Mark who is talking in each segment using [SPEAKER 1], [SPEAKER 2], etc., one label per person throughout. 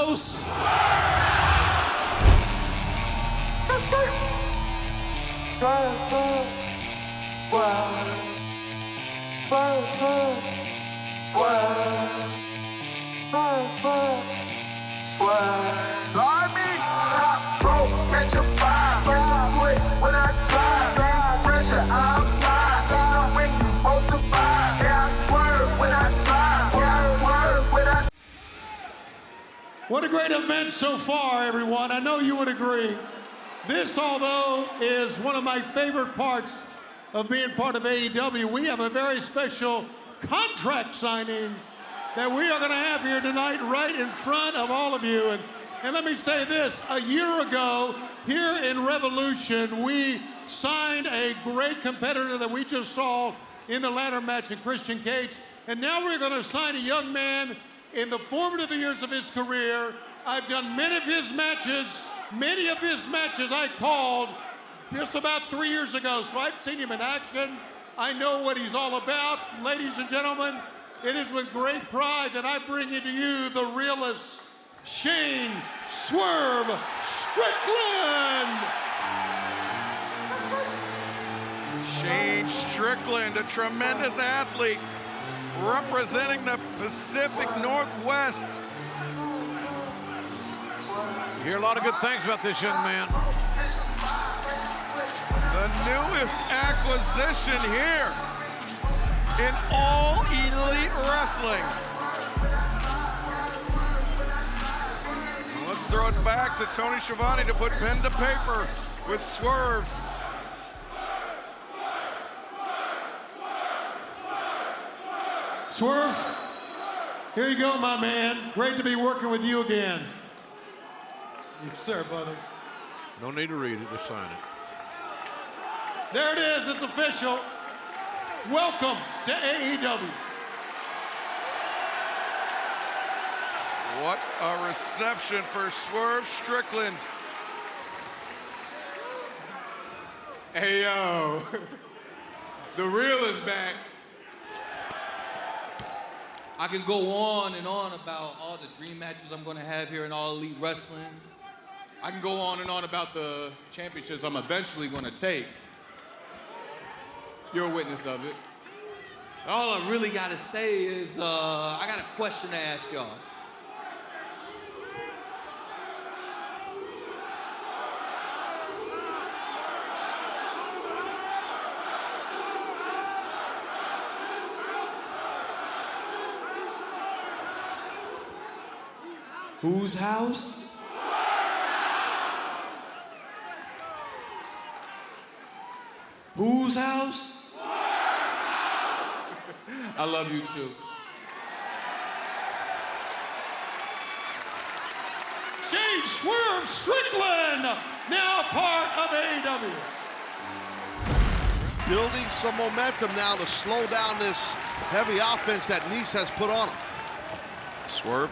[SPEAKER 1] house. What a great event so far, everyone. I know you would agree. This, although, is one of my favorite parts of being part of AEW. We have a very special contract signing that we are going to have here tonight right in front of all of you. And let me say this, a year ago, here in Revolution, we signed a great competitor that we just saw in the ladder match in Christian Cage. And now we're going to sign a young man in the formative years of his career. I've done many of his matches I called just about 3 years ago, so I've seen him in action. I know what he's all about. Ladies and gentlemen, it is with great pride that I bring into you the realist, Shane Swerve Strickland.
[SPEAKER 2] Shane Strickland, a tremendous athlete, representing the Pacific Northwest.
[SPEAKER 3] You hear a lot of good things about this young man.
[SPEAKER 2] The newest acquisition here in All Elite Wrestling. Let's throw it back to Tony Schiavone to put pen to paper with Swerve.
[SPEAKER 1] Swerve, here you go, my man. Great to be working with you again. Yes, sir, brother.
[SPEAKER 3] No need to read it, just sign it.
[SPEAKER 1] There it is, it's official. Welcome to AEW.
[SPEAKER 2] What a reception for Swerve Strickland.
[SPEAKER 4] Hey, yo, the real is back. I can go on and on about all the dream matches I'm gonna have here in All Elite Wrestling. I can go on and on about the championships I'm eventually gonna take. You're a witness of it. All I really gotta say is, I got a question to ask y'all. Whose house? Whose house? I love you too.
[SPEAKER 1] Shane Swerve Strickland, now part of AEW.
[SPEAKER 5] Building some momentum now to slow down this heavy offense that Nice has put on him.
[SPEAKER 2] Swerve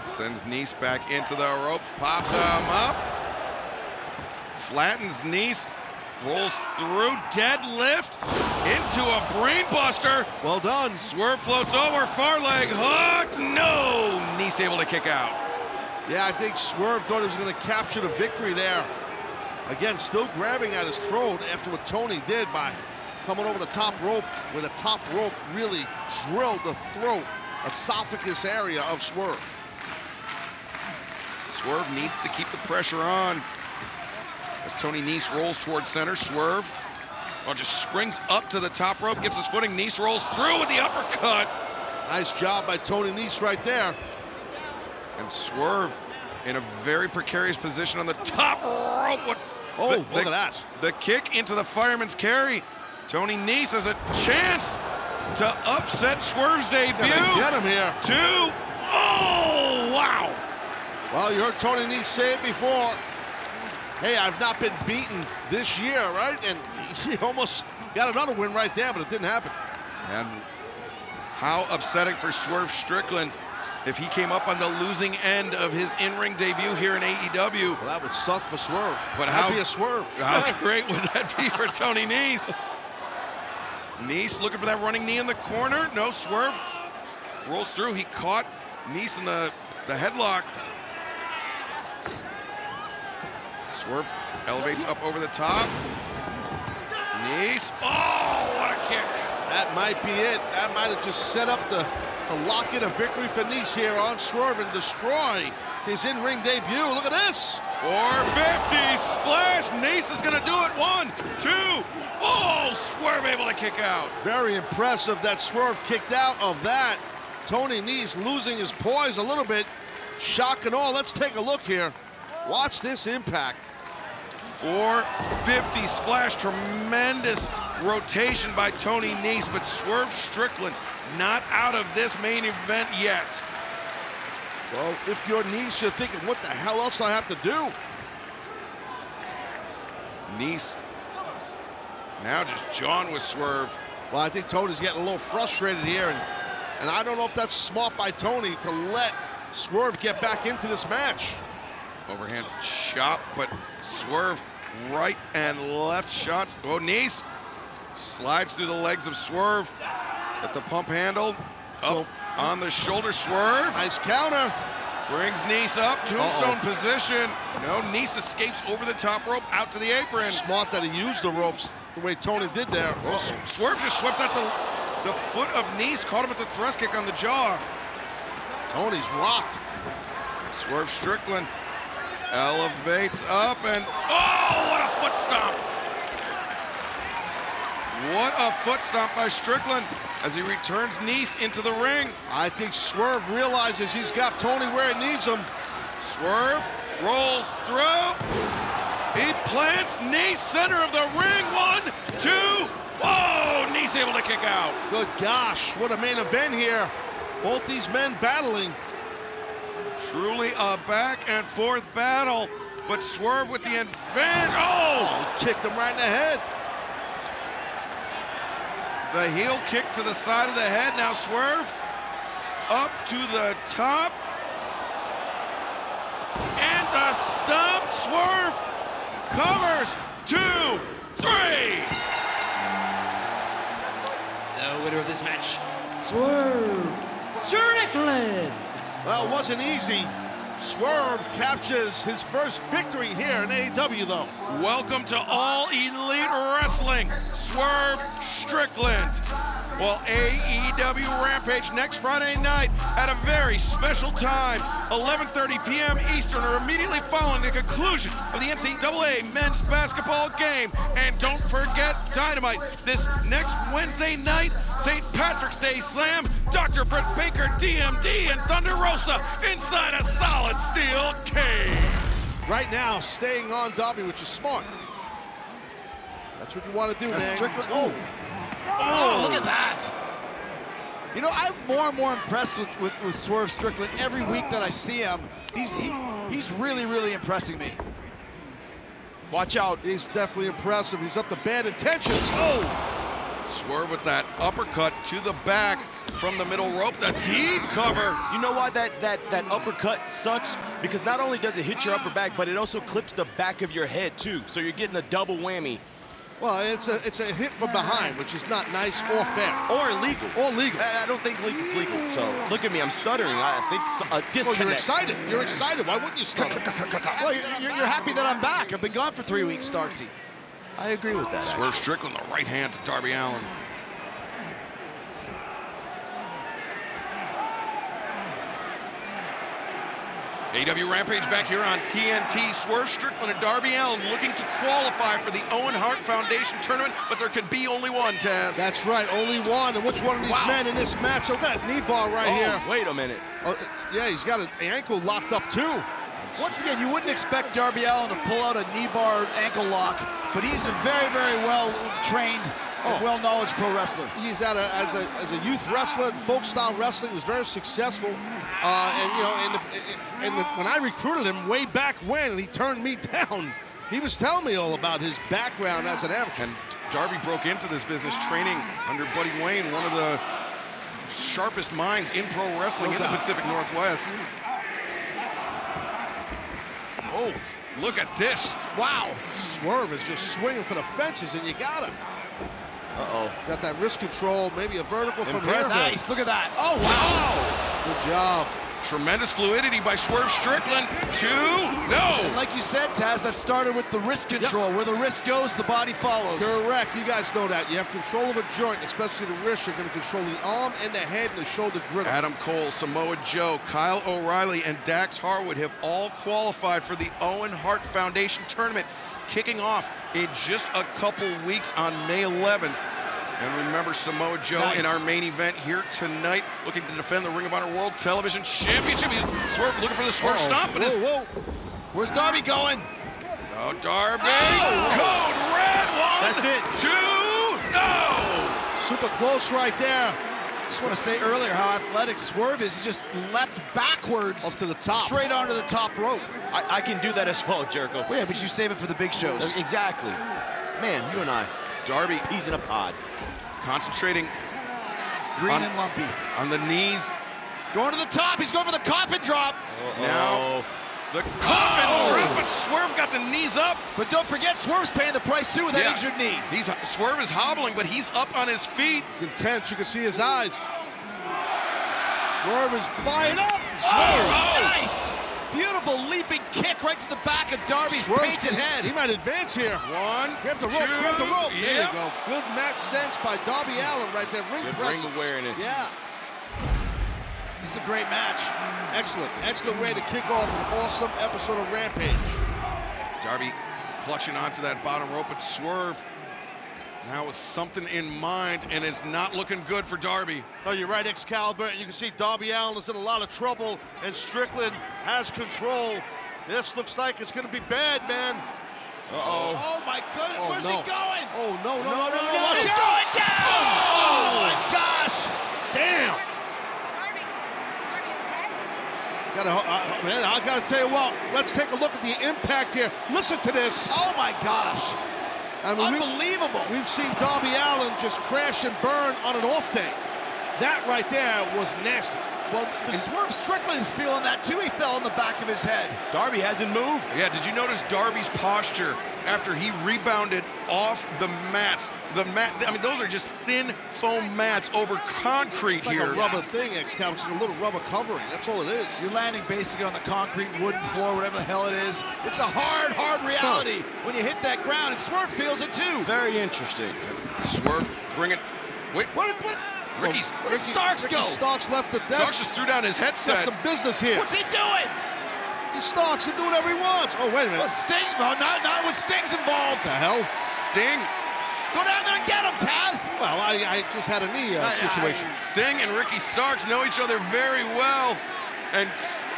[SPEAKER 2] sends Nice back into the ropes, pops him up, flattens Nice, rolls through, deadlift into a brainbuster.
[SPEAKER 5] Well done.
[SPEAKER 2] Swerve floats over, far leg hook, no! Nice able to kick out.
[SPEAKER 5] Yeah, I think Swerve thought he was going to capture the victory there. Again, still grabbing at his throat after what Tony did by coming over the top rope, where the top rope really drilled the throat, esophagus area of Swerve.
[SPEAKER 2] Swerve needs to keep the pressure on. As Tony Nese rolls towards center, Swerve just springs up to the top rope, gets his footing. Nese rolls through with the uppercut.
[SPEAKER 5] Nice job by Tony Nese right there.
[SPEAKER 2] And Swerve in a very precarious position on the top rope.
[SPEAKER 5] Look at that.
[SPEAKER 2] The kick into the fireman's carry. Tony Nese has a chance to upset Swerve's debut.
[SPEAKER 5] Gotta get him here.
[SPEAKER 2] Two. Oh, wow.
[SPEAKER 5] Well, you heard Tony Nese say it before. Hey, I've not been beaten this year, right? And he almost got another win right there, but it didn't happen.
[SPEAKER 2] And how upsetting for Swerve Strickland if he came up on the losing end of his in-ring debut here in AEW.
[SPEAKER 5] Well, that would suck for Swerve.
[SPEAKER 2] But
[SPEAKER 5] That'd be a Swerve.
[SPEAKER 2] How great would that be for Tony Nese? Nese looking for that running knee in the corner. No, Swerve rolls through. He caught Nese in the headlock. Swerve elevates up over the top. Nice. Oh, what a kick.
[SPEAKER 5] That might be it. That might have just set up the locket of victory for Nice here on Swerve and destroy his in-ring debut. Look at this.
[SPEAKER 2] 450 splash. Nice is going to do it. 1, 2. Oh, Swerve able to kick out.
[SPEAKER 5] Very impressive that Swerve kicked out of that. Tony Nice losing his poise a little bit. Shock and all. Let's take a look here. Watch this impact.
[SPEAKER 2] 450 splash. Tremendous rotation by Tony Nice, but Swerve Strickland not out of this main event yet.
[SPEAKER 5] Well, if you're Nice, you're thinking, what the hell else do I have to do?
[SPEAKER 2] Nice now just jawing with Swerve.
[SPEAKER 5] Well, I think Tony's getting a little frustrated here, and I don't know if that's smart by Tony to let Swerve get back into this match.
[SPEAKER 2] Overhand chop, but Swerve right and left shot. Oh, Nice slides through the legs of Swerve at the pump handle. Up on the shoulder, Swerve.
[SPEAKER 5] Nice counter.
[SPEAKER 2] Brings Nice up, tombstone position. No, Nice escapes over the top rope out to the apron.
[SPEAKER 5] Smart that he used the ropes the way Tony did there.
[SPEAKER 2] Well, Swerve just swept out the foot of Nice, caught him with the thrust kick on the jaw.
[SPEAKER 5] Tony's rocked.
[SPEAKER 2] Swerve Strickland elevates up and, oh, what a foot stomp. What a foot stomp by Strickland as he returns Nice into the ring.
[SPEAKER 5] I think Swerve realizes he's got Tony where he needs him.
[SPEAKER 2] Swerve rolls through. He plants Nice center of the ring. 1, 2. Whoa, Nice able to kick out.
[SPEAKER 5] Good gosh, what a main event here. Both these men battling.
[SPEAKER 2] Truly a back and forth battle, but Swerve with the advantage. Oh!
[SPEAKER 5] Kicked him right in the head.
[SPEAKER 2] The heel kick to the side of the head. Now Swerve up to the top. And a stomp. Swerve covers. 2, 3.
[SPEAKER 6] The winner of this match, Swerve Strickland.
[SPEAKER 5] Well, it wasn't easy. Swerve captures his first victory here in AEW, though.
[SPEAKER 2] Welcome to All Elite Wrestling, Swerve Strickland. Well, AEW Rampage next Friday night at a very special time, 11:30 p.m. Eastern, or immediately following the conclusion of the NCAA men's basketball game. And don't forget Dynamite this next Wednesday night, St. Patrick's Day Slam, Dr. Britt Baker, DMD, and Thunder Rosa inside a solid steel cage.
[SPEAKER 5] Right now, staying on Darby, which is smart. That's what you want to do, man.
[SPEAKER 7] Strickland. Oh, look at that. You know, I'm more and more impressed with Swerve Strickland every week that I see him. He's really, really impressing me. Watch out.
[SPEAKER 5] He's definitely impressive. He's up to bad intentions. Oh!
[SPEAKER 2] Swerve with that uppercut to the back from the middle rope, the deep cover.
[SPEAKER 8] You know why that uppercut sucks? Because not only does it hit your upper back, but it also clips the back of your head too. So you're getting a double whammy.
[SPEAKER 5] Well, it's a hit from behind, which is not nice or fair.
[SPEAKER 8] Or illegal.
[SPEAKER 5] Or legal.
[SPEAKER 8] I don't think it's legal. So look at me, I'm stuttering. I think a disconnect.
[SPEAKER 5] Well, you're excited. You're excited. Why wouldn't you stutter?
[SPEAKER 7] Well, you're happy that I'm back. I've been gone for 3 weeks, Starksy.
[SPEAKER 8] I agree with that.
[SPEAKER 2] Swerve Strickland, the right hand to Darby Allin. AEW Rampage back here on TNT. Swerve Strickland and Darby Allin looking to qualify for the Owen Hart Foundation tournament, but there can be only one, Taz.
[SPEAKER 5] That's right, only one. And which one of these men in this match? Oh, that knee bar right here.
[SPEAKER 8] Wait a minute.
[SPEAKER 5] Yeah, he's got an ankle locked up too.
[SPEAKER 7] Once again, you wouldn't expect Darby Allin to pull out a knee bar ankle lock, but he's a very, very well-trained, well-knowledge pro wrestler.
[SPEAKER 5] He's as a youth wrestler in folk-style wrestling, he was very successful. When I recruited him way back when, he turned me down. He was telling me all about his background as an amateur.
[SPEAKER 2] And Darby broke into this business training under Buddy Wayne, one of the sharpest minds in pro wrestling in the Pacific Northwest. Oh, look at this.
[SPEAKER 5] Wow. Swerve is just swinging for the fences, and you got him. Got that wrist control, maybe a vertical from here.
[SPEAKER 7] Nice, look at that. Oh, wow.
[SPEAKER 5] Good job.
[SPEAKER 2] Tremendous fluidity by Swerve Strickland. 2, no!
[SPEAKER 7] And like you said, Taz, that started with the wrist control. Where the wrist goes, the body follows.
[SPEAKER 5] Correct. You guys know that. You have control of a joint, especially the wrist. You're going to control the arm and the head and the shoulder grip.
[SPEAKER 2] Adam Cole, Samoa Joe, Kyle O'Reilly, and Dax Harwood have all qualified for the Owen Hart Foundation tournament, kicking off in just a couple weeks on May 11th. And remember, Samoa Joe in our main event here tonight, looking to defend the Ring of Honor World Television Championship. Swerve looking for the Swerve stomp, but
[SPEAKER 7] Where's Darby going?
[SPEAKER 2] Oh, Darby! Code red, 1,
[SPEAKER 7] That's it.
[SPEAKER 2] 2, no!
[SPEAKER 5] Super close right there.
[SPEAKER 7] Just want to say earlier how athletic Swerve is. He just leapt backwards
[SPEAKER 5] up to the top,
[SPEAKER 7] straight onto the top rope.
[SPEAKER 8] I can do that as well, Jericho.
[SPEAKER 7] Well, yeah, but you save it for the big shows.
[SPEAKER 8] Exactly. Man, you and I.
[SPEAKER 2] Darby,
[SPEAKER 8] peas in a pod.
[SPEAKER 2] Concentrating
[SPEAKER 7] green and lumpy
[SPEAKER 2] on the knees.
[SPEAKER 7] Going to the top. He's going for the coffin drop.
[SPEAKER 2] Now the coffin drop, but Swerve got the knees up.
[SPEAKER 7] But don't forget, Swerve's paying the price too with that injured knee.
[SPEAKER 2] Swerve is hobbling, but he's up on his feet.
[SPEAKER 5] It's intense. You can see his eyes. Swerve is fired up.
[SPEAKER 7] Nice. Beautiful leaping kick right to the back of Darby's painted head.
[SPEAKER 5] He might advance here.
[SPEAKER 2] 1,
[SPEAKER 5] grab the rope,
[SPEAKER 2] 2,
[SPEAKER 5] grab the rope.
[SPEAKER 2] Yep.
[SPEAKER 5] There you go. Good match sense by Darby Allin right there. Ring presence.
[SPEAKER 8] Ring awareness.
[SPEAKER 5] Yeah.
[SPEAKER 7] This is a great match.
[SPEAKER 5] Excellent. Excellent way to kick off an awesome episode of Rampage.
[SPEAKER 2] Darby clutching onto that bottom rope, but Swerve now with something in mind, and it's not looking good for Darby.
[SPEAKER 5] No, you're right, Excalibur, and you can see Darby Allin is in a lot of trouble, and Strickland has control. This looks like it's going to be bad, man.
[SPEAKER 2] Uh-oh.
[SPEAKER 7] Oh, my goodness. Where's he going?
[SPEAKER 5] Oh, no.
[SPEAKER 7] He's going down. Oh, my gosh.
[SPEAKER 5] Damn. Man, I got to tell you what, let's take a look at the impact here. Listen to this.
[SPEAKER 7] Oh, my gosh.
[SPEAKER 5] I mean,
[SPEAKER 7] unbelievable.
[SPEAKER 5] We've seen Darby Allin just crash and burn on an off day. That right there was nasty.
[SPEAKER 7] Well, Swerve Strickland is feeling that too. He fell on the back of his head.
[SPEAKER 8] Darby hasn't moved.
[SPEAKER 2] Yeah, did you notice Darby's posture after he rebounded off the mats? The mat, I mean, those are just thin foam mats over concrete
[SPEAKER 5] it's like
[SPEAKER 2] here.
[SPEAKER 5] a rubber thing, Excalibur. It's like a little rubber covering. That's all it is.
[SPEAKER 7] You're landing basically on the concrete, wooden floor, whatever the hell it is. It's a hard reality when you hit that ground, and Swerve feels it too.
[SPEAKER 8] Very interesting.
[SPEAKER 2] Swerve bringing. Wait.
[SPEAKER 7] What? Where did Starks go?
[SPEAKER 5] Starks left the desk.
[SPEAKER 2] Starks just threw down his headset.
[SPEAKER 5] Got some business here.
[SPEAKER 7] What's he doing?
[SPEAKER 5] Starks can do whatever he wants. Oh, wait a minute.
[SPEAKER 7] Well, Sting, not when Sting's involved.
[SPEAKER 5] What the hell?
[SPEAKER 2] Sting.
[SPEAKER 7] Go down there and get him, Taz.
[SPEAKER 5] Well, I just had a knee situation.
[SPEAKER 2] Sting and Ricky Starks know each other very well. And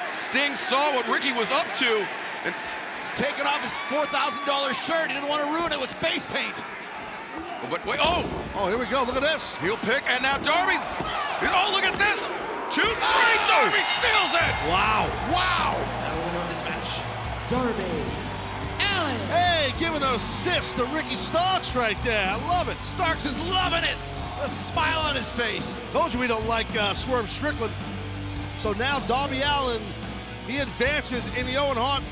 [SPEAKER 2] Sting saw what Ricky was up to. And
[SPEAKER 7] he's taking off his $4,000 shirt. He didn't want to ruin it with face paint.
[SPEAKER 2] But wait,
[SPEAKER 5] here we go. Look at this.
[SPEAKER 2] Heel pick, and now Darby. Oh, look at this. 2, 3, Darby steals it.
[SPEAKER 5] Wow.
[SPEAKER 6] Now winner of this match, Darby Allin.
[SPEAKER 5] Hey, giving an assist to Ricky Starks right there. I love it.
[SPEAKER 7] Starks is loving it. A smile on his face.
[SPEAKER 5] Told you we don't like Swerve Strickland. So now Darby Allin, he advances in the Owen Hart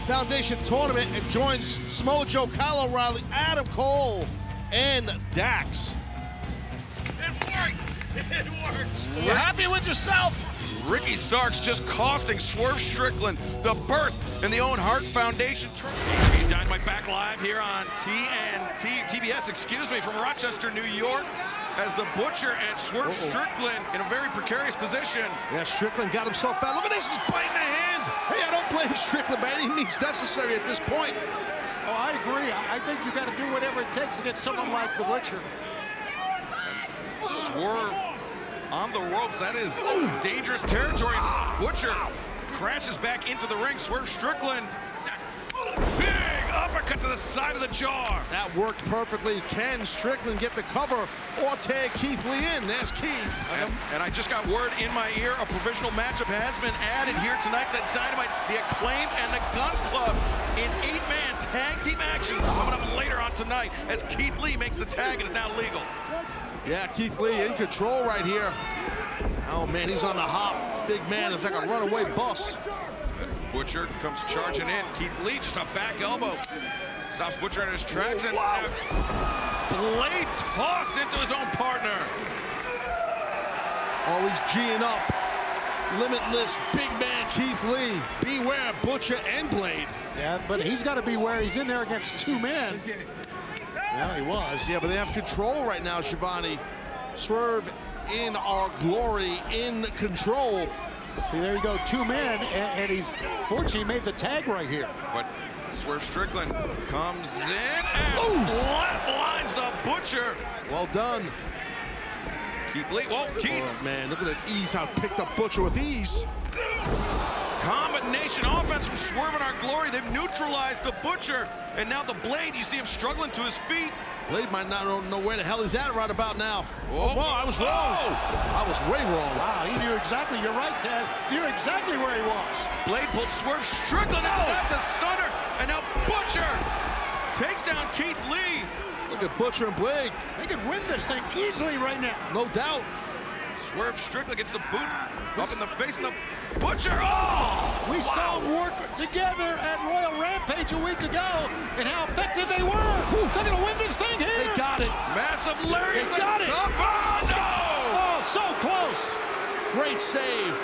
[SPEAKER 5] Foundation tournament and joins Samoa Joe, Kyle O'Reilly, Adam Cole, and Dax.
[SPEAKER 2] It worked.
[SPEAKER 7] You happy with yourself?
[SPEAKER 2] Ricky Starks just costing Swerve Strickland the berth in the Owen Hart Foundation tournament. Dynamite back live here on TBS, from Rochester, New York, as the Butcher and Swerve Strickland in a very precarious position.
[SPEAKER 5] Yeah, Strickland got himself out. Look at this, he's biting the hand. Hey, I don't blame Strickland by any means necessary at this point.
[SPEAKER 1] Oh, I agree. I think you got to do whatever it takes to get someone like the Butcher.
[SPEAKER 2] Swerve on the ropes. That is dangerous territory. Butcher crashes back into the ring. Swerve Strickland. Big uppercut to the side of the jaw.
[SPEAKER 5] That worked perfectly. Can Strickland get the cover or tag Keith Lee in? There's Keith.
[SPEAKER 2] And I just got word in my ear, a provisional matchup has been added here tonight to Dynamite. The Acclaimed and the Gun Club in 8-man tag team action coming up later on tonight as Keith Lee makes the tag and is now legal.
[SPEAKER 5] Yeah, Keith Lee in control right here. Oh, man, he's on the hop. Big man, it's like a runaway bus.
[SPEAKER 2] Butcher comes charging in. Keith Lee just a back elbow. Stops Butcher in his tracks and blade tossed into his own partner.
[SPEAKER 5] Oh, he's G'ing up. Limitless big man Keith Lee. Beware Butcher and Blade.
[SPEAKER 1] Yeah, but he's got to beware. He's in there against two men. Well, he was.
[SPEAKER 5] Yeah, but they have control right now, Shivani. Swerve in our glory, in control.
[SPEAKER 1] See, there you go, two men, and he's fortunately made the tag right here.
[SPEAKER 2] But Swerve Strickland comes in and flatlines the Butcher.
[SPEAKER 5] Well done.
[SPEAKER 2] Keith Lee, whoa, Keith.
[SPEAKER 5] Oh, man, look at that ease, how picked up Butcher with ease.
[SPEAKER 2] Combination offense from Swerve and our glory. They've neutralized the Butcher. And now the Blade, you see him struggling to his feet.
[SPEAKER 5] Blade might not know where the hell he's at right about now.
[SPEAKER 2] Oh,
[SPEAKER 5] wow, I was wrong. I was way wrong.
[SPEAKER 1] Wow, he knew exactly, you're right, Ted. He knew exactly where he was.
[SPEAKER 2] Blade pulled Swerve Strickland out at the stunner. And now Butcher takes down Keith Lee.
[SPEAKER 5] Look at Butcher and Blade.
[SPEAKER 1] They could win this thing easily right now.
[SPEAKER 5] No doubt.
[SPEAKER 2] Swerve Strickland gets the boot up in the face of the Butcher. Oh!
[SPEAKER 1] We saw them work together at Royal Rampage a week ago, and how effective they were. They're going to win this thing here.
[SPEAKER 5] They got it.
[SPEAKER 2] Massive lariat.
[SPEAKER 1] They got it.
[SPEAKER 2] Oh, no!
[SPEAKER 1] Oh, so close.
[SPEAKER 5] Great save.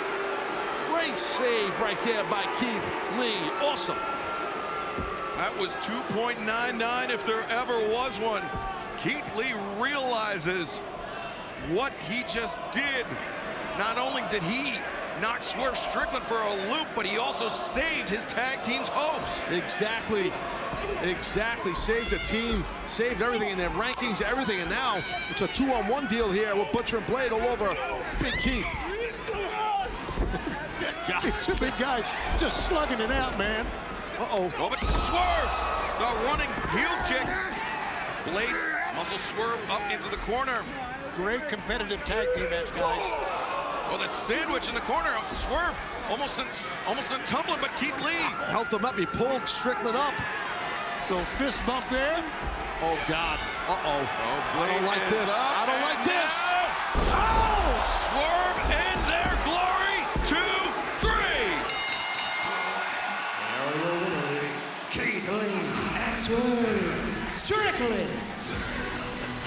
[SPEAKER 5] Great save right there by Keith Lee. Awesome.
[SPEAKER 2] That was 2.99 if there ever was one. Keith Lee realizes what he just did. Not only did he knock Swerve Strickland for a loop, but he also saved his tag team's hopes.
[SPEAKER 5] Exactly. Exactly. Saved the team, saved everything in their rankings, everything. And now it's a 2-on-1 deal here with Butcher and Blade all over Big Keith.
[SPEAKER 1] These two big guys just slugging it out, man.
[SPEAKER 5] Uh-oh.
[SPEAKER 2] Oh, but Swerve, the running heel kick. Blade muscle Swerve up into the corner.
[SPEAKER 1] Great competitive tag team match, guys.
[SPEAKER 2] Well, the sandwich in the corner. Swerve almost in tumbling, but Keith Lee
[SPEAKER 5] Helped him up. He pulled Strickland up.
[SPEAKER 1] Little fist bump there.
[SPEAKER 5] Oh, God. Uh-oh. I don't like this.
[SPEAKER 2] up,
[SPEAKER 5] I don't like
[SPEAKER 2] and
[SPEAKER 5] this.
[SPEAKER 2] Oh! Swerve and their glory. 2, 3.
[SPEAKER 6] Keith Lee and Swerve Strickland.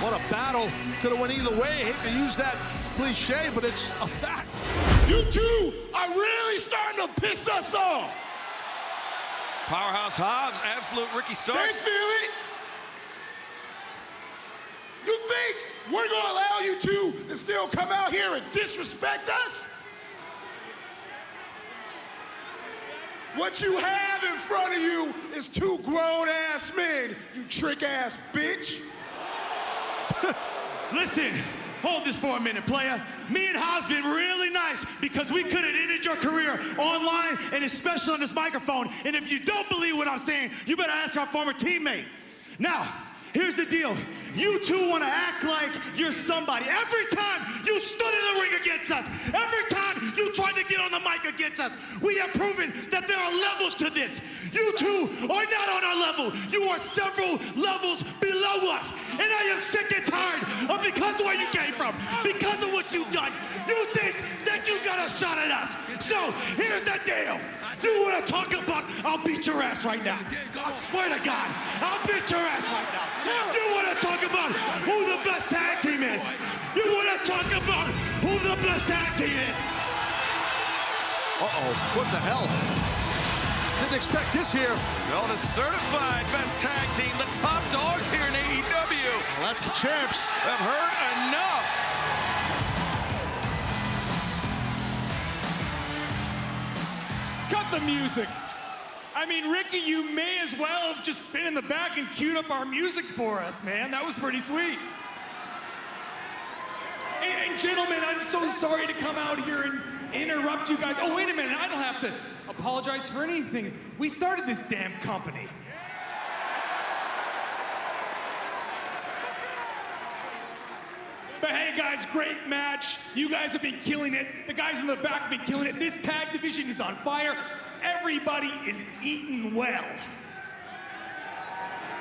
[SPEAKER 5] What a battle. Could have went either way. I hate to use that cliche, but it's a fact.
[SPEAKER 9] You two are really starting to piss us off.
[SPEAKER 2] Powerhouse Hobbs, absolute Ricky
[SPEAKER 9] They
[SPEAKER 2] Starks.
[SPEAKER 9] feel it. You think we're gonna allow you two to still come out here and disrespect us? What you have in front of you is two grown-ass men, you trick-ass bitch.
[SPEAKER 10] Listen, hold this for a minute, player. Me and Hobbs been really nice because we could have ended your career online and especially on this microphone. And if you don't believe what I'm saying, you better ask our former teammate. Now, here's the deal. You two want to act like you're somebody. Every time you stood in the ring against us, every time you tried to get on the mic against us, we have proven that there are levels to this. You two are not on our level. You are several levels below us. And I am sick and tired of because of where you came from, because of what you've done. You think that you got a shot at us. So here's the deal. You want to talk about, I'll beat your ass right now. I swear to God, I'll beat your ass right now. You want to talk about who the best tag team is. You want to talk about who the best tag team is.
[SPEAKER 5] Uh-oh. What the hell? Didn't expect this here.
[SPEAKER 2] No, the certified best tag team, the top dogs here in AEW.
[SPEAKER 5] Well, that's the champs.
[SPEAKER 2] Have heard enough.
[SPEAKER 10] Cut the music. I mean, Ricky, you may as well have just been in the back and queued up our music for us, man. That was pretty sweet. And gentlemen, I'm so sorry to come out here and interrupt you guys. Oh, wait a minute. I don't have to apologize for anything. We started this damn company. But hey, guys, great match. You guys have been killing it. The guys in the back have been killing it. This tag division is on fire. Everybody is eating well.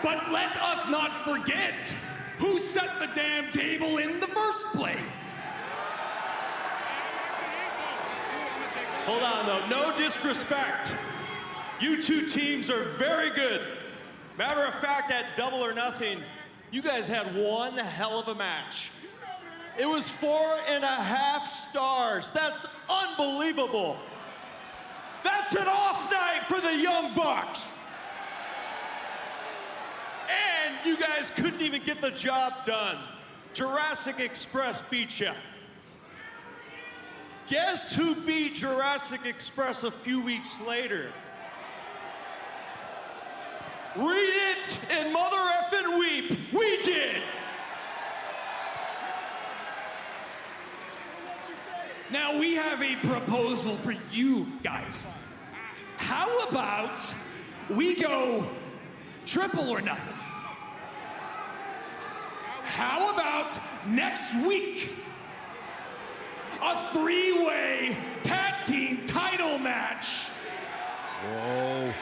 [SPEAKER 10] But let us not forget who set the damn table in the first place.
[SPEAKER 11] Hold on, though. No disrespect. You two teams are very good. Matter of fact, at Double or Nothing, you guys had one hell of a match. It was 4.5 stars. That's unbelievable. That's an off night for the Young Bucks. And you guys couldn't even get the job done. Jurassic Express beat you. Guess who beat Jurassic Express a few weeks later? Read it and mother effing weep. We did.
[SPEAKER 6] Now we have a proposal for you guys. How about we go triple or nothing? How about next week, a 3-way tag team title match?
[SPEAKER 5] Whoa.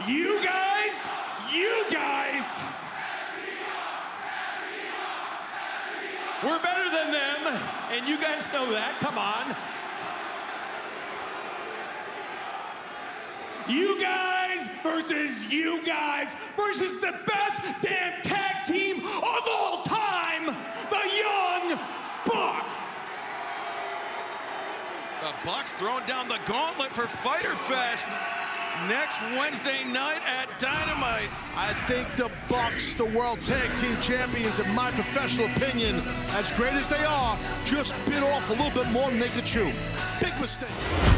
[SPEAKER 6] You guys,
[SPEAKER 11] we're better than them, and you guys know that. Come on.
[SPEAKER 6] you guys versus the best damn tag team of all time, the Young Bucks.
[SPEAKER 2] The Bucks throwing down the gauntlet for Fyter Fest next Wednesday night at Dynamite.
[SPEAKER 5] I think the Bucks, the World Tag Team Champions, in my professional opinion, as great as they are, just bit off a little bit more than they could chew. Big mistake.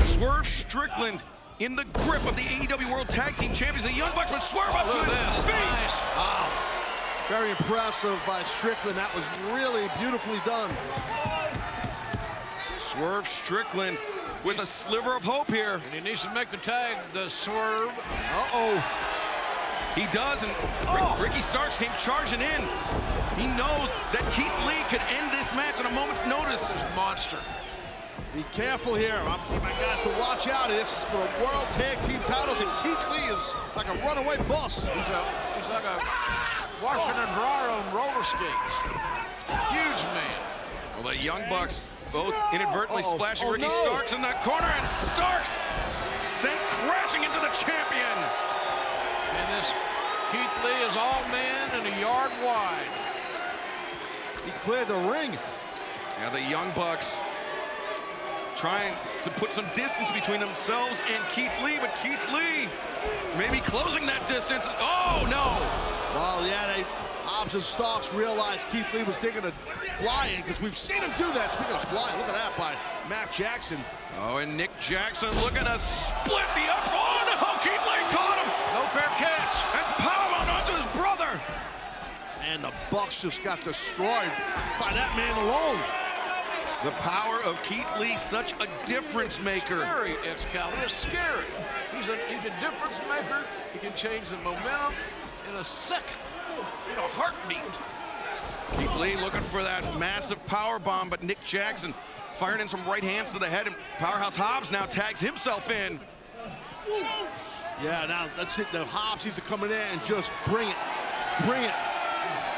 [SPEAKER 2] Swerve Strickland in the grip of the AEW World Tag Team Champions. The Young Bucks would swerve up to his feet.
[SPEAKER 3] Nice.
[SPEAKER 5] Wow. Very impressive by Strickland. That was really beautifully done.
[SPEAKER 2] Swerve Strickland with a sliver of hope here.
[SPEAKER 3] And he needs to make the tag, the swerve.
[SPEAKER 5] Uh-oh.
[SPEAKER 2] He does, and Ricky Starks came charging in. He knows that Keith Lee could end this match on a moment's notice.
[SPEAKER 3] Monster.
[SPEAKER 5] Be careful here. I need my guys to watch out. This is for the World Tag Team titles, and Keith Lee is like a runaway bus.
[SPEAKER 3] He's like a washer and dryer on roller skates. Huge man.
[SPEAKER 2] Well, the Young Bucks both inadvertently splashing Ricky Starks in that corner, and Starks sent crashing into the champions.
[SPEAKER 3] And this Keith Lee is all man and a yard wide.
[SPEAKER 5] He cleared the ring.
[SPEAKER 2] Yeah, the Young Bucks trying to put some distance between themselves and Keith Lee, but Keith Lee maybe closing that distance. Oh, no.
[SPEAKER 5] Well, yeah, Hobbs and Starks realized Keith Lee was digging a fly in, because we've seen him do that. Speaking of flying, look at that by Matt Jackson.
[SPEAKER 2] Oh, and Nick Jackson looking to split the up. Oh, no, Keith Lee caught him.
[SPEAKER 3] No fair catch.
[SPEAKER 2] And powerbound onto his brother.
[SPEAKER 5] And the Bucks just got destroyed by that man alone.
[SPEAKER 2] The power of Keith Lee, such a difference maker.
[SPEAKER 3] Scary, Excalibur, scary. He's a difference maker. He can change the momentum in a second, in a heartbeat.
[SPEAKER 2] Keith Lee looking for that massive power bomb, but Nick Jackson firing in some right hands to the head, and Powerhouse Hobbs now tags himself in.
[SPEAKER 5] Yeah, now that's it. The Hobbs needs to come in there and just bring it. Bring it.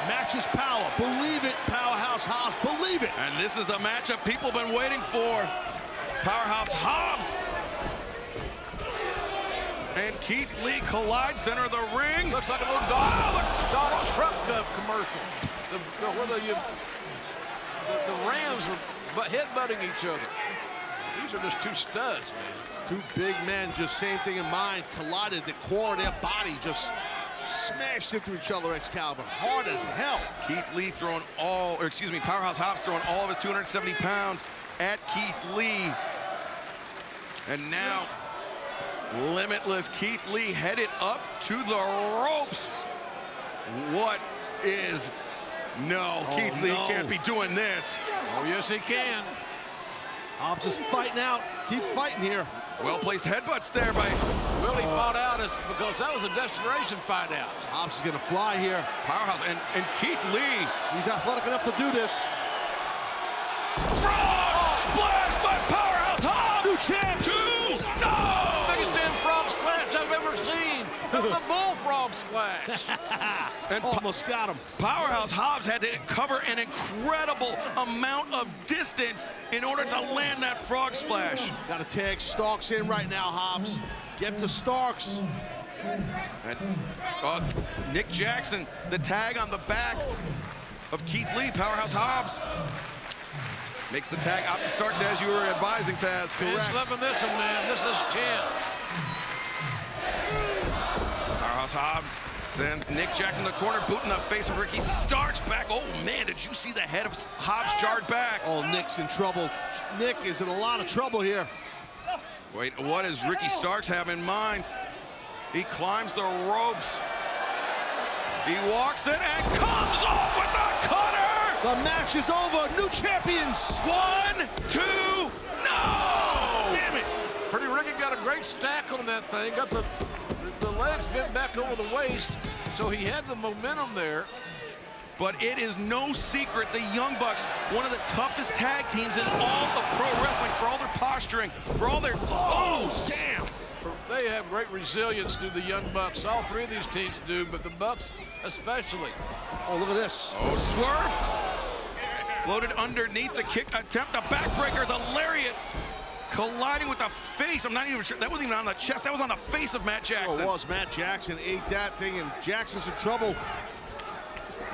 [SPEAKER 5] Match his power. Believe it, Powerhouse Hobbs. Believe it.
[SPEAKER 2] And this is the matchup people have been waiting for. Powerhouse Hobbs and Keith Lee collide center of the ring.
[SPEAKER 3] Looks like a little Dodge truck commercial. Where the Rams are headbutting each other. These are just two studs, man.
[SPEAKER 5] Two big men, just same thing in mind, collided. The core of their body just smashed into each other, Excalibur. Hard as hell.
[SPEAKER 2] Keith Lee throwing Powerhouse Hobbs throwing all of his 270 pounds at Keith Lee. And now, limitless Keith Lee headed up to the ropes. What is... No, Keith Lee can't be doing this.
[SPEAKER 3] Oh, yes, he can.
[SPEAKER 5] Hobbs is fighting out. Keep fighting here.
[SPEAKER 2] Well-placed headbutts there by...
[SPEAKER 3] Willie fought out because that was a desperation fight out.
[SPEAKER 5] Hobbs is going to fly here.
[SPEAKER 2] Powerhouse and Keith Lee.
[SPEAKER 5] He's athletic enough to do this.
[SPEAKER 2] Frog splash by Powerhouse Hobbs.
[SPEAKER 5] New chance.
[SPEAKER 3] Biggest damn frog splash I've ever seen. The bullfrog splash.
[SPEAKER 5] And almost got him.
[SPEAKER 2] Powerhouse Hobbs had to cover an incredible amount of distance in order to land that frog splash.
[SPEAKER 5] Got to tag Starks in right now, Hobbs. Get to Starks.
[SPEAKER 2] And Nick Jackson, the tag on the back of Keith Lee. Powerhouse Hobbs makes the tag out to Starks as you were advising, Taz.
[SPEAKER 3] Correct. Loving this one, man. This is champ.
[SPEAKER 2] Powerhouse Hobbs sends Nick Jackson to the corner, boot in the face of Ricky Starks back. Oh, man, did you see the head of Hobbs jarred back?
[SPEAKER 5] Oh, Nick's in trouble. Nick is in a lot of trouble here.
[SPEAKER 2] Wait, what does Ricky Starks have in mind? He climbs the ropes. He walks it and comes off with the cutter!
[SPEAKER 5] The match is over. New champions.
[SPEAKER 2] 1, 2, no!
[SPEAKER 5] Damn it.
[SPEAKER 3] Pretty Ricky got a great stack on that thing. Got the legs bent back over the waist, so he had the momentum there.
[SPEAKER 2] But it is no secret the Young Bucks, one of the toughest tag teams in all of pro wrestling, for all their posturing, for all their, oh, damn.
[SPEAKER 3] They have great resilience to the Young Bucks. All three of these teams do, but the Bucks especially.
[SPEAKER 5] Oh, look at this.
[SPEAKER 2] Oh, Swerve. Floated underneath the kick attempt, the backbreaker, the lariat. Colliding with the face. I'm not even sure. That wasn't even on the chest. That was on the face of Matt Jackson.
[SPEAKER 5] Oh, it was. Matt Jackson ate that thing, and Jackson's in trouble.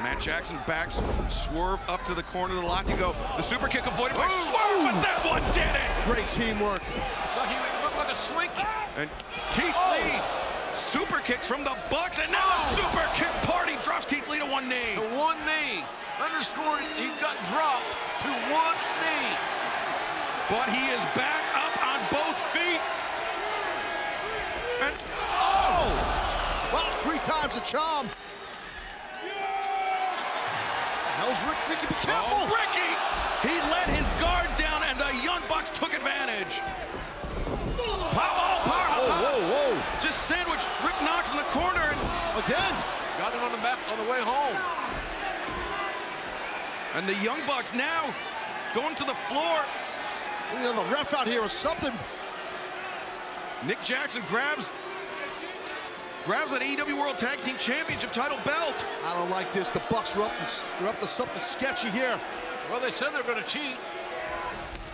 [SPEAKER 2] Matt Jackson backs Swerve up to the corner of the Latigo. The super kick avoided by Swerve, but that one did it.
[SPEAKER 5] Great teamwork.
[SPEAKER 3] So he looked like a slinky.
[SPEAKER 2] And Keith Lee super kicks from the Bucks, and now a super kick party drops Keith Lee to one knee.
[SPEAKER 3] To one knee. Underscoring, he got dropped to one knee.
[SPEAKER 2] But he is back up on both feet. And, oh!
[SPEAKER 5] Well, 3 times a charm. How's Ricky? Be careful!
[SPEAKER 2] Oh, Ricky! He let his guard down, and the Young Bucks took advantage. Powerhouse.
[SPEAKER 5] Whoa.
[SPEAKER 2] Just sandwiched Rick Knox in the corner, and
[SPEAKER 5] again.
[SPEAKER 3] Got him on the back on the way home.
[SPEAKER 2] And the Young Bucks now going to the floor.
[SPEAKER 5] We need the ref out here or something.
[SPEAKER 2] Nick Jackson grabs that AEW World Tag Team Championship title belt.
[SPEAKER 5] I don't like this. The Bucks are up to something sketchy here.
[SPEAKER 3] Well, they said they're going to cheat.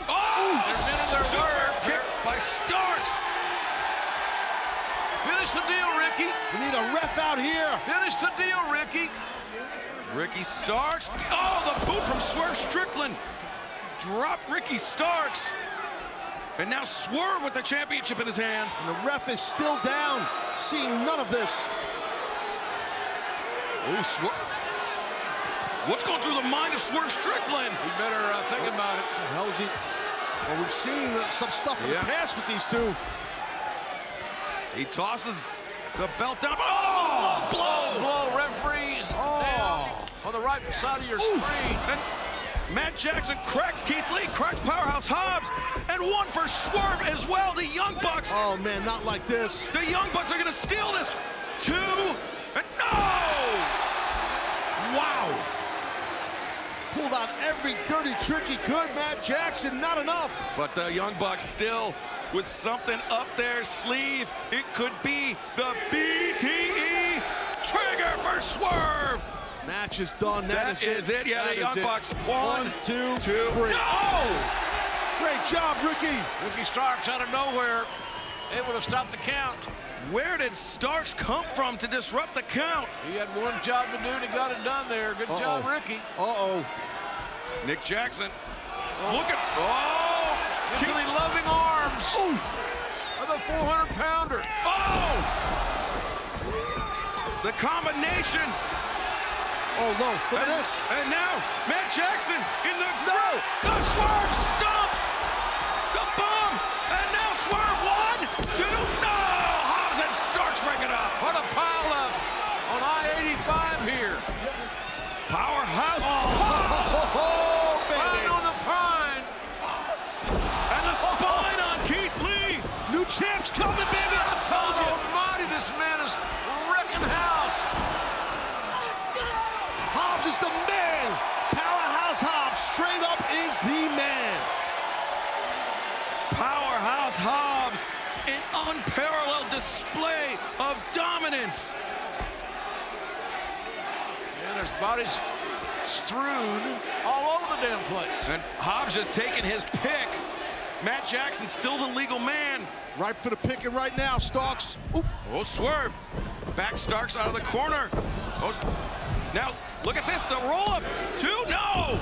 [SPEAKER 2] Oh!
[SPEAKER 3] They're men of their word.
[SPEAKER 2] Kick by Starks.
[SPEAKER 3] Finish the deal, Ricky.
[SPEAKER 5] We need a ref out here.
[SPEAKER 3] Finish the deal, Ricky.
[SPEAKER 2] Ricky Starks. Oh, the boot from Swerve Strickland. Dropped Ricky Starks. And now Swerve with the championship in his hand.
[SPEAKER 5] And the ref is still down, seeing none of this.
[SPEAKER 2] Oh, Swerve. What's going through the mind of Swerve Strickland?
[SPEAKER 3] He better think about it.
[SPEAKER 5] What the hell is he? Well, we've seen some stuff in the past with these two.
[SPEAKER 2] He tosses the belt down. Oh, low blow.
[SPEAKER 3] Blow, referees down on the right side of your screen.
[SPEAKER 2] And Matt Jackson cracks Keith Lee, cracks Powerhouse Hobbs, and one for Swerve as well. The Young Bucks.
[SPEAKER 5] Oh, man, not like this.
[SPEAKER 2] The Young Bucks are going to steal this. 2, and no!
[SPEAKER 5] Wow. Pulled out every dirty trick he could, Matt Jackson, not enough.
[SPEAKER 2] But the Young Bucks still with something up their sleeve. It could be the BTE trigger for Swerve.
[SPEAKER 5] Match is done.
[SPEAKER 2] That is it. Yeah, the Young Bucks. 1, 2, 3.
[SPEAKER 5] No! Great job, Ricky.
[SPEAKER 3] Ricky Starks out of nowhere, able to stop the count.
[SPEAKER 2] Where did Starks come from to disrupt the count?
[SPEAKER 3] He had one job to do, and he got it done there. Good job, Ricky.
[SPEAKER 2] Nick Jackson. Look at,
[SPEAKER 3] Into the loving arms of the 400-pounder.
[SPEAKER 2] The combination.
[SPEAKER 5] Oh, no, look at this.
[SPEAKER 2] And now, Matt Jackson in the the Swerve stomp. The bomb. And now Swerve 1, 2, no! Hobbs and Starks break it up.
[SPEAKER 3] What a pile-up on I-85 here.
[SPEAKER 2] Powerhouse.
[SPEAKER 3] Pine on the pine.
[SPEAKER 2] And the spine on Keith Lee.
[SPEAKER 5] New champs coming, baby. I told you.
[SPEAKER 3] Almighty, this man is wrecking house.
[SPEAKER 5] Hobbs is the man. Powerhouse Hobbs, straight up, is the man.
[SPEAKER 2] Powerhouse Hobbs, an unparalleled display of dominance.
[SPEAKER 3] And there's bodies strewn all over the damn place.
[SPEAKER 2] And Hobbs just taking his pick. Matt Jackson still the legal man.
[SPEAKER 5] Ripe for the picking right now, Starks.
[SPEAKER 2] Oh, Swerve. Back Starks out of the corner. Now Look at this, the roll-up. 2, no!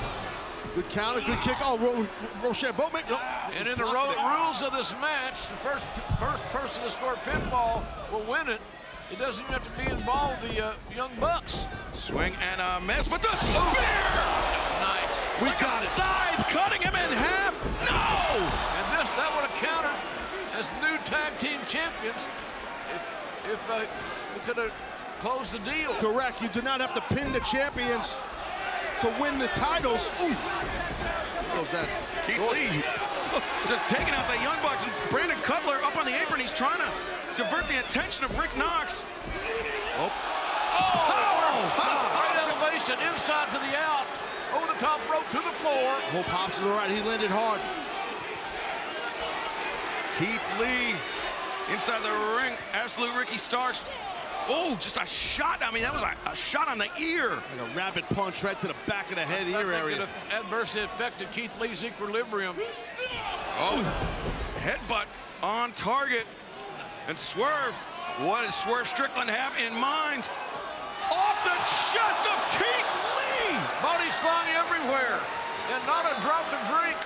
[SPEAKER 5] Good counter, good kick. Oh, Rochambeau. No.
[SPEAKER 3] And in the rules of this match, the first person to score pinfall will win it. It doesn't even have to be involved, the Young Bucks.
[SPEAKER 2] Swing and a miss with the spear!
[SPEAKER 3] Nice.
[SPEAKER 5] We
[SPEAKER 2] Like
[SPEAKER 5] got
[SPEAKER 2] a
[SPEAKER 5] it.
[SPEAKER 2] scythe cutting him in half. No!
[SPEAKER 3] And that would have countered as new tag team champions if we could have closed the deal.
[SPEAKER 5] Correct. You do not have to pin the champions to win the titles. Ooh. Goes that.
[SPEAKER 2] Keith Lee just taking out the Young Bucks, and Brandon Cutler up on the apron. He's trying to divert the attention of Rick Knox.
[SPEAKER 3] Oh! Right elevation, inside to the out, over the top rope to the floor.
[SPEAKER 5] Hope Hobbs is all right. He landed hard.
[SPEAKER 2] Keith Lee inside the ring. Absolute Ricky Starks. Oh, just a shot. I mean, that was a shot on the ear.
[SPEAKER 5] Like a rapid punch right to the back of the head ear area.
[SPEAKER 3] It adversely affected Keith Lee's equilibrium.
[SPEAKER 2] Oh, headbutt on target. And Swerve, what does Swerve Strickland have in mind? Off the chest of Keith Lee!
[SPEAKER 3] Body slung everywhere, and not a drop to drink.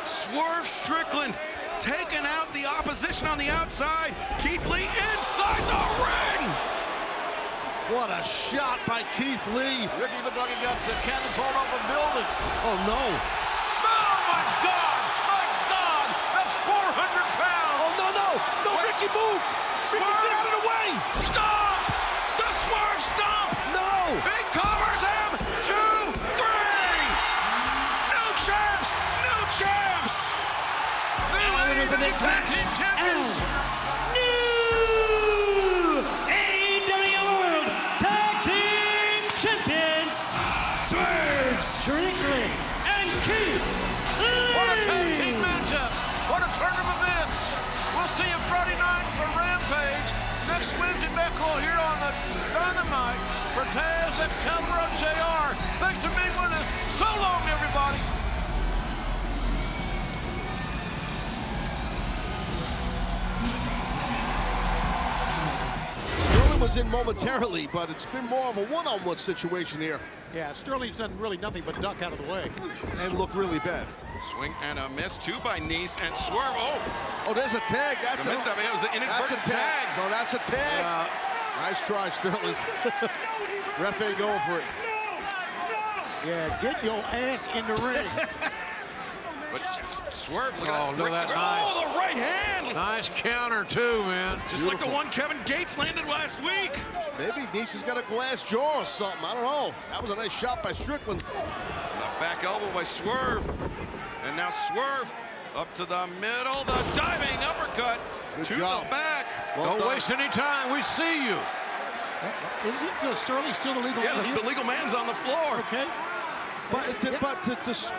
[SPEAKER 2] Swerve Strickland taking out the opposition on the outside. Keith Lee inside the ring!
[SPEAKER 5] What a shot by Keith Lee.
[SPEAKER 3] Ricky looked like he got catapulted off a building.
[SPEAKER 5] Oh, no.
[SPEAKER 3] Oh, my God! My God! That's 400 pounds!
[SPEAKER 5] Oh, no, no! No, Ricky, move! Ricky, get out of the way!
[SPEAKER 2] Stomp! The Swerve stomp!
[SPEAKER 5] No!
[SPEAKER 2] He covers him! 2, 3! New champs! New champs!
[SPEAKER 6] Winners of this match, and new AEW World Tag Team Champions, Swerve Strickland and Keith Lee.
[SPEAKER 3] What a tag team matchup! What a turn of events! We'll see you Friday night for Rampage. Next Wednesday, Beckle here on the Dynamite for Taz at Calvaro JR. Thanks for being with us. So long, everybody.
[SPEAKER 5] Sterling was in momentarily, but it's been more of a one-on-one situation here.
[SPEAKER 1] Yeah, Sterling's done really nothing but duck out of the way.
[SPEAKER 5] And look really bad.
[SPEAKER 2] Swing and a miss. 2 by Nice and Swerve.
[SPEAKER 5] Oh, there's a tag. That's
[SPEAKER 2] Missed up. It was an
[SPEAKER 5] that's a
[SPEAKER 2] inadvertent
[SPEAKER 5] tag.
[SPEAKER 2] tag.
[SPEAKER 5] No, that's a tag. Nice try, Sterling. Ref ain't going for it.
[SPEAKER 1] Yeah, get your ass in the ring.
[SPEAKER 2] But Swerve, look
[SPEAKER 3] Oh,
[SPEAKER 2] at
[SPEAKER 3] look at that. Nice.
[SPEAKER 2] Oh, the right hand!
[SPEAKER 3] Nice counter, too, man.
[SPEAKER 2] Just like the one Kevin Gates landed last week.
[SPEAKER 5] Maybe Nice has got a glass jaw or something. I don't know. That was a nice shot by Strickland.
[SPEAKER 2] The back elbow by Swerve. And now Swerve up to the middle. The diving uppercut
[SPEAKER 5] Good
[SPEAKER 2] to
[SPEAKER 5] job.
[SPEAKER 2] the back.
[SPEAKER 5] Well
[SPEAKER 3] Don't
[SPEAKER 5] done.
[SPEAKER 3] waste any time. We see you.
[SPEAKER 1] Isn't Sterling still the legal
[SPEAKER 2] Yeah,
[SPEAKER 1] man?
[SPEAKER 2] the legal man's on the floor.
[SPEAKER 1] Okay.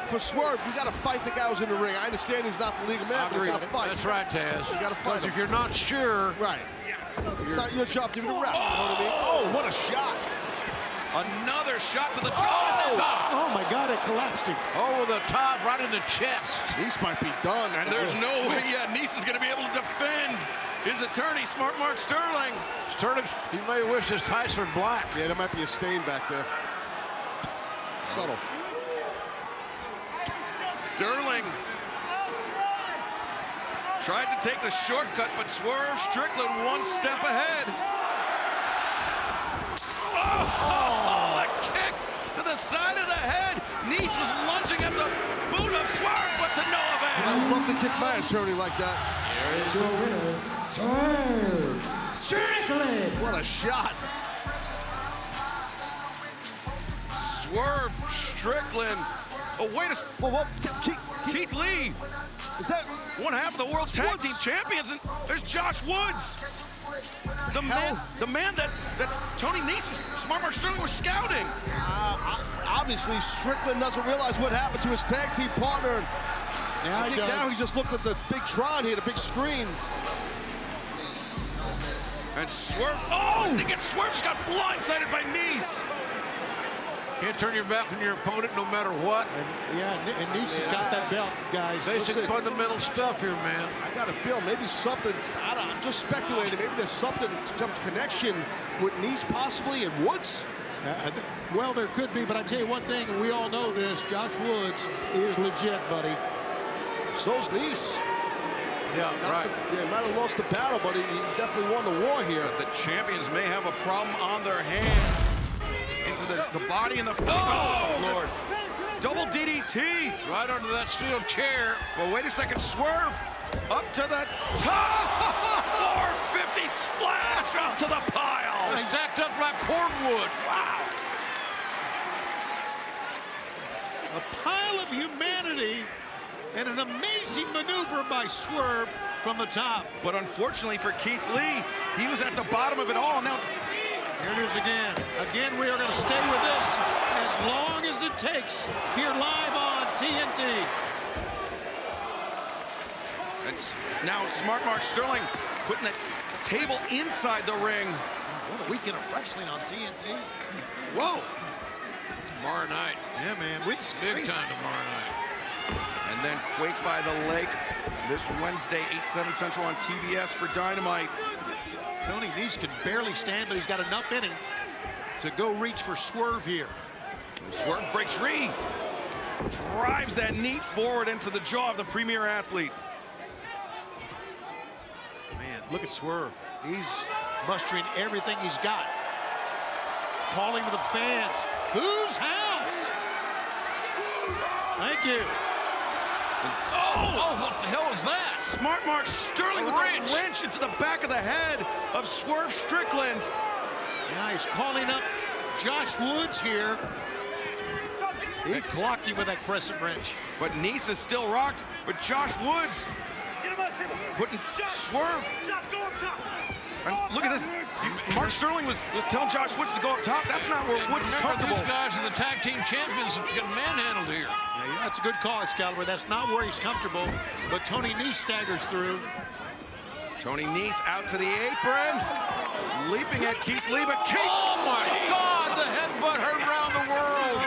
[SPEAKER 5] For Swerve, you got to fight the guy who's in the ing. I understand he's not the legal man, but you got to fight.
[SPEAKER 3] That's right, Taz.
[SPEAKER 5] You got to fight
[SPEAKER 3] Because
[SPEAKER 5] him.
[SPEAKER 3] if you're not sure,
[SPEAKER 5] Right. It's not your job to give it a rep. You know what I mean? Oh, what a shot.
[SPEAKER 2] Another shot to the jaw.
[SPEAKER 1] Oh, my God, it collapsed him.
[SPEAKER 3] over the top, right in the chest.
[SPEAKER 5] Nice might be done.
[SPEAKER 2] And there's no way Nice is going to be able to defend his attorney, Smart Mark Sterling.
[SPEAKER 3] Sterling, he may wish his tights were black.
[SPEAKER 5] Yeah, there might be a stain back there. Subtle.
[SPEAKER 2] Sterling tried to take the shortcut, but Swerve Strickland one step ahead. Oh, the kick to the side of the head. Nice was lunging at the boot of Swerve, but to no avail.
[SPEAKER 5] I would love to kick my attorney like that.
[SPEAKER 6] Here is your winner, Swerve Strickland.
[SPEAKER 5] What a shot.
[SPEAKER 2] Swerve Strickland. Oh, wait a second.
[SPEAKER 5] Well,
[SPEAKER 2] Keith Lee.
[SPEAKER 5] Is that
[SPEAKER 2] one half of the World Tag Team Champions, and there's Josh Woods. The man that Tony Nese and Smart Mark Sterling were scouting.
[SPEAKER 5] Obviously, Strickland doesn't realize what happened to his tag team partner. I think now he just looked at the big Tron here, the big screen.
[SPEAKER 2] And Swerve, I think Swerve just got blindsided by Nice.
[SPEAKER 3] Can't turn your back on your opponent no matter what.
[SPEAKER 1] And Nice has got that belt, guys.
[SPEAKER 3] Basic fundamental stuff here, man.
[SPEAKER 5] I got a feel maybe something, I'm just speculating, maybe there's something, some connection with Nice possibly and Woods?
[SPEAKER 1] Well, there could be, but I tell you one thing, and we all know this, Josh Woods is legit, buddy.
[SPEAKER 5] So's Nice.
[SPEAKER 3] Yeah, right.
[SPEAKER 5] Might have lost the battle, but he definitely won the war here.
[SPEAKER 2] The champions may have a problem on their hands. Into the body and the... Oh, Lord. Double DDT.
[SPEAKER 3] Right under that steel chair.
[SPEAKER 2] Well, wait a second. Swerve up to the top. 450 splash up to the pile.
[SPEAKER 3] Stacked up like cordwood.
[SPEAKER 2] Wow.
[SPEAKER 1] A pile of humanity and an amazing maneuver by Swerve from the top.
[SPEAKER 2] But unfortunately for Keith Lee, he was at the bottom of it all. Now,
[SPEAKER 1] here it is again. Again, we are going to stay with this as long as it takes here live on TNT.
[SPEAKER 2] and now Smart Mark Sterling putting the table inside the ring.
[SPEAKER 1] What a weekend of wrestling on TNT. Whoa.
[SPEAKER 3] Tomorrow night.
[SPEAKER 1] Yeah, man. It's
[SPEAKER 3] big
[SPEAKER 1] crazy.
[SPEAKER 3] time tomorrow night.
[SPEAKER 2] And then Quake by the Lake this Wednesday, 8/7 Central on TBS for Dynamite.
[SPEAKER 1] Tony Nese can barely stand, but he's got enough in him to go reach for Swerve here.
[SPEAKER 2] Swerve breaks free. Drives that knee forward into the jaw of the premier athlete.
[SPEAKER 1] Man, look at Swerve. He's mustering everything he's got. Calling to the fans. Whose house? Thank you.
[SPEAKER 3] Oh, what the hell is that?
[SPEAKER 2] Smart Mark Sterling with a wrench into the back of the head of Swerve Strickland.
[SPEAKER 1] Yeah, he's calling up Josh Woods here. He blocked him with that crescent wrench.
[SPEAKER 2] But Nese is still rocked, but Josh Woods putting Swerve. And look at this. Mark Sterling was telling Josh Woods to go up top. That's not where Woods is comfortable.
[SPEAKER 3] These guys are the tag team champions that get manhandled here.
[SPEAKER 1] Yeah, that's a good call, Excalibur. That's not where he's comfortable. But Tony Nese staggers through.
[SPEAKER 2] Tony Nese out to the apron. Leaping at Keith Lee, but Keith...
[SPEAKER 3] Oh, my God! The headbutt heard around the world.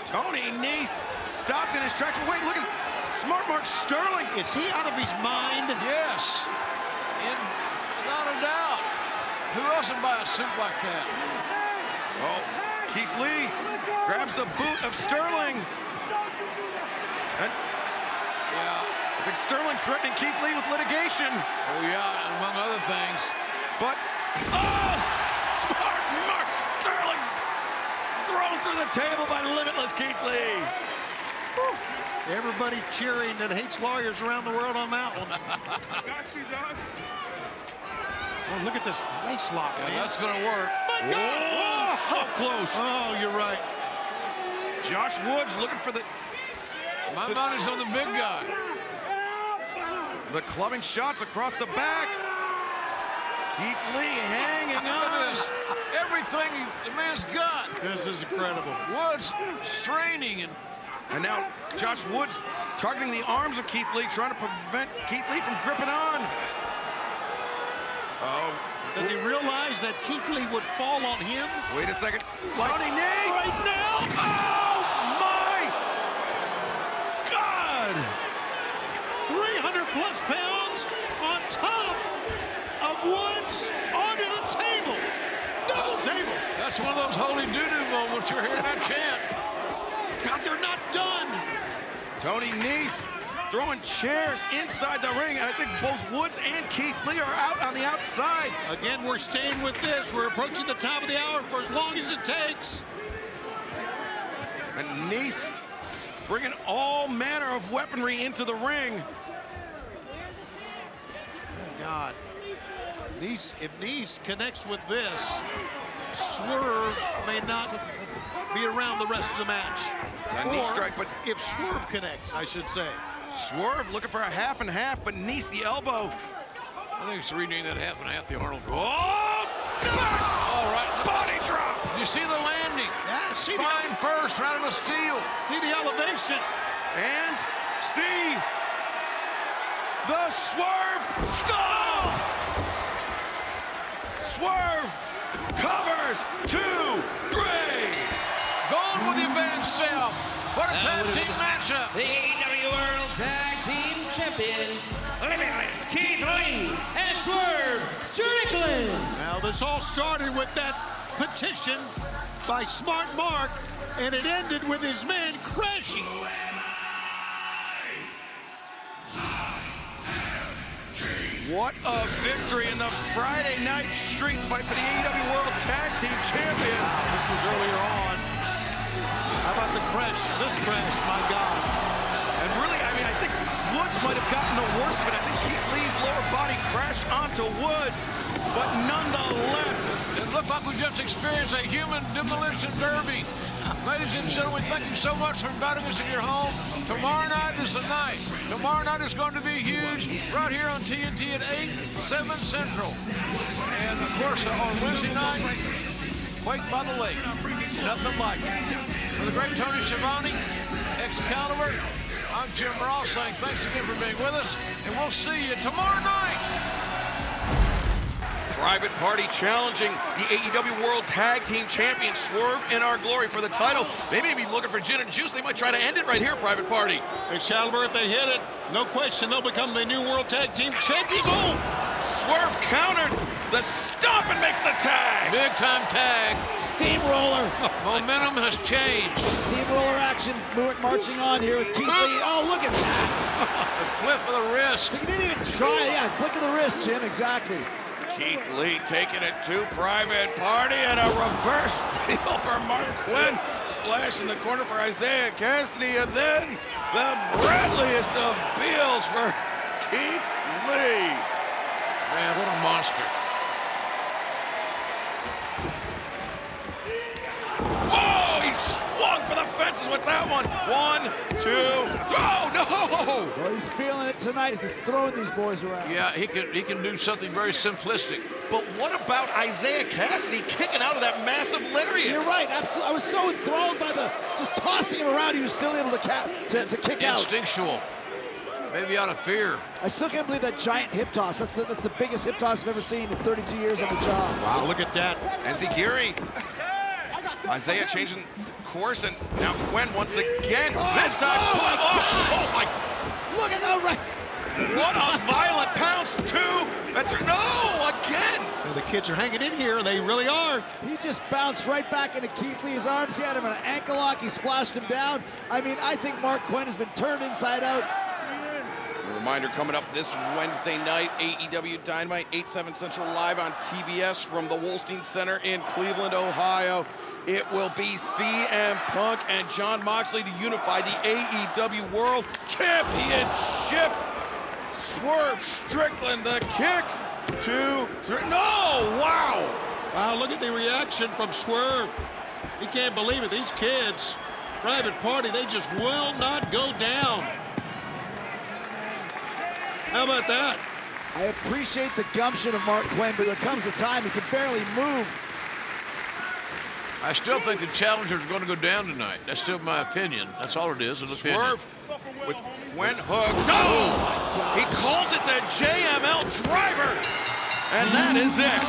[SPEAKER 2] Tony Nese stopped in his tracks. Wait, look at Smart Mark Sterling.
[SPEAKER 1] Is he out of his mind?
[SPEAKER 3] Yes. Without a doubt. Who else would buy a suit like that?
[SPEAKER 2] Oh, Keith Lee grabs the boot of Sterling. And
[SPEAKER 3] yeah.
[SPEAKER 2] It's Sterling threatening Keith Lee with litigation.
[SPEAKER 3] Oh, yeah, among other things.
[SPEAKER 2] But, Smart Mark Sterling thrown through the table by limitless Keith Lee.
[SPEAKER 1] Whew. Everybody cheering that hates lawyers around the world on that one.
[SPEAKER 9] Got you, Doug.
[SPEAKER 1] Oh, look at this waist lock,
[SPEAKER 3] Yeah,
[SPEAKER 1] man.
[SPEAKER 3] that's going to work.
[SPEAKER 1] My God!
[SPEAKER 2] Oh, so close.
[SPEAKER 1] Oh, you're right.
[SPEAKER 2] Josh Woods looking for the
[SPEAKER 3] My money's on the big guy.
[SPEAKER 2] clubbing shots across the back. Keith Lee hanging
[SPEAKER 3] Look at
[SPEAKER 2] on.
[SPEAKER 3] this. Everything the man's got.
[SPEAKER 1] This is incredible.
[SPEAKER 3] Woods straining
[SPEAKER 2] And now Josh Woods targeting the arms of Keith Lee, trying to prevent Keith Lee from gripping on. Oh.
[SPEAKER 1] Does he realize that Keith Lee would fall on him?
[SPEAKER 2] Wait a second.
[SPEAKER 1] Like
[SPEAKER 2] Tony Nese!
[SPEAKER 1] right now?
[SPEAKER 2] Oh, my God!
[SPEAKER 1] 300 plus pounds on top of Woods onto the table. Double table.
[SPEAKER 3] That's one of those holy doo-doo moments. You're hearing that chant.
[SPEAKER 1] God, they're not done.
[SPEAKER 2] Tony Nese throwing chairs inside the ring, and I think both Woods and Keith Lee are out on the outside.
[SPEAKER 1] Again, we're staying with this. We're approaching the top of the hour for as long as it takes.
[SPEAKER 2] And Nese bringing all manner of weaponry into the ring.
[SPEAKER 1] Oh, God. If Nese connects with this, Swerve may not be around the rest of the match.
[SPEAKER 2] A knee strike, but
[SPEAKER 1] if Swerve connects, I should say.
[SPEAKER 2] Swerve looking for a half and half, but Nese the elbow.
[SPEAKER 3] I think it's renaming that half and half the Arnold.
[SPEAKER 2] Oh!
[SPEAKER 3] All right.
[SPEAKER 2] Body drop!
[SPEAKER 3] Did you see the landing?
[SPEAKER 1] Yeah, see
[SPEAKER 3] Spine first, right on the steel.
[SPEAKER 1] See the elevation.
[SPEAKER 2] And see the Swerve stall! Swerve covers 2, 3.
[SPEAKER 3] Going with the advanced step. What a tag team matchup.
[SPEAKER 12] The AEW World Tag Team Champions, Limitless Keith Lee and Swerve Strickland.
[SPEAKER 1] Now This all started with that petition by Smart Mark, and it ended with his man crashing.
[SPEAKER 2] What a victory in the Friday night street fight for the AEW World Tag Team Champion.
[SPEAKER 1] This was earlier on. How about the crash? This crash, my God.
[SPEAKER 2] And really, I mean, I think Woods might have gotten the worst of it. I think Keith Lee's lower body crashed onto Woods, but nonetheless,
[SPEAKER 3] It looked like we just experienced a human demolition derby. Ladies and gentlemen, thank you so much for inviting us in your home. Tomorrow night is the night. Tomorrow night is going to be huge right here on TNT at 8, 7 Central. And of course, on Wednesday night, Quake by the Lake. Nothing like it. For the great Tony Schiavone, Excalibur, I'm Jim Ross saying thanks again for being with us, and we'll see you tomorrow night.
[SPEAKER 2] Private Party challenging the AEW World Tag Team Champion Swerve in Our Glory for the titles. They may be looking for gin and juice. They might try to end it right here, Private Party.
[SPEAKER 1] Excalibur, if they hit it, no question, they'll become the new World Tag Team Champions. Oh!
[SPEAKER 2] Swerve countered the stomp and makes the tag.
[SPEAKER 3] Big time tag.
[SPEAKER 7] Steamroller.
[SPEAKER 3] Momentum has changed.
[SPEAKER 7] Steamroller action. Marching on here with Keith Lee. Oh, look at that.
[SPEAKER 3] The flip of the wrist.
[SPEAKER 7] So he didn't even try. Yeah, flick of the wrist, Jim. Exactly.
[SPEAKER 2] Keith Lee taking it to Private Party and a reverse peel for Mark Quinn. Splash in the corner for Isaiah Cassidy, and then the Bradleyest of peels for Keith Lee.
[SPEAKER 3] Man, what a monster.
[SPEAKER 2] Whoa, he swung for the fences with that one. 1, 2, oh no!
[SPEAKER 7] Well, he's feeling it tonight. He's just throwing these boys around.
[SPEAKER 3] Yeah, he can do something very simplistic.
[SPEAKER 2] But what about Isaiah Cassidy kicking out of that massive lariat?
[SPEAKER 7] You're right, absolutely. I was so enthralled by the just tossing him around. He was still able to kick out.
[SPEAKER 3] Instinctual. Maybe out of fear.
[SPEAKER 7] I still can't believe that giant hip toss. That's the biggest hip toss I've ever seen in 32 years on the job.
[SPEAKER 2] Wow, look at that. Enziguri. Isaiah changing course, and now Quinn once again. This time, oh my.
[SPEAKER 7] Look at that right.
[SPEAKER 2] What a violent pounce, 2. That's no, again.
[SPEAKER 1] And the kids are hanging in here, they really are.
[SPEAKER 7] He just bounced right back into Keith Lee's arms. He had him in an ankle lock. He splashed him down. I mean, I think Mark Quinn has been turned inside out.
[SPEAKER 2] A reminder coming up this Wednesday night, AEW Dynamite, 8/7 Central live on TBS from the Wolstein Center in Cleveland, Ohio. It will be CM Punk and Jon Moxley to unify the AEW World Championship. Swerve Strickland, the kick, 2, 3, no, wow.
[SPEAKER 1] Wow, look at the reaction from Swerve. He can't believe it. These kids, Private Party, they just will not go down. How about that?
[SPEAKER 7] I appreciate the gumption of Mark Quinn, but there comes a time he can barely move.
[SPEAKER 3] I still think the challenger is going to go down tonight. That's still my opinion. That's all it is, an opinion.
[SPEAKER 2] Swerve with Quinn hooked. Oh! He calls it the JML driver. And that is it.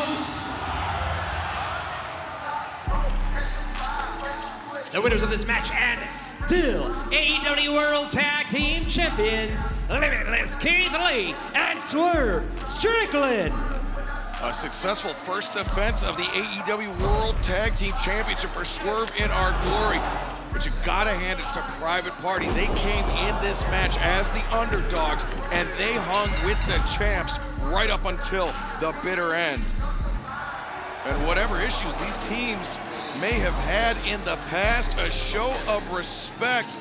[SPEAKER 12] The winners of this match and still AEW World Tag Team Champions, Limitless Keith Lee and Swerve Strickland.
[SPEAKER 2] A successful first defense of the AEW World Tag Team Championship for Swerve in Our Glory. But you gotta hand it to Private Party. They came in this match as the underdogs, and they hung with the champs right up until the bitter end. And whatever issues these teams may have had in the past, a show of respect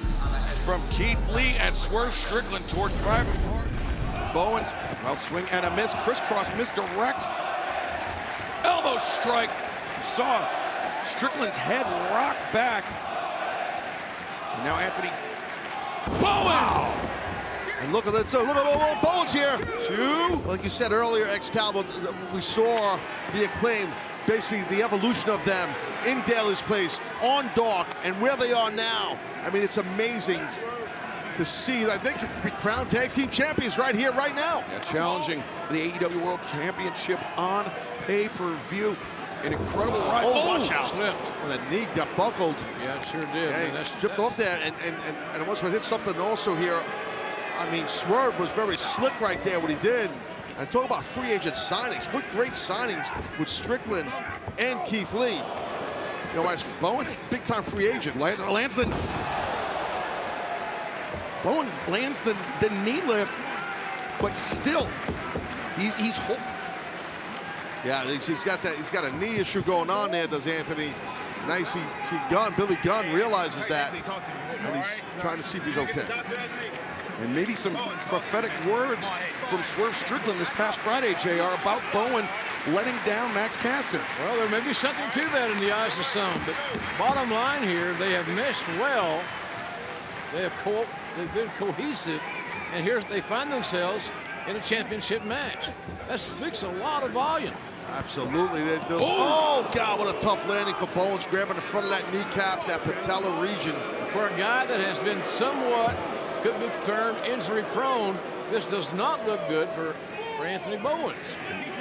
[SPEAKER 2] from Keith Lee and Swerve Strickland toward Private Party. Bowens, well, swing and a miss, crisscross misdirect. Elbow strike. Saw Strickland's head rock back. And now Anthony Bowens. Wow.
[SPEAKER 5] And look at that. So look at Bowens here. 2. Like you said earlier, Excalibur, we saw the Acclaim, basically the evolution of them in Daly's Place, on Dark, and where they are now. I mean, it's amazing to see that they could be crowned tag team champions right here, right now.
[SPEAKER 2] Yeah, challenging the AEW World Championship on pay-per-view. An incredible ride.
[SPEAKER 5] Oh,
[SPEAKER 3] watch out. Slipped.
[SPEAKER 5] Well, that knee got buckled.
[SPEAKER 3] Yeah, it sure did.
[SPEAKER 5] Yeah,
[SPEAKER 3] Man,
[SPEAKER 5] stripped off there, and once we hit something also here, I mean, Swerve was very slick right there, what he did. And talk about free agent signings. What great signings with Strickland and Keith Lee. You know, as Bowens, big-time free agent.
[SPEAKER 13] Lands the... Bowens lands the knee lift, but still, he's whole.
[SPEAKER 5] Yeah, he's got a knee issue going on there, does Anthony. Nice, Billy Gunn realizes that, and he's trying to see if he's okay.
[SPEAKER 13] And maybe some prophetic words from Swerve Strickland this past Friday, JR, about Bowens letting down Max Caster.
[SPEAKER 3] Well, there may be something to that in the eyes of some, but bottom line here, they have meshed well. They've been cohesive, and here they find themselves in a championship match. That speaks a lot of volume.
[SPEAKER 5] Absolutely. Oh, God, what a tough landing for Bowens, grabbing the front of that kneecap, that patella region.
[SPEAKER 3] For a guy that has been somewhat, could be termed injury-prone, this does not look good for Anthony Bowens.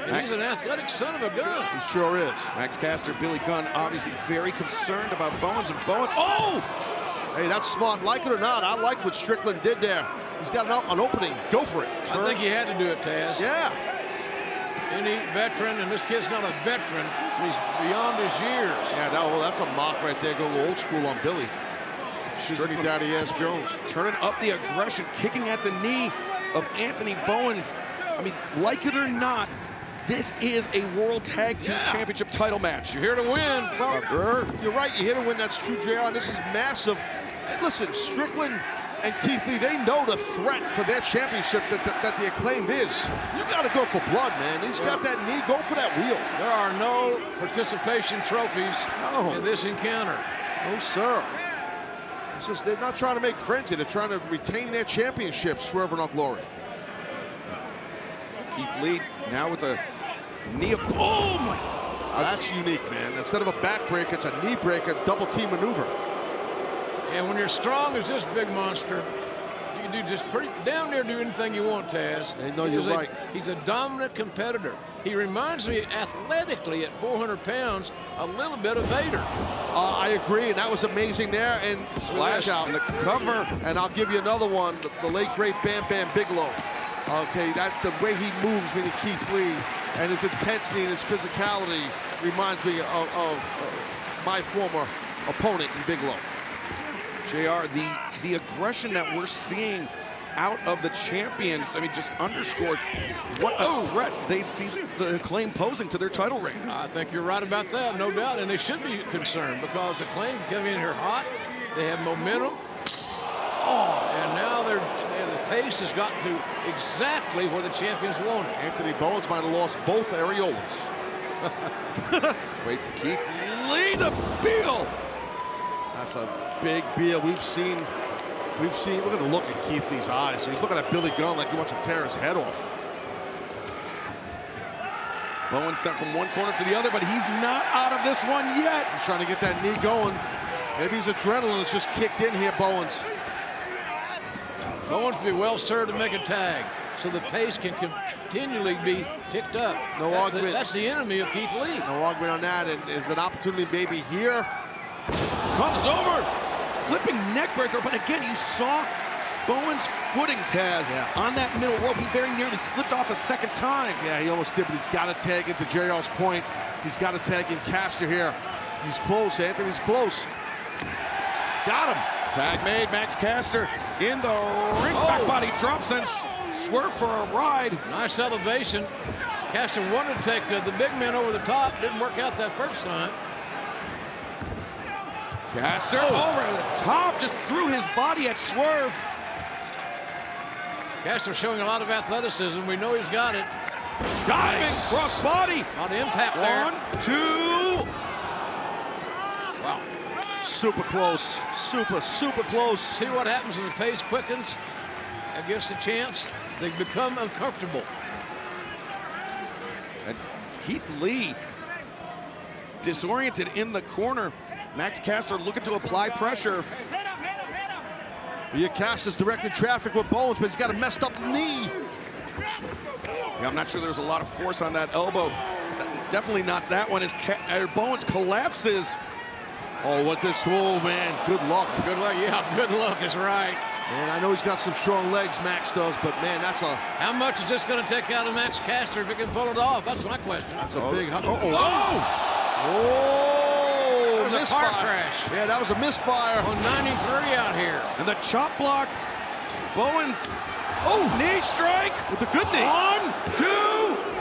[SPEAKER 3] And he's an athletic son of a gun.
[SPEAKER 5] He sure is.
[SPEAKER 13] Max Caster, Billy Gunn, obviously very concerned about Bowens, and Bowens, oh!
[SPEAKER 5] Hey, that's smart. Like it or not, I like what Strickland did there. He's got an opening. Go for it.
[SPEAKER 3] I think he had to do it, Taz.
[SPEAKER 5] Yeah.
[SPEAKER 3] Any veteran, and this kid's not a veteran, he's beyond his years.
[SPEAKER 5] Yeah, well, that's a mock right there. Go a little old school on Billy. Strickland, Daddy-ass Jones.
[SPEAKER 13] Turning up the aggression, kicking at the knee of Anthony Bowens. I mean, like it or not, this is a World Tag Team Championship title match.
[SPEAKER 3] You're here to win.
[SPEAKER 5] Well, you're right. You're here to win. That's true, JR. And this is massive. And listen, Strickland and Keith Lee, they know the threat for their championships that the Acclaimed is. You got to go for blood, man. He's got that knee. Go for that wheel.
[SPEAKER 3] There are no participation trophies in this encounter.
[SPEAKER 5] No, sir. It's just they're not trying to make friends here. They're trying to retain their championship, Swerve and Our Glory.
[SPEAKER 13] Keith Lee now with a knee of... Oh, my...
[SPEAKER 5] That's unique, man. Instead of a back break, it's a knee break, a double team maneuver.
[SPEAKER 3] And when you're strong as this big monster, you can do just pretty damn near do anything you want, Taz.
[SPEAKER 5] I know you're right.
[SPEAKER 3] He's a dominant competitor. He reminds me athletically at 400 pounds a little bit of Vader.
[SPEAKER 5] I agree, and that was amazing there. And splash out in the cover. And I'll give you another one, the late, great Bam Bam Bigelow. Okay, that's the way he moves, meaning Keith Lee, and his intensity and his physicality reminds me of my former opponent in Bigelow.
[SPEAKER 13] JR, the aggression that we're seeing out of the champions, I mean, just underscores what a threat they see the Acclaim posing to their title reign.
[SPEAKER 3] I think you're right about that, no doubt, and they should be concerned because the Acclaim come in here hot, they have momentum, and now the pace has got to exactly where the champions want it.
[SPEAKER 5] Anthony Bowens might have lost both areolas.
[SPEAKER 13] Wait, Keith Lee, the Beal.
[SPEAKER 5] That's a big Beal. We've seen, look at the look in Keith Lee's eyes. He's looking at Billy Gunn like he wants to tear his head off.
[SPEAKER 13] Bowens sent from one corner to the other, but he's not out of this one yet.
[SPEAKER 5] He's trying to get that knee going. Maybe his adrenaline is just kicked in here, Bowens.
[SPEAKER 3] Bowens to be well served to make a tag, so the pace can continually be ticked up.
[SPEAKER 5] No argument.
[SPEAKER 3] That's the enemy of Keith Lee.
[SPEAKER 5] No argument on that. And is an opportunity maybe here?
[SPEAKER 13] Comes over, flipping neckbreaker, but again, you saw Bowens' footing, Taz, on that middle rope. He very nearly slipped off a second time.
[SPEAKER 5] Yeah, he almost did, but he's got to tag into JR's point. He's got to tag in Caster here. He's close, Anthony's close. Got him.
[SPEAKER 13] Tag made, Max Caster in the ring. Back body drops and Swerve for a ride.
[SPEAKER 3] Nice elevation. Caster wanted to take the big man over the top. Didn't work out that first time.
[SPEAKER 13] Caster over the top, just threw his body at Swerve.
[SPEAKER 3] Caster showing a lot of athleticism. We know he's got it.
[SPEAKER 13] Diving cross body.
[SPEAKER 3] A lot of impact there.
[SPEAKER 13] 1, 2.
[SPEAKER 3] Wow.
[SPEAKER 5] Super close. Super close.
[SPEAKER 3] See what happens when the pace quickens against the champs? They become uncomfortable.
[SPEAKER 13] And Keith Lee disoriented in the corner. Max Caster looking to apply pressure.
[SPEAKER 5] Yeah, Caster's directing traffic with Bowens, but he's got a messed up knee.
[SPEAKER 13] Yeah, I'm not sure there's a lot of force on that elbow. Definitely not that one as Bowens collapses.
[SPEAKER 5] Oh, what this, oh man, good luck.
[SPEAKER 3] Good luck, yeah, good luck is right.
[SPEAKER 5] Man, I know he's got some strong legs, Max does, but man, that's a...
[SPEAKER 3] How much is this going to take out of Max Caster if he can pull it off? That's my question.
[SPEAKER 5] That's a big... Oh!
[SPEAKER 3] That was a car crash.
[SPEAKER 5] Yeah, that was a misfire.
[SPEAKER 3] On 93 out here.
[SPEAKER 13] And the chop block. Bowens. Oh, knee strike.
[SPEAKER 5] With the good knee.
[SPEAKER 13] 1, 2,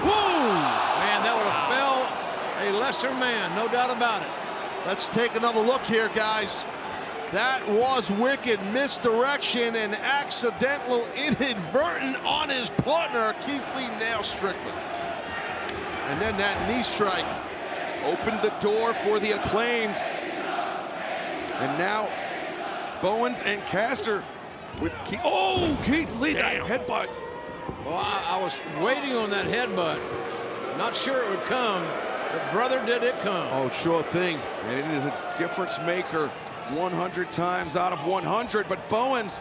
[SPEAKER 13] whoa!
[SPEAKER 3] Man, that would have fell a lesser man, no doubt about it.
[SPEAKER 5] Let's take another look here, guys. That was wicked misdirection and accidental inadvertent on his partner, Keith Lee nails Strickland. And then that knee strike
[SPEAKER 13] Opened the door for the Acclaimed. And now Bowens and Caster with Keith. Oh, Keith Lee, that headbutt.
[SPEAKER 3] Well, I was waiting on that headbutt. Not sure it would come, but brother, did it come.
[SPEAKER 5] Oh, sure thing.
[SPEAKER 13] And it is a difference maker 100 times out of 100, but Bowens.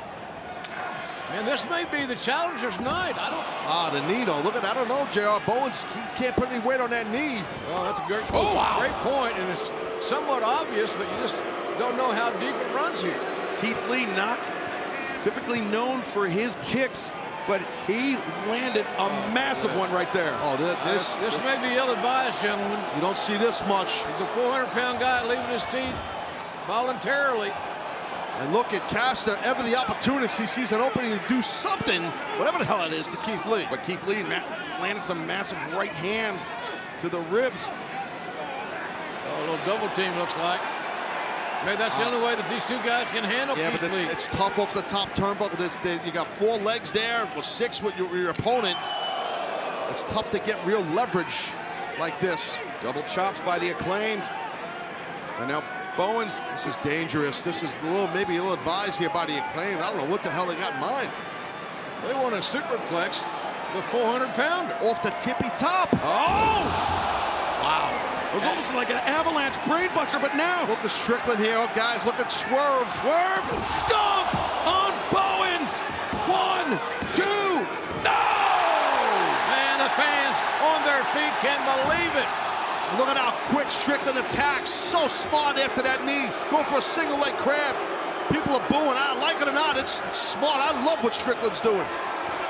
[SPEAKER 3] Man, this may be the challenger's night. I don't.
[SPEAKER 5] Ah, the knee though. Look at that. I don't know, JR. Bowens, he can't put any weight on that knee.
[SPEAKER 3] Oh, that's a great point. Oh, wow. Great point, and it's somewhat obvious, but you just don't know how deep it runs here.
[SPEAKER 13] Keith Lee not typically known for his kicks, but he landed a massive one right there.
[SPEAKER 5] Oh,
[SPEAKER 3] this may be ill-advised, gentlemen.
[SPEAKER 5] You don't see this much.
[SPEAKER 3] He's a 400-pound guy leaving his seat voluntarily.
[SPEAKER 5] And look at Caster, ever the opportunity, he sees an opening to do something, whatever the hell it is, to Keith Lee.
[SPEAKER 13] But Keith Lee landed some massive right hands to the ribs.
[SPEAKER 3] Oh, a little double team looks like. Maybe that's the only way that these two guys can handle Keith
[SPEAKER 5] but
[SPEAKER 3] Lee.
[SPEAKER 5] It's tough off the top turnbuckle. You got 4 legs there, with 6 with your opponent. It's tough to get real leverage like this.
[SPEAKER 13] Double chops by the Acclaimed. And now Bowens.
[SPEAKER 5] This is dangerous. This is maybe a little advised here by the Acclaimed. I don't know what the hell they got in mind.
[SPEAKER 3] They want to superplex the 400-pounder.
[SPEAKER 5] Off the tippy top.
[SPEAKER 13] Oh!
[SPEAKER 3] Wow.
[SPEAKER 13] It was almost like an avalanche brainbuster, but now.
[SPEAKER 5] Look at Strickland here. Oh, guys, look at Swerve.
[SPEAKER 13] Swerve, stomp on Bowens. 1, 2, no!
[SPEAKER 3] Man, the fans on their feet can't believe it.
[SPEAKER 5] Look at how quick Strickland attacks. So smart after that knee. Go for a single leg crab. People are booing. I like it or not, it's smart. I love what Strickland's doing.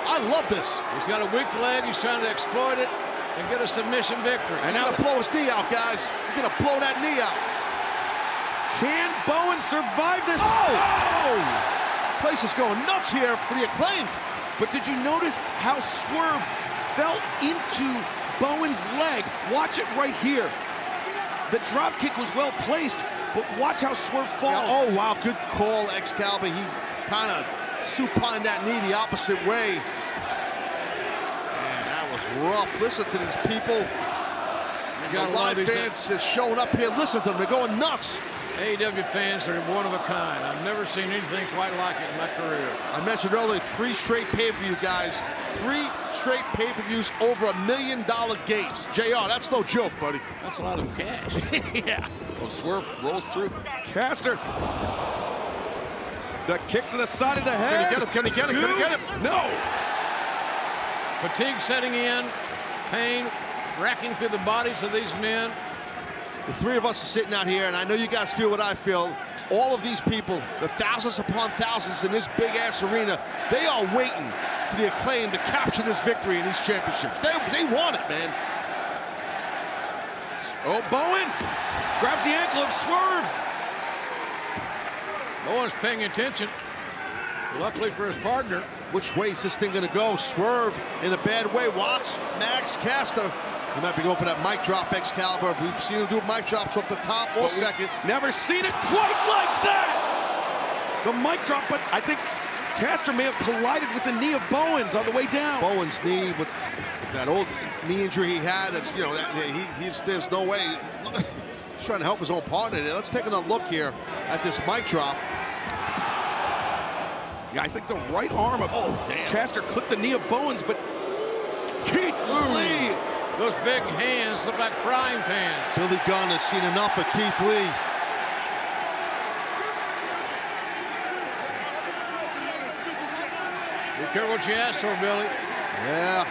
[SPEAKER 5] I love this.
[SPEAKER 3] He's got a weak leg. He's trying to exploit it and get a submission victory.
[SPEAKER 5] And now to blow his knee out, guys. You're gonna blow that knee out.
[SPEAKER 13] Can Bowens survive this?
[SPEAKER 5] Oh! Place is going nuts here for the Acclaimed.
[SPEAKER 13] But did you notice how Swerve fell into Bowens' leg? Watch it right here. The drop kick was well placed, but watch how Swerve falls.
[SPEAKER 5] Yeah, oh, wow, good call, Excalibur. He kind of supined that knee the opposite way. Man, that was rough. Listen to these people. The live fans is showing up here. Listen to them. They're going nuts.
[SPEAKER 3] AEW fans are one of a kind. I've never seen anything quite like it in my career.
[SPEAKER 5] I mentioned earlier, 3 straight pay-per-view, guys. 3 straight pay-per-views over $1 million gates. JR, that's no joke, buddy.
[SPEAKER 3] That's a lot of cash.
[SPEAKER 13] Yeah. So Swerve rolls through. Caster. The kick to the side of the head.
[SPEAKER 5] Can he get him? Can he get him?
[SPEAKER 13] No.
[SPEAKER 3] Fatigue setting in. Pain racking through the bodies of these men.
[SPEAKER 5] The 3 of us are sitting out here, and I know you guys feel what I feel. All of these people, the thousands upon thousands in this big-ass arena, they are waiting for the Acclaim to capture this victory in these championships. They want it, man.
[SPEAKER 13] Oh, Bowens grabs the ankle of Swerve.
[SPEAKER 3] Bowens paying attention, luckily for his partner.
[SPEAKER 5] Which way is this thing gonna go? Swerve in a bad way. Watch Max Caster. He might be going for that mic drop, Excalibur. We've seen him do mic drops off the top or second.
[SPEAKER 13] Never seen it quite like that. The mic drop, but I think Caster may have collided with the knee of Bowens on the way down.
[SPEAKER 5] Bowens' knee with that old knee injury he had. That's, you know, there's no way. He's trying to help his own partner there. Let's take another look here at this mic drop.
[SPEAKER 13] Yeah, I think the right arm of Caster clipped the knee of Bowens, but Keith Lee.
[SPEAKER 3] Those big hands look like frying pans.
[SPEAKER 5] Billy Gunn has seen enough of Keith Lee.
[SPEAKER 3] Be careful what you ask for, Billy.
[SPEAKER 5] Yeah.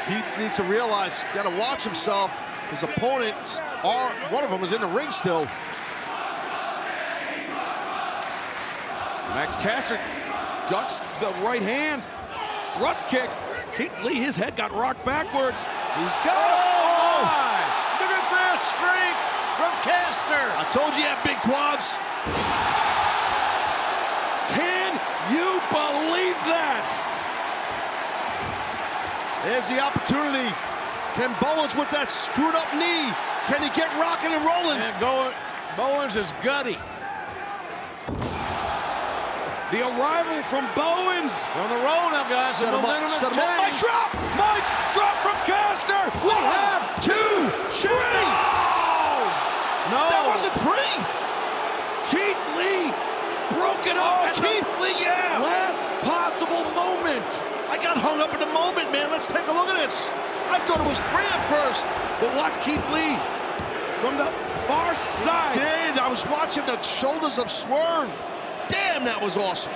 [SPEAKER 5] Keith needs to realize, got to watch himself. His opponents one of them is in the ring still.
[SPEAKER 13] Max Caster ducks the right hand. Thrust kick. Keith Lee, his head got rocked backwards. He got
[SPEAKER 3] Oh, my! Look at this streak from Caster.
[SPEAKER 5] I told you he had big quads.
[SPEAKER 13] Can you believe that?
[SPEAKER 5] There's the opportunity. Can Bowens with that screwed up knee, can he get rocking and rolling?
[SPEAKER 3] And Bowens is gutty.
[SPEAKER 13] The arrival from Bowens.
[SPEAKER 3] On the roll now, guys.
[SPEAKER 5] Set
[SPEAKER 3] The
[SPEAKER 5] him
[SPEAKER 3] momentum
[SPEAKER 5] up, set
[SPEAKER 3] has
[SPEAKER 5] him up. Mike
[SPEAKER 3] changed.
[SPEAKER 5] drop!
[SPEAKER 13] Mike, drop from Caster. We have 2, 3.
[SPEAKER 3] No.
[SPEAKER 5] That wasn't 3.
[SPEAKER 13] Keith Lee broke it up.
[SPEAKER 5] Oh, Keith Lee, yeah.
[SPEAKER 13] Last possible moment.
[SPEAKER 5] I got hung up in the moment, man. Let's take a look at this. I thought it was 3 at first.
[SPEAKER 13] But watch Keith Lee from the far side.
[SPEAKER 5] Dude, I was watching the shoulders of Swerve. Damn, that was awesome.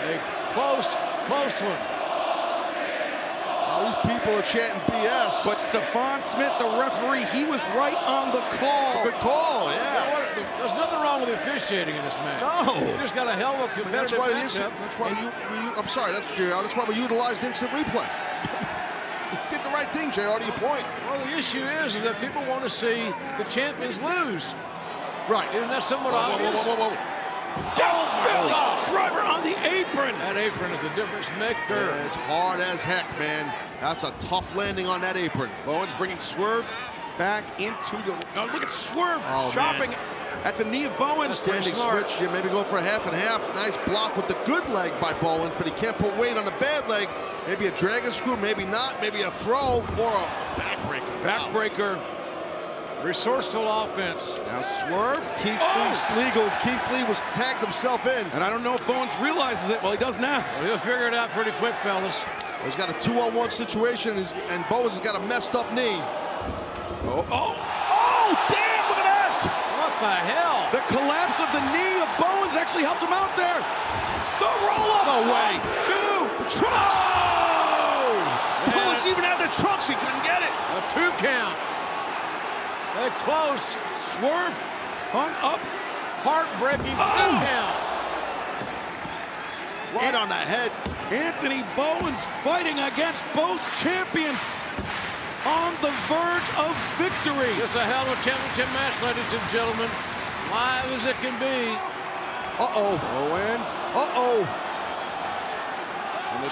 [SPEAKER 3] A close one.
[SPEAKER 5] All these people are chanting BS.
[SPEAKER 13] But Stephon Smith, the referee, he was right on the call.
[SPEAKER 5] It's a good call, yeah.
[SPEAKER 3] You know what? There's nothing wrong with the officiating in this match.
[SPEAKER 5] No.
[SPEAKER 3] You just got a hell of a competitive matchup.
[SPEAKER 5] That's why I'm sorry, that's JR. That's why we utilized instant replay. Did the right thing, JR, to your point.
[SPEAKER 3] Well, the issue is that people want to see the champions lose.
[SPEAKER 5] Right.
[SPEAKER 3] Isn't that somewhat obvious?
[SPEAKER 5] Whoa.
[SPEAKER 13] Driver on the apron.
[SPEAKER 3] That apron is the difference maker.
[SPEAKER 5] Yeah, it's hard as heck, man. That's a tough landing on that apron.
[SPEAKER 13] Bowens bringing Swerve back into the... Oh, look at Swerve
[SPEAKER 5] Oh,
[SPEAKER 13] chopping at the knee of Bowens.
[SPEAKER 5] Standing
[SPEAKER 3] smart.
[SPEAKER 5] switch, yeah, maybe go for a half and half. Nice block with the good leg by Bowens, but he can't put weight on the bad leg. Maybe a dragon screw, maybe not. Maybe a throw or a backbreaker.
[SPEAKER 13] Backbreaker.
[SPEAKER 3] Resourceful offense.
[SPEAKER 5] Now Swerve, Keith Lee's legal. Keith Lee was tagged himself in.
[SPEAKER 13] And I don't know if Bowens realizes it. Well, he does now.
[SPEAKER 3] Well, he'll figure it out pretty quick, fellas.
[SPEAKER 5] He's got a 2-on-1 situation, and Bowens has got a messed up knee.
[SPEAKER 13] Oh, damn, look at that.
[SPEAKER 3] What the hell?
[SPEAKER 13] The collapse of the knee of Bowens actually helped him out there. The roll-up.
[SPEAKER 5] No way.
[SPEAKER 13] 2.
[SPEAKER 5] The trunks.
[SPEAKER 13] Oh!
[SPEAKER 5] Bowens even had the trunks. He couldn't get it.
[SPEAKER 3] A 2 count. They're close.
[SPEAKER 13] Swerve hung up.
[SPEAKER 3] Heartbreaking 2 count.
[SPEAKER 5] Right on the head.
[SPEAKER 13] Anthony Bowens fighting against both champions on the verge of victory.
[SPEAKER 3] It's a hell of a championship match, ladies and gentlemen. Live as it can be.
[SPEAKER 5] Uh-oh.
[SPEAKER 13] Bowens.
[SPEAKER 5] Uh-oh.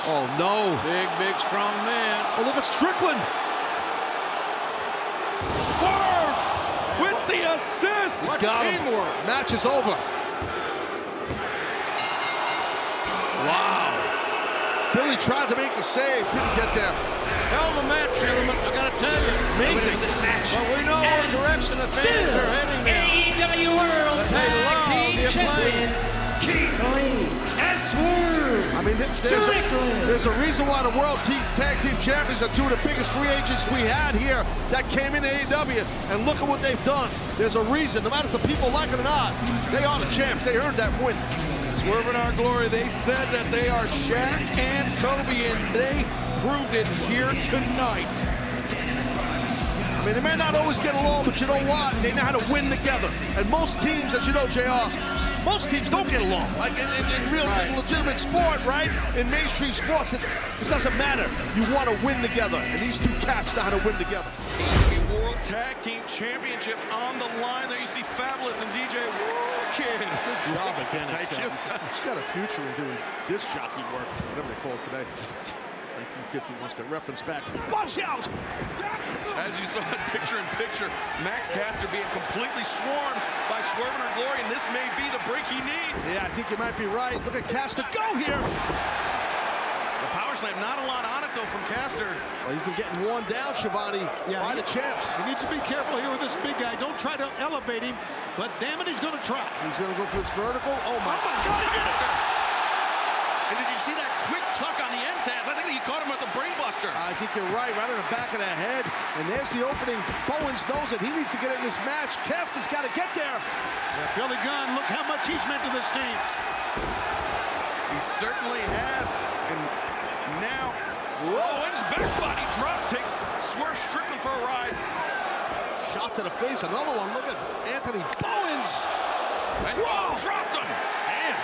[SPEAKER 5] Oh, no.
[SPEAKER 3] Big, strong man.
[SPEAKER 5] Oh, look at Strickland.
[SPEAKER 13] Swerve with the assist.
[SPEAKER 5] He's got him.
[SPEAKER 3] Teamwork.
[SPEAKER 5] Match is over. Wow. Billy tried to make the save, didn't get there.
[SPEAKER 3] Hell of a match, gentlemen. I gotta tell you.
[SPEAKER 12] Amazing. This match.
[SPEAKER 3] But we know what direction the fans are heading now.
[SPEAKER 12] AEW World
[SPEAKER 3] But they love
[SPEAKER 12] Tag Team
[SPEAKER 3] the acclaim.
[SPEAKER 12] Champions Keith Lee and Swerve
[SPEAKER 5] I mean, there's a reason why the World Tag Team Champions are 2 of the biggest free agents we had here that came in AEW, and look at what they've done. There's a reason, no matter if the people like it or not, they are the champs. They earned that win.
[SPEAKER 13] Swerve in our glory. They said that they are Shaq and Kobe, and they proved it here tonight.
[SPEAKER 5] I mean, they may not always get along, but you know what? They know how to win together. And most teams, as you know, JR, most teams don't get along. Like in real legitimate sport, right? In mainstream sports, it doesn't matter. You want to win together. And these 2 cats know how to win together.
[SPEAKER 13] The World Tag Team Championship on the line. There you see Fabulous and DJ Kid.
[SPEAKER 5] Good job again.
[SPEAKER 13] Thank you.
[SPEAKER 5] She's got a future in doing disc jockey work, whatever they call it today. 1950 wants to reference back. Watch out!
[SPEAKER 13] As you saw that picture-in-picture, Max Caster being completely swarmed by Swerve in our glory, and this may be the break he needs.
[SPEAKER 5] Yeah, I think you might be right. Look at Caster go here.
[SPEAKER 13] The power slam, not a lot on it though from Caster.
[SPEAKER 5] Well, he's been getting worn down, Shivani, by the champs.
[SPEAKER 1] He needs to be careful here with this big guy. Don't try to elevate him, but damn it, he's going to try.
[SPEAKER 5] He's going to go for this vertical. Oh my
[SPEAKER 13] God, he did it! And did you see that quick tuck on the end, Taz? I think he caught him with the brainbuster.
[SPEAKER 5] I think you're right on the back of the head. And there's the opening. Bowens knows it. He needs to get in this match. Caster's got to get there.
[SPEAKER 1] Yeah, Billy Gunn, look how much he's meant to this team.
[SPEAKER 13] He certainly has. And now, Bowens back body drop takes Swerve Strickland for a ride.
[SPEAKER 5] Shot to the face. Another one. Look at Anthony Bowens.
[SPEAKER 13] And dropped him. Man.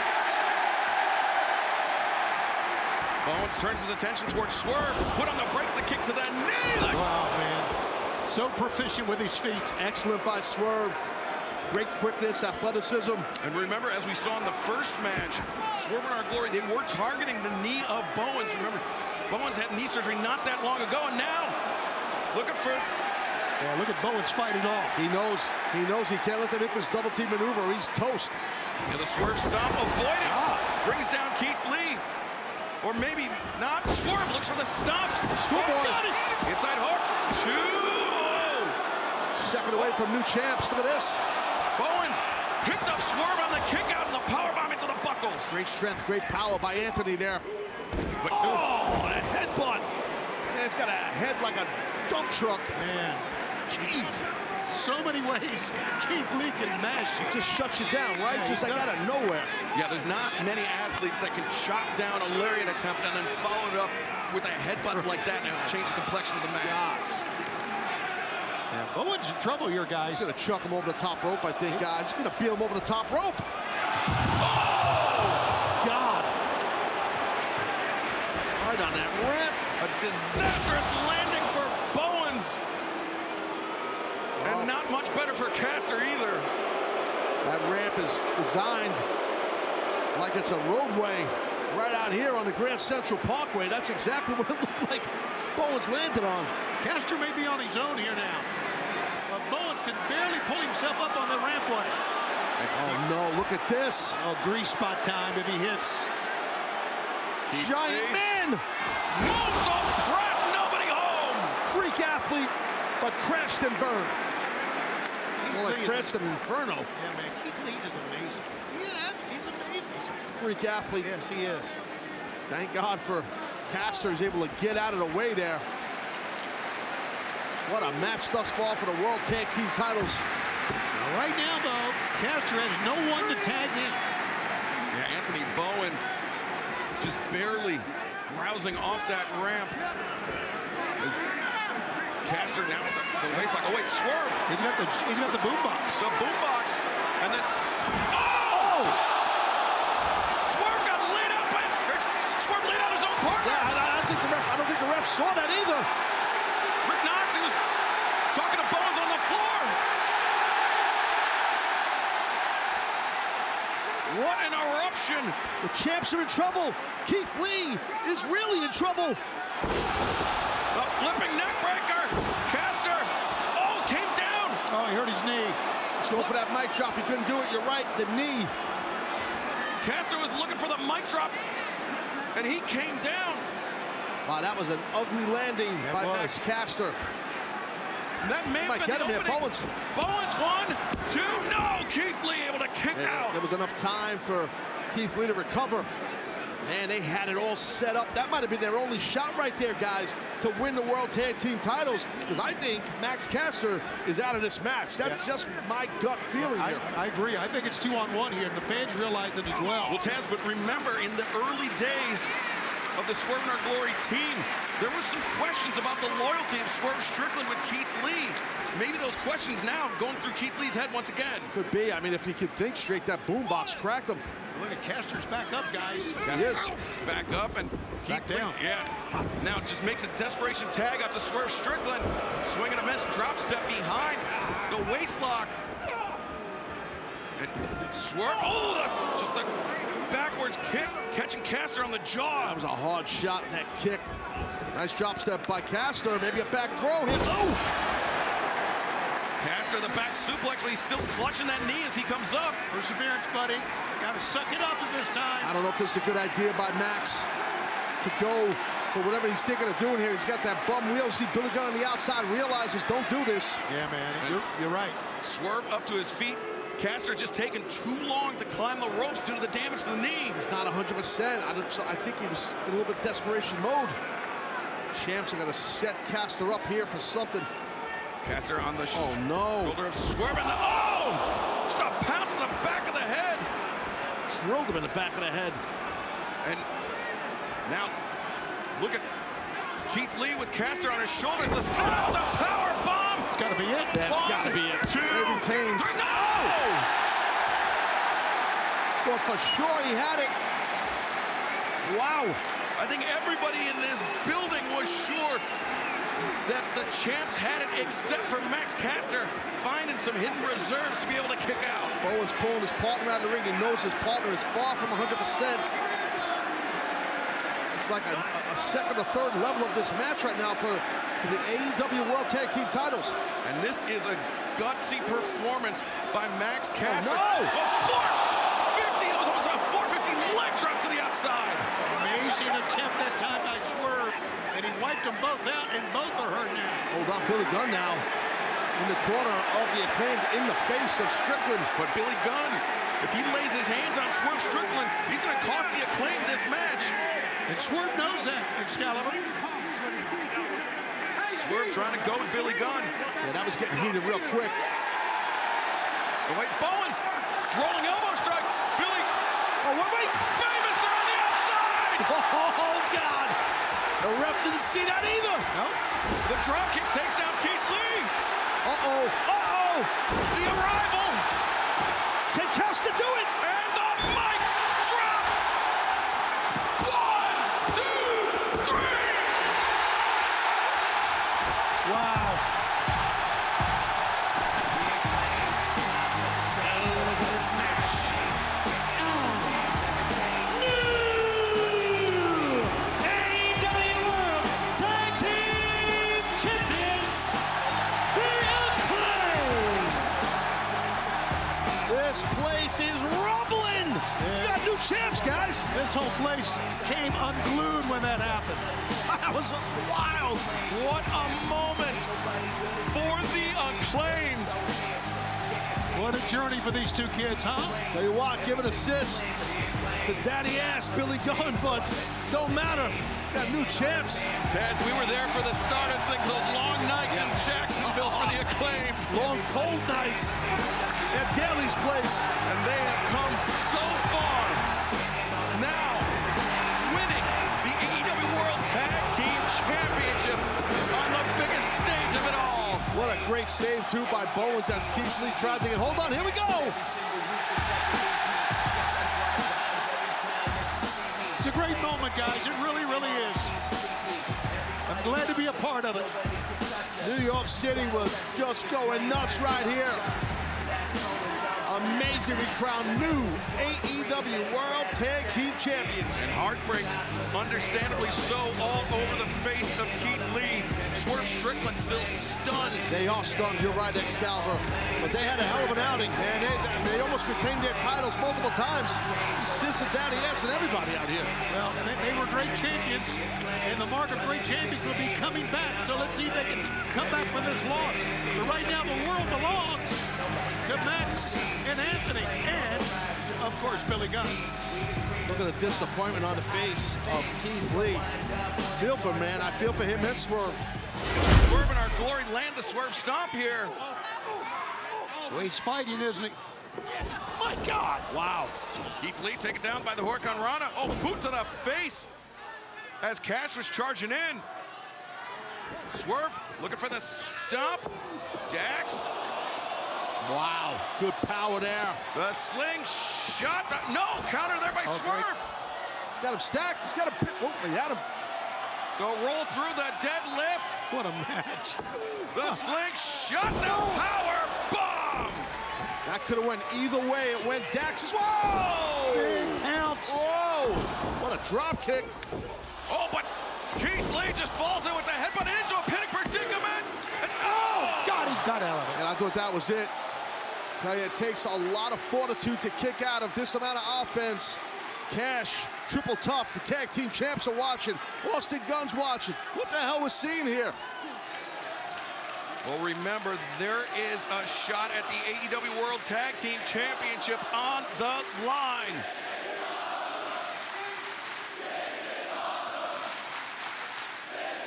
[SPEAKER 2] Bowens turns his attention towards Swerve. Put on the brakes, the kick to the knee.
[SPEAKER 1] Wow, man. So proficient with his feet.
[SPEAKER 5] Excellent by Swerve. Great quickness, athleticism.
[SPEAKER 2] And remember, as we saw in the first match, Swerve and Our Glory, they were targeting the knee of Bowens. Remember, Bowens had knee surgery not that long ago, and now looking for...
[SPEAKER 1] Yeah, look at Bowens fighting off.
[SPEAKER 5] He knows he can't let them hit this double team maneuver or he's toast.
[SPEAKER 2] Yeah, the Swerve stomp avoided. Brings down Keith Lee. Or maybe not. Swerve looks for the stomp.
[SPEAKER 5] Schoolboy.
[SPEAKER 2] Got it. Inside hook. 2-0.
[SPEAKER 5] Second away from new champs. Look at this.
[SPEAKER 2] Bowens picked up Swerve on the kick out and the powerbomb into the buckles.
[SPEAKER 5] Great strength, great power by Anthony there. But a headbutt. Man, it's got a head like a dump truck.
[SPEAKER 1] Man, jeez. So many ways Keith Lee can mash you.
[SPEAKER 5] Just shuts you down, right?
[SPEAKER 1] Yeah,
[SPEAKER 5] just like out of nowhere.
[SPEAKER 2] Yeah, there's not many athletes that can chop down a lariat attempt and then follow it up with a headbutt like that and change the complexion of the match.
[SPEAKER 1] Yeah, Bowens in trouble here, guys.
[SPEAKER 5] He's gonna chuck him over the top rope, I think, guys. He's gonna beat him over the top rope.
[SPEAKER 2] Oh!
[SPEAKER 5] God. Right on that ramp.
[SPEAKER 2] A disastrous landing for Bowens. And not much better for Caster either.
[SPEAKER 5] That ramp is designed like it's a roadway right out here on the Grand Central Parkway. That's exactly what it looked like Bowens landed on.
[SPEAKER 1] Caster may be on his own here now. But Bowens can barely pull himself up on the rampway.
[SPEAKER 5] Oh no, look at this.
[SPEAKER 1] Oh, grease spot time if he hits.
[SPEAKER 5] Giant man.
[SPEAKER 2] Moonsault press, nobody home.
[SPEAKER 5] Freak athlete, but crashed and burned. More like crashed and inferno.
[SPEAKER 1] Yeah, man, Keith Lee is amazing. Yeah, he's amazing. He's a
[SPEAKER 5] freak athlete.
[SPEAKER 1] Yes, he is.
[SPEAKER 5] Thank God for Caster. He's able to get out of the way there. What a match thus far for the World Tag Team titles.
[SPEAKER 1] Right now, though, Caster has no one to tag in.
[SPEAKER 2] Yeah, Anthony Bowens just barely rousing off that ramp. As Caster now at the waistline. Oh wait, Swerve.
[SPEAKER 1] He's got the boombox.
[SPEAKER 2] The boombox, and then Swerve got laid out by Swerve laid out his own partner.
[SPEAKER 5] Yeah, I don't think the ref saw that either.
[SPEAKER 2] Rick Knox, he was talking to Bowens on the floor. What an eruption!
[SPEAKER 5] The champs are in trouble. Keith Lee is really in trouble.
[SPEAKER 2] A flipping neckbreaker. Caster, came down.
[SPEAKER 1] Oh, he hurt his knee.
[SPEAKER 5] He's going for that mic drop. He couldn't do it. You're right, the knee.
[SPEAKER 2] Caster was looking for the mic drop, and he came down.
[SPEAKER 5] Wow, that was an ugly landing by Max Caster.
[SPEAKER 2] That may have been the opening. Bowens 1, 2, no! Keith Lee able to kick out.
[SPEAKER 5] There was enough time for Keith Lee to recover. Man, they had it all set up. That might have been their only shot right there, guys, to win the World Tag Team titles. Because I think Max Caster is out of this match. That's just my gut feeling here.
[SPEAKER 1] I agree. I think it's 2-on-1 here, and the fans realize it as well.
[SPEAKER 2] Well, Taz, but remember, in the early days of the Swerve and Our Glory team, there was some questions about the loyalty of Swerve Strickland with Keith Lee. Maybe those questions now going through Keith Lee's head once again.
[SPEAKER 5] Could be. I mean, if he could think straight, that boombox cracked him.
[SPEAKER 1] Look at Caster's back up, guys.
[SPEAKER 5] He is.
[SPEAKER 2] Back up and
[SPEAKER 1] back down.
[SPEAKER 2] Yeah. Now it just makes a desperation tag out to Swerve Strickland. Swing and a miss, drop step behind the waist lock. And Swerve, just the backwards kick, catching Caster on the jaw.
[SPEAKER 5] That was a hard shot, that kick. Nice drop step by Caster. Maybe a back throw here. Oh!
[SPEAKER 2] Caster, the back suplex, but he's still clutching that knee as he comes up.
[SPEAKER 1] Perseverance, buddy. Got to suck it up at this time.
[SPEAKER 5] I don't know if this is a good idea by Max to go for whatever he's thinking of doing here. He's got that bum wheel. See Billy Gunn on the outside, realizes don't do this.
[SPEAKER 1] Yeah, man, you're right.
[SPEAKER 2] Swerve up to his feet. Caster just taking too long to climb the ropes due to the damage to the knee.
[SPEAKER 5] He's not 100%. I think he was in a little bit desperation mode. Champs are going to set Caster up here for something.
[SPEAKER 2] Caster on the
[SPEAKER 5] shoulder
[SPEAKER 2] of Swerve, and just a pounce to the back of the head.
[SPEAKER 5] Drilled him in the back of the head.
[SPEAKER 2] And now, look at Keith Lee with Caster on his shoulders. The power bomb.
[SPEAKER 1] It's got to be it.
[SPEAKER 5] That's got to be it.
[SPEAKER 2] 2, 3, no!
[SPEAKER 5] Well, for sure he had it. Wow.
[SPEAKER 13] I think everybody in this building was sure that the champs had it, except for Max Caster finding some hidden reserves to be able to kick out.
[SPEAKER 5] Bowen's pulling his partner out of the ring. He knows his partner is far from 100%. It's like a second or third level of this match right now for the AEW World Tag Team titles.
[SPEAKER 13] And this is a gutsy performance by Max Caster.
[SPEAKER 5] Oh, no!
[SPEAKER 13] A 450, it was almost a 450 leg drop to the outside.
[SPEAKER 1] Amazing attempt that time by Swerve, and he wiped them both out, and both are hurt now.
[SPEAKER 5] Hold on, Billy Gunn now in the corner of the Acclaimed in the face of Strickland.
[SPEAKER 13] But Billy Gunn, if he lays his hands on Swerve Strickland, he's going to cost the Acclaimed this match.
[SPEAKER 1] And Swerve knows that, Excalibur.
[SPEAKER 13] Swerve trying to go with Billy Gunn.
[SPEAKER 5] Yeah, that was getting heated real quick.
[SPEAKER 13] Oh, wait, Bowens rolling elbow strike. Billy,
[SPEAKER 5] oh, wait.
[SPEAKER 13] Famous on the outside.
[SPEAKER 5] Oh, God. The ref didn't see that either.
[SPEAKER 13] No. The drop kick takes down Keith Lee.
[SPEAKER 5] Uh-oh. Uh-oh.
[SPEAKER 13] The arrival.
[SPEAKER 5] Can Caster do it?
[SPEAKER 13] And the mic drop. 1, 2, 3.
[SPEAKER 1] Wow.
[SPEAKER 5] This place is rumbling. You got new champs, guys.
[SPEAKER 1] This whole place came unglued when that happened.
[SPEAKER 5] That was wild.
[SPEAKER 13] What a moment for the Acclaimed.
[SPEAKER 1] What a journey for these two kids, huh?
[SPEAKER 5] Tell you what, give an assist to daddy ass Billy Gunn, but don't matter. Got new champs.
[SPEAKER 13] Ted, we were there for the start of things, those long nights in Jacksonville for the Acclaimed.
[SPEAKER 5] Long, cold nights at Daly's place.
[SPEAKER 13] And they have come so far. Now, winning the AEW World Tag Team Championship on the biggest stage of it all.
[SPEAKER 5] What a great save, too, by Bowens as Keith Lee tried to get, hold on, here we go.
[SPEAKER 1] It's a great moment, guys. It really, really is. I'm glad to be a part of it.
[SPEAKER 5] New York City was just going nuts right here. Amazingly crowned new AEW World Tag Team Champions.
[SPEAKER 13] And heartbreak, understandably so, all over the face of Keith Lee. Swerve Strickland still stunned.
[SPEAKER 5] They are stunned, you're right, Excalibur. But they had a hell of an outing, man. They almost retained their titles multiple times. Assisted Daddy S and everybody out here.
[SPEAKER 1] Well, they were great champions, and the mark of great champions will be coming back. So let's see if they can come back with this loss. But right now, the world belongs to Max and Anthony, and, of course, Billy Gunn.
[SPEAKER 5] Look at the disappointment on the face of Keith Lee. Feel for him, man. I feel for him and Swerve.
[SPEAKER 13] Swerve in our glory land the Swerve stomp here.
[SPEAKER 1] Well, he's fighting, isn't he?
[SPEAKER 5] My God. Wow.
[SPEAKER 13] Keith Lee taken down by the Hurricane Rana. Oh, boot to the face as Cash was charging in. Swerve looking for the stomp. Dax.
[SPEAKER 5] Wow. Good power there.
[SPEAKER 13] The slingshot. No, counter there by Swerve.
[SPEAKER 5] Got him stacked. He's got him. Oh, he had him.
[SPEAKER 13] The roll through the deadlift.
[SPEAKER 1] What a match.
[SPEAKER 13] The slingshot. The power bomb.
[SPEAKER 5] That could have went either way. It went Dax's. Whoa!
[SPEAKER 1] Big pounce.
[SPEAKER 5] Whoa! What a drop kick.
[SPEAKER 13] Oh, but Keith Lee just falls in with the headbutt into a pinning predicament. And
[SPEAKER 1] God, he got out of it.
[SPEAKER 5] And I thought that was it. Tell you, it takes a lot of fortitude to kick out of this amount of offense. Cash, Triple Tough, the tag team champs are watching. Austin Gunn's watching. What the hell was seen here?
[SPEAKER 13] Well, remember, there is a shot at the AEW World Tag Team Championship on the line.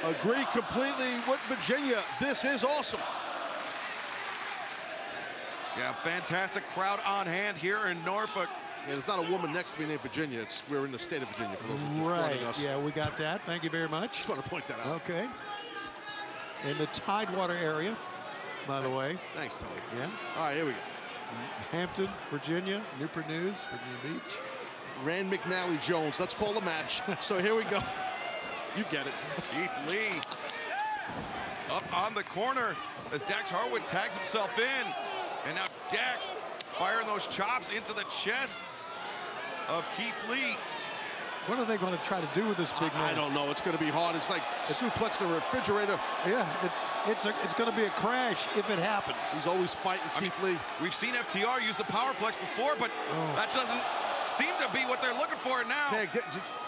[SPEAKER 5] Agree completely with Virginia. This is awesome.
[SPEAKER 13] Yeah, fantastic crowd on hand here in Norfolk.
[SPEAKER 5] Yeah, there's not a woman next to me named Virginia. We're in the state of Virginia for those who are just joining us.
[SPEAKER 1] Yeah, we got that. Thank you very much.
[SPEAKER 5] Just want to point that out.
[SPEAKER 1] Okay. In the Tidewater area, by the way.
[SPEAKER 5] Thanks, Tony.
[SPEAKER 1] Yeah.
[SPEAKER 5] All right, here we go.
[SPEAKER 1] Hampton, Virginia, Newport News, Virginia Beach.
[SPEAKER 5] Rand McNally Jones. Let's call the match. So here we go. You get it.
[SPEAKER 2] Keith Lee up on the corner as Dax Harwood tags himself in. And now Dax firing those chops into the chest of Keith Lee.
[SPEAKER 1] What are they going to try to do with this big man?
[SPEAKER 5] I don't know. It's going to be hard. It's like suplexing a refrigerator.
[SPEAKER 1] Yeah, it's going to be a crash if it happens.
[SPEAKER 5] He's always fighting Keith Lee.
[SPEAKER 2] We've seen FTR use the Powerplex before, but that doesn't seem to be what they're looking for now.
[SPEAKER 1] Tag,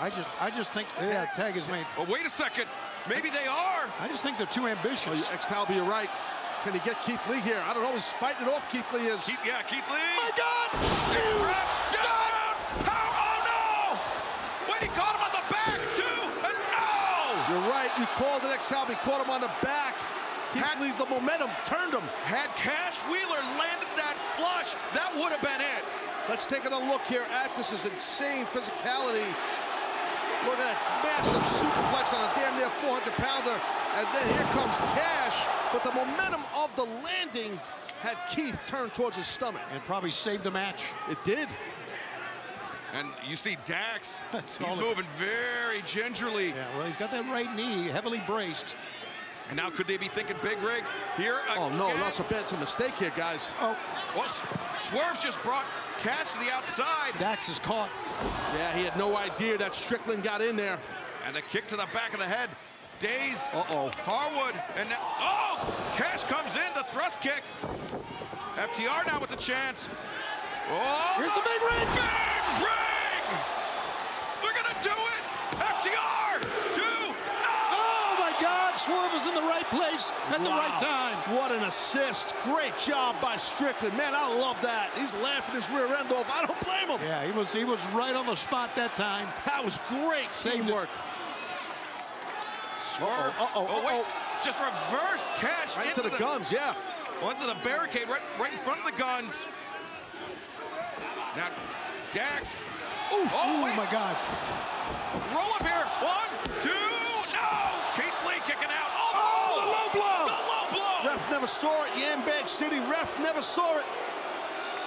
[SPEAKER 1] I just think tag is made.
[SPEAKER 2] Well, wait a second. Maybe they are.
[SPEAKER 1] I just think they're too ambitious.
[SPEAKER 5] Oh, Excalibur, you're right. Can he get Keith Lee here? I don't know. He's fighting it off. Keith Lee is.
[SPEAKER 2] Keith Lee.
[SPEAKER 5] My God!
[SPEAKER 2] Drop down. Power. Oh no! Wait, he caught him on the back too. And no!
[SPEAKER 5] You're right. You called it, Excalibur. He caught him on the back. Keith Lee's the momentum. Turned him.
[SPEAKER 2] Had Cash Wheeler landed that flush, that would have been it.
[SPEAKER 5] Let's take a look here at this is insane physicality. Look at that massive superplex on a damn near 400-pounder. And then here comes Cash. But the momentum of the landing had Keith turn towards his stomach.
[SPEAKER 1] And probably saved the match.
[SPEAKER 5] It did.
[SPEAKER 2] And you see Dax, he's
[SPEAKER 1] all
[SPEAKER 2] moving very gingerly.
[SPEAKER 1] Yeah, well, he's got that right knee heavily braced.
[SPEAKER 2] And now could they be thinking big rig here again?
[SPEAKER 5] Oh, no, that's a bad mistake here, guys.
[SPEAKER 1] Oh.
[SPEAKER 2] Well, Swerve just brought Cash to the outside.
[SPEAKER 1] Dax is caught.
[SPEAKER 5] Yeah, he had no idea that Strickland got in there.
[SPEAKER 2] And a kick to the back of the head. Dazed.
[SPEAKER 5] Uh-oh.
[SPEAKER 2] Harwood. And now, Cash comes in, the thrust kick. FTR now with the chance. Oh,
[SPEAKER 1] here's the big rig.
[SPEAKER 2] Big rig! They're going to do it. FTR, 2.
[SPEAKER 1] Oh, my God. Swerve is in the right place at the right time.
[SPEAKER 5] What an assist. Great job by Strickland. Man, I love that. He's laughing his rear end off. I don't blame him.
[SPEAKER 1] Yeah, he was right on the spot that time.
[SPEAKER 5] That was great teamwork.
[SPEAKER 2] Swerve. Wait. Just reverse Cash
[SPEAKER 5] right into the guns, yeah.
[SPEAKER 2] Well, into the barricade, right in front of the guns. Now, Dax.
[SPEAKER 1] Oof. Oh, my God.
[SPEAKER 2] Roll up here. 1, 2, no! Keith Lee kicking out.
[SPEAKER 5] Oh, the low blow.
[SPEAKER 2] The low blow.
[SPEAKER 5] Ref never saw it. Yambag City ref never saw it.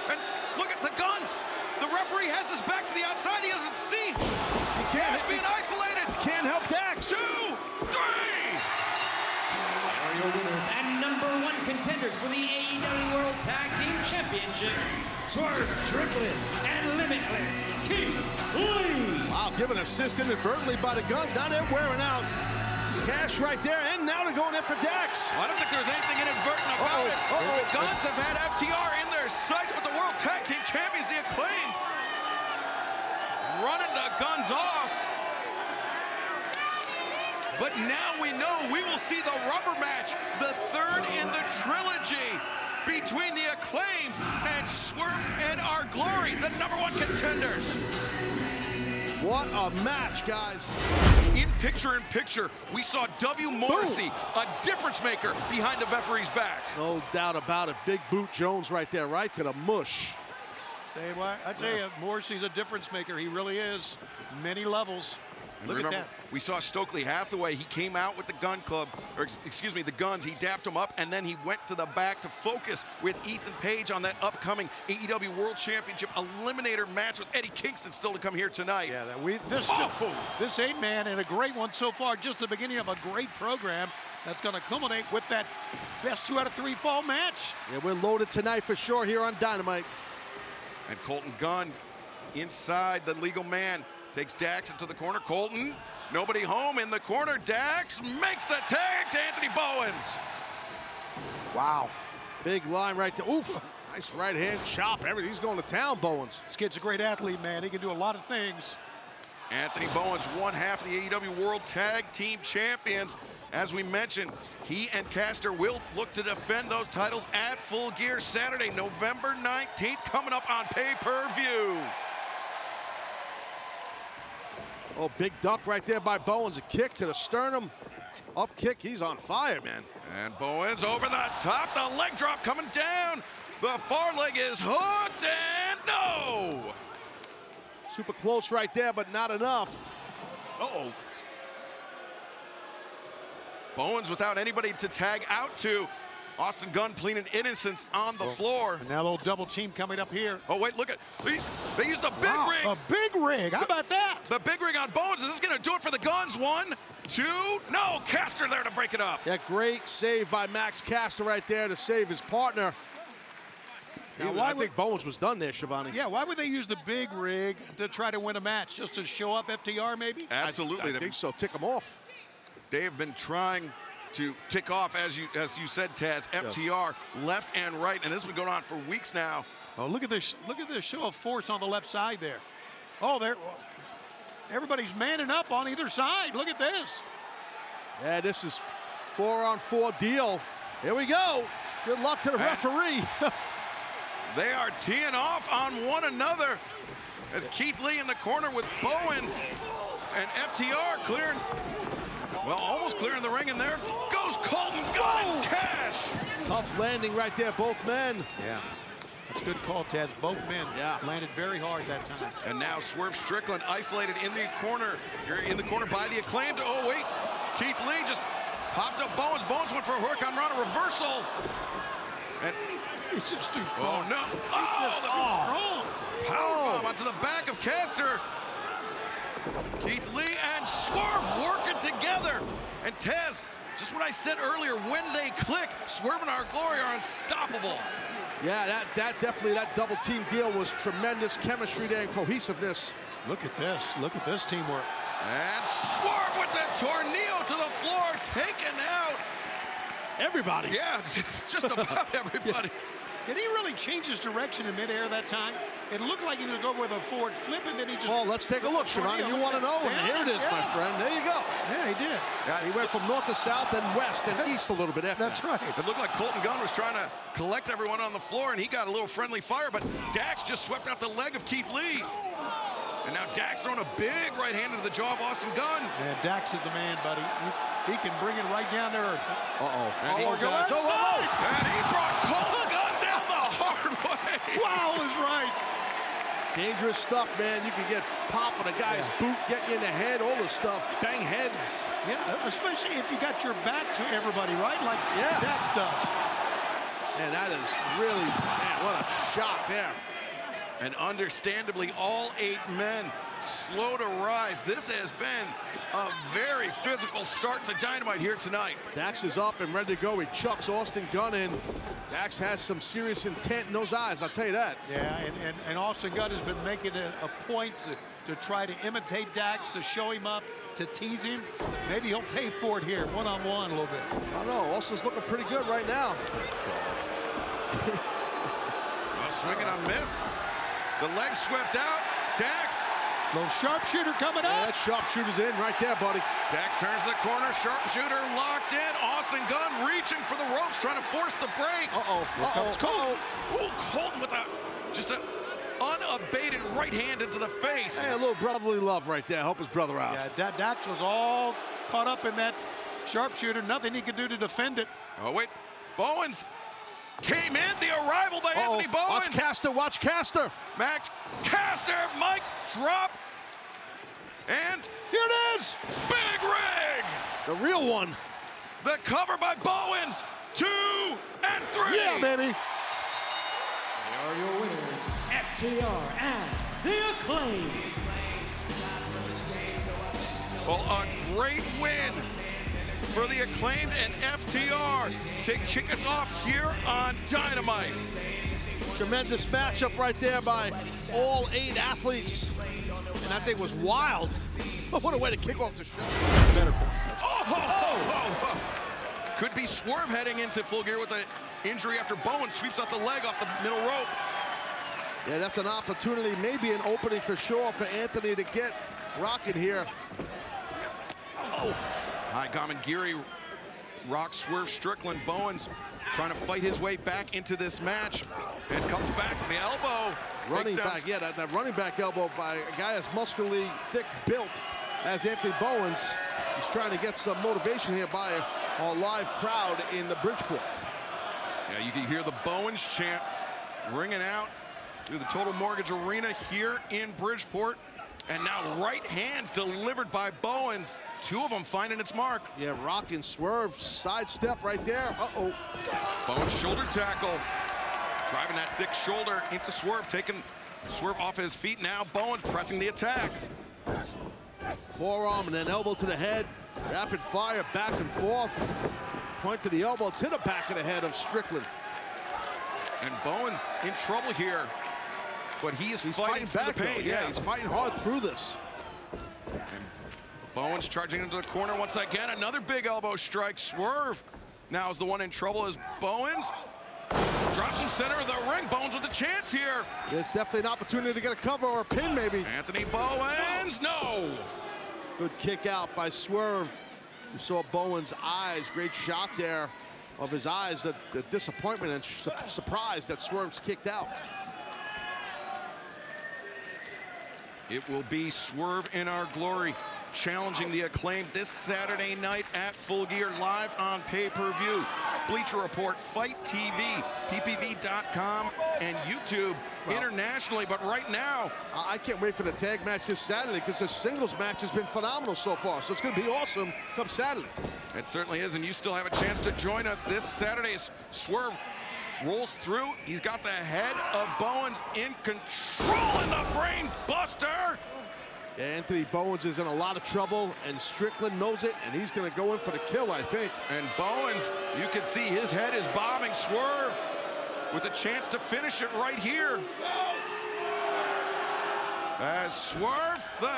[SPEAKER 2] And look at the guns. The referee has his back to the outside. He doesn't see.
[SPEAKER 5] He can't.
[SPEAKER 2] He's being isolated.
[SPEAKER 5] Can't help Dax.
[SPEAKER 2] 2, 3.
[SPEAKER 12] Your winners and #1 contenders for the AEW World Tag Team Championship, Swerve Strickland and Limitless Keith Lee.
[SPEAKER 5] Wow, given assist inadvertently by the guns. Now they're wearing out. Cash right there, and now they're going after Dax.
[SPEAKER 2] Well, I don't think there's anything inadvertent about it. The guns have had FTR in their sights, but the World Tag Team Champions, the Acclaimed, running the guns off. But now we know we will see the rubber match, the third in the trilogy between the Acclaimed and Swerve and Our Glory, the #1 contenders.
[SPEAKER 5] What a match, guys.
[SPEAKER 2] In picture-in-picture, we saw W. Morrissey, a difference maker behind the referee's back.
[SPEAKER 5] No doubt about it. Big Boot Jones right there, right to the mush.
[SPEAKER 1] Hey, well, I tell you, Morrissey's a difference maker. He really is. Many levels. Look
[SPEAKER 2] Remember,
[SPEAKER 1] at that.
[SPEAKER 2] we saw Stokely Hathaway. He came out with the gun club, or excuse me, the guns. He dapped them up, and then he went to the back to focus with Ethan Page on that upcoming AEW World Championship Eliminator match with Eddie Kingston still to come here tonight.
[SPEAKER 1] Yeah, this 8-man and a great one so far. Just the beginning of a great program that's going to culminate with that best 2 out of 3 fall match.
[SPEAKER 5] Yeah, we're loaded tonight for sure here on Dynamite.
[SPEAKER 2] And Colton Gunn inside the legal man. Takes Dax into the corner. Colton, nobody home in the corner. Dax makes the tag to Anthony Bowens.
[SPEAKER 5] Wow. Big line right there. Oof. Nice right hand chop. He's going to town, Bowens.
[SPEAKER 1] This kid's a great athlete, man. He can do a lot of things.
[SPEAKER 2] Anthony Bowens, one half of the AEW World Tag Team Champions. As we mentioned, he and Caster will look to defend those titles at Full Gear Saturday, November 19th, coming up on pay-per-view.
[SPEAKER 5] Oh, big duck right there by Bowens. A kick to the sternum. Up kick. He's on fire, man.
[SPEAKER 2] And Bowens over the top. The leg drop coming down. The far leg is hooked and no.
[SPEAKER 5] Super close right there, but not enough. Uh-oh.
[SPEAKER 2] Bowens without anybody to tag out to. Austin Gunn pleading innocence on the floor.
[SPEAKER 1] And now a little double team coming up here.
[SPEAKER 2] Oh, wait, look at, they used a big rig.
[SPEAKER 1] A big rig, how about that?
[SPEAKER 2] The big rig on Bowens. Is this gonna do it for the Guns? 1, 2, no, Caster there to break it up.
[SPEAKER 5] That great save by Max Caster right there to save his partner. I think Bowens was done there, Shivani.
[SPEAKER 1] Yeah, why would they use the big rig to try to win a match? Just to show up FTR, maybe?
[SPEAKER 2] Absolutely.
[SPEAKER 5] I think so. Tick them off.
[SPEAKER 2] They have been trying to tick off, as you said, Taz, FTR left and right, and this has been going on for weeks now.
[SPEAKER 1] Oh, look at this show of force on the left side there. Oh, everybody's manning up on either side. Look at this.
[SPEAKER 5] Yeah, this is 4-on-4 deal. Here we go. Good luck to the referee.
[SPEAKER 2] They are teeing off on one another as Keith Lee in the corner with Bowens and FTR clearing, well, almost clearing the ring, and there goes Colton Gunn and Cash.
[SPEAKER 5] Tough landing right there, both men.
[SPEAKER 1] Yeah, that's a good call, Taz. Both men landed very hard that time.
[SPEAKER 2] And now Swerve Strickland isolated in the corner. You're in the corner by the Acclaimed. Oh, wait, Keith Lee just popped up Bowens. Bowens went for a Hurricane Rana reversal. And
[SPEAKER 1] he's just too strong.
[SPEAKER 2] Oh, no.
[SPEAKER 1] He's just too strong.
[SPEAKER 2] Powerbomb onto the back of Caster. Keith Lee and Swerve working together. And Taz, just what I said earlier, when they click, Swerve and Our Glory are unstoppable.
[SPEAKER 5] Yeah, that definitely, that double team deal was tremendous chemistry there and cohesiveness.
[SPEAKER 1] Look at this. Look at this teamwork.
[SPEAKER 2] And Swerve with the tornado to the floor, taking out
[SPEAKER 5] everybody.
[SPEAKER 2] Yeah, just about everybody.
[SPEAKER 1] Did he really change his direction in midair that time? It looked like he was going with a forward flip, and then he just...
[SPEAKER 5] Well, let's take a look, Shivani. You want to know? And here it is, my friend. There you go.
[SPEAKER 1] Yeah, he did.
[SPEAKER 5] Yeah, he went from north to south, then west and east a little bit after.
[SPEAKER 1] That's right.
[SPEAKER 2] It looked like Colton Gunn was trying to collect everyone on the floor, and he got a little friendly fire, but Dax just swept out the leg of Keith Lee. And now Dax throwing a big right hand into the jaw of Austin Gunn.
[SPEAKER 1] Yeah, Dax is the man, buddy. He can bring it right down to earth.
[SPEAKER 2] And he brought Colton Gunn down the hard way.
[SPEAKER 1] Wow is right.
[SPEAKER 5] Dangerous stuff, man. You can get pop on a guy's boot, get you in the head, all this stuff. Bang heads.
[SPEAKER 1] Yeah, especially if you got your back to everybody, right? Like Dax does.
[SPEAKER 5] Man, that is really, man, what a shot there.
[SPEAKER 2] And understandably, all 8 men slow to rise. This has been a very physical start to Dynamite here tonight.
[SPEAKER 5] Dax is up and ready to go. He chucks Austin Gunn in. Dax has some serious intent in those eyes, I'll tell you that.
[SPEAKER 1] Yeah, and Austin Gunn has been making it a point to try to imitate Dax, to show him up, to tease him. Maybe he'll pay for it here, one-on-one a little bit.
[SPEAKER 5] I don't know. Austin's looking pretty good right now.
[SPEAKER 2] Well, swinging on miss. The leg swept out. Dax.
[SPEAKER 1] Little sharpshooter coming up.
[SPEAKER 5] Yeah, that sharpshooter's in right there, buddy.
[SPEAKER 2] Dax turns the corner. Sharpshooter locked in. Austin Gunn reaching for the ropes, trying to force the break.
[SPEAKER 1] Here comes Colton.
[SPEAKER 2] Ooh, Colton with just an unabated right hand into the face.
[SPEAKER 5] Hey, a little brotherly love right there. Help his brother out.
[SPEAKER 1] Yeah, Dax was all caught up in that sharpshooter. Nothing he could do to defend it.
[SPEAKER 2] Oh, wait. Bowens came in. The arrival by Anthony Bowens.
[SPEAKER 5] Watch Caster. Watch Caster.
[SPEAKER 2] Max Caster. Mic drop. And here it is. Big rig.
[SPEAKER 5] The real one.
[SPEAKER 2] The cover by Bowens. 2 and 3.
[SPEAKER 1] Yeah, baby.
[SPEAKER 12] They are your winners, FTR and The Acclaimed.
[SPEAKER 2] Well, a great win for The Acclaimed and FTR to kick us off here on Dynamite.
[SPEAKER 5] Tremendous matchup right there by all 8 athletes. And that thing was wild. What a way to kick off the show.
[SPEAKER 2] Could be Swerve heading into full gear with the injury after Bowens sweeps out the leg off the middle rope.
[SPEAKER 5] Yeah, that's an opportunity, maybe an opening for sure for Anthony to get rocking here.
[SPEAKER 2] Gamangiri rocks Swerve Strickland. Bowens trying to fight his way back into this match and comes back. The elbow.
[SPEAKER 5] Running back, yeah, that running back elbow by a guy as muscularly thick built as Anthony Bowens. He's trying to get some motivation here by a live crowd in the Bridgeport.
[SPEAKER 2] Yeah, you can hear the Bowens chant ringing out through the Total Mortgage Arena here in Bridgeport And now right hands delivered by Bowens. Two of them finding its mark.
[SPEAKER 5] Yeah, rocking Swerve, sidestep right there. Uh-oh.
[SPEAKER 2] Bowens shoulder tackle. Driving that thick shoulder into Swerve, taking Swerve off his feet now. Bowens pressing the attack.
[SPEAKER 5] Forearm and then elbow to the head. Rapid fire, back and forth. Point to the elbow, to the back of the head of Strickland.
[SPEAKER 2] And Bowens in trouble here. But he's fighting
[SPEAKER 5] back,
[SPEAKER 2] the pain.
[SPEAKER 5] Yeah, he's fighting hard through this.
[SPEAKER 2] And Bowens charging into the corner once again. Another big elbow strike. Swerve now is the one in trouble as Bowens drops in center of the ring. Bowens with a chance here.
[SPEAKER 5] There's definitely an opportunity to get a cover or a pin, maybe.
[SPEAKER 2] Anthony Bowens, no.
[SPEAKER 5] Good kick out by Swerve. You saw Bowens' eyes, great shot there of his eyes, the disappointment and surprise that Swerve's kicked out.
[SPEAKER 2] It will be Swerve in our glory, challenging the Acclaimed this Saturday night at Full Gear, live on pay-per-view. Bleacher Report, Fight TV, ppv.com, and YouTube internationally. But right now,
[SPEAKER 5] I can't wait for the tag match this Saturday because the singles match has been phenomenal so far. So it's going to be awesome come Saturday.
[SPEAKER 2] It certainly is, and you still have a chance to join us this Saturday as Swerve rolls through. He's got the head of Bowens in control in the brain buster.
[SPEAKER 5] Anthony Bowens is in a lot of trouble, and Strickland knows it, and he's going to go in for the kill, I think.
[SPEAKER 2] And Bowens, you can see his head is bobbing. Swerve with a chance to finish it right here. As Swerve, the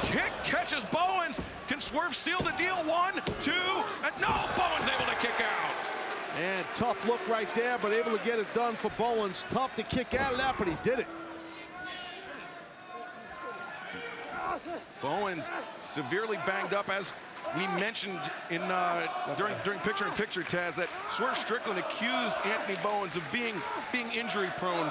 [SPEAKER 2] kick catches Bowens. Can Swerve seal the deal? 1, 2, and no, Bowens able to kick out.
[SPEAKER 5] And tough look right there, but able to get it done for Bowens. Tough to kick out of that, but he did it.
[SPEAKER 2] Bowens severely banged up, as we mentioned in during picture-in-picture, Taz, that Swerve Strickland accused Anthony Bowens of being injury-prone,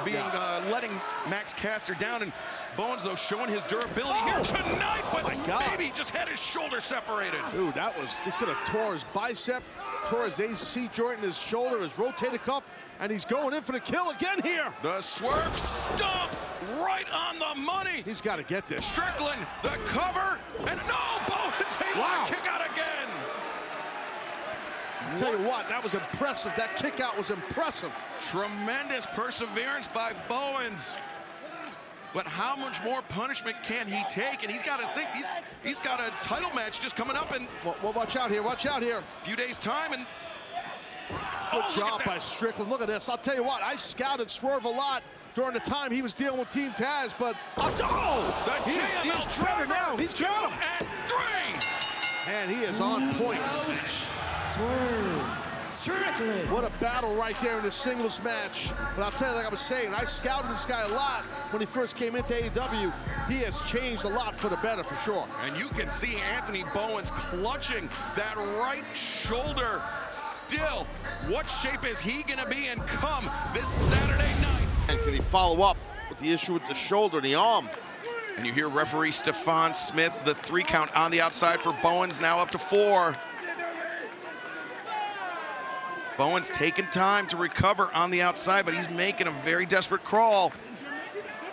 [SPEAKER 2] letting Max Caster down. And Bowens, though, showing his durability here tonight, but maybe just had his shoulder separated.
[SPEAKER 5] Dude, he could have tore his bicep, tore his AC joint in his shoulder, his rotator cuff, and he's going in for the kill again here.
[SPEAKER 2] The Swerve stomp right on the money.
[SPEAKER 5] He's got to get this.
[SPEAKER 2] Strickland, the cover, and no, Bowens able to kick out again.
[SPEAKER 5] I'll tell you what, that was impressive. That kick out was impressive.
[SPEAKER 2] Tremendous perseverance by Bowens. But how much more punishment can he take? And he's got to think, he's got a title match just coming up in...
[SPEAKER 5] Well, watch out here, watch out here.
[SPEAKER 2] A few days' time, and...
[SPEAKER 5] Good job by Strickland. Look at this. I'll tell you what, I scouted Swerve a lot during the time he was dealing with Team Taz, but... He's better now. He's got him.
[SPEAKER 2] And 3.
[SPEAKER 5] And he is on point.
[SPEAKER 12] Swerve Strickland.
[SPEAKER 5] What a battle right there in the singles match. But I'll tell you, like I was saying, I scouted this guy a lot when he first came into AEW. He has changed a lot for the better, for sure.
[SPEAKER 2] And you can see Anthony Bowens clutching that right shoulder still. What shape is he going to be in come this Saturday night?
[SPEAKER 5] And can he follow up with the issue with the shoulder, the arm?
[SPEAKER 2] And you hear referee Stefan Smith, the 3 count on the outside for Bowens, now up to 4. Bowens taking time to recover on the outside, but he's making a very desperate crawl.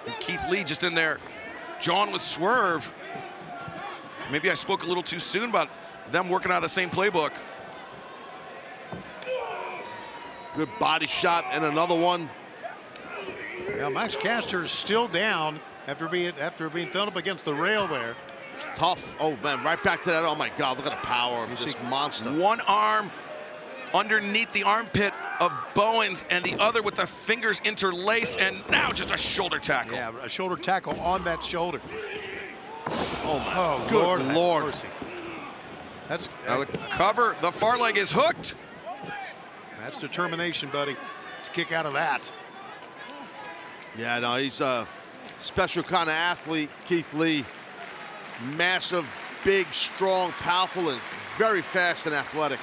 [SPEAKER 2] And Keith Lee just in there, jawing with Swerve. Maybe I spoke a little too soon about them working out of the same playbook.
[SPEAKER 5] Good body shot and another one.
[SPEAKER 1] Yeah, Max Caster is still down after being thrown up against the rail there.
[SPEAKER 5] Tough. Oh, man, right back to that. Oh, my God, look at the power of this monster.
[SPEAKER 2] One arm underneath the armpit of Bowens and the other with the fingers interlaced, and now just a shoulder tackle.
[SPEAKER 1] Yeah, a shoulder tackle on that shoulder.
[SPEAKER 5] Oh, good Lord.
[SPEAKER 1] Mercy. That's
[SPEAKER 2] now the cover, the far leg is hooked.
[SPEAKER 1] That's determination, buddy, to kick out of that.
[SPEAKER 5] Yeah, no, he's a special kind of athlete, Keith Lee. Massive, big, strong, powerful, and very fast and athletic.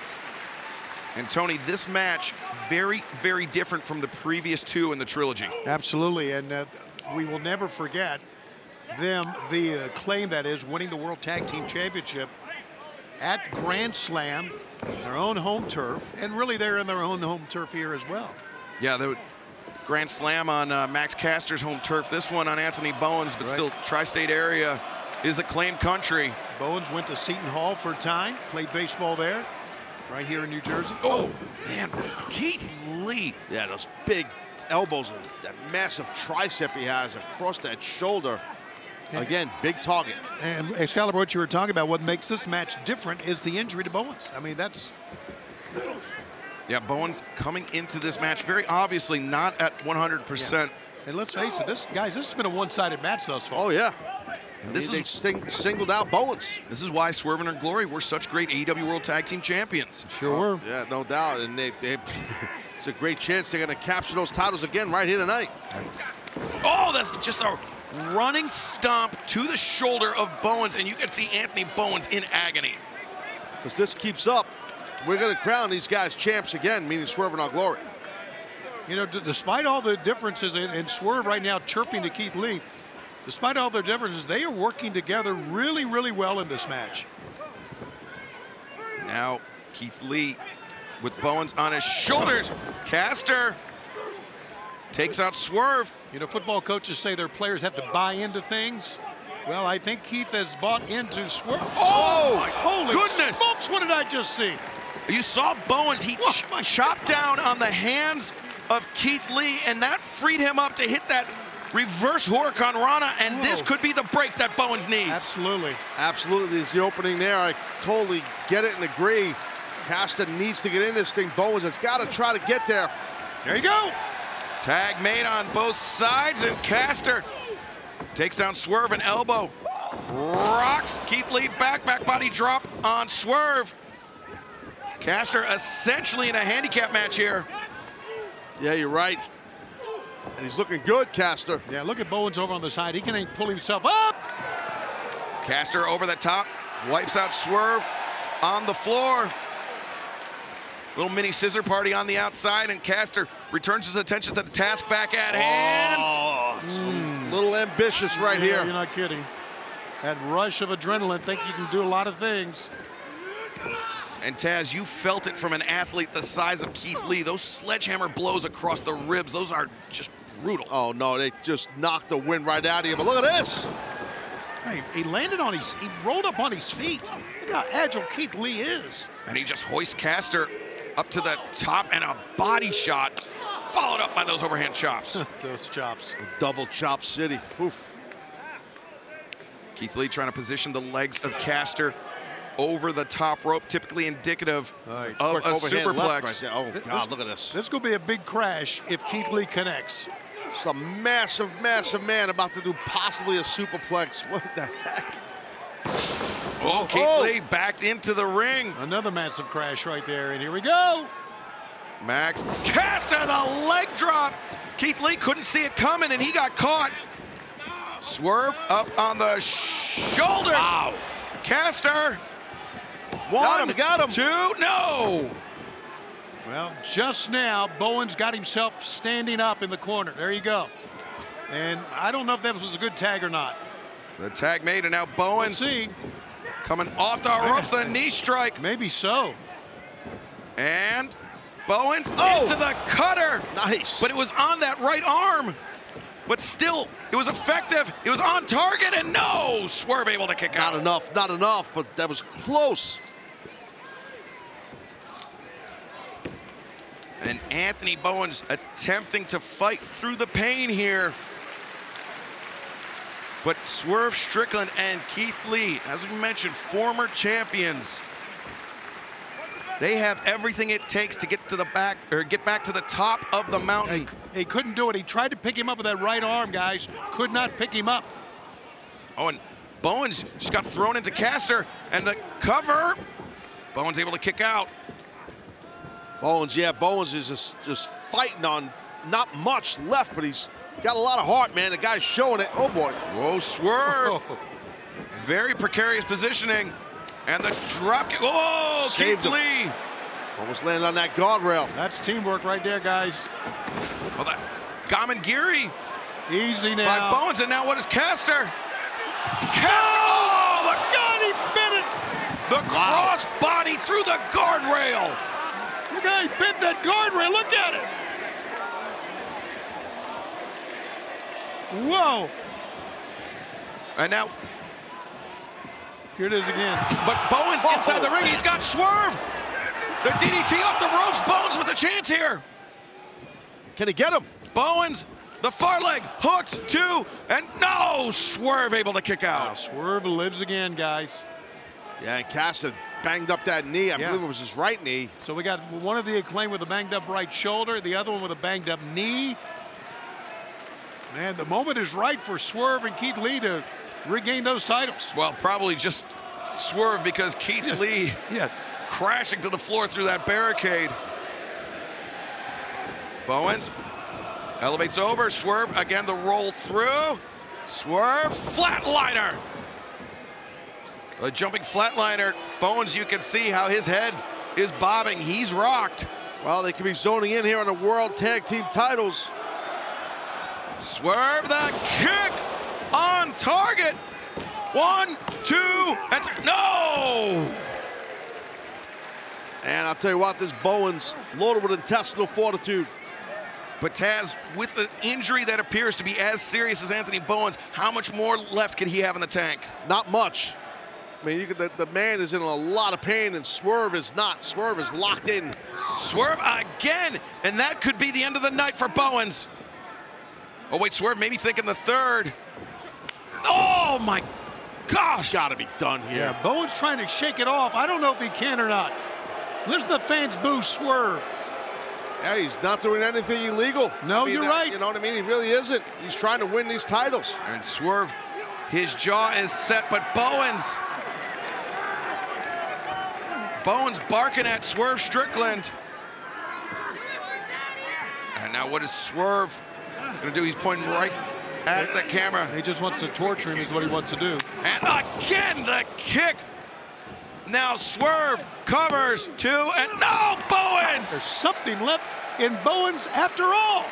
[SPEAKER 2] And Tony, this match, very, very different from the previous 2 in the trilogy.
[SPEAKER 1] Absolutely, and we will never forget them, the Acclaim, that is, winning the World Tag Team Championship at Grand Slam, their own home turf, and really they're in their own home turf here as well.
[SPEAKER 2] Yeah,
[SPEAKER 13] Grand Slam on Max Caster's home turf. This one on Anthony Bowens, but still tri-state area is acclaimed country.
[SPEAKER 1] Bowens went to Seton Hall for a time, played baseball there, right here in New Jersey.
[SPEAKER 13] Oh, man, Keith Lee.
[SPEAKER 5] Yeah, those big elbows and that massive tricep he has across that shoulder. Again, big target.
[SPEAKER 1] And Excalibur, what you were talking about, what makes this match different is the injury to Bowens. I mean, that's...
[SPEAKER 13] Yeah, Bowens coming into this match very obviously not at 100%.
[SPEAKER 1] Yeah. And let's face it, this has been a one-sided match thus far.
[SPEAKER 5] Oh, yeah.
[SPEAKER 13] And this
[SPEAKER 5] they singled out Bowens.
[SPEAKER 13] This is why Swerve and Glory were such great AEW World Tag Team Champions.
[SPEAKER 1] Sure were.
[SPEAKER 5] Yeah, no doubt. And they it's a great chance they're going to capture those titles again right here tonight.
[SPEAKER 13] Oh, that's just a running stomp to the shoulder of Bowens, and you can see Anthony Bowens in agony.
[SPEAKER 5] Because this keeps up, we're going to crown these guys champs again, meaning Swerve and Our Glory.
[SPEAKER 1] You know, despite all the differences, and Swerve right now chirping to Keith Lee, despite all their differences, they are working together really, really well in this match.
[SPEAKER 13] Now, Keith Lee with Bowens on his shoulders. Caster takes out Swerve.
[SPEAKER 1] You know, football coaches say their players have to buy into things. Well, I think Keith has bought into Swerve.
[SPEAKER 13] Oh, my
[SPEAKER 1] holy
[SPEAKER 13] goodness.
[SPEAKER 1] smokes, what did I just see?
[SPEAKER 13] You saw Bowens, he chopped down on the hands of Keith Lee, and that freed him up to hit that reverse Huracan Rana, and this could be the break that Bowens needs.
[SPEAKER 1] Absolutely.
[SPEAKER 5] Absolutely, there's the opening there. I totally get it and agree. Caster needs to get in this thing. Bowens has got to try to get there.
[SPEAKER 1] There you go.
[SPEAKER 13] Tag made on both sides, and Caster takes down Swerve, and elbow. Rocks Keith Lee back body drop on Swerve. Caster essentially in a handicap match here.
[SPEAKER 5] Yeah, you're right. And he's looking good, Caster.
[SPEAKER 1] Yeah, look at Bowens over on the side. He can pull himself up.
[SPEAKER 13] Caster over the top, wipes out Swerve on the floor. Little mini scissor party on the outside, and Caster returns his attention to the task back at hand.
[SPEAKER 5] Oh, little ambitious right here.
[SPEAKER 1] You're not kidding. That rush of adrenaline, think you can do a lot of things.
[SPEAKER 13] And Taz, you felt it from an athlete the size of Keith Lee. Those sledgehammer blows across the ribs, those are just brutal.
[SPEAKER 5] Oh, no, they just knocked the wind right out of you. But look at this.
[SPEAKER 1] Hey, he landed on he rolled up on his feet. Look how agile Keith Lee is.
[SPEAKER 13] And he just hoists Caster up to the top, and a body shot, followed up by those overhand chops.
[SPEAKER 1] Those chops.
[SPEAKER 5] Double chop city. Oof.
[SPEAKER 13] Keith Lee trying to position the legs of Caster over the top rope, typically indicative of a superplex.
[SPEAKER 5] Right, oh, God, look at this.
[SPEAKER 1] This is going to be a big crash if Keith Lee connects.
[SPEAKER 5] It's a massive, massive man about to do possibly a superplex. What the heck?
[SPEAKER 13] Oh, Keith Lee backed into the ring.
[SPEAKER 1] Another massive crash right there, and here we go.
[SPEAKER 13] Max Caster, the leg drop. Keith Lee couldn't see it coming, and he got caught. Swerve up on the shoulder.
[SPEAKER 5] Wow.
[SPEAKER 13] Caster. One,
[SPEAKER 5] got him.
[SPEAKER 13] Two, no.
[SPEAKER 1] Well, just now, Bowens got himself standing up in the corner. There you go. And I don't know if that was a good tag or not.
[SPEAKER 13] The tag made, and now Bowens coming off the ropes, the knee strike.
[SPEAKER 1] Maybe so.
[SPEAKER 13] And Bowens into the cutter.
[SPEAKER 5] Nice.
[SPEAKER 13] But it was on that right arm. But still, it was effective. It was on target, and no, Swerve able to kick out.
[SPEAKER 5] Not enough, but that was close.
[SPEAKER 13] And Anthony Bowens attempting to fight through the pain here. But Swerve Strickland and Keith Lee, as we mentioned, former champions. They have everything it takes to get to the back, or get back to the top of the mountain.
[SPEAKER 1] He couldn't do it. He tried to pick him up with that right arm, guys. Could not pick him up.
[SPEAKER 13] Oh, and Bowens just got thrown into Caster, and the cover. Bowens able to kick out.
[SPEAKER 5] Bowens is just fighting on not much left, but he's got a lot of heart, man. The guy's showing it. Oh, boy.
[SPEAKER 13] Whoa, Swerve. Very precarious positioning. And the drop kick. Oh, Keith Lee.
[SPEAKER 5] Almost landed on that guardrail.
[SPEAKER 1] That's teamwork right there, guys.
[SPEAKER 13] Well, that Gamengiri.
[SPEAKER 1] Easy now.
[SPEAKER 13] By Bowens, and now what is Caster? Oh, the God, he bit it. The cross body through the guardrail.
[SPEAKER 1] The guy bit that guardrail. Look at it. Whoa.
[SPEAKER 13] And now,
[SPEAKER 1] here it is again.
[SPEAKER 13] But Bowens inside the ring. He's got Swerve. The DDT off the ropes. Bowens with a chance here.
[SPEAKER 5] Can he get him?
[SPEAKER 13] Bowens, the far leg, hooked, 2, and no! Swerve able to kick out.
[SPEAKER 1] Swerve lives again, guys.
[SPEAKER 5] Yeah, and Cassidy banged up that knee. I believe it was his right knee.
[SPEAKER 1] So we got one of the Acclaim with a banged up right shoulder, the other one with a banged up knee. Man, the moment is right for Swerve and Keith Lee to regain those titles.
[SPEAKER 13] Well, probably just Swerve because Keith Lee crashing to the floor through that barricade. Bowens elevates over. Swerve again, the roll through. Swerve, flatliner. A jumping flatliner. Bowens, you can see how his head is bobbing. He's rocked.
[SPEAKER 5] Well, they could be zoning in here on the World Tag Team titles.
[SPEAKER 13] Swerve, the kick on target. 1, 2, and no!
[SPEAKER 5] And I'll tell you what, this Bowens loaded with intestinal fortitude.
[SPEAKER 13] But Taz, with the injury that appears to be as serious as Anthony Bowens, how much more left could he have in the tank?
[SPEAKER 5] Not much. I mean, the man is in a lot of pain, and Swerve is not. Swerve is locked in.
[SPEAKER 13] Swerve again, and that could be the end of the night for Bowens. Oh, wait, Swerve maybe thinking the third. Oh, my gosh.
[SPEAKER 5] Got to be done here.
[SPEAKER 1] Yeah, Bowens trying to shake it off. I don't know if he can or not. Listen to the fans boo Swerve.
[SPEAKER 5] Yeah, he's not doing anything illegal.
[SPEAKER 1] No,
[SPEAKER 5] I mean,
[SPEAKER 1] you're right.
[SPEAKER 5] You know what I mean? He really isn't. He's trying to win these titles.
[SPEAKER 13] And Swerve, his jaw is set, but Bowens barking at Swerve Strickland. And now what is Swerve gonna do? He's pointing right at the camera.
[SPEAKER 1] He just wants to torture him is what he wants to do.
[SPEAKER 13] And again, the kick. Now Swerve covers 2, and no, Bowens!
[SPEAKER 1] There's something left in Bowens after all.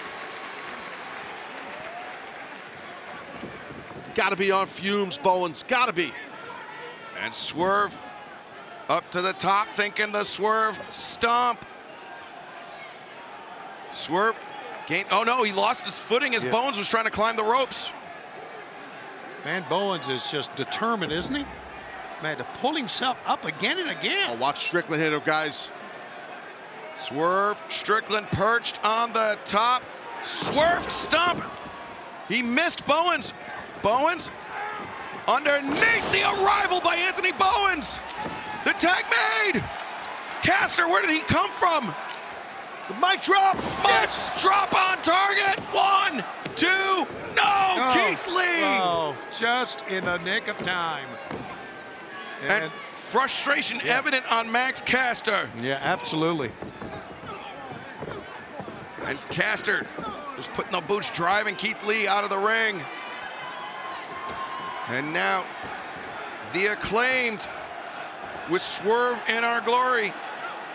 [SPEAKER 5] He's got to be on fumes, Bowens. Got to be.
[SPEAKER 13] And Swerve up to the top, thinking the Swerve stomp. Swerve gained, oh no, he lost his footing as Bowens was trying to climb the ropes.
[SPEAKER 1] Man, Bowens is just determined, isn't he? Man, to pull himself up again and again.
[SPEAKER 5] Oh, watch Strickland hit him, guys.
[SPEAKER 13] Swerve Strickland perched on the top. Swerve stomp. He missed Bowens. Bowens underneath, the arrival by Anthony Bowens. The tag made. Caster, where did he come from?
[SPEAKER 5] The mic drop.
[SPEAKER 13] Mic drop on target. 1, 2, no, Keith Lee.
[SPEAKER 1] Oh, just in the nick of time.
[SPEAKER 13] And frustration evident on Max Caster.
[SPEAKER 1] Yeah, absolutely.
[SPEAKER 13] And Caster was putting the boots, driving Keith Lee out of the ring. And now the Acclaimed with Swerve in our glory,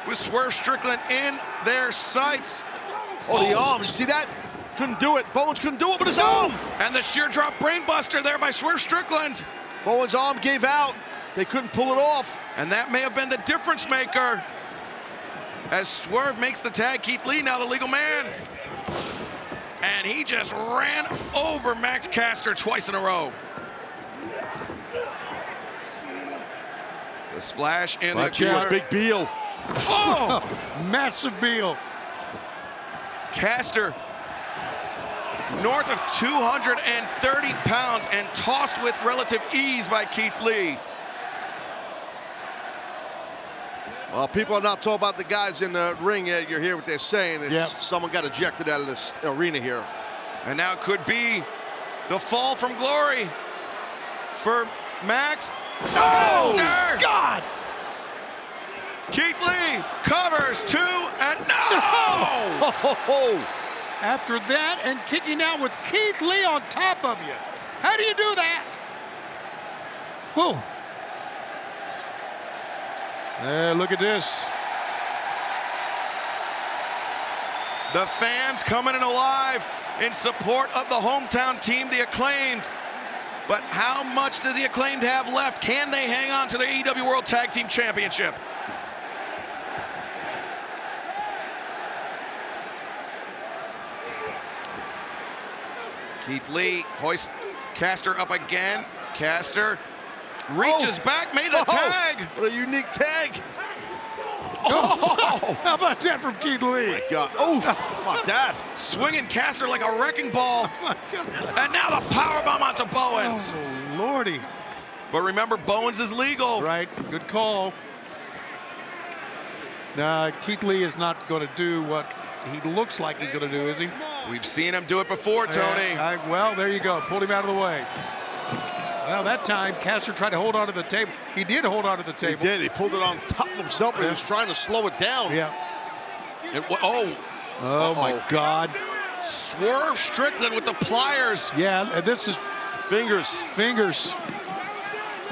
[SPEAKER 13] with Swerve Strickland in their sights.
[SPEAKER 5] Oh, the arm, you see that? Couldn't do it. Bowens couldn't do it with his arm.
[SPEAKER 13] And the sheer drop brainbuster there by Swerve Strickland.
[SPEAKER 5] Bowens' arm gave out. They couldn't pull it off.
[SPEAKER 13] And that may have been the difference maker. As Swerve makes the tag, Keith Lee now the legal man. And he just ran over Max Caster twice in a row. The splash in the corner.
[SPEAKER 5] Big Beal.
[SPEAKER 13] Oh!
[SPEAKER 1] Massive Beal.
[SPEAKER 13] Caster, north of 230 pounds and tossed with relative ease by Keith Lee.
[SPEAKER 5] Well, people are not talking about the guys in the ring yet. You hear what they're saying. Someone got ejected out of this arena here.
[SPEAKER 13] And now it could be the fall from glory for Max.
[SPEAKER 1] Oh,
[SPEAKER 13] Caster.
[SPEAKER 1] God!
[SPEAKER 13] Keith Lee covers 2, and no!
[SPEAKER 1] After that and kicking out with Keith Lee on top of you. How do you do that? Whoa. Look at this.
[SPEAKER 13] The fans coming in alive in support of the hometown team, the Acclaimed. But how much does the Acclaimed have left? Can they hang on to their AEW World Tag Team Championship? Keith Lee hoists Caster up again. Caster reaches back, made a tag.
[SPEAKER 5] What a unique tag.
[SPEAKER 1] Oh, how about that from Keith Lee?
[SPEAKER 5] Oh my God. Oh, how about that?
[SPEAKER 13] Swinging Caster like a wrecking ball.
[SPEAKER 1] Oh my God.
[SPEAKER 13] And now the powerbomb onto Bowens.
[SPEAKER 1] Oh, Lordy.
[SPEAKER 13] But remember, Bowens is legal.
[SPEAKER 1] Right, good call. Keith Lee is not going to do what he looks like he's going to do, is he?
[SPEAKER 13] We've seen him do it before, Tony.
[SPEAKER 1] Well, there you go. Pulled him out of the way. Well, that time, Caster tried to hold on to the table. He did hold on to the table.
[SPEAKER 5] He did. He pulled it on top of himself, but he was trying to slow it down.
[SPEAKER 1] Yeah.
[SPEAKER 13] Oh,
[SPEAKER 1] my God.
[SPEAKER 13] Swerve Strickland with the pliers.
[SPEAKER 1] Yeah, this is
[SPEAKER 5] fingers.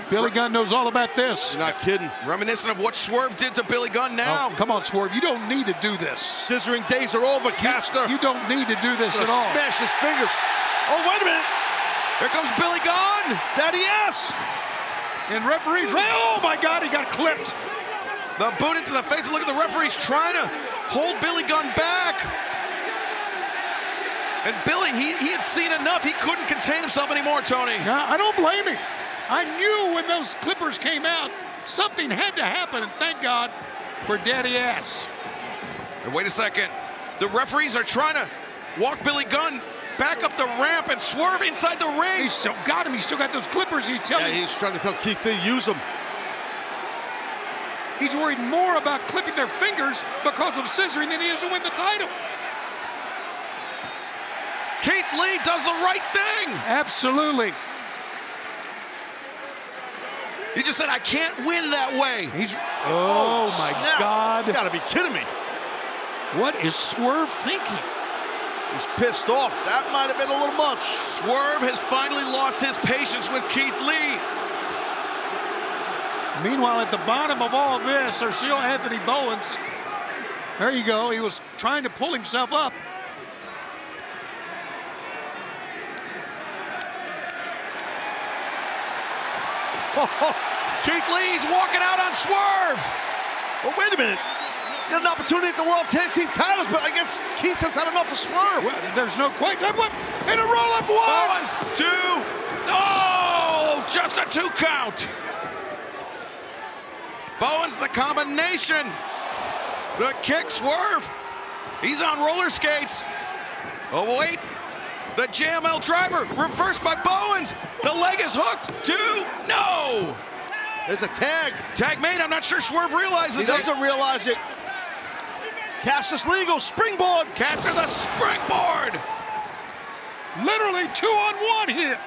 [SPEAKER 1] Billy Gunn knows all about this.
[SPEAKER 5] You're not kidding.
[SPEAKER 13] Reminiscent of what Swerve did to Billy Gunn now.
[SPEAKER 1] Oh, come on, Swerve. You don't need to do this.
[SPEAKER 5] Scissoring days are over, Caster.
[SPEAKER 1] You don't need to do this at all.
[SPEAKER 5] Smash his fingers. Oh, wait a minute.
[SPEAKER 13] Here comes Billy Gunn.
[SPEAKER 5] Daddy S.
[SPEAKER 1] And referees, oh my God, he got clipped.
[SPEAKER 13] The boot into the face. Look at the referees trying to hold Billy Gunn back. And Billy, he had seen enough. He couldn't contain himself anymore, Tony.
[SPEAKER 1] No, I don't blame him. I knew when those clippers came out, something had to happen, and thank God for Daddy Ass.
[SPEAKER 13] And wait a second. The referees are trying to walk Billy Gunn back up the ramp and Swerve inside the ring.
[SPEAKER 1] He's still got him. He's still got those clippers. He's
[SPEAKER 5] trying to tell Keith Lee, use them.
[SPEAKER 1] He's worried more about clipping their fingers because of scissoring than he is to win the title.
[SPEAKER 13] Keith Lee does the right thing.
[SPEAKER 1] Absolutely.
[SPEAKER 13] He just said, I can't win that way.
[SPEAKER 1] Oh my God.
[SPEAKER 5] You gotta be kidding me.
[SPEAKER 1] What is Swerve thinking?
[SPEAKER 5] He's pissed off. That might have been a little much.
[SPEAKER 13] Swerve has finally lost his patience with Keith Lee.
[SPEAKER 1] Meanwhile, at the bottom of all this, there's still Anthony Bowens. There you go. He was trying to pull himself up.
[SPEAKER 13] Keith Lee's walking out on Swerve.
[SPEAKER 5] Well, wait a minute. Got an opportunity at the World Tag Team titles, but I guess Keith has had enough of Swerve.
[SPEAKER 1] Well, there's no question. And a roll-up one.
[SPEAKER 13] Bowens, 2. Oh, just a 2 count. Bowens, the combination. The kick, Swerve. He's on roller skates. Oh, wait. The JML driver, reversed by Bowens. The leg is hooked. 2. No.
[SPEAKER 5] There's a tag.
[SPEAKER 13] Tag made. I'm not sure Swerve realizes it.
[SPEAKER 5] He doesn't realize it. Caster's legal. Springboard.
[SPEAKER 13] Caster the springboard.
[SPEAKER 1] Literally 2-on-1 here.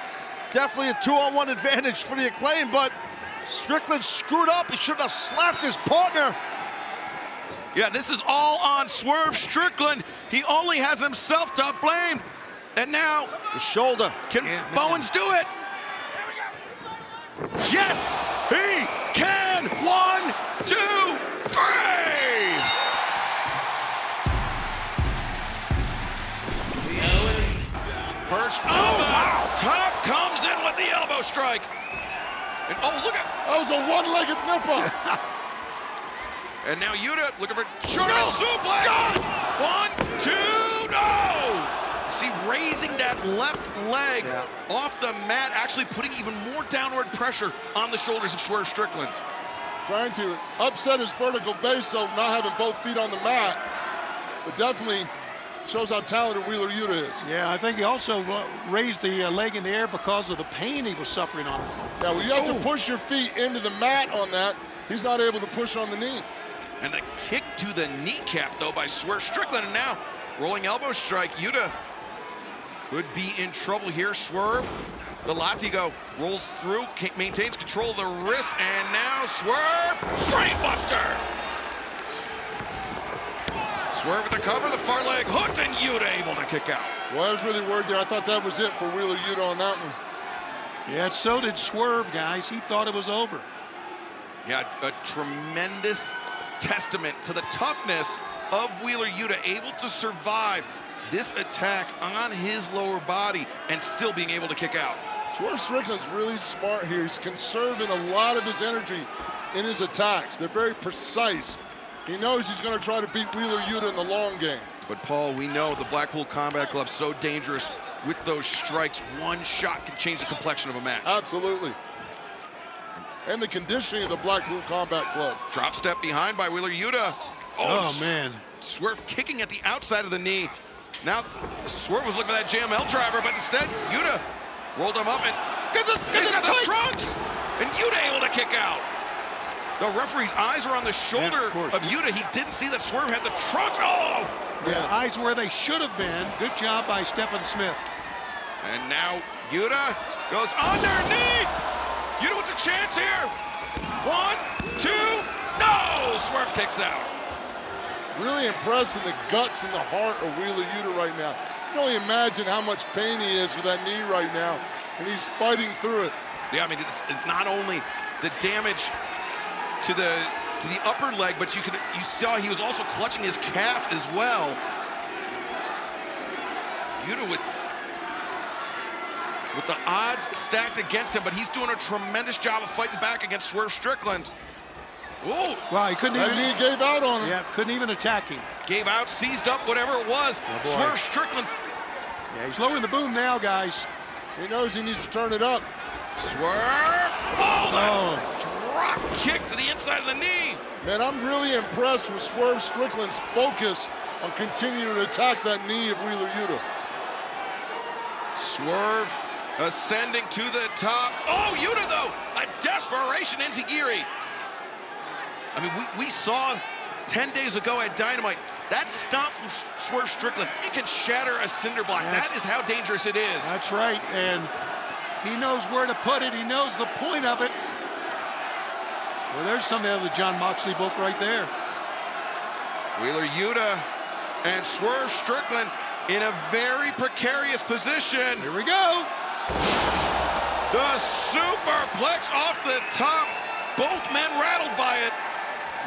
[SPEAKER 5] Definitely a 2-on-1 advantage for the Acclaim, but Strickland screwed up. He should have slapped his partner.
[SPEAKER 13] Yeah, this is all on Swerve Strickland. He only has himself to blame. And now,
[SPEAKER 5] the shoulder.
[SPEAKER 13] Can Bowens do it? Yes, he can. 1, 2, 3. Perched on the top, comes in with the elbow strike. And oh, look at
[SPEAKER 9] that was a one-legged nipper.
[SPEAKER 13] And now Yuta looking for German suplex. God. 1, 2, no! See, raising that left leg off the mat, actually putting even more downward pressure on the shoulders of Swerve Strickland.
[SPEAKER 9] Trying to upset his vertical base, so not having both feet on the mat, but definitely shows how talented Wheeler Yuta is.
[SPEAKER 1] Yeah, I think he also raised the leg in the air because of the pain he was suffering on it.
[SPEAKER 9] Yeah, well, you have to push your feet into the mat on that. He's not able to push on the knee.
[SPEAKER 13] And the kick to the kneecap, though, by Swerve Strickland. And now, rolling elbow strike. Yuta could be in trouble here. Swerve, the Latigo, rolls through, maintains control of the wrist, and now Swerve, brainbuster! Swerve at the cover, the far leg hooked, and Yuta able to kick out.
[SPEAKER 9] Well, I was really worried there. I thought that was it for Wheeler Yuta on that one.
[SPEAKER 1] Yeah, so did Swerve, guys. He thought it was over.
[SPEAKER 13] Yeah, a tremendous testament to the toughness of Wheeler Yuta, able to survive this attack on his lower body and still being able to kick out.
[SPEAKER 9] Swerve Strickland's really smart here. He's conserving a lot of his energy in his attacks. They're very precise. He knows he's going to try to beat Wheeler Yuta in the long game.
[SPEAKER 13] But Paul, we know the Blackpool Combat Club's so dangerous
[SPEAKER 2] with those strikes. One shot can change the complexion of a match.
[SPEAKER 9] Absolutely. And the conditioning of the Blackpool Combat Club.
[SPEAKER 2] Drop step behind by Wheeler Yuta.
[SPEAKER 5] Oh, man.
[SPEAKER 2] Swerve kicking at the outside of the knee. Now, Swerve was looking for that JML driver, but instead, Yuta rolled him up and he's got the trunks! And Yuta able to kick out. The referee's eyes are on the shoulder of Yuta. He didn't see that Swerve had the trunks. Oh!
[SPEAKER 1] Yeah, eyes where they should have been. Good job by Stephen Smith.
[SPEAKER 2] And now Yuta goes underneath. Yuta with a chance here. 1, 2, no! Swerve kicks out.
[SPEAKER 9] Really impressing the guts and the heart of Wheeler Yuta right now. You can only imagine how much pain he is with that knee right now, and he's fighting through it.
[SPEAKER 2] Yeah, I mean, it's not only the damage to the upper leg, but you saw he was also clutching his calf as well. Yuta with the odds stacked against him, but he's doing a tremendous job of fighting back against Swerve Strickland. Ooh.
[SPEAKER 1] Wow, he couldn't even.
[SPEAKER 9] He gave out on him.
[SPEAKER 1] Yeah, couldn't even attack him.
[SPEAKER 2] Gave out, seized up, whatever it was. Swerve Strickland's.
[SPEAKER 1] Yeah, he's lowering the boom now, guys.
[SPEAKER 9] He knows he needs to turn it up.
[SPEAKER 2] Swerve. Oh, drop kick to the inside of the knee.
[SPEAKER 9] Man, I'm really impressed with Swerve Strickland's focus on continuing to attack that knee of Wheeler Yuta.
[SPEAKER 2] Swerve ascending to the top. Oh, Yuta, though, a desperation enziguri. I mean, we saw 10 days ago at Dynamite, that stomp from Swerve Strickland, it can shatter a cinder block. That is how dangerous it is.
[SPEAKER 1] That's right, and he knows where to put it. He knows the point of it. Well, there's something out of the John Moxley book right there.
[SPEAKER 2] Wheeler Yuta and Swerve Strickland in a very precarious position.
[SPEAKER 1] Here we go.
[SPEAKER 2] The superplex off the top. Both men rattled by it.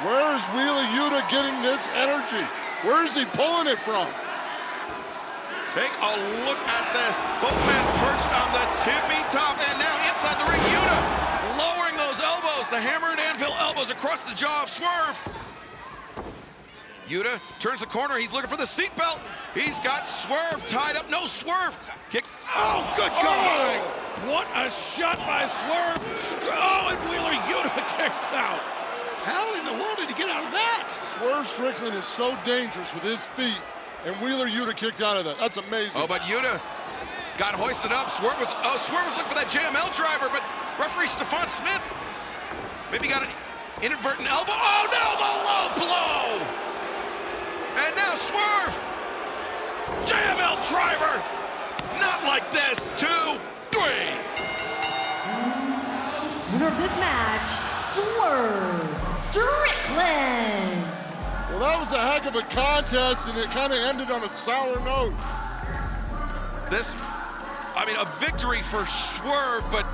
[SPEAKER 9] Where is Wheeler Yuta getting this energy? Where is he pulling it from?
[SPEAKER 2] Take a look at this. Both men perched on the tippy top, and now inside the ring, Yuta lowering those elbows, the hammer and anvil elbows across the jaw of Swerve. Yuta turns the corner. He's looking for the seatbelt. He's got Swerve tied up. No, Swerve. Kick. Oh, good God. What a shot by Swerve. Oh, and Wheeler Yuta kicks out.
[SPEAKER 1] How in the world did he get out of that?
[SPEAKER 9] Swerve Strickland is so dangerous with his feet, and Wheeler Yuta kicked out of that. That's amazing.
[SPEAKER 2] Oh, but Yuta got hoisted up. Swerve was looking for that JML driver, but referee Stefan Smith maybe got an inadvertent elbow. Oh, no, the low blow. And now Swerve. JML driver. Not like this. 2, 3.
[SPEAKER 14] Winner of this match, Swerve Strickland.
[SPEAKER 9] Well, that was a heck of a contest, and it kind of ended on a sour note.
[SPEAKER 2] A victory for Swerve, but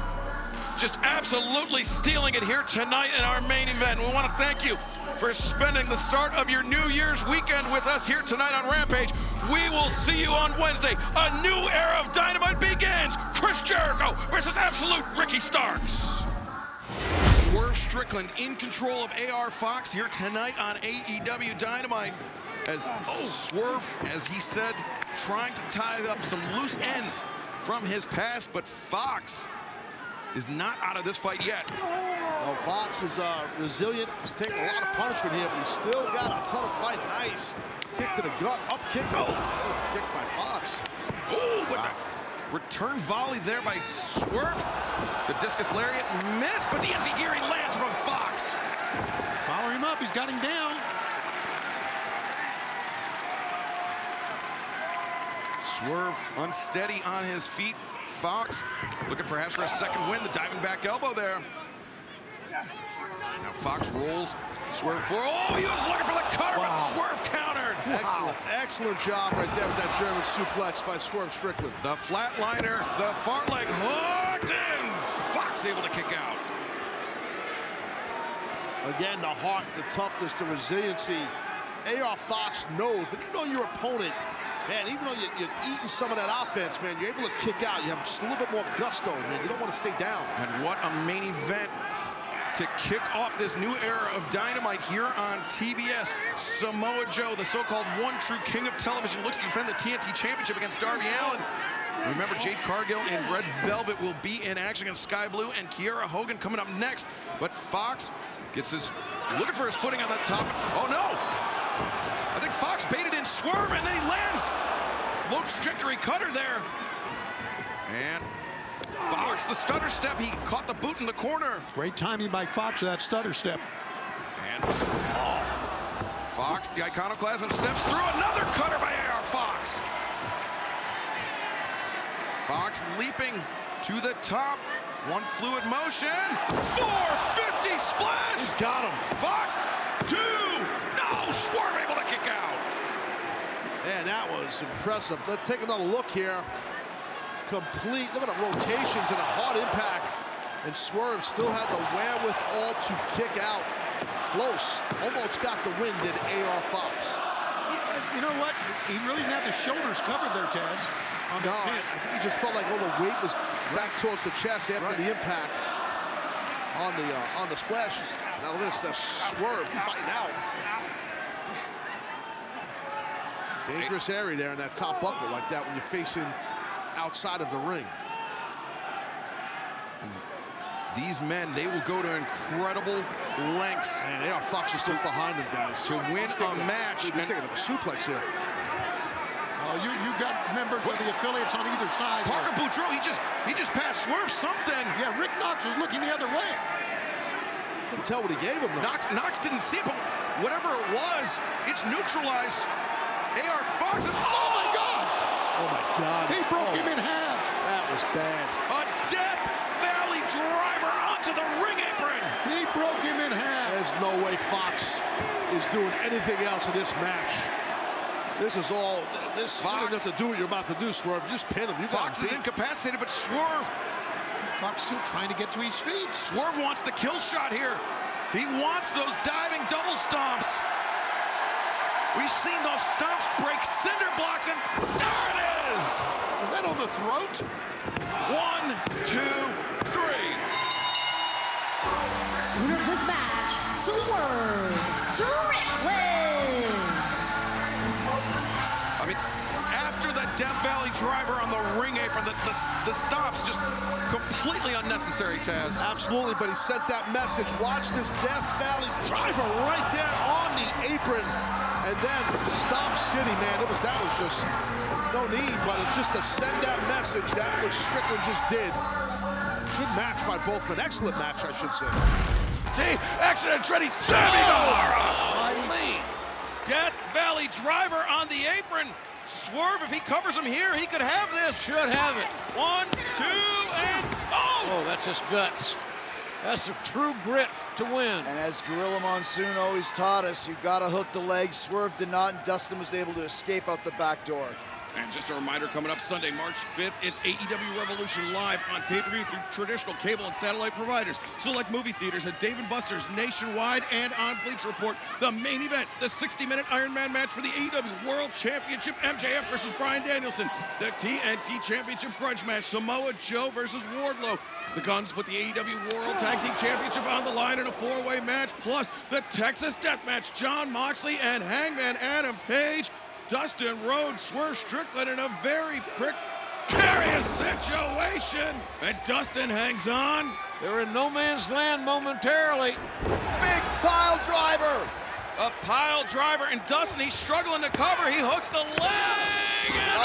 [SPEAKER 2] just absolutely stealing it here tonight in our main event. We want to thank you for spending the start of your New Year's weekend with us here tonight on Rampage. We will see you on Wednesday. A new era of Dynamite begins. Chris Jericho versus Absolute Ricky Starks. Swerve Strickland in control of AR Fox here tonight on AEW Dynamite. As Swerve, as he said, trying to tie up some loose ends from his past, but Fox is not out of this fight yet.
[SPEAKER 5] Oh, Fox is resilient. He's taking a lot of punishment here, but he's still got a ton of fight. Nice. Kick to the gut. Up kick. Oh, kick by Fox.
[SPEAKER 2] Oh, but return volley there by Swerve. The discus lariat missed, but the enziguri lands from Fox.
[SPEAKER 1] Follow him up. He's got him down.
[SPEAKER 2] Swerve unsteady on his feet. Fox looking perhaps for a second win. The diving back elbow there. Now Fox rolls. Swerve forward. Oh, he was looking for the cutter, but Swerve countered.
[SPEAKER 5] Excellent job right there with that German suplex by Swerve Strickland.
[SPEAKER 2] The flatliner, the far leg hooked, and Fox able to kick out.
[SPEAKER 5] Again, the heart, the toughness, the resiliency. AR Fox knows, but you know your opponent, man, even though you're eating some of that offense, man, you're able to kick out. You have just a little bit more gusto, man. You don't want to stay down.
[SPEAKER 2] And what a main event to kick off this new era of Dynamite here on TBS. Samoa Joe, the so-called one true king of television, looks to defend the TNT Championship against Darby Allin.
[SPEAKER 13] Remember, Jade Cargill in Red Velvet will be in action against Sky Blue, and Kiera Hogan coming up next. But Fox gets looking for his footing on the top. Oh no! I think Fox baited in Swerve, and then he lands. Low trajectory cutter there. And Fox, the stutter step, he caught the boot in the corner.
[SPEAKER 1] Great timing by Fox with that stutter step.
[SPEAKER 13] And Fox, the iconoclasm, steps through another cutter by AR Fox. Fox leaping to the top. One fluid motion. 450 splash.
[SPEAKER 5] He's got him.
[SPEAKER 13] Fox, 2. No, Swerve able to kick out.
[SPEAKER 5] Man, that was impressive. Let's take another look here. Complete, look at the rotations and a hard impact. And Swerve still had the wherewithal to kick out. Close. Almost got the win, did AR Fox.
[SPEAKER 1] You know what? He really didn't have the shoulders covered there, Taz.
[SPEAKER 5] No, I think he just felt like all the weight was back towards the chest after the impact on the splash. Now this, the Swerve fighting out. Dangerous area there in that top buckle like that when you're facing outside of the ring.
[SPEAKER 13] These men, they will go to incredible lengths.
[SPEAKER 5] And AR Fox is still behind them, guys.
[SPEAKER 13] To win a match.
[SPEAKER 5] You're thinking of a suplex here.
[SPEAKER 1] Oh, you got members of the affiliates on either side.
[SPEAKER 13] Parker Boudreaux, he just passed Swerve something.
[SPEAKER 1] Yeah, Rick Knox was looking the other way.
[SPEAKER 5] Couldn't tell what he gave him.
[SPEAKER 13] Knox didn't see it, but whatever it was, it's neutralized. AR Fox, and oh my God!
[SPEAKER 5] Oh my God!
[SPEAKER 1] He broke him in half.
[SPEAKER 5] That was bad.
[SPEAKER 13] A Death Valley driver onto the ring apron.
[SPEAKER 1] He broke him in half.
[SPEAKER 5] There's no way Fox is doing anything else in this match. This is all. This Fox, you don't have to do what you're about to do, Swerve. Just pin him.
[SPEAKER 13] Fox is incapacitated, but Swerve.
[SPEAKER 1] Fox still trying to get to his feet.
[SPEAKER 13] Swerve wants the kill shot here. He wants those diving double stomps. We've seen those stomps break cinder blocks, and there it is!
[SPEAKER 1] Was that on the throat?
[SPEAKER 13] 1, 2, 3.
[SPEAKER 14] Winner of this match, Swerve Strickland.
[SPEAKER 13] I mean, after the Death Valley driver on the ring apron, the stomps just completely unnecessary, Taz.
[SPEAKER 5] Absolutely, but he sent that message. Watch this Death Valley driver right there on the apron. And then Stomp City, man, that was just no need, but it's just to send that message. That what Strickland just did. Good match by both men. Excellent match, I should say.
[SPEAKER 13] See, action and Trinity, Sammy Guevara. Death Valley driver on the apron. Swerve, if he covers him here, he could have this.
[SPEAKER 3] Should have it.
[SPEAKER 13] 1, 2, and oh!
[SPEAKER 3] Oh, that's just guts. That's a true grit to win.
[SPEAKER 7] And as Gorilla Monsoon always taught us, you gotta hook the legs. Swerve did not, and Dustin was able to escape out the back door.
[SPEAKER 13] And just a reminder, coming up Sunday, March 5th, it's AEW Revolution Live on pay-per-view through traditional cable and satellite providers, select movie theaters at Dave & Buster's nationwide, and on Bleacher Report, the main event, the 60-minute Iron Man match for the AEW World Championship, MJF versus Bryan Danielson, the TNT Championship grudge match, Samoa Joe versus Wardlow. The Guns put the AEW World Tag Team Championship on the line in a 4-way match, plus the Texas Death Match, Jon Moxley and Hangman Adam Page. Dustin Rhodes, Swerve Strickland in a very precarious situation. And Dustin hangs on.
[SPEAKER 3] They're in no man's land momentarily.
[SPEAKER 7] Big pile driver.
[SPEAKER 13] A pile driver, and Dustin, he's struggling to cover. He hooks the leg, and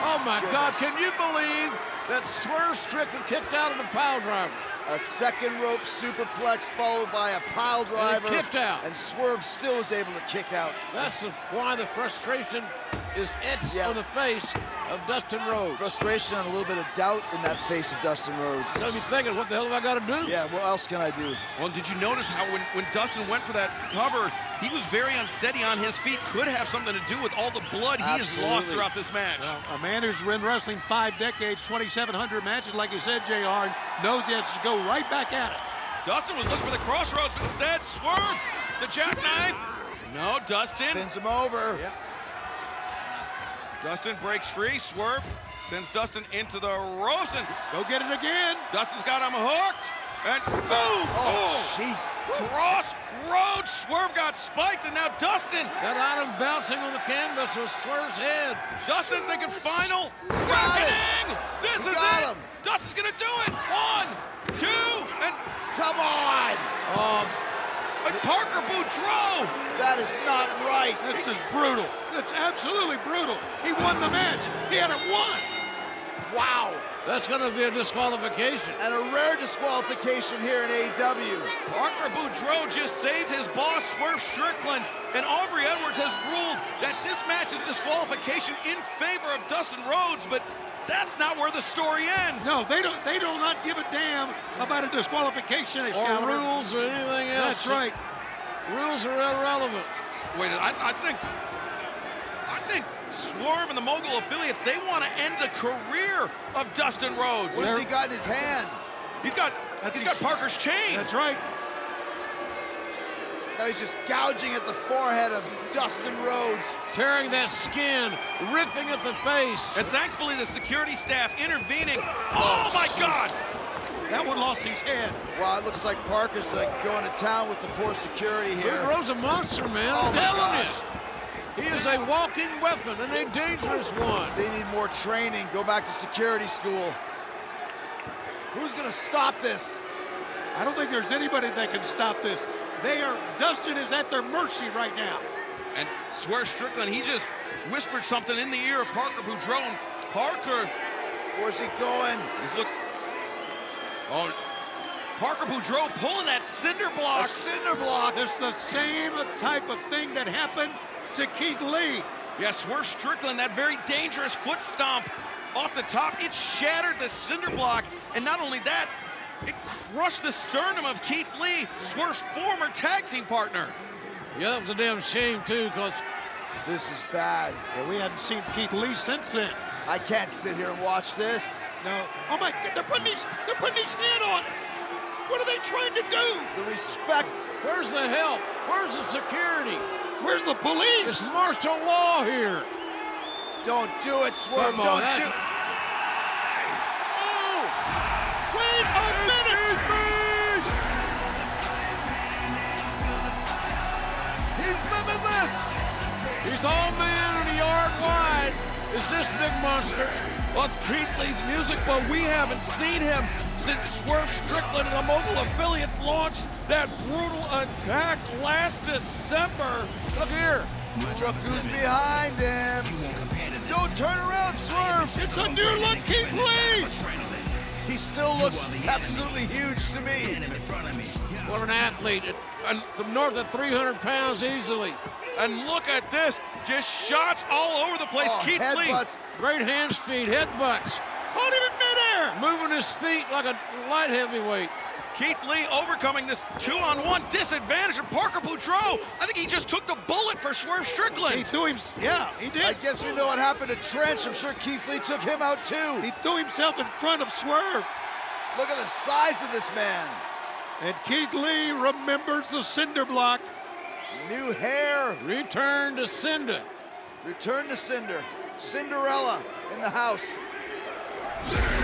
[SPEAKER 3] oh my God, can you believe that Swerve Strickland kicked out of the pile driver?
[SPEAKER 7] A second rope superplex followed by a pile driver.
[SPEAKER 3] And kicked out.
[SPEAKER 7] And Swerve still is able to kick out.
[SPEAKER 3] That's why the frustration is etched on the face of Dustin Rhodes.
[SPEAKER 7] Frustration and a little bit of doubt in that face of Dustin Rhodes.
[SPEAKER 3] You'll be thinking, what the hell have I got to do?
[SPEAKER 7] Yeah, what else can I do?
[SPEAKER 13] Well, did you notice how when Dustin went for that cover, he was very unsteady on his feet? Could have something to do with all the blood he has lost throughout this match.
[SPEAKER 1] Well, a man who's been wrestling 5 decades, 2,700 matches, like you said, JR, knows he has to go right back at it.
[SPEAKER 13] Dustin was looking for the crossroads, but instead, Swerve, the jackknife. No, Dustin.
[SPEAKER 7] Spins him over.
[SPEAKER 13] Yep. Dustin breaks free. Swerve sends Dustin into the ropes, and
[SPEAKER 1] go get it again.
[SPEAKER 13] Dustin's got him hooked, and boom!
[SPEAKER 7] Oh, Jeez.
[SPEAKER 13] Cross road. Swerve got spiked, and now Dustin.
[SPEAKER 3] Got Adam bouncing on the canvas with Swerve's head.
[SPEAKER 13] Dustin thinking final reckoning. This is it.
[SPEAKER 7] Him.
[SPEAKER 13] Dustin's gonna do it. 1, 2, and
[SPEAKER 7] come on.
[SPEAKER 13] Parker Boudreaux.
[SPEAKER 7] That is not right.
[SPEAKER 1] This is brutal. It's absolutely brutal. He won the match. He had it won.
[SPEAKER 7] Wow.
[SPEAKER 3] That's going to be a disqualification.
[SPEAKER 7] And a rare disqualification here in AEW.
[SPEAKER 13] Parker Boudreaux just saved his boss, Swerve Strickland, and Aubrey Edwards has ruled that this match is a disqualification in favor of Dustin Rhodes, but that's not where the story ends.
[SPEAKER 1] No, they do not give a damn about a disqualification.
[SPEAKER 3] Or rules or anything else.
[SPEAKER 1] That's right.
[SPEAKER 3] Rules are irrelevant.
[SPEAKER 13] Wait, I think Swerve and the Mogul affiliates, they want to end the career of Dustin Rhodes.
[SPEAKER 7] What's he got in his hand?
[SPEAKER 13] He's got Parker's chain.
[SPEAKER 1] That's right.
[SPEAKER 7] Now he's just gouging at the forehead of Dustin Rhodes.
[SPEAKER 3] Tearing that skin, ripping at the face.
[SPEAKER 13] And thankfully the security staff intervening. Oh my God!
[SPEAKER 1] That one lost his head.
[SPEAKER 7] Wow, it looks like Parker's going to town with the poor security here.
[SPEAKER 3] Boudreaux's a monster, man.
[SPEAKER 7] Oh
[SPEAKER 3] I'm telling you. He is a walking weapon and a dangerous one.
[SPEAKER 7] They need more training. Go back to security school. Who's going to stop this?
[SPEAKER 1] I don't think there's anybody that can stop this. Dustin is at their mercy right now.
[SPEAKER 13] And Swerve Strickland, he just whispered something in the ear of Parker Boudreaux. And Parker,
[SPEAKER 7] where's he going?
[SPEAKER 13] He's looking. Oh, Parker Boudreaux pulling that cinder block.
[SPEAKER 7] A cinder block.
[SPEAKER 1] It's the same type of thing that happened to Keith Lee.
[SPEAKER 13] Yeah, Swerve Strickland, that very dangerous foot stomp off the top. It shattered the cinder block. And not only that, it crushed the sternum of Keith Lee, Swerve's former tag team partner.
[SPEAKER 3] Yeah, that was a damn shame, too, because
[SPEAKER 7] this is bad.
[SPEAKER 1] Yeah, we haven't seen Keith Lee since then.
[SPEAKER 7] I can't sit here and watch this.
[SPEAKER 1] No. Oh, my God, they're putting his head on it. What are they trying to do?
[SPEAKER 7] The respect.
[SPEAKER 3] Where's the help? Where's the security?
[SPEAKER 1] Where's the police?
[SPEAKER 3] It's martial law here.
[SPEAKER 7] Don't do it, Swerve.
[SPEAKER 3] Come on,
[SPEAKER 7] don't do it.
[SPEAKER 1] Oh! Wait a minute!
[SPEAKER 7] He's limitless.
[SPEAKER 3] He's all man and a yard wide. Is this big monster?
[SPEAKER 13] Well, it's Keith Lee's music, but we haven't seen him since Swerve Strickland and the Mogul affiliates launched that brutal attack last December.
[SPEAKER 3] Look here.
[SPEAKER 7] Look who's behind him. Don't turn around, Swerve.
[SPEAKER 1] It's a new look, Keith Lee.
[SPEAKER 7] He still looks absolutely huge to me.
[SPEAKER 3] What an athlete. And north of 300 pounds easily.
[SPEAKER 13] And look at this. Just shots all over the place.
[SPEAKER 7] Oh,
[SPEAKER 13] Keith
[SPEAKER 7] headbutts.
[SPEAKER 13] Lee.
[SPEAKER 3] Great hands, feet, headbutts.
[SPEAKER 1] Caught him in midair.
[SPEAKER 3] Moving his feet like a light heavyweight.
[SPEAKER 13] Keith Lee overcoming this 2-on-1 disadvantage of Parker Boudreaux. I think he just took the bullet for Swerve Strickland.
[SPEAKER 1] He threw him, yeah, he did.
[SPEAKER 7] I guess we know what happened to Trench. I'm sure Keith Lee took him out too.
[SPEAKER 1] He threw himself in front of Swerve.
[SPEAKER 7] Look at the size of this man.
[SPEAKER 1] And Keith Lee remembers the cinder block.
[SPEAKER 7] New hair.
[SPEAKER 3] Return to Cinder.
[SPEAKER 7] Return to Cinder. Cinderella in the house.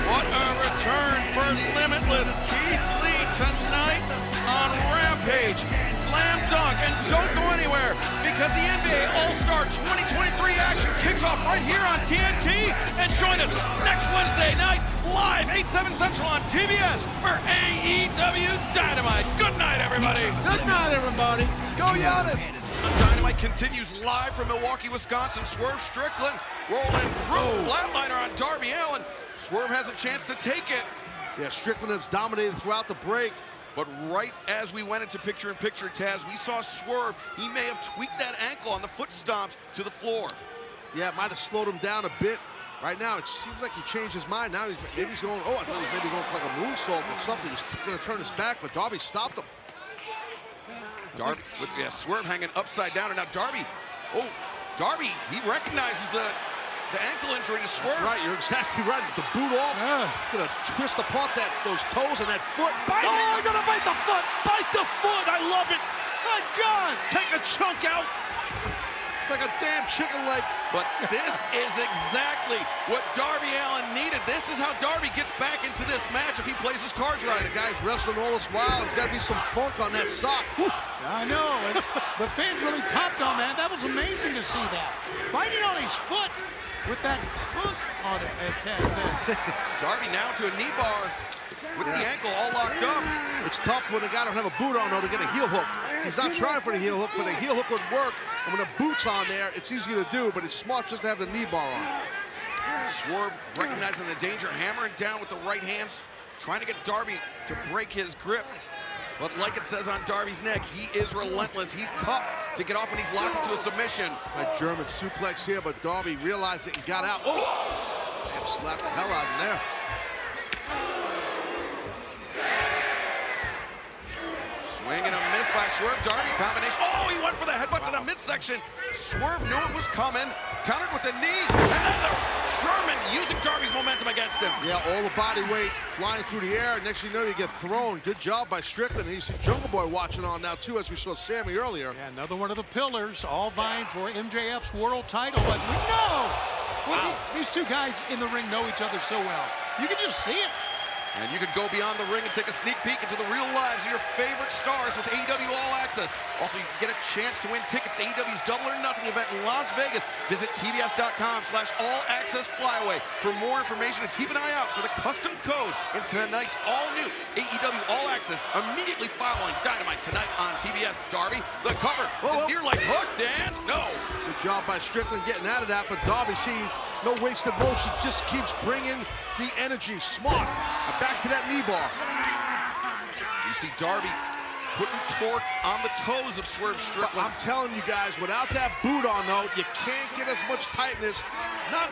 [SPEAKER 13] What a return for Limitless Keith Lee tonight on Rampage. Slam dunk, and don't go anywhere because the NBA All-Star 2023 action kicks off right here on TNT. And join us next Wednesday night, live 8/7 Central on TBS for AEW Dynamite. Good night, everybody.
[SPEAKER 3] Good night, everybody.
[SPEAKER 7] Go Giannis.
[SPEAKER 13] Dynamite continues live from Milwaukee, Wisconsin. Swerve Strickland rolling through. Flatliner on Darby Allin. Swerve has a chance to take it.
[SPEAKER 5] Yeah, Strickland has dominated throughout the break.
[SPEAKER 13] But right as we went into picture-in-picture, Taz, we saw Swerve. He may have tweaked that ankle on the foot stomps to the floor.
[SPEAKER 5] Yeah, it might have slowed him down a bit. Right now, it seems like he changed his mind. Now maybe he's going, I thought he was maybe going for like a moonsault or something. He's going to turn his back, but Darby stopped him.
[SPEAKER 13] Darby, Swerve hanging upside down, and now Darby, Darby, he recognizes the ankle injury to Swerve.
[SPEAKER 5] That's right, you're exactly right. The boot off, gonna twist apart those toes and that foot.
[SPEAKER 1] I'm gonna bite the foot. Bite the foot. I love it. My God.
[SPEAKER 5] Take a chunk out. It's like a damn chicken leg.
[SPEAKER 13] But this is exactly what Darby Allin needed. This is how Darby gets back into this match if he plays his cards right.
[SPEAKER 5] The guy's wrestling all this while. There's got to be some funk on that sock. Woof.
[SPEAKER 1] I know. And the fans really popped on that. That was amazing to see that. Biting on his foot with that funk on it, as Taz said.
[SPEAKER 13] Darby now to a knee bar with the ankle all locked up.
[SPEAKER 5] It's tough when the guy don't have a boot on, though, to get a heel hook. He's not trying for the heel hook, but a heel hook would work. And when a boot's on there, it's easy to do, but it's smart just to have the knee bar on.
[SPEAKER 13] Swerve recognizing the danger, hammering down with the right hands, trying to get Darby to break his grip. But like it says on Darby's neck, he is relentless. He's tough to get off when he's locked into a submission.
[SPEAKER 5] A German suplex here, but Darby realized it and got out. Oh! And slapped the hell out of him there.
[SPEAKER 13] Swing and a miss by Swerve. Darby combination. Oh, he went for the headbutt to the midsection. Swerve knew it was coming. Countered with the knee. And then the Sherman using Darby's momentum against him.
[SPEAKER 5] Yeah, all the body weight flying through the air. Next thing you know, you get thrown. Good job by Strickland. And you see Jungle Boy watching on now, too, as we saw Sammy earlier.
[SPEAKER 1] Yeah, another one of the pillars, all vying for MJF's world title. As we know, well, these two guys in the ring know each other so well. You can just see it.
[SPEAKER 13] And you can go beyond the ring and take a sneak peek into the real lives of your favorite stars with AEW All Access. Also, you can get a chance to win tickets to AEW's Double or Nothing event in Las Vegas. Visit tbs.com/all-access-flyaway for more information, and keep an eye out for the custom code in tonight's all-new AEW All Access immediately following Dynamite tonight on TBS. Darby, the cover, the near-like hook, Dan, no.
[SPEAKER 5] Good job by Strickland getting out of that, but Darby, see, no wasted motion, just keeps bringing the energy. Smart. Back to that knee bar.
[SPEAKER 13] You see Darby putting torque on the toes of Swerve Strickland.
[SPEAKER 5] I'm telling you guys, without that boot on, though, you can't get as much tightness.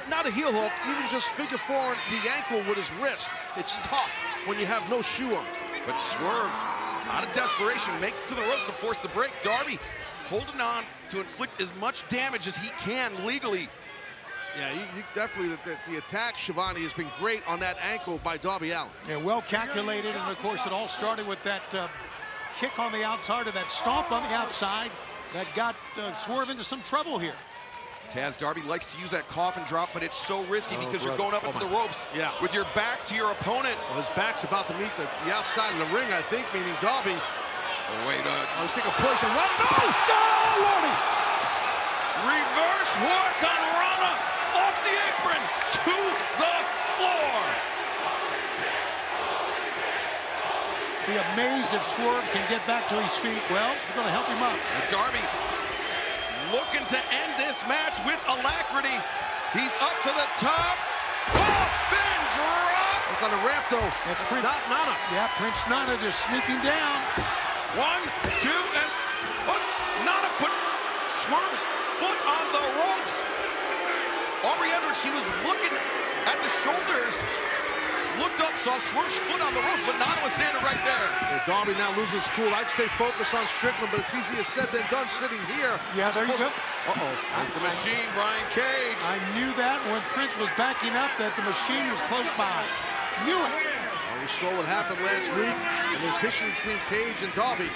[SPEAKER 5] Not a heel hook, even just figure four the ankle with his wrist. It's tough when you have no shoe on.
[SPEAKER 13] But Swerve, out of desperation, makes it to the ropes to force the break. Darby holding on to inflict as much damage as he can legally.
[SPEAKER 5] Yeah, you definitely, the attack, Shivani, has been great on that ankle by Darby Allin.
[SPEAKER 1] Yeah, well calculated, and of course it all started with that kick on the outside, or that stomp on the outside that got Swerve into some trouble here.
[SPEAKER 13] Taz, Darby likes to use that coffin drop, but it's so risky because you're going up into the ropes with your back to your opponent.
[SPEAKER 5] Well, his back's about to meet the outside of the ring, I think, meaning Darby.
[SPEAKER 13] Oh, wait,
[SPEAKER 5] he's taking poison. What? No! No, Lordy!
[SPEAKER 13] Reverse work on Rana off the apron to the floor.
[SPEAKER 1] Be amazed if Swerve can get back to his feet. Well, we're going to help him up.
[SPEAKER 13] And Darby looking to end this match with alacrity. He's up to the top. Coffin drop.
[SPEAKER 5] Look on the ramp, though.
[SPEAKER 1] It's not Nana. Yeah, Prince Nana just sneaking down.
[SPEAKER 13] 1, 2, and Nana put Swerve's foot on the ropes. Aubrey Edwards, she was looking at the shoulders, looked up, saw Swerve's foot on the ropes, but Nana was standing right there.
[SPEAKER 5] Yeah, Darby now loses cool. I'd stay focused on Strickland, but it's easier said than done sitting here.
[SPEAKER 1] Yeah, there you go.
[SPEAKER 13] The machine, Brian Cage.
[SPEAKER 1] I knew that when Prince was backing up that the machine was close by. Knew it.
[SPEAKER 5] Well, we saw what happened last week, and there's history between Cage and Darby.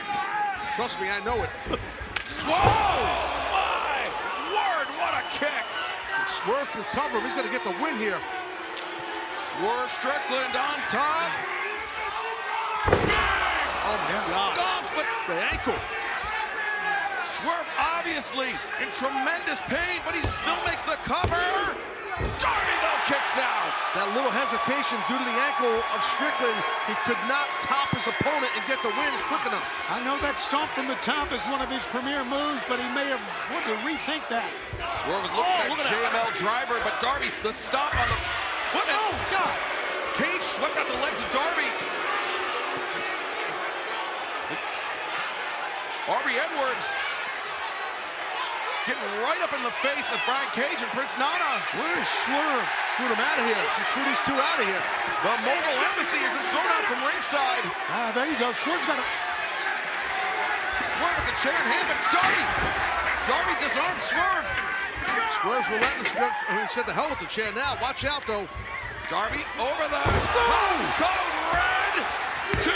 [SPEAKER 5] Trust me, I know it.
[SPEAKER 13] Whoa! My word, what a kick!
[SPEAKER 5] If Swerve can cover him, he's going to get the win here.
[SPEAKER 13] Swerve Strickland on top.
[SPEAKER 5] Oh, my God.
[SPEAKER 13] Stomps, but
[SPEAKER 5] the ankle.
[SPEAKER 13] Swerve obviously in tremendous pain, but he still makes the cover. Darby, though, kicks out.
[SPEAKER 5] That little hesitation due to the ankle of Strickland. He could not top his opponent and get the win quick enough.
[SPEAKER 1] I know that stomp from the top is one of his premier moves, but he may have wanted to rethink that.
[SPEAKER 13] Swerve was looking at JML driver, but Darby's the stomp on the foot. Oh, God. Cage swept out the legs of Darby. Aubrey Edwards getting right up in the face of Brian Cage and Prince Nana.
[SPEAKER 5] Where is Swerve? Threw them out of here. She threw these two out of here.
[SPEAKER 13] The mobile embassy has been thrown out from ringside.
[SPEAKER 1] There you go. Swerve's got it.
[SPEAKER 13] Swerve with the chair in hand, but Darby disarmed Swerve.
[SPEAKER 5] Swerve's relentless. He said the hell with the chair now. Watch out, though.
[SPEAKER 13] Darby over the code red. 2.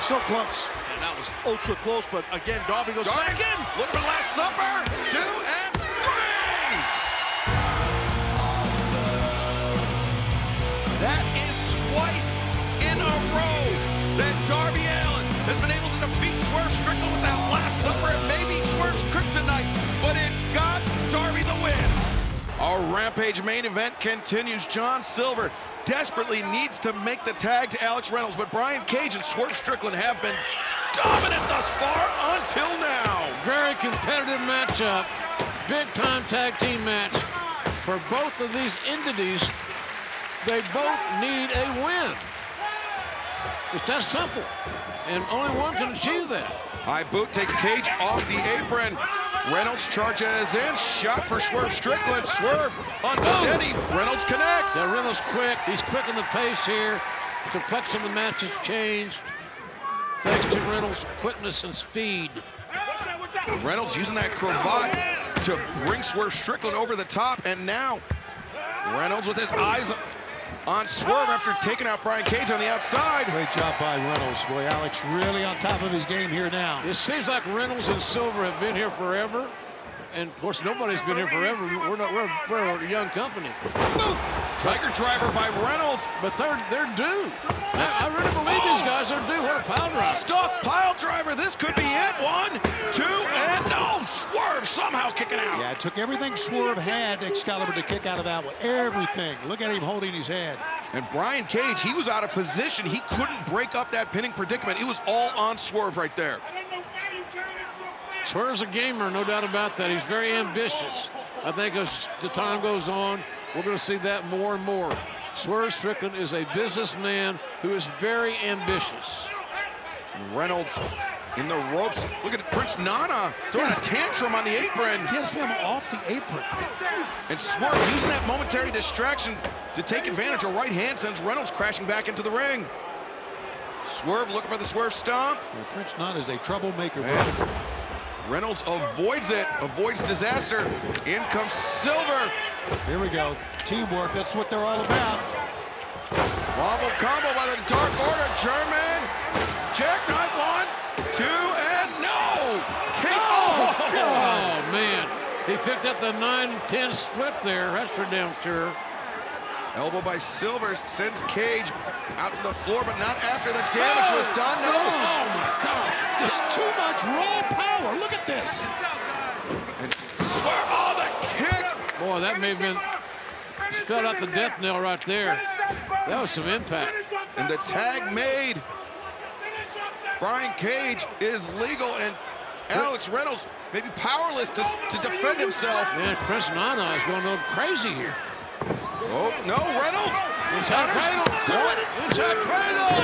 [SPEAKER 1] So close.
[SPEAKER 5] That was ultra close, but again, Darby goes back in.
[SPEAKER 13] Look for Last Supper. 2 and 3. That is twice in a row that Darby Allin has been able to defeat Swerve Strickland with that Last Supper and maybe Swerve's kryptonite, but it got Darby the win. Our Rampage main event continues. John Silver desperately needs to make the tag to Alex Reynolds, but Brian Cage and Swerve Strickland have been dominant thus far until now.
[SPEAKER 3] Very competitive matchup. Big-time tag team match. For both of these entities, they both need a win. It's that simple, and only one can achieve that.
[SPEAKER 13] High boot takes Cage off the apron. Reynolds charges in, shot for Swerve Strickland. Swerve unsteady, Reynolds connects.
[SPEAKER 3] Yeah, Reynolds quick, he's quick in the pace here. The complexion of the match has changed thanks to Reynolds' quickness and speed.
[SPEAKER 13] Reynolds using that cravat to bring Swerve Strickland over the top, and now Reynolds with his eyes on Swerve after taking out Brian Cage on the outside.
[SPEAKER 1] Great job by Reynolds. Boy, Alex really on top of his game here now.
[SPEAKER 3] It seems like Reynolds and Silver have been here forever. And of course, nobody's been here forever. We're a young company.
[SPEAKER 13] Tiger driver by Reynolds.
[SPEAKER 3] But they're due. I really believe these guys are due. What a pile driver.
[SPEAKER 13] Stuffed pile driver. This could be it. 1, 2, and no. Swerve somehow kicking out.
[SPEAKER 1] Yeah, it took everything Swerve had, Excalibur, to kick out of that one. Everything. Look at him holding his head.
[SPEAKER 13] And Brian Cage, he was out of position. He couldn't break up that pinning predicament. It was all on Swerve right there.
[SPEAKER 3] Swerve's a gamer, no doubt about that. He's very ambitious. I think as the time goes on, we're going to see that more and more. Swerve Strickland is a businessman who is very ambitious.
[SPEAKER 13] Reynolds in the ropes. Look at Prince Nana throwing a tantrum on the apron.
[SPEAKER 1] Get him off the apron.
[SPEAKER 13] And Swerve using that momentary distraction to take advantage. A right hand sends Reynolds crashing back into the ring. Swerve looking for the Swerve stomp.
[SPEAKER 1] Well, Prince Nana is a troublemaker, bro.
[SPEAKER 13] Reynolds avoids it, avoids disaster. In comes Silver.
[SPEAKER 1] Here we go. Teamwork, that's what they're all about.
[SPEAKER 13] Wobble combo by the Dark Order. German. Jackknife 1, 2, and no!
[SPEAKER 3] Oh, man. He picked up the 9-10 split there. That's for damn sure.
[SPEAKER 13] Elbow by Silver sends Cage out to the floor, but not after the damage was done. No.
[SPEAKER 1] Oh, my God. Just too much raw power. Look at this.
[SPEAKER 13] And Swerve, oh, the kick.
[SPEAKER 3] Boy, that may have been, spelled out the death knell right there. That was some impact.
[SPEAKER 13] And the tag made. Brian Cage is legal, and Alex Reynolds may be powerless to defend himself.
[SPEAKER 3] Man, Prince Nana is going a little crazy here.
[SPEAKER 13] Oh, no, Reynolds.
[SPEAKER 3] Inside cradle. Inside cradle.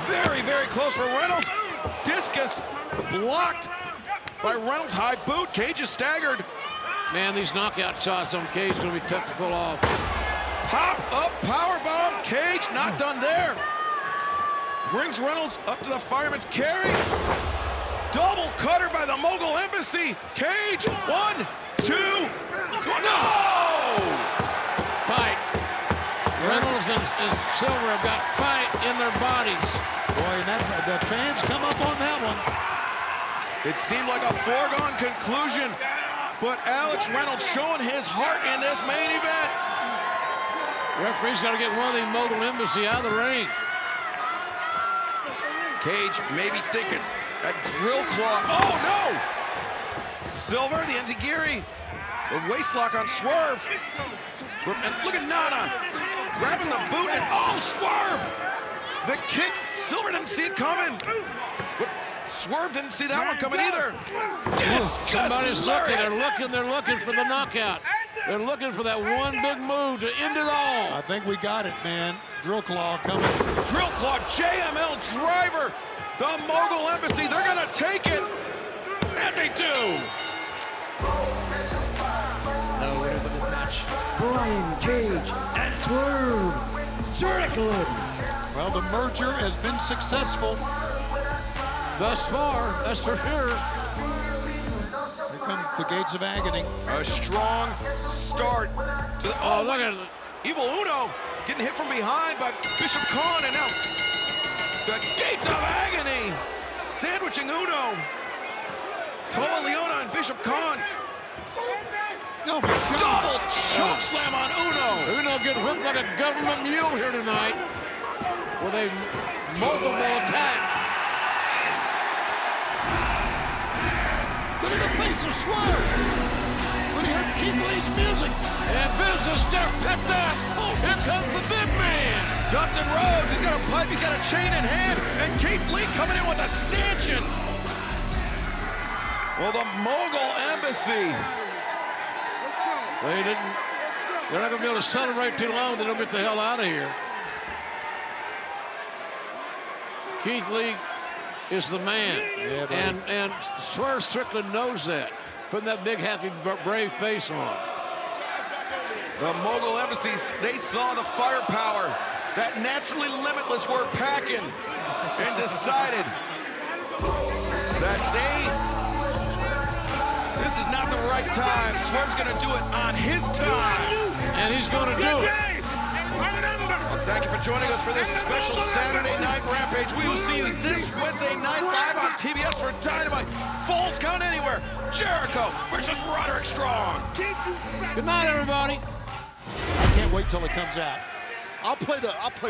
[SPEAKER 13] Very, very close for Reynolds. Discus blocked by Reynolds' high boot. Cage is staggered.
[SPEAKER 3] Man, these knockout shots on Cage are going to be tough to pull off.
[SPEAKER 13] Pop up powerbomb. Cage not done there. Brings Reynolds up to the fireman's carry. Double cutter by the Mogul Embassy. Cage, 1, 2, no!
[SPEAKER 3] Fight. Reynolds and Silver have got fight in their bodies.
[SPEAKER 1] Boy, and the fans come up on that one.
[SPEAKER 13] It seemed like a foregone conclusion, but Alex Reynolds showing his heart in this main event.
[SPEAKER 3] Referee's got to get one of the Mogul Embassy out of the ring.
[SPEAKER 13] Cage maybe thinking that drill claw. Oh, no! Silver, the enziguri. The waist lock on Swerve. And look at Nana grabbing the boot and oh, Swerve! The kick. Silver didn't see it coming. But Swerve didn't see that one coming either.
[SPEAKER 3] Somebody's looking. They're looking for the knockout. They're looking for that one big move to end it all.
[SPEAKER 1] I think we got it, man. Drill claw coming.
[SPEAKER 13] Drill claw, JML driver. The Mogul Embassy, they're gonna take it. And they do.
[SPEAKER 12] The winners of this match, Brian Cage and Swerve Strickland.
[SPEAKER 1] Well, the merger has been successful.
[SPEAKER 3] Thus far, that's for sure.
[SPEAKER 1] Here come the gates of agony.
[SPEAKER 13] A strong start to the, oh, look at Evil Uno getting hit from behind by Bishop Khan, and now the gates of agony. sandwiching Uno. Toa Leona and Bishop Khan.
[SPEAKER 1] Oh my God.
[SPEAKER 13] Double choke slam on Uno.
[SPEAKER 3] Uno getting whipped like a government mule here tonight with a multiple attack.
[SPEAKER 1] Look at the face of Swerve. When he heard Keith Lee's music.
[SPEAKER 3] And Vince is still picked up. Here comes the big man.
[SPEAKER 13] Dustin Rhodes, he's got a pipe, he's got a chain in hand, and Keith Lee coming in with a stanchion. Well, the Mogul Embassy.
[SPEAKER 3] They're not going to be able to celebrate too long if they don't get the hell out of here. Keith Lee is the man. Yeah, and Swerve Strickland knows that. Putting that big, happy, brave face on.
[SPEAKER 13] The Mogul Embassies, they saw the firepower that Naturally Limitless were packing and decided that this is not the right time. Swerve's going to do it on his time.
[SPEAKER 3] And he's going to do it.
[SPEAKER 13] Thank you for joining us for this special Saturday night Rampage. We will see you this Wednesday night live on TBS for Dynamite. Falls Count Anywhere. Jericho versus Roderick Strong.
[SPEAKER 3] Good night, everybody.
[SPEAKER 1] I can't wait till it comes out.
[SPEAKER 5] I'll play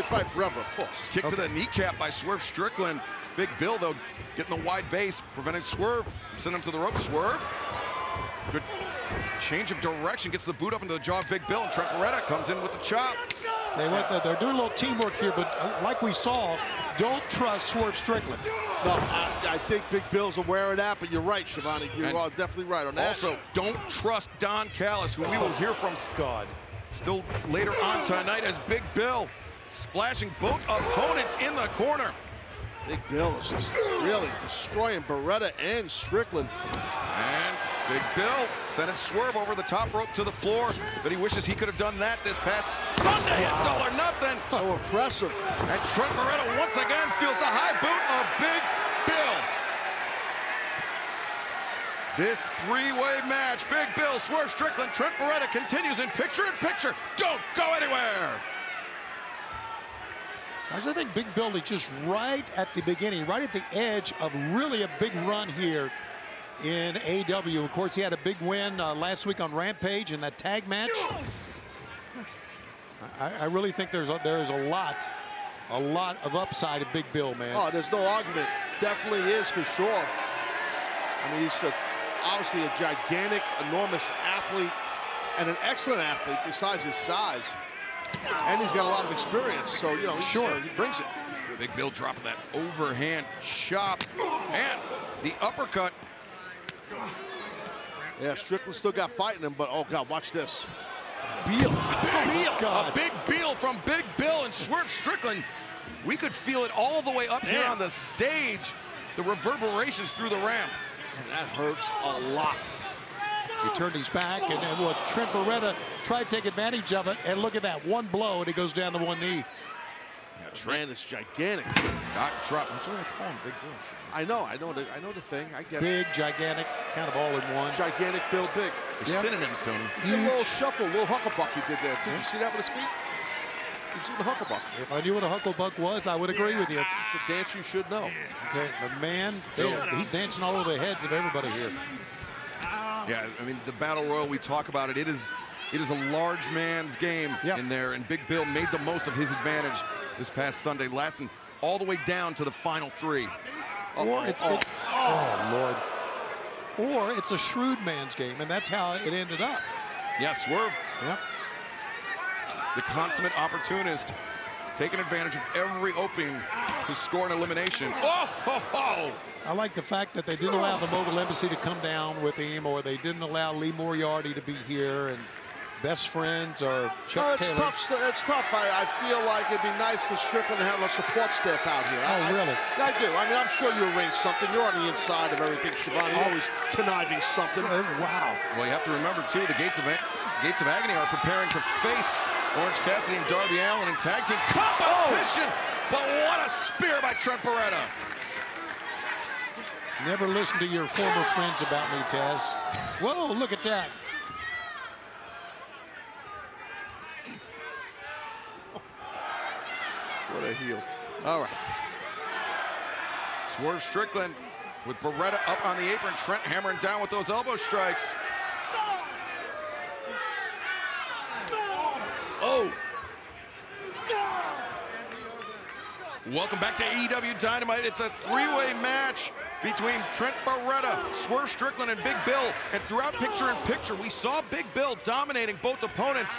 [SPEAKER 5] Fight Forever, of course.
[SPEAKER 13] Kick to the kneecap by Swerve Strickland. Big Bill, though, getting the wide base, preventing Swerve. Send him to the rope. Swerve. Good change of direction. Gets the boot up into the jaw of Big Bill. And Trent Beretta comes in with the chop.
[SPEAKER 1] They went there. They're doing a little teamwork here, but like we saw, don't trust Swerve Strickland.
[SPEAKER 5] No, I think Big Bill's aware of that, but you're right, Shivani. You are definitely right on that.
[SPEAKER 13] Also, don't trust Don Callis, who we will hear from Scott still later on tonight as Big Bill splashing both opponents in the corner.
[SPEAKER 5] Big Bill is just really destroying Beretta and Strickland.
[SPEAKER 13] And Big Bill sending Swerve over the top rope to the floor, but he wishes he could have done that this past Sunday at Double or Nothing.
[SPEAKER 5] Oh, impressive.
[SPEAKER 13] And Trent Beretta once again feels the high boot of Big Bill. This three-way match, Big Bill, Swerve Strickland, Trent Beretta continues in picture-in-picture. Don't go anywhere.
[SPEAKER 1] Guys, I think Big Bill is just right at the beginning, right at the edge of really a big run here in AEW. Of course, he had a big win last week on Rampage in that tag match. I really think there is a lot of upside of Big Bill, man.
[SPEAKER 5] Oh, there's no argument. Definitely is for sure. I mean, he's obviously a gigantic, enormous athlete and an excellent athlete besides his size. And he's got a lot of experience, so, you know, he brings it.
[SPEAKER 13] Big Bill dropping that overhand chop and the uppercut.
[SPEAKER 5] Yeah, Strickland still got fight in him, but oh God, watch this. Beal.
[SPEAKER 13] A big Beal from Big Bill and Swerve Strickland. We could feel it all the way up here on the stage. The reverberations through the ramp.
[SPEAKER 5] And that hurts a lot.
[SPEAKER 1] He turned his back, and what Trent Beretta tried to take advantage of it, and look at that, one blow, and he goes down to one knee.
[SPEAKER 5] Yeah, Trent is gigantic.
[SPEAKER 13] Got dropped. That's what I call him, Big Bill.
[SPEAKER 5] I know the thing. I get
[SPEAKER 1] big,
[SPEAKER 5] it.
[SPEAKER 1] gigantic, kind of all in one.
[SPEAKER 5] Gigantic, Bill, big.
[SPEAKER 13] They're synonyms, Tony.
[SPEAKER 5] Huge. A little shuffle, a little hucklebuck he did there. Did you see that with his feet? You see the hucklebuck?
[SPEAKER 1] If I knew what a hucklebuck was, I would agree with you.
[SPEAKER 5] It's a dance you should know.
[SPEAKER 1] Okay, the man, he's dancing all over the heads of everybody here.
[SPEAKER 13] Yeah, I mean, the Battle Royal, we talk about it. It is a large man's game in there, and Big Bill made the most of his advantage this past Sunday, lasting all the way down to the final three.
[SPEAKER 1] Or it's a shrewd man's game, and that's how it ended up.
[SPEAKER 13] Yeah, Swerve.
[SPEAKER 1] Yep.
[SPEAKER 13] The consummate opportunist, taking advantage of every opening to score an elimination.
[SPEAKER 1] I like the fact that they didn't allow the Mogul Embassy to come down with him, or they didn't allow Lee Moriarty to be here, and best friends or Chuck Taylor.
[SPEAKER 5] It's tough. I feel like it'd be nice for Strickland to have a support staff out here.
[SPEAKER 1] Really?
[SPEAKER 5] I do. I mean, I'm sure you arrange something. You're on the inside of everything, Shivani. Always conniving something.
[SPEAKER 1] Wow.
[SPEAKER 13] Well, you have to remember, too, the Gates of Agony are preparing to face Orange Cassidy and Darby Allin in tag team competition. But what a spear by Trent Beretta.
[SPEAKER 1] Never listen to your former friends about me, Taz. Whoa, look at that.
[SPEAKER 5] What a heel. All right.
[SPEAKER 13] Swerve Strickland with Beretta up on the apron. Trent hammering down with those elbow strikes. Oh. Welcome back to AEW Dynamite. It's a three-way match between Trent Beretta, Swerve Strickland, and Big Bill. And throughout picture-in-picture, we saw Big Bill dominating both opponents.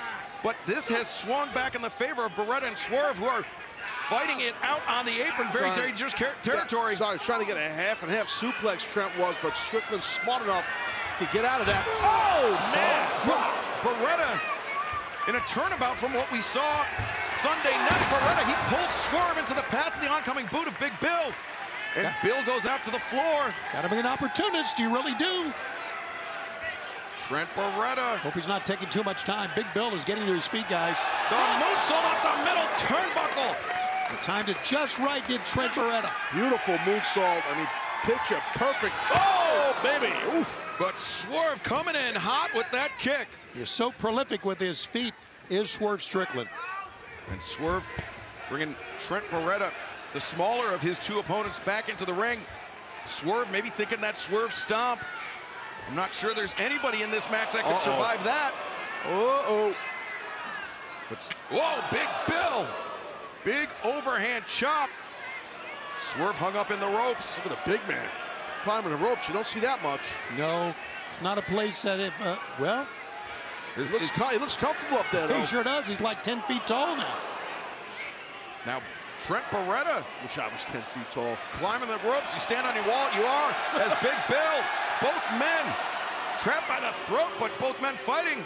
[SPEAKER 13] But this has swung back in the favor of Beretta and Swerve, who are fighting it out on the apron. Very dangerous territory.
[SPEAKER 5] Yeah, sorry, trying to get a half-and-half suplex, Trent was, but Strickland's smart enough to get out of that. Oh, man!
[SPEAKER 13] Beretta, in a turnabout from what we saw Sunday night, Beretta, he pulled Swerve into the path of the oncoming boot of Big Bill. And Bill goes out to the floor.
[SPEAKER 1] Gotta be an opportunist, you really do.
[SPEAKER 13] Trent Beretta.
[SPEAKER 1] Hope he's not taking too much time. Big Bill is getting to his feet, guys.
[SPEAKER 13] The moonsault off the middle turnbuckle.
[SPEAKER 1] The timed it just right, did Trent Beretta.
[SPEAKER 5] Beautiful moonsault. I mean, picture perfect. Oh, baby. Oof.
[SPEAKER 13] But Swerve coming in hot with that kick.
[SPEAKER 1] He's so prolific with his feet, is Swerve Strickland.
[SPEAKER 13] And Swerve bringing Trent Beretta, the smaller of his two opponents, back into the ring. Swerve maybe thinking that Swerve stomp. I'm not sure there's anybody in this match that could survive that. But, whoa, Big Bill. Big overhand chop. Swerve hung up in the ropes.
[SPEAKER 5] Look at the big man climbing the ropes. You don't see that much.
[SPEAKER 1] No, it's not a place that if, well.
[SPEAKER 5] He looks comfortable up there, though.
[SPEAKER 1] He sure does. He's like 10 feet tall now.
[SPEAKER 13] Now, Trent Beretta.
[SPEAKER 5] Wish I was 10 feet tall.
[SPEAKER 13] Climbing the ropes. You stand on your wall. You are, as Big Bill. Both men trapped by the throat, but both men fighting.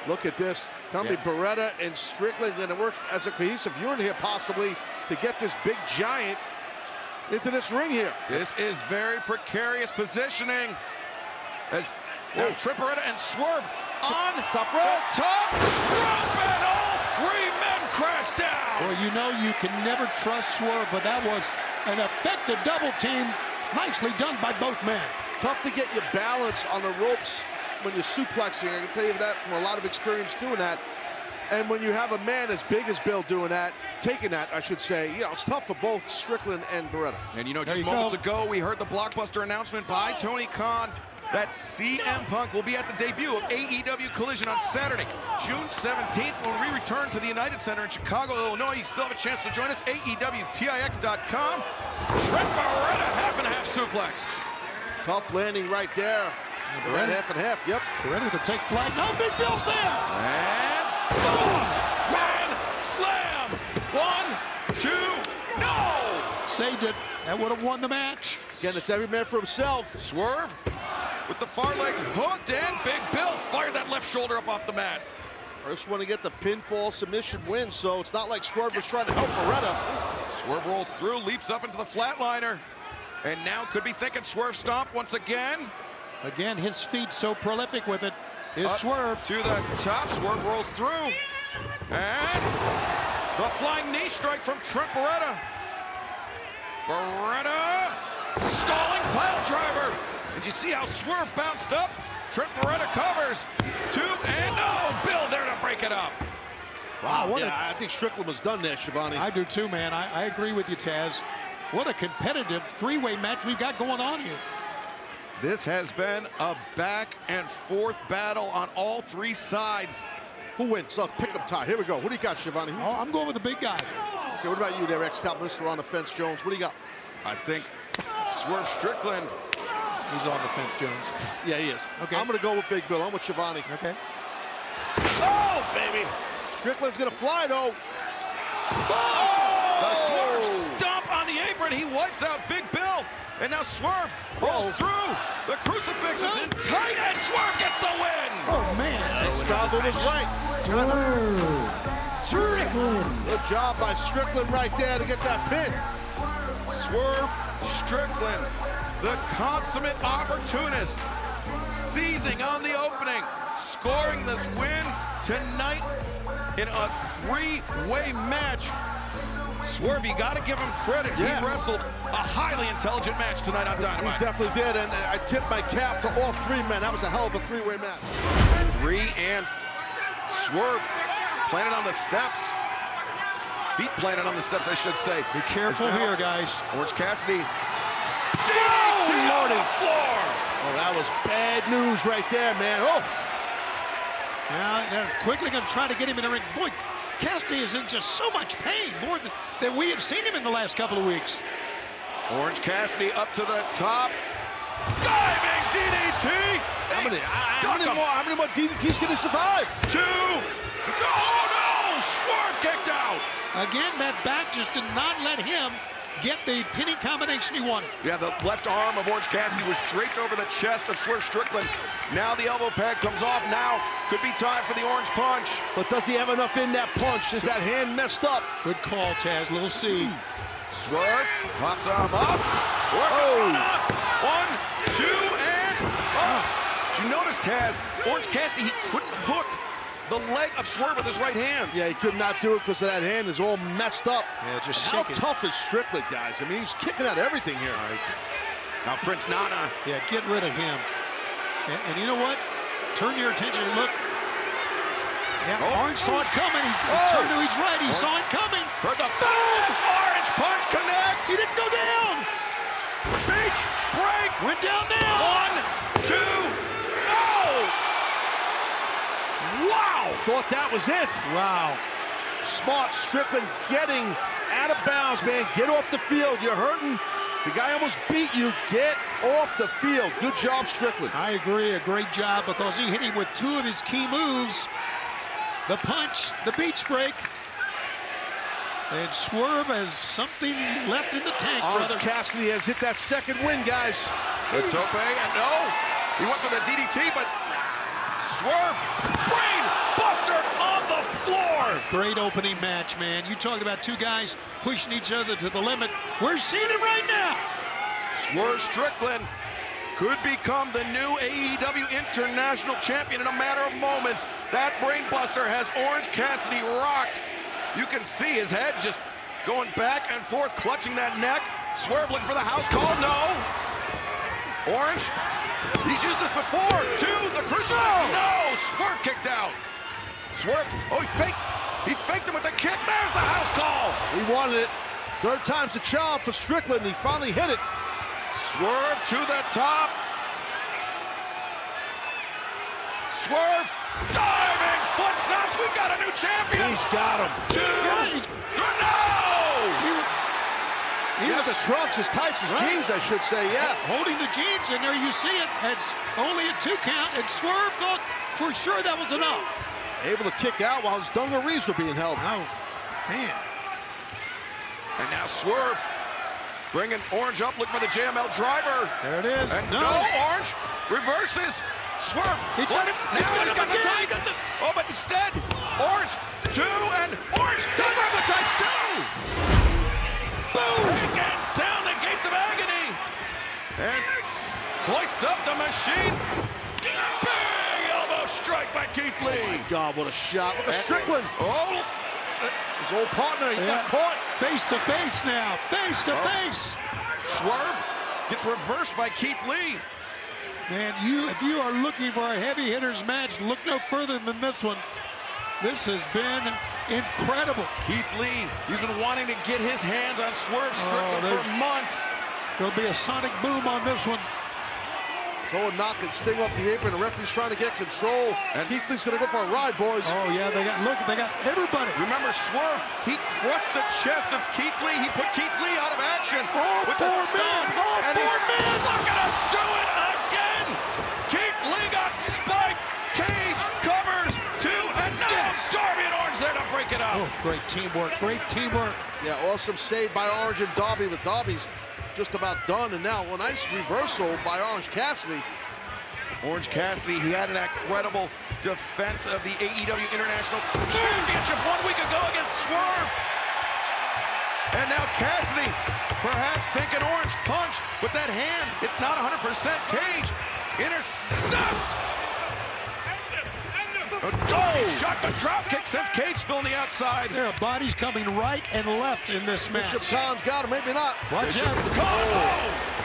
[SPEAKER 5] Look at this. Tell me Beretta and Strickland going to work as a cohesive unit here, possibly, to get this big giant into this ring here.
[SPEAKER 13] This is very precarious positioning. As now Trent Beretta and Swerve on
[SPEAKER 5] top rope.
[SPEAKER 13] The top rope, and all three men crash down.
[SPEAKER 1] Well, you know you can never trust Swerve, but that was an effective double team. Nicely done by both men.
[SPEAKER 5] Tough to get your balance on the ropes when you're suplexing. I can tell you that from a lot of experience doing that. And when you have a man as big as Bill doing that, taking that, I should say, you know, it's tough for both Strickland and Beretta.
[SPEAKER 13] And you know, just moments ago, we heard the blockbuster announcement by Tony Khan that CM Punk will be at the debut of AEW Collision on Saturday, June 17th, when we return to the United Center in Chicago, Illinois. You still have a chance to join us, AEWTIX.com. Trent Beretta, half-and-half suplex.
[SPEAKER 5] Tough landing right there. Right half and half, yep.
[SPEAKER 1] Beretta to take flight. Now Big Bill's there.
[SPEAKER 13] And boom! Man slam. 1, 2, no!
[SPEAKER 1] Saved it. That would have won the match.
[SPEAKER 5] Again, it's every man for himself.
[SPEAKER 13] Swerve with the far leg hooked, and Big Bill fired that left shoulder up off the mat.
[SPEAKER 5] First one to get the pinfall submission win, so it's not like Swerve was trying to help Beretta.
[SPEAKER 13] Swerve rolls through, leaps up into the flatliner, and now could be thinking Swerve stomp once again.
[SPEAKER 1] Again, his feet so prolific with it is Swerve.
[SPEAKER 13] To the top, Swerve rolls through. And the flying knee strike from Trent Beretta. Beretta, stalling pile driver. Did you see how Swerve bounced up? Trent Beretta covers. 2, and Bill there to break it up.
[SPEAKER 5] Wow, I think Strickland was done there, Shivani.
[SPEAKER 1] I do too, man. I agree with you, Taz. What a competitive three-way match we've got going on here.
[SPEAKER 13] This has been a back-and-forth battle on all three sides.
[SPEAKER 5] Who wins? Oh, pick up tie. Here we go. What do you got, Shivani?
[SPEAKER 1] Oh, I'm going with the big guy.
[SPEAKER 5] Okay, what about you there, ex-top minister on the fence, Jones? What do you got?
[SPEAKER 13] I think Swerve Strickland.
[SPEAKER 1] He's on the fence, Jones.
[SPEAKER 5] Yeah, he is.
[SPEAKER 1] Okay.
[SPEAKER 5] I'm going to go with Big Bill. I'm with Shivani.
[SPEAKER 1] Okay.
[SPEAKER 5] Oh, baby. Strickland's going to fly, though.
[SPEAKER 13] The Swerve stomp on the apron. He wipes out Big Bill. And now Swerve rolls through. The crucifix is in tight, and Swerve gets the win.
[SPEAKER 1] Oh, man.
[SPEAKER 5] Scotland was right.
[SPEAKER 14] Swerve Strickland.
[SPEAKER 5] Good job by Strickland right there to get that pin.
[SPEAKER 13] Swerve Strickland, the consummate opportunist, seizing on the opening, scoring this win tonight in a three-way match. Swerve, you got to give him credit.
[SPEAKER 5] Yeah.
[SPEAKER 13] He wrestled a highly intelligent match tonight on Dynamite.
[SPEAKER 5] He definitely did, and I tip my cap to all three men. That was a hell of a three-way match.
[SPEAKER 13] 3, and Swerve planted on the steps. Feet planted on the steps, I should say.
[SPEAKER 1] Be careful here, guys.
[SPEAKER 13] Orange Cassidy.
[SPEAKER 5] Oh,
[SPEAKER 13] on the floor.
[SPEAKER 5] Oh, that was bad news right there, man. Oh.
[SPEAKER 1] Now, they're quickly going to try to get him in the ring. Boy, Cassidy is in just so much pain, more than we have seen him in the last couple of weeks.
[SPEAKER 13] Orange Cassidy up to the top. Diving DDT.
[SPEAKER 5] How many more DDTs can he survive?
[SPEAKER 13] 2. Oh, no! Swerve kicked out.
[SPEAKER 1] Again, that back just did not let him get the pinning combination he wanted.
[SPEAKER 13] Yeah, the left arm of Orange Cassidy was draped over the chest of Swerve Strickland. Now the elbow pad comes off. Now could be time for the orange punch.
[SPEAKER 5] But does he have enough in that punch? Is that hand messed up?
[SPEAKER 1] Good call, Taz. Little C.
[SPEAKER 13] Swerve pops arm up. Working up. 1, 2, and Did you notice, Taz? Orange Cassidy, he couldn't hook the leg of Swerve with his right hand.
[SPEAKER 5] Yeah, he could not do it because that hand is all messed up.
[SPEAKER 1] Yeah, just
[SPEAKER 5] How
[SPEAKER 1] shaking.
[SPEAKER 5] tough is Strickland, guys? I mean, he's kicking out everything here.
[SPEAKER 13] Now Prince Nana.
[SPEAKER 1] Yeah, get rid of him. And you know what? Turn your attention and look. Yeah, Orange saw it coming. He turned to his right. He saw it coming.
[SPEAKER 13] Heard the footsteps. Orange punch connects.
[SPEAKER 1] He didn't go down.
[SPEAKER 13] Beach break.
[SPEAKER 1] Went down now.
[SPEAKER 13] 1, 2. No.
[SPEAKER 5] Wow. Thought that was it.
[SPEAKER 1] Wow.
[SPEAKER 5] Smart Strickland getting out of bounds, man. Get off the field. You're hurting. The guy almost beat you. Get off the field. Good job, Strickland.
[SPEAKER 1] I agree. A great job because he hit him with 2 of his key moves. The punch, the beach break. And Swerve has something left in the tank,
[SPEAKER 5] Orange
[SPEAKER 1] brother.
[SPEAKER 5] Cassidy has hit that second win, guys.
[SPEAKER 13] The tope, and no. He went for the DDT, but Swerve, brain buster on the floor.
[SPEAKER 1] Great opening match, man. You talked about 2 guys pushing each other to the limit. We're seeing it right now.
[SPEAKER 13] Swerve Strickland could become the new AEW International Champion in a matter of moments. That brainbuster has Orange Cassidy rocked. You can see his head just going back and forth, clutching that neck. Swerve looking for the house call. No. Orange, he's used this before. 2, the crucifix. No. Swerve kicked out. Swerve, oh, he faked him with the kick. There's the house call.
[SPEAKER 5] He wanted it. 3rd time's a charm for Strickland. He finally hit it.
[SPEAKER 13] Swerve to the top. Swerve, diving foot stops. We've got a new champion.
[SPEAKER 5] He's got him.
[SPEAKER 13] 2, no!
[SPEAKER 5] He has the trunks, his tights, his jeans, I should say, yeah.
[SPEAKER 1] Holding the jeans in there, you see it. It's only a 2 count, and Swerve thought for sure that was enough.
[SPEAKER 5] Able to kick out while his dungarees were being held.
[SPEAKER 1] Oh, man.
[SPEAKER 13] And now Swerve bringing Orange up, looking for the JML driver.
[SPEAKER 1] There it is.
[SPEAKER 13] And no, Orange reverses. Swerve.
[SPEAKER 1] He's got him.
[SPEAKER 13] He's got the tights. Oh, but instead, Orange 2 and Orange. He'll grab the tights too. Boom. Taking down the gates of agony. And hoists up the machine. Big elbow strike by Keith Lee.
[SPEAKER 5] Oh my God, what a shot. Look at Strickland.
[SPEAKER 13] Oh.
[SPEAKER 5] His old partner, he got caught.
[SPEAKER 1] Face to face now. Face to face.
[SPEAKER 13] Swerve gets reversed by Keith Lee.
[SPEAKER 1] Man, if you are looking for a heavy hitters match, look no further than this one. This has been incredible.
[SPEAKER 13] Keith Lee, he's been wanting to get his hands on Swerve Strickland for months.
[SPEAKER 1] There'll be a sonic boom on this one.
[SPEAKER 5] Throw a knock and Sting off the apron. The referee's trying to get control. And Keith Lee's gonna go for a ride, boys.
[SPEAKER 1] Oh yeah, they got everybody.
[SPEAKER 13] Remember Swerve, he crushed the chest of Keith Lee. He put Keith Lee out of action.
[SPEAKER 1] With 4 men.
[SPEAKER 13] Look at him do it again. Keith Lee got spiked. Cage covers 2 and now Darby and Orange there to break it up.
[SPEAKER 1] Oh, great teamwork. Great teamwork.
[SPEAKER 5] Yeah, awesome save by Orange and Darby, but Darby's just about done, and now a nice reversal by Orange Cassidy.
[SPEAKER 13] Orange Cassidy, he had an incredible defense of the AEW International Championship 1 week ago against Swerve. And now Cassidy, perhaps thinking Orange punch, but that hand, it's not 100%. Cage intercepts. Shotgun drop kick sends Cage spilling the outside.
[SPEAKER 1] There are bodies coming right and left in this match.
[SPEAKER 5] Bishop Khan's got him, maybe not.
[SPEAKER 1] Watch out.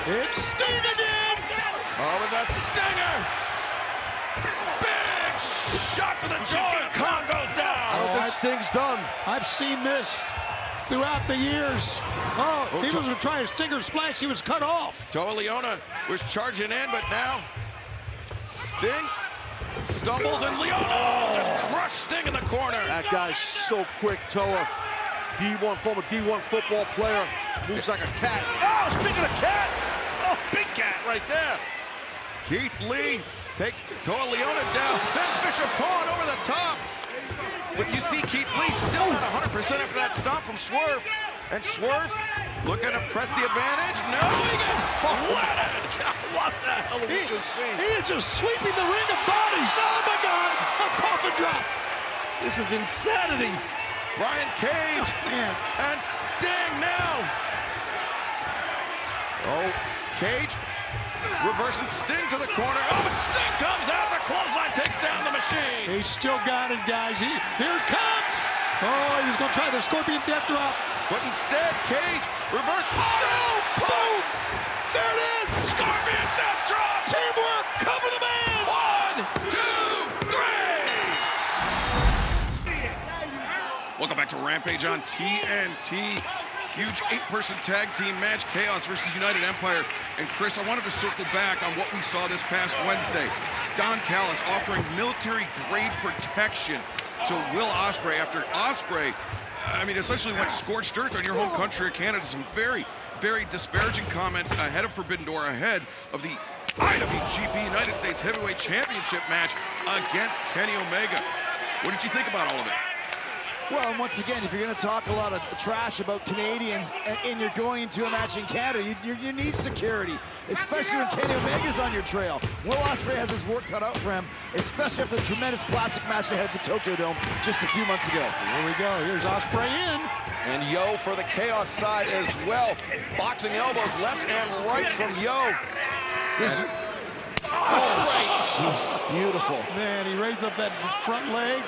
[SPEAKER 1] It's Sting again.
[SPEAKER 13] Oh, with a stinger. Big shot to the jaw, and Khan goes down.
[SPEAKER 5] I don't think Sting's done.
[SPEAKER 1] I've seen this. throughout the years. Oh, he was trying to stinger splash. He was cut off.
[SPEAKER 13] Toa Leona was charging in, but now Sting stumbles and Leona just crushed Sting in the corner.
[SPEAKER 5] That guy's so quick, Toa. Former D1 football player. Moves like a cat. Oh, speaking of cat. Oh, big cat right there.
[SPEAKER 13] Keith Lee takes Toa Leona down. Sends Bishop Pawn over the top. But you see Keith Lee still not 100% after that stomp from Swerve. And Swerve looking to press the advantage. No, he gets flattened.
[SPEAKER 5] What the hell did we just see?
[SPEAKER 1] He is just sweeping the ring of bodies. Oh, my God. A coffin drop.
[SPEAKER 5] This is insanity.
[SPEAKER 13] Brian Cage and Sting now. Oh, Cage reversing Sting to the corner. Oh, but Sting comes out. The clothesline takes down the machine.
[SPEAKER 1] He's still got it, guys. Here it comes. Oh, he's going to try the Scorpion Death Drop.
[SPEAKER 13] But instead, Cage reverse. Oh, no! Boom! There it is! Scorpion Death Drop! Teamwork! Cover the man! 1, 2, 3! Welcome back to Rampage on TNT. Huge 8-person tag team match, Chaos versus United Empire. And Chris, I wanted to circle back on what we saw this past Wednesday. Don Callis offering military-grade protection to Will Ospreay after Ospreay, essentially went scorched earth on your home country of Canada. Some very, very disparaging comments ahead of Forbidden Door, ahead of the IWGP United States Heavyweight Championship match against Kenny Omega. What did you think about all of it?
[SPEAKER 7] Well, and once again, if you're going to talk a lot of trash about Canadians and you're going into a match in Canada, you need security, especially when Kenny Omega's on your trail. Will Ospreay has his work cut out for him, especially after the tremendous classic match they had at the Tokyo Dome just a few months ago.
[SPEAKER 1] Here we go. Here's Ospreay in.
[SPEAKER 13] And Yo for the Chaos side as well. Boxing elbows left and right from Yo.
[SPEAKER 7] Jeez, beautiful.
[SPEAKER 1] Man, he raised up that front leg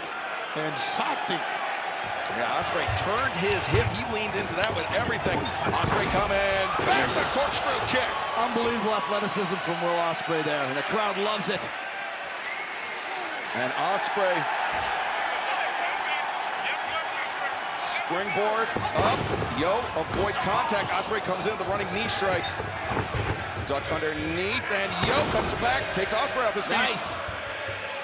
[SPEAKER 1] and socked him.
[SPEAKER 13] Yeah, Ospreay turned his hip. He leaned into that with everything. Ospreay coming back, the corkscrew kick.
[SPEAKER 7] Unbelievable athleticism from Will Ospreay there, and the crowd loves it.
[SPEAKER 13] And Ospreay springboard up. Yo avoids contact. Ospreay comes in with the running knee strike. Duck underneath, and Yo comes back, takes Ospreay off his feet.
[SPEAKER 7] Nice.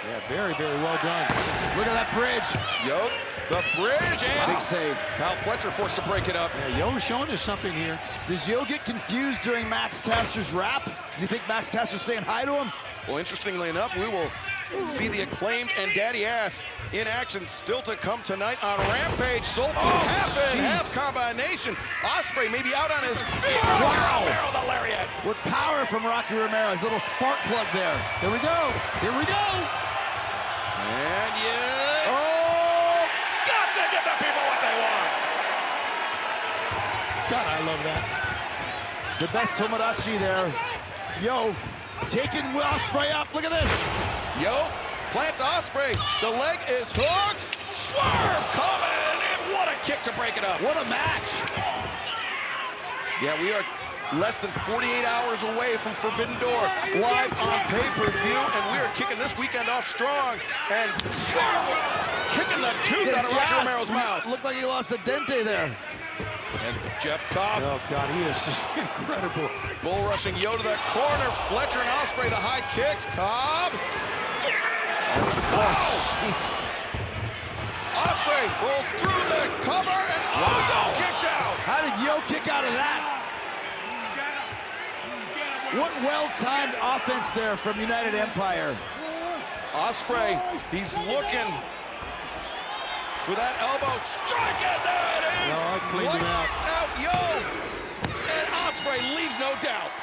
[SPEAKER 1] Yeah, very, very well done.
[SPEAKER 7] Look at that bridge.
[SPEAKER 13] Yo, the bridge, and
[SPEAKER 7] big save.
[SPEAKER 13] Kyle Fletcher forced to break it up.
[SPEAKER 1] Yeah, Yo's showing us something here.
[SPEAKER 7] Does Yo get confused during Max Caster's rap? Does he think Max Caster's saying hi to him?
[SPEAKER 13] Well, interestingly enough, we will see the Acclaimed and Daddy Ass in action still to come tonight on Rampage. Soulful half combination. Ospreay maybe out on his feet.
[SPEAKER 7] Wow.
[SPEAKER 13] Romero, the lariat.
[SPEAKER 7] With power from Rocky Romero. His little spark plug there.
[SPEAKER 1] Here we go. Here we go.
[SPEAKER 13] And got to give the people what they want.
[SPEAKER 1] God, I love that.
[SPEAKER 7] The best Tomodachi there. Yo, taking Ospreay up. Look at this.
[SPEAKER 13] Yo plants Ospreay. The leg is hooked. Swerve coming, and what a kick to break it up.
[SPEAKER 7] What a match.
[SPEAKER 13] Yeah, we are less than 48 hours away from Forbidden Door, live on pay-per-view, and we are kicking this weekend off strong. And Swerve kicking the tooth out of Rocky Romero's mouth.
[SPEAKER 7] Looked like he lost a dente there.
[SPEAKER 13] And Jeff Cobb.
[SPEAKER 1] Oh, God, he is just incredible.
[SPEAKER 13] Bull rushing Yo to the corner. Fletcher and Ospreay, the high kicks. Cobb.
[SPEAKER 7] Oh, jeez.
[SPEAKER 13] Ospreay rolls through the cover, and Yo kicked out.
[SPEAKER 7] How did Yo kick out of that? What well-timed offense there from United Empire.
[SPEAKER 13] Ospreay, he's looking for that elbow. Strike it, there it is.
[SPEAKER 1] No, I cleaned it
[SPEAKER 13] out Yo. And Ospreay leaves no doubt.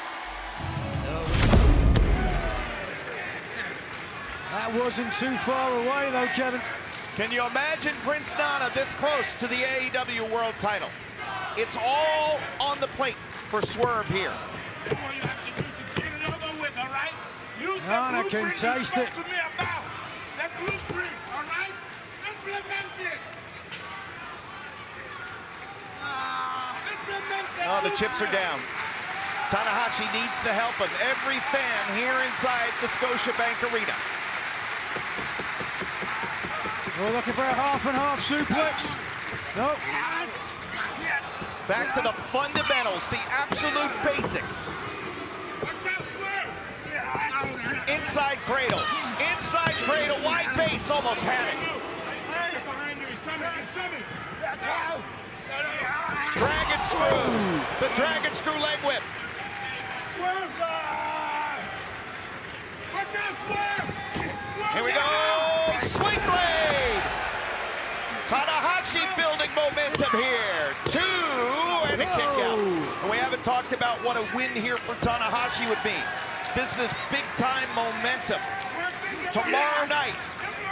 [SPEAKER 11] That wasn't too far away, though, Kevin.
[SPEAKER 3] Can you imagine Prince Nana this close to the AEW World title? It's all on the plate for Swerve here.
[SPEAKER 11] Nana can taste it.
[SPEAKER 3] Oh, the chips are down. Tanahashi needs the help of every fan here inside the Scotiabank Arena.
[SPEAKER 11] We're looking for a half and half suplex. Nope.
[SPEAKER 15] Back to the fundamentals, the absolute basics. Inside cradle, wide base, almost had it. Dragon screw, the dragon screw leg whip. Here we go, sling blade. Tanahashi building momentum here. 2 and a kick out. And we haven't talked about what a win here for Tanahashi would be. This is big time momentum. Tomorrow night,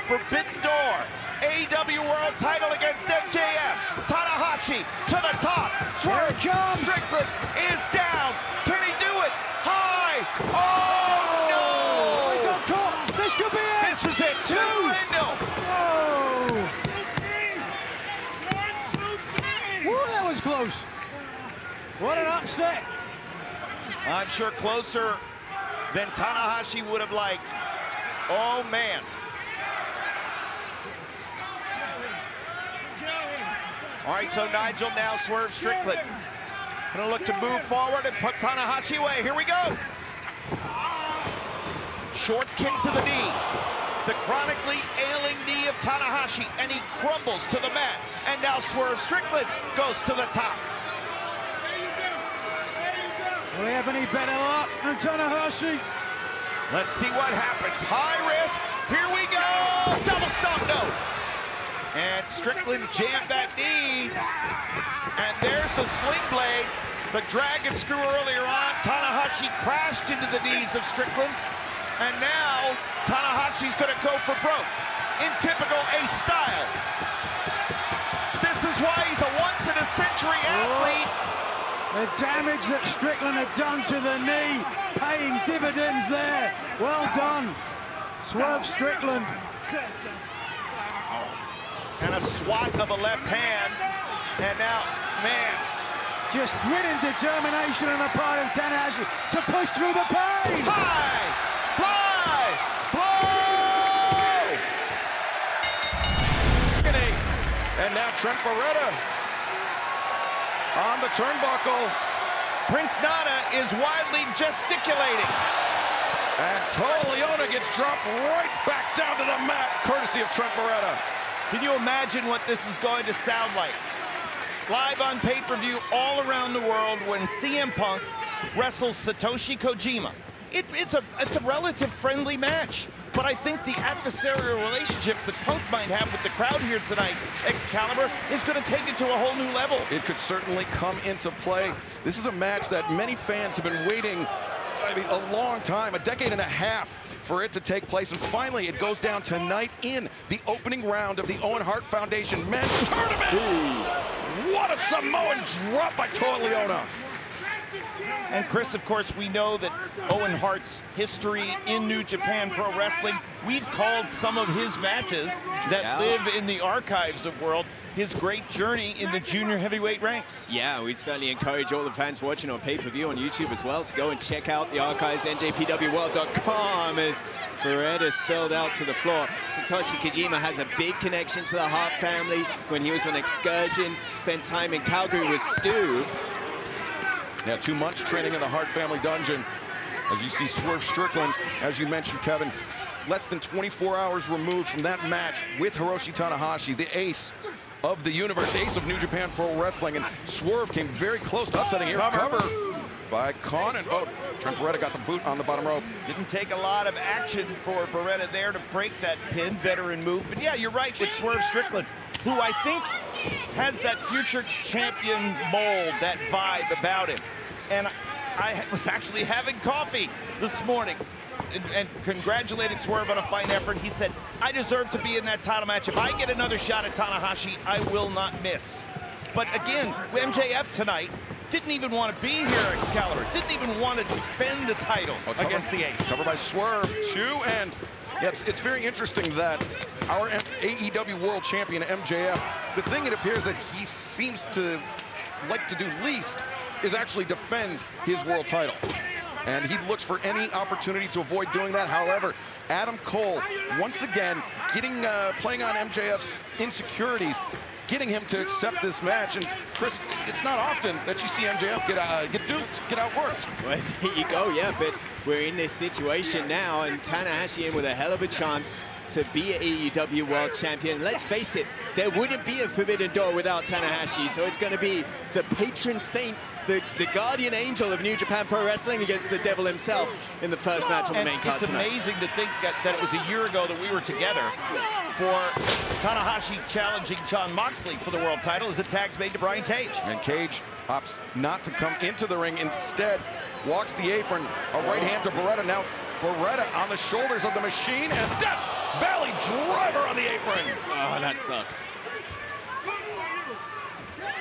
[SPEAKER 15] Forbidden Door, AEW World Title against MJF. Tanahashi to the top. Swerve Strickland is down. Can he do it? High. Oh no!
[SPEAKER 7] He's got caught. This could be it.
[SPEAKER 15] This is it. 2 window.
[SPEAKER 7] Whoa, that was close. What an upset.
[SPEAKER 15] I'm sure closer than Tanahashi would have liked. Oh, man. All right, so Nigel now Swerve Strickland. Gonna look to move forward and put Tanahashi away. Here we go. Short kick to the knee. The chronically ailing knee of Tanahashi, and he crumbles to the mat. And now Swerve Strickland goes to the top.
[SPEAKER 7] Will he have any better luck than Tanahashi?
[SPEAKER 15] Let's see what happens. High risk. Here we go. Double stomp, no. And Strickland jammed that knee. And there's the sling blade. The dragon screw earlier on. Tanahashi crashed into the knees of Strickland. And now Tanahashi's going to go for broke in typical Ace style. This is why he's a once-in-a-century athlete.
[SPEAKER 7] The damage that Strickland had done to the knee, paying dividends there. Well done, Swerve Strickland.
[SPEAKER 15] And a swat of a left hand. And now, man.
[SPEAKER 7] Just grit and determination on the part of Tanahashi to push through the pain.
[SPEAKER 15] High, fly, flow.
[SPEAKER 2] And now Trent Beretta on the turnbuckle.
[SPEAKER 15] Prince Nana is wildly gesticulating.
[SPEAKER 2] And Toa Leona gets dropped right back down to the mat, courtesy of Trent Beretta.
[SPEAKER 15] Can you imagine what this is going to sound like? Live on pay-per-view all around the world when CM Punk wrestles Satoshi Kojima. It's a relative friendly match, but I think the adversarial relationship that Punk might have with the crowd here tonight, Excalibur, is going to take it to a whole new level.
[SPEAKER 2] It could certainly come into play. This is a match that many fans have been waiting, a long time, a decade and a half for it to take place, and finally it goes down tonight in the opening round of the Owen Hart Foundation Men's Tournament. Ooh. What a Samoan drop by Toa Leona.
[SPEAKER 15] And Chris, of course, we know that Owen Hart's history in New Japan Pro Wrestling, we've called some of his matches that live in the archives of World his great journey in the junior heavyweight ranks.
[SPEAKER 16] Yeah, we'd certainly encourage all the fans watching on pay-per-view on YouTube as well to go and check out the archives, njpwworld.com, as Beretta spilled out to the floor. Satoshi Kojima has a big connection to the Hart family. When he was on excursion, spent time in Calgary with Stu.
[SPEAKER 2] Yeah, 2 months training in the Hart family dungeon. As you see Swerve Strickland, as you mentioned, Kevin, less than 24 hours removed from that match with Hiroshi Tanahashi, the ace of the universe, ace of New Japan Pro Wrestling, and Swerve came very close to upsetting here. Cover by Khan, and Trent Beretta got the boot on the bottom rope.
[SPEAKER 15] Didn't take a lot of action for Beretta there to break that pin, veteran move. But yeah, you're right with Swerve Strickland, who I think has that future champion mold, that vibe about him. And I was actually having coffee this morning and congratulated Swerve on a fine effort. He said, I deserve to be in that title match. If I get another shot at Tanahashi, I will not miss. But again, MJF tonight didn't even want to be here, Excalibur. Didn't even want to defend the title against the Ace.
[SPEAKER 2] Covered by Swerve, 2, and yeah, it's very interesting that our AEW World Champion, MJF, the thing it appears that he seems to like to do least is actually defend his world title. And he looks for any opportunity to avoid doing that. However, Adam Cole, once again, playing on MJF's insecurities,
[SPEAKER 13] getting him to accept this match. And Chris, it's not often that you see MJF get duped, get outworked.
[SPEAKER 16] Well, there you go, yeah, but we're in this situation now, and Tanahashi in with a hell of a chance to be an AEW World Champion. Let's face it, there wouldn't be a Forbidden Door without Tanahashi, so it's going to be the patron saint, the guardian angel of New Japan Pro Wrestling against the devil himself in the first match on the main card tonight.
[SPEAKER 15] It's amazing to think that it was a year ago that we were together for Tanahashi challenging Jon Moxley for the world title as the tag's made to Brian Cage.
[SPEAKER 13] And Cage opts not to come into the ring. Instead, walks the apron, a right hand to Beretta. Now Beretta on the shoulders of the Machine, and Death Valley driver on the apron.
[SPEAKER 16] Oh, that sucked.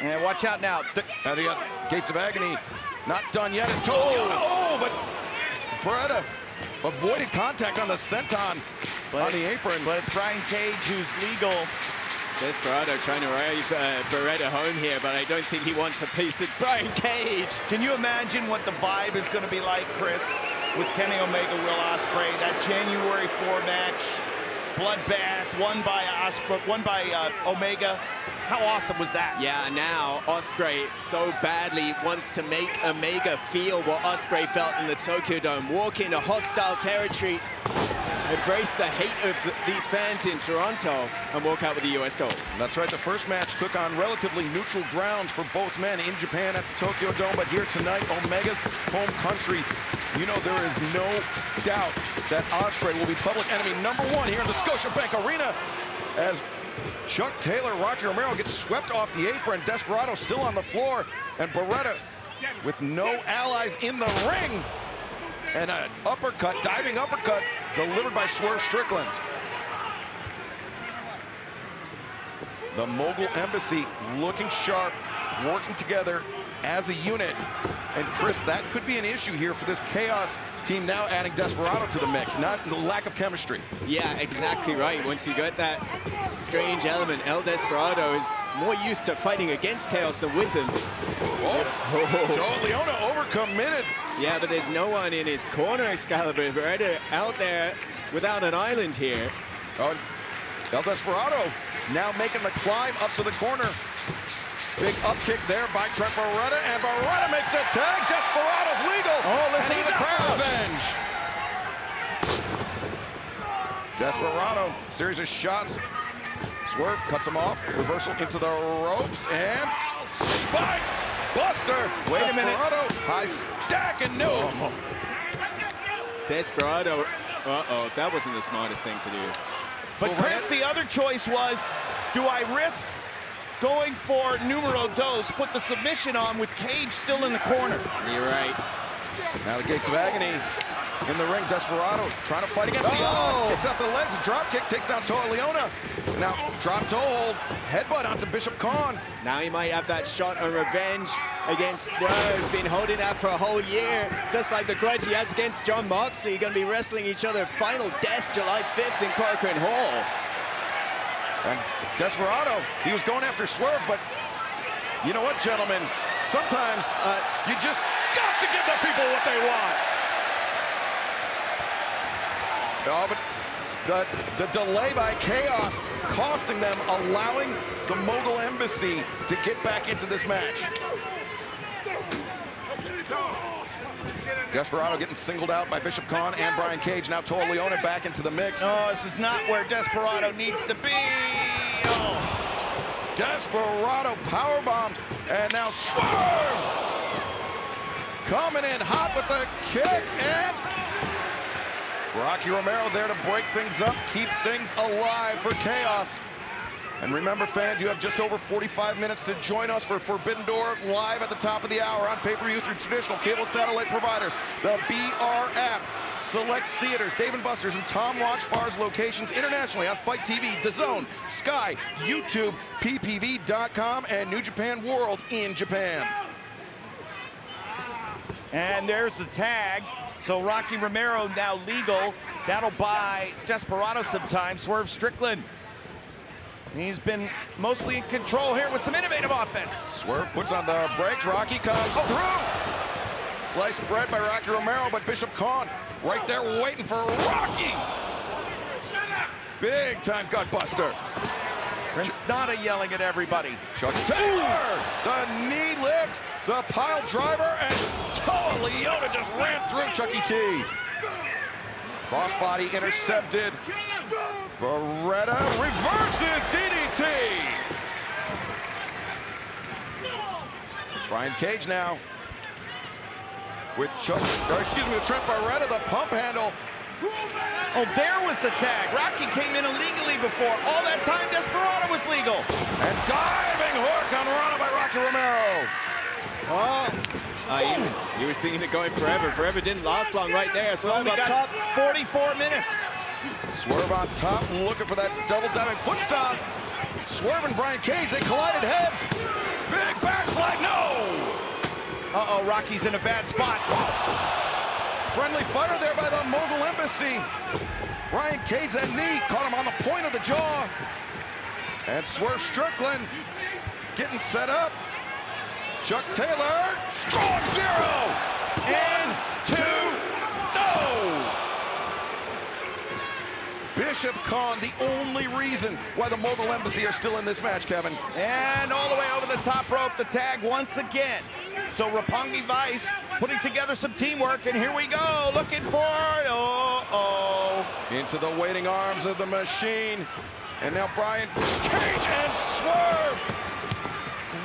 [SPEAKER 15] And watch out now.
[SPEAKER 13] Now the Gates of Agony, not done yet. It's but Beretta avoided contact on the senton on the apron.
[SPEAKER 15] But it's Brian Cage who's legal.
[SPEAKER 16] Desperado trying to drive Beretta home here, but I don't think he wants a piece of Brian Cage.
[SPEAKER 15] Can you imagine what the vibe is going to be like, Chris, with Kenny Omega, Will Ospreay, that January 4 match, bloodbath, won by Omega. How awesome was that?
[SPEAKER 16] Yeah, now Ospreay so badly wants to make Omega feel what Ospreay felt in the Tokyo Dome. Walk into hostile territory, embrace the hate of these fans in Toronto, and walk out with the US gold.
[SPEAKER 13] That's right, the first match took on relatively neutral ground for both men in Japan at the Tokyo Dome, but here tonight, Omega's home country. You know, there is no doubt that Ospreay will be public enemy #1 here in the Scotiabank Arena as Chuck Taylor, Rocky Romero gets swept off the apron. Desperado still on the floor, and Beretta with no allies in the ring. And an uppercut, diving uppercut, delivered by Swerve Strickland. The Mogul Embassy looking sharp, working together as a unit. And Chris, that could be an issue here for this Chaos team now adding Desperado to the mix, not the lack of chemistry.
[SPEAKER 16] Yeah, exactly right. Once you get that strange element, El Desperado is more used to fighting against Chaos than with him.
[SPEAKER 13] Joe Leona overcommitted.
[SPEAKER 16] Yeah, but there's no one in his corner, Excalibur. Beretta out there without an island here.
[SPEAKER 13] Oh, El Desperado now making the climb up to the corner. Big up kick there by Trent Beretta, and Beretta makes the tag. Desperado's legal.
[SPEAKER 15] Oh, listen
[SPEAKER 13] and he's
[SPEAKER 15] to the
[SPEAKER 13] out
[SPEAKER 15] crowd.
[SPEAKER 13] for revenge. Desperado, series of shots. Swerve cuts him off. Reversal into the ropes, and spike buster.
[SPEAKER 15] Wait a minute.
[SPEAKER 13] Desperado, high stack, and no.
[SPEAKER 16] Desperado, that wasn't the smartest thing to do.
[SPEAKER 15] But Chris, the other choice was, do I risk going for numero dos, put the submission on with Cage still in the corner?
[SPEAKER 16] You're right.
[SPEAKER 13] Now the Gates of Agony in the ring. Desperado trying to fight against the odds. Gets up the legs, drop kick, takes down Toa Leona. Now drop toe hold, headbutt onto Bishop Khan.
[SPEAKER 16] Now he might have that shot of revenge against Swerve. He's been holding that for a whole year, just like the grudge he has against Jon Moxley. Going to be wrestling each other Final Death July 5th in Corcoran Hall.
[SPEAKER 13] And Desperado, he was going after Swerve, but you know what, gentlemen? Sometimes you just got to give the people what they want. Oh, but the delay by Chaos costing them, allowing the Mogul Embassy to get back into this match. Desperado getting singled out by Bishop Khan and Brian Cage. Now Toa Leona back into the mix.
[SPEAKER 15] Oh, this is not where Desperado needs to be. Oh.
[SPEAKER 13] Desperado powerbombed, and now Swerve coming in hot with the kick, and Rocky Romero there to break things up, keep things alive for Chaos. And remember, fans, you have just over 45 minutes to join us for Forbidden Door live at the top of the hour on pay-per-view through traditional cable satellite providers, the BR app, select theaters, Dave & Buster's, and Tom Watch Bar's locations internationally on Fight TV, DAZN, Sky, YouTube, ppv.com, and New Japan World in Japan.
[SPEAKER 15] And there's the tag. So Rocky Romero now legal. That'll buy Desperado some time. Swerve Strickland. He's been mostly in control here with some innovative offense.
[SPEAKER 13] Swerve puts on the brakes. Rocky comes through. Sliced bread by Rocky Romero, but Bishop Khan right there waiting for Rocky. Big time gut buster.
[SPEAKER 15] Prince Nana yelling at everybody.
[SPEAKER 13] Chuck Taylor, the knee lift, the pile driver, and Toa Leona just ran through Chucky T. Crossbody intercepted. Beretta reverses DDT. Brian Cage now with Trent Beretta, the pump handle.
[SPEAKER 15] Oh, there was the tag. Rocky came in illegally before. All that time, Desperado was legal.
[SPEAKER 13] And diving hook on Rana by Rocky Romero.
[SPEAKER 16] He was thinking of going forever. Forever didn't last long right there. Swerve up top.
[SPEAKER 15] 44 minutes.
[SPEAKER 13] Swerve on top, looking for that double diving foot stomp. Swerve and Brian Cage, they collided heads. Big backslide, no!
[SPEAKER 15] Uh-oh, Rocky's in a bad spot.
[SPEAKER 13] Friendly fire there by the Mogul Embassy. Brian Cage, that knee, caught him on the point of the jaw. And Swerve Strickland getting set up. Chuck Taylor, strong zero. And 2, no! Bishop Khan, the only reason why the Mogul Embassy are still in this match, Kevin.
[SPEAKER 15] And all the way over the top rope, the tag once again. So Roppongi Vice putting together some teamwork, and here we go, looking for it.
[SPEAKER 13] Into the waiting arms of the machine. And now Brian Cage and Swerve.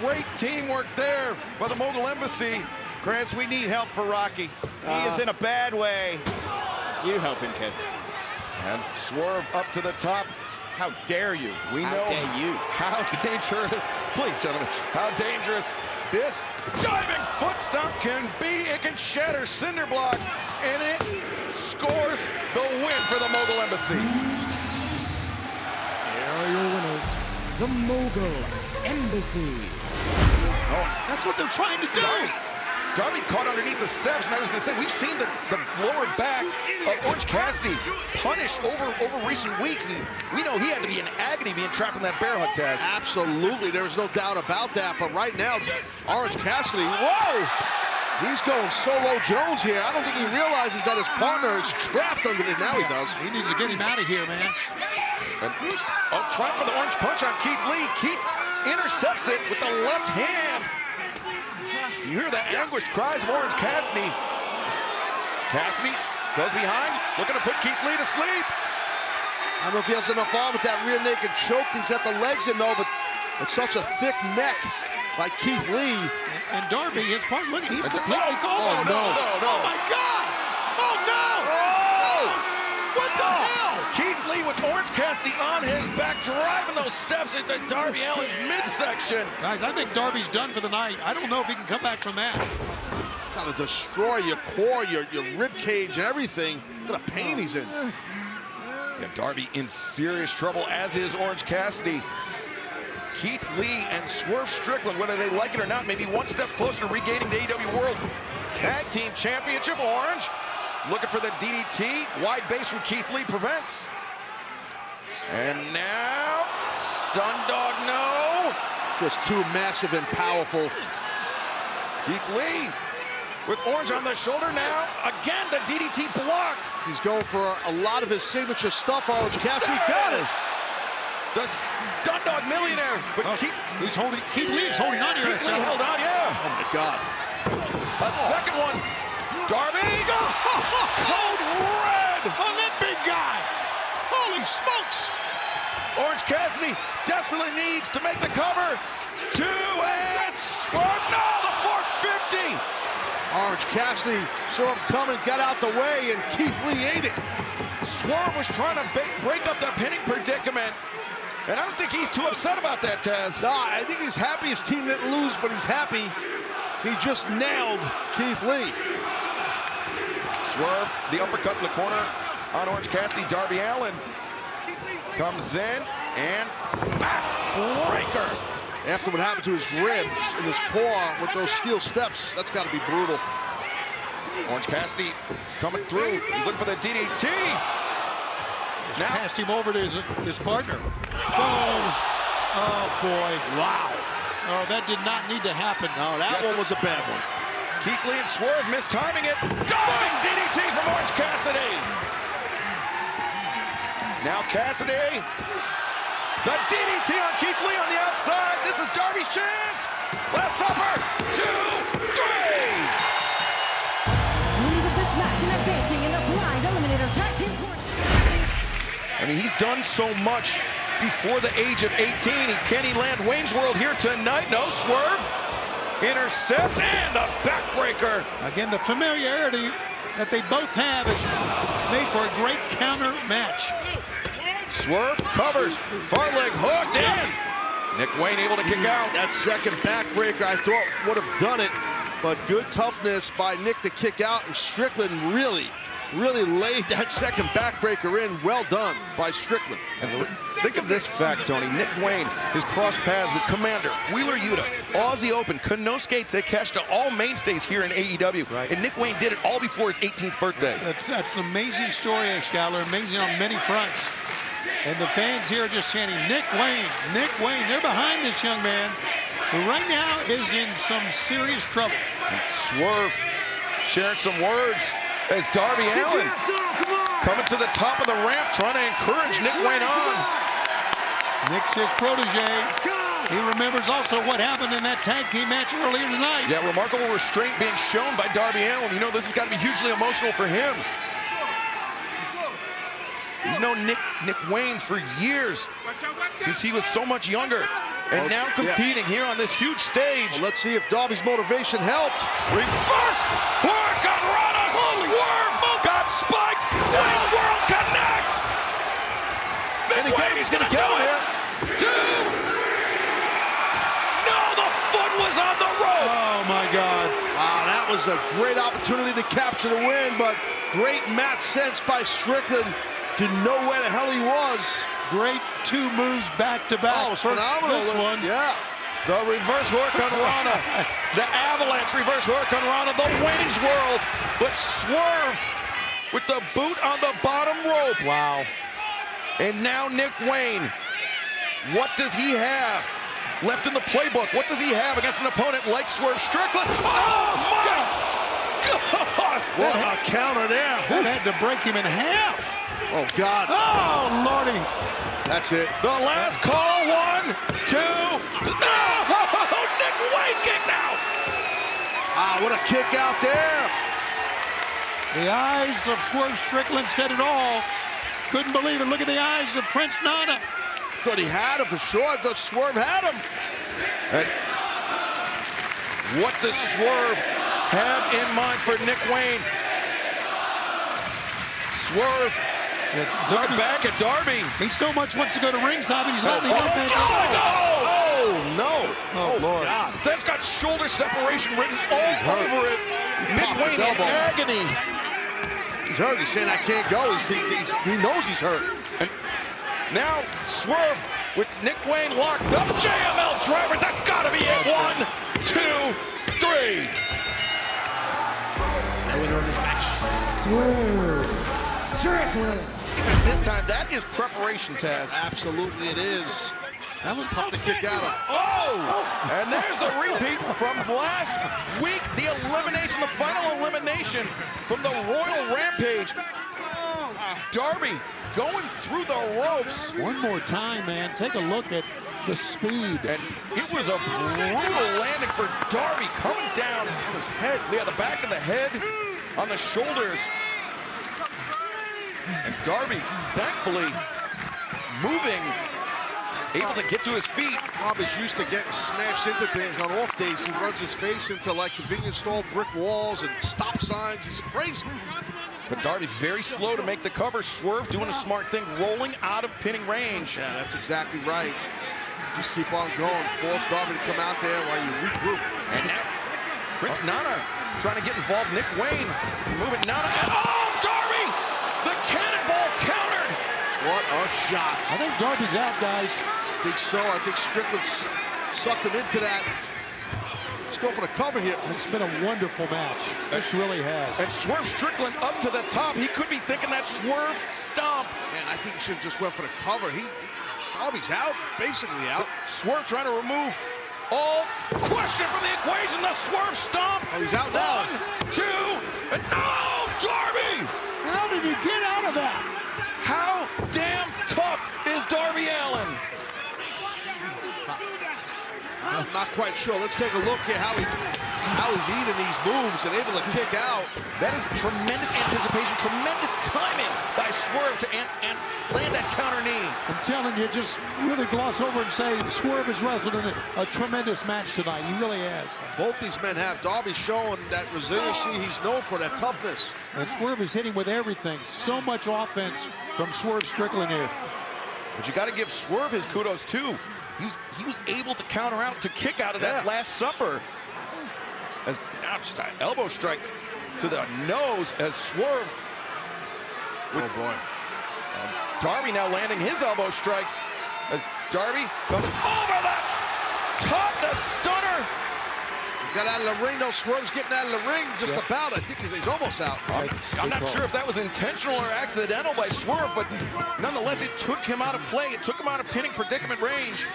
[SPEAKER 13] Great teamwork there by the Mogul Embassy.
[SPEAKER 15] Chris, we need help for Rocky. He is in a bad way.
[SPEAKER 16] You help him, Kev.
[SPEAKER 13] And Swerve up to the top.
[SPEAKER 15] How dare you?
[SPEAKER 13] We know how dangerous, please gentlemen, how dangerous this diving foot stomp can be. It can shatter cinder blocks, and it scores the win for the Mogul Embassy.
[SPEAKER 14] Here are your winners, the Mogul Embassy.
[SPEAKER 13] Oh, that's what they're trying to do. Darby caught underneath the steps, and I was going to say, we've seen the lower back of Orange Cassidy punished over recent weeks, and we know he had to be in agony being trapped in that bear hug, Taz.
[SPEAKER 5] Absolutely, there's no doubt about that, but right now, Orange Cassidy, whoa! He's going solo Jones here. I don't think he realizes that his partner is trapped underneath. Now he does.
[SPEAKER 1] He needs to get him out of here, man.
[SPEAKER 13] And, trying for the orange punch on Keith Lee. Keith intercepts it with the left hand. You hear the anguished cries of Orange Cassidy. Cassidy goes behind, looking to put Keith Lee to sleep.
[SPEAKER 5] I don't know if he has enough arm with that rear naked choke. He's got the legs in though, but it's such a thick neck by Keith Lee.
[SPEAKER 1] And Darby, his partner, look, he's completely gone.
[SPEAKER 5] Oh, no.
[SPEAKER 1] Oh, my God. Oh, no.
[SPEAKER 13] Oh!
[SPEAKER 1] What the hell?
[SPEAKER 13] Keith Lee with Orange Cassidy on his back, driving those steps into Darby Allin's midsection.
[SPEAKER 1] Guys, I think Darby's done for the night. I don't know if he can come back from that.
[SPEAKER 5] Gotta destroy your core, your rib cage, and everything. What a pain he's in.
[SPEAKER 13] Yeah, Darby in serious trouble, as is Orange Cassidy. Keith Lee and Swerve Strickland, whether they like it or not, maybe one step closer to regaining the AEW World Tag Team Championship. Orange looking for the DDT. Wide base from Keith Lee prevents. And now, stun dog, no.
[SPEAKER 5] Just too massive and powerful.
[SPEAKER 13] Keith Lee with Orange on the shoulder now. Again, the DDT blocked.
[SPEAKER 5] He's going for a lot of his signature stuff, Orange Cassidy. Got it.
[SPEAKER 13] The stun dog millionaire. But Keith
[SPEAKER 1] Lee's holding on here.
[SPEAKER 13] Keith Lee held on, yeah.
[SPEAKER 5] Oh, my God.
[SPEAKER 13] A second one. Darby. Code red on that big guy. Holy smokes. Orange Cassidy desperately needs to make the cover. 2 and Swerve. No, the 450.
[SPEAKER 5] Orange Cassidy saw him coming, got out the way, and Keith Lee ate it.
[SPEAKER 13] Swerve was trying to break up the pinning predicament. And I don't think he's too upset about that, Taz.
[SPEAKER 5] No, I think he's happy his team didn't lose, but he's happy he just nailed Keith Lee.
[SPEAKER 13] Swerve, the uppercut in the corner on Orange Cassidy. Darby Allin comes in and backbreaker.
[SPEAKER 5] After what happened to his ribs and his core with those steel steps, that's got to be brutal.
[SPEAKER 13] Orange Cassidy coming through. He's looking for the DDT.
[SPEAKER 1] Now passed him over to his partner. Boom. Oh, boy. Wow. Oh, that did not need to happen.
[SPEAKER 5] No, that one was a bad one.
[SPEAKER 13] Keith Lee and Swerve mistiming it. Diving DDT from Orange Cassidy. Now Cassidy The DDT on Keith Lee on the outside. This is Darby's chance. Last upper. 2, 3.
[SPEAKER 14] Winners of this match and advancing in the blind eliminator tag team tournament.
[SPEAKER 13] I mean, he's done so much before the age of 18. Can he land Wayne's World here tonight? No, Swerve intercepts and a backbreaker.
[SPEAKER 1] Again, the familiarity that they both have is made for a great counter match.
[SPEAKER 13] Swerve covers, far leg hooked, and Nick Wayne able to kick out.
[SPEAKER 5] That second backbreaker I thought would have done it, but good toughness by Nick to kick out, and Strickland really laid that second backbreaker in. Well done by Strickland.
[SPEAKER 13] And think of this fact, Tony. Nick Wayne has crossed paths with Commander, Wheeler Yuta, Aussie Open, Konosuke Takeshita, all mainstays here in AEW. Right. And Nick Wayne did it all before his 18th birthday.
[SPEAKER 1] That's an amazing story, Schuyler. Amazing on many fronts. And the fans here are just chanting, Nick Wayne, Nick Wayne. They're behind this young man, who right now is in some serious trouble.
[SPEAKER 13] And Swerve sharing some words as Darby Allin coming to the top of the ramp, trying to encourage Nick Wayne on.
[SPEAKER 1] Nick's his protege. He remembers also what happened in that tag team match earlier tonight.
[SPEAKER 13] Yeah, remarkable restraint being shown by Darby Allin. You know, this has got to be hugely emotional for him. He's known Nick Wayne for years, since he was so much younger. And now competing here on this huge stage.
[SPEAKER 5] Well, let's see if Darby's motivation helped.
[SPEAKER 13] Reverse Hurricanrana. Swerve got spiked. Wayne's World connects.
[SPEAKER 5] Nick Wayne, he's going to get him here.
[SPEAKER 13] 2. No, the foot was on the rope.
[SPEAKER 1] Oh, my God.
[SPEAKER 5] Wow, that was a great opportunity to capture the win, but great match sense by Strickland. Didn't know where the hell he was.
[SPEAKER 1] Great 2 moves back-to-back.
[SPEAKER 5] Oh, it's phenomenal.
[SPEAKER 1] This one.
[SPEAKER 5] Yeah.
[SPEAKER 13] The reverse Hurricanrana. The avalanche reverse Hurricanrana. The Wayne's World. But Swerve with the boot on the bottom rope.
[SPEAKER 1] Wow.
[SPEAKER 13] And now Nick Wayne. What does he have left in the playbook? What does he have against an opponent like Swerve Strickland? Oh, my God.
[SPEAKER 5] What a counter there.
[SPEAKER 1] That had to break him in half.
[SPEAKER 5] Oh, God.
[SPEAKER 1] Oh, Lordy.
[SPEAKER 5] That's it.
[SPEAKER 13] The last call. 1, 2. No! Nick Wayne kicked out.
[SPEAKER 5] Ah, what a kick out there.
[SPEAKER 1] The eyes of Swerve Strickland said it all. Couldn't believe it. Look at the eyes of Prince Nana.
[SPEAKER 5] Thought he had him for sure. I thought Swerve had him.
[SPEAKER 13] And what does Swerve have in mind for Nick Wayne? Swerve. Darby back at Darby.
[SPEAKER 1] He so much wants to go to ringside, but he's letting the young man go.
[SPEAKER 5] Oh, no.
[SPEAKER 1] Oh, Lord.
[SPEAKER 5] God.
[SPEAKER 13] That's got shoulder separation written all over it. Nick Wayne in agony.
[SPEAKER 5] He's hurt. He's saying, I can't go. He knows he's hurt.
[SPEAKER 13] And now Swerve with Nick Wayne locked up. JML driver. That's got to be it. 1, 2, 3.
[SPEAKER 14] Swerve Strickland.
[SPEAKER 13] Even this time, that is preparation, Taz.
[SPEAKER 5] Absolutely it is. That was tough to kick out of.
[SPEAKER 13] Oh! And there's the repeat from last week. The elimination, the final elimination from the Royal Rampage. Darby going through the ropes.
[SPEAKER 1] One more time, man. Take a look at the speed.
[SPEAKER 13] And it was a brutal landing for Darby coming down on his head. Yeah, the back of the head on the shoulders. And Darby, thankfully, moving, able to get to his feet.
[SPEAKER 5] Bob is used to getting smashed into things. On off days, he runs his face into like convenience store brick walls and stop signs. He's crazy.
[SPEAKER 13] But Darby very slow to make the cover. Swerve doing a smart thing, rolling out of pinning range.
[SPEAKER 5] Yeah, that's exactly right. Just keep on going. Force Darby to come out there while you regroup.
[SPEAKER 13] And now, Prince Nana trying to get involved. Nick Wayne moving Nana. And oh, Darby! The cannonball countered.
[SPEAKER 5] What a shot.
[SPEAKER 1] I think Darby's out, guys.
[SPEAKER 5] I think so. I think Strickland sucked him into that. Let's go for the cover here.
[SPEAKER 1] It's been a wonderful match. This really has.
[SPEAKER 13] And Swerve Strickland up to the top. He could be thinking that Swerve stomp.
[SPEAKER 5] Man, I think he should have just went for the cover. Darby's out, basically out.
[SPEAKER 13] Swerve trying to remove all question from the equation. The Swerve stomp.
[SPEAKER 5] Oh, he's out now.
[SPEAKER 13] 1, 2, and no, Darby!
[SPEAKER 1] How did he get out of that?
[SPEAKER 13] How damn tough is Darby Allin?
[SPEAKER 5] Not quite sure. Let's take a look at how he's eating these moves and able to kick out.
[SPEAKER 15] That is tremendous anticipation, tremendous timing by Swerve to land that counter knee.
[SPEAKER 1] I'm telling you, just really gloss over and say Swerve has wrestled in a tremendous match tonight. He really has.
[SPEAKER 5] Both these men have. Darby showing that resiliency. He's known for that toughness.
[SPEAKER 1] And Swerve is hitting with everything. So much offense from Swerve Strickland here.
[SPEAKER 2] But you got to give Swerve his kudos too. He was able to counter out, to kick out of that Last Supper. As now just an elbow strike to the nose as Swerve.
[SPEAKER 5] Oh boy.
[SPEAKER 2] Darby now landing his elbow strikes. As Darby goes over the top, the stunner.
[SPEAKER 5] Got out of the ring, though. Swerve's getting out of the ring just about. I think he's almost out.
[SPEAKER 2] I'm not sure if that was intentional or accidental by Swerve, but nonetheless, it took him out of play. It took him out of pinning predicament range.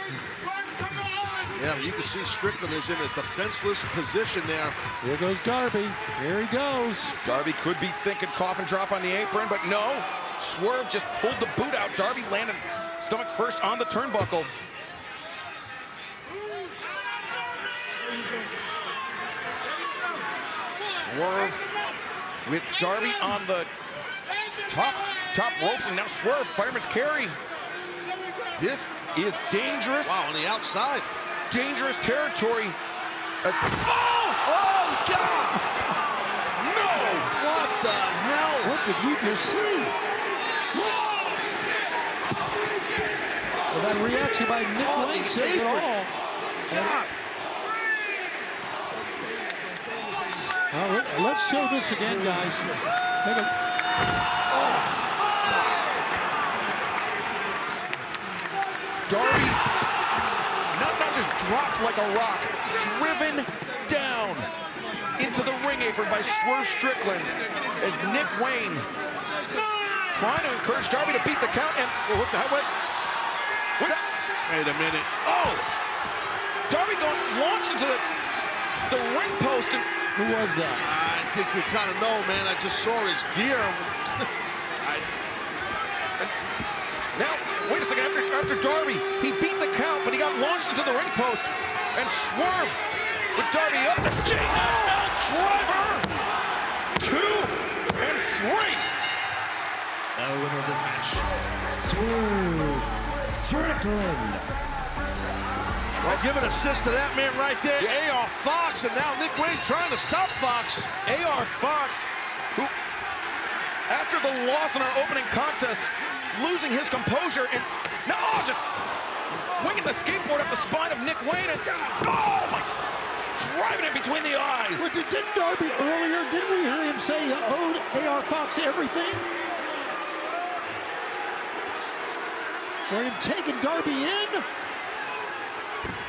[SPEAKER 5] Yeah, you can see Strickland is in a defenseless position there.
[SPEAKER 1] Here goes Darby. Here he goes.
[SPEAKER 2] Darby could be thinking coffin drop on the apron, but no. Swerve just pulled the boot out. Darby landing stomach first on the turnbuckle. Swerve with Darby on the top ropes, and now Swerve, fireman's carry. This is dangerous.
[SPEAKER 5] Wow, on the outside.
[SPEAKER 2] Dangerous territory. Oh, God! No!
[SPEAKER 5] What the hell?
[SPEAKER 1] What did we just see? Well, that reaction by Nick Wayne says it all.
[SPEAKER 5] God.
[SPEAKER 1] Let's show this again, guys.
[SPEAKER 2] Darby, not just dropped like a rock, driven down into the ring apron by Swerve Strickland as Nick Wayne trying to encourage Darby to beat the count. And what the hell?
[SPEAKER 5] Wait a minute.
[SPEAKER 2] Oh! Darby launched into the ring post. And
[SPEAKER 1] who was that?
[SPEAKER 5] I think we kind of know, man. I just saw his gear.
[SPEAKER 2] Now, wait a second. After Darby, he beat the count, but he got launched into the ring post. And Swerve with Darby up the JFL driver. 2 and 3.
[SPEAKER 14] The winner of this match, Swerve Strickland.
[SPEAKER 5] Well, give an assist to that man right there, AR Fox, and now Nick Wayne trying to stop Fox.
[SPEAKER 2] AR Fox, who, after the loss in our opening contest, losing his composure and now just winging the skateboard up the spine of Nick Wayne and driving it between the eyes.
[SPEAKER 1] But didn't Darby earlier, didn't we hear him say he owed AR Fox everything? Or him taking Darby in?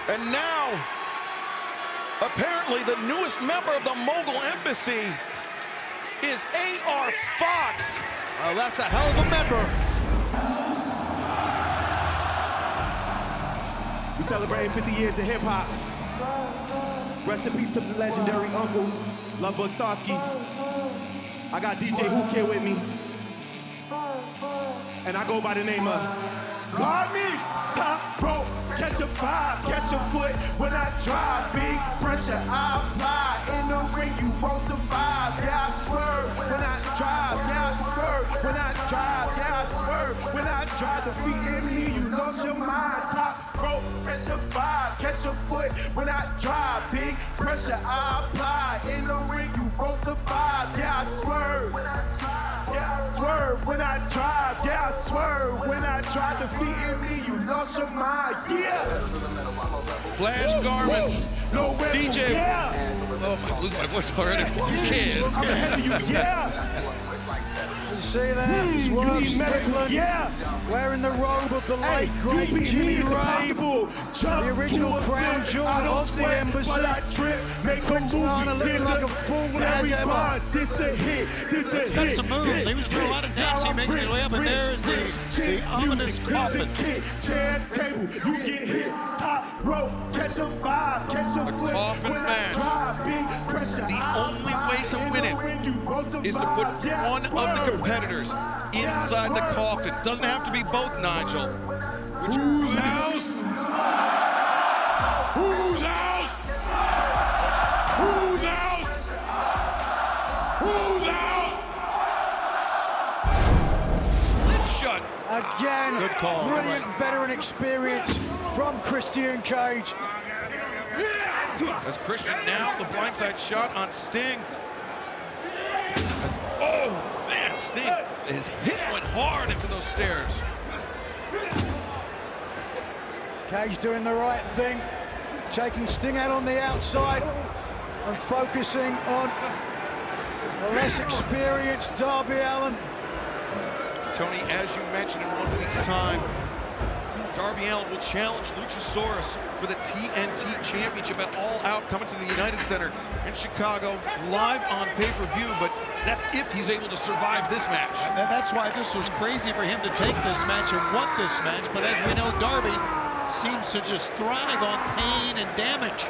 [SPEAKER 2] And now, apparently the newest member of the Mogul Embassy is AR Fox.
[SPEAKER 5] Well, that's a hell of a member.
[SPEAKER 17] We celebrating 50 years of hip-hop. Rest in peace to the legendary uncle, Lovebug Starsky. I got DJ Hook here with me. And I go by the name of Garments, top rope, catch a vibe, catch a foot when I drive. Big pressure I apply, in the ring you won't survive. Yeah, I swerve when I drive, yeah, I swerve when I drive, yeah, I swerve when I drive. The feet in me, you lost your mind. Top rope, catch a vibe, catch a foot when I drive. Big pressure I apply, in the ring you won't survive. Yeah, I swerve when I drive, yeah, I swerve when I drive, yeah, I swerve when I drive. The feet in me, you lost your mind, yeah.
[SPEAKER 2] Flash Garments, DJ.
[SPEAKER 17] Yeah.
[SPEAKER 2] Oh, I'm losing my voice already. You can.
[SPEAKER 17] I'm ahead of you, yeah.
[SPEAKER 11] You see that? Swerve Strickland, wearing the robe of the late great Jimmy Ray, the original crown jewel of the embassy.
[SPEAKER 17] But I trip, make a
[SPEAKER 11] Montana looking like a fool as ever.
[SPEAKER 17] This a hit, this a hit.
[SPEAKER 1] That's the moves. He was doing a lot of dancing, making his way up, and there is the ominous coffin.
[SPEAKER 17] Chair, table, you get hit. Top rope, catch a vibe, catch a foot.
[SPEAKER 2] Coffin man. The only way to win it is to put one of the competitors inside the coffin. Doesn't have to be both, Nigel.
[SPEAKER 1] Whose house? Who's out? Who's out? Who's out?
[SPEAKER 2] Shut.
[SPEAKER 11] Again,
[SPEAKER 1] Good call.
[SPEAKER 11] brilliant veteran experience from Christian Cage.
[SPEAKER 2] As Christian now, the blindside shot on Sting. Oh, man, Sting, his hit went hard into those stairs.
[SPEAKER 11] Cage doing the right thing, taking Sting out on the outside and focusing on the less experienced Darby Allin.
[SPEAKER 2] Tony, as you mentioned, in 1 week's time, Darby Allin will challenge Luchasaurus for the TNT Championship at All Out, coming to the United Center in Chicago, live on pay-per-view, but that's if he's able to survive this match.
[SPEAKER 1] And that's why this was crazy for him to take this match and want this match, but as we know, Darby seems to just thrive on pain and damage.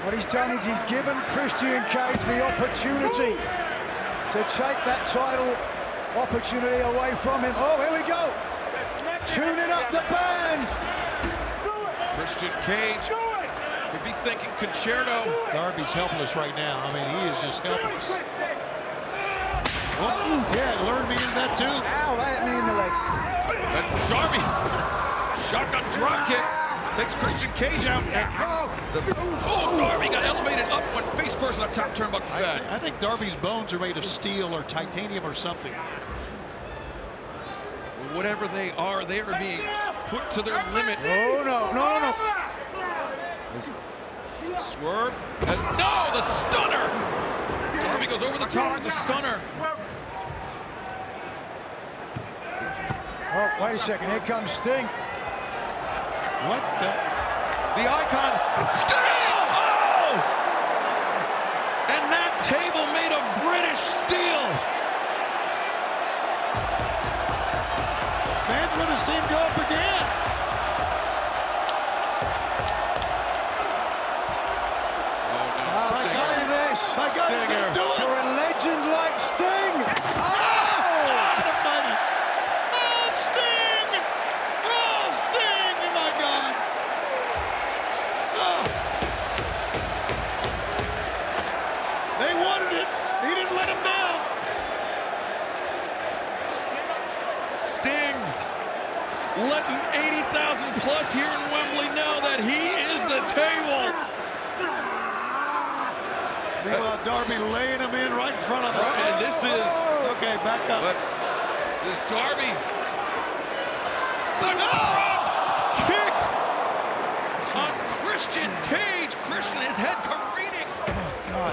[SPEAKER 11] What he's done is he's given Christian Cage the opportunity to take that title opportunity away from him. Oh, here we go. Tuning up the band.
[SPEAKER 2] Christian Cage could be thinking concerto.
[SPEAKER 1] Darby's helpless right now. I mean, he is just helpless. Oh, yeah, lured me into that too.
[SPEAKER 11] Ow, that hit me in the leg.
[SPEAKER 2] Darby, shotgun drop kick, takes Christian Cage out. Darby got elevated up, went face first on the top turnbuckle back.
[SPEAKER 1] I think Darby's bones are made of steel or titanium or something.
[SPEAKER 2] Whatever they are being put to their limit.
[SPEAKER 11] Oh, no.
[SPEAKER 2] Swerve. No, the stunner. Darby goes over the top with the stunner.
[SPEAKER 11] Oh, wait a second. Here comes Sting.
[SPEAKER 1] What the?
[SPEAKER 2] The Icon. Sting! Oh! And that table made of British steel.
[SPEAKER 1] Fans want to see him go up again.
[SPEAKER 11] I'll say this.
[SPEAKER 2] Stinger.
[SPEAKER 11] For a legend like Sting.
[SPEAKER 2] Letting 80,000 plus here in Wembley know that he is the table.
[SPEAKER 1] Meanwhile, Darby laying him in right in front of him.
[SPEAKER 2] And this is...
[SPEAKER 1] Okay, back up.
[SPEAKER 2] This Darby. The drop kick on Christian Cage. Christian, his head careening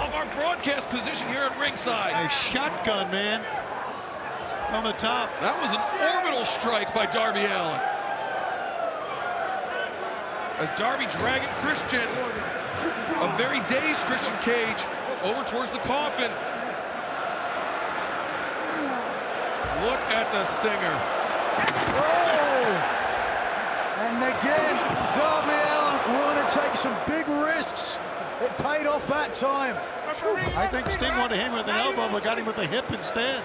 [SPEAKER 2] off our broadcast position here at ringside.
[SPEAKER 1] A shotgun, man. On the top.
[SPEAKER 2] That was an orbital strike by Darby Allin. As Darby dragging Christian, a very dazed Christian Cage, over towards the coffin. Look at the stinger.
[SPEAKER 11] Oh! And again, Darby Allin willing to take some big risks. It paid off that time.
[SPEAKER 1] I think Sting wanted him with an elbow, but got him with the hip instead.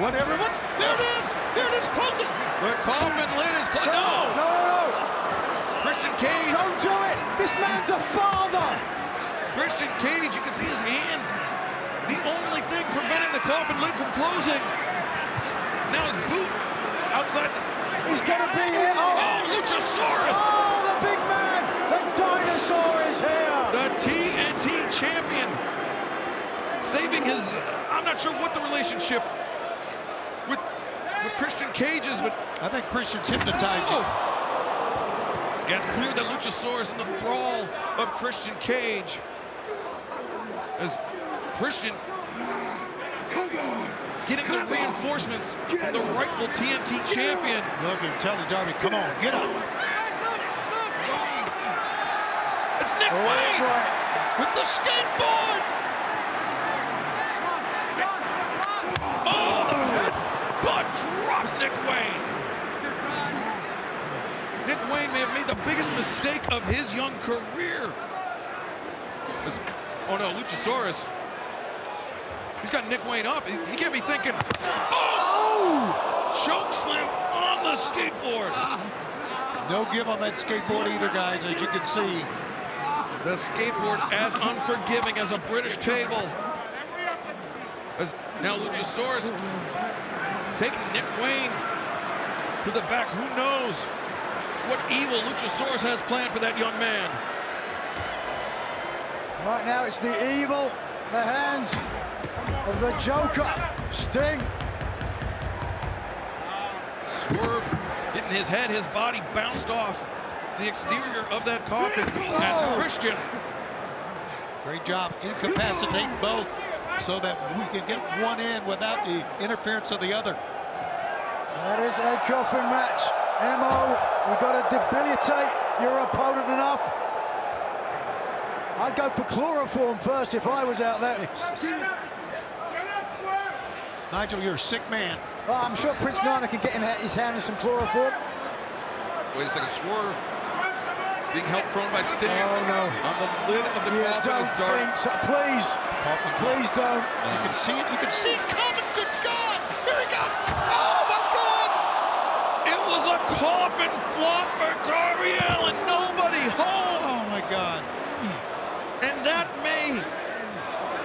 [SPEAKER 1] Whatever. There it is. There it is. Close it.
[SPEAKER 2] The coffin lid is closed.
[SPEAKER 11] No.
[SPEAKER 2] Christian Cage.
[SPEAKER 11] Don't do it. This man's a father.
[SPEAKER 2] Christian Cage, you can see his hands. The only thing preventing the coffin lid from closing. Now his boot outside the...
[SPEAKER 11] He's going to be here.
[SPEAKER 2] Oh, Luchasaurus.
[SPEAKER 11] Oh, the big man. The dinosaur is here.
[SPEAKER 2] The TNT champion. Saving his... I'm not sure what the relationship with Christian Cage is, but...
[SPEAKER 1] I think Christian's hypnotized him.
[SPEAKER 2] Yeah, it's clear that Luchasaurus in the thrall of Christian Cage. As Christian getting the reinforcements from the rightful TNT champion.
[SPEAKER 1] Look at Telly Darby, come on, get up.
[SPEAKER 2] It's Nick Wayne
[SPEAKER 1] with the skateboard.
[SPEAKER 2] Oh, the headbutt drops Nick Wayne. Nick Wayne may have made the biggest mistake of his young career. Oh no, Luchasaurus. He's got Nick Wayne up. He can't be thinking, oh! Choke slam on the skateboard.
[SPEAKER 1] No give on that skateboard either, guys, as you can see.
[SPEAKER 2] The skateboard as unforgiving as a British table. As now Luchasaurus taking Nick Wayne to the back. Who knows what evil Luchasaurus has planned for that young man.
[SPEAKER 11] Right now it's the evil, the hands of the Joker, Sting.
[SPEAKER 2] Swerve hitting his head, his body bounced off the exterior of that coffin at Christian.
[SPEAKER 1] Great job incapacitating both so that we can get one in without the interference of the other.
[SPEAKER 11] That is a coffin match. MO, you've got to debilitate your opponent enough. I'd go for chloroform first if I was out there.
[SPEAKER 1] Nigel, you're a sick man.
[SPEAKER 11] Oh, I'm sure Prince Nana can get his hand in some chloroform.
[SPEAKER 2] Wait a second, Swerve being held prone by Sting.
[SPEAKER 11] Oh no!
[SPEAKER 2] On the lid of the coffin
[SPEAKER 11] don't
[SPEAKER 2] is dark.
[SPEAKER 11] think so. Please, please don't.
[SPEAKER 1] You can see it. You can see it coming. Good God! Here he goes! Oh my God!
[SPEAKER 2] It was a coffin flop for Darby Allin. Nobody home.
[SPEAKER 1] Oh my God!
[SPEAKER 2] And that may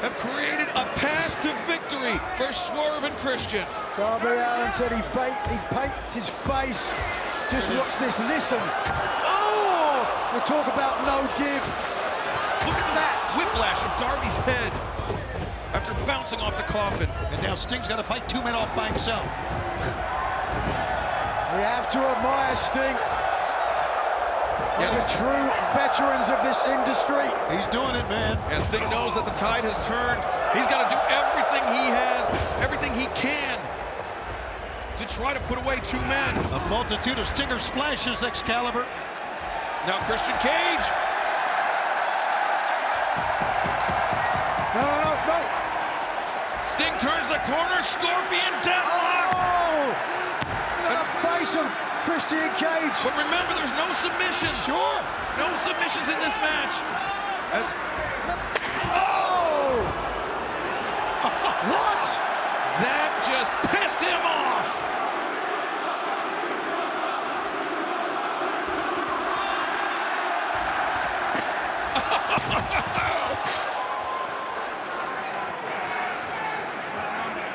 [SPEAKER 2] have created a path to victory for Swerve and Christian.
[SPEAKER 11] Darby Allin said he painted his face. Just watch this, listen. Oh! They talk about no give.
[SPEAKER 2] Look at that! Whiplash of Darby's head after bouncing off the coffin.
[SPEAKER 1] And now Sting's got to fight 2 men off by himself.
[SPEAKER 11] We have to admire Sting. Like the true veterans of this industry.
[SPEAKER 1] He's doing it, man.
[SPEAKER 2] Yeah, Sting knows that the tide has turned. He's got to do everything he has, everything he can to try to put away 2 men.
[SPEAKER 1] A multitude of stinger splashes, Excalibur.
[SPEAKER 2] Now Christian Cage.
[SPEAKER 11] No.
[SPEAKER 2] Sting turns the corner, Scorpion deathlock.
[SPEAKER 11] Oh! Look at the face of Christian Cage.
[SPEAKER 2] But remember, there's no submissions.
[SPEAKER 1] Sure.
[SPEAKER 2] No submissions in this match.
[SPEAKER 11] Oh! What?
[SPEAKER 2] That just pissed him off.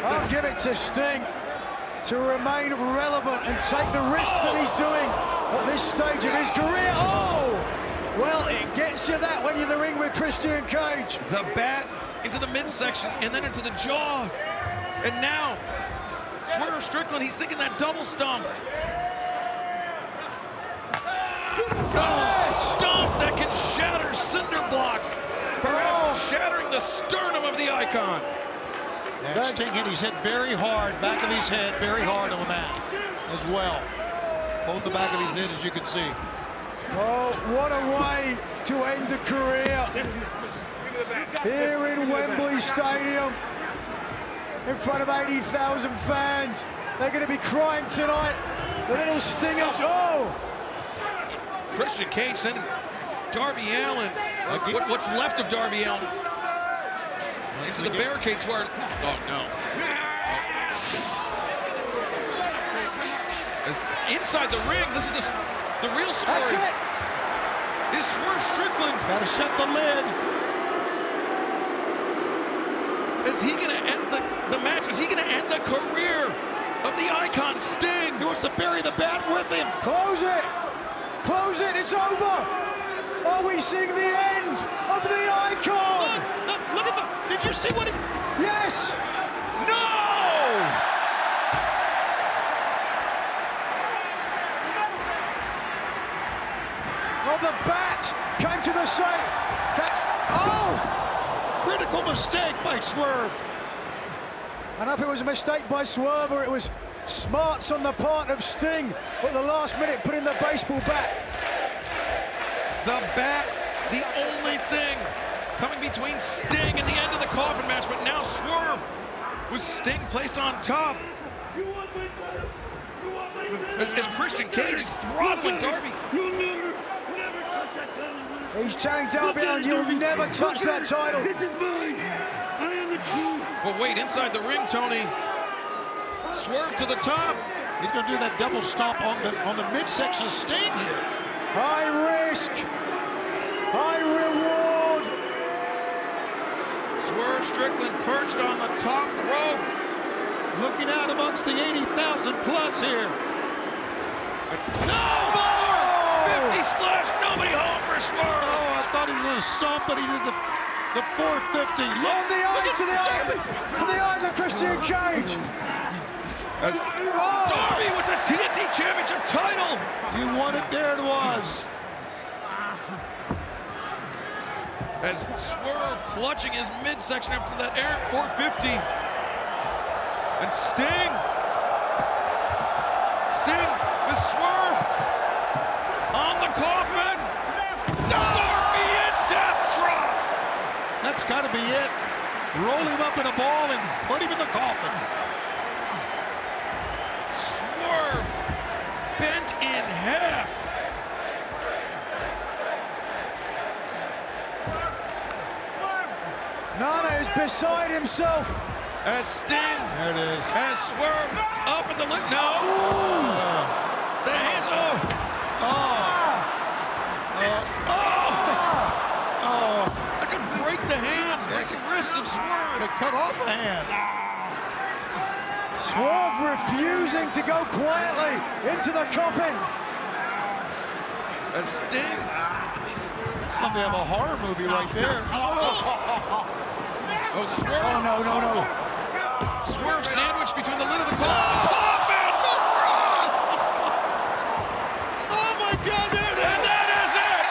[SPEAKER 11] I'll give it to Sting to remain relevant and take the risk that he's doing at this stage of his career. Oh! Well, it gets you that when you're in the ring with Christian Cage.
[SPEAKER 2] The bat into the midsection and then into the jaw. And now, Swerve Strickland, he's thinking that double stomp. A stomp that can shatter cinder blocks, perhaps shattering the sternum of the icon.
[SPEAKER 1] That Sting hit his head very hard, back of his head, very hard on the mat as well. Hold the back of his head, as you can see.
[SPEAKER 11] Oh, what a way to end a career. Here in Wembley Stadium, in front of 80,000 fans. They're going to be crying tonight. The little Stingers, oh!
[SPEAKER 2] Christian Cage sending Darby Allin, what's left of Darby Allin, into the barricade to our, oh no. As inside the ring, this is the real story.
[SPEAKER 11] That's it.
[SPEAKER 2] Is Swerve Strickland.
[SPEAKER 1] Got to shut the lid.
[SPEAKER 2] Is he going to end the match? Is he going to end the career of the icon Sting?
[SPEAKER 1] He wants to bury the bat with him.
[SPEAKER 11] Close it. Close it. It's over. Are we seeing the end of the icon?
[SPEAKER 1] Look at the. Did you see what he.
[SPEAKER 11] Yes.
[SPEAKER 2] No!
[SPEAKER 11] Well, the bat came to the side. Oh!
[SPEAKER 1] Critical mistake by Swerve.
[SPEAKER 11] I don't know if it was a mistake by Swerve or it was smarts on the part of Sting at the last minute putting the baseball bat.
[SPEAKER 2] The bat, the only thing coming between Sting and the end of the coffin match, but now Swerve with Sting placed on top. As Christian Cage is throttling Darby.
[SPEAKER 11] He's telling Darby Allin, you'll never touch that title.
[SPEAKER 14] This is mine. I am the true.
[SPEAKER 2] But wait, inside the ring, Tony. Swerve to the top.
[SPEAKER 1] He's going to do that double stomp on the midsection of Sting here.
[SPEAKER 11] High risk. High reward.
[SPEAKER 2] Swerve Strickland perched on the top rope.
[SPEAKER 1] Looking out amongst the 80,000 plus here.
[SPEAKER 2] No more! 50 splash, nobody home for Swerve.
[SPEAKER 1] Oh, I thought he was going to stomp, but he did the 450.
[SPEAKER 11] On the eyes to the eyes of Christian Cage.
[SPEAKER 2] Darby with the TNT Championship title.
[SPEAKER 1] You won it, there it was.
[SPEAKER 2] As Swerve clutching his midsection after that errant 450. And Sting with Swerve on the coffin. Scorpion death drop.
[SPEAKER 1] That's got to be it. Roll him up in a ball and put him in the coffin.
[SPEAKER 2] Swerve bent in half.
[SPEAKER 11] Nana is beside himself.
[SPEAKER 2] As Sting,
[SPEAKER 1] there it is.
[SPEAKER 2] As Swerve up at the lip. No. The hands. That could break the hands, break the wrist of Swerve.
[SPEAKER 1] It cut off a hand.
[SPEAKER 11] Swerve refusing to go quietly into the coffin.
[SPEAKER 2] As Sting.
[SPEAKER 1] Something of a horror movie right there.
[SPEAKER 2] Oh, Swerve.
[SPEAKER 11] Oh, no.
[SPEAKER 2] Swerve sandwiched between the lid of the coffin.
[SPEAKER 1] Oh, my God, there it is.
[SPEAKER 2] And that is it.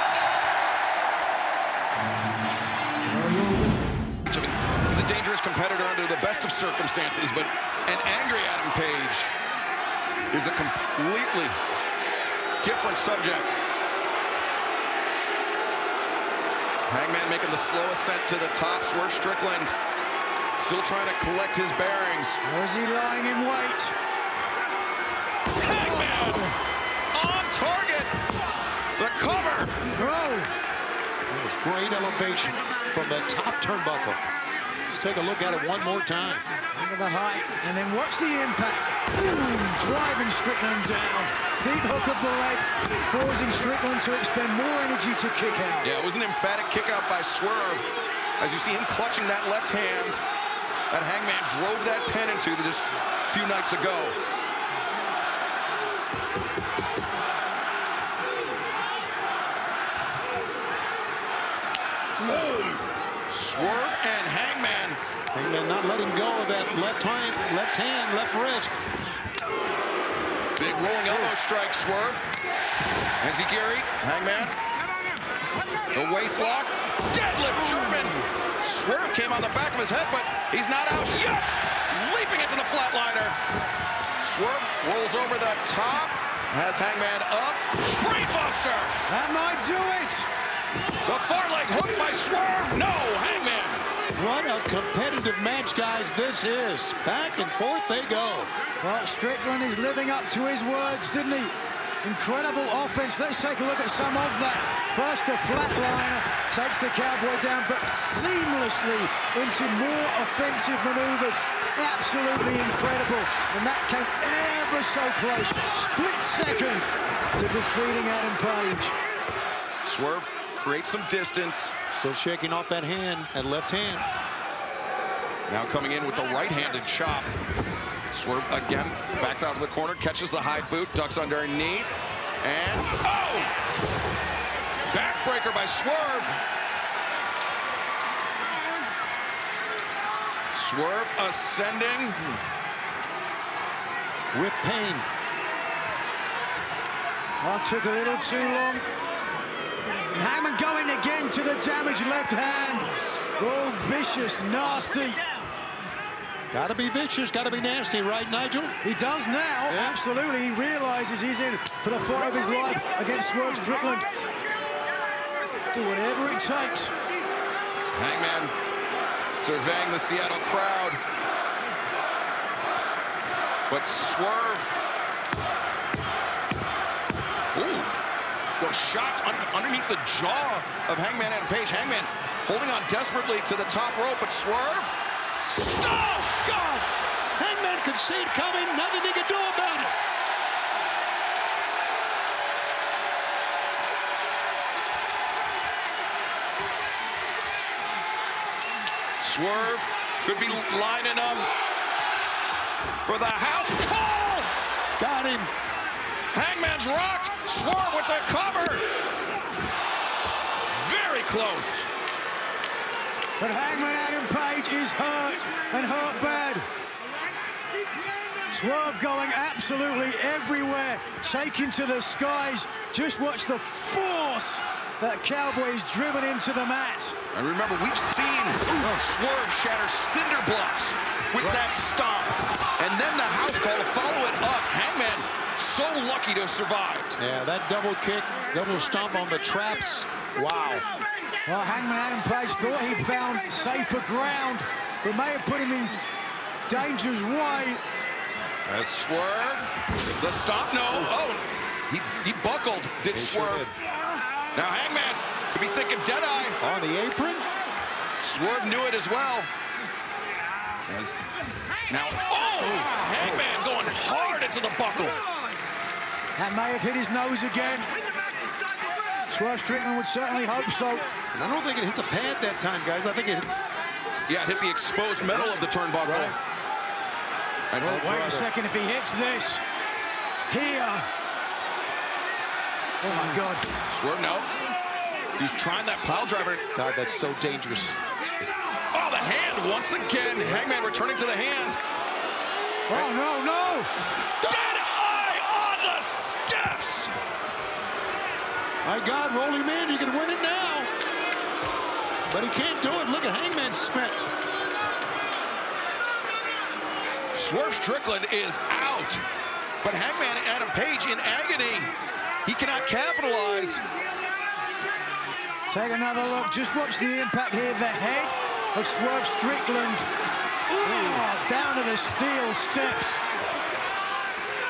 [SPEAKER 2] He's a dangerous competitor under the best of circumstances, but an angry Adam Page is a completely different subject. Hangman making the slow ascent to the top. Swerve Strickland still trying to collect his bearings.
[SPEAKER 11] Or is he lying in wait?
[SPEAKER 2] Hangman on target. The cover.
[SPEAKER 1] It was great elevation from the top turnbuckle. Let's take a look at it one more time.
[SPEAKER 11] Look at the height, and then watch the impact. Driving Strickland down. Deep hook of the leg, forcing Strickland to expend more energy to kick out.
[SPEAKER 2] Yeah, it was an emphatic kick out by Swerve. As you see him clutching that left hand that Hangman drove that pin into just a few nights ago. Swerve and Hangman.
[SPEAKER 1] Hangman not letting go of that left wrist.
[SPEAKER 2] Big rolling elbow strike, Swerve. Enziguri, Hangman. The waist lock. Deadlift German. Swerve came on the back of his head, but he's not out yet. Leaping into the flatliner. Swerve rolls over the top. Has Hangman up. Brainbuster.
[SPEAKER 11] That might do it.
[SPEAKER 2] The far leg hook by Swerve. No, Hangman.
[SPEAKER 1] What a competitive match, guys, this is. Back and forth they go.
[SPEAKER 11] Well, Strickland is living up to his words, didn't he? Incredible offense. Let's take a look at some of that. First, the flatliner takes the Cowboy down, but seamlessly into more offensive maneuvers. Absolutely incredible. And that came ever so close. Split second to defeating Adam Page.
[SPEAKER 2] Swerve creates some distance.
[SPEAKER 1] Still shaking off that hand, that left hand.
[SPEAKER 2] Now coming in with the right-handed chop. Swerve again, backs out to the corner, catches the high boot, ducks underneath, and backbreaker by Swerve. Swerve ascending.
[SPEAKER 1] With pain.
[SPEAKER 11] That took a little too long. And Hangman going again to the damaged left hand. Oh, vicious, nasty.
[SPEAKER 1] Gotta be vicious, gotta be nasty, right, Nigel?
[SPEAKER 11] He does now, absolutely. He realizes he's in for the fight of his life against Swerve Strickland. Do whatever it takes.
[SPEAKER 2] Hangman surveying the Seattle crowd. But Swerve. Ooh. Those shots underneath the jaw of Hangman and Page. Hangman holding on desperately to the top rope, but Swerve.
[SPEAKER 1] Stop! God! Hangman could see it coming, nothing he could do about it.
[SPEAKER 13] Swerve could be lining up for the house call.
[SPEAKER 11] Got him.
[SPEAKER 13] Hangman's rocked. Swerve with the cover. Very close.
[SPEAKER 11] But Hangman Adam Page is hurt, and hurt bad. Swerve going absolutely everywhere, taking to the skies. Just watch the force that Cowboy is driven into the mat.
[SPEAKER 13] And remember, we've seen Swerve shatter cinder blocks with that stomp. And then the house call to follow it up. Hangman, so lucky to have survived.
[SPEAKER 11] Yeah, that double kick, double stomp on the traps. Wow. Well, Hangman Adam Page thought he'd found safer ground, but may have put him in danger's way.
[SPEAKER 13] As Swerve, the stomp, no. Oh, he buckled, did Swerve. Now Hangman could be thinking Deadeye.
[SPEAKER 11] On the apron.
[SPEAKER 13] Swerve knew it as well. Now, Hangman going hard into the buckle.
[SPEAKER 11] That may have hit his nose again. Swerve Strickland would certainly hope so.
[SPEAKER 1] I don't think it hit the pad that time, guys. I think it hit...
[SPEAKER 13] Yeah, it hit the exposed metal of the turnbuckle.
[SPEAKER 11] Right. Well, wait a second, if he hits this here. Oh my God.
[SPEAKER 13] Swerve, no. He's trying that pile driver.
[SPEAKER 1] God, that's so dangerous.
[SPEAKER 13] Oh, the hand once again. Hangman returning to the hand.
[SPEAKER 11] Oh, no.
[SPEAKER 13] Deadeye on the steps.
[SPEAKER 1] My God, roll him in. You can win it now. But he can't do it. Look at Hangman spent.
[SPEAKER 13] Swerve Strickland is out. But Hangman Adam Page in agony. He cannot capitalize.
[SPEAKER 11] Take another look. Just watch the impact here. The head of Swerve Strickland. Down to the steel steps.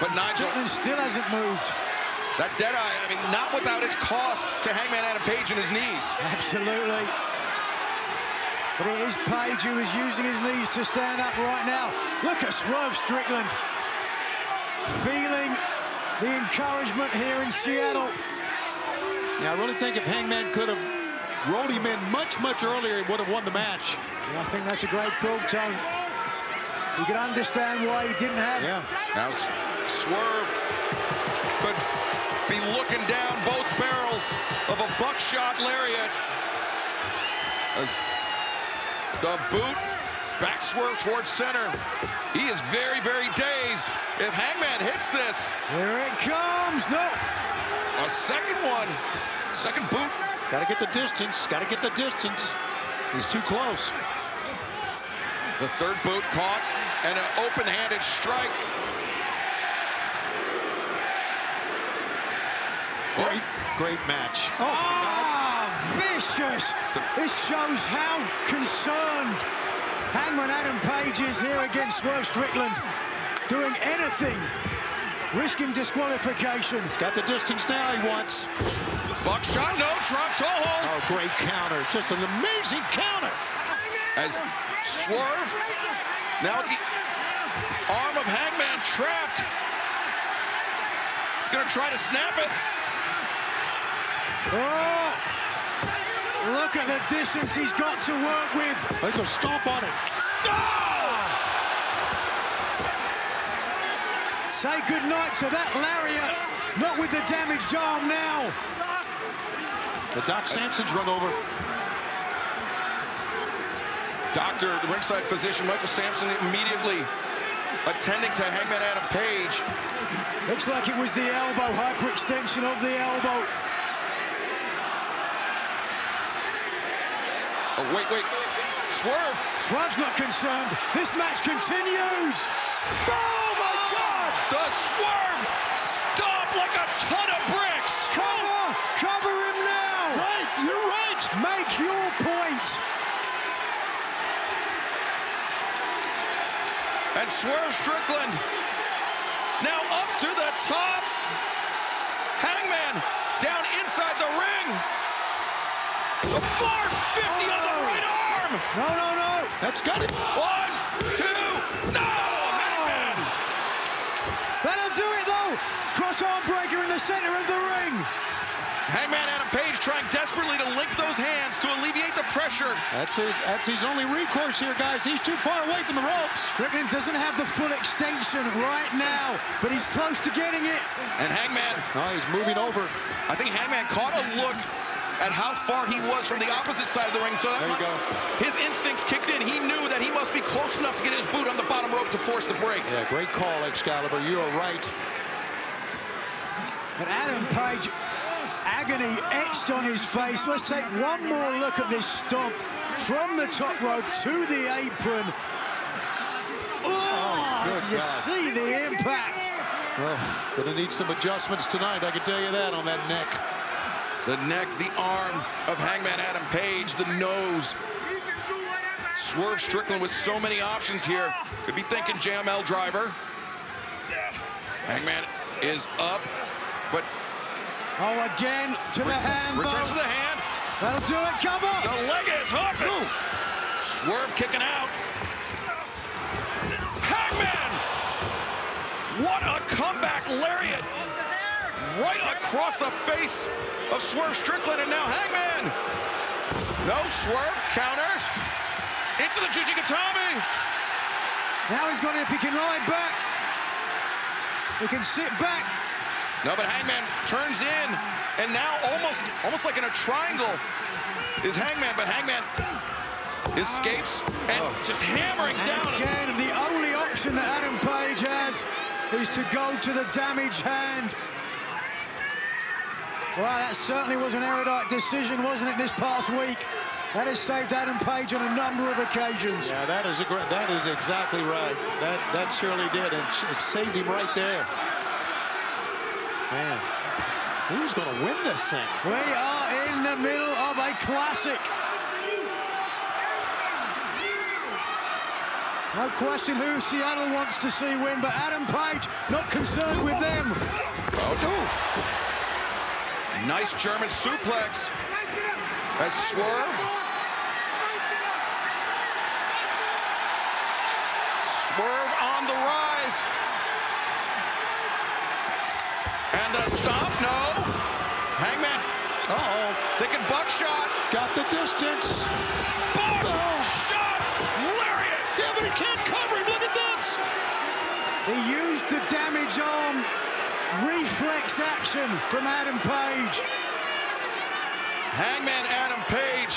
[SPEAKER 13] But Nigel
[SPEAKER 11] Strickland still hasn't moved.
[SPEAKER 13] That Deadeye, I mean, not without its cost to Hangman Adam Page and his knees.
[SPEAKER 11] Absolutely. But it is Page who is using his knees to stand up right now. Look at Swerve Strickland. Feeling the encouragement here in Seattle.
[SPEAKER 1] Yeah, I really think if Hangman could have rolled him in much earlier, he would have won the match.
[SPEAKER 11] Yeah, I think that's a great call, Tone. You can understand why he didn't have.
[SPEAKER 1] Yeah.
[SPEAKER 13] Now Swerve could be looking down both barrels of a buckshot lariat. As the boot, back swerve towards center. He is very, very dazed. If Hangman hits this.
[SPEAKER 11] Here it comes, no.
[SPEAKER 13] A second one, second boot.
[SPEAKER 1] Gotta get the distance, He's too close.
[SPEAKER 13] The third boot caught and an open-handed strike.
[SPEAKER 1] Great match.
[SPEAKER 11] Vicious. This shows how concerned Hangman Adam Page is here against Swerve Strickland. Doing anything, risking disqualification.
[SPEAKER 1] He's got the distance now he wants.
[SPEAKER 13] Buckshot, no, drop toe hold.
[SPEAKER 1] Oh, great counter. Just an amazing counter.
[SPEAKER 13] As Swerve, now with the arm of Hangman trapped. Gonna try to snap it.
[SPEAKER 11] Oh, look at the distance he's got to work with.
[SPEAKER 1] He's gonna stomp on it.
[SPEAKER 11] Say goodnight to that lariat. Not with the damaged arm now.
[SPEAKER 1] The Doc Sampson's run over.
[SPEAKER 13] Doctor, the ringside physician, Michael Sampson, immediately attending to Hangman Adam Page.
[SPEAKER 11] Looks like it was the elbow, hyperextension of the elbow.
[SPEAKER 13] Oh, wait. Swerve.
[SPEAKER 11] Swerve's not concerned. This match continues.
[SPEAKER 13] Oh, my God. The Swerve stomp like a ton of bricks.
[SPEAKER 11] Cover him now.
[SPEAKER 1] Right, you're right.
[SPEAKER 11] Make your point.
[SPEAKER 13] And Swerve Strickland now up to the top. Hangman down inside the ring. The 450 on the right arm.
[SPEAKER 11] No.
[SPEAKER 1] That's got it.
[SPEAKER 13] 1, 2, no! Hangman.
[SPEAKER 11] That'll do it, though. Cross arm breaker in the center of the ring.
[SPEAKER 13] Hangman Adam Page trying desperately to link those hands to alleviate the
[SPEAKER 2] pressure.
[SPEAKER 1] That's his only recourse here, guys. He's too far away from the ropes.
[SPEAKER 11] Strickland doesn't have the full extension right now, but he's close to getting it.
[SPEAKER 2] And Hangman.
[SPEAKER 1] Oh, he's moving over.
[SPEAKER 2] I think Hangman caught a look at how far he was from the opposite side of the ring. So that
[SPEAKER 1] there you go.
[SPEAKER 2] His instincts kicked in. He knew that he must be close enough to get his boot on the bottom rope to force the break.
[SPEAKER 1] Yeah, great call, Excalibur. You are right.
[SPEAKER 11] But Adam Page, agony etched on his face. Let's take one more look at this stomp from the top rope to the apron. Oh, did you see the impact?
[SPEAKER 1] Well, gonna need some adjustments tonight, I can tell you that, on that neck.
[SPEAKER 2] The neck, the arm of Hangman Adam Page, the nose. Swerve Strickland with so many options here. Could be thinking JML driver. Hangman is up, but...
[SPEAKER 11] Oh, again to the hand.
[SPEAKER 2] Returns to the hand.
[SPEAKER 11] That'll do it, cover.
[SPEAKER 2] The leg is hooked. Ooh. Swerve kicking out. Hangman! What a comeback lariat. Right across the face of Swerve Strickland, and now Hangman. No, Swerve counters. Into the Jujikatami.
[SPEAKER 11] Now he's got it if he can ride back. He can sit back.
[SPEAKER 2] No, but Hangman turns in, and now almost like in a triangle is Hangman, but Hangman escapes and just hammering down.
[SPEAKER 11] Again, the only option that Adam Page has is to go to the damaged hand. Well, that certainly was an erudite decision, wasn't it, this past week? That has saved Adam Page on a number of occasions.
[SPEAKER 1] Yeah, that is exactly right. That surely did, and it saved him right there. Man, who's going to win this thing?
[SPEAKER 11] We are in the middle of a classic. No question who Seattle wants to see win, but Adam Page not concerned with them.
[SPEAKER 2] Oh, dude. Nice German suplex as Swerve on the rise. And the stomp, no. Hangman.
[SPEAKER 1] Uh-oh.
[SPEAKER 2] Thinking buckshot.
[SPEAKER 1] Got the distance.
[SPEAKER 2] Shot. Lariat.
[SPEAKER 1] Yeah, but he can't cover him. Look at this.
[SPEAKER 11] He used the damage arm. Reflex action from Adam Page.
[SPEAKER 2] Hangman Adam Page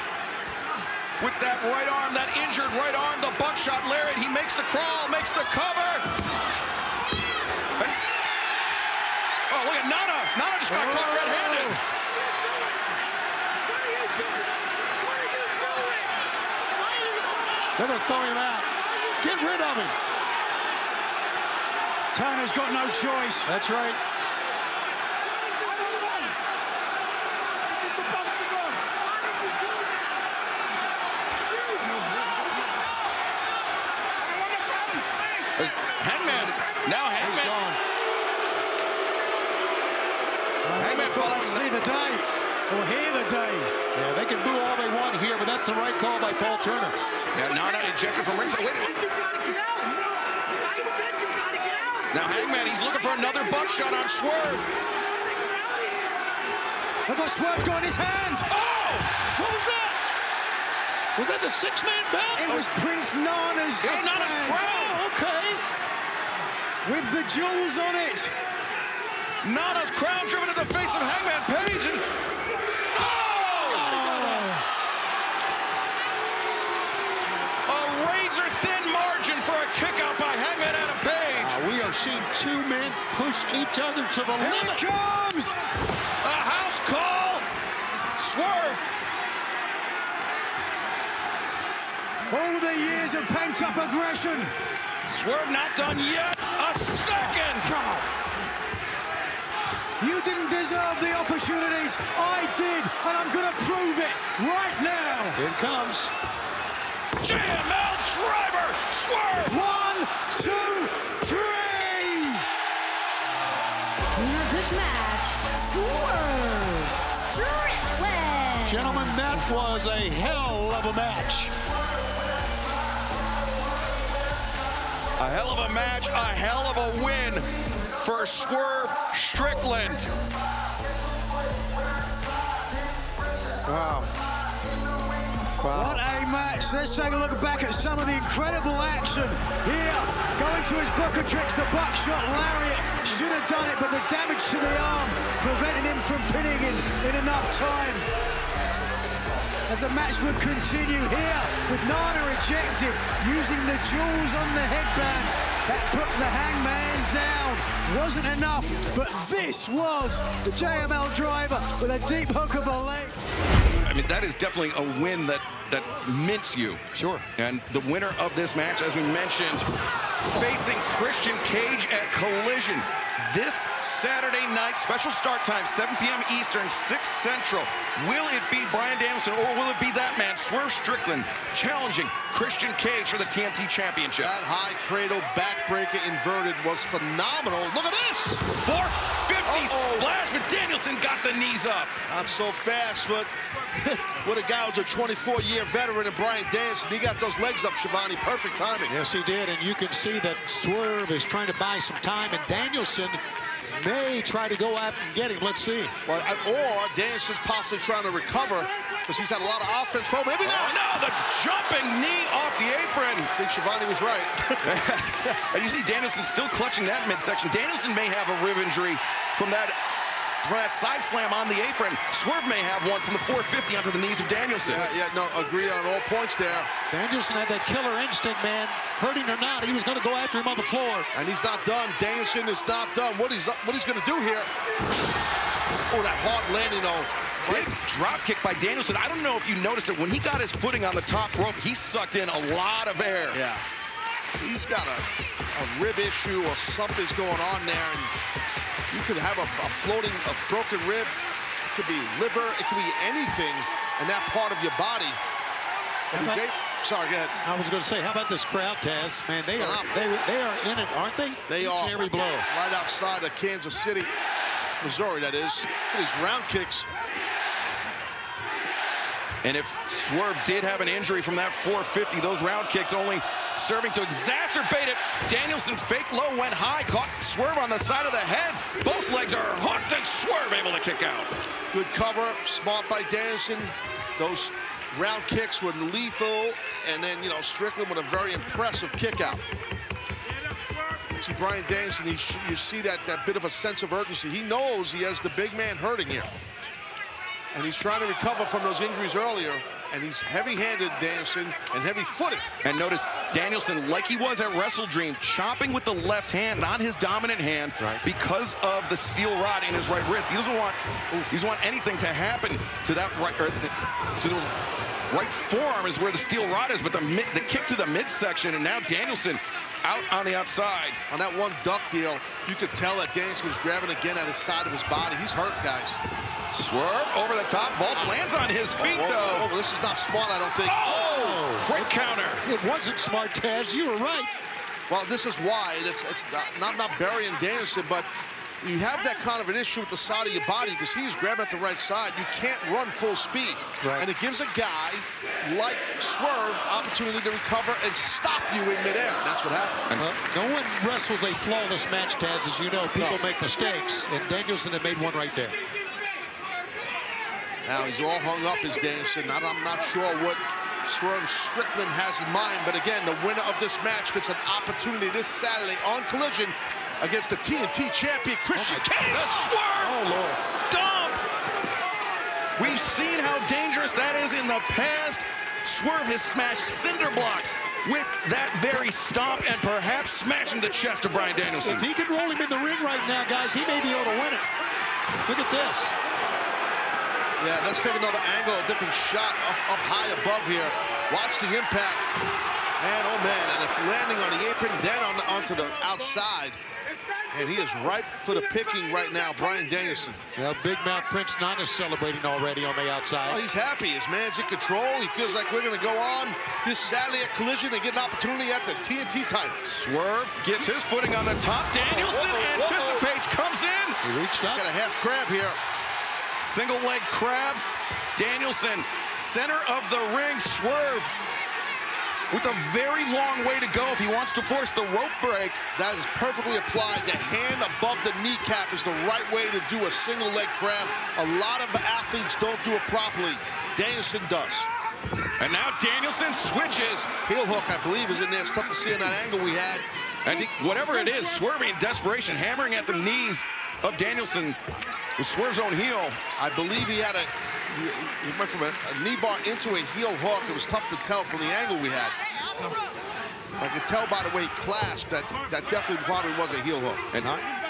[SPEAKER 2] with that right arm, that injured right arm, the buckshot lariat. He makes the crawl, makes the cover. And, oh, look at Nana. Nana just got caught red-handed.
[SPEAKER 1] They're going to throw him out. Get rid of him.
[SPEAKER 11] Turner's got no choice.
[SPEAKER 1] That's right.
[SPEAKER 2] Hangman. Now Hangman.
[SPEAKER 1] He's gone.
[SPEAKER 11] Hangman following. See the day or hear the day.
[SPEAKER 1] Yeah, they can boo all they want here, but that's the right call by Paul Turner.
[SPEAKER 2] Yeah, Nana ejected from ringside. Wait. Now Hangman, he's looking for another buckshot on Swerve.
[SPEAKER 11] Look what Swerve got in his hand.
[SPEAKER 2] Oh!
[SPEAKER 1] What was that? Was that the six-man belt?
[SPEAKER 11] It was Prince Nana's
[SPEAKER 2] It was Nana's crown.
[SPEAKER 1] Oh, okay.
[SPEAKER 11] With the jewels on it.
[SPEAKER 2] Nana's crown driven to the face of Hangman Page, and a razor-thin margin for a kick out by Hangman Adam Page.
[SPEAKER 1] We are seeing two men push each other to the limit.
[SPEAKER 11] Here it comes!
[SPEAKER 2] A house call. Swerve.
[SPEAKER 11] All the years of pent-up aggression.
[SPEAKER 2] Swerve not done yet. A second.
[SPEAKER 11] God. You didn't deserve the opportunities. I did, and I'm going to prove it right now.
[SPEAKER 1] Here it comes.
[SPEAKER 2] JML driver. Swerve.
[SPEAKER 11] 1, 2, 3.
[SPEAKER 18] Winner of this match, Swerve Strickland.
[SPEAKER 1] Gentlemen, that was a hell of a match.
[SPEAKER 2] A hell of a match, a hell of a win for Swerve Strickland.
[SPEAKER 5] Wow.
[SPEAKER 11] What a match. Let's take a look back at some of the incredible action here. Going to his book of tricks, the buckshot lariat. Should have done it, but the damage to the arm preventing him from pinning in enough time. As the match would continue here with Nana ejected, using the jewels on the headband. That put the Hangman down. Wasn't enough, but this was the JML driver with a deep hook of a leg.
[SPEAKER 13] I mean, that is definitely a win that mints you.
[SPEAKER 7] Sure.
[SPEAKER 13] And the winner of this match, as we mentioned, facing Christian Cage at Collision this Saturday night. Special start time, 7 p.m. Eastern, 6 Central. Will it be Bryan Danielson or will it be that man, Swerve Strickland, challenging Christian Cage for the TNT Championship?
[SPEAKER 5] That high cradle backbreaker inverted was phenomenal. Look at this!
[SPEAKER 13] 450 splash, but Danielson got the knees up.
[SPEAKER 5] Not so fast, but what a guy who's a 24-year veteran in Bryan Danielson. He got those legs up, Shivani. Perfect timing.
[SPEAKER 19] Yes, he did, and you can see that Swerve is trying to buy some time, and Danielson may try to go out and get him. Let's see.
[SPEAKER 5] Well, or Danielson's possibly trying to recover because he's had a lot of offense. Oh, maybe not.
[SPEAKER 13] Oh, no, the jumping knee off the apron.
[SPEAKER 5] I think Shivani was right.
[SPEAKER 13] And you see Danielson still clutching that midsection. Danielson may have a rib injury from that side slam on the apron. Swerve may have one from the 450 onto the knees of Danielson.
[SPEAKER 5] Yeah, no, agree on all points there.
[SPEAKER 19] Danielson had that killer instinct, man. Hurting or not, he was going to go after him on the floor.
[SPEAKER 5] And he's not done. Danielson is not done. What he's going to do here? Oh, that hard landing, though.
[SPEAKER 13] Big drop kick by Danielson. I don't know if you noticed it. When he got his footing on the top rope, he sucked in a lot of air.
[SPEAKER 5] Yeah. He's got a rib issue or something's going on there. And you could have a broken rib. It could be liver. It could be anything in that part of your body. Sorry, go ahead.
[SPEAKER 19] I was going to say, how about this crowd, Taz? Man, they are in it, aren't they?
[SPEAKER 5] They are.
[SPEAKER 19] Every blow.
[SPEAKER 5] Right outside of Kansas City, Missouri, that is. Look at these round kicks.
[SPEAKER 13] And if Swerve did have an injury from that 450, those round kicks only serving to exacerbate it. Danielson fake low, went high, caught Swerve on the side of the head. Both legs are hooked and Swerve able to kick out.
[SPEAKER 5] Good cover, smart by Danielson. Those round kicks were lethal. And then, you know, Strickland with a very impressive kick out. See Bryan Danielson, you see that bit of a sense of urgency. He knows he has the big man hurting here. And he's trying to recover from those injuries earlier. And he's heavy-handed, Danielson, and heavy-footed.
[SPEAKER 13] And notice Danielson, like he was at Wrestle Dream, chopping with the left hand, not his dominant hand, because of the steel rod in his right wrist. He doesn't want anything to happen to that right, or to the right forearm is where the steel rod is, but the kick to the midsection, and now Danielson out on the outside.
[SPEAKER 5] On that one duck deal, you could tell that Danielson was grabbing again at his side of his body. He's hurt, guys.
[SPEAKER 13] Swerve over the top, vaults, lands on his feet, though.
[SPEAKER 5] Oh, this is not smart, I don't think.
[SPEAKER 13] Oh, great counter.
[SPEAKER 19] It wasn't smart, Taz. You were right.
[SPEAKER 5] Well, this is why. It's not burying Danielson, but you have that kind of an issue with the side of your body because he's grabbing at the right side. You can't run full speed. Right. And it gives a guy like Swerve opportunity to recover and stop you in midair. That's what happened.
[SPEAKER 19] No one wrestles a flawless match, Taz. As you know, people make mistakes, and Danielson had made one right there.
[SPEAKER 5] Now he's all hung up as Danielson. I'm not sure what Swerve Strickland has in mind, but again, the winner of this match gets an opportunity this Saturday on Collision against the TNT champion, Christian Cage.
[SPEAKER 13] The Swerve stomp. We've seen how dangerous that is in the past. Swerve has smashed cinder blocks with that very stomp and perhaps smashing the chest of Bryan Danielson.
[SPEAKER 19] If he can roll him in the ring right now, guys, he may be able to win it. Look at this.
[SPEAKER 5] Yeah, let's take another angle, a different shot up high above here. Watch the impact. And, oh, man, and it's landing on the apron, then onto the outside. And he is ripe for the picking right now, Bryan Danielson.
[SPEAKER 19] Yeah, Big Mouth Prince Nana's celebrating already on the outside.
[SPEAKER 5] Oh, he's happy. His man's in control. He feels like we're going to go on this Saturday at Collision and get an opportunity at the TNT title.
[SPEAKER 13] Swerve gets his footing on the top. Danielson anticipates, comes in.
[SPEAKER 19] He reached up.
[SPEAKER 5] Got a half crab here.
[SPEAKER 13] Single leg crab. Danielson, center of the ring. Swerve with a very long way to go if he wants to force the rope break.
[SPEAKER 5] That is perfectly applied. The hand above the kneecap is the right way to do a single leg crab. A lot of athletes don't do it properly. Danielson does.
[SPEAKER 13] And now Danielson switches.
[SPEAKER 5] Heel hook, I believe, is in there. It's tough to see in that angle we had.
[SPEAKER 13] And whatever it is, swerving in desperation, hammering at the knees of Danielson with Swerve's own heel.
[SPEAKER 5] I believe he had he went from a knee bar into a heel hook. It was tough to tell from the angle we had. I could tell by the way he clasped that definitely probably was a heel hook.
[SPEAKER 13] And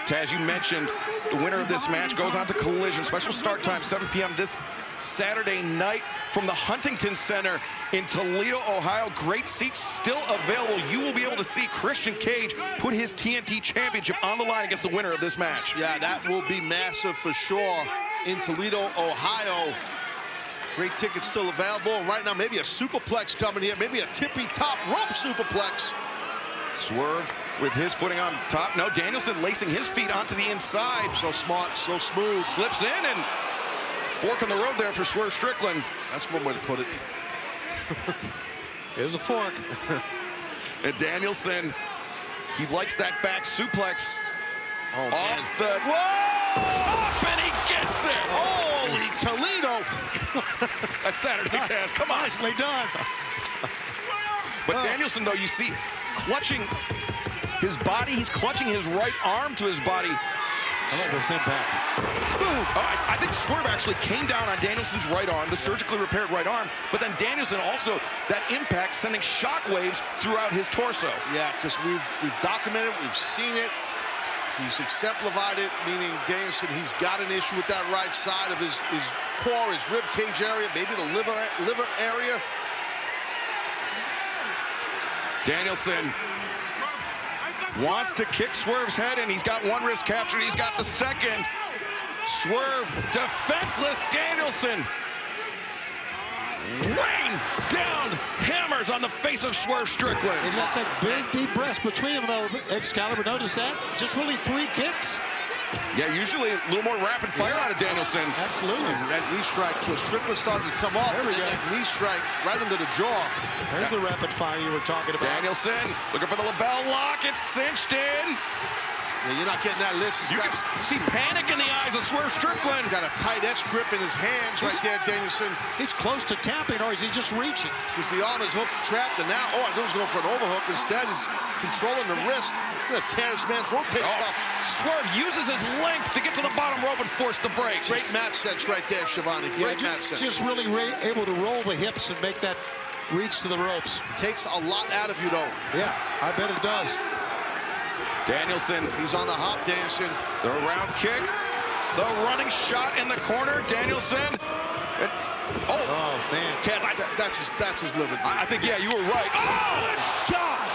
[SPEAKER 13] Taz, you mentioned the winner of this match goes on to Collision. Special start time, 7 p.m. this Saturday night from the Huntington Center in Toledo, Ohio. Great seats still available. You will be able to see Christian Cage put his TNT Championship on the line against the winner of this match.
[SPEAKER 5] Yeah, that will be massive for sure in Toledo, Ohio. Great tickets still available. And right now, maybe a superplex coming here. Maybe a tippy top rope superplex.
[SPEAKER 13] Swerve with his footing on top. No, Danielson lacing his feet onto the inside.
[SPEAKER 5] So smart, so smooth.
[SPEAKER 13] Slips in and fork in the road there for Swerve Strickland.
[SPEAKER 5] That's one way to put it.
[SPEAKER 19] Here's a fork.
[SPEAKER 13] And Danielson, he likes that back suplex.
[SPEAKER 5] Oh,
[SPEAKER 13] off the top, and he gets it.
[SPEAKER 5] Holy Toledo.
[SPEAKER 13] That's Saturday, Taz. Come on.
[SPEAKER 19] Nicely done.
[SPEAKER 13] But Danielson, though, you see, clutching his body. He's clutching his right arm to his body.
[SPEAKER 19] I love this impact.
[SPEAKER 13] Boom. I think Swerve actually came down on Danielson's right arm, the surgically repaired right arm, but then Danielson also, that impact sending shockwaves throughout his torso.
[SPEAKER 5] Yeah, because we've documented, we've seen it. He's exemplified it, meaning Danielson, he's got an issue with that right side of his core, his rib cage area, maybe the liver area.
[SPEAKER 13] Danielson wants to kick Swerve's head, and he's got one wrist captured. He's got the second. Swerve defenseless. Danielson rains down hammers on the face of Swerve Strickland.
[SPEAKER 19] He's got that big, deep breath between them, though. Excalibur, notice that? Just really 3 kicks.
[SPEAKER 13] Yeah, usually a little more rapid fire out of Danielson.
[SPEAKER 5] Absolutely. That knee strike, so Strickland started to come off, and that knee strike right into the jaw.
[SPEAKER 19] There's the rapid fire you were talking about.
[SPEAKER 13] Danielson looking for the lapel lock. It's cinched in.
[SPEAKER 5] Yeah, you're not getting that list.
[SPEAKER 13] You can see panic in the eyes of Swerve Strickland.
[SPEAKER 5] Got a tight S-grip in his hands right there, Danielson.
[SPEAKER 19] He's close to tapping, or is he just reaching?
[SPEAKER 5] Because the arm is hooked, trapped, and now, I knew he was going for an overhook. Instead, he's controlling the wrist. He's going to tear this man's rotator cuff.
[SPEAKER 13] Swerve uses his length to get to the bottom rope and force the break.
[SPEAKER 5] Great match sense right there, Shivani. Great match sense.
[SPEAKER 19] Just really able to roll the hips and make that reach to the ropes.
[SPEAKER 5] Takes a lot out of you, though.
[SPEAKER 19] Yeah, I bet it does.
[SPEAKER 13] Danielson.
[SPEAKER 5] He's on the hop, Danielson.
[SPEAKER 13] The round kick. The running shot in the corner. Danielson. And,
[SPEAKER 5] oh man.
[SPEAKER 13] Taz,
[SPEAKER 5] that's his liver.
[SPEAKER 13] I think, yeah, you were right. Oh,
[SPEAKER 5] God.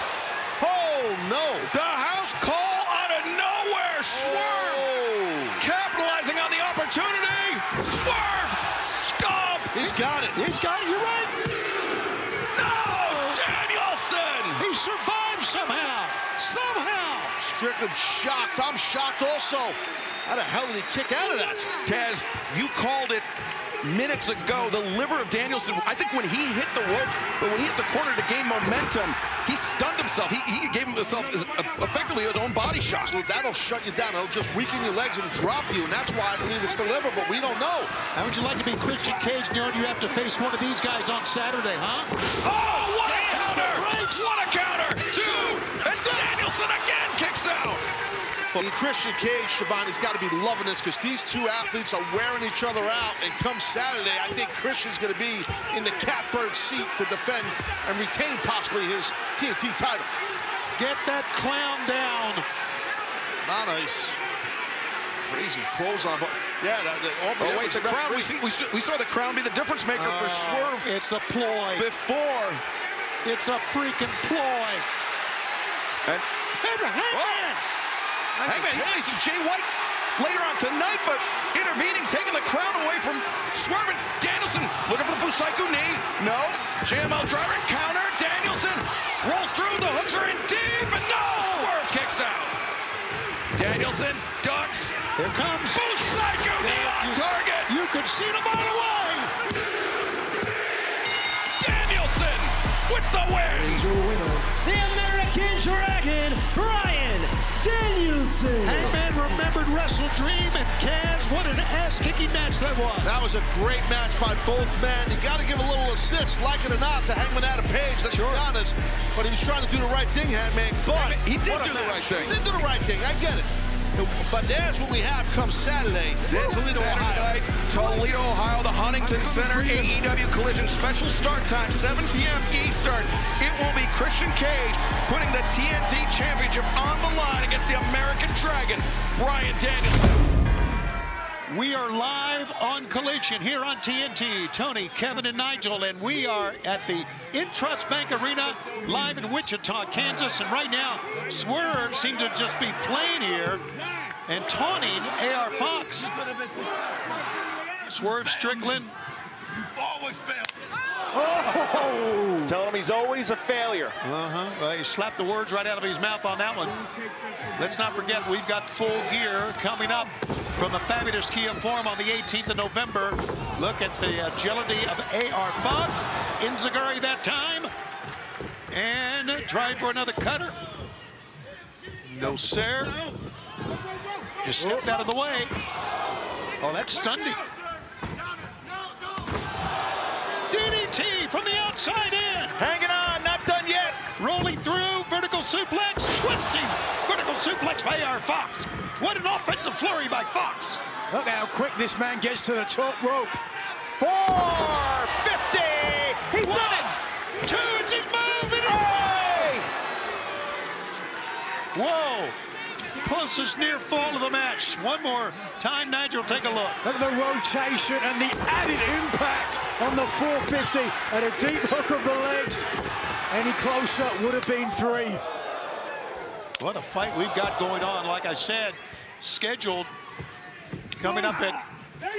[SPEAKER 5] Oh, no.
[SPEAKER 13] The house call out of nowhere. Swerve. Capitalizing on the opportunity. Swerve. Stop.
[SPEAKER 5] He's got it.
[SPEAKER 19] He's got it. You're right.
[SPEAKER 13] No. Danielson.
[SPEAKER 19] He survived somehow. Somehow.
[SPEAKER 5] Strickland shocked. I'm shocked also. How the hell did he kick out of that?
[SPEAKER 13] Taz, you called it minutes ago. The liver of Danielson, I think when he hit the rope, or when he hit the corner to gain momentum, he stunned himself. He gave himself effectively his own body shot.
[SPEAKER 5] So that'll shut you down. It'll just weaken your legs and drop you, and that's why I believe it's the liver, but we don't know.
[SPEAKER 19] How would you like to be Christian Cage knowing you have to face one of these guys on Saturday, huh?
[SPEAKER 13] Oh, what a counter! What a counter! 2, and Danielson again kicks out.
[SPEAKER 5] But Christian Cage, Shivani's got to be loving this because these two athletes are wearing each other out. And come Saturday, I think Christian's going to be in the catbird seat to defend and retain possibly his TNT title.
[SPEAKER 19] Get that clown down.
[SPEAKER 5] Not nice. Crazy clothes on, but yeah.
[SPEAKER 13] Oh wait, the crown. We saw the crown be the difference maker for Swerve.
[SPEAKER 19] It's a ploy.
[SPEAKER 13] Before.
[SPEAKER 19] It's a freaking ploy.
[SPEAKER 13] And
[SPEAKER 19] Hangman.
[SPEAKER 13] Hangman, he's facing Jay White later on tonight, but intervening, taking the crown away from Swerve. And Danielson looking for the Busaiku knee. No. JML driver counter. Danielson rolls through. The hooks are in deep, and no. Swerve kicks out. Danielson ducks.
[SPEAKER 19] Here comes
[SPEAKER 13] Busaiku knee on target.
[SPEAKER 19] You could see them all away.
[SPEAKER 13] Danielson with the win.
[SPEAKER 12] The American Dragon, Bryan Danielson.
[SPEAKER 19] Hangman, remember remembered Wrestle Dream and Kaz. What an ass-kicking match that was.
[SPEAKER 5] That was a great match by both men. You got to give a little assist, like it or not, to Hangman Adam Page. Let's be honest. But he was trying to do the right thing, Hangman. But
[SPEAKER 13] he did do the right thing.
[SPEAKER 5] He did do the right thing. I get it. But that's what we have come Saturday. Toledo, Ohio.
[SPEAKER 13] Toledo, Ohio, the Huntington Center AEW Collision special start time, 7 p.m. Eastern. It will be Christian Cage putting the TNT Championship on the line against the American Dragon, Bryan Danielson.
[SPEAKER 19] We are live on Collision here on TNT. Tony, Kevin, and Nigel, and we are at the Intrust Bank Arena live in Wichita, Kansas. And right now, Swerve seemed to just be playing here and taunting AR Fox. Swerve Strickland.
[SPEAKER 3] Always fail.
[SPEAKER 15] Oh! Tell him he's always a failure.
[SPEAKER 19] Well, he slapped the words right out of his mouth on that one. Let's not forget, we've got Full Gear coming up from the fabulous Kia Forum on the 18th of November. Look at the agility of AR Fox. Inzaguri that time. And trying for another cutter. No, sir. Just stepped out of the way. Oh, that stunned him. DDT from the outside in.
[SPEAKER 15] Hanging on, not done yet.
[SPEAKER 19] Rolling through, vertical suplex, twisting. Vertical suplex by AR Fox. What an offensive flurry by Fox.
[SPEAKER 11] Look how quick this man gets to the top rope.
[SPEAKER 15] 450. He's done it.
[SPEAKER 19] Two, it's his move. Hey! Whoa. Closest near fall of the match. One more time, Nigel, take a look.
[SPEAKER 11] Look at the rotation and the added impact on the 450 and a deep hook of the legs. Any closer would have been 3.
[SPEAKER 19] What a fight we've got going on. Like I said, scheduled coming up at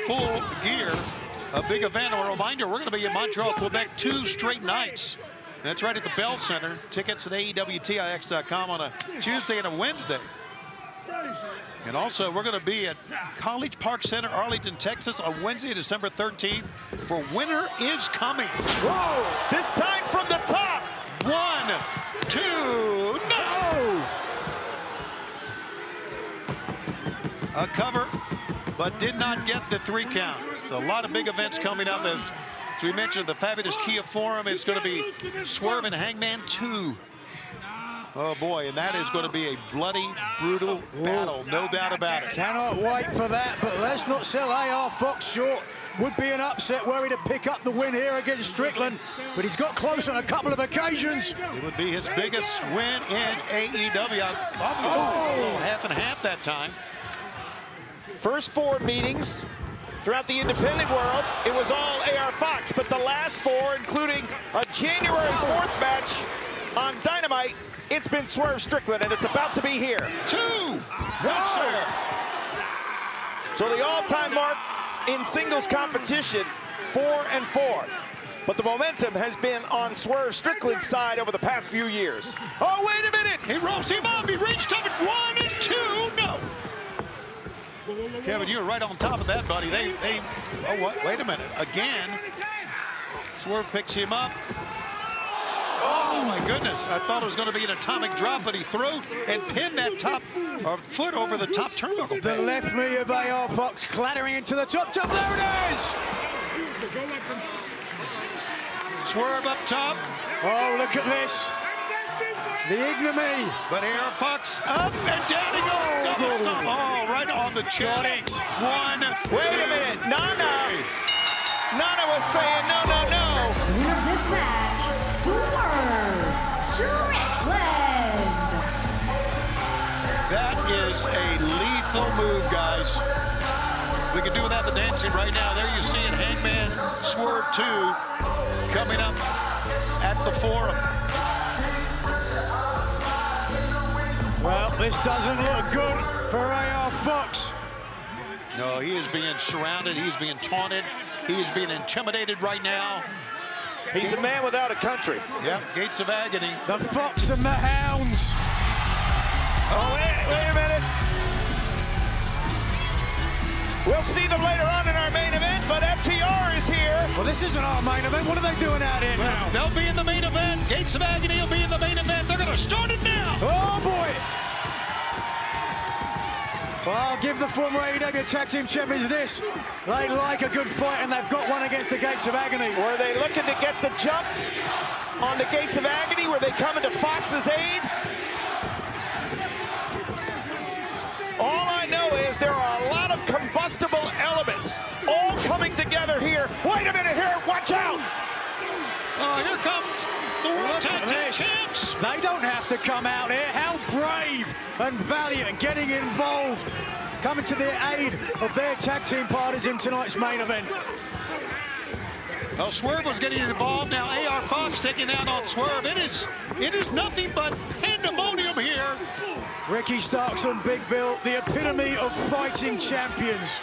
[SPEAKER 19] Full Gear, a big event. A reminder, we're going to be in Montreal, Quebec 2 straight nights. That's right at the Bell Center. Tickets at AEWTIX.com on a Tuesday and a Wednesday. And also, we're going to be at College Park Center, Arlington, Texas on Wednesday, December 13th for Winter is Coming.
[SPEAKER 15] Whoa! This time from the top.
[SPEAKER 19] 1, 2, no! A cover, but did not get the 3 count. So a lot of big events coming up. As we mentioned, the fabulous Kia Forum is going to be Swerve and Hangman 2. Oh boy, and that is going to be a bloody, brutal battle, no doubt about it.
[SPEAKER 11] Cannot wait for that, but let's not sell AR Fox short. Would be an upset were he to pick up the win here against Strickland, but he's got close on a couple of occasions.
[SPEAKER 19] It would be his biggest win in AEW. Half and half that time.
[SPEAKER 15] First 4 meetings throughout the independent world, it was all AR Fox, but the last 4, including a January 4th match on Dynamite, it's been Swerve Strickland, and it's about to be here.
[SPEAKER 19] 2! Yes, sir.
[SPEAKER 15] So the all-time mark in singles competition, 4-4. But the momentum has been on Swerve Strickland's side over the past few years. Oh, wait a minute!
[SPEAKER 19] He rolls him up. He reached up at 1 and 2. No. Kevin, you're right on top of that, buddy. Oh, what? Wait a minute. Again, Swerve picks him up. Oh, my goodness. I thought it was going to be an atomic drop, but he threw and pinned that top foot over the top turnbuckle.
[SPEAKER 11] The left knee of AR Fox clattering into the top. There it is!
[SPEAKER 19] Swerve up top.
[SPEAKER 11] Oh, look at this. The ignominy.
[SPEAKER 19] But AR Fox up and down he goes. Double stomp. Oh, right on the chin.
[SPEAKER 11] Got it.
[SPEAKER 19] 1,
[SPEAKER 15] Wait a minute. Nana was saying no.
[SPEAKER 18] The winner of this match, Swerve Strickland.
[SPEAKER 19] That is a lethal move, guys. We can do without the dancing right now. There you see it, Hangman Swerve 2 coming up at the Forum.
[SPEAKER 11] Well, this doesn't look good for AR Fox.
[SPEAKER 19] No, he is being surrounded. He's being taunted. He is being intimidated right now.
[SPEAKER 15] He's a man without a country.
[SPEAKER 19] Yep, gates of agony.
[SPEAKER 11] The Fox and the Hounds.
[SPEAKER 15] Oh, wait a minute. We'll see them later on in our main event, but FTR is here.
[SPEAKER 11] Well, this isn't our main event. What are they doing out here now?
[SPEAKER 19] They'll be in the main event. Gates of Agony will be in the main event. They're going to start it now.
[SPEAKER 11] Oh, boy. Well, give the former AEW Tag Team Champions this. They like a good fight, and they've got one against the Gates of Agony.
[SPEAKER 15] Were they looking to get the jump on the Gates of Agony? Were they coming to Fox's aid? All I know is there are a lot of combustible elements all coming together here. Wait a minute here, watch out!
[SPEAKER 19] Oh, here comes the World Tag Team Champs.
[SPEAKER 11] They don't have to come out here. How brave and valiant and getting involved, coming to the aid of their tag team partners in tonight's main event.
[SPEAKER 19] Well, Swerve was getting involved. Now AR Fox taking out on Swerve. It is nothing but pandemonium here.
[SPEAKER 11] Ricky Starks and Big Bill, the epitome of fighting champions.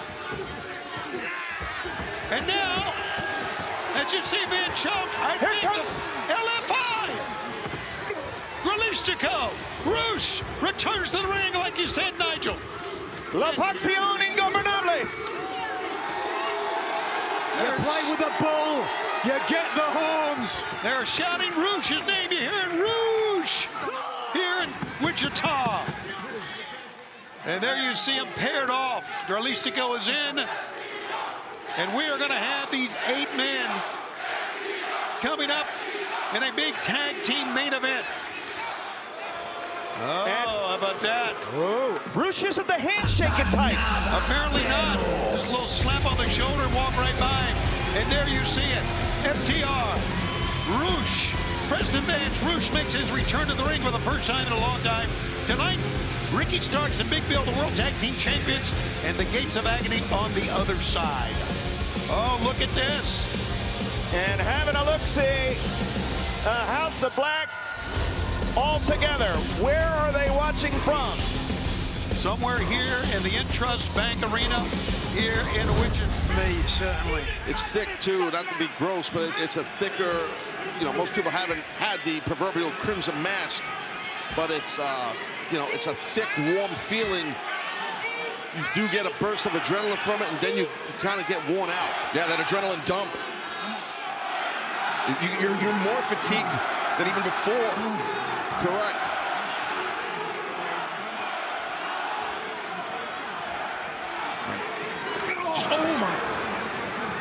[SPEAKER 19] And now, as you see being choked, here comes LFI. Gralistico. Roosh returns to the ring like you said, Nigel.
[SPEAKER 15] La Facción Ingobernables.
[SPEAKER 11] You play with the bull, you get the horns.
[SPEAKER 19] They're shouting Roosh's name. You hear it, Roosh, here in Wichita. And there you see them paired off. Gralistico is in. And we are going to have these 8 men coming up in a big tag team main event. Oh, how about that?
[SPEAKER 15] Whoa. Roosh isn't the handshaking type.
[SPEAKER 19] Apparently not. Just a little slap on the shoulder and walk right by him. And there you see it. FTR. Roosh. Preston Vance. Roosh makes his return to the ring for the first time in a long time. Tonight, Ricky Starks and Big Bill, the World Tag Team Champions, and the Gates of Agony on the other side. Oh, look at this.
[SPEAKER 15] And having a look-see, House of Black all together. Where are they watching from?
[SPEAKER 19] Somewhere here in the Intrust Bank Arena here in Wichita.
[SPEAKER 11] Me, certainly.
[SPEAKER 5] It's thick, too, not to be gross, but it's a thicker, you know, most people haven't had the proverbial crimson mask, but it's, you know, it's a thick, warm feeling. You do get a burst of adrenaline from it, and then you kind of get worn out.
[SPEAKER 13] Yeah, that adrenaline dump. You're more fatigued than even before.
[SPEAKER 5] Correct.
[SPEAKER 13] Oh, my.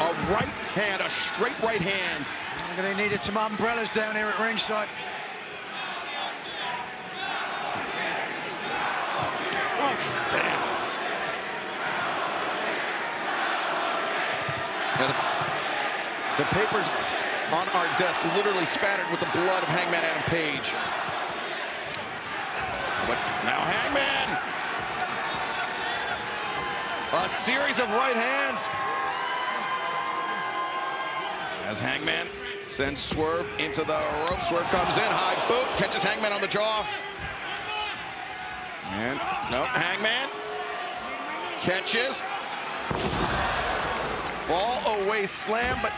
[SPEAKER 13] A right hand, a straight right hand.
[SPEAKER 11] They needed some umbrellas down here at ringside.
[SPEAKER 13] Yeah, the papers on our desk literally spattered with the blood of Hangman Adam Page. But now Hangman. A series of right hands. As Hangman sends Swerve into the rope. Swerve comes in, high boot, catches Hangman on the jaw. And no, Hangman catches. Fall away slam, but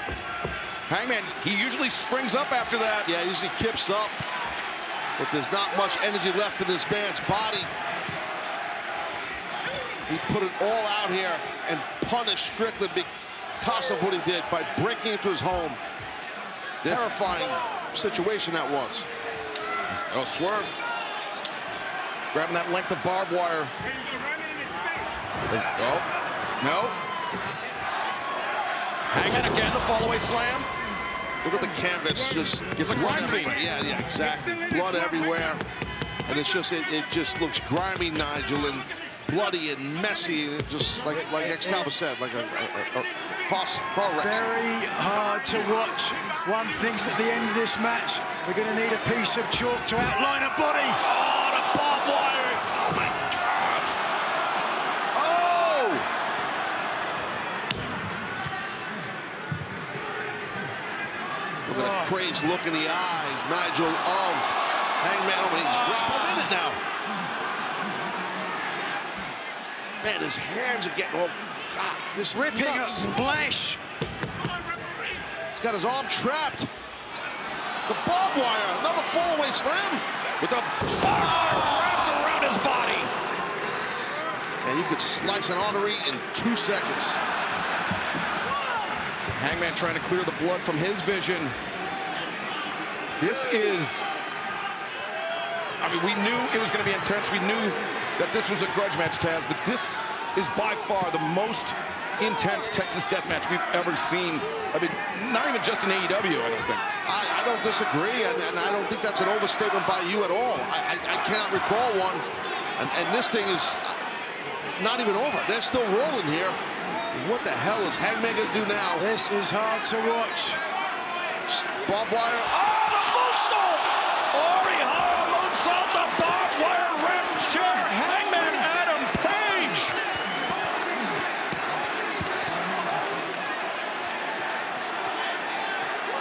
[SPEAKER 13] Hangman, he usually springs up after that.
[SPEAKER 5] Yeah, he usually kips up, but there's not much energy left in this man's body. He put it all out here and punished Strickland because of what he did by breaking into his home. Terrifying situation that was.
[SPEAKER 13] Oh, Swerve. Grabbing that length of barbed wire. Oh, no. Hangman again, the fall away slam.
[SPEAKER 5] Look at the canvas, just
[SPEAKER 13] it's a crime scene.
[SPEAKER 5] Yeah, exactly. Blood everywhere, and it's just it just looks grimy, Nigel, and bloody and messy, and just like Excalibur said, like a car wreck.
[SPEAKER 11] Very hard to watch. One thinks at the end of this match, we're going to need a piece of chalk to outline a body.
[SPEAKER 5] Oh, the barbed wire! Oh my God! Oh! Look at that crazed look in the eye, Nigel, of Hangman. Oh, he's grabbing him in it now. Man, his hands are getting all... God, this
[SPEAKER 11] ripping up flesh.
[SPEAKER 5] He's got his arm trapped. The barbed wire, another fallaway slam.
[SPEAKER 13] With the barbed wire wrapped around his body.
[SPEAKER 5] And you could slice an artery in 2 seconds.
[SPEAKER 13] Hangman trying to clear the blood from his vision. This is... I mean, we knew it was going to be intense. We knew
[SPEAKER 2] that this was a grudge match, Taz, but this is by far the most intense Texas death match we've ever seen. I mean, not even just in AEW, I don't think.
[SPEAKER 5] I don't disagree, and I don't think that's an overstatement by you at all. I cannot recall one, and this thing is not even over. They're still rolling here. What the hell is Hangman going to do now?
[SPEAKER 11] This is hard to watch.
[SPEAKER 5] Barbed wire.
[SPEAKER 2] Oh, the moonsault! Orihara moonsault, the barbed wire rep chair. Hangman Adam Page.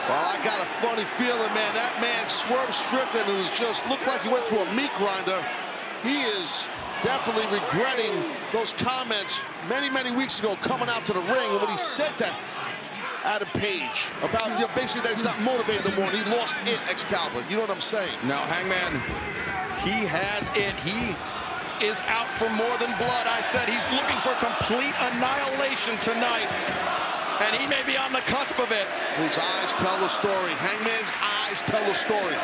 [SPEAKER 5] Well, I got a funny feeling, man. That man, Swerve Strickland, who's just looked like he went through a meat grinder, he is definitely regretting those comments many, many weeks ago coming out to the ring and what he said to Adam Page about, you know, basically that he's not motivated no more and he lost it, Excalibur. You know what I'm saying?
[SPEAKER 2] Now, Hangman, he has it. He is out for more than blood. I said he's looking for complete annihilation tonight, and he may be on the cusp of it.
[SPEAKER 5] His eyes tell the story. Hangman's eyes tell the story.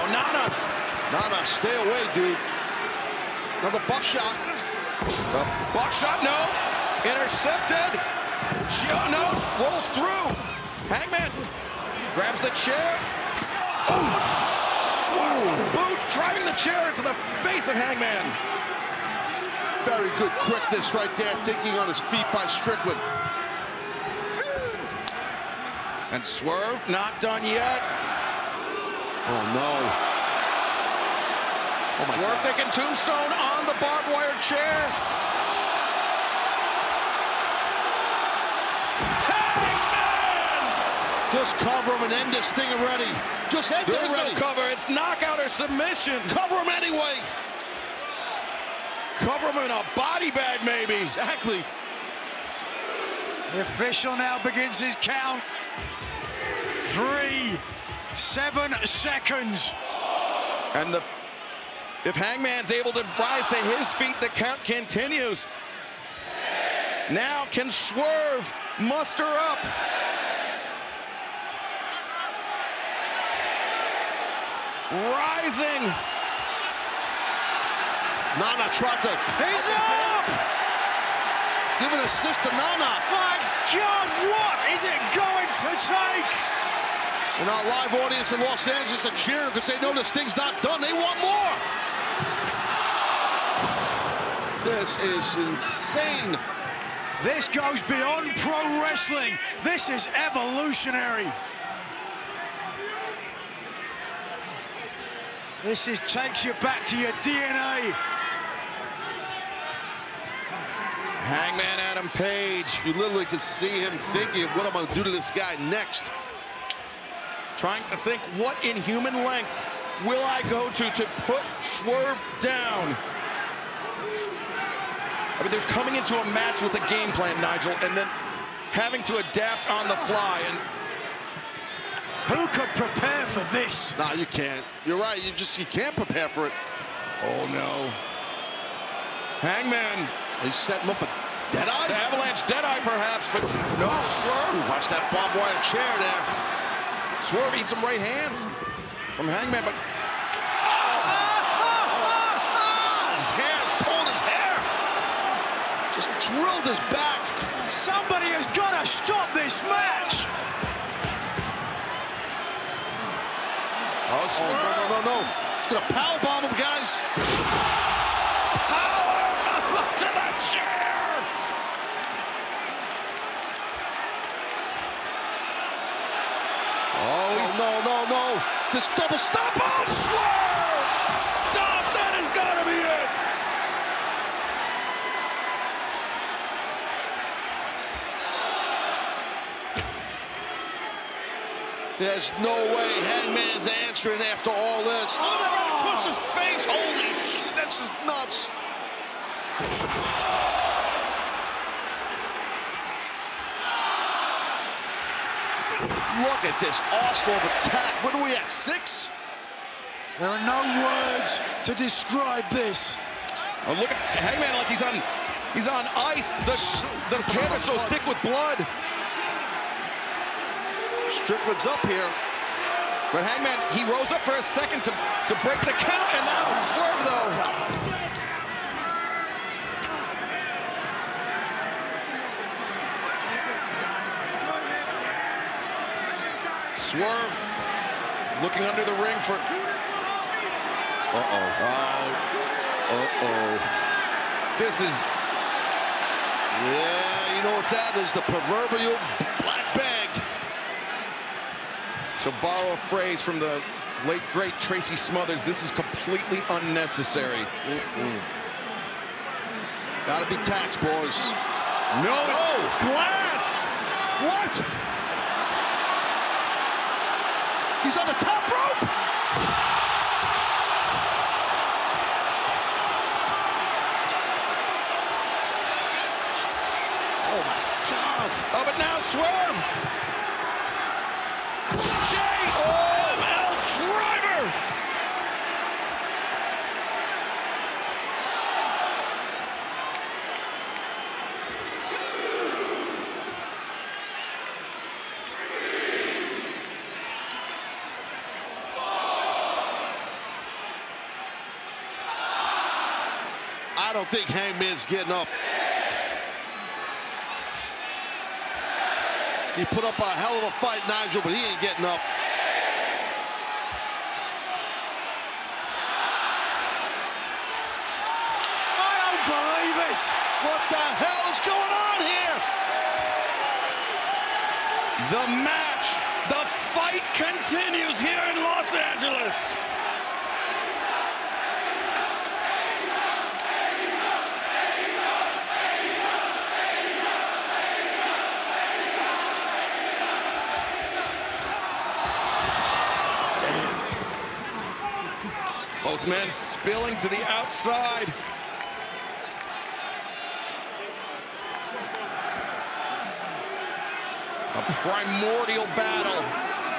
[SPEAKER 2] Oh, Nana.
[SPEAKER 5] Nana, stay away, dude. Another buckshot.
[SPEAKER 2] The buckshot, no. Intercepted. No, rolls through. Hangman grabs the chair. Oh, Swerve boot, driving the chair into the face of Hangman.
[SPEAKER 5] Very good quickness right there, thinking on his feet by Strickland.
[SPEAKER 2] And Swerve not done yet.
[SPEAKER 5] Oh, no. Oh,
[SPEAKER 2] Swerve thinking tombstone on the barbed wire chair. Hangman!
[SPEAKER 5] Just cover him and end this thing already. Just end it already.
[SPEAKER 2] There's no cover. It's knockout or submission.
[SPEAKER 5] Cover him anyway.
[SPEAKER 2] Cover him in a body bag, maybe.
[SPEAKER 5] Exactly.
[SPEAKER 11] The official now begins his count. 3, 7 seconds.
[SPEAKER 2] And if Hangman's able to rise to his feet, the count continues. Now can Swerve muster up? Rising.
[SPEAKER 5] Nana tried to...
[SPEAKER 11] He's up!
[SPEAKER 5] Give an assist to Nana.
[SPEAKER 11] My God, what is it going to take?
[SPEAKER 5] And our live audience in Los Angeles are cheering because they know this thing's not done. They want more. This is insane.
[SPEAKER 11] This goes beyond pro wrestling. This is evolutionary. This takes you back to your DNA.
[SPEAKER 2] Hangman Adam Page.
[SPEAKER 5] You literally could see him thinking, what am I going to do to this guy next?
[SPEAKER 2] Trying to think, what inhuman lengths will I go to put Swerve down? I mean, there's coming into a match with a game plan, Nigel, and then having to adapt on the fly. And
[SPEAKER 11] who could prepare for this?
[SPEAKER 5] No, you can't. You're right. You can't prepare for it.
[SPEAKER 2] Oh, no. Hangman.
[SPEAKER 5] He's setting him up for Deadeye?
[SPEAKER 2] The Avalanche Deadeye, perhaps, but no. Swerve.
[SPEAKER 5] Ooh, watch that barbed wire chair there.
[SPEAKER 2] Swerve eats some right hands from Hangman, but...
[SPEAKER 5] His hair, pulled his hair. Just drilled his back.
[SPEAKER 11] Somebody has got to stop this match.
[SPEAKER 2] Oh, Swerve.
[SPEAKER 5] No. He's gonna powerbomb him, guys.
[SPEAKER 2] Power to the chair.
[SPEAKER 5] Oh, no. This double stop.
[SPEAKER 2] Oh, Swerve. Stop. That has got to be it.
[SPEAKER 5] There's no way Hangman's answering after all this. Oh, he puts his face. Holy shit, that's just nuts. Look at this onslaught of attack. What are we at, 6?
[SPEAKER 11] There are no words to describe this.
[SPEAKER 2] Oh, look at Hangman like he's on ice. The camera's so thick with blood.
[SPEAKER 5] Strickland's up here.
[SPEAKER 13] But Hangman, he rose up for a second to break the count, and now Swerve, though. Swerve looking under the ring for... This is...
[SPEAKER 5] Yeah, you know what that is, the proverbial black bag.
[SPEAKER 13] To borrow a phrase from the late, great Tracy Smothers, this is completely unnecessary.
[SPEAKER 5] Gotta be taxed, boys.
[SPEAKER 13] No! Glass!
[SPEAKER 5] What? He's on the top rope! Oh my God!
[SPEAKER 13] Oh, but now Swerve! JML driver!
[SPEAKER 5] I don't think Hangman's getting up. He put up a hell of a fight, Nigel, but he ain't getting up.
[SPEAKER 7] I don't believe it.
[SPEAKER 5] What the hell is going on here?
[SPEAKER 13] The match, the fight continues here in Los Angeles. Both men spilling to the outside. A primordial battle.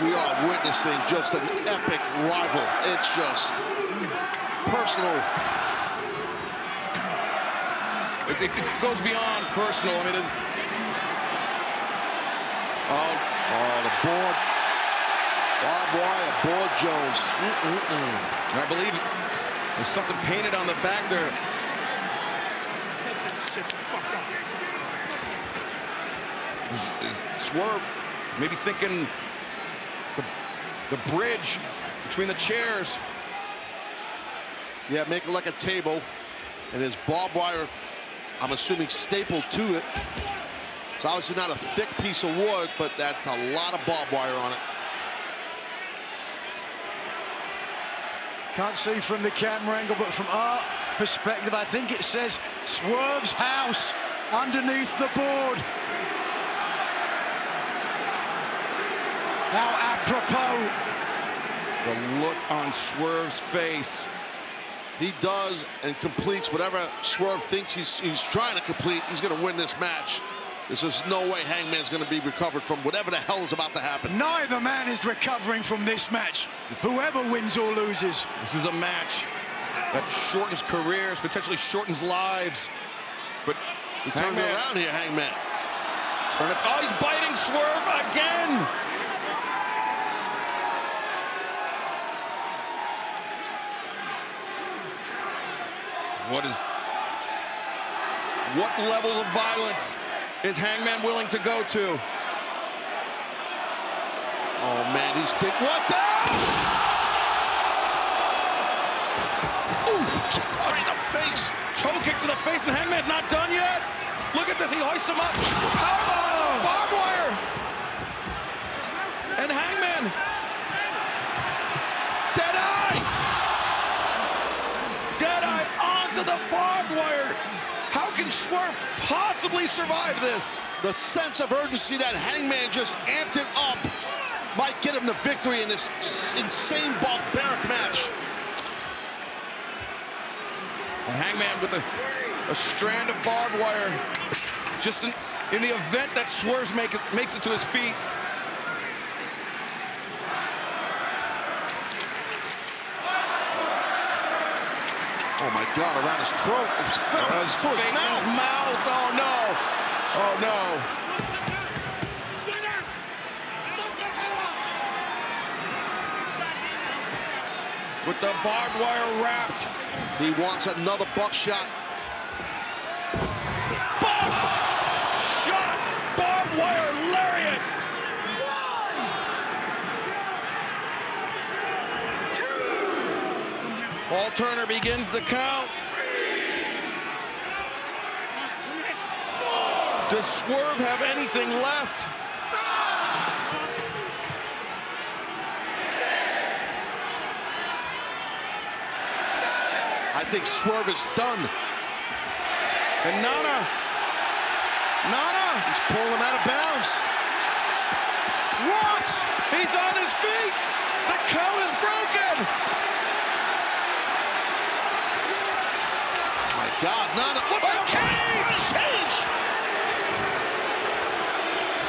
[SPEAKER 5] We are witnessing just an epic rival. It's just personal.
[SPEAKER 13] It goes beyond personal. I mean, it's...
[SPEAKER 5] Oh, the board. Barbed wire, board Jones.
[SPEAKER 13] And I believe there's something painted on the back there. Is Swerve maybe thinking the bridge between the chairs?
[SPEAKER 5] Yeah, make it like a table. And there's barbed wire, I'm assuming, stapled to it. It's obviously not a thick piece of wood, but that's a lot of barbed wire on it.
[SPEAKER 11] Can't see from the camera angle, but from our perspective, I think it says Swerve's house underneath the board. How apropos.
[SPEAKER 13] The look on Swerve's face.
[SPEAKER 5] He does and completes whatever Swerve thinks he's trying to complete. He's going to win this match. There's no way Hangman's going to be recovered from whatever the hell is about to happen.
[SPEAKER 11] Neither man is recovering from this match. Whoever wins or loses.
[SPEAKER 13] This is a match that shortens careers, potentially shortens lives. But
[SPEAKER 5] he turned it around here, Hangman.
[SPEAKER 13] Turn it. Oh, he's biting Swerve again. What level of violence is Hangman willing to go to?
[SPEAKER 5] Oh, man, he's big. What the?
[SPEAKER 13] Oof! Right in the face. Toe kick to the face, and Hangman's not done yet. Look at this. He hoists him up. Powerbomb. Barbed wire. And Hangman. Deadeye. Deadeye onto the barbed wire. How can Swerve possibly survive this?
[SPEAKER 5] The sense of urgency that Hangman just amped it up might get him the victory in this insane barbaric match.
[SPEAKER 13] And Hangman with a strand of barbed wire, just in the event that Swerve makes it to his feet.
[SPEAKER 5] Oh my God, around his throat. His
[SPEAKER 13] mouth. Oh no. Oh no.
[SPEAKER 5] with the barbed wire wrapped. He wants another buckshot.
[SPEAKER 2] Shot! Barbed wire lariat! Paul Turner begins the count. Does Swerve have anything left?
[SPEAKER 5] I think Swerve is done.
[SPEAKER 2] And Nana,
[SPEAKER 5] he's pulling him out of bounds.
[SPEAKER 2] What? He's on his feet. The count is broken.
[SPEAKER 5] My God, Nana. What the cage?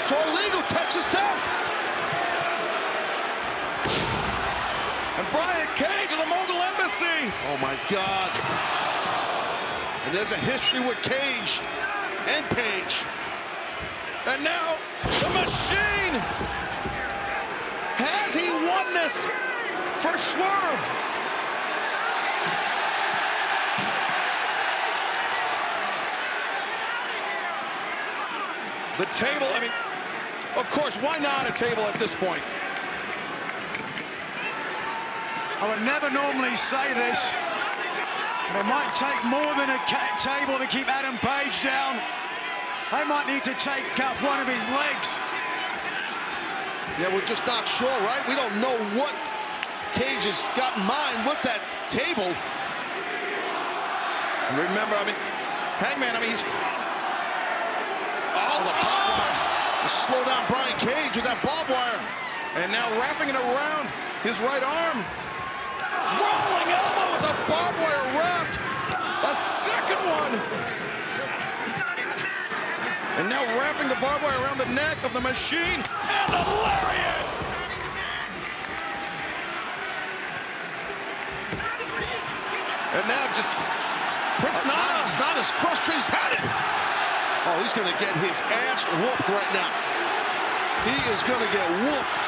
[SPEAKER 5] It's all legal, Texas death.
[SPEAKER 2] And Brian Cage of the Mogul Embassy.
[SPEAKER 5] Oh my God. And there's a history with Cage and Page.
[SPEAKER 2] And now the Machine. Has he won this for Swerve? The table, I mean, of course, why not a table at this point?
[SPEAKER 11] I would never normally say this, but it might take more than a table to keep Adam Page down. They might need to take off one of his legs.
[SPEAKER 5] Yeah, we're just not sure, right? We don't know what Cage has got in mind with that table.
[SPEAKER 2] And remember, I mean, Hangman, I mean, he's...
[SPEAKER 5] Oh, the barbed wire. Slow down Brian Cage with that barbed wire.
[SPEAKER 2] And now wrapping it around his right arm. Rolling elbow with the barbed wire wrapped. A second one. And now wrapping the barbed wire around the neck of the Machine. And the lariat. And now just Prince Nana.
[SPEAKER 5] Nana's frustrated. He's had it. Oh, he's going to get his ass whooped right now. He is going to get whooped.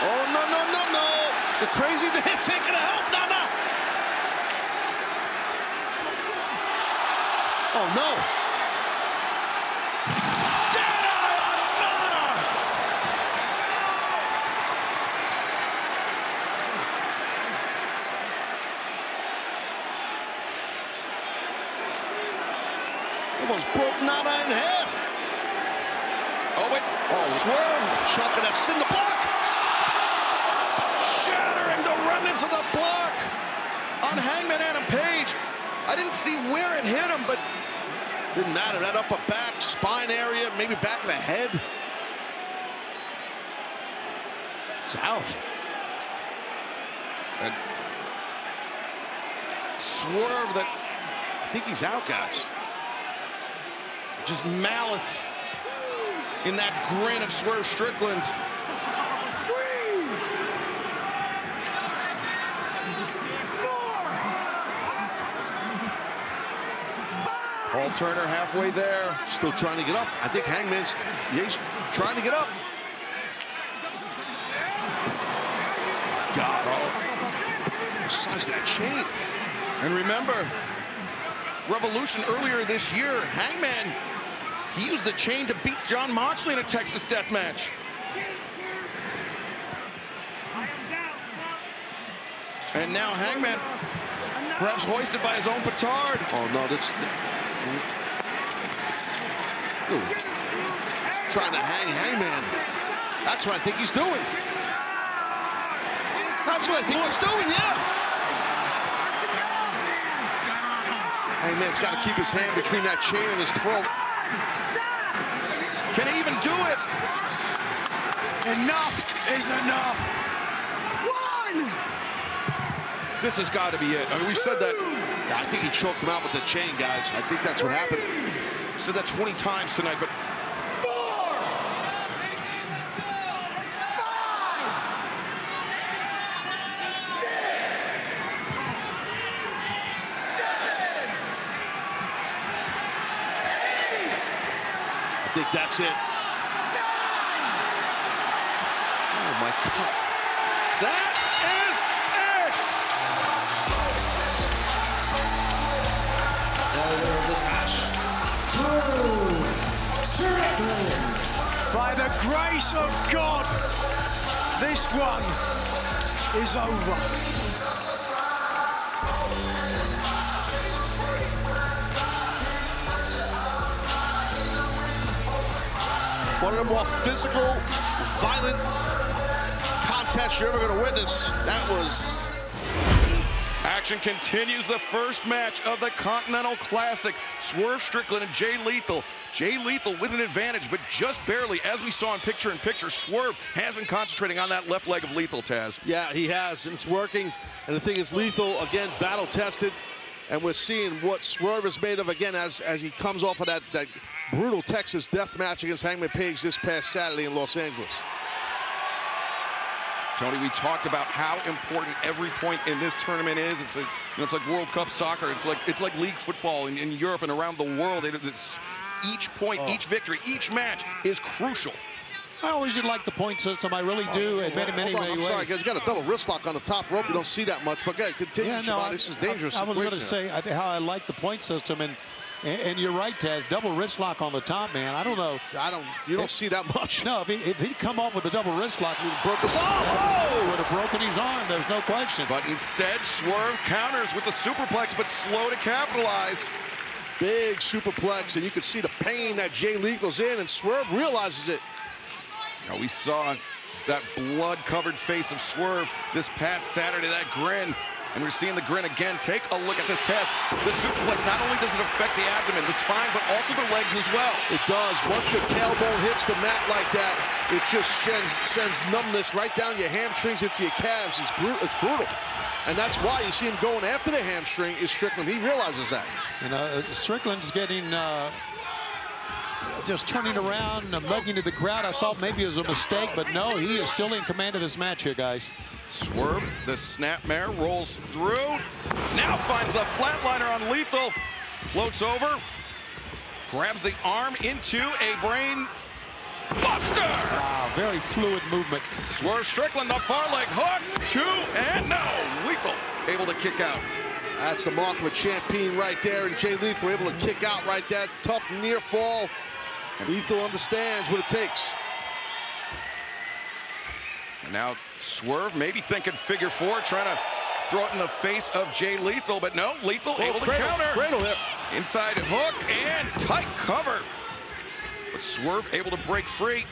[SPEAKER 5] Oh, no, no, no, no. The crazy dance ain't going to help Nana. Oh, no. Almost broke Nana in half.
[SPEAKER 2] Oh, wait.
[SPEAKER 5] Oh, Swerve. Chunking that cinder block.
[SPEAKER 2] Shattering the remnants of the block on Hangman Adam Page. I didn't see where it hit him, but...
[SPEAKER 5] Didn't matter. That upper back, spine area, maybe back of the head. It's out.
[SPEAKER 2] And Swerve that...
[SPEAKER 5] I think he's out, guys.
[SPEAKER 2] Just malice in that grin of Swerve Strickland. Paul Turner halfway there.
[SPEAKER 5] Still trying to get up. I think Hangman's he's trying to get up. God, the size of that chain.
[SPEAKER 2] And remember, Revolution earlier this year, Hangman, he used the chain to beat John Moxley in a Texas death match. And now Hangman, perhaps hoisted by his own petard.
[SPEAKER 5] Oh, no, that's... Ooh. Trying to hang Hangman. That's what I think he's doing. That's what I think he's doing, yeah. Hangman's got to keep his hand between that chain and his throat.
[SPEAKER 2] Can he even do it?
[SPEAKER 11] Enough is enough.
[SPEAKER 2] One! This has got to be it. I mean, we've said that.
[SPEAKER 5] I think he choked him out with the chain, guys. I think that's what happened.
[SPEAKER 2] We said that 20 times tonight, but...
[SPEAKER 5] I think that's it. my God. That is it!
[SPEAKER 12] Now the winner of this match, Swerve Strickland.
[SPEAKER 11] By the grace of God, this one is over.
[SPEAKER 5] One of the more physical, violent contests you're ever going to witness. That was...
[SPEAKER 2] Action continues. The first match of the Continental Classic. Swerve Strickland and Jay Lethal. Jay Lethal with an advantage, but just barely. As we saw in picture-in-picture, Swerve has been concentrating on that left leg of Lethal, Taz.
[SPEAKER 5] Yeah, he has, and it's working. And the thing is, Lethal, again, battle-tested. And we're seeing what Swerve is made of, again, as he comes off of that brutal Texas death match against Hangman Page this past Saturday in Los Angeles.
[SPEAKER 2] Tony, we talked about how important every point in this tournament is. It's like, it's like World Cup soccer. It's like league football in Europe and around the world. It's each point, each victory, each match is crucial.
[SPEAKER 19] I always did like the point system. I really do in many ways.
[SPEAKER 5] I'm sorry, guys. You got a double wrist lock on the top rope. You don't see that much. But, continue,
[SPEAKER 19] yeah, no,
[SPEAKER 5] this is dangerous.
[SPEAKER 19] I was going to say how I like the point system. And you're right, Taz. Double wrist lock on the top, man. I don't know.
[SPEAKER 5] You don't see that much.
[SPEAKER 19] No, if he'd come off with a double wrist lock, he would have broke his
[SPEAKER 5] arm.
[SPEAKER 19] Oh! Would have broken his arm. There's no question.
[SPEAKER 2] But instead, Swerve counters with the superplex, but slow to capitalize.
[SPEAKER 5] Big superplex, and you can see the pain that Jay Lethal's in, and Swerve realizes it.
[SPEAKER 2] Now, we saw that blood-covered face of Swerve this past Saturday, that grin. And we're seeing the grin again. Take a look at this, Taz. The superplex, not only does it affect the abdomen, the spine, but also the legs as well.
[SPEAKER 5] It does. Once your tailbone hits the mat like that, it just sends numbness right down your hamstrings into your calves. It's brutal. And that's why you see him going after the hamstring is Strickland. He realizes that.
[SPEAKER 19] And Strickland's getting... just turning around, mugging to the crowd. I thought maybe it was a mistake, but no, he is still in command of this match here, guys.
[SPEAKER 2] Swerve, the snapmare, rolls through. Now finds the flatliner on Lethal. Floats over. Grabs the arm into a brain buster.
[SPEAKER 19] Wow, very fluid movement.
[SPEAKER 2] Swerve Strickland, the far leg hook. 2 and no. Lethal able to kick out.
[SPEAKER 5] That's the mark of a champion right there, and Jay Lethal able to kick out right there. Tough near fall. Lethal understands what it takes.
[SPEAKER 2] And now Swerve maybe thinking figure 4, trying to throw it in the face of Jay Lethal, but no, Lethal able to counter.
[SPEAKER 5] Cradle there.
[SPEAKER 2] Inside hook and tight cover. But Swerve able to break free.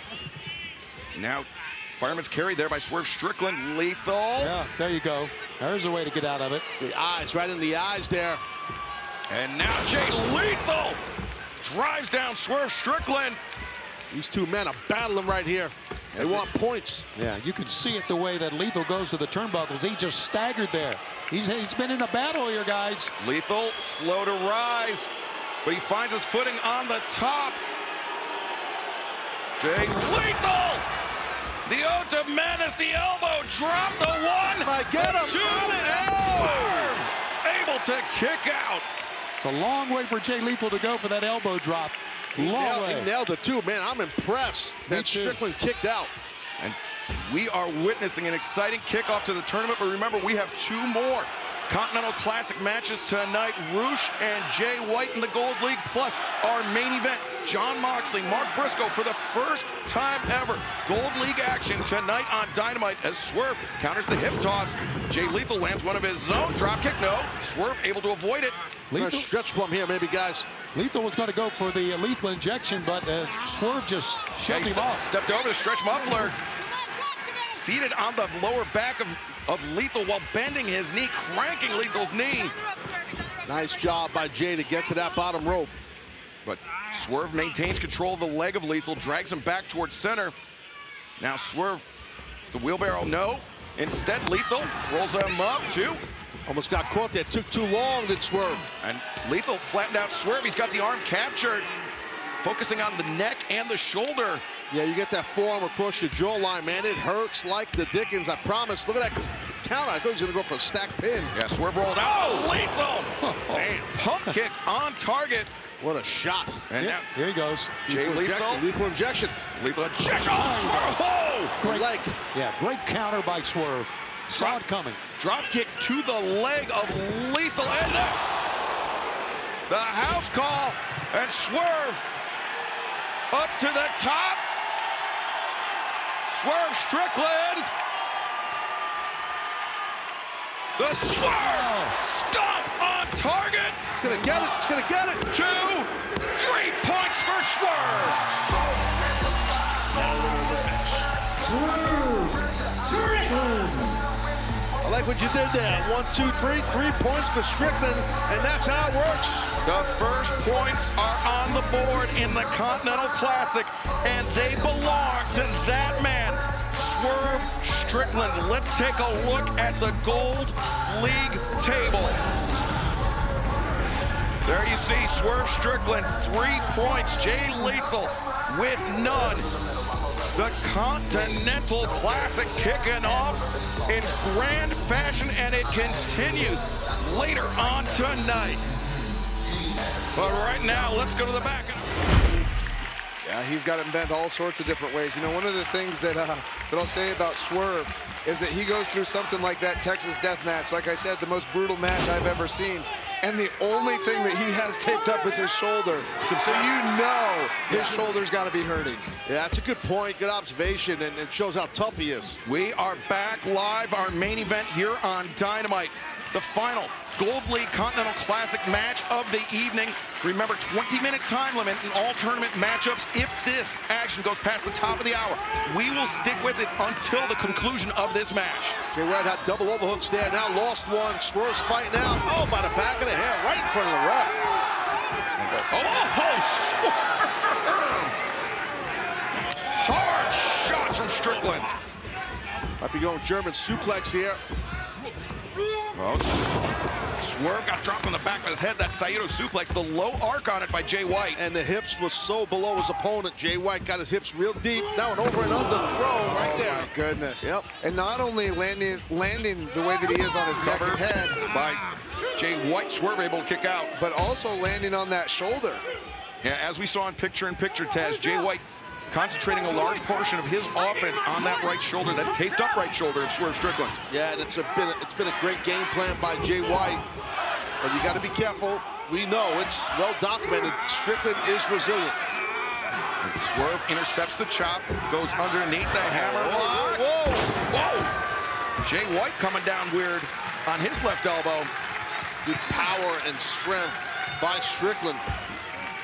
[SPEAKER 2] Now fireman's carry there by Swerve Strickland. Lethal.
[SPEAKER 19] Yeah, there you go. There's a way to get out of it.
[SPEAKER 5] The eyes, right in the eyes there.
[SPEAKER 2] And now Jay Lethal drives down Swerve Strickland.
[SPEAKER 5] These two men are battling right here. They want points.
[SPEAKER 19] Yeah, you can see it the way that Lethal goes to the turnbuckles. He just staggered there. He's been in a battle here, guys.
[SPEAKER 2] Lethal slow to rise, but he finds his footing on the top. Jay Lethal! The ode to madness, the elbow drop, the 1,
[SPEAKER 5] get him.
[SPEAKER 2] 2, and Swerve able to kick out.
[SPEAKER 19] It's a long way for Jay Lethal to go for that elbow drop.
[SPEAKER 5] He nailed it too, man. I'm impressed that Strickland kicked out.
[SPEAKER 2] And we are witnessing an exciting kickoff to the tournament, but remember, we have 2 more Continental Classic matches tonight. Roosh and Jay White in the Gold League, plus our main event, Jon Moxley, Mark Briscoe, for the first time ever. Gold League action tonight on Dynamite as Swerve counters the hip toss. Jay Lethal lands one of his own. Drop kick, no. Swerve able to avoid it.
[SPEAKER 5] Lethal stretch plum here, maybe, guys.
[SPEAKER 19] Lethal was going to go for the lethal injection, but Swerve just shoved him off.
[SPEAKER 2] Stepped over the stretch muffler. Seated on the lower back of Lethal while bending his knee, cranking Lethal's knee.
[SPEAKER 5] Nice job by Jay to get to that bottom rope.
[SPEAKER 2] But Swerve maintains control of the leg of Lethal, drags him back towards center. Now Swerve, the wheelbarrow, no. Instead, Lethal rolls him up, 2.
[SPEAKER 5] Almost got caught there. Took too long, did Swerve.
[SPEAKER 2] And Lethal flattened out Swerve. He's got the arm captured. Focusing on the neck and the shoulder.
[SPEAKER 5] Yeah, you get that forearm across your jawline, man. It hurts like the dickens, I promise. Look at that counter. I thought he was going to go for a stack pin.
[SPEAKER 2] Yeah, Swerve rolled out. Oh, Lethal! Man, pump kick on target.
[SPEAKER 5] What a shot.
[SPEAKER 2] And now,
[SPEAKER 19] here he goes.
[SPEAKER 2] Jay Lethal.
[SPEAKER 5] Lethal injection.
[SPEAKER 2] Lethal injection. Oh, Swerve. Oh!
[SPEAKER 19] Great
[SPEAKER 5] leg.
[SPEAKER 19] Yeah, great counter by Swerve. Saw it coming.
[SPEAKER 2] Drop kick to the leg of Lethal. And that's the house call. And Swerve up to the top. Swerve Strickland. The Swerve stomp on target.
[SPEAKER 5] It's gonna get it. It's gonna get it.
[SPEAKER 2] 2, 3 points for Swerve.
[SPEAKER 18] Swerve Strickland.
[SPEAKER 5] I like what you did there. 1, 2, 3. 3 points for Strickland, and that's how it works.
[SPEAKER 2] The first points are on the board in the Continental Classic, and they belong to that man, Swerve Strickland. Let's take a look at the Gold League table. There you see Swerve Strickland, 3 points. Jay Lethal with none. The Continental Classic kicking off in grand fashion, and it continues later on tonight. But right now, let's go to the back.
[SPEAKER 20] Yeah, he's got to invent all sorts of different ways. You know, one of the things that I'll say about Swerve is that he goes through something like that Texas death match. Like I said, the most brutal match I've ever seen. And the only thing that he has taped up is his shoulder. So you know his shoulder's got to be hurting.
[SPEAKER 5] Yeah, that's a good point, good observation, and it shows how tough he is.
[SPEAKER 2] We are back live, our main event here on Dynamite. The final Gold League Continental Classic match of the evening. Remember, 20-minute time limit in all tournament matchups. If this action goes past the top of the hour, we will stick with it until the conclusion of this match.
[SPEAKER 5] Jay White had double overhooks there, now lost one. Swerve's fighting out. Oh, by the back of the head, right in front of the ref.
[SPEAKER 2] Oh, Swerve! Hard shot from Strickland.
[SPEAKER 5] Might be going German suplex here.
[SPEAKER 2] Oh, Swerve got dropped on the back of his head. That Saito suplex, the low arc on it by Jay White.
[SPEAKER 5] And the hips was so below his opponent. Jay White got his hips real deep. Now an over and under throw right there.
[SPEAKER 20] My goodness.
[SPEAKER 5] Yep.
[SPEAKER 20] And not only landing the way that he is on his neck and head.
[SPEAKER 2] By Jay White, Swerve able to kick out.
[SPEAKER 20] But also landing on that shoulder.
[SPEAKER 2] Yeah, as we saw in picture-in-picture, Taz, Jay White concentrating a large portion of his offense on that right shoulder, that taped up right shoulder of Swerve Strickland.
[SPEAKER 5] Yeah, and it's been a great game plan by Jay White, but you got to be careful. We know it's well documented. Strickland is resilient.
[SPEAKER 2] And Swerve intercepts the chop, goes underneath the hammer block. Whoa! Jay White coming down weird on his left elbow.
[SPEAKER 5] Good power and strength by Strickland.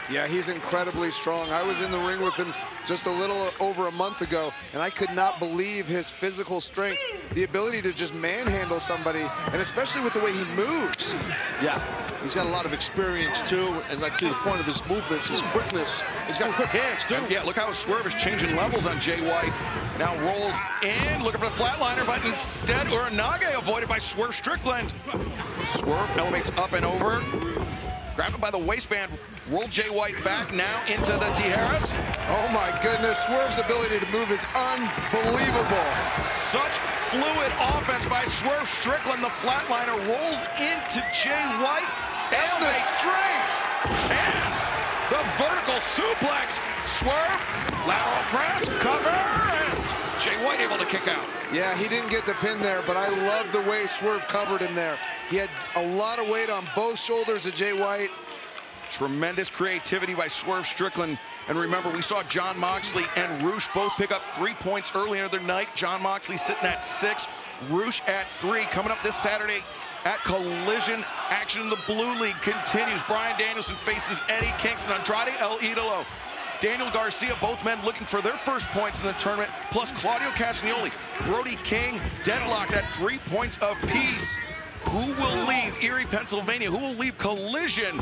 [SPEAKER 20] Yeah, he's incredibly strong. I was in the ring with him just a little over a month ago, and I could not believe his physical strength, the ability to just manhandle somebody, and especially with the way he moves.
[SPEAKER 5] Yeah, he's got a lot of experience, too, and like to the point of his movements, his quickness. He's got quick hands, too.
[SPEAKER 2] And yeah, look how Swerve is changing levels on Jay White. Now rolls in, looking for the flatliner, but instead Uranage avoided by Swerve Strickland. Swerve elevates up and over. Grabbed him by the waistband, rolled Jay White back now into the Tijeras.
[SPEAKER 20] Oh my goodness, Swerve's ability to move is unbelievable.
[SPEAKER 2] Such fluid offense by Swerve Strickland. The flatliner rolls into Jay White.
[SPEAKER 20] And the strength.
[SPEAKER 2] And the vertical suplex. Swerve, lateral press, cover, and Jay White able to kick out.
[SPEAKER 20] Yeah, he didn't get the pin there, but I love the way Swerve covered him there. He had a lot of weight on both shoulders of Jay White.
[SPEAKER 2] Tremendous creativity by Swerve Strickland. And remember, we saw John Moxley and Roosh both pick up 3 points earlier in the night. John Moxley sitting at 6, Roosh at 3. Coming up this Saturday at Collision, action in the Blue League continues. Bryan Danielson faces Eddie Kingston, Andrade El Idolo. Daniel Garcia, both men looking for their first points in the tournament, plus Claudio Castagnoli, Brody King, deadlocked at 3 points apiece. Who will leave Erie, Pennsylvania? Who will leave Collision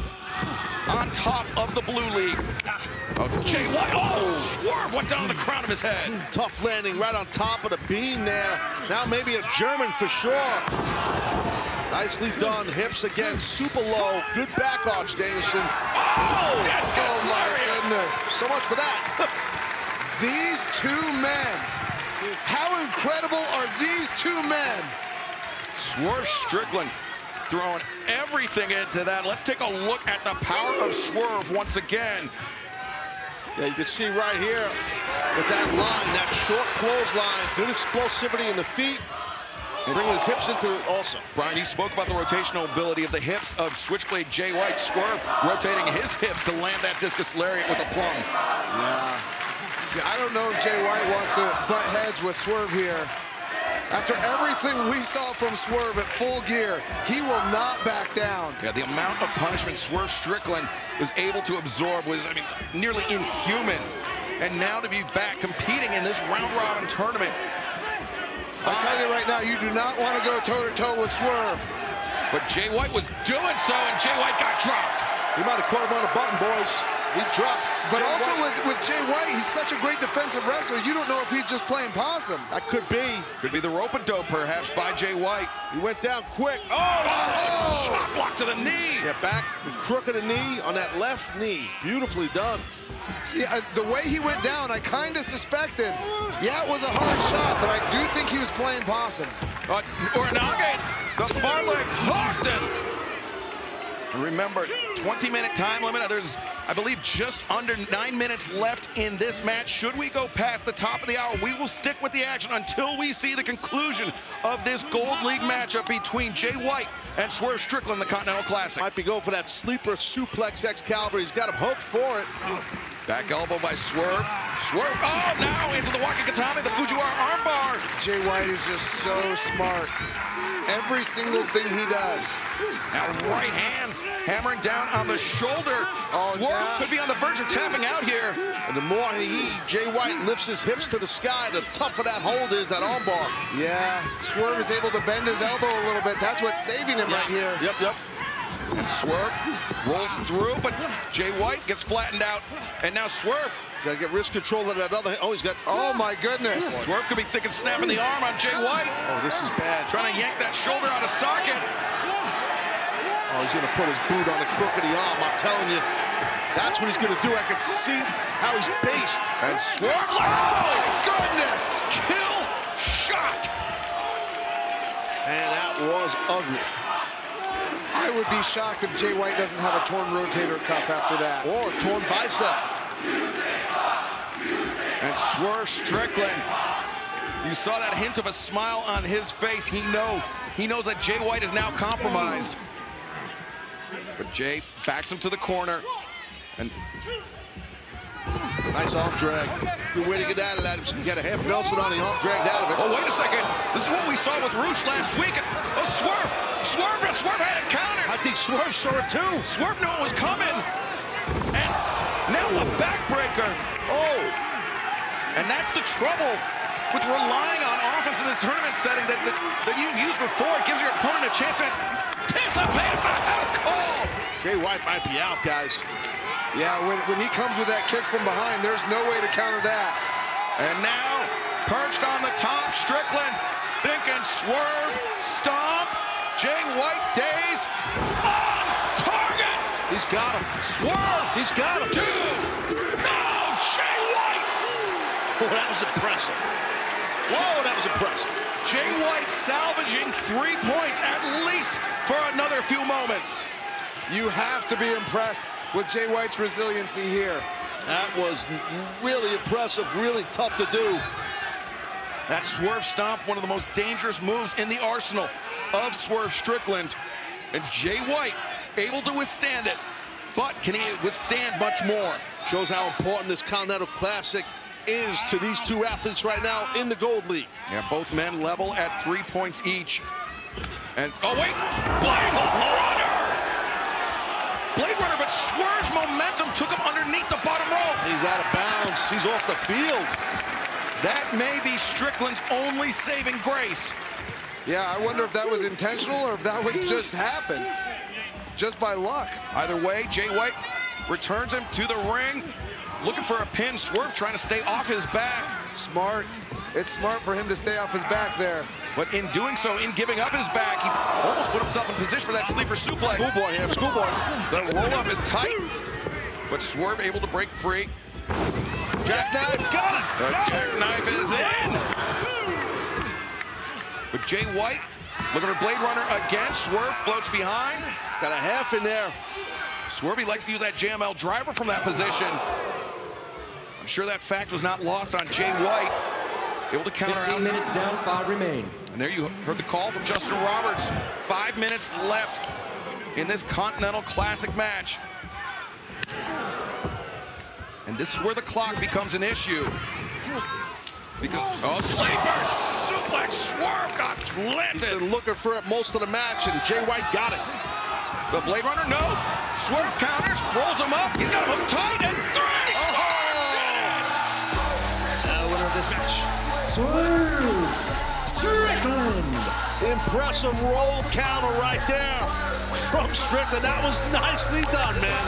[SPEAKER 2] on top of the Blue League? Oh, Jay White, Swerve went down on the crown of his head.
[SPEAKER 5] Tough landing right on top of the beam there. Now maybe a German for sure. Nicely done, hips again, super low. Good back arch, Danielson.
[SPEAKER 2] Oh,
[SPEAKER 20] my goodness.
[SPEAKER 5] So much for that.
[SPEAKER 20] These two men, how incredible are these two men?
[SPEAKER 2] Swerve Strickland
[SPEAKER 13] throwing everything into that. Let's take a look at the power of Swerve once again.
[SPEAKER 5] Yeah, you can see right here with that line, that short clothesline, good explosivity in the feet, and bringing his hips into it also.
[SPEAKER 13] Brian, you spoke about the rotational ability of the hips of Switchblade Jay White. Swerve rotating his hips to land that discus lariat with a plum.
[SPEAKER 20] Yeah. See, I don't know if Jay White wants to butt heads with Swerve here. After everything we saw from Swerve at Full Gear, he will not back down.
[SPEAKER 13] Yeah, the amount of punishment Swerve Strickland was able to absorb was, I mean, nearly inhuman. And now to be back competing in this round-robin tournament.
[SPEAKER 20] I tell you right now, you do not want to go toe-to-toe with Swerve.
[SPEAKER 13] But Jay White was doing so, and Jay White got dropped.
[SPEAKER 5] He might have caught him on a button, boys. He dropped.
[SPEAKER 20] But also with Jay White, he's such a great defensive wrestler. You don't know if he's just playing possum.
[SPEAKER 5] That could be.
[SPEAKER 13] Could be the rope-a-dope, perhaps, by Jay White.
[SPEAKER 5] He went down quick.
[SPEAKER 13] Shot block to the knee.
[SPEAKER 5] Yeah, back the crook of the knee on that left knee. Beautifully done.
[SPEAKER 20] See, the way he went down, I kind of suspected. Yeah, it was a hard shot, but I do think he was playing possum.
[SPEAKER 13] Uranage, the far leg hooked him. And remember, 20-minute time limit. There's, I believe, just under 9 minutes left in this match. Should we go past the top of the hour, we will stick with the action until we see the conclusion of this Gold League matchup between Jay White and Swerve Strickland, the Continental Classic.
[SPEAKER 5] Might be going for that sleeper suplex Excalibur. He's got him hooked for it.
[SPEAKER 13] Back elbow by Swerve. Swerve, oh, now into the Wakikatame, the Fujiwara armbar.
[SPEAKER 20] Jay White is just so smart. Every single thing he does.
[SPEAKER 13] Now right hands hammering down on the shoulder. Swerve could be on the verge of tapping out here.
[SPEAKER 5] And the more Jay White lifts his hips to the sky, the tougher that hold is, that armbar.
[SPEAKER 20] Yeah, Swerve is able to bend his elbow a little bit. That's what's saving him right here.
[SPEAKER 5] Yep.
[SPEAKER 13] And Swerve rolls through, but Jay White gets flattened out. And now Swerve.
[SPEAKER 5] Got to get wrist control of that other. Oh, he's got.
[SPEAKER 20] Oh, my goodness.
[SPEAKER 13] Swerve could be thinking snapping the arm on Jay White.
[SPEAKER 5] Oh, this is bad.
[SPEAKER 13] Trying to yank that shoulder out of socket.
[SPEAKER 5] Oh, he's going to put his boot on the crook of the arm. I'm telling you. That's what he's going to do. I can see how he's based.
[SPEAKER 13] And Swerve.
[SPEAKER 20] Oh, my goodness.
[SPEAKER 13] Kill shot.
[SPEAKER 5] And that was ugly.
[SPEAKER 20] I would be shocked if Jay White doesn't have a torn rotator cuff after that.
[SPEAKER 5] Or a torn bicep.
[SPEAKER 13] And Swerve Strickland, you saw that hint of a smile on his face. He knows that Jay White is now compromised. But Jay backs him to the corner. And
[SPEAKER 5] nice arm drag. Good way to get out of that. You got a half Nelson on the arm dragged out of it.
[SPEAKER 13] Oh, wait a second. This is what we saw with Roosh last week. Oh, Swerve had it countered.
[SPEAKER 5] I think Swerve saw it too.
[SPEAKER 13] Swerve knew it was coming. And now a backbreaker. Oh. And that's the trouble with relying on offense in this tournament setting that you've used before. It gives your opponent a chance to anticipate. That was called.
[SPEAKER 5] Jay White might be out, guys.
[SPEAKER 20] Yeah, when he comes with that kick from behind, there's no way to counter that.
[SPEAKER 13] And now, perched on the top, Strickland thinking Swerve, stomp. Jay White dazed. On target.
[SPEAKER 5] He's got him.
[SPEAKER 13] Swerve.
[SPEAKER 5] He's got him.
[SPEAKER 13] 2. No, Jay White.
[SPEAKER 5] Oh, that was impressive. Whoa, that was impressive.
[SPEAKER 13] Jay White salvaging 3 points at least for another few moments.
[SPEAKER 20] You have to be impressed with Jay White's resiliency here.
[SPEAKER 5] That was really impressive, really tough to do.
[SPEAKER 13] That Swerve stomp, one of the most dangerous moves in the arsenal of Swerve Strickland. And Jay White able to withstand it. But can he withstand much more?
[SPEAKER 5] Shows how important this Continental Classic is to these two athletes right now in the Gold League.
[SPEAKER 13] Yeah, both men level at 3 points each. And, oh wait, Blade Runner! Blade Runner, but Swerve's momentum took him underneath the bottom rope.
[SPEAKER 5] He's out of bounds, he's off the field.
[SPEAKER 13] That may be Strickland's only saving grace.
[SPEAKER 20] Yeah, I wonder if that was intentional or if that was just happened. Just by luck.
[SPEAKER 13] Either way, Jay White returns him to the ring. Looking for a pin. Swerve trying to stay off his back.
[SPEAKER 20] Smart. It's smart for him to stay off his back there.
[SPEAKER 13] But in doing so, in giving up his back, he almost put himself in position for that sleeper suplex.
[SPEAKER 5] Schoolboy here, schoolboy.
[SPEAKER 13] The roll-up is tight, but Swerve able to break free.
[SPEAKER 5] Jackknife, got it!
[SPEAKER 13] The jackknife is in! But Jay White looking for Blade Runner again. Swerve floats behind.
[SPEAKER 5] Got a half in there.
[SPEAKER 13] Swerve, he likes to use that JML driver from that position. I'm sure that fact was not lost on Jay White. Able to counter
[SPEAKER 12] 15
[SPEAKER 13] out.
[SPEAKER 12] minutes down, 5 remain.
[SPEAKER 13] And there you heard the call from Justin Roberts. 5 minutes left in this Continental Classic match. And this is where the clock becomes an issue. Because, sleeper suplex, Swerve got planted.
[SPEAKER 5] He's been looking for it most of the match, and Jay White got it.
[SPEAKER 13] The Blade Runner, no. Swerve counters, rolls him up. He's got him hooked tight, and 3. Swerve did it!
[SPEAKER 12] The winner of this match, Swerve Strickland.
[SPEAKER 5] Impressive roll counter right there from Strickland. That was nicely done, man.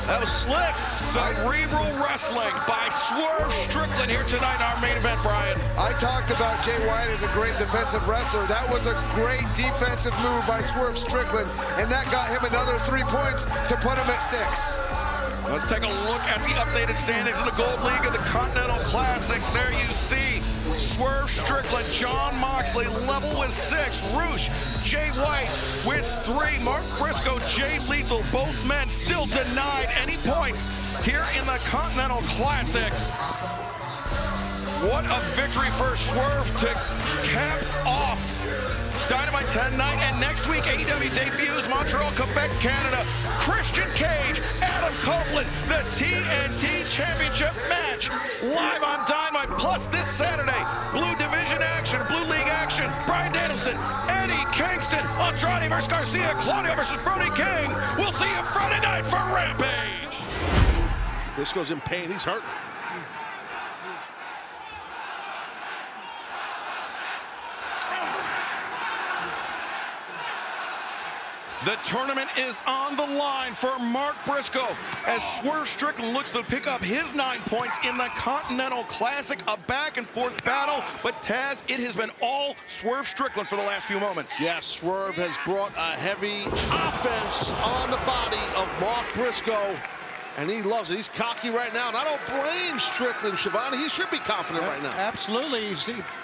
[SPEAKER 5] That was slick.
[SPEAKER 13] Cerebral wrestling by Swerve Strickland here tonight in our main event, Brian.
[SPEAKER 20] I talked about Jay White as a great defensive wrestler. That was a great defensive move by Swerve Strickland, and that got him another 3 points to put him at 6.
[SPEAKER 13] Let's take a look at the updated standings in the Gold League of the Continental Classic. There you see Swerve Strickland, John Moxley level with 6. Roosh, Jay White with 3. Mark Briscoe, Jay Lethal, both men still denied any points here in the Continental Classic. What a victory for Swerve to cap off Dynamite tonight, and next week AEW debuts Montreal, Quebec, Canada. Christian Cage, Adam Copeland, the TNT Championship match live on Dynamite. Plus this Saturday, Blue Division action, Blue League action. Bryan Danielson, Eddie Kingston, Andrade versus Garcia, Claudio versus Brody King. We'll see you Friday night for Rampage.
[SPEAKER 5] Briscoe's in pain. He's hurt.
[SPEAKER 13] The tournament is on the line for Mark Briscoe as Swerve Strickland looks to pick up his 9 points in the Continental Classic. A back-and-forth battle, but Taz, it has been all Swerve Strickland for the last few moments.
[SPEAKER 5] Yes, Swerve has brought a heavy offense on the body of Mark Briscoe, and he loves it. He's cocky right now, and I don't blame Strickland, Shivani. He should be confident right now.
[SPEAKER 1] Absolutely.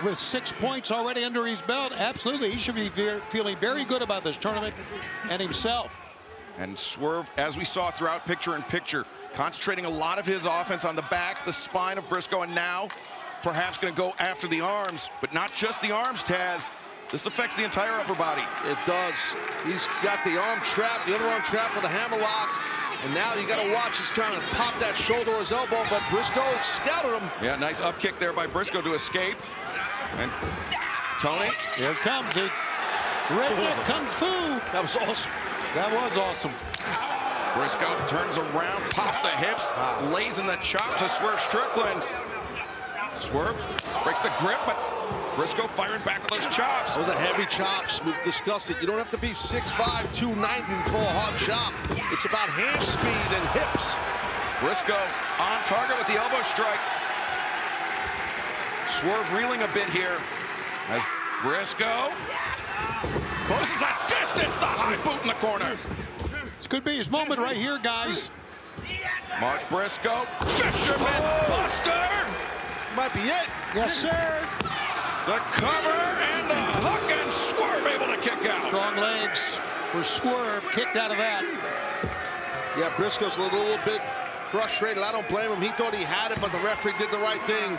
[SPEAKER 1] With 6 points already under his belt, absolutely. He should be feeling very good about this tournament and himself.
[SPEAKER 13] And Swerve, as we saw throughout picture-in-picture, concentrating a lot of his offense on the back, the spine of Briscoe, and now perhaps going to go after the arms, but not just the arms, Taz. This affects the entire upper body.
[SPEAKER 5] It does. He's got the arm trap, the other arm trap with a hammerlock. And now you got to watch, he's trying to pop that shoulder or his elbow, but Briscoe scouted him.
[SPEAKER 13] Yeah, nice up kick there by Briscoe to escape. And Tony.
[SPEAKER 1] Here comes it. Redneck Kung Fu.
[SPEAKER 5] That was awesome.
[SPEAKER 1] That was awesome.
[SPEAKER 13] Briscoe turns around, pops the hips, lays in the chop to Swerve Strickland. Swerve breaks the grip, but Briscoe firing back with those chops.
[SPEAKER 5] Those are heavy chops. We've discussed it. You don't have to be 6'5", 290 to throw a hard chop. It's about hand speed and hips.
[SPEAKER 13] Briscoe on target with the elbow strike. Swerve reeling a bit here as Briscoe closes that distance. The high boot in the corner.
[SPEAKER 1] This could be his moment right here, guys.
[SPEAKER 13] Mark Briscoe, Fisherman Buster.
[SPEAKER 5] Might be it.
[SPEAKER 1] Yes, sir.
[SPEAKER 13] The cover and the hook, and Swerve able to kick out.
[SPEAKER 1] Strong legs for Swerve, kicked out of that.
[SPEAKER 5] Yeah, Briscoe's a little bit frustrated. I don't blame him. He thought he had it, but the referee did the right thing.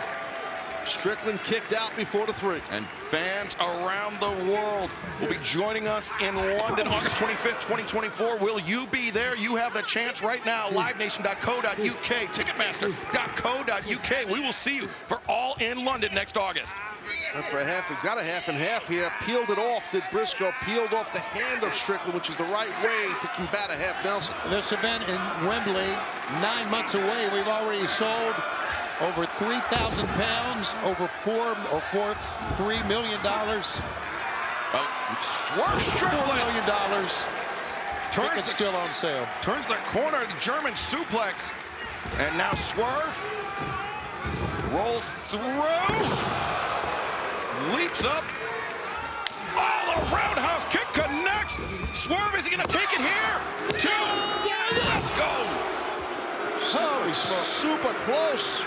[SPEAKER 5] Strickland kicked out before the 3.
[SPEAKER 13] And fans around the world will be joining us in London August 25th, 2024. Will you be there? You have the chance right now. LiveNation.co.uk, Ticketmaster.co.uk. We will see you for All in London next August.
[SPEAKER 5] And for a half, we got a half and half here. Peeled it off, did Briscoe. Peeled off the hand of Strickland, which is the right way to combat a half Nelson.
[SPEAKER 1] This event in Wembley, 9 months away, we've already sold over 3,000 pounds, over $3 million.
[SPEAKER 13] Swerve Strickland.
[SPEAKER 1] $4 million. Tickets still on sale.
[SPEAKER 13] Turns the corner, the German suplex. And now Swerve rolls through. Leaps up. Oh, the roundhouse kick connects. Swerve, is he going to take it here? 2, 1, let's go.
[SPEAKER 5] Holy smoke. Super close.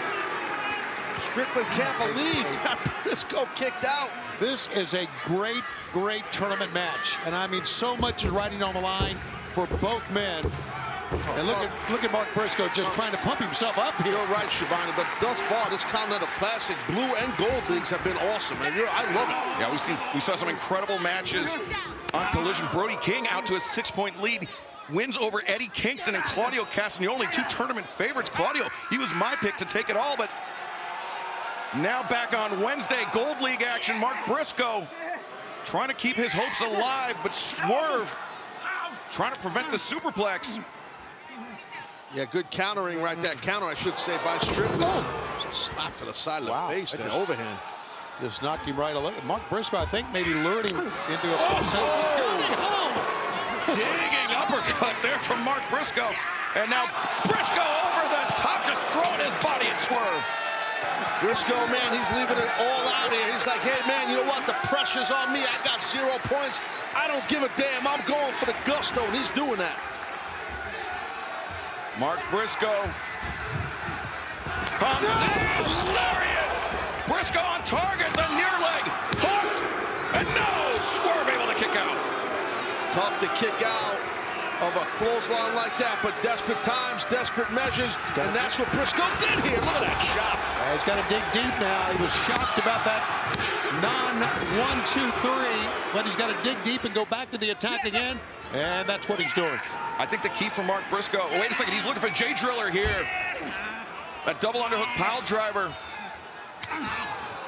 [SPEAKER 5] Strickland can't believe that Briscoe kicked out.
[SPEAKER 19] This is a great, great tournament match. And I mean, so much is riding on the line for both men. And look at Mark Briscoe just trying to pump himself up here.
[SPEAKER 5] You're right, Shivani, but thus far, this Continental Classic blue and gold leagues have been awesome, and I love it.
[SPEAKER 13] Yeah, we saw some incredible matches on Collision. Brody King out to a 6-point lead. Wins over Eddie Kingston and Claudio Castagnoli, 2 tournament favorites. Claudio, he was my pick to take it all, but now back on Wednesday, Gold League action. Mark Briscoe trying to keep his hopes alive, but Swerve trying to prevent the superplex.
[SPEAKER 5] Yeah, good countering right there. Counter, I should say, by Strickland. Just slap to the side of the face there. Overhand.
[SPEAKER 19] Just knocked him right a look. Mark Briscoe, I think, maybe lured him into a...
[SPEAKER 13] Digging uppercut there from Mark Briscoe. And now Briscoe over the top, just throwing his body at Swerve.
[SPEAKER 5] Briscoe, man, he's leaving it all out here. He's like, hey, man, you know what? The pressure's on me. I got 0 points. I don't give a damn. I'm going for the gusto, and he's doing that.
[SPEAKER 13] Mark Briscoe comes in, lariat. Briscoe on target, the near leg, hooked, and no, Swerve able to kick out.
[SPEAKER 5] Tough to kick out of a clothesline like that, but desperate times, desperate measures, and that's what Briscoe did here. Look at that shot.
[SPEAKER 19] He's got to dig deep now. He was shocked about that non-1, 2, 3, but he's got to dig deep and go back to the attack again, and that's what he's doing.
[SPEAKER 13] I think the key for Mark Briscoe, wait a second, he's looking for Jay Driller here. That double underhook pile driver.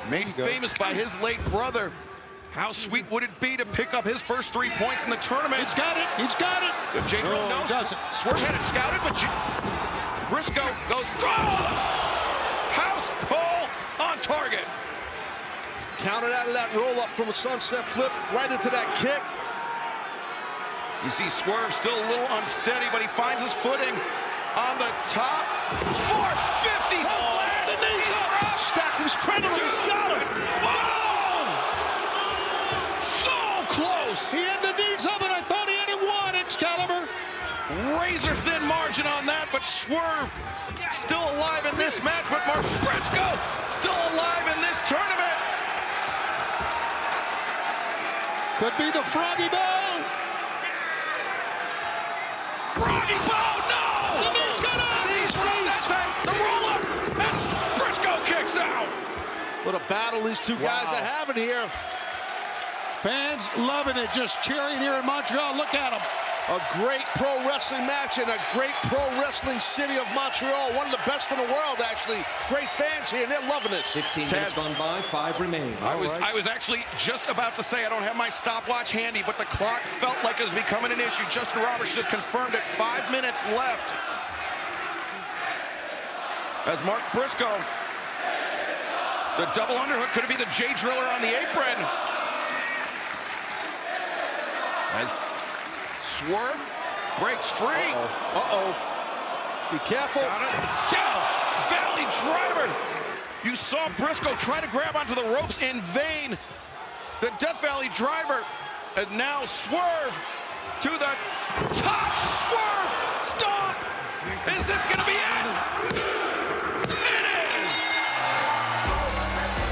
[SPEAKER 13] Made famous by his late brother. How sweet would it be to pick up his first 3 points in the tournament?
[SPEAKER 19] He's got it, he's got it.
[SPEAKER 13] The Jay Driller, no, Swerve had it scouted, but Briscoe goes, house call on target.
[SPEAKER 5] Counted out of that roll up from a sunset flip right into that kick.
[SPEAKER 13] You see Swerve still a little unsteady, but he finds his footing on the top. 450 splash.
[SPEAKER 5] The knees up. Stacked him, cradle. He's got him.
[SPEAKER 13] Boom! So close.
[SPEAKER 19] He had the knees up, and I thought he had it won, Excalibur.
[SPEAKER 13] Razor thin margin on that, but Swerve still alive in this match. But Mark Briscoe still alive in this tournament.
[SPEAKER 19] Could be the Froggy Bone.
[SPEAKER 13] Froggy Bone, no!
[SPEAKER 19] The knee's got out!
[SPEAKER 13] Knees right that time, the roll up, and Briscoe kicks out.
[SPEAKER 5] What a battle these two guys are having here.
[SPEAKER 19] Fans loving it, just cheering here in Montreal. Look at them.
[SPEAKER 5] A great pro wrestling match in a great pro wrestling city of Montreal. One of the best in the world, actually. Great fans here, and they're loving this.
[SPEAKER 12] 15 minutes gone by, 5 remain.
[SPEAKER 13] I was actually just about to say I don't have my stopwatch handy, but the clock felt like it was becoming an issue. Justin Roberts just confirmed it. 5 minutes left. As Mark Briscoe, the double underhook, could it be the Jay Driller on the apron? As Swerve breaks free.
[SPEAKER 5] Be careful.
[SPEAKER 13] Down. Valley driver. You saw Briscoe try to grab onto the ropes in vain. The Death Valley driver. And now Swerve to the top. Swerve. Stomp. Is this going to be it? It is.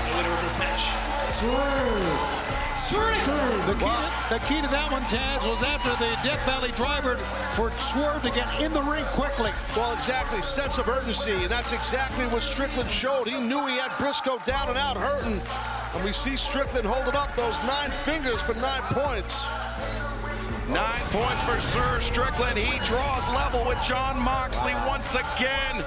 [SPEAKER 12] The winner of this match, Swerve Strickland.
[SPEAKER 19] The key to that one, Taz, was after the Death Valley driver for Swerve to get in the ring quickly.
[SPEAKER 5] Well, exactly. Sense of urgency, and that's exactly what Strickland showed. He knew he had Briscoe down and out hurting. And we see Strickland holding up those 9 fingers for 9 points.
[SPEAKER 13] 9 points for Swerve Strickland. He draws level with John Moxley once again.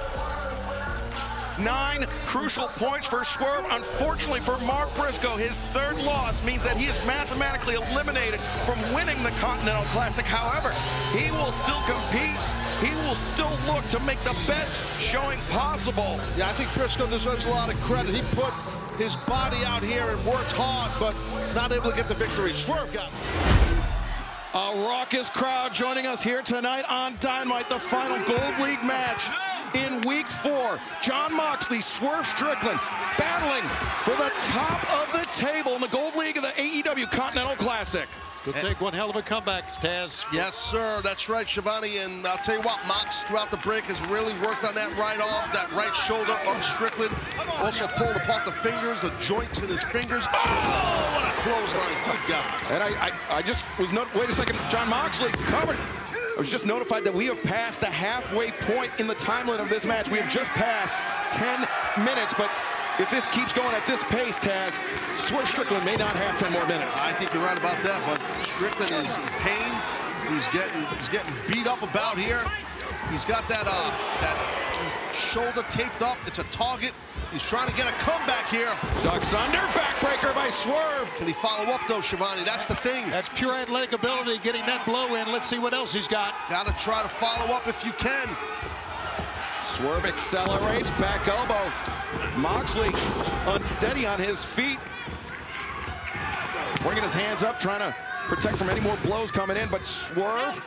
[SPEAKER 13] 9 crucial points for Swerve. Unfortunately for Mark Briscoe, his 3rd loss means that he is mathematically eliminated from winning the Continental Classic. However, he will still compete. He will still look to make the best showing possible.
[SPEAKER 5] Yeah, I think Briscoe deserves a lot of credit. He put his body out here and worked hard, but not able to get the victory. Swerve got it.
[SPEAKER 13] A raucous crowd joining us here tonight on Dynamite, the final Gold League match in Week 4. John Moxley, Swerve Strickland battling for the top of the table in the Gold League of the AEW Continental Classic.
[SPEAKER 5] It's
[SPEAKER 19] Could take one hell of a comeback, Taz.
[SPEAKER 5] Yes, sir. That's right, Shivani. And I'll tell you what, Mox throughout the break has really worked on that right arm, that right shoulder of Strickland. Also pulled apart the fingers, the joints in his fingers. Oh, what a clothesline. Good God.
[SPEAKER 13] And I just was wait a second, John Moxley covered. I was just notified that we have passed the halfway point in the time limit of this match. We have just passed 10 minutes, but if this keeps going at this pace, Taz, Swerve Strickland may not have 10 more minutes.
[SPEAKER 5] I think you're right about that, but Strickland is in pain. He's getting beat up about here. He's got that shoulder taped up. It's a target. He's trying to get a comeback here.
[SPEAKER 13] Ducks under, backbreaker by Swerve.
[SPEAKER 5] Can he follow up though, Shivani? That's the thing.
[SPEAKER 19] That's pure athletic ability, getting that blow in. Let's see what else he's got.
[SPEAKER 5] Got to try to follow up if you can.
[SPEAKER 13] Swerve accelerates, back elbow. Moxley unsteady on his feet. Bringing his hands up, trying to protect from any more blows coming in, but Swerve.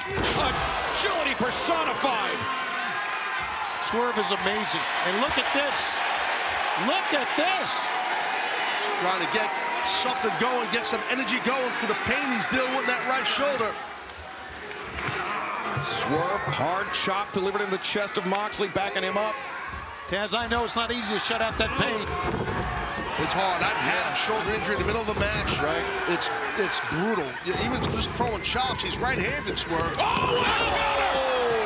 [SPEAKER 13] Agility personified.
[SPEAKER 19] Swerve is amazing. And look at this. Look at this.
[SPEAKER 5] Trying to get something going, get some energy going for the pain he's dealing with in that right shoulder.
[SPEAKER 13] Swerve, hard chop delivered in the chest of Moxley, backing him up.
[SPEAKER 19] Taz, I know it's not easy to shut out that pain.
[SPEAKER 5] It's hard. I've had a shoulder injury in the middle of a match.
[SPEAKER 19] Right.
[SPEAKER 5] It's brutal. Even just throwing chops, he's right-handed, Swerve.
[SPEAKER 13] Oh,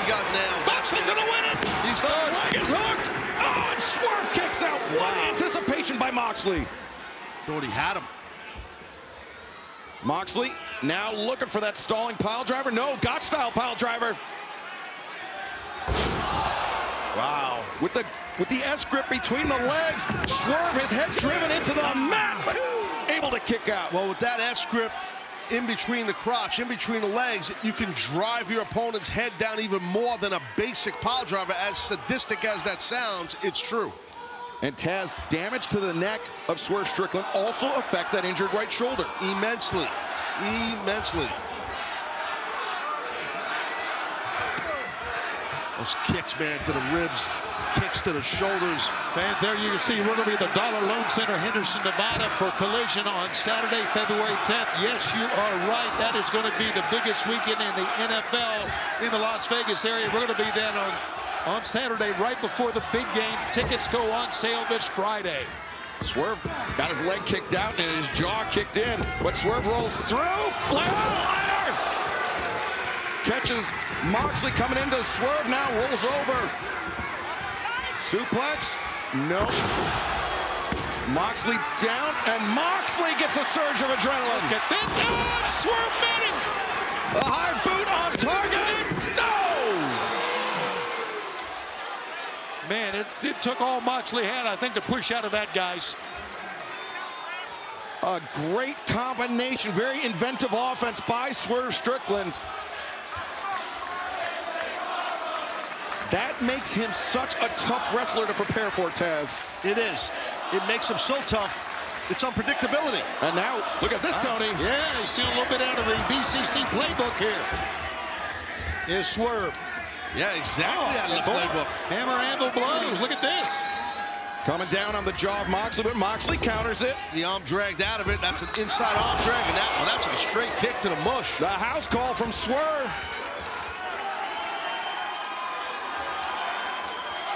[SPEAKER 5] he got nailed.
[SPEAKER 13] Moxley's gonna win it.
[SPEAKER 5] He's
[SPEAKER 13] the
[SPEAKER 5] done.
[SPEAKER 13] leg is hooked. Oh, and Swerve kicks out. What anticipation by Moxley.
[SPEAKER 5] Thought he had him.
[SPEAKER 13] Moxley now looking for that stalling pile driver. No, got style pile driver. Wow. With the S grip between the legs, Swerve, his head driven into the mat, but able to kick out.
[SPEAKER 5] Well, with that S grip in between the crotch, in between the legs, you can drive your opponent's head down even more than a basic pile driver. As sadistic as that sounds, it's true.
[SPEAKER 13] And Taz, damage to the neck of Swerve Strickland also affects that injured right shoulder.
[SPEAKER 5] Immensely. Immensely. Those kicks, man, to the ribs, kicks to the shoulders.
[SPEAKER 19] And there you can see we're going to be at the Dollar Loan Center, Henderson, Nevada, for Collision on Saturday, February 10th. Yes, you are right. That is going to be the biggest weekend in the NFL in the Las Vegas area. We're going to be then on Saturday, right before the big game. Tickets go on sale this Friday.
[SPEAKER 13] Swerve got his leg kicked out and his jaw kicked in, but Swerve rolls through. Flatliner! Catches Moxley coming into Swerve now, rolls over. Suplex? No. Moxley down, and Moxley gets a surge of adrenaline.
[SPEAKER 19] Look at this. Oh, Swerve Manning!
[SPEAKER 13] A high boot on target. No!
[SPEAKER 19] Man, it took all Moxley had, I think, to push out of that, guys.
[SPEAKER 13] A great combination, very inventive offense by Swerve Strickland. That makes him such a tough wrestler to prepare for, Taz.
[SPEAKER 5] It is. It makes him so tough. It's unpredictability.
[SPEAKER 13] And now, look at this, Tony.
[SPEAKER 19] Yeah, he's stealing a little bit out of the BCC playbook here. Is Swerve.
[SPEAKER 5] Yeah, exactly out of the playbook.
[SPEAKER 19] Hammer anvil blows. Look at this.
[SPEAKER 13] Coming down on the jaw of Moxley, but Moxley counters it.
[SPEAKER 5] The arm dragged out of it. That's an inside arm drag, and that's a straight kick to the mush.
[SPEAKER 13] The house call from Swerve.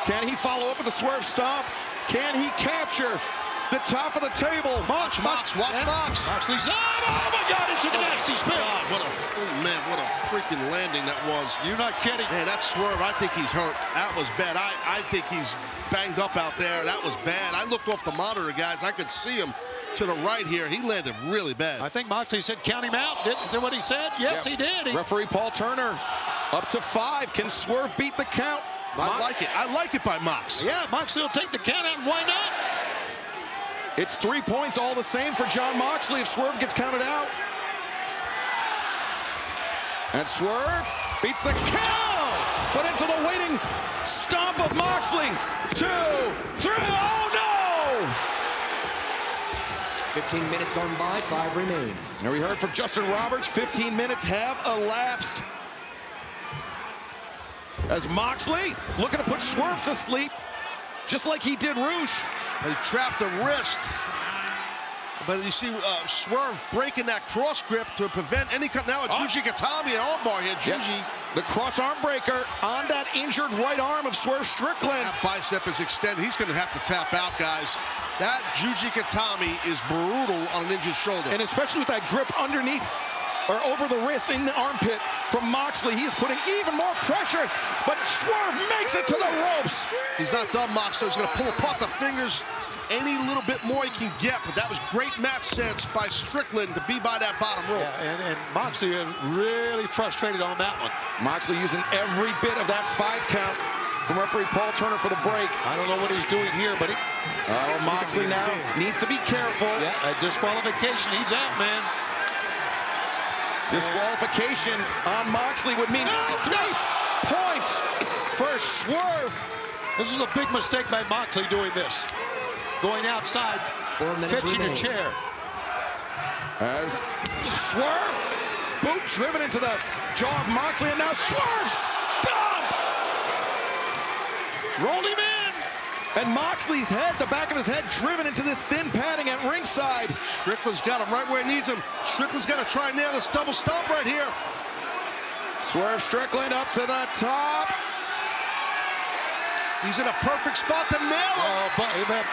[SPEAKER 13] Can he follow up with a Swerve stomp? Can he capture the top of the table?
[SPEAKER 5] Watch Mox.
[SPEAKER 19] Moxley's up. Oh my God, into the nasty spin.
[SPEAKER 5] God, what a freaking landing that was.
[SPEAKER 19] You're not kidding.
[SPEAKER 5] Man, that Swerve, I think he's hurt. That was bad. I think he's banged up out there. That was bad. I looked off the monitor, guys. I could see him to the right here. He landed really bad.
[SPEAKER 19] I think Moxley said count him out. Is that what he said? Yes, he did.
[SPEAKER 13] Referee Paul Turner up to 5. Can Swerve beat the count?
[SPEAKER 5] I like it. I like it by Mox.
[SPEAKER 19] Yeah, Moxley will take the count out, and why not?
[SPEAKER 13] It's 3 points all the same for John Moxley if Swerve gets counted out. And Swerve beats the count, but into the waiting stomp of Moxley. 2, 3, oh no!
[SPEAKER 12] 15 minutes gone by, 5 remain.
[SPEAKER 13] Now we heard from Justin Roberts, 15 minutes have elapsed. As Moxley looking to put Swerve to sleep, just like he did Roosh.
[SPEAKER 5] He trapped the wrist. But you see Swerve breaking that cross grip to prevent any kind. Now it's Juji Gatami and armbar here. Juji.
[SPEAKER 13] The cross arm breaker on that injured right arm of Swerve Strickland.
[SPEAKER 5] That bicep is extended. He's going to have to tap out, guys. That Juji Gatami is brutal on an injured shoulder.
[SPEAKER 13] And especially with that grip underneath or over the wrist in the armpit from Moxley. He is putting even more pressure, but Swerve makes it to the ropes.
[SPEAKER 5] He's not done, Moxley. He's going to pull apart the fingers any little bit more he can get, but that was great match sense by Strickland to be by that bottom rope.
[SPEAKER 19] Yeah, and Moxley really frustrated on that one.
[SPEAKER 13] Moxley using every bit of that 5 count from referee Paul Turner for the break.
[SPEAKER 19] I don't know what he's doing here, but
[SPEAKER 13] Moxley now needs to be careful.
[SPEAKER 19] Yeah, a disqualification. He's out, man.
[SPEAKER 13] Disqualification on Moxley would mean 3 points for Swerve.
[SPEAKER 19] This is a big mistake by Moxley doing this. Going outside, fetching a chair.
[SPEAKER 13] As Swerve, boot driven into the jaw of Moxley, and now Swerve stomp! Rolled him in! And Moxley's head, the back of his head, driven into this thin padding at ringside.
[SPEAKER 5] Strickland's got him right where he needs him. Strickland's got to try and nail this double stomp right here.
[SPEAKER 13] Swerve Strickland up to the top.
[SPEAKER 5] He's in a perfect spot to nail him.
[SPEAKER 19] But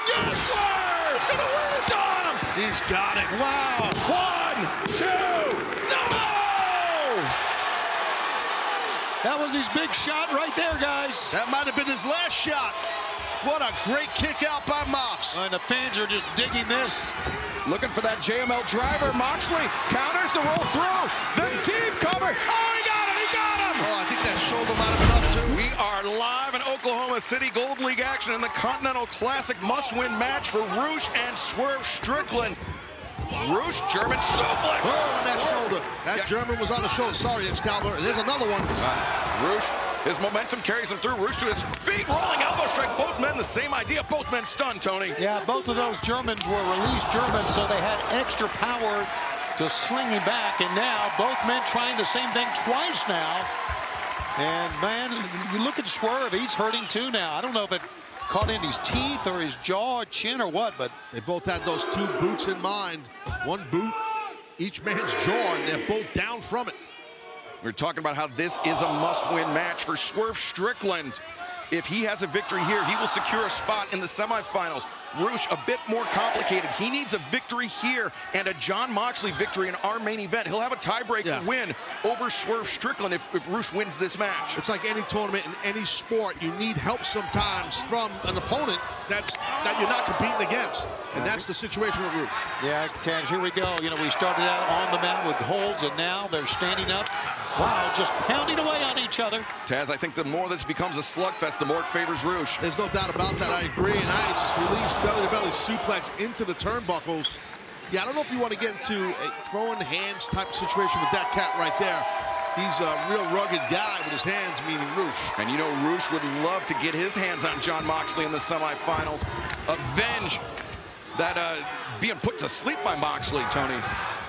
[SPEAKER 13] yes, Swerve! He's gonna stomp!
[SPEAKER 5] He's got it.
[SPEAKER 13] Wow. 1, 2, no!
[SPEAKER 19] That was his big shot right there, guys.
[SPEAKER 5] That might have been his last shot. What a great kick out by Mox.
[SPEAKER 19] And the fans are just digging this.
[SPEAKER 13] Looking for that JML driver. Moxley counters the roll through. The deep cover. Oh, he got him! He got him!
[SPEAKER 5] Oh, I think that shoulder might have been up too.
[SPEAKER 13] We are live in Oklahoma City Golden League action in the Continental Classic must-win match for Roosh and Swerve Strickland. Roosh, German suplex.
[SPEAKER 5] Oh, that shoulder. That German was on the shoulder. Sorry, Excalibur. There's another one.
[SPEAKER 13] Roosh, his momentum carries him through. Roosh to his feet, rolling elbow strike. Both men, the same idea. Both men stunned, Tony.
[SPEAKER 19] Yeah, both of those Germans were released Germans, so they had extra power to sling him back. And now both men trying the same thing twice now. And, man, you look at Swerve. He's hurting, too, now. I don't know if it caught in his teeth or his jaw, chin, or what, but
[SPEAKER 5] they both had those 2 boots in mind. One boot, each man's jaw, and they're both down from it.
[SPEAKER 13] We're talking about how this is a must-win match for Swerve Strickland. If he has a victory here, he will secure a spot in the semifinals. Roosh, a bit more complicated. He needs a victory here and a John Moxley victory in our main event. He'll have a tiebreaker win over Swerve Strickland if Roosh wins this match.
[SPEAKER 5] It's like any tournament in any sport. You need help sometimes from an opponent that you're not competing against. And that's the situation with Roosh.
[SPEAKER 19] Yeah, Taz, here we go. You know, we started out on the mat with holds, and now they're standing up. Wow, just pounding away on each other.
[SPEAKER 13] Taz, I think the more this becomes a slugfest, the more it favors Roosh.
[SPEAKER 5] There's no doubt about that. I agree. Nice release, belly-to-belly suplex into the turnbuckles. Yeah, I don't know if you want to get into a throwing hands type situation with that cat right there. He's a real rugged guy with his hands, meaning Roosh.
[SPEAKER 13] And you know Roosh would love to get his hands on John Moxley in the semifinals. Avenge that being put to sleep by Moxley, Tony.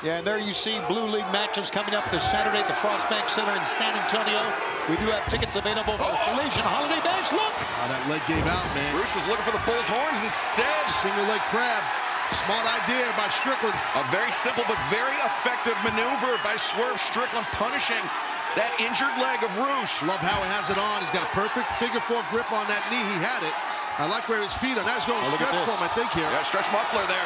[SPEAKER 19] Yeah, and there you see Blue League matches coming up this Saturday at the Frost Bank Center in San Antonio. We do have tickets available for the Collision Holiday Bash. Look!
[SPEAKER 5] Oh, that leg gave out, man.
[SPEAKER 13] Roosh was looking for the bull's horns instead.
[SPEAKER 5] Single leg crab. Smart idea by Strickland.
[SPEAKER 13] A very simple but very effective maneuver by Swerve Strickland, punishing that injured leg of Roosh.
[SPEAKER 5] Love how he has it on. He's got a perfect figure 4 grip on that knee. He had it. I like where his feet are. That's going to stretch for him, I think, here.
[SPEAKER 13] Yeah, stretch muffler there.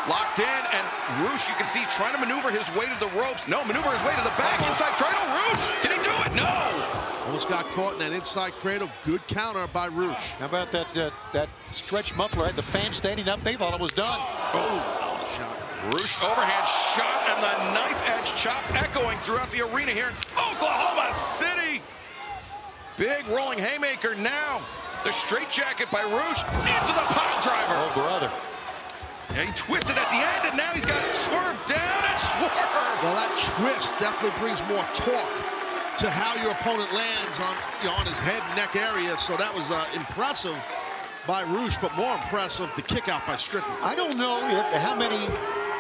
[SPEAKER 13] Locked in, and Roosh, you can see, trying to maneuver his way to the ropes. No, maneuver his way to the back. Inside cradle, Roosh. Can he do it? No.
[SPEAKER 5] Almost got caught in that inside cradle. Good counter by Roosh.
[SPEAKER 19] How about that stretch muffler? The fans standing up, they thought it was done.
[SPEAKER 5] Oh, shot.
[SPEAKER 13] Roosh overhand shot, and the knife edge chop echoing throughout the arena here in Oklahoma City. Big rolling haymaker now. The straight jacket by Roosh into the pile driver.
[SPEAKER 19] Oh, brother.
[SPEAKER 13] Yeah, he twisted at the end, and now he's got Swerve down and Swerve.
[SPEAKER 5] Well, that twist definitely brings more torque to how your opponent lands on his head and neck area. So that was impressive by Roosh, but more impressive the kick out by Strickland.
[SPEAKER 19] I don't know how many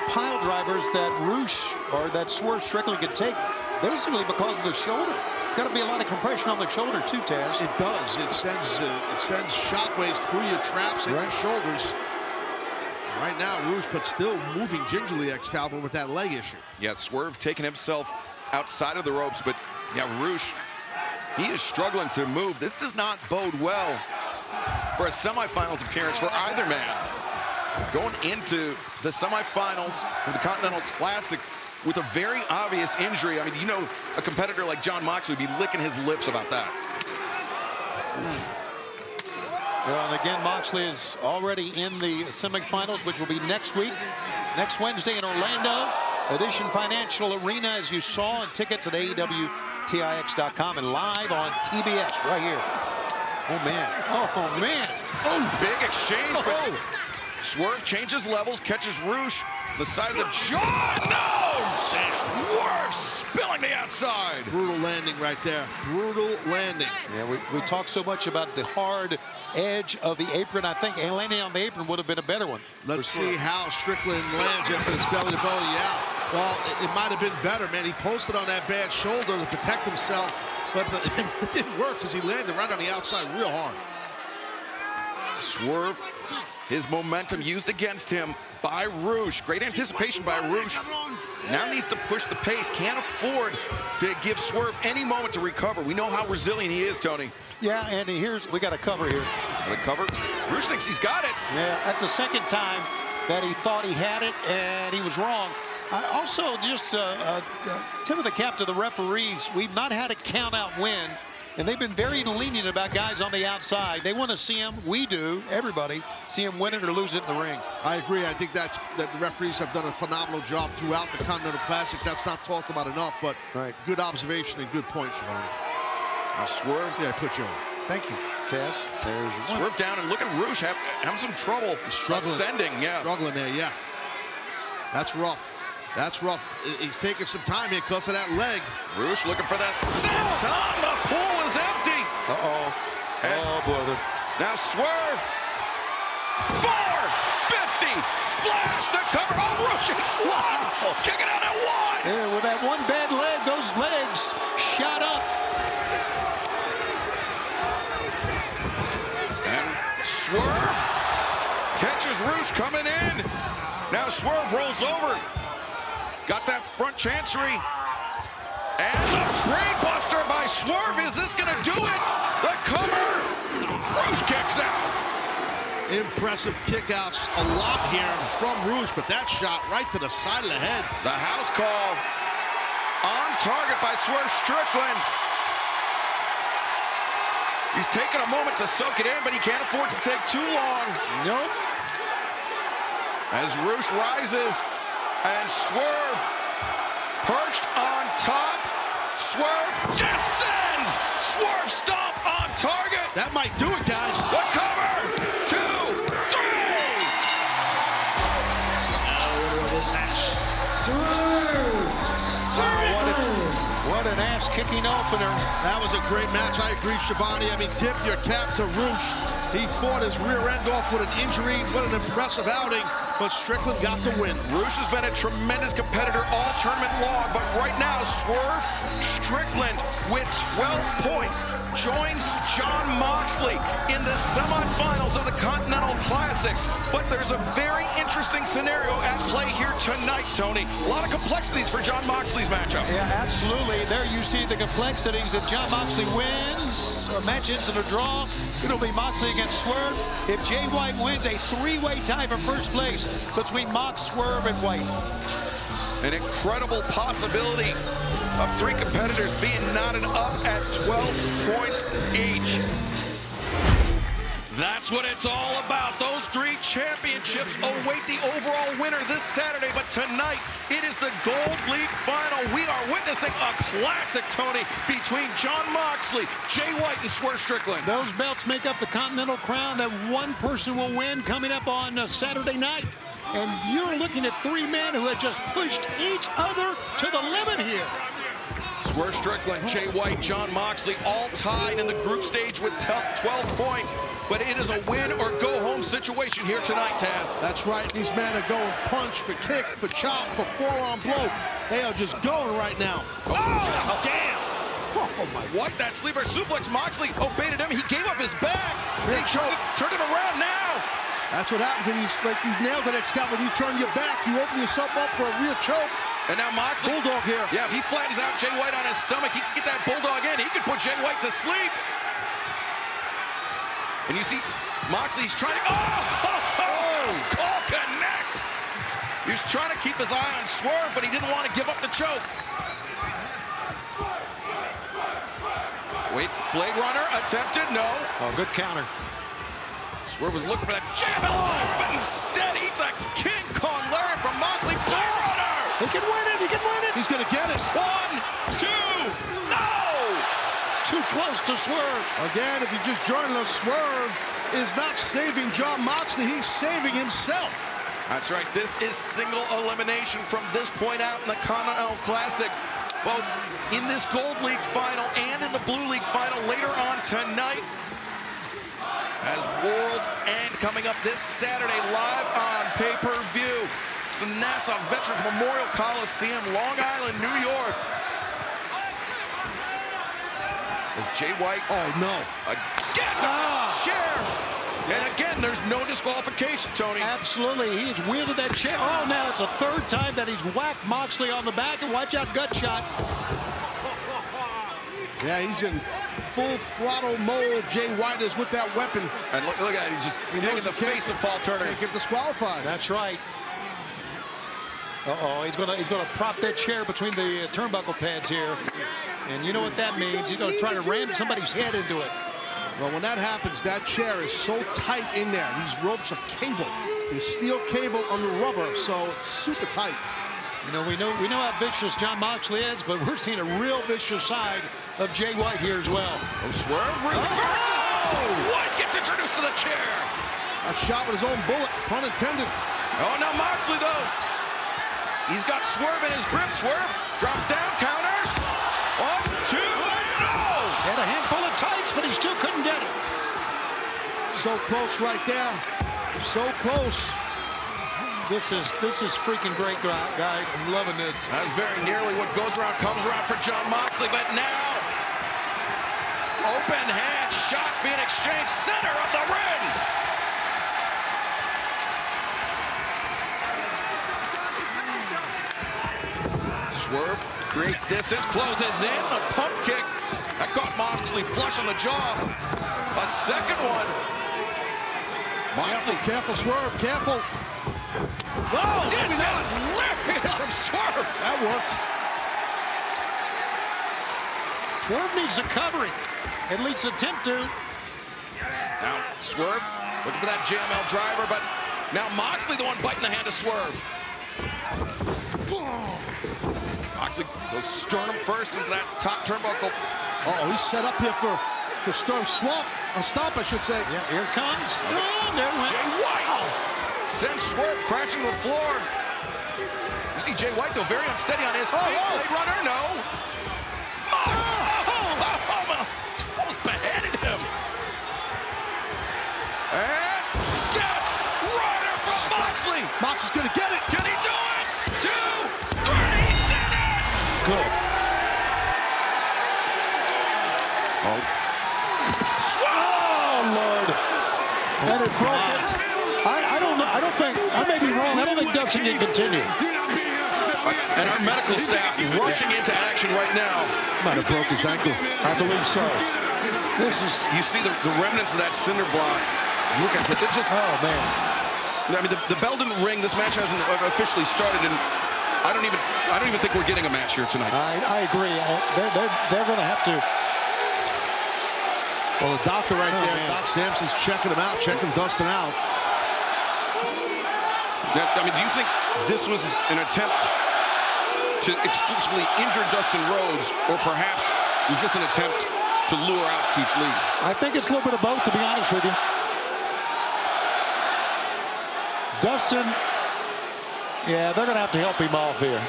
[SPEAKER 19] pile drivers that Roosh or that Swerve Strickland could take, basically because of the shoulder. It's got to be a lot of compression on the shoulder too, Taz.
[SPEAKER 5] It does. It sends shockwaves through your traps and your shoulders. Right now, Rouge, but still moving gingerly, Excalibur, with that leg issue.
[SPEAKER 13] Yeah, Swerve taking himself outside of the ropes, but yeah, Rouge, he is struggling to move. This does not bode well for a semifinals appearance for either man. Going into the semifinals of the Continental Classic with a very obvious injury. I mean, you know, a competitor like Jon Moxley would be licking his lips about that.
[SPEAKER 1] Well, and again, Moxley is already in the semifinals, which will be next week, next Wednesday in Orlando. Edition Financial Arena, as you saw, and tickets at AEWTIX.com and live on TBS right here. Oh, man. Oh, man.
[SPEAKER 13] Oh, big exchange. Oh. Swerve changes levels, catches Rouge the side of the jaw. No! Swerve spilling the outside.
[SPEAKER 5] Brutal landing right there. Brutal landing.
[SPEAKER 1] Yeah, we talk so much about the hard edge of the apron. I think landing on the apron would have been a better one.
[SPEAKER 5] Let's see how Strickland lands after this belly-to-belly. Yeah. Well, it might have been better, man. He posted on that bad shoulder to protect himself, but it didn't work because he landed right on the outside real hard.
[SPEAKER 13] Swerve, his momentum used against him by Rouge. Great anticipation by Rouge. Now needs to push the pace. Can't afford to give Swerve any moment to recover. We know how resilient he is, Tony.
[SPEAKER 1] Yeah, and we got a cover here.
[SPEAKER 13] The cover? Rouge thinks he's got it.
[SPEAKER 1] Yeah, that's the second time that he thought he had it, and he was wrong. Also, just tip of the cap to the referees. We've not had a count-out win, and they've been very lenient about guys on the outside. They want to see him, we do, everybody, see him win it or lose it in the ring.
[SPEAKER 5] I agree. I think that the referees have done a phenomenal job throughout the Continental Classic. That's not talked about enough, but good observation and good point, Siobhan.
[SPEAKER 13] Now Swerve.
[SPEAKER 5] Yeah, I put you on.
[SPEAKER 1] Thank you, Taz. There's one.
[SPEAKER 13] Swerve down, and look at Rouge having some trouble ascending. Yeah.
[SPEAKER 5] Struggling there, yeah. That's rough. That's rough. He's taking some time here because of that leg.
[SPEAKER 13] Rouge looking for that senton. The pool is empty.
[SPEAKER 1] Uh-oh. Oh, brother.
[SPEAKER 13] Now Swerve. 450. Splash the cover. Oh, Rouge. One. Kicking out at one.
[SPEAKER 1] Yeah, with that one bad leg, those legs shot up.
[SPEAKER 13] And Swerve catches Rouge coming in. Now Swerve rolls over. Got that front chancery. And the brain buster by Swerve. Is this going to do it? The cover. Rouge kicks out.
[SPEAKER 5] Impressive kickouts a lot here from Rouge, but that shot right to the side of the head.
[SPEAKER 13] The house call on target by Swerve Strickland. He's taking a moment to soak it in, but he can't afford to take too long.
[SPEAKER 1] Nope.
[SPEAKER 13] As Rouge rises, and Swerve perched on top. Swerve descends. Swerve stomp on target.
[SPEAKER 5] That might do it, guys.
[SPEAKER 13] The cover. 2, 3.
[SPEAKER 12] Now the winner of this match,
[SPEAKER 1] What an ass-kicking opener.
[SPEAKER 5] That was a great match. I agree, Shivani. I mean, tip your cap to Rouge. He fought his rear end off with an injury. What an impressive outing, but Strickland got the win.
[SPEAKER 13] Rouge has been a tremendous competitor all tournament long, but right now, Swerve Strickland with 12 points joins Jon Moxley in the semifinals of the Continental Classic. But there's a very interesting scenario at play here tonight, Tony. A lot of complexities for Jon Moxley's matchup.
[SPEAKER 1] Yeah, absolutely. There you see the complexities. If Jon Moxley wins, a match into the draw, it'll be Moxley against Swerve. If Jay White wins, a three-way tie for first place between Mox, Swerve, and White.
[SPEAKER 13] An incredible possibility of three competitors being knotted up at 12 points each. That's what it's all about. Those three championships await the overall winner this Saturday, but tonight it is the Gold League final. We are witnessing a classic, Tony, between Jon Moxley, Jay White, and Swerve Strickland.
[SPEAKER 1] Those belts make up the Continental Crown that one person will win coming up on Saturday night. And you're looking at three men who have just pushed each other to the limit here.
[SPEAKER 13] Swerve Strickland, Jay White, Jon Moxley, all tied in the group stage with 12 points. But it is a win or go home situation here tonight, Taz.
[SPEAKER 5] That's right. These men are going punch for kick, for chop, for forearm blow. They are just going right now.
[SPEAKER 13] Oh, damn. Oh, my. White, that sleeper suplex. Moxley obeyed him. He gave up his back. He turned it around now.
[SPEAKER 5] That's what happens when you nail the next count. When you turn your back, you open yourself up for a real choke.
[SPEAKER 13] And now Moxley.
[SPEAKER 5] Bulldog here.
[SPEAKER 13] Yeah, if he flattens out Jay White on his stomach, he can get that Bulldog in. He can put Jay White to sleep. And you see Moxley's trying to... Call connects. He was trying to keep his eye on Swerve, but he didn't want to give up the choke. Wait, Blade Runner attempted, no.
[SPEAKER 19] Oh, good counter.
[SPEAKER 13] Swerve was looking for that jab, but instead eats a King Kong lariat from Moxley. Blade Runner!
[SPEAKER 19] He can win it, he can win it!
[SPEAKER 5] He's gonna get it.
[SPEAKER 13] 1, 2, no!
[SPEAKER 19] Too close to Swerve.
[SPEAKER 5] Again, if you're just joining us, Swerve is not saving Jon Moxley, he's saving himself.
[SPEAKER 13] That's right, this is single elimination from this point out in the Continental Classic. Both in this Gold League final and in the Blue League final later on tonight. As World's End coming up this Saturday live on pay-per-view. The Nassau Veterans Memorial Coliseum, Long Island, New York. As Jay White,
[SPEAKER 5] oh no,
[SPEAKER 13] again, chair. And again, there's no disqualification, Tony.
[SPEAKER 19] Absolutely, he's wielded that chair. Oh, now it's the third time that he's whacked Moxley on the back, and watch out, gut shot.
[SPEAKER 5] Yeah, he's in full throttle mode. Jay White is with that weapon.
[SPEAKER 13] And look at it, he's just hitting the face of Paul Turner.
[SPEAKER 5] Can't get disqualified.
[SPEAKER 19] That's right. Uh-oh, he's gonna prop that chair between the turnbuckle pads here. And you know what that means. He's gonna try to ram somebody's head into it.
[SPEAKER 5] Well, when that happens, that chair is so tight in there. These ropes are cable. There's steel cable on the rubber, so it's super tight.
[SPEAKER 19] You know, we know how vicious Jon Moxley is, but we're seeing a real vicious side of Jay White here as well.
[SPEAKER 13] Oh, Swerve reverses. Oh, White gets introduced to the chair.
[SPEAKER 5] A shot with his own bullet, pun intended.
[SPEAKER 13] Oh, now Moxley, though. He's got Swerve in his grip. Swerve drops down, counters. 1, 2, no!
[SPEAKER 19] Had a handful of tights, but he still couldn't get it.
[SPEAKER 5] So close right there. So close.
[SPEAKER 19] This is freaking great, guys. I'm loving this.
[SPEAKER 13] That's very nearly what goes around comes around for Jon Moxley, but now open hand shots being exchanged, center of the ring. Swerve creates distance, closes in, the pump kick. That caught Moxley flush on the jaw. A second one.
[SPEAKER 5] Moxley, careful, Swerve, careful. Whoa, maybe not.
[SPEAKER 13] Lariat from Swerve.
[SPEAKER 5] That worked.
[SPEAKER 19] Swerve needs a covering. At least attempt to.
[SPEAKER 13] Now, Swerve looking for that JML driver, but now Moxley the one biting the hand of Swerve. Moxley goes sternum first into that top turnbuckle.
[SPEAKER 5] Uh-oh, he's set up here for sternum slump. A stomp, I should say.
[SPEAKER 19] Yeah, here it comes. Oh, there it went.
[SPEAKER 13] Jay White sends Swerve crashing to the floor. You see Jay White, though, very unsteady on his feet. Blade Runner, no. Almost beheaded him. And Death Rider from Moxley.
[SPEAKER 5] Moxley's going to get it.
[SPEAKER 13] Can he do it? 2, 3, he did it.
[SPEAKER 19] Good.
[SPEAKER 13] Oh.
[SPEAKER 19] Oh, Lord. That had broken. I don't think, I may be wrong. I don't think Dustin can continue.
[SPEAKER 13] And our medical staff rushing into action right now.
[SPEAKER 5] Might have broke his ankle.
[SPEAKER 19] I believe so. This is.
[SPEAKER 13] You see the remnants of that cinder block. Look at it. It's just.
[SPEAKER 19] Oh, man.
[SPEAKER 13] I mean, the bell didn't ring. This match hasn't officially started, and I don't even think we're getting a match here tonight.
[SPEAKER 19] I agree. They're going to have to.
[SPEAKER 5] Well, the doctor right there, man. Doc Sampson's checking him out, checking Dustin out.
[SPEAKER 13] Now, I mean, do you think this was an attempt to exclusively injure Dustin Rhodes, or perhaps was this an attempt to lure out Keith Lee?
[SPEAKER 19] I think it's a little bit of both, to be honest with you. Dustin, yeah, they're going to have to help him off here.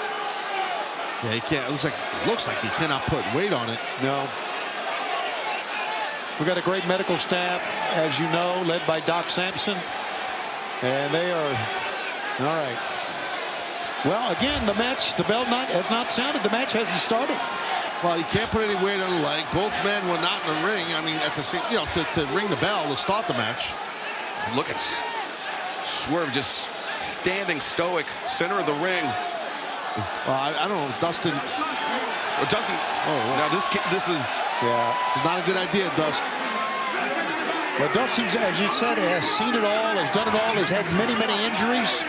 [SPEAKER 5] Yeah, he can't. It looks like he cannot put weight on it.
[SPEAKER 19] No. We've got a great medical staff, as you know, led by Doc Sampson. And they are, all right. Well, again, the match, the bell has not sounded. The match hasn't started.
[SPEAKER 5] Well, you can't put any weight on the leg. Both men were not in the ring. I mean, at the same, to ring the bell to start the match.
[SPEAKER 13] Look at Swerve just standing stoic, center of the ring.
[SPEAKER 5] I don't know, Dustin.
[SPEAKER 13] Now this is
[SPEAKER 5] not a good idea, Dustin.
[SPEAKER 19] Well, Dustin, as you said, has seen it all, has done it all, has had many, many injuries.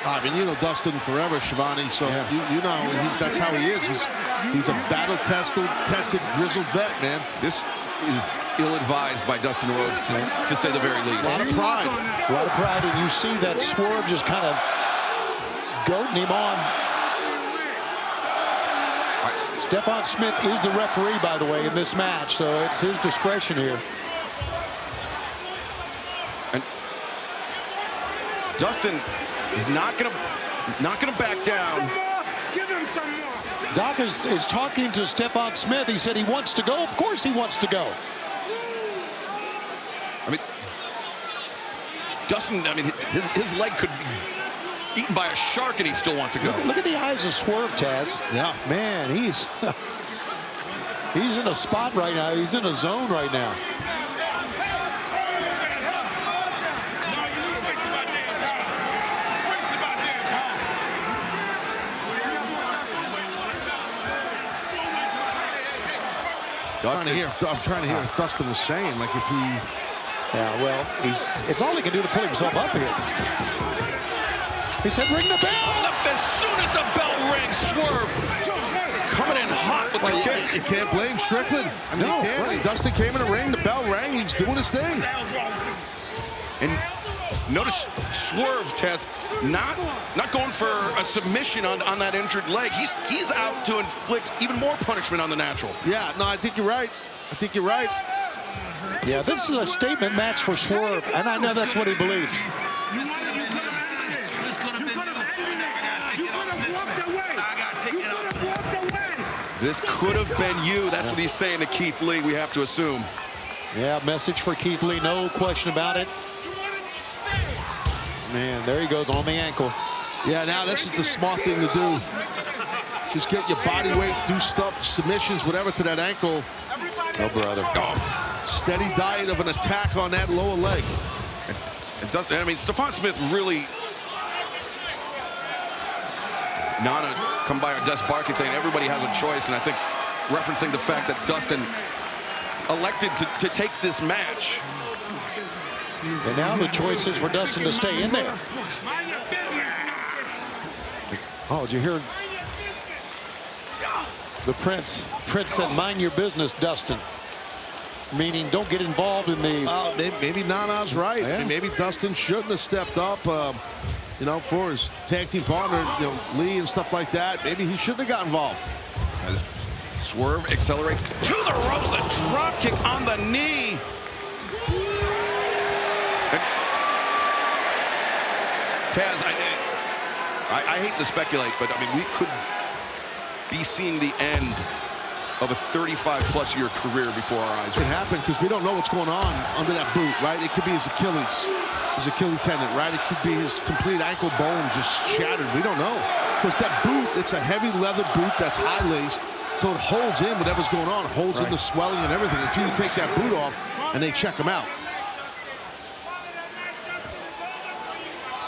[SPEAKER 5] I mean, you know Dustin forever, Shivani, so you know that's how he is. He's a battle-tested, grizzled vet, man.
[SPEAKER 13] This is ill-advised by Dustin Rhodes, to say the very least.
[SPEAKER 5] A lot of pride.
[SPEAKER 19] A lot of pride, and you see that Swerve just kind of goading him on. Stephon Smith is the referee, by the way, in this match, so it's his discretion here.
[SPEAKER 13] And Dustin is not gonna back down.
[SPEAKER 10] Give him some more.
[SPEAKER 19] Doc is talking to Stephon Smith. He said he wants to go. Of course he wants to go.
[SPEAKER 13] I mean, Dustin, his leg could be eaten by a shark and he'd still want to go.
[SPEAKER 19] Look at the eyes of Swerve, Taz.
[SPEAKER 5] Yeah.
[SPEAKER 19] Man, he's in a spot right now. He's in a zone right now.
[SPEAKER 5] I'm trying to hear if Dustin was saying, like, if he...
[SPEAKER 19] Yeah, well, it's all he can do to pull himself up here. He said, ring the bell!
[SPEAKER 13] As soon as the bell rings, Swerve coming in hot with the kick.
[SPEAKER 5] You can't blame Strickland. I mean, you can't. Right. Dustin came in the ring, the bell rang, he's doing his thing.
[SPEAKER 13] And notice Swerve, Tess, not going for a submission on that injured leg. He's out to inflict even more punishment on the natural.
[SPEAKER 5] Yeah, no, I think you're right.
[SPEAKER 19] Yeah, this is a statement match for Swerve, and I know that's what he believes.
[SPEAKER 13] This could have been you. That's what he's saying to Keith Lee, we have to assume.
[SPEAKER 19] Yeah, message for Keith Lee, no question about it. Man, there he goes on the ankle.
[SPEAKER 5] Yeah, now this is the smart thing to do. Just get your body weight, do stuff, submissions, whatever to that ankle.
[SPEAKER 19] Oh, brother.
[SPEAKER 5] Steady diet of an attack on that lower leg.
[SPEAKER 13] Stephon Smith really... Nana come by our desk barking saying everybody has a choice, and I think referencing the fact that Dustin elected to take this match.
[SPEAKER 19] And now the choice is for Dustin to stay in there. Oh, did you hear the Prince? Prince said, mind your business, Dustin. Meaning, don't get involved in the...
[SPEAKER 5] maybe Nana's right.
[SPEAKER 19] Yeah.
[SPEAKER 5] I mean, maybe Dustin shouldn't have stepped up, for his tag team partner, Lee and stuff like that. Maybe he shouldn't have got involved.
[SPEAKER 13] As Swerve accelerates to the ropes, a drop kick on the knee. And Taz, I hate to speculate, but I mean, we could be seeing the end of a 35-plus year career before our eyes.
[SPEAKER 5] It could happen because we don't know what's going on under that boot, right? It could be his Achilles tendon, right? It could be his complete ankle bone just shattered. We don't know. Because that boot, it's a heavy leather boot that's high-laced, so it holds in whatever's going on, holds in the swelling and everything until you take that boot off and they check him out.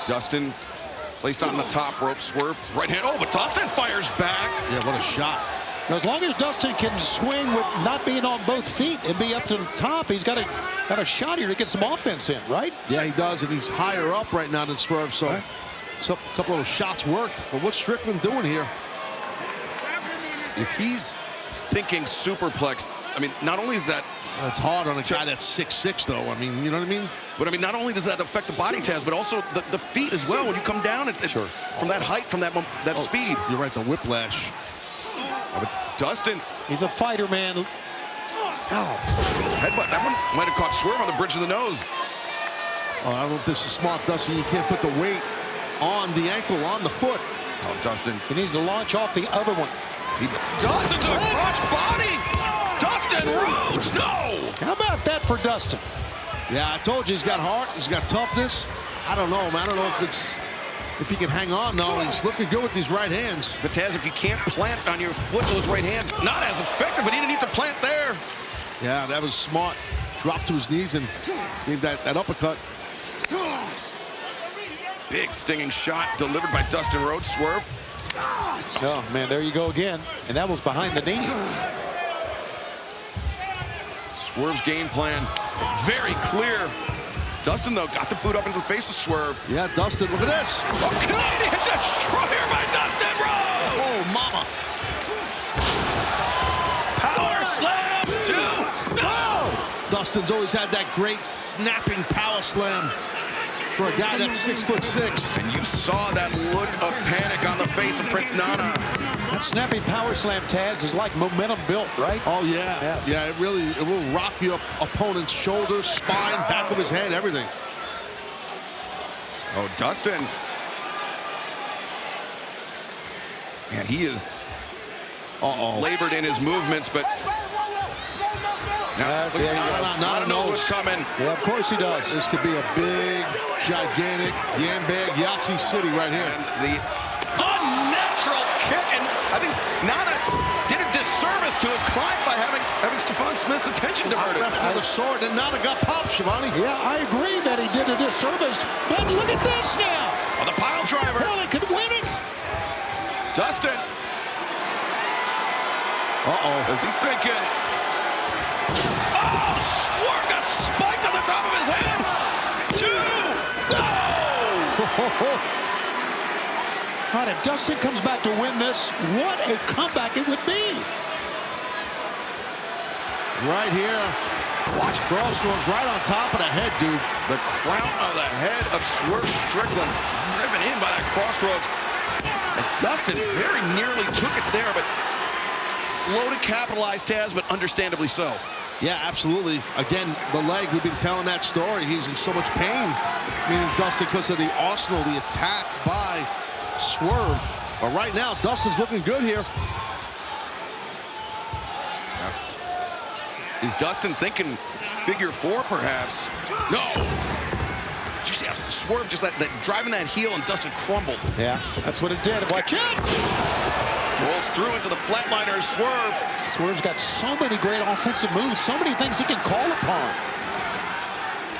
[SPEAKER 13] Dustin placed on the top rope, Swerve, right hand. Oh, but Dustin fires back.
[SPEAKER 5] Yeah, what a shot.
[SPEAKER 19] Now, as long as Dustin can swing with not being on both feet and be up to the top, he's got a shot here to get some offense in, right?
[SPEAKER 5] Yeah, he does, and he's higher up right now than Swerve, so a couple of those shots worked. But what's Strickland doing here?
[SPEAKER 13] If he's thinking superplex, I mean, not only is that...
[SPEAKER 5] It's hard on a guy that's 6'6", though. I mean, you know what I mean?
[SPEAKER 13] But, I mean, not only does that affect the body, Taz, but also the feet as well. When you come down from that height, from that speed.
[SPEAKER 5] You're right, the whiplash.
[SPEAKER 13] But Dustin.
[SPEAKER 19] He's a fighter, man.
[SPEAKER 13] Headbutt. That one might have caught Swerve on the bridge of the nose.
[SPEAKER 5] Oh, I don't know if this is smart, Dustin. You can't put the weight on the ankle, on the foot.
[SPEAKER 13] Oh, Dustin.
[SPEAKER 19] He needs to launch off the other one.
[SPEAKER 13] He does into the cross body. Dustin Rhodes, no!
[SPEAKER 19] How about that for Dustin?
[SPEAKER 5] Yeah, I told you he's got heart, he's got toughness. I don't know, man. I don't know if he can hang on. No, he's looking good with these right hands.
[SPEAKER 13] But Taz, if you can't plant on your foot those right hands, not as effective, but he didn't need to plant there.
[SPEAKER 5] Yeah, that was smart. Dropped to his knees and gave that uppercut.
[SPEAKER 13] Big stinging shot delivered by Dustin Rhodes. Swerve.
[SPEAKER 19] Oh, man, there you go again. And that was behind the knee.
[SPEAKER 13] Swerve's game plan very clear. Dustin, though, got the boot up into the face of Swerve.
[SPEAKER 5] Yeah, Dustin, look at this.
[SPEAKER 13] Oh, Canadian destroyer by Dustin Rhodes.
[SPEAKER 5] Oh, mama.
[SPEAKER 13] Power slam, 2. No!
[SPEAKER 5] Dustin's always had that great snapping power slam for a guy that's 6'6".
[SPEAKER 13] And you saw that look of panic on the face of Prince Nana.
[SPEAKER 19] That snapping power slam, Taz, is like momentum built, right?
[SPEAKER 5] Oh, yeah. Yeah, it will rock your opponent's shoulders, spine, back of his head, everything.
[SPEAKER 13] Oh, Dustin. And he is labored in his movements, but now Nana knows what's coming.
[SPEAKER 19] Yeah, of course he does.
[SPEAKER 5] This could be a big, gigantic Yambag Yahtzee City right here.
[SPEAKER 13] And the unnatural kick, and I think Nana did a disservice to his client by having Stephon Smith's attention diverted.
[SPEAKER 5] The sword, and Nana got popped, Shivani.
[SPEAKER 19] Yeah, I agree that he did a disservice, but look at this now.
[SPEAKER 13] Oh, the pile driver.
[SPEAKER 19] Hell, he could win it.
[SPEAKER 13] Dustin. Is he thinking? Oh, Swerve got spiked on the top of his head. 2. No!
[SPEAKER 19] God, if Dustin comes back to win this, what a comeback it would be.
[SPEAKER 5] Right here. Watch Crossroads right on top of the head, dude.
[SPEAKER 13] The crown of the head of Swerve Strickland driven in by that Crossroads. And Dustin very nearly took it there, but slow to capitalize, Taz, but understandably so.
[SPEAKER 5] Yeah, absolutely. Again, the leg, we've been telling that story. He's in so much pain, meaning Dustin, because of the arsenal, the attack by Swerve. But right now, Dustin's looking good here.
[SPEAKER 13] Is Dustin thinking figure 4, perhaps? No. Did you see how Swerve just driving that heel and Dustin crumbled?
[SPEAKER 19] Yeah, that's what it did. Watch out!
[SPEAKER 13] Rolls through into the flatliner. Swerve.
[SPEAKER 19] Swerve's got so many great offensive moves, so many things he can call upon.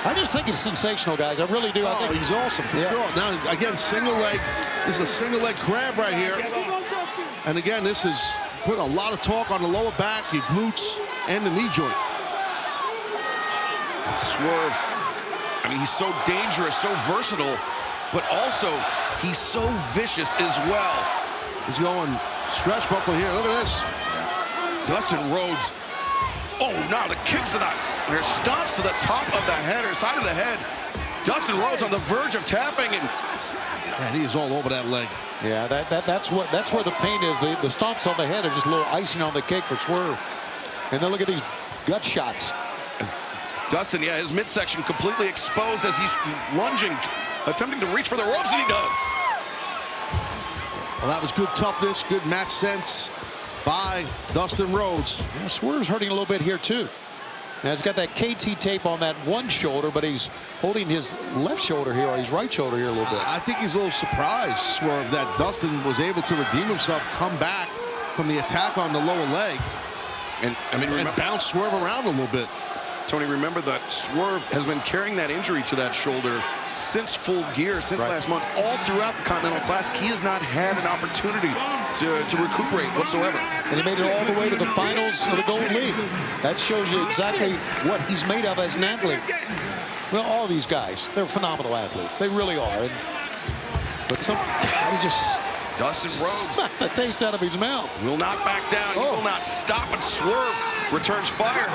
[SPEAKER 19] I just think it's sensational, guys. I really do. I think
[SPEAKER 5] he's awesome. Yeah. Now, again, single leg. This is a single leg crab right here. And again, this is putting a lot of torque on the lower back, your glutes, and the knee joint.
[SPEAKER 13] Swerve, I mean, he's so dangerous, so versatile, but also he's so vicious as well.
[SPEAKER 5] He's going stretch buffalo here. Look at this.
[SPEAKER 13] Dustin Rhodes. Oh, now the kicks to the, or stomps to the top of the head, or side of the head. Dustin Rhodes on the verge of tapping, and
[SPEAKER 5] he is all over that leg.
[SPEAKER 19] Yeah, that's where the pain is. The stomps on the head are just a little icing on the cake for Swerve. And then look at these gut shots.
[SPEAKER 13] Dustin, yeah, his midsection completely exposed as he's lunging, attempting to reach for the ropes, and he does.
[SPEAKER 5] Well, that was good toughness, good match sense by Dustin Rhodes.
[SPEAKER 19] Yeah, Swerve's hurting a little bit here, too. Now, he's got that KT tape on that one shoulder, but he's holding his left shoulder here, or his right shoulder here a little bit.
[SPEAKER 5] I think he's a little surprised, Swerve, that Dustin was able to redeem himself, come back from the attack on the lower leg,
[SPEAKER 13] and I mean,
[SPEAKER 5] and bounce Swerve around a little bit.
[SPEAKER 13] Tony, remember that Swerve has been carrying that injury to that shoulder since Full Gear, since last month, all throughout the Continental Classic. He has not had an opportunity to recuperate whatsoever.
[SPEAKER 19] And he made it all the way to the finals of the Gold League. That shows you exactly what he's made of as an athlete. Well, all these guys, they're phenomenal athletes. They really are. But some guy just...
[SPEAKER 13] Dustin Rhodes.
[SPEAKER 19] Smacked the taste out of his mouth.
[SPEAKER 13] Will not back down. He will not stop, and Swerve returns fire.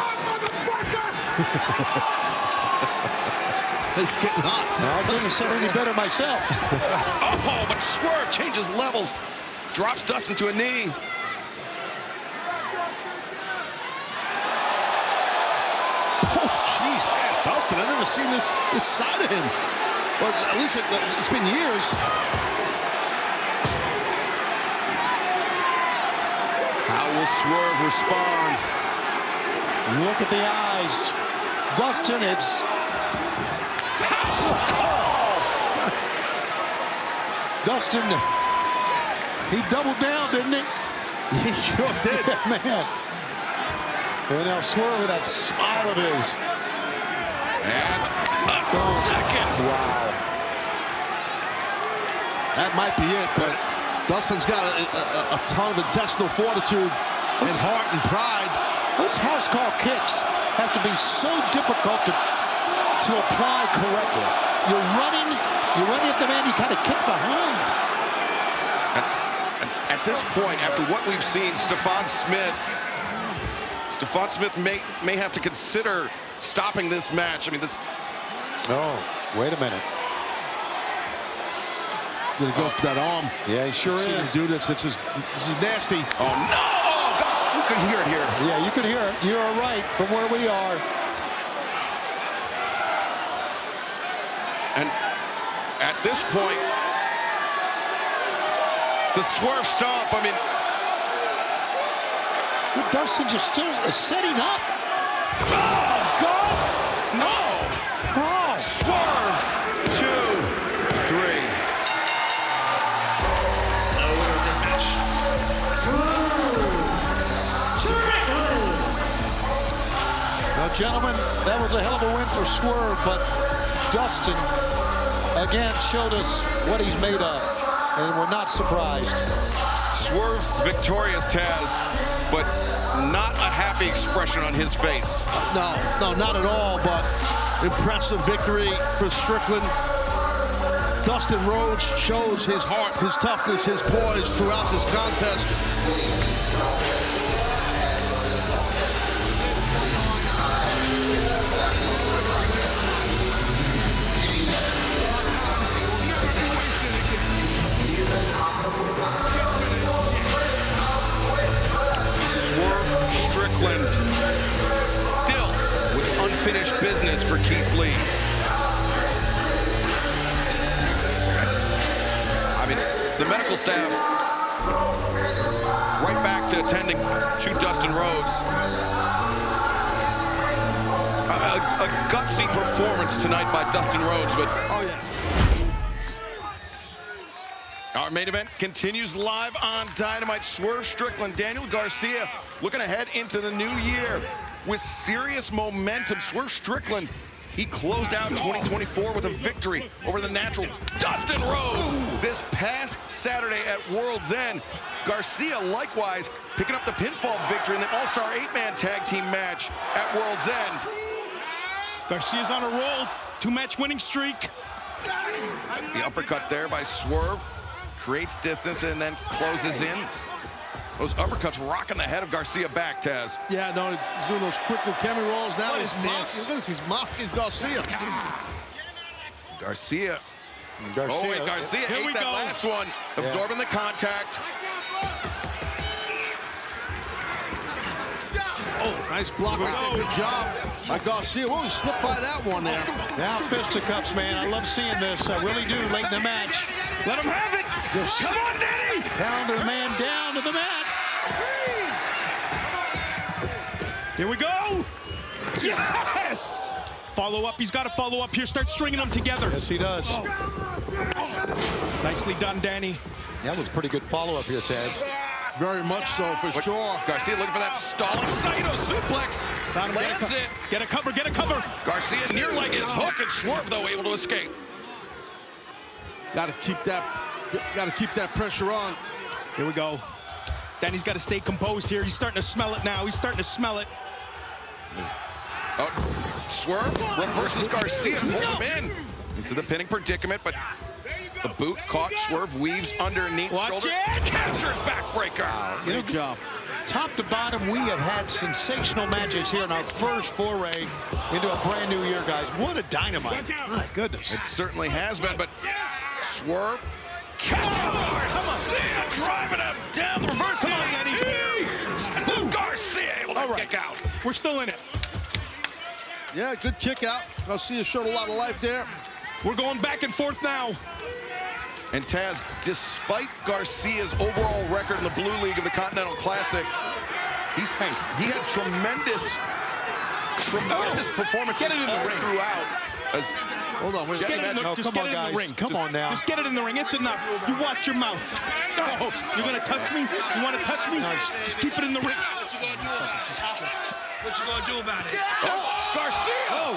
[SPEAKER 5] It's getting hot.
[SPEAKER 19] I didn't say any better myself.
[SPEAKER 13] Oh, but Swerve changes levels. Drops Dustin to a knee.
[SPEAKER 5] Oh, jeez, man. Dustin, I've never seen this side of him. Well, at least it's been years.
[SPEAKER 13] How will Swerve respond?
[SPEAKER 19] Look at the eyes. Dustin, it's... Dustin, he doubled down, didn't he?
[SPEAKER 5] He sure did.
[SPEAKER 19] Man. And now Swerve with that smile of his.
[SPEAKER 13] And a second.
[SPEAKER 19] Wow.
[SPEAKER 5] That might be it, but Dustin's got a ton of intestinal fortitude and heart and pride.
[SPEAKER 19] Those house call kicks have to be so difficult to apply correctly. You're running at the man, you kind of kick behind.
[SPEAKER 13] At this point, after what we've seen, Stephon Smith may have to consider stopping this match. I mean, this.
[SPEAKER 19] Oh, wait a minute.
[SPEAKER 5] Gonna go for that arm.
[SPEAKER 19] Yeah, he sure is.
[SPEAKER 5] Do this. This is nasty.
[SPEAKER 13] Oh no! Oh, God. You could hear it here.
[SPEAKER 19] Yeah, you could hear it. You are right from where we are.
[SPEAKER 13] And at this point, the swerve stomp. I mean,
[SPEAKER 19] Dustin just still setting up. Oh God!
[SPEAKER 13] No!
[SPEAKER 19] Oh.
[SPEAKER 13] Swerve 2, 3.
[SPEAKER 19] Now, gentlemen, that was a hell of a win for Swerve, but Dustin again showed us what he's made of, and we're not surprised.
[SPEAKER 13] Swerve victorious, Taz, but not a happy expression on his face.
[SPEAKER 5] No, not at all, but impressive victory for Strickland. Dustin Rhodes shows his heart, his toughness, his poise throughout this contest.
[SPEAKER 13] Swerve Strickland still with unfinished business for Keith Lee. I mean, the medical staff right back to attending to Dustin Rhodes. A gutsy performance tonight by Dustin Rhodes, but our main event continues live on Dynamite. Swerve Strickland, Daniel Garcia looking ahead into the new year with serious momentum. Swerve Strickland, he closed out 2024 with a victory over the natural Dustin Rhodes this past Saturday at World's End. Garcia likewise picking up the pinfall victory in the All-Star 8-man tag team match at World's End.
[SPEAKER 10] Garcia's on a roll, 2-match winning streak.
[SPEAKER 13] The uppercut there by Swerve creates distance and then closes in. Those uppercuts rocking the head of Garcia back, Taz.
[SPEAKER 5] Yeah, no, he's doing those quick Kemi rolls. Now he's mocking Garcia.
[SPEAKER 13] Garcia. Oh, wait, Garcia ate that last one, absorbing the contact.
[SPEAKER 5] Oh, nice block right there. Good job by Garcia. Oh, he slipped by that one there.
[SPEAKER 19] Now fisticuffs, man. I love seeing this. I really do late in the match.
[SPEAKER 10] Let him have it.
[SPEAKER 19] Just
[SPEAKER 10] come on, Danny.
[SPEAKER 19] Pound the man down to the mat.
[SPEAKER 10] Here we go. Yes. Follow up. He's got to follow up here. Start stringing them together.
[SPEAKER 19] Yes, he does.
[SPEAKER 10] Nicely done, Danny.
[SPEAKER 19] That was a pretty good follow-up here, Taz.
[SPEAKER 5] Very much so, for sure.
[SPEAKER 13] Garcia looking for that stalling Saito suplex. Lands it.
[SPEAKER 10] Get a cover, get a cover.
[SPEAKER 13] Garcia near leg is hooked, and Swerve, though, able to escape.
[SPEAKER 5] Got to keep that pressure on.
[SPEAKER 10] Here we go. Danny's got to stay composed here. He's starting to smell it now. He's starting to smell it.
[SPEAKER 13] Oh, Swerve reverses Garcia, pulled him into the pinning predicament, but the boot caught. Swerve weaves underneath shoulder. Captures backbreaker.
[SPEAKER 5] Good job.
[SPEAKER 19] Top to bottom, we have had sensational matches here in our first foray into a brand new year, guys. What a Dynamite. My goodness.
[SPEAKER 13] It certainly has been, but Swerve catching Garcia, driving him down the reverse.
[SPEAKER 10] Come on, Danny.
[SPEAKER 13] And then Garcia able to kick out.
[SPEAKER 10] We're still in it.
[SPEAKER 5] Yeah, good kick out. Garcia showed a lot of life there.
[SPEAKER 10] We're going back and forth now.
[SPEAKER 13] And Taz, despite Garcia's overall record in the Blue League of the Continental Classic, he had tremendous performances
[SPEAKER 10] Get it in the ring.
[SPEAKER 13] throughout.
[SPEAKER 5] Hold on, wait.
[SPEAKER 10] Just get it in the ring.
[SPEAKER 19] Come on now.
[SPEAKER 10] Just get it in the ring. It's enough. You watch your mouth. Oh, you're gonna touch me? You want to touch me? Just keep it in the ring.
[SPEAKER 17] What you gonna do about it? What you gonna do about it?
[SPEAKER 13] Oh, Garcia!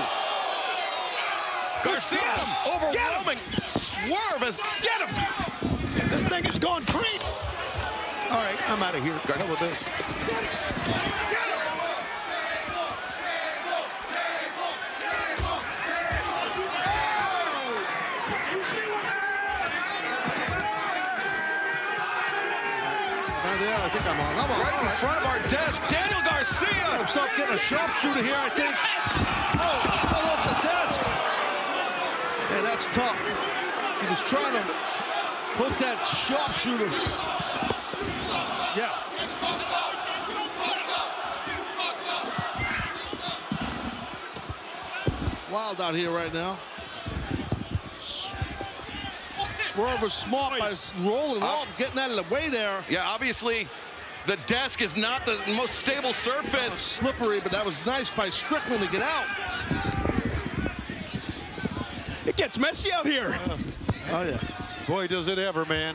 [SPEAKER 13] Garcia's overwhelming. Swerve is...
[SPEAKER 10] Get him!
[SPEAKER 19] thing has gone treat. All right, I'm out of here. Go ahead with this.
[SPEAKER 5] I think I'm on.
[SPEAKER 2] Right in front of our desk, Daniel Garcia.
[SPEAKER 5] Himself getting a sharpshooter here, I think. Oh, fell off the desk. Man, that's tough. He was trying to put that sharpshooter. Yeah. Wild out here right now. Swerve was smart by rolling off, getting out of the way there.
[SPEAKER 2] Yeah, obviously, the desk is not the most stable surface.
[SPEAKER 5] It's slippery, but that was nice by Strickland to get out.
[SPEAKER 19] It gets messy out here.
[SPEAKER 5] Oh, yeah.
[SPEAKER 19] Boy, does it ever, man.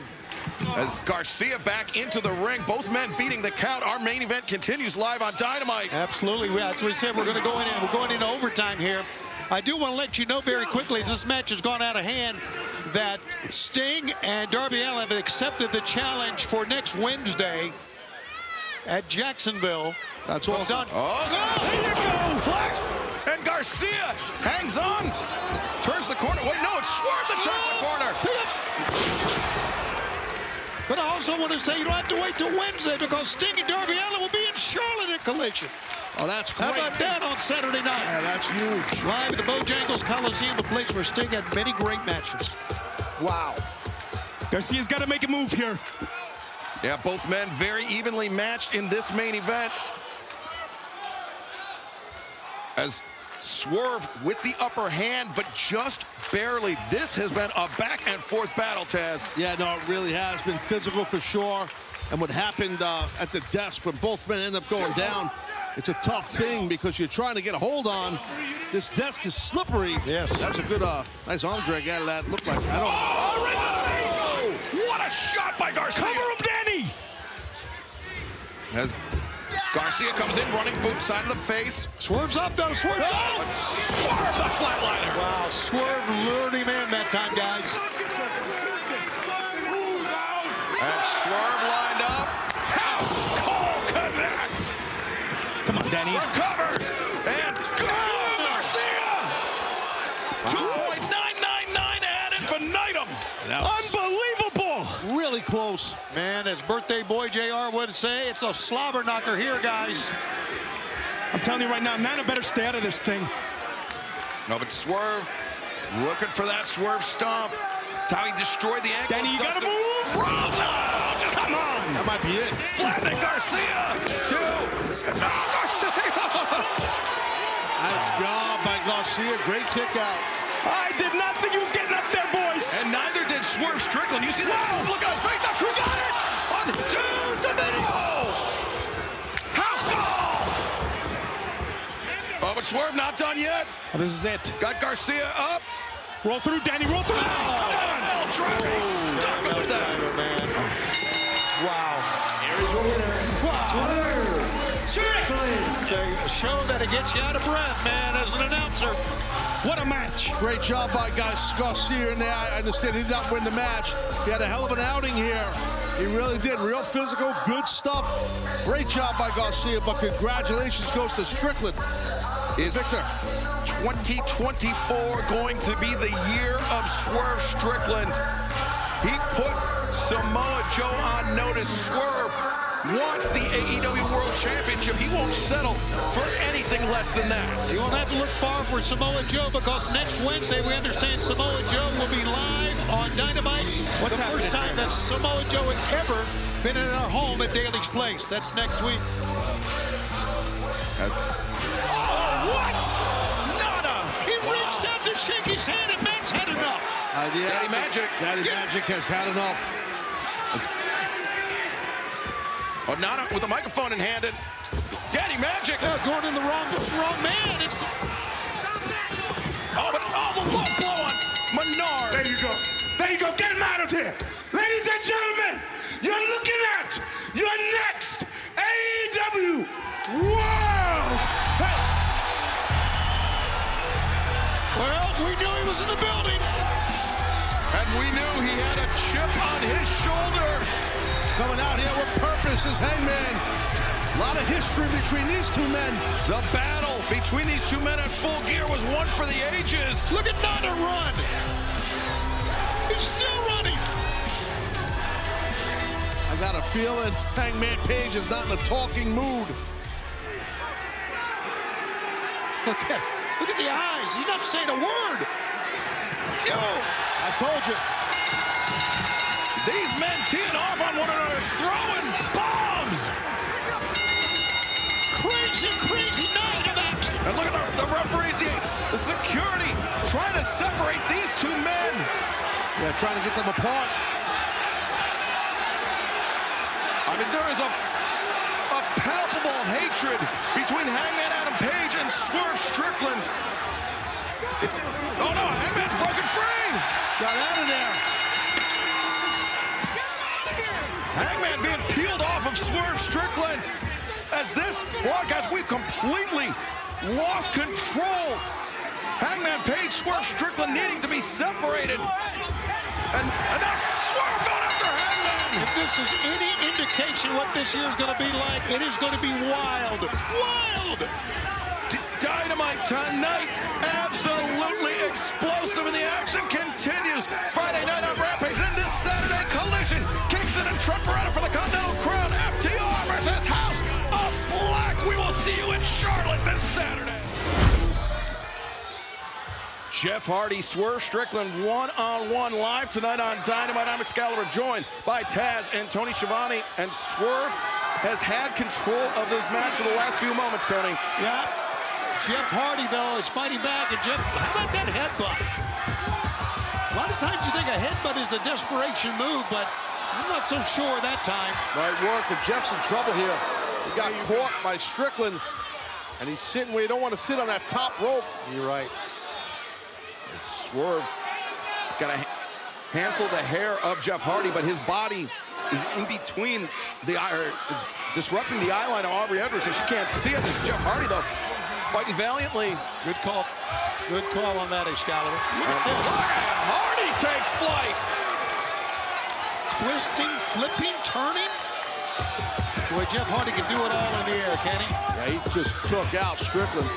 [SPEAKER 2] As Garcia back into the ring, both men beating the count. Our main event continues live on Dynamite.
[SPEAKER 19] Absolutely. That's what we said. We're going to go in, and we're going into overtime here. I do want to let you know very quickly, as this match has gone out of hand, that Sting and Darby Allin have accepted the challenge for next Wednesday at Jacksonville.
[SPEAKER 5] That's awesome.
[SPEAKER 2] Oh, there you go. Flex. And Garcia hangs on. Turns the corner. Wait, no, it's Swerve that turns the corner.
[SPEAKER 19] But I also want to say you don't have to wait till Wednesday because Sting and Darby Allin will be in Charlotte at Collision.
[SPEAKER 5] Oh, that's great.
[SPEAKER 19] How about that on Saturday night?
[SPEAKER 5] Yeah, that's huge.
[SPEAKER 19] Live at the Bojangles Coliseum, the place where Sting had many great matches.
[SPEAKER 5] Wow.
[SPEAKER 19] Garcia's got to make a move here.
[SPEAKER 2] Yeah, both men very evenly matched in this main event. As Swerve with the upper hand, but just barely. This has been a back and forth battle, Taz.
[SPEAKER 5] Yeah, no, it really has been physical for sure. And what happened at the desk when both men end up going down, it's a tough thing because you're trying to get a hold on. This desk is slippery.
[SPEAKER 19] Yes.
[SPEAKER 5] That's a good, nice arm drag out of that. Looked like, I don't know.
[SPEAKER 2] Oh, right in the face! What a shot by Garcia!
[SPEAKER 19] Cover him, Danny!
[SPEAKER 2] As Garcia comes in, running boot, side of the face.
[SPEAKER 19] Swerve's up, though. Swerve's up!
[SPEAKER 2] Swerve the flatliner!
[SPEAKER 19] Wow, Swerve lured him in that time, guys.
[SPEAKER 2] And Swerve lined up. House call connects.
[SPEAKER 19] Come on, Danny.
[SPEAKER 2] Recovered. And Garcia! 2.999 ad infinitum.
[SPEAKER 19] Unbelievable!
[SPEAKER 5] Really close.
[SPEAKER 19] Man, as birthday boy JR would say, it's a slobber knocker here, guys. I'm telling you right now, Nana better stay out of this thing.
[SPEAKER 2] No, but Swerve looking for that Swerve stomp. That's how he destroyed the ankle.
[SPEAKER 19] Danny, you gotta move! Come on!
[SPEAKER 5] That might be it.
[SPEAKER 2] Flattening Garcia. 2. No, Garcia!
[SPEAKER 5] Nice job by Garcia. Great kick out.
[SPEAKER 19] I did not think he was getting up there, boys.
[SPEAKER 2] And neither did Swerve Strickland. You see that? Whoa. Look at his face. Now Cruz got it. On to the video. House call. Oh, but Swerve not done yet.
[SPEAKER 19] Oh, this is it.
[SPEAKER 2] Got Garcia up.
[SPEAKER 19] Roll through, Danny. Roll through.
[SPEAKER 2] Come on. Stuck with that.
[SPEAKER 19] Man. Wow.
[SPEAKER 12] Here's your winner, Swerve Strickland.
[SPEAKER 19] It's a show that'll get you out of breath, man, as an announcer. What a match.
[SPEAKER 5] Great job by Garcia in there. I understand he did not win the match. He had a hell of an outing here. He really did. Real physical, good stuff. Great job by Garcia, but congratulations goes to Strickland.
[SPEAKER 2] Is Victor 2024 going to be the year of Swerve Strickland? He put Samoa Joe on notice. Swerve wants the AEW World Championship. He won't settle for anything less than that.
[SPEAKER 19] You won't have to look far for Samoa Joe because next Wednesday we understand Samoa Joe will be live on Dynamite. The first time that Samoa Joe has ever been in our home at Daly's Place. That's next week. What? Nada! He reached out to shake his hand and Matt's had enough.
[SPEAKER 2] Daddy Magic.
[SPEAKER 5] Daddy Magic has had enough.
[SPEAKER 2] Oh, Nada with the microphone in hand. And Daddy Magic.
[SPEAKER 19] Going in the wrong man. It's...
[SPEAKER 2] Oh, but the low blow on Menard.
[SPEAKER 10] There you go. There you go. Get him out of here. Ladies and gentlemen, you're looking at your next AEW World.
[SPEAKER 19] Well, we knew he was in the building.
[SPEAKER 2] And we knew he had a chip on his shoulder.
[SPEAKER 5] coming out here with purpose is Hangman. A lot of history between these two men.
[SPEAKER 2] The battle between these two men at Full Gear was one for the ages.
[SPEAKER 19] Look at Nana run. He's still running.
[SPEAKER 5] I got a feeling Hangman Page is not in a talking mood.
[SPEAKER 19] Look at the eyes. He's not saying a word. Yo,
[SPEAKER 5] I told you.
[SPEAKER 2] These men teeing off on one another, throwing bombs.
[SPEAKER 19] Crazy night of action.
[SPEAKER 2] And look at the referees, the security, trying to separate these two men.
[SPEAKER 5] Yeah, trying to get them apart.
[SPEAKER 2] I mean, there is a palpable hatred between Hangman Adam Page and Swerve Strickland. Oh no, Hangman's broken free.
[SPEAKER 5] Got out of there.
[SPEAKER 2] Hangman being peeled off of Swerve Strickland. As this broadcast, we've completely lost control. Hangman Page, Swerve Strickland needing to be separated. And now Swerve going after Hangman.
[SPEAKER 19] If this is any indication what this year's going to be like, it is going to be wild. Wild!
[SPEAKER 2] Dynamite tonight, absolutely explosive, and the action continues. Friday night on Rampage, and this Saturday, Collision. Kingston and Trent Beretta for the Continental Crown. FTR versus House of Black. We will see you in Charlotte this Saturday. Jeff Hardy, Swerve Strickland, one-on-one live tonight on Dynamite. I'm Excalibur, joined by Taz and Tony Schiavone, and Swerve has had control of this match for the last few moments, Tony.
[SPEAKER 19] Yeah. Jeff Hardy, though, is fighting back, and Jeff, how about that headbutt? A lot of times you think a headbutt is a desperation move, but I'm not so sure that time.
[SPEAKER 5] Right work, and Jeff's in trouble here. He got caught by Strickland, and he's sitting where you don't want to sit on that top rope. You're right.
[SPEAKER 2] Swerve has got a handful of the hair of Jeff Hardy, but his body is in between the eye, or disrupting the eye line of Aubrey Edwards, so she can't see it. Jeff Hardy, though, fighting valiantly.
[SPEAKER 19] Good call. Good call on that, Excalibur. Look at this.
[SPEAKER 2] Hardy takes flight.
[SPEAKER 19] Twisting, flipping, turning. Boy, Jeff Hardy can do it all in the air, can he?
[SPEAKER 5] Yeah, he just took out Strickland.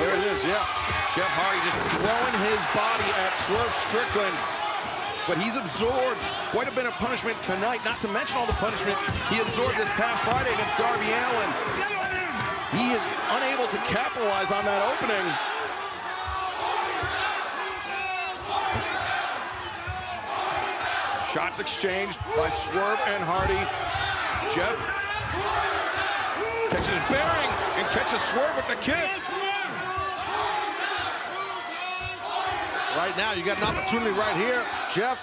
[SPEAKER 5] There it is, yeah.
[SPEAKER 2] Jeff Hardy just throwing his body at Swerve Strickland. But he's absorbed quite a bit of punishment tonight, not to mention all the punishment he absorbed this past Friday against Darby Allin. He is unable to capitalize on that opening. Shots exchanged by Swerve and Hardy. Jeff catches his bearing and catches Swerve with the kick.
[SPEAKER 5] Right now, you got an opportunity right here. Jeff,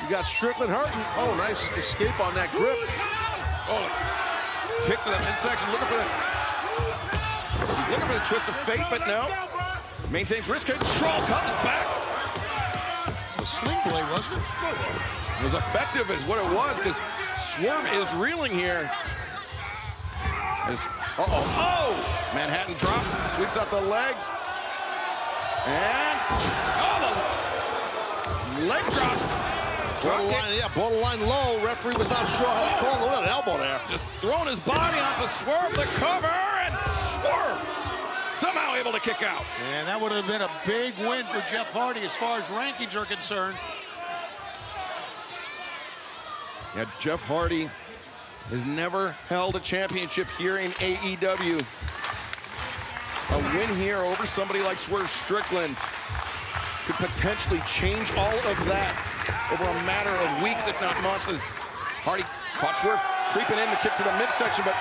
[SPEAKER 5] you got Strickland hurting. Oh, nice escape on that grip.
[SPEAKER 2] Oh, kick to the midsection, looking for the... He's looking for the twist of fate, but no. Maintains wrist control, comes back.
[SPEAKER 19] It's a sling blade, wasn't it?
[SPEAKER 2] It was effective is what it was, because Swerve is reeling here. Oh! Manhattan drop, sweeps out the legs. And, the leg drop.
[SPEAKER 5] Borderline low. Referee was not sure how to call. Look at an elbow there.
[SPEAKER 2] Just throwing his body onto Swerve, the cover, and Swerve somehow able to kick out.
[SPEAKER 19] And that would have been a big win for Jeff Hardy as far as rankings are concerned.
[SPEAKER 2] Yeah, Jeff Hardy has never held a championship here in AEW. A win here over somebody like Swerve Strickland could potentially change all of that over a matter of weeks, if not months, as Hardy caught Swerve creeping in to kick to the midsection, but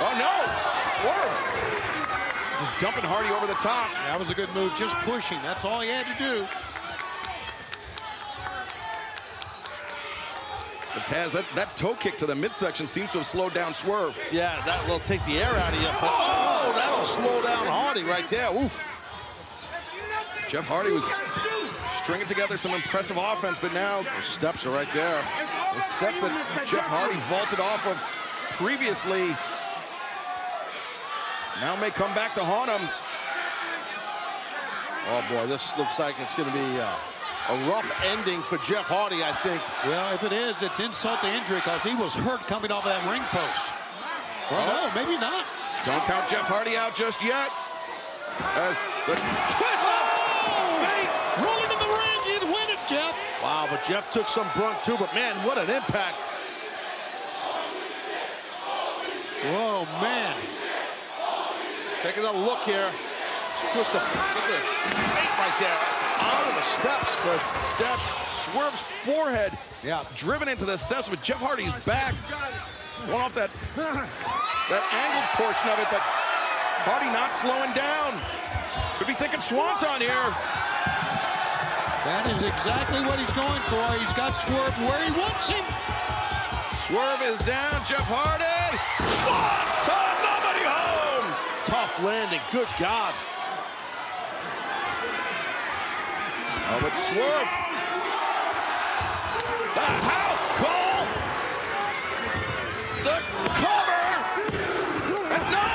[SPEAKER 2] oh no, Swerve just dumping Hardy over the top.
[SPEAKER 19] That was a good move, just pushing. That's all he had to do.
[SPEAKER 2] But Taz, that toe kick to the midsection seems to have slowed down Swerve.
[SPEAKER 5] Yeah, that will take the air out of you. Oh, that'll slow down Hardy right there. Oof.
[SPEAKER 2] Jeff Hardy was stringing together some impressive offense, but now
[SPEAKER 5] the steps are right there.
[SPEAKER 2] The steps that Jeff Hardy vaulted off of previously now may come back to haunt him.
[SPEAKER 5] Oh boy, this looks like it's going to be A rough ending for Jeff Hardy, I think.
[SPEAKER 19] Well, if it is, it's insult to injury because he was hurt coming off of that ring post. Well, no, maybe not.
[SPEAKER 13] Don't count Jeff Hardy out just yet. As the twist up, fake,
[SPEAKER 19] rolling in the ring, you'd win it, Jeff.
[SPEAKER 5] Wow, but Jeff took some brunt too, but man, what an impact.
[SPEAKER 19] Whoa, man.
[SPEAKER 5] Take another look here. Twist the fake right there. Out of the steps.
[SPEAKER 13] The steps, Swerve's forehead driven into the steps with Jeff Hardy's back. One off that angled portion of it, but Hardy not slowing down. Could be thinking swanton here.
[SPEAKER 19] That is exactly what he's going for. He's got Swerve where he wants him.
[SPEAKER 13] Swerve is down, Jeff Hardy. Swanton, nobody home.
[SPEAKER 5] Tough landing, good God.
[SPEAKER 13] Oh, but Swerve. The house call. The cover. And no.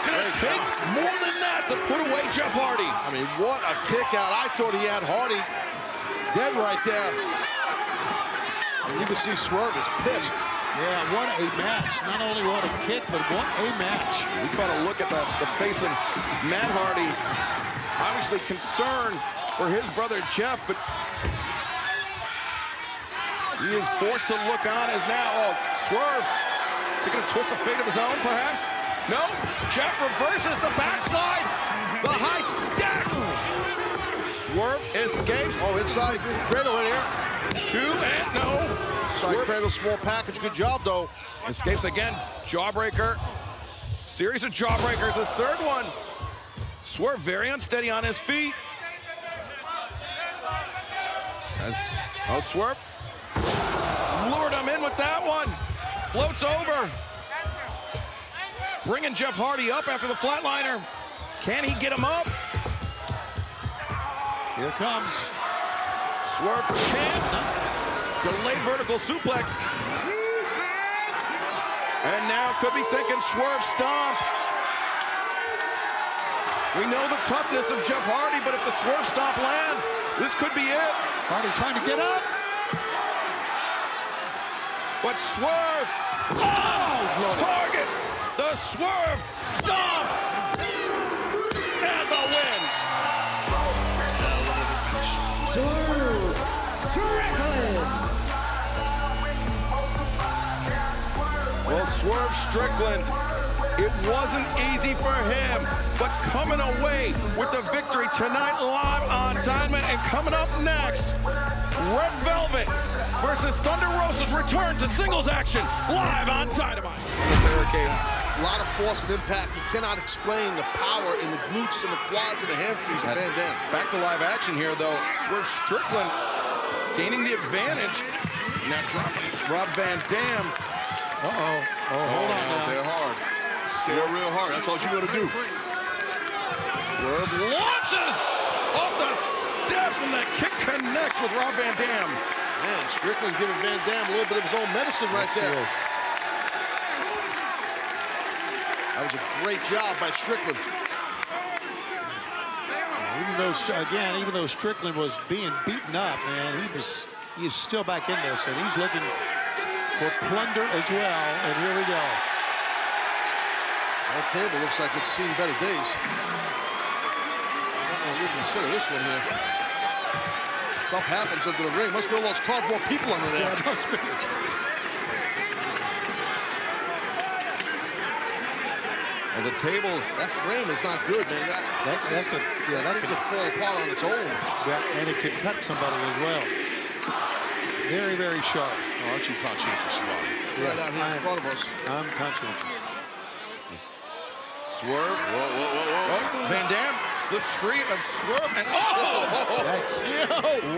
[SPEAKER 13] Gonna take more than that to put away Jeff Hardy.
[SPEAKER 5] I mean, what a kick out. I thought he had Hardy dead right there. And you can see Swerve is pissed.
[SPEAKER 19] Yeah, what a match. Not only what a kick, but what a match.
[SPEAKER 13] We caught a look at the face of Matt Hardy. Obviously concerned for his brother Jeff, but he is forced to look on as now, Swerve, he gonna twist a fate of his own, perhaps? No, Jeff reverses the backslide, the high stack. Swerve escapes.
[SPEAKER 5] Oh, inside cradle right here.
[SPEAKER 13] 2 and no.
[SPEAKER 5] Side cradle, small package, good job though.
[SPEAKER 13] Escapes again, jawbreaker. Series of jawbreakers, the third one. Swerve very unsteady on his feet. Swerve lured him in with that one. Floats over. Bringing Jeff Hardy up after the flatliner. Can he get him up?
[SPEAKER 19] Here comes.
[SPEAKER 13] Swerve can't. Delayed vertical suplex. And now could be thinking Swerve stomp. We know the toughness of Jeff Hardy, but if the Swerve stomp lands, this could be it.
[SPEAKER 19] Hardy trying to get up.
[SPEAKER 13] But Swerve, target, the Swerve stomp, and the win.
[SPEAKER 18] Swerve Strickland.
[SPEAKER 13] Well, Swerve Strickland, it wasn't easy for him, but coming away with the victory tonight live on Dynamite. And coming up next, Red Velvet versus Thunder Rosa's return to singles action live on Dynamite.
[SPEAKER 5] A lot of force and impact. You cannot explain the power in the glutes and the quads and the hamstrings of Van Dam.
[SPEAKER 13] Back to live action here, though. Swerve Strickland gaining the advantage. Now dropping Rob Van Dam.
[SPEAKER 19] Hold on now.
[SPEAKER 9] Stay hard. Stay real hard. That's all you got to do.
[SPEAKER 13] Swerve launches off the steps, and that kick connects with Rob Van Dam.
[SPEAKER 5] Man, Strickland giving Van Dam a little bit of his own medicine right there. That was a great job by Strickland.
[SPEAKER 19] Even though Strickland was being beaten up, man, he is still back in this, and he's looking for plunder as well. And here we go.
[SPEAKER 5] That table looks like it's seen better days. I'm not going to consider this one here. Stuff happens under the ring. Must be all those cardboard people under there.
[SPEAKER 19] Yeah, must be.
[SPEAKER 13] Well, the tables.
[SPEAKER 5] That frame is not good, man. That could fall apart on its own.
[SPEAKER 19] Yeah, and it could cut somebody as well. Very, very sharp.
[SPEAKER 5] Oh, aren't you conscientious about it? Right out here in front of us.
[SPEAKER 19] I'm conscientious.
[SPEAKER 13] Swerve. Whoa. Van Dam slips free of Swerve. And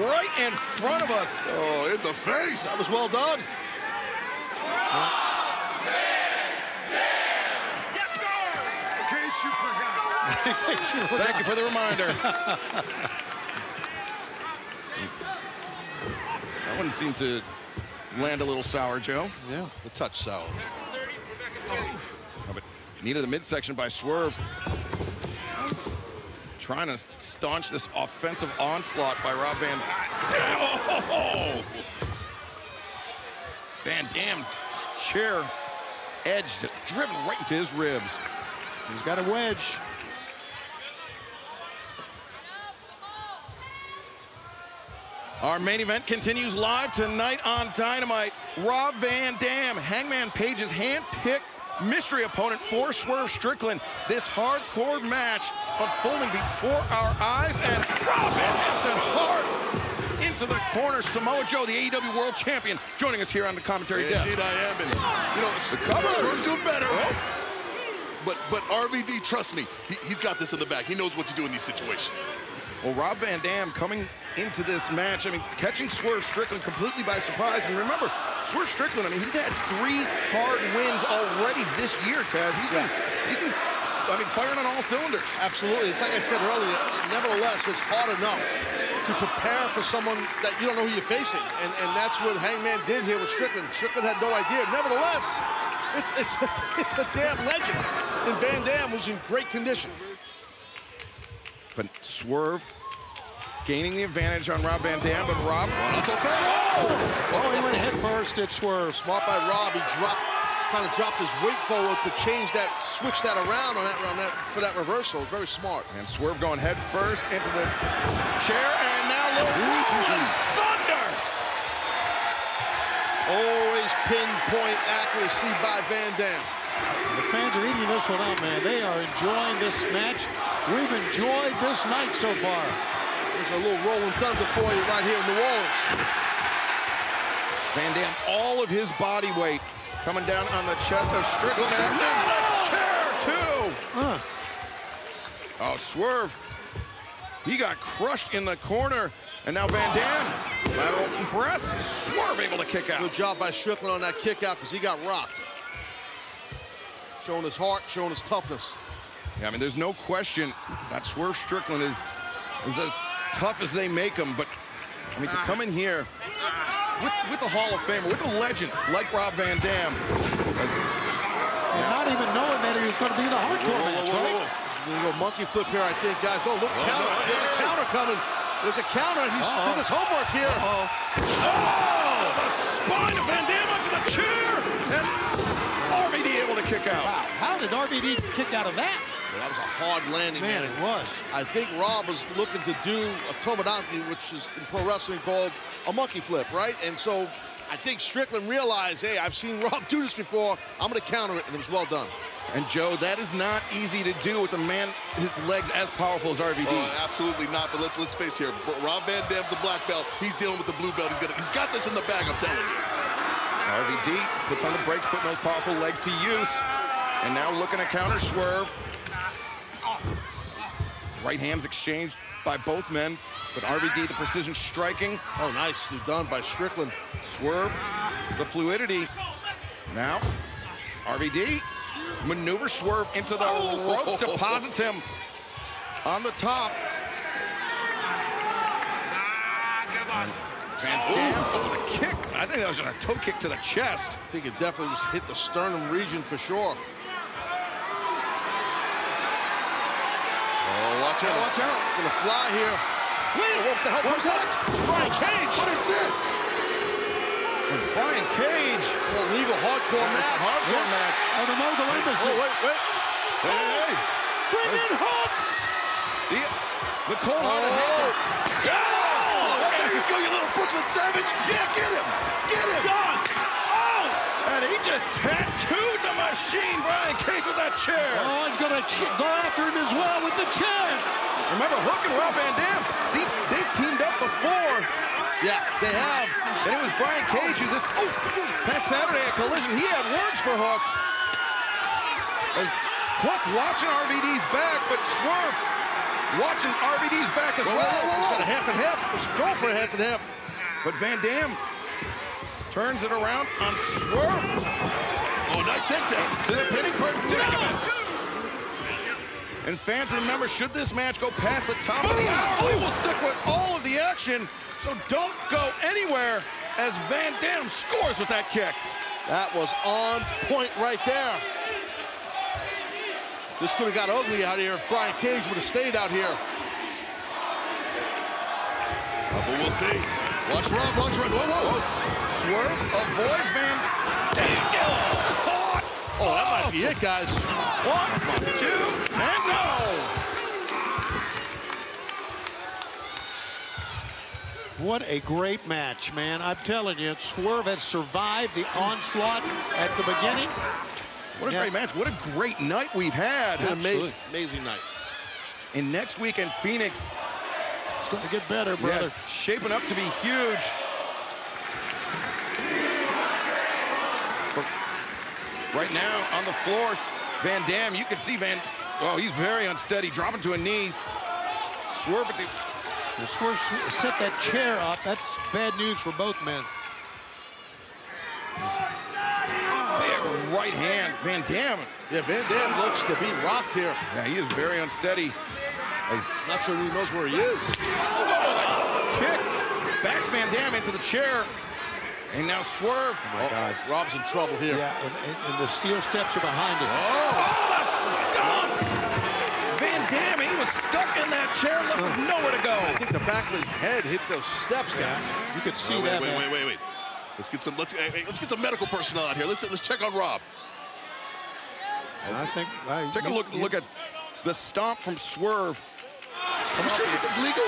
[SPEAKER 13] right in front of us.
[SPEAKER 9] Oh, in the face.
[SPEAKER 5] That was well done.
[SPEAKER 13] Thank you for the reminder. That one seemed to land a little sour, Joe.
[SPEAKER 5] Yeah, a touch sour.
[SPEAKER 13] Oh, but needed the midsection by Swerve.
[SPEAKER 2] trying to staunch this offensive onslaught by Rob Van Dam. Oh! Van Dam, chair edged, driven right into his ribs.
[SPEAKER 19] He's got a wedge.
[SPEAKER 2] Our main event continues live tonight on Dynamite. Rob Van Dam, Hangman Page's hand-picked mystery opponent for Swerve Strickland. This hardcore match unfolding before our eyes, and Rob Van Dam sent hard into the corner. Samoa Joe, the AEW World Champion, joining us here on the commentary desk.
[SPEAKER 21] Indeed I am, and you know, it's the cover. Swerve's doing better. But RVD, trust me, he's got this in the bag. He knows what to do in these situations.
[SPEAKER 2] Well, Rob Van Dam coming into this match, I mean, catching Swerve Strickland completely by surprise. And remember, Swerve Strickland, I mean, he's had 3 hard wins already this year, Taz. He's been, I mean, firing on all cylinders.
[SPEAKER 5] Absolutely. It's like I said earlier, nevertheless, it's hard enough to prepare for someone that you don't know who you're facing. And that's what Hangman did here with Strickland. Strickland had no idea. Nevertheless, it's a damn legend. And Van Dam was in great condition.
[SPEAKER 2] But Swerve gaining the advantage on Rob Van Dam, but Rob, not so fast.
[SPEAKER 19] Oh, he went head first at Swerve.
[SPEAKER 5] Smart by Rob. He kind of dropped his weight forward to change that, switch that around on that for that reversal. Very smart.
[SPEAKER 2] And Swerve going head first into the chair, and now rolling thunder.
[SPEAKER 5] Always pinpoint accuracy by Van Dam.
[SPEAKER 19] The fans are eating this one up, man. They are enjoying this match. We've enjoyed this night so far.
[SPEAKER 5] There's a little rolling thunder for you right here in New Orleans.
[SPEAKER 2] Van Dam, all of his body weight coming down on the chest of Strickland. And then the chair, too. Oh, Swerve. He got crushed in the corner. And now Van Dam, lateral press. Swerve able to kick out.
[SPEAKER 5] Good job by Strickland on that kick out because he got rocked. Showing his heart, showing his toughness.
[SPEAKER 2] Yeah, I mean, there's no question that Swerve Strickland is as tough as they make him. But, I mean, to come in here with a Hall of Famer, with a legend like Rob Van Dam.
[SPEAKER 19] And not even knowing that he was going to be in a hardcore match, right?
[SPEAKER 5] A little monkey flip here, I think, guys. Oh, look, counter. There's a counter coming. There's a counter. He's did his homework here.
[SPEAKER 2] Oh, the spine of Van Dam onto the chair. And RVD able to kick out.
[SPEAKER 19] Wow, how did RVD kick out of that?
[SPEAKER 5] Well, that was a hard landing.
[SPEAKER 19] Man, it was.
[SPEAKER 5] I think Rob was looking to do a tomodanki, which is in pro wrestling called a monkey flip, right? And so I think Strickland realized, hey, I've seen Rob do this before. I'm going to counter it, and it was well done.
[SPEAKER 2] And Joe, that is not easy to do with a man, his legs as powerful as RVD.
[SPEAKER 21] Oh, absolutely not. But let's face here, Rob Van Dam's a black belt. He's dealing with the blue belt. He's got this in the bag, I'm telling you.
[SPEAKER 2] RVD puts on the brakes, putting those powerful legs to use. And now looking to counter Swerve. Right hands exchanged by both men. But RVD, the precision striking.
[SPEAKER 5] Oh, nicely done by Strickland.
[SPEAKER 2] Swerve, the fluidity. Now, RVD maneuver Swerve into the ropes, deposits him on the top. Van Dam, oh, the kick. I think that was a toe kick to the chest.
[SPEAKER 5] I think it definitely was hit the sternum region for sure.
[SPEAKER 21] Oh, watch out, watch out.
[SPEAKER 5] Gonna fly here.
[SPEAKER 21] Wait,
[SPEAKER 5] what the hell was that? Brian Cage.
[SPEAKER 21] What is this?
[SPEAKER 2] Brian Cage.
[SPEAKER 5] Legal hardcore match.
[SPEAKER 2] Hardcore match.
[SPEAKER 19] Oh, the Mogul Embassy.
[SPEAKER 5] Oh, wait.
[SPEAKER 21] Hey.
[SPEAKER 19] Bring in Hook.
[SPEAKER 2] The cold-hearted
[SPEAKER 21] There you go, you little Brooklyn Savage. Yeah, get him. Get him.
[SPEAKER 2] Done. Oh! And he just tattooed the machine, Brian Cage, with that chair.
[SPEAKER 19] Oh, he's going to go after him as well with the chair.
[SPEAKER 2] Remember, Hook and Rob Van Dam, they've teamed up before.
[SPEAKER 5] Yeah, they have.
[SPEAKER 2] And it was Brian Cage who past Saturday at Collision, he had words for Hook. As Hook watching RVD's back, but Swerve watching RVD's back as well.
[SPEAKER 5] He's got a half and half. Let's go for a half and half.
[SPEAKER 2] But Van Dam turns it around on Swerve.
[SPEAKER 21] Oh, nice takedown.
[SPEAKER 2] To the pinning predicament. And fans, remember, should this match go past the top of the hour, we will stick with all of the action. So don't go anywhere as Van Dam scores with that kick.
[SPEAKER 5] That was on point right there. This could have got ugly out here if Brian Cage would have stayed out here.
[SPEAKER 21] Well, we'll see. Watch Rob, watch Rob. Whoa, whoa, whoa.
[SPEAKER 2] Swerve avoids Van Dam. Gets caught.
[SPEAKER 5] Oh, that might be it, guys.
[SPEAKER 2] 1, 2, and no.
[SPEAKER 1] What a great match, man. I'm telling you, Swerve has survived the onslaught at the beginning.
[SPEAKER 2] What a great match. What a great night we've had.
[SPEAKER 5] An amazing night.
[SPEAKER 2] And next week in Phoenix,
[SPEAKER 1] it's going to get better, brother.
[SPEAKER 2] Yeah, shaping up to be huge. But right now on the floor, Van Dam, you can see oh, he's very unsteady, dropping to a knee. Swerve at the...
[SPEAKER 1] Swerve set that chair up. That's bad news for both men.
[SPEAKER 2] Big right hand, Van Dam.
[SPEAKER 5] Yeah, Van Dam looks to be rocked here.
[SPEAKER 2] Yeah, he is very unsteady.
[SPEAKER 5] Not sure he knows where he is.
[SPEAKER 2] Oh, kick. Backs Van Dam into the chair. And now Swerve.
[SPEAKER 5] Oh my God. Rob's in trouble here.
[SPEAKER 1] Yeah, and the steel steps are behind him.
[SPEAKER 2] Oh, the stomp. Van Dam, he was stuck in that chair, left with nowhere to go.
[SPEAKER 5] I think the back of his head hit those steps, guys.
[SPEAKER 1] You could see that.
[SPEAKER 21] Wait. Let's get some medical personnel out here. Let's check on Rob.
[SPEAKER 1] I think.
[SPEAKER 2] Take a look at the stomp from Swerve.
[SPEAKER 21] I'm sure this is legal.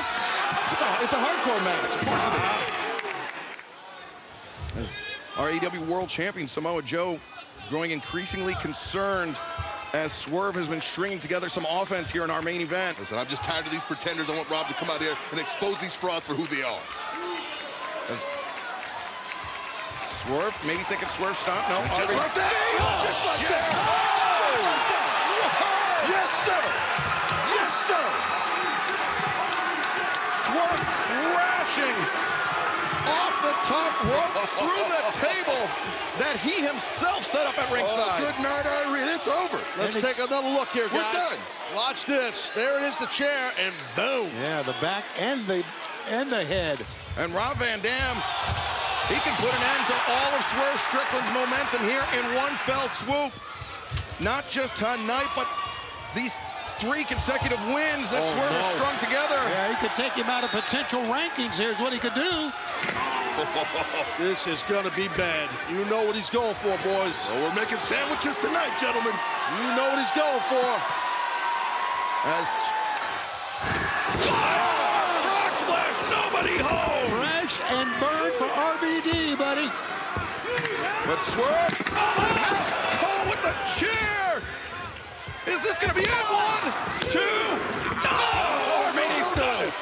[SPEAKER 2] It's a hardcore match. Of course it is. Our AEW World Champion Samoa Joe growing increasingly concerned as Swerve has been stringing together some offense here in our main event.
[SPEAKER 21] Listen, I'm just tired of these pretenders. I want Rob to come out here and expose these frauds for who they are.
[SPEAKER 2] Swerve, maybe thinking Swerve stomp. No,
[SPEAKER 21] just like that. Just like that. Yes, sir. Yes, sir.
[SPEAKER 2] Swerve crashing off the top rope through the table that he himself set up at ringside.
[SPEAKER 21] Oh, good night, Irene. It's over.
[SPEAKER 5] Let's take another look here, guys.
[SPEAKER 21] We're done.
[SPEAKER 5] Watch this. There it is, the chair, and boom.
[SPEAKER 1] Yeah, the back and the head.
[SPEAKER 2] And Rob Van Dam, he can put an end to all of Swerve Strickland's momentum here in one fell swoop. Not just tonight, but these 3 consecutive wins that Swerve has strung together.
[SPEAKER 1] Yeah, he could take him out of potential rankings. Here's what he could do.
[SPEAKER 5] This is going to be bad. You know what he's going for, boys.
[SPEAKER 21] Well, we're making sandwiches tonight, gentlemen.
[SPEAKER 5] You know what he's going for.
[SPEAKER 2] Frog splash, nobody home.
[SPEAKER 1] Crash and burn for RVD, buddy.
[SPEAKER 2] But Swerve, house call with the chair. Is this going to be it? 1, 2, no! RVD's done it.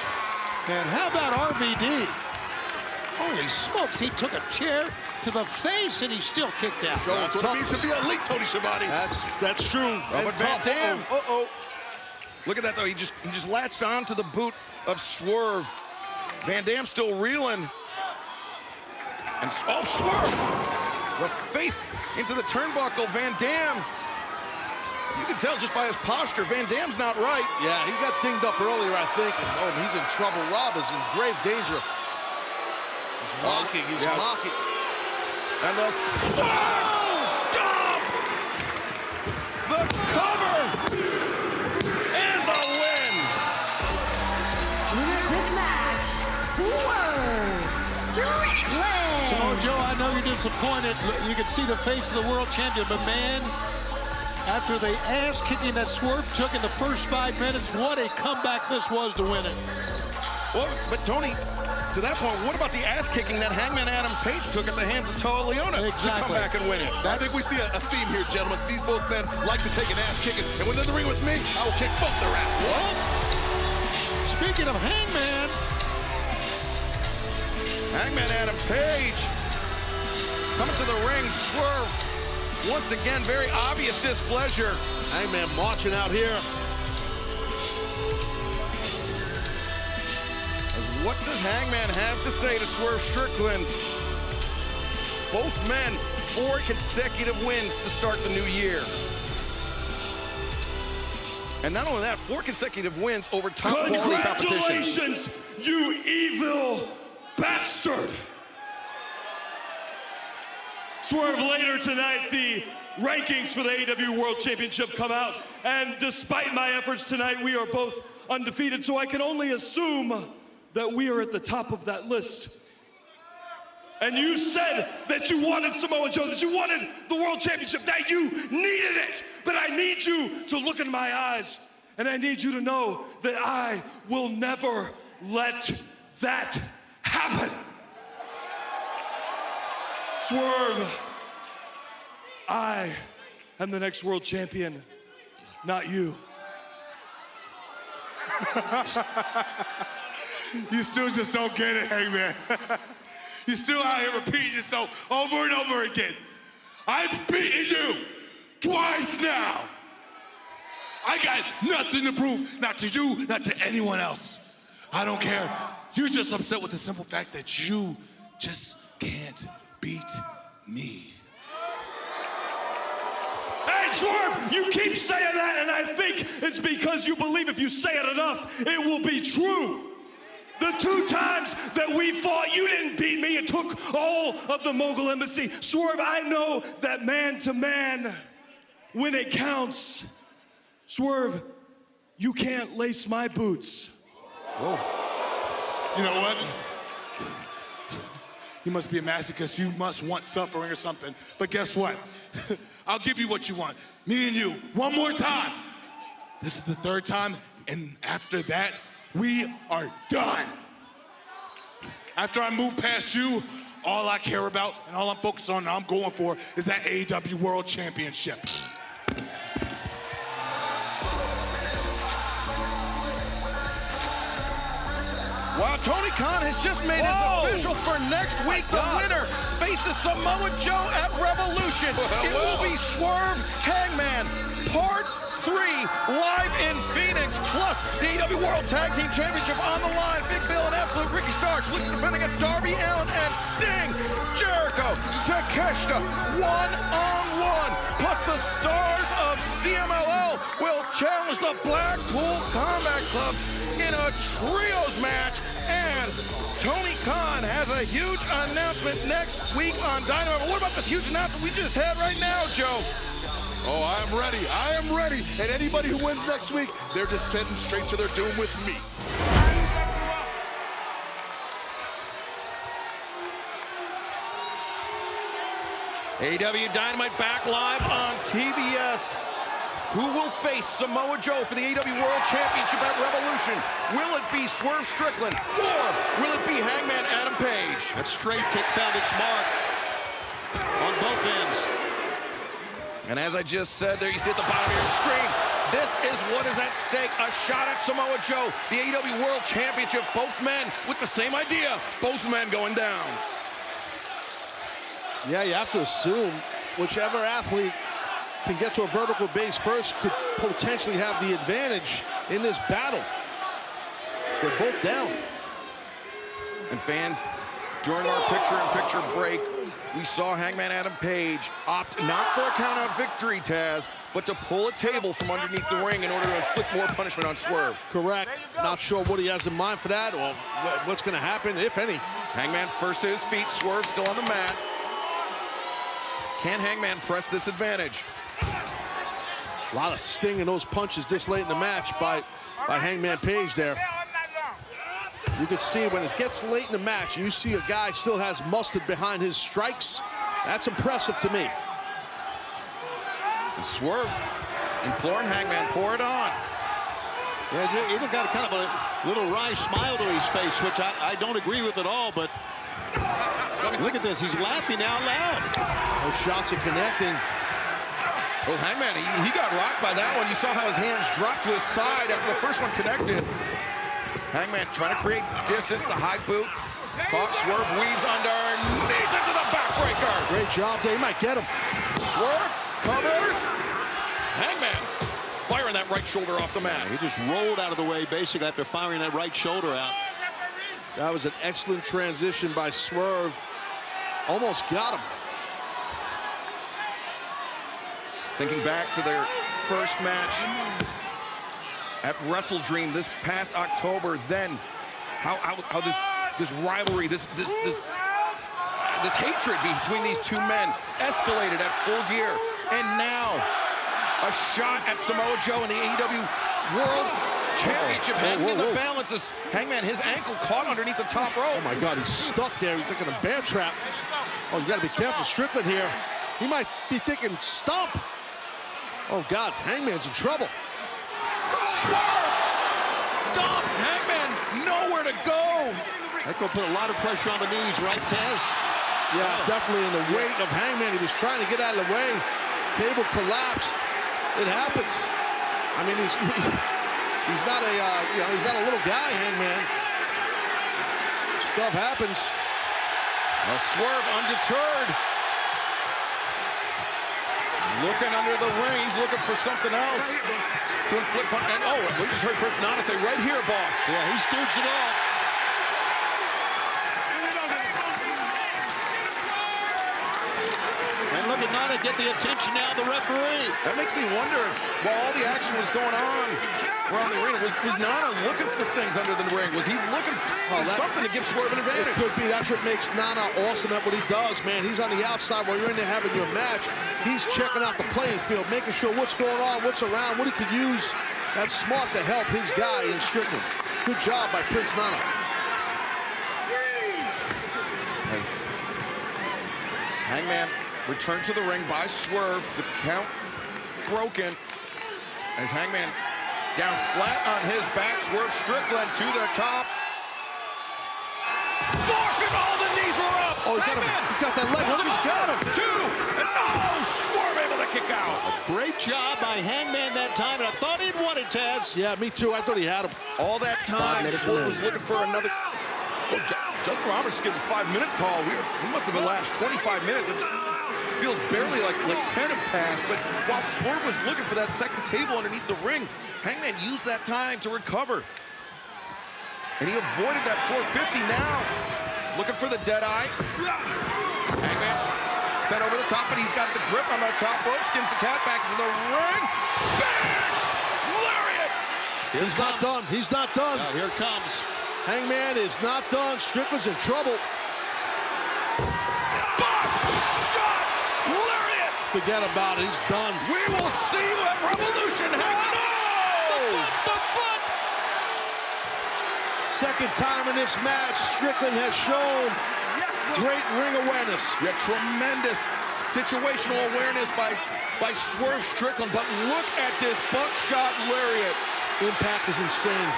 [SPEAKER 1] And how about RVD? Holy smokes, he took a chair to the face and he still kicked out.
[SPEAKER 21] That's what it means to be elite, Tony Schiavone.
[SPEAKER 5] That's true.
[SPEAKER 2] Robert Van Dam.
[SPEAKER 5] Uh-oh.
[SPEAKER 2] Look at that, though. He just latched on to the boot of Swerve. Van Dam still reeling. And Swerve! The face into the turnbuckle. Van Dam. You can tell just by his posture, Van Dam's not right.
[SPEAKER 5] Yeah, he got dinged up earlier, I think. And he's in trouble. Rob is in grave danger. He's mocking. He's mocking.
[SPEAKER 2] And the stomp! The cover! And the win!
[SPEAKER 18] Winner of this match, Swerve Strickland.
[SPEAKER 1] So, Joe, I know you're disappointed. You can see the face of the world champion, but man, after the ass kicking that Swerve took in the first 5 minutes, what a comeback this was to win it.
[SPEAKER 2] Well, but Tony, to that point, what about the ass kicking that Hangman Adam Page took at the hands of Toa Leona to come back and win it?
[SPEAKER 21] I think we see a theme here, gentlemen. These both men like to take an ass kicking, and when they're in the ring with me, I will kick both their ass.
[SPEAKER 1] Well, speaking of Hangman,
[SPEAKER 2] Hangman Adam Page coming to the ring. Swerve, once again, very obvious displeasure.
[SPEAKER 5] Hangman marching out here.
[SPEAKER 2] What does Hangman have to say to Swerve Strickland? Both men, 4 consecutive wins to start the new year. And not only that, 4 consecutive wins over top quality competition.
[SPEAKER 10] Congratulations, you evil bastard! Swerve, later tonight, the rankings for the AEW World Championship come out, and despite my efforts tonight, we are both undefeated, so I can only assume
[SPEAKER 4] that we are at the top of that list. And you said that you wanted Samoa Joe, that you wanted the World Championship, that you needed it. But I need you to look in my eyes, and I need you to know that I will never let that happen. Swerve, I am the next world champion, not you.
[SPEAKER 22] You still just don't get it, Hangman. You still out here repeating yourself over and over again. I've beaten you twice now. I got nothing to prove, not to you, not to anyone else. I don't care. You're just upset with the simple fact that you just can't beat me.
[SPEAKER 4] Hey, Swerve, you keep saying that, and I think it's because you believe if you say it enough, it will be true. The 2 times that we fought, you didn't beat me. It took all of the Mogul Embassy. Swerve, I know that man to man, when it counts, Swerve, you can't lace my boots.
[SPEAKER 22] Whoa. You know what? You must be a masochist. You must want suffering or something. But guess what? I'll give you what you want. Me and you, one more time. This is the 3rd time, and after that, we are done. After I move past you, all I care about and all I'm focused on and I'm going for is that AEW World Championship.
[SPEAKER 2] Wow, Tony Khan has just made his official for next week. The winner faces Samoa Joe at Revolution. It will be Swerve Hangman, Part 3, live in Phoenix. Plus, the AEW World Tag Team Championship on the line. Big Bill and Absolute Ricky Starks looking to defend against Darby Allin and Sting. Jericho, Takeshita, one-on-one. Plus, the stars of CMLL will challenge the Blackpool Combat Club in a trios match. And Tony Khan has a huge announcement next week on Dynamite. But what about this huge announcement we just had right now, Joe?
[SPEAKER 21] Oh, I am ready. I am ready. And anybody who wins next week, they're just heading straight to their doom with me.
[SPEAKER 2] AEW Dynamite back live on TBS. Who will face Samoa Joe for the AEW World Championship at Revolution? Will it be Swerve Strickland or will it be Hangman Adam Page?
[SPEAKER 1] That straight kick found its mark on both ends.
[SPEAKER 2] And as I just said, there you see at the bottom of your screen, this is what is at stake. A shot at Samoa Joe, the AEW World Championship. Both men with the same idea. Both men going down.
[SPEAKER 5] Yeah, you have to assume whichever athlete can get to a vertical base first could potentially have the advantage in this battle. So they're both down.
[SPEAKER 2] And fans, during our picture-in-picture break, we saw Hangman Adam Page opt not for a count-out victory, Taz, but to pull a table from underneath the ring in order to inflict more punishment on Swerve.
[SPEAKER 5] Correct. Not sure what he has in mind for that or what's going to happen, if any.
[SPEAKER 2] Hangman first to his feet, Swerve still on the mat. Can Hangman press this advantage?
[SPEAKER 5] A lot of sting in those punches this late in the match by Hangman Page there. You can see when it gets late in the match and you see a guy still has mustard behind his strikes, that's impressive to me.
[SPEAKER 2] And Swerve imploring Hangman, pour it on.
[SPEAKER 1] Yeah, he even got kind of a little wry smile to his face, which I don't agree with at all, but look at this, he's laughing out loud.
[SPEAKER 5] Those shots are connecting.
[SPEAKER 2] Oh, Hangman, he got rocked by that one. You saw how his hands dropped to his side after the first one connected. Hangman trying to create distance, the high boot. Caught, Swerve weaves underneath into the backbreaker.
[SPEAKER 5] Great job there, he might get him.
[SPEAKER 2] Swerve covers. Hangman firing that right shoulder off the mat.
[SPEAKER 1] He just rolled out of the way basically after firing that right shoulder out.
[SPEAKER 5] That was an excellent transition by Swerve. Almost got him.
[SPEAKER 2] Thinking back to their first match at Wrestle Dream this past October, then how this rivalry, this hatred between these two men escalated at full gear, and now a shot at Samoa Joe in the AEW World Championship hanging in the balance as Hangman, his ankle caught underneath the top rope.
[SPEAKER 5] Oh my God, he's stuck there. He's like in a bear trap. Oh, you gotta be careful, Strickland here. He might be thinking stomp. Oh God, Hangman's in trouble.
[SPEAKER 2] Swerve! Stomp! Hangman, nowhere to go.
[SPEAKER 4] That's gonna put a lot of pressure on the knees, right, Taz?
[SPEAKER 5] Yeah, definitely in the weight of Hangman. He was trying to get out of the way. Table collapsed. It happens. I mean, he's not a he's not a little guy, Hangman. Stuff happens.
[SPEAKER 2] A Swerve undeterred. Looking under the ring, he's looking for something else to inflict. And we just heard Prince Nana say, "Right here, boss."
[SPEAKER 4] Yeah, he stooged it off. And look at Nana get the attention now of the referee.
[SPEAKER 2] That makes me wonder, while all the action was going on around the arena, was Nana looking for things under the ring? Was he looking for something to give Swerve an advantage?
[SPEAKER 5] It could be. That's what makes Nana awesome at what he does, man. He's on the outside while you're in there having your match. He's checking out the playing field, making sure what's going on, what's around, what he could use. That's smart to help his guy in Strickland. Good job by Prince Nana.
[SPEAKER 2] Hangman returned to the ring by Swerve. The count broken as Hangman down flat on his back. Swerve Strickland to the top. Forfeit, all the knees are up.
[SPEAKER 5] Oh, he got that leg hook. He's got him.
[SPEAKER 2] Two, and Swerve able to kick out.
[SPEAKER 4] A great job by Hangman that time, and I thought he'd won it, Taz.
[SPEAKER 5] Yeah, me too. I thought he had him.
[SPEAKER 2] All that time, Swerve was looking for another. Justin Roberts gave a 5-minute call. We must have elapsed 25 minutes. It feels barely like 10 have passed, but while Swerve was looking for that second table underneath the ring, Hangman used that time to recover. And he avoided that 450 now. Looking for the dead eye. Hangman sent over the top, and he's got the grip on the top rope, skins the cat back into the ring. Bang! Lariat!
[SPEAKER 5] He's not done. He's not done.
[SPEAKER 4] Oh, here it comes.
[SPEAKER 5] Hangman is not done. Strickland's in trouble.
[SPEAKER 2] Shot! Lariat!
[SPEAKER 5] Forget about it. He's done.
[SPEAKER 2] We will see what Revolution has. No! The foot!
[SPEAKER 5] Second time in this match, Strickland has shown great ring awareness.
[SPEAKER 2] Yeah, tremendous situational awareness by Swerve Strickland. But look at this buckshot lariat.
[SPEAKER 5] Impact is insane.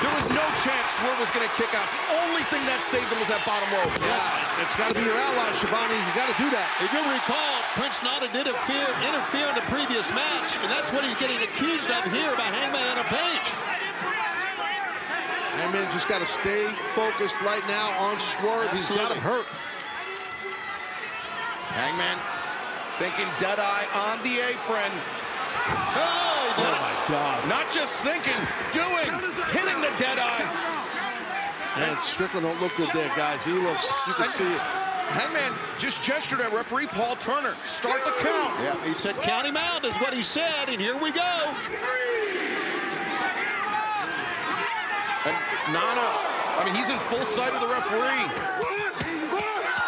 [SPEAKER 2] There was no chance Swerve was going to kick out. The only thing that saved him was that bottom rope.
[SPEAKER 5] Yeah, it's got to be your ally, Shivani. You got to do that.
[SPEAKER 4] If you recall, Prince Nana did interfere in the previous match, and that's what he's getting accused of here by Hangman on a page.
[SPEAKER 5] Hangman just got to stay focused right now on Swerve. Absolutely. He's got him hurt.
[SPEAKER 2] Hangman thinking dead eye on the apron.
[SPEAKER 5] Oh my God.
[SPEAKER 2] Not just thinking, doing, hitting the dead eye.
[SPEAKER 5] And Strickland don't look good there, guys. He looks, you can see it.
[SPEAKER 2] Hangman just gestured at referee Paul Turner. Start the count.
[SPEAKER 4] Yeah, he said count him out is what he said, and here we go.
[SPEAKER 2] And Nana, I mean, he's in full sight of the referee.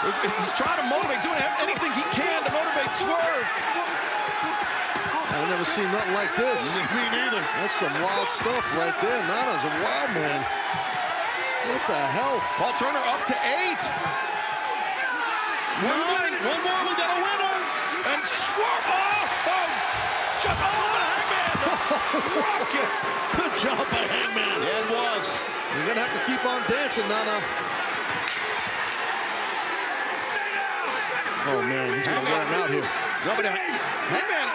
[SPEAKER 2] He's trying to motivate, doing anything he can to motivate Swerve.
[SPEAKER 5] I've never seen nothing like this.
[SPEAKER 4] Me neither.
[SPEAKER 5] That's some wild stuff right there. Nana's a wild man. What the hell?
[SPEAKER 2] Paul Turner up to 8. 9.
[SPEAKER 4] One more, we got a winner.
[SPEAKER 2] And Swerve, jump over the Hangman. Rocket.
[SPEAKER 5] Good job by Hangman.
[SPEAKER 4] Yeah, it was.
[SPEAKER 5] You're going to have to keep on dancing, Nana. Oh, man, he's going to wear him out here.
[SPEAKER 2] Hangman.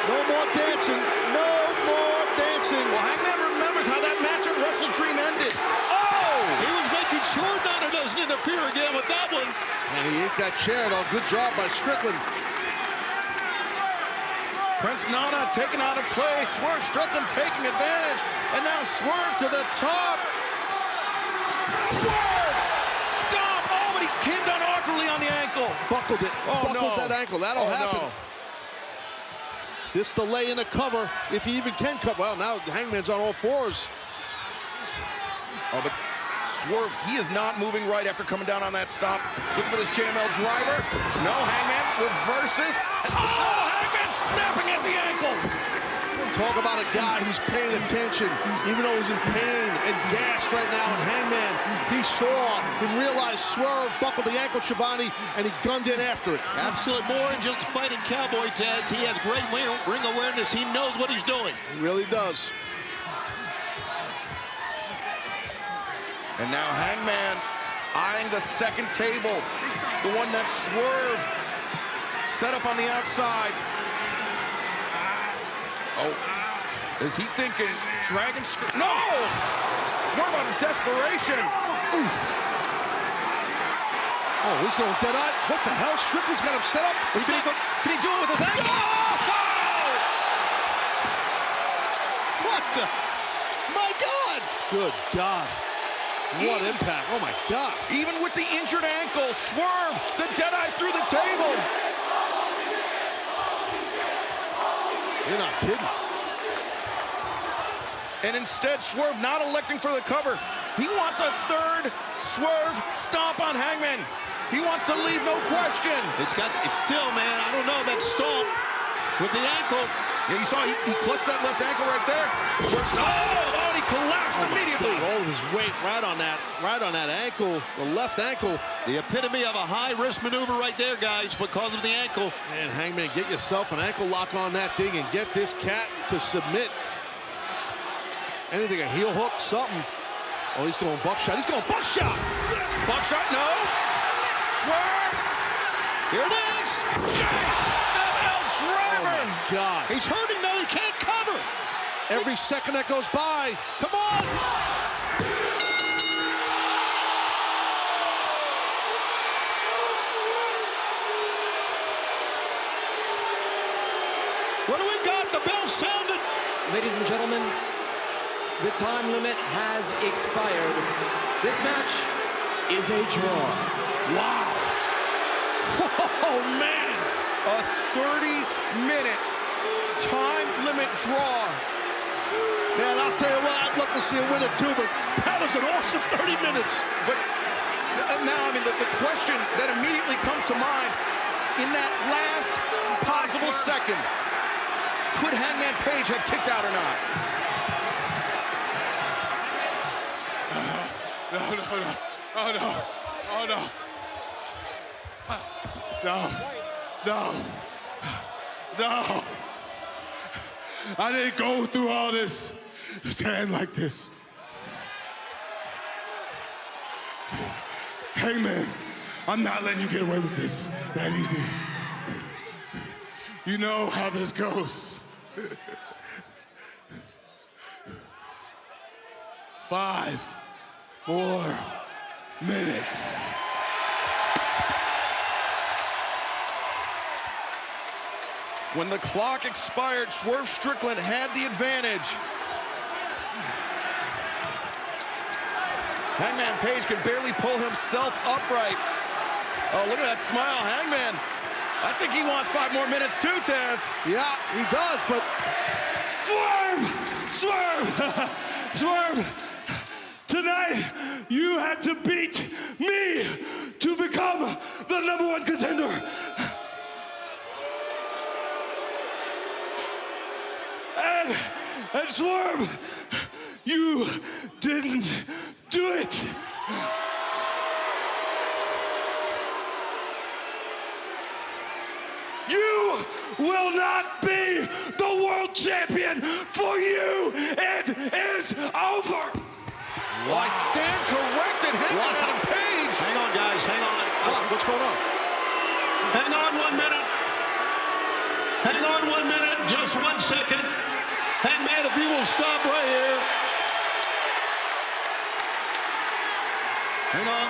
[SPEAKER 5] No more dancing. No more dancing.
[SPEAKER 2] Well, Hangman remembers how that match at Wrestle Dream ended.
[SPEAKER 4] He was making sure Nana doesn't interfere again with that one.
[SPEAKER 5] And he ate that chair, though. Good job by Strickland.
[SPEAKER 2] Prince Nana taken out of play. Swerve Strickland taking advantage. And now Swerve to the top. Swerve! Stomp! Oh, but he came down awkwardly on the ankle.
[SPEAKER 5] Buckled it.
[SPEAKER 2] Oh,
[SPEAKER 5] Buckled that ankle. That'll happen.
[SPEAKER 2] No.
[SPEAKER 5] This delay in the cover, if he even can cover. Well, now Hangman's on all fours.
[SPEAKER 2] Oh, but Swerve, he is not moving right after coming down on that stop. Looking for this JML driver. No, Hangman reverses. Oh, Hangman snapping at the ankle.
[SPEAKER 5] Talk about a guy who's paying attention, even though he's in pain and gassed right now. And Hangman, he saw and realized Swerve buckled the ankle, Schiavone, and he gunned in after it.
[SPEAKER 19] Absolute more than just fighting cowboy, Taz. He has great ring awareness. He knows what he's doing.
[SPEAKER 5] He really does.
[SPEAKER 2] And now Hangman eyeing the second table, the one that Swerve set up on the outside. Oh, is he thinking Dragon Screw? No! Swerve out of desperation. Oof.
[SPEAKER 5] Oh, he's going dead-eye. What the hell? Strickland's got him set up.
[SPEAKER 2] Can he do it with his ankle? Oh!
[SPEAKER 5] What the? My God! Good God. What impact. Oh, my God.
[SPEAKER 2] Even with the injured ankle, Swerve, the dead-eye through the table.
[SPEAKER 5] You're not kidding.
[SPEAKER 2] And instead, Swerve not electing for the cover. He wants a third Swerve stomp on Hangman. He wants to leave no question.
[SPEAKER 19] It's still, man, I don't know, that stomp with the ankle.
[SPEAKER 2] Yeah, you saw he clutched that left ankle right there. Swerve stomp. Oh, and he collapsed immediately.
[SPEAKER 5] God, all of his weight right on that ankle, the left ankle.
[SPEAKER 19] The epitome of a high-risk maneuver right there, guys, because of the ankle.
[SPEAKER 5] Man, Hangman, get yourself an ankle lock on that thing and get this cat to submit. Anything, a heel hook, something. Oh, he's going buckshot. He's going buckshot.
[SPEAKER 2] Buckshot, no. Swerve.
[SPEAKER 19] Here it is.
[SPEAKER 2] JML driver.
[SPEAKER 5] Oh, my God.
[SPEAKER 19] He's hurting, though. He can't cover.
[SPEAKER 5] Every second that goes by.
[SPEAKER 19] Come on. What do we got? The bell sounded.
[SPEAKER 12] Ladies and gentlemen, the time limit has expired. This match is a draw.
[SPEAKER 2] Wow. Oh, man. A 30-minute time limit draw.
[SPEAKER 5] Man, I'll tell you what, I'd love to see a winner too, but that was an awesome 30 minutes.
[SPEAKER 2] But now, I mean, the question that immediately comes to mind, in that last possible second, could Hangman Page have kicked out or not?
[SPEAKER 22] No. Oh, no. Oh, no. No. I didn't go through all this to stand like this. Hangman, I'm not letting you get away with this that easy. You know how this goes. 5 more minutes.
[SPEAKER 2] When the clock expired, Swerve Strickland had the advantage. Hangman Page can barely pull himself upright. Oh, look at that smile, Hangman. I think he wants 5 more minutes too, Taz.
[SPEAKER 5] Yeah, he does, but...
[SPEAKER 4] Swerve! Tonight, you had to beat me to become the #1 contender. And Swerve, you didn't do it. You will not be the world champion. For you, it is over.
[SPEAKER 2] Well, I stand corrected. Hangman Adam Page.
[SPEAKER 19] Hang on, guys. Hang on.
[SPEAKER 5] What's going on?
[SPEAKER 19] Hang on 1 minute. Hang on 1 minute. Just 1 second. Hangman, if you will stop right here. Hang on.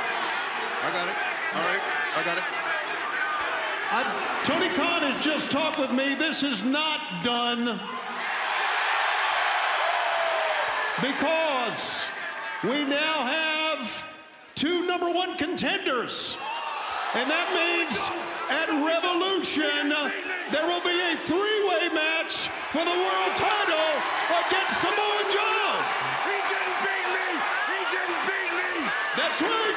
[SPEAKER 2] I got it. All right. I got it.
[SPEAKER 1] Tony Khan has just talked with me. This is not done. Because we now have 2 #1 contenders. And that means at Revolution, there will be a 3-way match for the world title against Samoa Joe.
[SPEAKER 17] He didn't beat me.
[SPEAKER 1] That's right.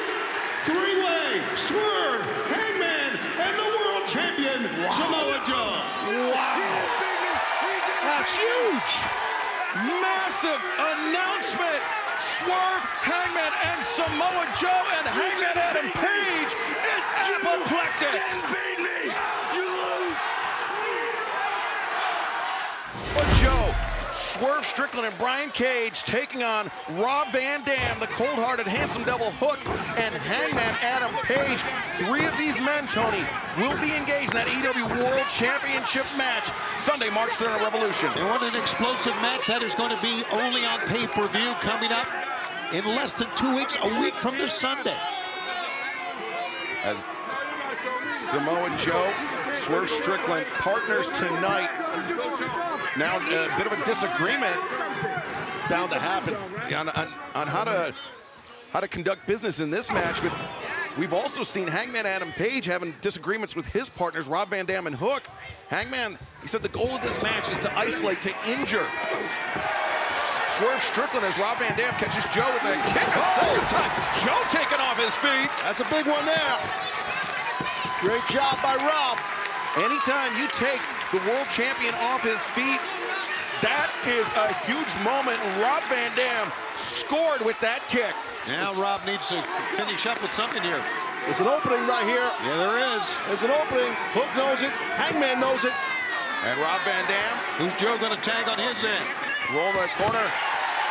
[SPEAKER 1] Three-way Swerve, Hangman, and the world champion, Samoa Joe.
[SPEAKER 2] Wow. That's huge. Massive announcement. Swerve, Hangman, and Samoa Joe, and Hangman Adam Page is apoplectic.
[SPEAKER 17] You beat me. You lose.
[SPEAKER 2] But Joe, Swerve Strickland and Brian Cage taking on Rob Van Dam, the cold-hearted handsome devil Hook, and Hangman Adam Page. Three of these men, Tony, will be engaged in that AEW World Championship match Sunday, March 3rd on Revolution.
[SPEAKER 1] And what an explosive match that is going to be, only on pay-per-view coming up in less than 2 weeks, a week from this Sunday.
[SPEAKER 2] As Samoa Joe, Swerve Strickland, partners tonight. Now a bit of a disagreement bound to happen on how to conduct business in this match. But we've also seen Hangman Adam Page having disagreements with his partners, Rob Van Dam and Hook. Hangman, he said the goal of this match is to isolate, to injure. Swerve Strickland as Rob Van Dam catches Joe with a kick a second time. Joe taking off his feet.
[SPEAKER 5] That's a big one there. Great job by Rob.
[SPEAKER 2] Anytime you take the world champion off his feet, that is a huge moment. Rob Van Dam scored with that kick.
[SPEAKER 1] Now Rob needs to finish up with something here.
[SPEAKER 5] There's an opening right here.
[SPEAKER 1] Yeah, there is.
[SPEAKER 5] There's an opening. Hook knows it. Hangman knows it.
[SPEAKER 2] And Rob Van Dam.
[SPEAKER 1] Who's Joe going to tag on his end?
[SPEAKER 2] Roll the corner.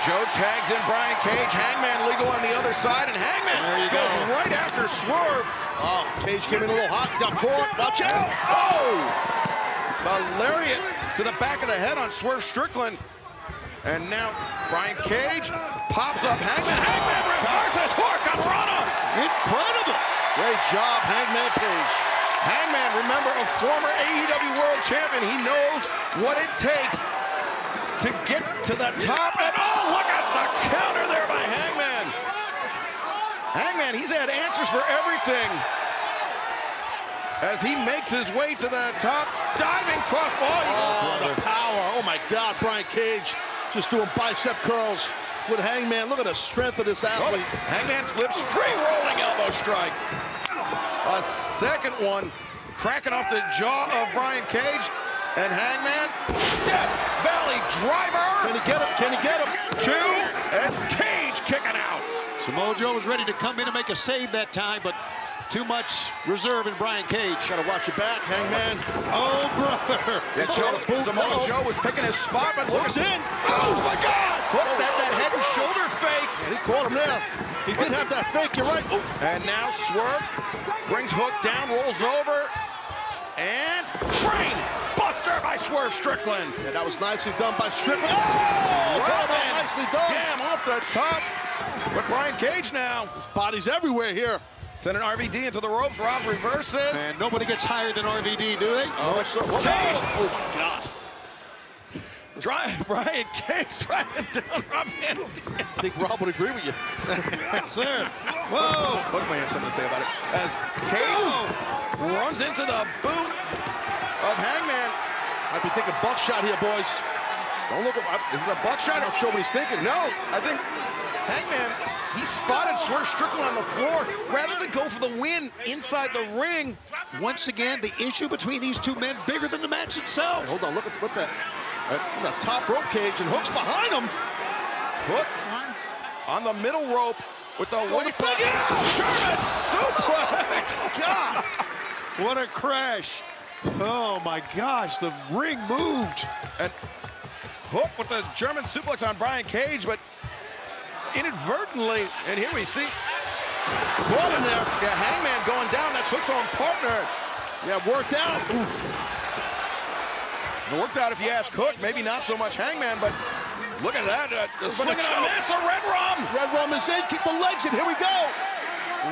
[SPEAKER 2] Joe tags in Brian Cage. Hangman legal on the other side. And Hangman goes right after Swerve.
[SPEAKER 5] Oh, Cage came in a little hot. Got caught. Watch out.
[SPEAKER 2] Oh! The lariat to the back of the head on Swerve Strickland. And now Brian Cage pops up Hangman. Hangman reverses Hook on Rana.
[SPEAKER 1] Incredible.
[SPEAKER 5] Great job, Hangman Page.
[SPEAKER 2] Hangman, remember, a former AEW World Champion. He knows what it takes to get to the top. And oh, look at the counter there by Hangman. Hangman, he's had answers for everything as he makes his way to the top. Diving crossbody.
[SPEAKER 5] Oh, the power. Oh, my God. Brian Cage just doing bicep curls with Hangman. Look at the strength of this athlete.
[SPEAKER 2] Oh, Hangman slips free rolling elbow strike. A second one cracking off the jaw of Brian Cage. And Hangman, Death Valley driver.
[SPEAKER 5] Can he get him? Can he get him?
[SPEAKER 2] Two, and Cage kicking out.
[SPEAKER 1] Samoa Joe was ready to come in and make a save that time, but too much reserve in Brian Cage.
[SPEAKER 5] Gotta watch your back, Hangman.
[SPEAKER 1] Oh, brother.
[SPEAKER 2] Yeah, Samoa Joe was picking his spot, but looks in. Oh, my God. That head and shoulder fake.
[SPEAKER 5] And he caught him there. He did have that fake, you're right. Oof.
[SPEAKER 2] And now Swerve brings Hook down, rolls over, and brain buster by Swerve Strickland.
[SPEAKER 5] Yeah, that was nicely done by Strickland. Oh, nicely done.
[SPEAKER 2] Damn, off the top. But Brian Cage now.
[SPEAKER 5] His body's everywhere here.
[SPEAKER 2] Sending RVD into the ropes. Rob reverses.
[SPEAKER 1] And nobody gets higher than RVD, do they?
[SPEAKER 2] Oh, so
[SPEAKER 5] Cage. Oh, my God.
[SPEAKER 2] Brian Cage driving down Rob Van Dam.
[SPEAKER 5] I think Rob would agree with you.
[SPEAKER 2] Sir. Whoa. Hook may have something to say about it. As Cage runs into the boot of Hangman.
[SPEAKER 5] Might be thinking buckshot here, boys. Don't look at.
[SPEAKER 2] Is it a buckshot?
[SPEAKER 5] I'm not sure what he's thinking.
[SPEAKER 2] No, I think Hangman, he spotted Swerve Strickland on the floor rather than go for the win inside the ring.
[SPEAKER 1] Once again, the issue between these two men bigger than the match itself.
[SPEAKER 5] Hold on, look at what that. The top rope, Cage, and Hook's behind him.
[SPEAKER 2] Hook on the middle rope with the waist up. German suplex.
[SPEAKER 1] God, what a crash. Oh, my gosh, the ring moved.
[SPEAKER 2] And Hook with the German suplex on Brian Cage, but inadvertently, and here we see, caught him there. Yeah, Hangman going down. That's Hook's own partner.
[SPEAKER 5] Yeah, worked out. Oof.
[SPEAKER 2] It worked out if you ask Hook, maybe not so much Hangman, but look at that. The swing and a miss, a Red Rum.
[SPEAKER 5] Red Rum is in, keep the legs in, here we go.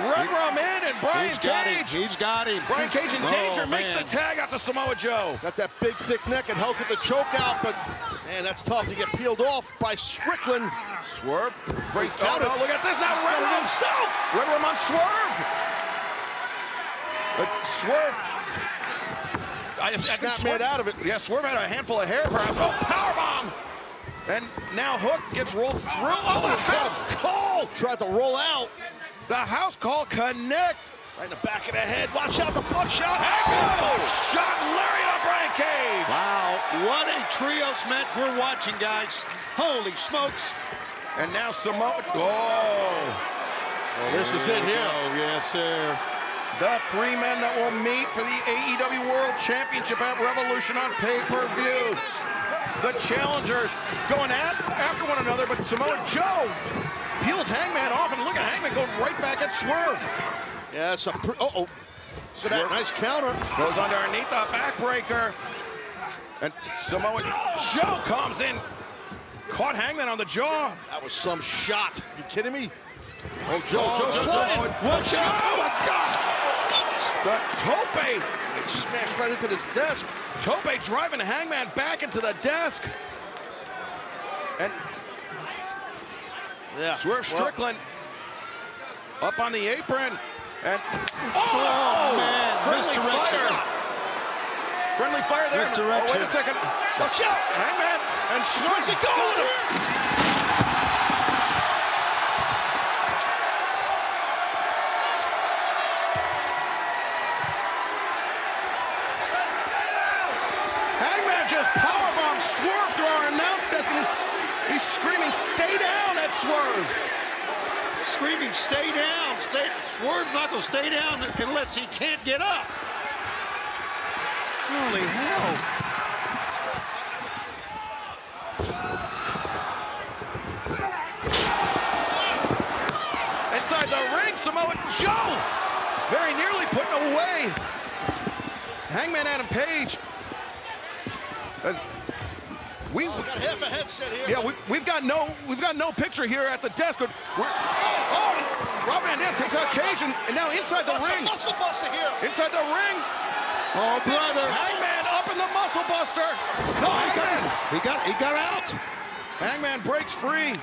[SPEAKER 2] Red Rum in, and Brian Cage.
[SPEAKER 1] He's got him.
[SPEAKER 2] Brian Cage in danger, makes the tag out to Samoa Joe.
[SPEAKER 5] Got that big, thick neck and helps with the choke out, but man, that's tough to get peeled off by Strickland.
[SPEAKER 2] Swerve breaks out. Oh, look at this now, Red Rum himself. Red Rum on Swerve. But Swerve, I think Swerve
[SPEAKER 5] out of it.
[SPEAKER 2] Yeah, Swerve had a handful of hair perhaps. Oh, powerbomb! And now Hook gets rolled through. Oh, that was cold!
[SPEAKER 5] Tried to roll out.
[SPEAKER 2] The house call connect.
[SPEAKER 5] Right in the back of the head. Watch out, the buckshot.
[SPEAKER 2] Shot Lariat on Brian Cage.
[SPEAKER 19] Wow, what a trios match we're watching, guys. Holy smokes.
[SPEAKER 2] And now Samoa.
[SPEAKER 5] Well, this is it here.
[SPEAKER 19] Oh, yes, sir.
[SPEAKER 2] The three men that will meet for the AEW World Championship at Revolution on pay-per-view. The challengers going after one another, but Samoa Joe peels Hangman off, and look at Hangman going right back at Swerve.
[SPEAKER 5] Yeah, it's a nice counter.
[SPEAKER 2] Goes underneath the backbreaker. And Samoa Joe comes in. Caught Hangman on the jaw.
[SPEAKER 5] That was some shot. You kidding me? Oh,
[SPEAKER 2] Joe's flying. Watch out. Oh, my God. The tope.
[SPEAKER 5] It smashed right into this desk.
[SPEAKER 2] Tope driving Hangman back into the desk. And Swerve Strickland up on the apron. And
[SPEAKER 19] man, misdirection.
[SPEAKER 2] Friendly fire there.
[SPEAKER 19] Misdirection.
[SPEAKER 2] Oh, wait a second. Watch out. Hangman and Swerve going. Hangman just powerbombed Swerve through our announce desk. He's screaming, "Stay down!" at Swerve.
[SPEAKER 19] Screaming, "Stay down!" Swerve's not going to stay down unless he can't get up. Holy hell.
[SPEAKER 2] Inside the ring, Samoa Joe very nearly putting away Hangman Adam Page.
[SPEAKER 5] We got half a headset here.
[SPEAKER 2] Yeah, we've got no picture here at the desk. Rob Van Dam takes out Cage, and now inside the ring.
[SPEAKER 5] Muscle buster here.
[SPEAKER 2] Inside the ring.
[SPEAKER 19] Oh, brother.
[SPEAKER 2] Hangman up in the muscle buster. No,
[SPEAKER 19] He got out.
[SPEAKER 2] Hangman breaks free.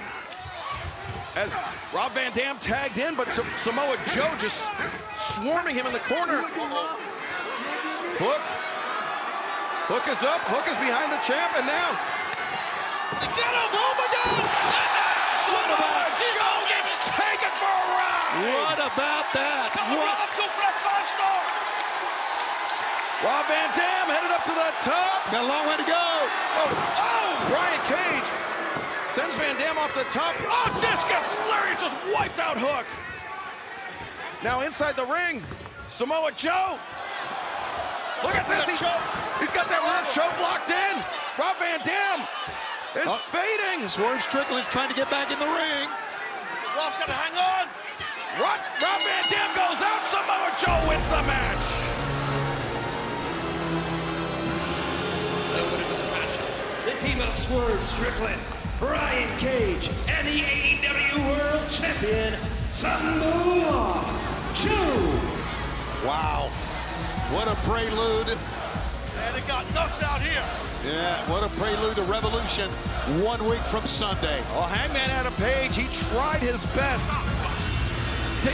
[SPEAKER 2] As Rob Van Dam tagged in, but Samoa Joe just swarming him in the corner. Hook is up. Hook is behind the champ, and now.
[SPEAKER 5] Get him! Oh my God!
[SPEAKER 2] Samoa Joe gets taken for a ride.
[SPEAKER 19] What about that?
[SPEAKER 5] Rob, go for that 5-star.
[SPEAKER 2] Rob Van Dam headed up to the top.
[SPEAKER 19] Got a long way to go.
[SPEAKER 2] Brian Cage sends Van Dam off the top. Oh, discus Lariat just wiped out Hook. Now inside the ring, Samoa Joe. Look at this. He's got that round choke locked in. Rob Van Dam is fading.
[SPEAKER 19] Swerve Strickland's trying to get back in the ring.
[SPEAKER 5] Rob's got to hang on.
[SPEAKER 2] Rob Van Dam goes out. Samoa Joe wins the match.
[SPEAKER 12] The winner for this match, the team of Swerve Strickland, Brian Cage, and the AEW World Champion, Samoa Joe.
[SPEAKER 19] Wow. What a prelude.
[SPEAKER 5] And it got nuts out here.
[SPEAKER 19] Yeah, what a prelude to Revolution 1 week from Sunday.
[SPEAKER 2] Well, Hangman Adam Page, he tried his best to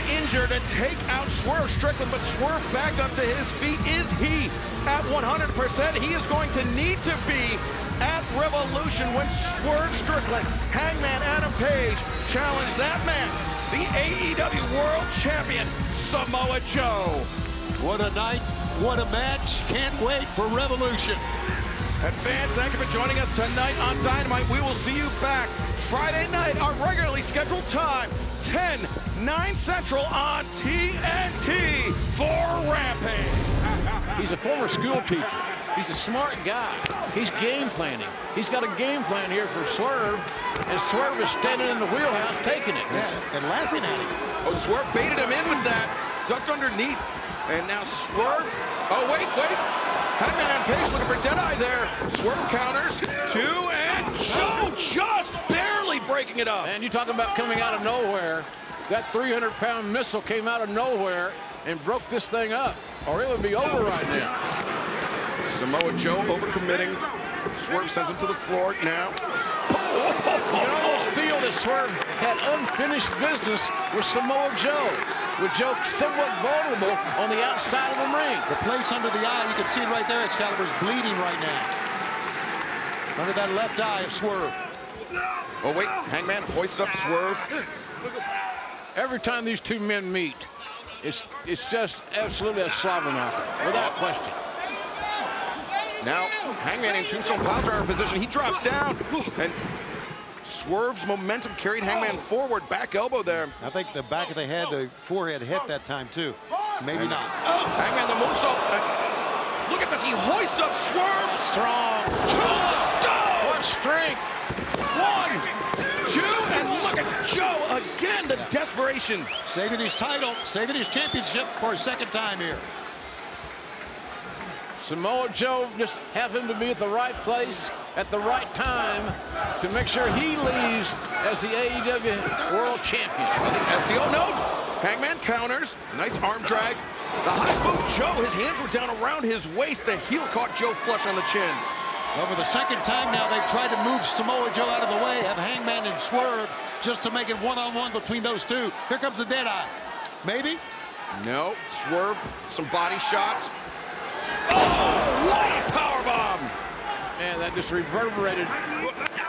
[SPEAKER 2] take out Swerve Strickland, but Swerve back up to his feet. Is he at 100%? He is going to need to be at Revolution when Swerve Strickland, Hangman Adam Page, challenge that man, the AEW World Champion, Samoa Joe.
[SPEAKER 19] What a night. What a match. Can't wait for Revolution.
[SPEAKER 2] And fans, thank you for joining us tonight on Dynamite. We will see you back Friday night, our regularly scheduled time, 9 Central on TNT for Rampage.
[SPEAKER 3] He's a former school teacher. He's a smart guy. He's game planning. He's got a game plan here for Swerve, and Swerve is standing in the wheelhouse taking it.
[SPEAKER 19] Yeah, and laughing at him.
[SPEAKER 2] Oh, Swerve baited him in with that. Ducked underneath. And now Swerve. Oh, wait. Hangman and Page looking for Deadeye there. Swerve counters. 2, and Joe just barely breaking it up.
[SPEAKER 3] And you talking about coming out of nowhere. That 300-pound missile came out of nowhere and broke this thing up, or it would be over right now.
[SPEAKER 2] Samoa Joe overcommitting. Swerve sends him to the floor now.
[SPEAKER 3] You can almost feel that Swerve had unfinished business with Samoa Joe, with Joe somewhat vulnerable on the outside of the ring.
[SPEAKER 19] The place under the eye, you can see it right there. Excalibur's bleeding right now. Under that left eye of Swerve.
[SPEAKER 2] Oh, wait. Hangman hoists up Swerve.
[SPEAKER 3] every time these two men meet, it's just absolutely a slobber knocker, without question.
[SPEAKER 13] Now, Hangman in tombstone piledriver position. He drops down, and Swerve's momentum carried Hangman forward. Back elbow there.
[SPEAKER 1] I think the back of the head, the forehead hit that time too. Maybe not.
[SPEAKER 13] Hangman the moonsault. Look at this. He hoists up Swerve.
[SPEAKER 3] Strong.
[SPEAKER 13] Tombstone.
[SPEAKER 3] What strength.
[SPEAKER 13] 1, 2, and look at Joe again. The desperation.
[SPEAKER 1] Saving his title, saving his championship for a second time here.
[SPEAKER 3] Samoa Joe just happened to be at the right place at the right time to make sure he leaves as the AEW World Champion.
[SPEAKER 13] SDO, no. Hangman counters. Nice arm drag. The high boot Joe. His hands were down around his waist. The heel caught Joe flush on the chin.
[SPEAKER 1] Well, for the second time now, they've tried to move Samoa Joe out of the way, have Hangman and Swerve just to make it one-on-one between those two. Here comes the dead eye. Maybe?
[SPEAKER 13] No. Swerve, some body shots. Oh, what a powerbomb!
[SPEAKER 3] Man, that just reverberated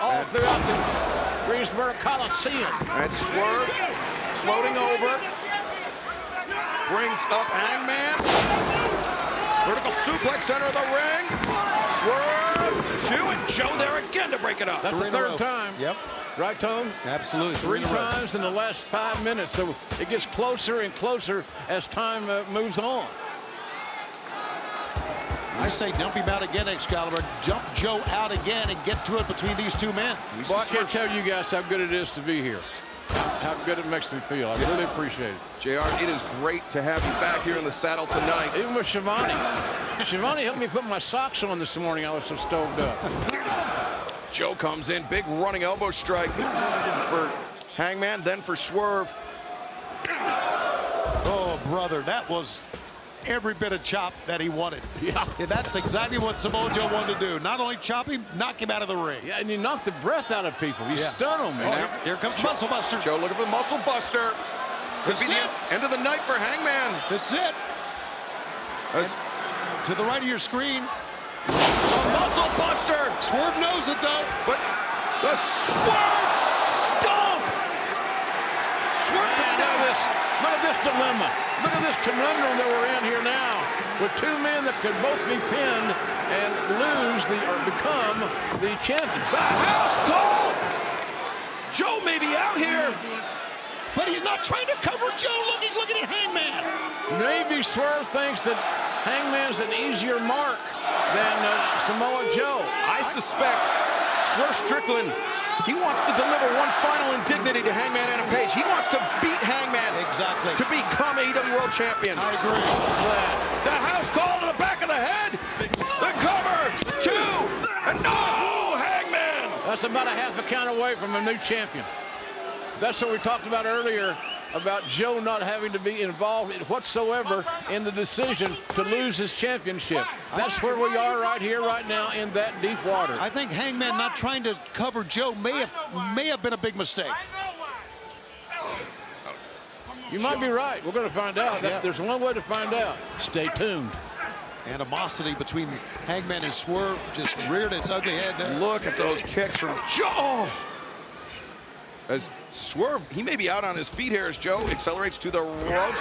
[SPEAKER 3] all throughout the Greensboro Coliseum.
[SPEAKER 13] And Swerve floating over. Brings up Hangman. Vertical suplex, center of the ring. Swerve, 2, and Joe there again to break it up.
[SPEAKER 3] That's the third time.
[SPEAKER 1] Yep.
[SPEAKER 3] Right, Tone?
[SPEAKER 1] Absolutely.
[SPEAKER 3] 3 times in the last 5 minutes. So it gets closer and closer as time moves on.
[SPEAKER 1] I say dump him out again, Excalibur. Jump Joe out again and get to it between these two men.
[SPEAKER 3] Well, I can't tell you guys how good it is to be here. How good it makes me feel. I really appreciate it.
[SPEAKER 13] JR, it is great to have you back here in the saddle tonight.
[SPEAKER 3] Even with Shivani. Shivani helped me put my socks on this morning. I was so stoved up.
[SPEAKER 13] Joe comes in, big running elbow strike for Hangman, then for Swerve.
[SPEAKER 1] Oh, brother, that was every bit of chop that he wanted.
[SPEAKER 3] Yeah.
[SPEAKER 1] That's exactly what Samoa Joe wanted to do. Not only chop him, knock him out of the ring.
[SPEAKER 3] Yeah, and you knock the breath out of people. You stun them, man.
[SPEAKER 1] Oh, here comes Muscle Buster.
[SPEAKER 13] Joe looking for the Muscle Buster. Could be the end of the night for Hangman.
[SPEAKER 1] That's it. To the right of your screen.
[SPEAKER 13] A Muscle Buster.
[SPEAKER 1] Swerve knows it, though.
[SPEAKER 13] But the Swerve stomp. Swerve coming down.
[SPEAKER 3] Look at this dilemma. Look at this conundrum that we're in here now with two men that could both be pinned and lose or become the champion.
[SPEAKER 13] The house call. Joe may be out here,
[SPEAKER 1] but he's not trying to cover Joe. Look, he's looking at Hangman.
[SPEAKER 3] Maybe Swerve thinks that Hangman's an easier mark than Samoa Joe.
[SPEAKER 13] I suspect Swerve Strickland, he wants to deliver one final indignity to Hangman Adam Page. He wants to beat Hangman to become AEW World Champion.
[SPEAKER 1] I agree.
[SPEAKER 13] The house call to the back of the head. The cover, 2, and no, Hangman.
[SPEAKER 3] That's about a half a count away from a new champion. That's what we talked about earlier, about Joe not having to be involved whatsoever in the decision to lose his championship. That's where we are right here, right now, in that deep water.
[SPEAKER 1] I think Hangman not trying to cover Joe may have been a big mistake.
[SPEAKER 3] You might be right. We're going to find out. There's one way to find out. Stay tuned.
[SPEAKER 1] Animosity between Hangman and Swerve just reared its ugly head there.
[SPEAKER 13] Look at those kicks from Joe. As Swerve, he may be out on his feet here as Joe accelerates to the ropes.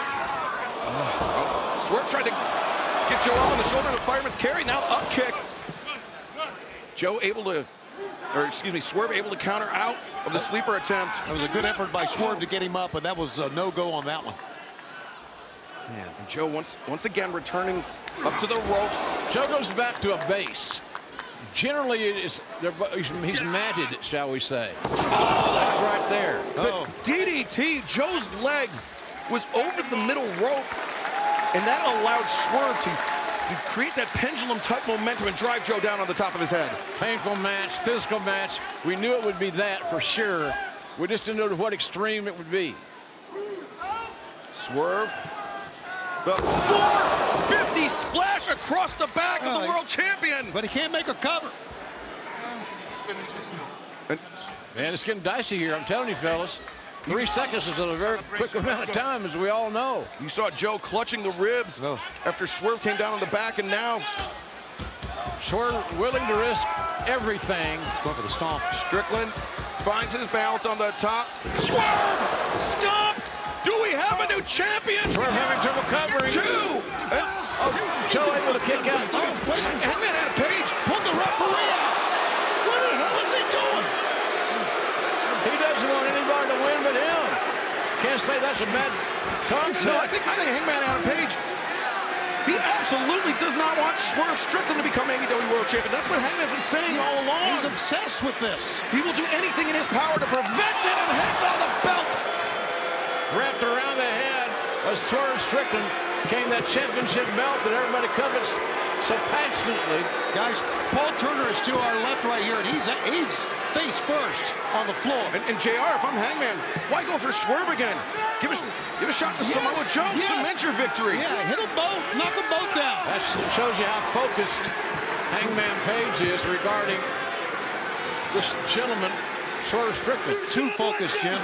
[SPEAKER 13] Swerve tried to get Joe up on the shoulder in a fireman's carry. Now up kick. Joe able to, Swerve able to counter out of the sleeper attempt.
[SPEAKER 1] That was a good effort by Swerve to get him up, but that was a no-go on that one.
[SPEAKER 13] Man, and Joe once again returning up to the ropes.
[SPEAKER 3] Joe goes back to a base. Generally, he's matted, shall we say. Right there.
[SPEAKER 13] The DDT, Joe's leg was over the middle rope, and that allowed Swerve to create that pendulum-type momentum and drive Joe down on the top of his head.
[SPEAKER 3] Painful match, physical match. We knew it would be that for sure. We just didn't know to what extreme it would be.
[SPEAKER 13] Swerve. The 450 splash across the back of the world champion.
[SPEAKER 1] But he can't make a cover.
[SPEAKER 3] Man, it's getting dicey here, I'm telling you, fellas. 3 seconds is a very quick amount of time, as we all know.
[SPEAKER 13] You saw Joe clutching the ribs after Swerve came down on the back, and now
[SPEAKER 3] Swerve willing to risk everything.
[SPEAKER 1] Going for the stomp.
[SPEAKER 13] Strickland finds his balance on the top. Swerve! Stomp!
[SPEAKER 2] Do we have a new champion?
[SPEAKER 3] Swerve having trouble covering.
[SPEAKER 2] 2.
[SPEAKER 3] Joe able to kick out.
[SPEAKER 2] Hangman Adam Page
[SPEAKER 1] pulled the referee out. What the hell is he doing?
[SPEAKER 3] He doesn't want anybody to win but him. Can't say that's a bad concept.
[SPEAKER 2] No, I think Hangman Adam Page, he absolutely does not want Swerve Strickland to become AEW World Champion. That's what Hangman's been saying all along.
[SPEAKER 1] He's obsessed with this.
[SPEAKER 2] He will do anything in his power to prevent it and hang on the belt.
[SPEAKER 3] Wrapped around the head of Swerve Strickland came that championship belt that everybody covets so passionately.
[SPEAKER 1] Guys, Paul Turner is to our left right here, and he's face first on the floor.
[SPEAKER 2] And JR, if I'm Hangman, why go for Swerve again? Give a shot to Samoa Joe. Cement your victory.
[SPEAKER 1] Yeah, hit them both. Knock them both down.
[SPEAKER 3] That shows you how focused Hangman Page is regarding this gentleman, Swerve Strickland.
[SPEAKER 1] Too focused, Jim.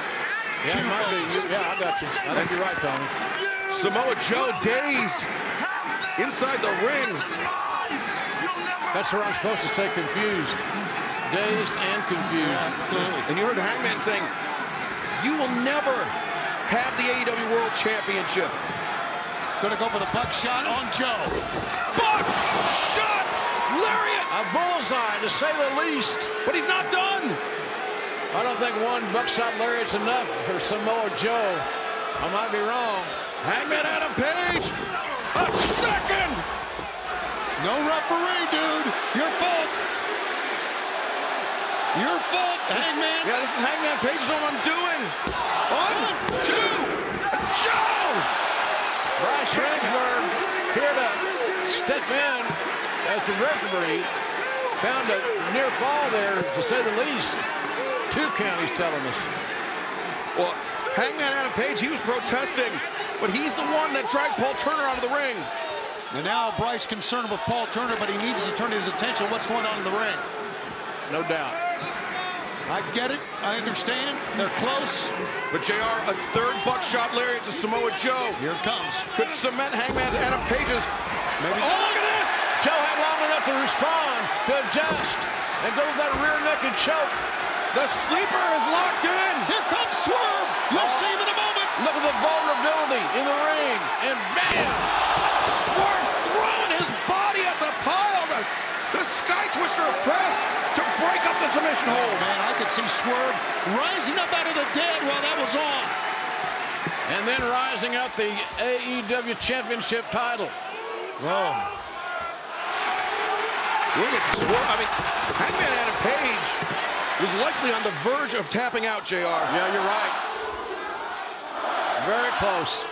[SPEAKER 3] Yeah, it might be. Yeah, I got you. I think you're right, Tony.
[SPEAKER 2] Samoa Joe dazed inside the ring.
[SPEAKER 3] That's where I'm supposed to say confused. Dazed and confused.
[SPEAKER 1] Yeah, absolutely.
[SPEAKER 2] And you heard Hangman saying, you will never have the AEW World Championship.
[SPEAKER 1] He's going to go for the buckshot on Joe.
[SPEAKER 2] Buckshot! Lariat!
[SPEAKER 3] A bullseye, to say the least.
[SPEAKER 2] But he's not done.
[SPEAKER 3] I don't think one buckshot lariat's enough for Samoa Joe. I might be wrong.
[SPEAKER 2] Hangman Adam Page, a second!
[SPEAKER 1] No referee, dude. Your fault. Your fault, Hangman.
[SPEAKER 2] Yeah, this is Hangman Page, is what I'm doing. 1, 2, Joe!
[SPEAKER 3] Bryce Rensburg here to step in as the referee. Found a near fall there, to say the least. 2 count, he's telling us.
[SPEAKER 2] Well, Hangman Adam Page, he was protesting, but he's the one that dragged Paul Turner out of the ring.
[SPEAKER 1] And now Bryce concerned with Paul Turner, but he needs to turn his attention to what's going on in the ring.
[SPEAKER 3] No doubt.
[SPEAKER 1] I get it. I understand. They're close.
[SPEAKER 2] But JR, a third buckshot lariat to Samoa Joe.
[SPEAKER 1] Here it comes.
[SPEAKER 2] Could cement Hangman Adam Page's.
[SPEAKER 1] Maybe.
[SPEAKER 2] Oh, look at this!
[SPEAKER 3] Joe had long enough to respond, to adjust, and go with that rear naked choke.
[SPEAKER 2] The sleeper is locked in.
[SPEAKER 1] Here comes Swerve. You'll see him in a moment.
[SPEAKER 3] Look at the vulnerability in the ring, and bam!
[SPEAKER 2] Swerve throwing his body at the pile. The Sky Twister of press to break up the submission hold.
[SPEAKER 1] Man, I could see Swerve rising up out of the dead while that was on.
[SPEAKER 3] And then rising up the AEW Championship title.
[SPEAKER 2] Oh. Look at Swerve. I mean, Hangman Adam Page was likely on the verge of tapping out, JR.
[SPEAKER 3] Yeah, you're right. Very close.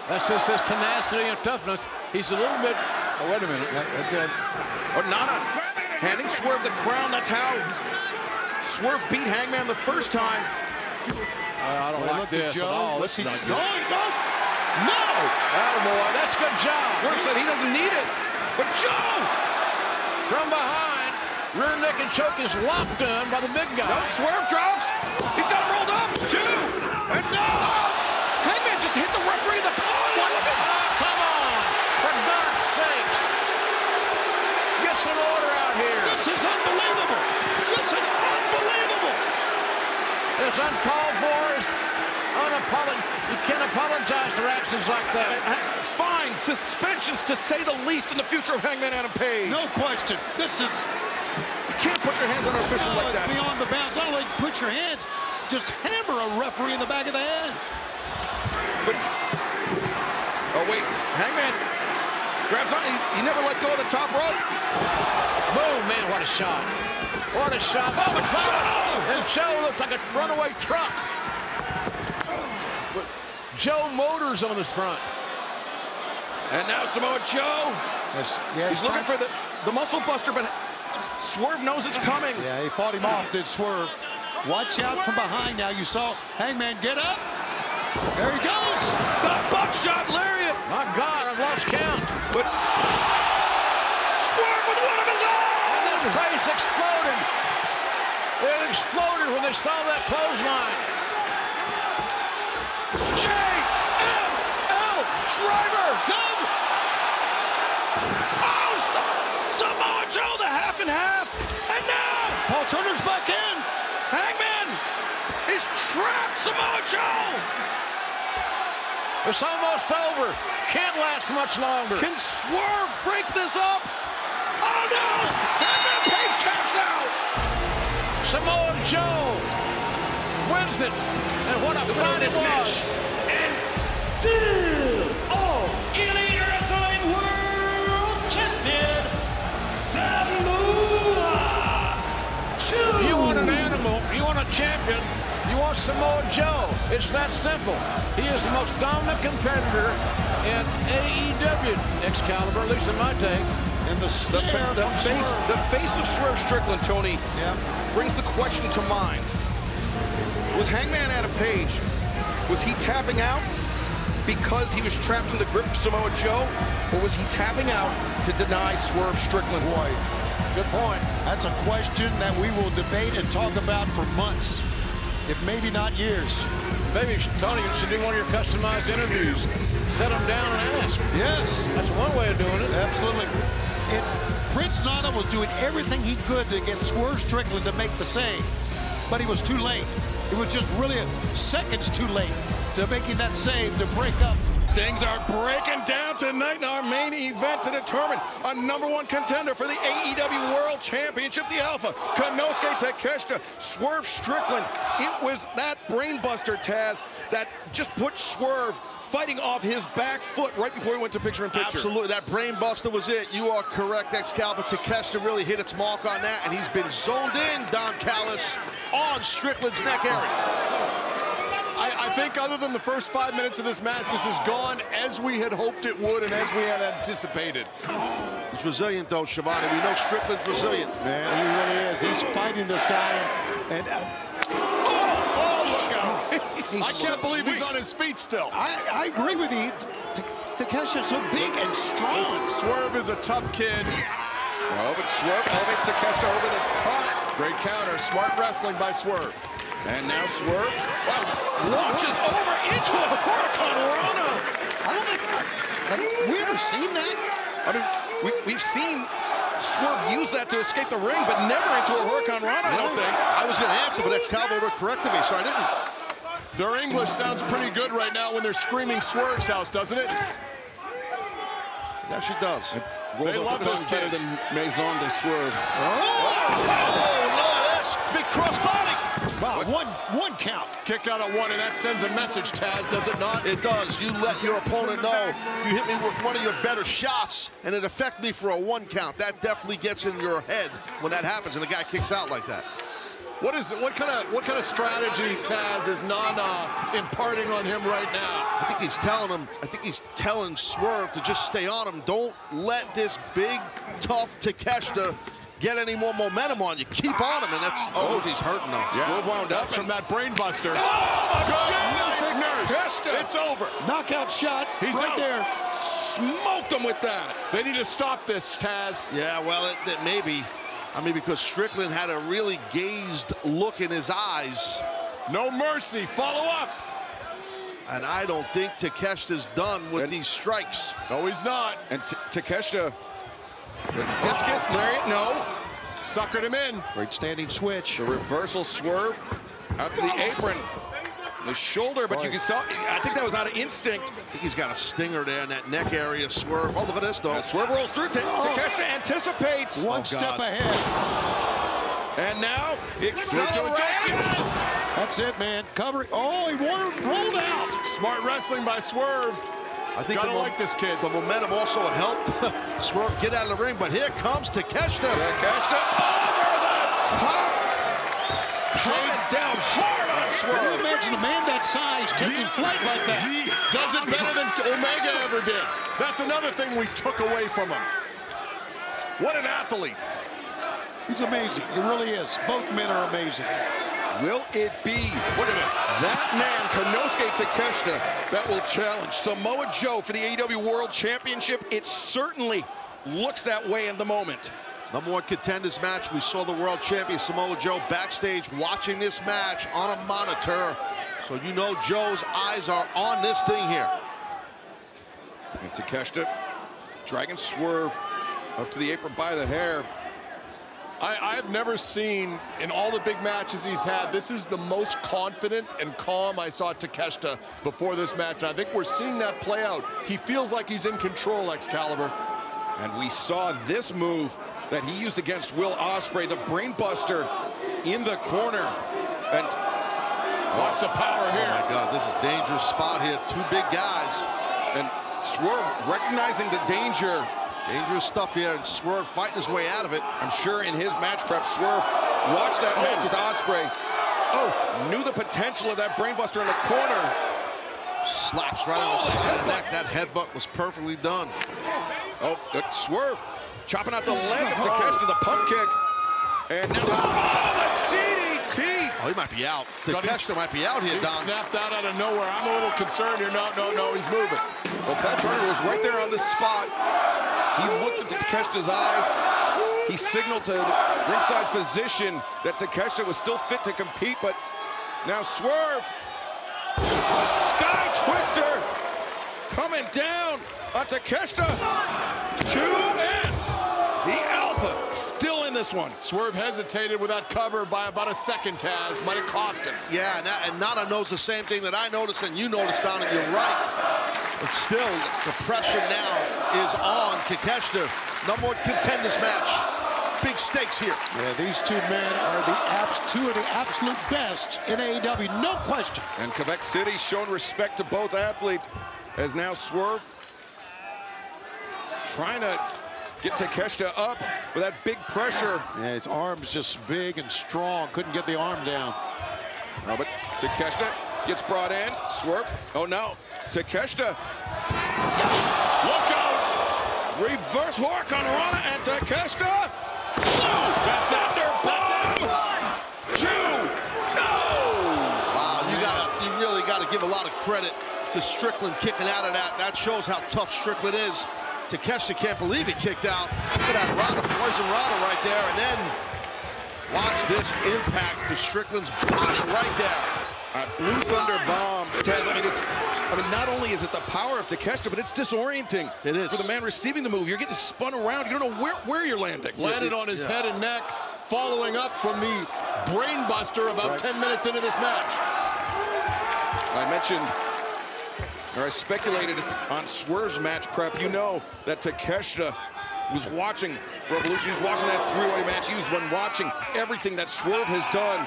[SPEAKER 3] That's just his tenacity and toughness. He's a little bit... Oh, wait a minute.
[SPEAKER 1] That did.
[SPEAKER 2] Oh, Nana handing Swerve the crown. That's how Swerve beat Hangman the first time.
[SPEAKER 3] I don't like this at all.
[SPEAKER 1] What's he
[SPEAKER 3] doing?
[SPEAKER 1] No!
[SPEAKER 3] Attaboy, that's a good job.
[SPEAKER 2] Swerve said he doesn't need it. But Joe!
[SPEAKER 3] From behind, rear naked choke is locked in by the big guy.
[SPEAKER 2] No, Swerve drops. He's got him rolled up. 2. And no! Hangman just hit the referee in the...
[SPEAKER 3] Come on! For God's sakes! Get some order out here.
[SPEAKER 1] This is unbelievable. This is unbelievable.
[SPEAKER 3] It's uncalled for. You can't apologize for actions like that.
[SPEAKER 2] Fine suspensions, to say the least, in the future of Hangman Adam Page.
[SPEAKER 1] No question. This is...
[SPEAKER 2] You can't put your hands on an official like that.
[SPEAKER 1] Beyond the bounds. Not only put your hands, just hammer a referee in the back of the head.
[SPEAKER 2] But... Oh, wait. Hangman grabs on. He never let go of the top rope.
[SPEAKER 3] Boom, man, what a shot. What a shot.
[SPEAKER 2] Oh, but Joe!
[SPEAKER 3] And Joe looks like a runaway truck. But Joe Motors on this front.
[SPEAKER 2] And now Samoa Joe. He's looking for the muscle buster, but Swerve knows it's coming.
[SPEAKER 1] Yeah, he fought him off, did Swerve. Watch out from behind now. You saw Hangman get up. There he goes.
[SPEAKER 2] The buckshot lariat.
[SPEAKER 3] My God, I've lost count.
[SPEAKER 2] But Swerve with one of his own.
[SPEAKER 3] And this place exploded. It exploded when they saw that clothesline.
[SPEAKER 2] JML driver. No. Oh, Samoa Joe, the half and half. And now
[SPEAKER 1] Paul Turner's back in.
[SPEAKER 2] Hangman is trapped. Samoa Joe.
[SPEAKER 3] It's almost over. Can't last much longer.
[SPEAKER 2] Can Swerve break this up? Oh no! Hangman Page taps out!
[SPEAKER 3] Samoa Joe wins it. And what a fight it was.
[SPEAKER 12] And still, Elite Wrestling World Champion, Samoa Joe.
[SPEAKER 3] You want an animal, you want a champion, you want Samoa Joe. It's that simple. He is the most dominant competitor in AEW, Excalibur, at least in my take.
[SPEAKER 2] And the face of Swerve Strickland, Tony, brings the question to mind. Was Hangman Adam Page, was he tapping out because he was trapped in the grip of Samoa Joe, or was he tapping out to deny Swerve Strickland?
[SPEAKER 1] Boy,
[SPEAKER 3] good point.
[SPEAKER 1] That's a question that we will debate and talk about for months, if maybe not years.
[SPEAKER 3] Maybe, Tony, you should do one of your customized interviews. Set them down and ask.
[SPEAKER 1] Yes.
[SPEAKER 3] That's one way of doing it.
[SPEAKER 1] Absolutely. Prince Nana was doing everything he could to get Swerve Strickland to make the save, but he was too late. It was just really seconds too late to making that save to break up.
[SPEAKER 2] Things are breaking down tonight in our main event to determine a #1 contender for the AEW World Championship, the Alpha, Konosuke Takeshita, Swerve Strickland. It was that brainbuster, Taz, that just put Swerve fighting off his back foot right before he went to picture-in-picture.
[SPEAKER 5] Absolutely, that brainbuster was it. You are correct, Excalibur. Takeshita really hit its mark on that, and he's been zoned in, Don Callis, on Strickland's neck area.
[SPEAKER 6] I think other than the first 5 minutes of this match, this has gone as we had hoped it would and as we had anticipated.
[SPEAKER 5] He's resilient, though, Shivani. We know Strickland's resilient.
[SPEAKER 1] Man, he really is. He's fighting this guy. And
[SPEAKER 6] look out. I can't believe he's on his feet still.
[SPEAKER 1] I agree with you. Takeshi's so big and strong.
[SPEAKER 6] Listen, Swerve is a tough kid.
[SPEAKER 2] Oh, but Swerve elevates Takeshita over the top.
[SPEAKER 6] Great counter. Smart wrestling by Swerve.
[SPEAKER 2] And now Swerve launches over into a Hurricane Rana.
[SPEAKER 1] I don't think, have we ever seen that?
[SPEAKER 2] I mean, we've seen Swerve use that to escape the ring, but never into a Hurricane Rana, I don't think.
[SPEAKER 5] I was going to answer, but Excalibur corrected me, so I didn't.
[SPEAKER 6] Their English sounds pretty good right now when they're screaming Swerve's house, doesn't it?
[SPEAKER 5] Yeah, she does.
[SPEAKER 6] They love this kid.
[SPEAKER 21] Better than Maison de Swerve.
[SPEAKER 5] Oh, that's big crossbody.
[SPEAKER 1] Wow, one count.
[SPEAKER 6] Kick out at 1, and that sends a message, Taz, does it not?
[SPEAKER 5] It does. You let your opponent know you hit me with one of your better shots, and it affected me for a 1 count. That definitely gets in your head when that happens, and the guy kicks out like that.
[SPEAKER 6] What is it? What kind of strategy, Taz, is Nana imparting on him right now?
[SPEAKER 5] I think he's telling him. I think he's telling Swerve to just stay on him. Don't let this big, tough Takeshita get any more momentum on you. Keep on him, and that's. Oh, he's hurting though.
[SPEAKER 6] Yeah.
[SPEAKER 5] Swerve wound up
[SPEAKER 6] from that brainbuster.
[SPEAKER 2] Oh,
[SPEAKER 6] Nurse. It's over.
[SPEAKER 1] Knockout shot.
[SPEAKER 6] He's
[SPEAKER 1] right
[SPEAKER 6] out.
[SPEAKER 1] there.
[SPEAKER 2] Smoked him with that.
[SPEAKER 6] They need to stop this, Taz.
[SPEAKER 5] Yeah, well, maybe. I mean, because Strickland had a really gazed look in his eyes.
[SPEAKER 6] No mercy. Follow up.
[SPEAKER 5] And I don't think Takeshita's done with these strikes.
[SPEAKER 6] No, he's not.
[SPEAKER 2] And Takeshita, the discus, lariat, no.
[SPEAKER 6] Suckered him in.
[SPEAKER 1] Great standing switch.
[SPEAKER 2] The reversal Swerve out to the apron. The shoulder, but you can saw. I think that was out of instinct.
[SPEAKER 5] I think he's got a stinger there in that neck area. Swerve. Oh, look at this, though.
[SPEAKER 2] Swerve rolls through. Takeshita anticipates.
[SPEAKER 1] One step ahead.
[SPEAKER 2] And now, accelerates.
[SPEAKER 1] That's it, man. Cover. Oh, he rolled out.
[SPEAKER 6] Smart wrestling by Swerve.
[SPEAKER 5] I think
[SPEAKER 6] gotta like this kid.
[SPEAKER 5] The momentum also helped Swerve get out of the ring, but here comes Takeshita.
[SPEAKER 2] Takeshita over the top. Coming down hard on Swerve.
[SPEAKER 1] Can you imagine a man that size taking flight like that?
[SPEAKER 6] Does it better than Omega ever did. That's another thing we took away from him. What an athlete.
[SPEAKER 1] He's amazing. He really is. Both men are amazing.
[SPEAKER 2] Will it be, look at this, that man, Konosuke Takeshita, that will challenge Samoa Joe for the AEW World Championship? It certainly looks that way in the moment.
[SPEAKER 5] #1 contenders match. We saw the world champion Samoa Joe backstage watching this match on a monitor. So you know Joe's eyes are on this thing here.
[SPEAKER 2] And Takeshita dragging Swerve up to the apron by the hair.
[SPEAKER 6] I've never seen, in all the big matches he's had, this is the most confident and calm I saw Takeshita before this match. And I think we're seeing that play out. He feels like he's in control, Excalibur.
[SPEAKER 13] And we saw this move that he used against Will Ospreay, the brainbuster in the corner. And
[SPEAKER 6] watch the power here.
[SPEAKER 5] Oh my God, this is a dangerous spot here. Two big guys.
[SPEAKER 13] And Swerve recognizing the danger.
[SPEAKER 5] Dangerous stuff here, and Swerve fighting his way out of it.
[SPEAKER 13] I'm sure in his match prep, Swerve watched that match with Ospreay. Knew the potential of that brainbuster in the corner.
[SPEAKER 5] Slaps right on the side of the neck. That headbutt was perfectly done.
[SPEAKER 13] Swerve chopping out the leg of Takeshita, the pump kick. And now the DDT.
[SPEAKER 5] Oh, he might be out. Takeshita might be out here,
[SPEAKER 6] He
[SPEAKER 5] Don.
[SPEAKER 6] snapped out of nowhere. I'm a little concerned here. No, he's moving.
[SPEAKER 13] Well, Pat Turner was right there on this spot. He looked into Takeshita's eyes. He signaled to the ringside physician that Takeshita was still fit to compete, but now Swerve. Sky Twister coming down on Takeshita. 2 and the Alpha still in this one.
[SPEAKER 6] Swerve hesitated with that cover by about a second, Taz. Might have cost him.
[SPEAKER 5] Yeah, and Nada knows the same thing that I noticed and you noticed, Don, and you're right. But still, the pressure now is on Takeshita. Number one contenders match. Big stakes here.
[SPEAKER 19] Yeah, these two men are two of the absolute best in AEW, no question.
[SPEAKER 13] And Quebec City showing respect to both athletes as now Swerve trying to get Takeshita up for that big pressure.
[SPEAKER 19] Yeah, his arm's just big and strong. Couldn't get the arm down.
[SPEAKER 13] Oh, but Takeshita gets brought in. Swerve. Oh, no. Takeshita.
[SPEAKER 6] Look out!
[SPEAKER 13] Reverse Hork on Rana and Takeshita.
[SPEAKER 6] That's it.
[SPEAKER 13] That's it. 1, 2. No!
[SPEAKER 5] Wow, you really got to give a lot of credit to Strickland kicking out of that. That shows how tough Strickland is. Takeshita can't believe he kicked out. Look at that Rana, poison Rana right there. And then watch this impact for Strickland's body right there.
[SPEAKER 13] Blue Thunder Bomb. Taz, I mean, not only is it the power of Takeshita, but it's disorienting.
[SPEAKER 5] It is.
[SPEAKER 13] For the man receiving the move. You're getting spun around. You don't know where you're landing.
[SPEAKER 6] Landed on his head and neck, following up from the brainbuster about 10 minutes into this match.
[SPEAKER 13] I mentioned, or I speculated on Swerve's match prep. You know that Takeshita was watching Revolution. He was watching that three-way match. He was watching everything that Swerve has done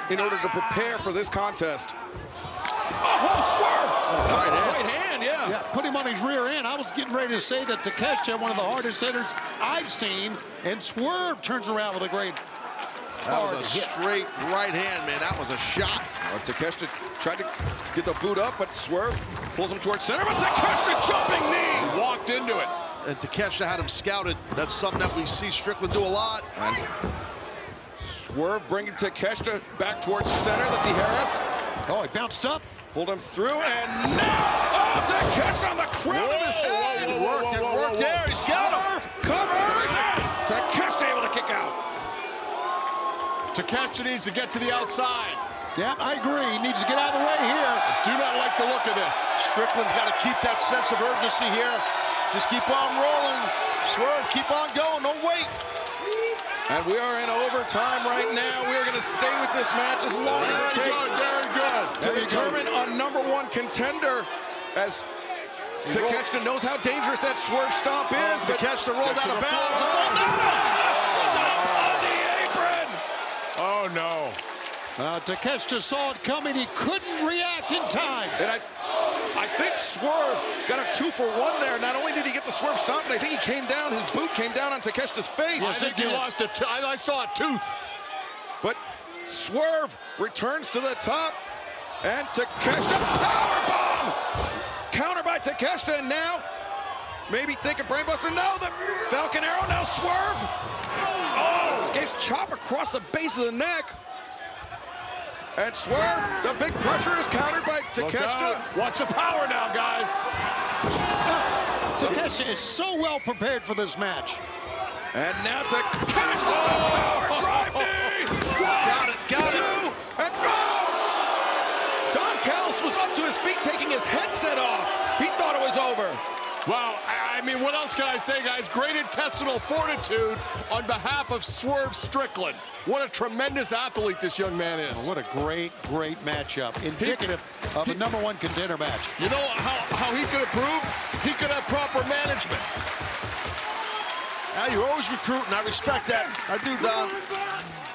[SPEAKER 13] in order to prepare for this contest. Oh, Swerve! Right hand, yeah.
[SPEAKER 19] Put him on his rear end. I was getting ready to say that Takeshita, one of the hardest hitters I've seen, and Swerve turns around with a great
[SPEAKER 5] That was a straight right hand, man. That was a shot.
[SPEAKER 13] Takeshita tried to get the boot up, but Swerve pulls him towards center, but Takeshita jumping knee!
[SPEAKER 6] He walked into it.
[SPEAKER 5] And Takeshita had him scouted. That's something that we see Strickland do a lot.
[SPEAKER 13] And Swerve bringing Takeshita back towards center. Let's see Harris.
[SPEAKER 19] Oh, he bounced up.
[SPEAKER 13] Pulled him through, and now, Takeshita on the crown of his head.
[SPEAKER 5] It worked there. He's got him.
[SPEAKER 13] Covers. Takeshita able to kick out.
[SPEAKER 6] Takeshita needs to get to the outside.
[SPEAKER 19] Yeah, I agree. He needs to get out of the way here.
[SPEAKER 6] Do not like the look of this.
[SPEAKER 5] Strickland's got to keep that sense of urgency here. Just keep on rolling. Swerve, keep on going. Don't wait.
[SPEAKER 13] And we are in overtime right now. We are going to stay with this match as long as it takes to determine a #1 contender, as Takeshita knows how dangerous that Swerve stomp is.
[SPEAKER 5] Takeshita rolled out of bounds.
[SPEAKER 13] Stop on the apron.
[SPEAKER 6] Oh, no.
[SPEAKER 19] Takeshita saw it coming. He couldn't react in time.
[SPEAKER 13] And I think Swerve got a 2-for-1 there. Not only did he get the Swerve stomp, but I think he came down, his boot came down on Takeshita's face.
[SPEAKER 6] I think he lost a tooth. I saw a tooth.
[SPEAKER 13] But Swerve returns to the top, and Takeshita powerbomb! Counter by Takeshita, and now maybe thinking brainbuster. No, the Falcon Arrow, now Swerve. Oh, escapes chop across the base of the neck. And Swerve, the big pressure is countered by Takeshita.
[SPEAKER 6] Watch the power now, guys.
[SPEAKER 19] Takeshita is so well prepared for this match.
[SPEAKER 13] And now Takeshita, power drive knee. Got it. And Don Callis was up to his feet taking his headset off. He thought it was over.
[SPEAKER 6] Well, I mean, what else can I say, guys? Great intestinal fortitude on behalf of Swerve Strickland. What a tremendous athlete this young man is.
[SPEAKER 19] What a great matchup. Indicative of a #1 contender match.
[SPEAKER 6] You know how he could have proved? He could have proper management.
[SPEAKER 5] Now you're always recruiting. I respect that. I do, Don.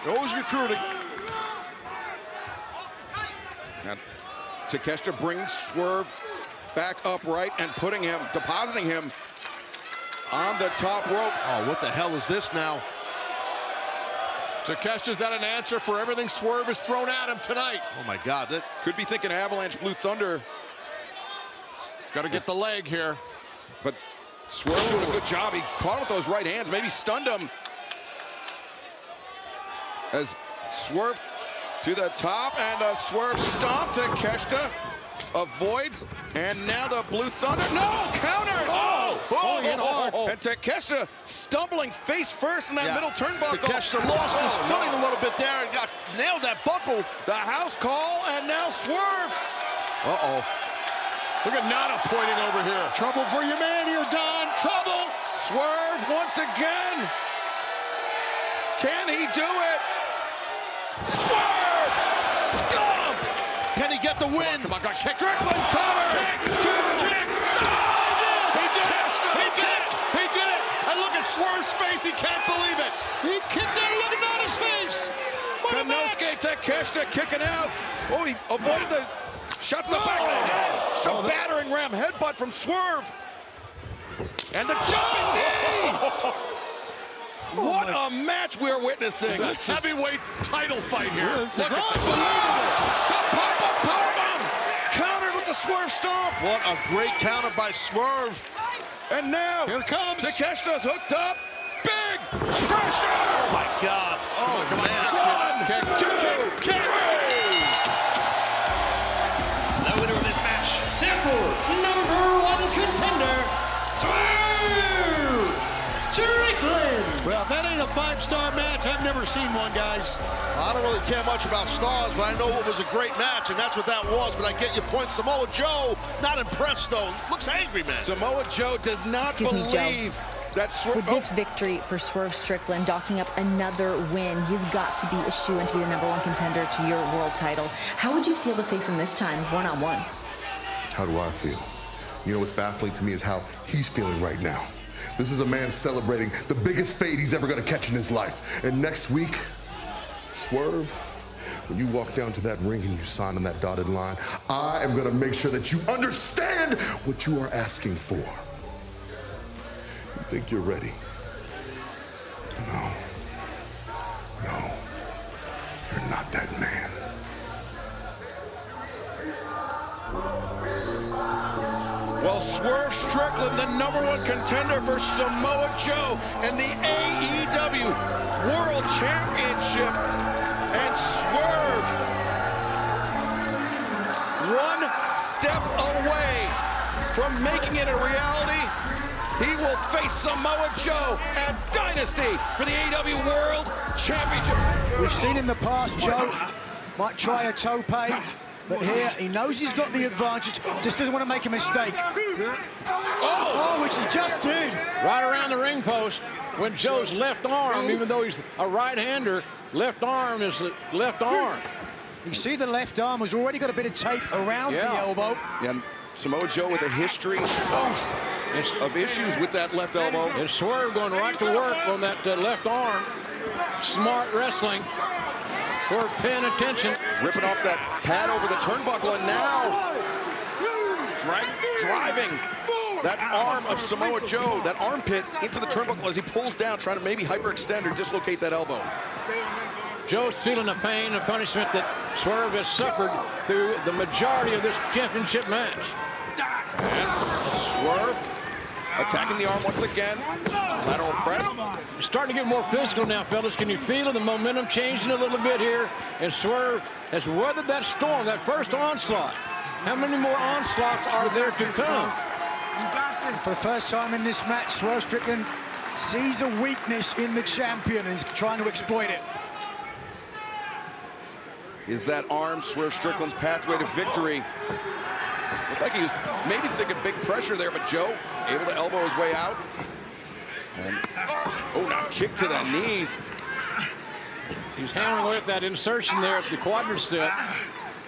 [SPEAKER 5] You're always recruiting.
[SPEAKER 13] And Takeshita brings Swerve back upright and depositing him on the top rope.
[SPEAKER 5] Oh, what the hell is this now?
[SPEAKER 6] Takeshita's had an answer for everything Swerve has thrown at him tonight.
[SPEAKER 5] Oh, my God. That
[SPEAKER 13] could be thinking Avalanche Blue Thunder.
[SPEAKER 6] Got to get the leg here.
[SPEAKER 13] But Swerve doing a good job. He caught him with those right hands, maybe stunned him. As Swerve to the top, and a Swerve stomp. Takeshita avoids, and now the Blue Thunder. No, countered! And Takeshita stumbling face first in that middle turnbuckle.
[SPEAKER 5] Takeshita lost his footing a little bit there and got nailed that buckle.
[SPEAKER 13] The house call, and now Swerve.
[SPEAKER 6] Look at Nana pointing over here.
[SPEAKER 19] Trouble for your man here, Don. Trouble.
[SPEAKER 13] Swerve once again. Can he do it? Swerve! Stomp!
[SPEAKER 5] Can he get the win?
[SPEAKER 6] Come on, kick.
[SPEAKER 13] Strickland covers.
[SPEAKER 6] Kick. He did it. And look at Swerve's face. He can't believe it.
[SPEAKER 13] He kicked out. Look at Nana's face. Kanosuke Takeshita kicking out. Oh, he avoided the shot to the back of the head. Just a battering ram headbutt from Swerve. And the jumping knee. What a match we're witnessing.
[SPEAKER 6] It's a heavyweight title fight here.
[SPEAKER 19] This is unbelievable.
[SPEAKER 13] Powerbomb. Countered with the Swerve stomp.
[SPEAKER 5] What a great counter by Swerve.
[SPEAKER 13] And now,
[SPEAKER 19] here comes
[SPEAKER 13] Takeshita's hooked up. Big pressure.
[SPEAKER 5] Oh, my God. Oh,
[SPEAKER 6] come
[SPEAKER 5] man.
[SPEAKER 6] on. Kick. 2, 3.
[SPEAKER 12] The winner of this match, therefore, #1 contender, Swerve Strickland.
[SPEAKER 19] Well, that ain't a 5-star match. I've never seen one, guys.
[SPEAKER 5] I don't really care much about stars, but I know it was a great match, and that's what that was. But I get your point. Samoa Joe, not impressed, though. Looks angry, man.
[SPEAKER 13] Samoa Joe does not believe that Swerve...
[SPEAKER 8] With this victory for Swerve Strickland, docking up another win, he's got to be a shoo-in to be the #1 contender to your world title. How would you feel to face him this time, one-on-one?
[SPEAKER 21] How do I feel? You know what's baffling to me is how he's feeling right now. This is a man celebrating the biggest fade he's ever going to catch in his life. And next week, Swerve, when you walk down to that ring and you sign on that dotted line, I am going to make sure that you understand what you are asking for. You think you're ready? No. You're not that man.
[SPEAKER 13] Well, Swerve Strickland, the #1 contender for Samoa Joe and the AEW World Championship. And Swerve, one step away from making it a reality. He will face Samoa Joe at Dynasty for the AEW World Championship.
[SPEAKER 11] We've seen in the past, Joe might try a tope, but here he knows he's got the advantage, just doesn't want to make a mistake. Oh, which he just did.
[SPEAKER 3] Right around the ring post when Joe's left arm, even though he's a right-hander, left arm is the left arm.
[SPEAKER 11] You see the left arm has already got a bit of tape around the elbow.
[SPEAKER 13] Yeah, and Samoa Joe with a history of issues with that left elbow.
[SPEAKER 3] And Swerve going right to work on that left arm. Smart wrestling. Swerve paying attention.
[SPEAKER 13] Ripping off that pad over the turnbuckle, and now driving that arm of Samoa Joe, that armpit, into the turnbuckle as he pulls down, trying to maybe hyperextend or dislocate that elbow.
[SPEAKER 3] Joe's feeling the pain and punishment that Swerve has suffered through the majority of this championship match.
[SPEAKER 13] And Swerve attacking the arm once again. Lateral press.
[SPEAKER 3] It's starting to get more physical now, fellas. Can you feel the momentum changing a little bit here? And Swerve has weathered that storm, that first onslaught. How many more onslaughts are there to come?
[SPEAKER 11] For the first time in this match, Swerve Strickland sees a weakness in the champion and is trying to exploit it.
[SPEAKER 13] Is that arm Swerve Strickland's pathway to victory? Looked like he was maybe thinking big pressure there, but Joe able to elbow his way out. And, oh, now kick to the knees.
[SPEAKER 3] He's hammering away at that insertion there at the quadricep,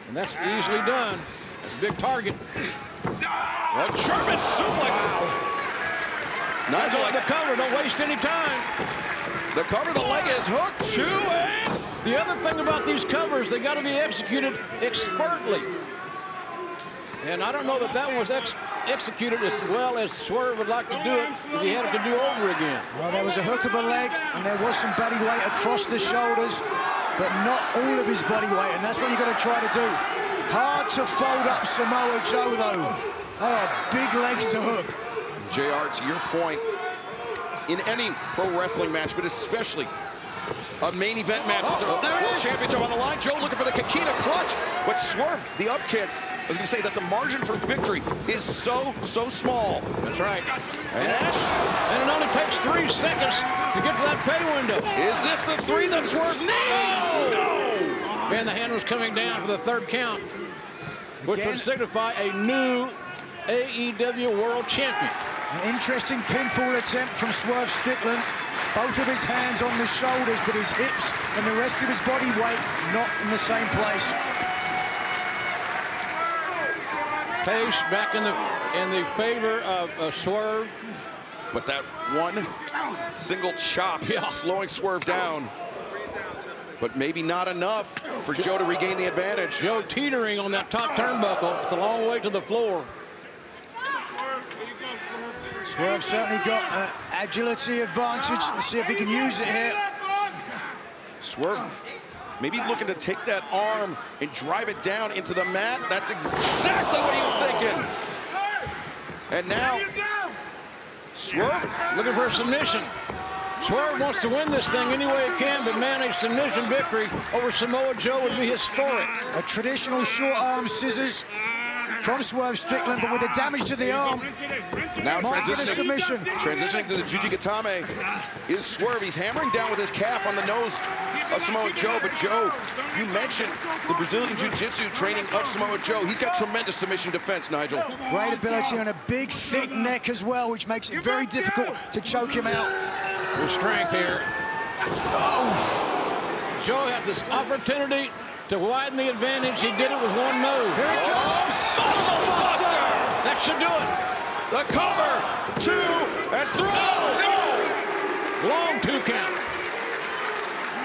[SPEAKER 3] and that's easily done. That's a big target.
[SPEAKER 13] A German suplex.
[SPEAKER 3] Nigel at the cover, don't waste any time.
[SPEAKER 13] The cover, the leg is hooked, 2 and...
[SPEAKER 3] The other thing about these covers, they got to be executed expertly. And I don't know that that one was executed as well as Swerve would like to do it if he had it to do over again.
[SPEAKER 11] Well, there was a hook of a leg, and there was some body weight across the shoulders, but not all of his body weight, and that's what you've got to try to do. Hard to fold up Samoa Joe, though. Oh, big legs to hook.
[SPEAKER 13] JR, to your point, in any pro wrestling match, but especially a main event match with the World Championship on the line, Joe looking for the Kikina clutch, but Swerve, the up kicks. I was going to say that the margin for victory is so small.
[SPEAKER 3] That's right. And it only takes 3 seconds to get to that pay window.
[SPEAKER 13] Is this the 3 that Swerve needs?
[SPEAKER 3] No! And the hand was coming down for the 3rd count, which would signify a new AEW World Champion.
[SPEAKER 11] An interesting pinfall attempt from Swerve Strickland. Both of his hands on the shoulders, but his hips and the rest of his body weight not in the same place.
[SPEAKER 3] Pace back in the favor of Swerve.
[SPEAKER 13] But that one single chop slowing Swerve down. But maybe not enough for Joe to regain the advantage.
[SPEAKER 3] Joe teetering on that top turnbuckle. It's a long way to the floor.
[SPEAKER 11] Swerve certainly got an agility advantage. Let's see if he can use it here.
[SPEAKER 13] Swerve maybe looking to take that arm and drive it down into the mat. That's exactly what he was thinking. And now, Swerve
[SPEAKER 3] looking for a submission. Swerve wants to win this thing any way he can, but man, a submission victory over Samoa Joe would be historic.
[SPEAKER 11] A traditional short arm scissors from Swerve Strickland, but with the damage to the arm.
[SPEAKER 13] Now
[SPEAKER 11] transitioning
[SPEAKER 13] to the Jujigatame is Swerve. He's hammering down with his calf on the nose of Samoa Joe. But Joe, you mentioned the Brazilian Jiu-Jitsu training of Samoa Joe. He's got tremendous submission defense, Nigel.
[SPEAKER 11] Great ability and a big, thick neck as well, which makes it very difficult to choke him out.
[SPEAKER 3] With strength here. Oh! Joe had this opportunity to widen the advantage. He did it with one move.
[SPEAKER 11] Here it comes!
[SPEAKER 3] Buster! That should do it.
[SPEAKER 13] The cover, 2, and throw!
[SPEAKER 3] No! Long 2 count.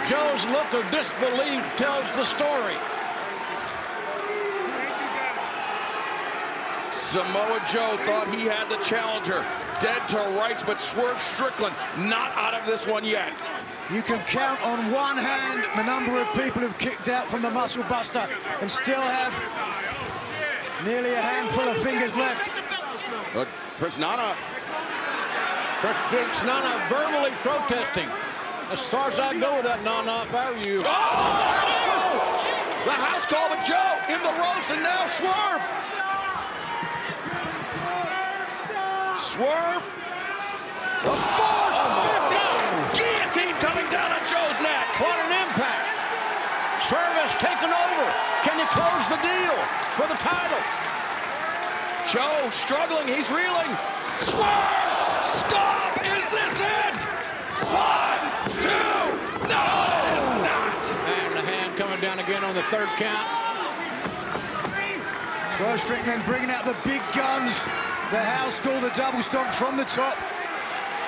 [SPEAKER 3] Joe's look of disbelief tells the story.
[SPEAKER 13] Samoa Joe thought he had the challenger dead to rights, but Swerve Strickland not out of this one yet.
[SPEAKER 11] You can count on one hand the number of people who've kicked out from the Muscle Buster and still have nearly a handful of fingers left.
[SPEAKER 13] Prince Nana
[SPEAKER 3] verbally protesting. As far as I go with that, Nana, if I were you.
[SPEAKER 13] Oh! The house call to Joe in the ropes, and now Swerve. Swerve. The 450 guillotine coming down on Joe's neck.
[SPEAKER 3] What an impact. Swerve has taken over. Can he close the deal for the title?
[SPEAKER 13] Joe struggling, he's reeling. Swerve, stop, is this it? 1, 2, no, not.
[SPEAKER 3] And the hand coming down again on the 3rd count.
[SPEAKER 11] Swerve Strickland bringing out the big guns. The house called a double stomp from the top.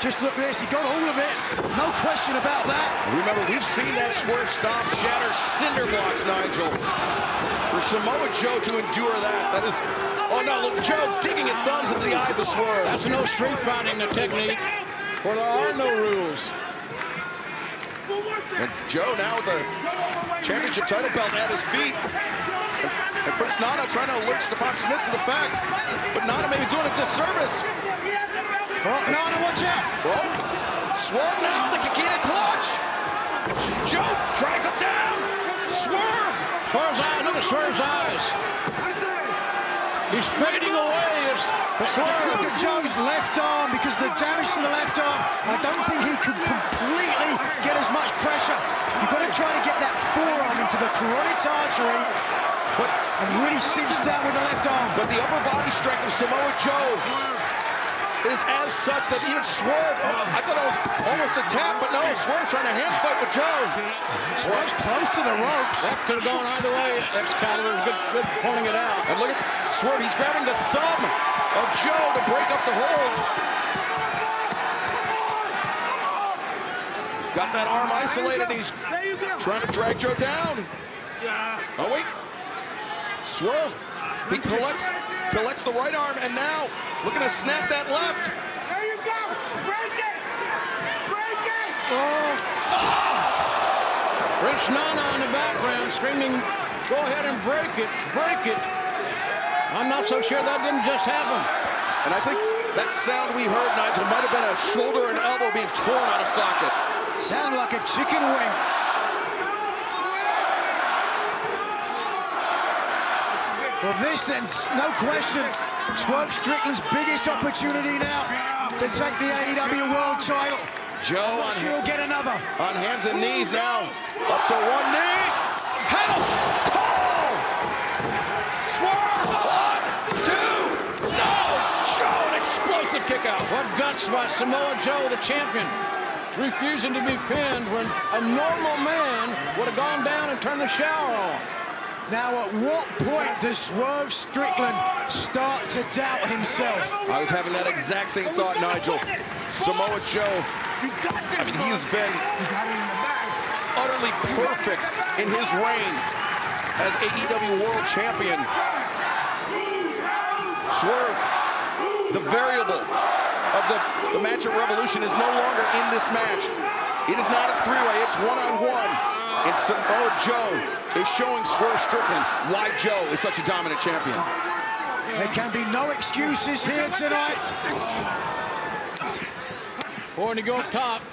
[SPEAKER 11] Just look at this, he got all of it. No question about that.
[SPEAKER 13] Remember, we've seen that Swerve stomp shatter cinder blocks, Nigel. For Samoa Joe to endure that is... Oh, no, look, Joe digging his thumbs into the eyes of Swerve.
[SPEAKER 3] That's no street fighting technique, where there are no rules.
[SPEAKER 13] And Joe now with the championship title belt at his feet. And Prince Nana trying to alert Stephon Smith to the fact, but Nana may be doing a disservice.
[SPEAKER 11] Oh, Nana, watch out!
[SPEAKER 13] Oh, Swerve now, the Kikina clutch. Joe drags him down. Swerve.
[SPEAKER 3] Swerve's eyes, look at Swerve's eyes. He's fading away as Swerve.
[SPEAKER 11] Look at Joe's left arm, because the damage to the left arm, I don't think he could completely get as much pressure. You've got to try to get that forearm into the carotid artery And really cinched down with the left arm.
[SPEAKER 2] But the upper body strength of Samoa Joe is as such that even Swerve, I thought it was almost a tap, but no, Swerve trying to hand fight with Joe.
[SPEAKER 11] Swerve's close to the ropes.
[SPEAKER 3] That could have gone either way. Excalibur, good pointing it out.
[SPEAKER 2] And look at Swerve, he's grabbing the thumb of Joe to break up the hold. He's got that arm isolated. He's trying to drag Joe down. Oh, wait. Swerve, he collects the right arm, and now looking to snap that left.
[SPEAKER 17] There you go. Break it. Break it.
[SPEAKER 3] Rich Nana in the background screaming, go ahead and break it, break it. I'm not so sure that didn't just happen.
[SPEAKER 2] And I think that sound we heard, Nigel, might have been a shoulder and elbow being torn out of socket.
[SPEAKER 11] Sound like a chicken wing. Well, this then, no question, Swerve Strickland's biggest opportunity now to take the AEW World title.
[SPEAKER 2] Joe
[SPEAKER 11] I'm sure he'll get another.
[SPEAKER 2] On hands and knees now. Up to one knee. House call. Swerve. 1, 2. No. Joe, an explosive kick out.
[SPEAKER 3] What guts by Samoa Joe, the champion, refusing to be pinned when a normal man would have gone down and turned the shower on.
[SPEAKER 11] Now, at what point does Swerve Strickland start to doubt himself?
[SPEAKER 2] I was having that exact same thought, Nigel. Samoa Joe, I mean, he's been utterly perfect in his reign as AEW World Champion. Swerve, the variable of the match at Revolution, is no longer in this match. It is not a three-way, it's one-on-one. And Samoa Joe is showing Swerve Strickland why Joe is such a dominant champion.
[SPEAKER 11] There can be no excuses here tonight.
[SPEAKER 3] Boy, when you go up top,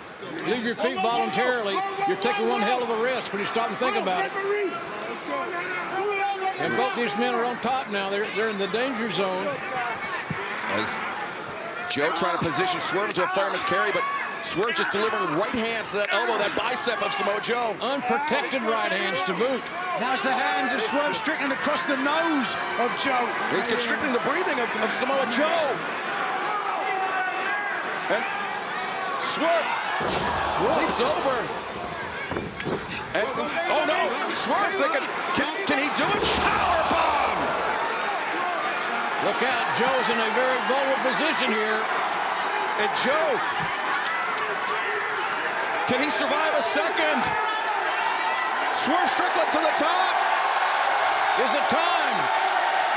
[SPEAKER 3] leave your feet voluntarily, you're taking one hell of a risk when you stop and think about it. And both these men are on top now. They're in the danger zone.
[SPEAKER 2] As Joe trying to position Swerve into a fireman's carry, but Swerve just delivering right hands to that elbow, that bicep of Samoa Joe.
[SPEAKER 3] Unprotected right hands to boot.
[SPEAKER 11] Now's the hands of Swerve Strickland across the nose of Joe.
[SPEAKER 2] He's constricting the breathing of Samoa Joe. And Swerve leaps over. And, oh no, Swerve thinking, can he do it? Powerbomb!
[SPEAKER 3] Look out, Joe's in a very vulnerable position here.
[SPEAKER 2] And Joe, can he survive a second? Swerve Strickland to the top.
[SPEAKER 3] Is it time?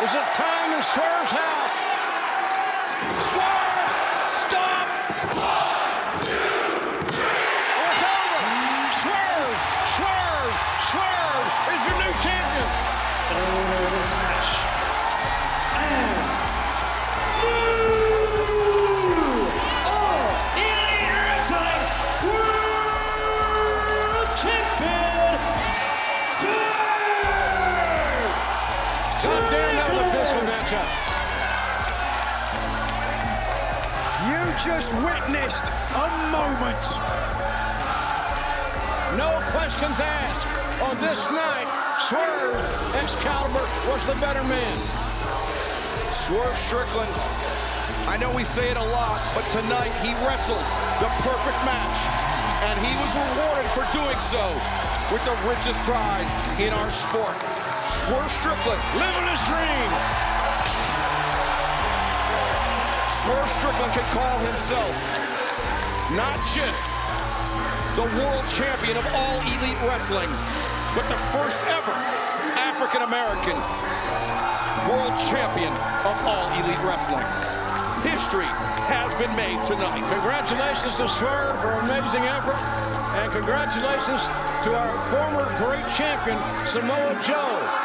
[SPEAKER 3] Is it time in Swerve's house?
[SPEAKER 2] Swerve, stop.
[SPEAKER 3] It's over. Swerve is your new champion.
[SPEAKER 12] Over this match. And
[SPEAKER 11] You just witnessed a moment.
[SPEAKER 3] No questions asked. On this night, Swerve Excalibur was the better man.
[SPEAKER 2] Swerve Strickland, I know we say it a lot, but tonight he wrestled the perfect match, and he was rewarded for doing so with the richest prize in our sport. Swerve Strickland,
[SPEAKER 3] living his dream.
[SPEAKER 2] Swerve Strickland can call himself not just the world champion of all elite wrestling, but the first ever African-American world champion of all elite wrestling. History has been made tonight.
[SPEAKER 3] Congratulations to Swerve for an amazing effort, and congratulations to our former great champion, Samoa Joe.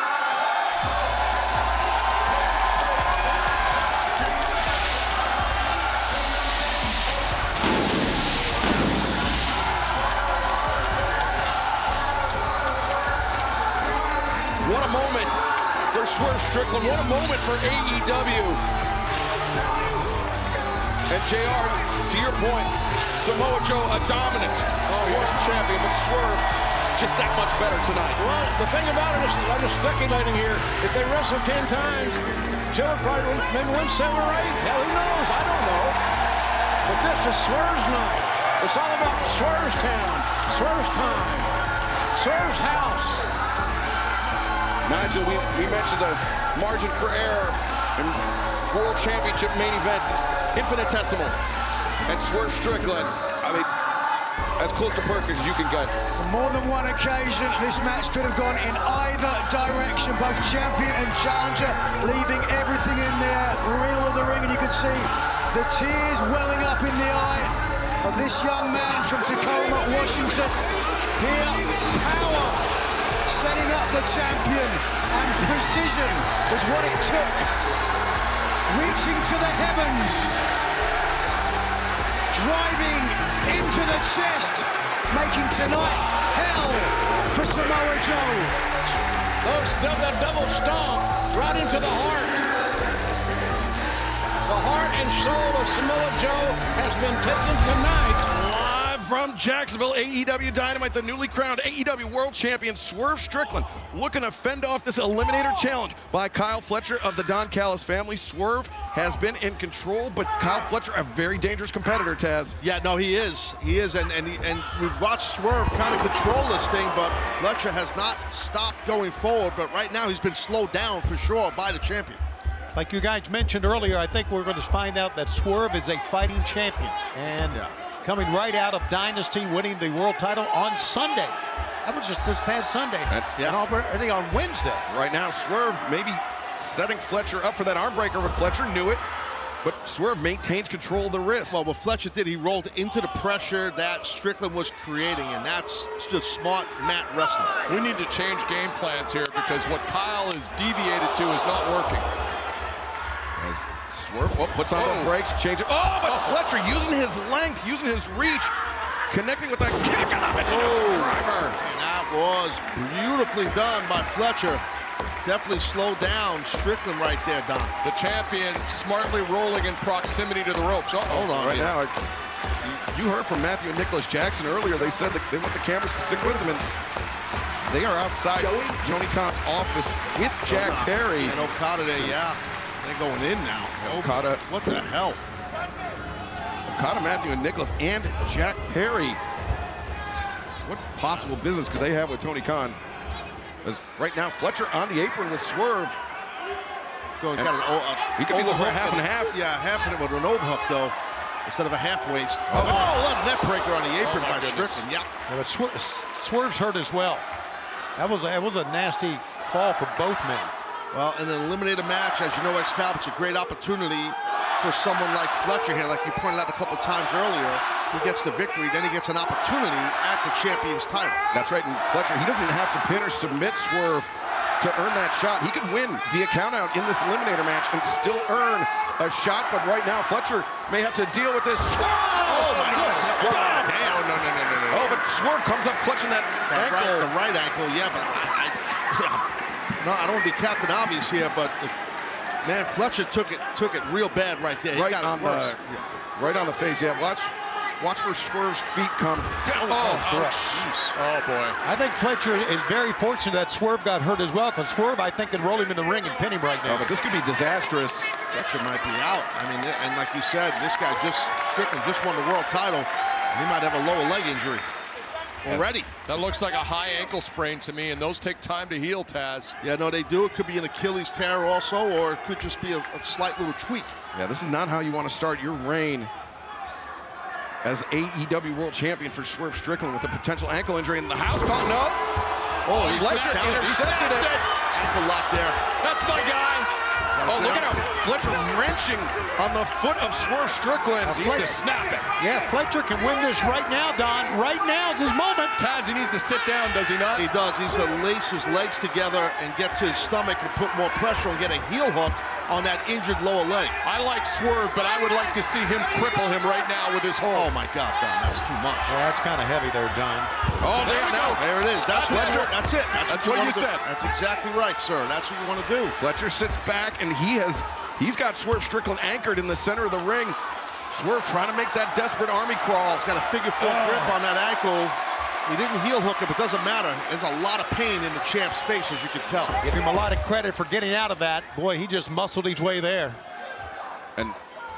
[SPEAKER 2] What a moment for Swerve Strickland. What a moment for AEW. And JR, to your point, Samoa Joe, a dominant world champion, but Swerve just that much better tonight.
[SPEAKER 3] Well, the thing about it is, I'm just speculating here, if they wrestle 10 times, Joe would probably maybe win 7 or 8. Hell, who knows? I don't know. But this is Swerve's night. It's all about Swerve's town, Swerve's time, Swerve's house.
[SPEAKER 2] Nigel, we mentioned the margin for error in World Championship main events. It's infinitesimal. And Swerve Strickland, I mean, as close to perfect as you can get.
[SPEAKER 11] On more than one occasion, this match could have gone in either direction. Both champion and challenger leaving everything in the middle of the ring, and you can see the tears welling up in the eye of this young man from Tacoma, Washington. Here, power setting up the champion, and precision was what it took. Reaching to the heavens, driving into the chest, making tonight hell for Samoa Joe.
[SPEAKER 3] That double stomp right into the heart. The heart and soul of Samoa Joe has been taken tonight.
[SPEAKER 2] Live from Jacksonville, AEW Dynamite, the newly crowned AEW World Champion Swerve Strickland looking to fend off this Eliminator Challenge by Kyle Fletcher of the Don Callis family. Swerve has been in control, but Kyle Fletcher, a very dangerous competitor, Taz.
[SPEAKER 5] Yeah, no, he is. He is, and we've watched Swerve kind of control this thing, but Fletcher has not stopped going forward, but right now he's been slowed down for sure by the champion.
[SPEAKER 19] Like you guys mentioned earlier, I think we're going to find out that Swerve is a fighting champion. And coming right out of Dynasty, winning the world title on Sunday. That was just this past Sunday. And already on Wednesday.
[SPEAKER 2] Right now, Swerve maybe setting Fletcher up for that arm breaker, but Fletcher knew it. But Swerve maintains control of the wrist.
[SPEAKER 5] Well, what Fletcher did, he rolled into the pressure that Strickland was creating, and that's just smart mat wrestling.
[SPEAKER 6] We need to change game plans here because what Kyle is deviated to is not working.
[SPEAKER 2] As Swerve puts on the brakes, change it. Oh, but Fletcher using his length, using his reach, connecting with that kick and a driver.
[SPEAKER 5] And that was beautifully done by Fletcher. Definitely slowed down Strickland right there, Don.
[SPEAKER 6] The champion smartly rolling in proximity to the ropes.
[SPEAKER 2] Hold on. Right now, you heard from Matthew and Nicholas Jackson earlier. They said that they want the cameras to stick with them, and they are outside Tony Khan's office with Jack Perry.
[SPEAKER 5] And Okada there, they're going in now.
[SPEAKER 2] Okada.
[SPEAKER 5] What the hell?
[SPEAKER 2] Okada, Matthew, and Nicholas, and Jack Perry. What possible business could they have with Tony Khan? As right now, Fletcher on the apron with Swerve.
[SPEAKER 5] He could be looking for half and half. Yeah, half and it with an overhook, though, instead of a half waist. A net breaker on the apron by Strickland. Yeah.
[SPEAKER 19] But Swerve's hurt as well. That was a nasty fall for both men.
[SPEAKER 5] Well, in an eliminator match, as you know, Excalibur, it's a great opportunity for someone like Fletcher here, like you pointed out a couple of times earlier, who gets the victory, then he gets an opportunity at the champion's title.
[SPEAKER 2] That's right, and Fletcher, he doesn't have to pin or submit Swerve to earn that shot. He could win via countout in this eliminator match and still earn a shot, but right now, Fletcher may have to deal with this. Oh, my God. Damn. No. Oh, but Swerve comes up clutching that ankle.
[SPEAKER 5] The right ankle, yeah, but I don't want to be Captain Obvious here, but man, Fletcher took it real bad right there.
[SPEAKER 2] Right on the face. Yeah, watch where Swerve's feet come down.
[SPEAKER 6] Oh boy.
[SPEAKER 19] I think Fletcher is very fortunate that Swerve got hurt as well, because Swerve, I think, can roll him in the ring and pin him right now.
[SPEAKER 2] But this could be disastrous.
[SPEAKER 5] Fletcher might be out. I mean, and like you said, this guy Strickland just won the world title. He might have a lower leg injury already.
[SPEAKER 6] That looks like a high ankle sprain to me, and those take time to heal, Taz.
[SPEAKER 5] Yeah, no, they do. It could be an Achilles tear also, or it could just be a slight little tweak.
[SPEAKER 2] Yeah, this is not how you want to start your reign as AEW World Champion for Swerve Strickland with a potential ankle injury in the house call. No.
[SPEAKER 5] Oh, he
[SPEAKER 2] intercepted it.
[SPEAKER 5] Ankle lock there.
[SPEAKER 6] That's my guy.
[SPEAKER 2] Oh, look at how Fletcher wrenching on the foot of Swerve Strickland.
[SPEAKER 6] He needs to snap it.
[SPEAKER 19] Yeah, Fletcher can win this right now, Don. Right now is his moment.
[SPEAKER 6] Taz, he needs to sit down, does he not?
[SPEAKER 5] He does. He needs to lace his legs together and get to his stomach and put more pressure and get a heel hook on that injured lower leg.
[SPEAKER 6] I like Swerve, but I would like to see him cripple him right now with his hold.
[SPEAKER 5] Oh, my God, Don, that was too much.
[SPEAKER 19] Well, that's kind of heavy there, Don.
[SPEAKER 2] Oh, there we go.
[SPEAKER 5] There it is. That's Fletcher. That's it.
[SPEAKER 6] That's what you said.
[SPEAKER 5] That's exactly right, sir. That's what you want to do.
[SPEAKER 2] Fletcher sits back, and he's got Swerve Strickland anchored in the center of the ring. Swerve trying to make that desperate army crawl.
[SPEAKER 5] He's got a figure four grip on that ankle. He didn't heel hook him, but it doesn't matter. There's a lot of pain in the champ's face, as you can tell.
[SPEAKER 19] Give him a lot of credit for getting out of that. Boy, he just muscled his way there.
[SPEAKER 2] And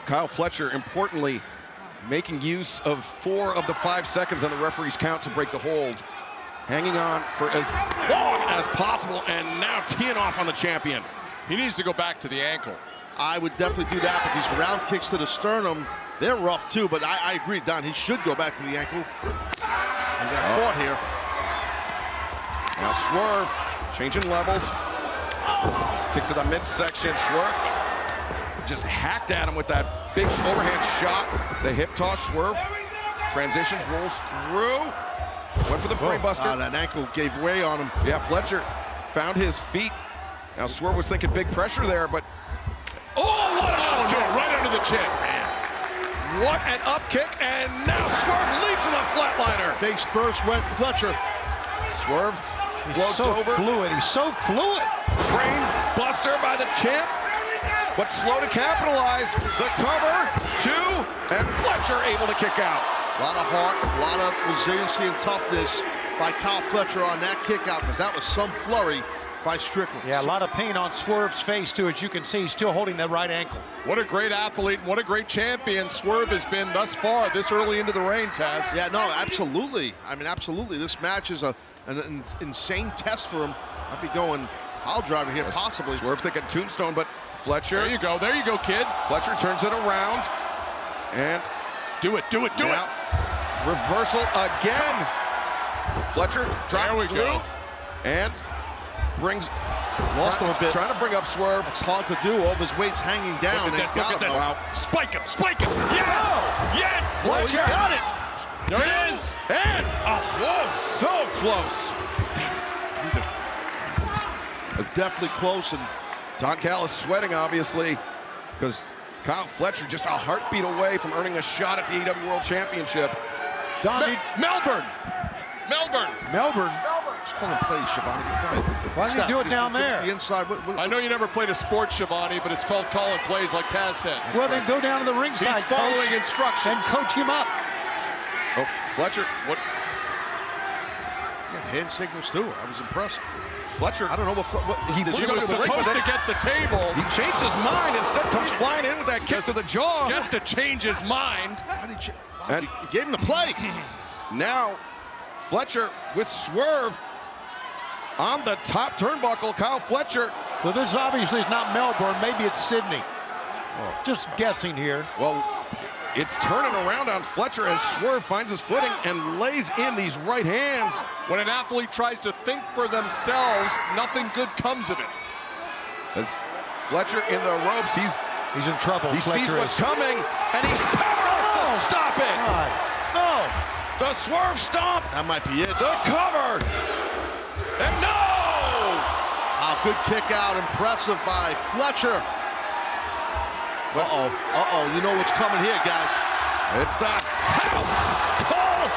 [SPEAKER 2] Kyle Fletcher, importantly, making use of 4 of the 5 seconds on the referee's count to break the hold. Hanging on for as long as possible, and now teeing off on the champion.
[SPEAKER 6] He needs to go back to the ankle.
[SPEAKER 5] I would definitely do that, but these round kicks to the sternum, they're rough too, but I agree, Don, he should go back to the ankle. He got caught here.
[SPEAKER 2] Now Swerve, changing levels. Kick to the midsection, Swerve just hacked at him with that big overhand shot. The hip toss, Swerve transitions, rolls through. Went for the brainbuster.
[SPEAKER 5] That ankle gave way on him.
[SPEAKER 2] Yeah, Fletcher found his feet. Now Swerve was thinking big pressure there, but what an up kick
[SPEAKER 6] right under the chin.
[SPEAKER 2] Man. What an up kick, and now Swerve leads with a flatliner.
[SPEAKER 5] Face first went Fletcher.
[SPEAKER 2] Swerve floats
[SPEAKER 19] so
[SPEAKER 2] over.
[SPEAKER 19] Fluid. He's so fluid.
[SPEAKER 2] Brain buster by the champ, but slow to capitalize. The cover, 2, and Fletcher able to kick out.
[SPEAKER 5] A lot of heart, a lot of resiliency and toughness by Kyle Fletcher on that kick out, because that was some flurry by Strickland.
[SPEAKER 19] Yeah, a lot of pain on Swerve's face, too. As you can see, he's still holding that right ankle.
[SPEAKER 6] What a great athlete, what a great champion Swerve has been thus far, this early into the reign, Taz.
[SPEAKER 5] Yeah, no, absolutely. I mean, absolutely. This match is an insane test for him. I'd be going pile driver here, possibly.
[SPEAKER 2] Swerve thinking tombstone, but Fletcher.
[SPEAKER 6] There you go, kid.
[SPEAKER 2] Fletcher turns it around, and
[SPEAKER 6] do it.
[SPEAKER 2] Reversal again. Fletcher dropped through, and
[SPEAKER 5] lost him a bit.
[SPEAKER 2] Trying to bring up Swerve.
[SPEAKER 5] It's hard to do. All of his weight's hanging down.
[SPEAKER 6] Look at this. Wow. Spike him. Yes! Yes!
[SPEAKER 2] Fletcher got it.
[SPEAKER 6] There it is.
[SPEAKER 2] And so close.
[SPEAKER 5] Definitely close, and
[SPEAKER 2] Don Callis sweating, obviously, because Kyle Fletcher just a heartbeat away from earning a shot at the AEW World Championship. Melbourne.
[SPEAKER 5] Just call him play, Schiavone.
[SPEAKER 19] Why didn't he do it down there?
[SPEAKER 5] The inside.
[SPEAKER 6] I know you never played a sport, Schiavone, but it's called calling plays, like Taz said.
[SPEAKER 19] Well, then go down to the ringside.
[SPEAKER 6] He's following instructions.
[SPEAKER 19] And coach him up.
[SPEAKER 2] Oh, Fletcher. What?
[SPEAKER 5] Yeah, hand signals too. I was impressed.
[SPEAKER 2] Fletcher,
[SPEAKER 5] I don't know what
[SPEAKER 6] he was supposed to get the table.
[SPEAKER 2] He changed his mind. Instead, comes flying in with that kick to the jaw.
[SPEAKER 6] Get to change his mind.
[SPEAKER 5] And he gave him the play.
[SPEAKER 2] Now, Fletcher with Swerve on the top turnbuckle. Kyle Fletcher.
[SPEAKER 19] So this obviously is not Melbourne. Maybe it's Sydney. Just guessing here.
[SPEAKER 2] Well, it's turning around on Fletcher as Swerve finds his footing and lays in these right hands.
[SPEAKER 6] When an athlete tries to think for themselves, nothing good comes of it.
[SPEAKER 2] As Fletcher in the ropes, he's
[SPEAKER 19] in trouble.
[SPEAKER 2] He sees what's coming, and he's powerful to stop it.
[SPEAKER 19] No.
[SPEAKER 2] The Swerve stomp.
[SPEAKER 5] That might be it.
[SPEAKER 2] The cover. And no!
[SPEAKER 5] Good kick out. Impressive by Fletcher. You know what's coming here, guys.
[SPEAKER 2] It's the house call.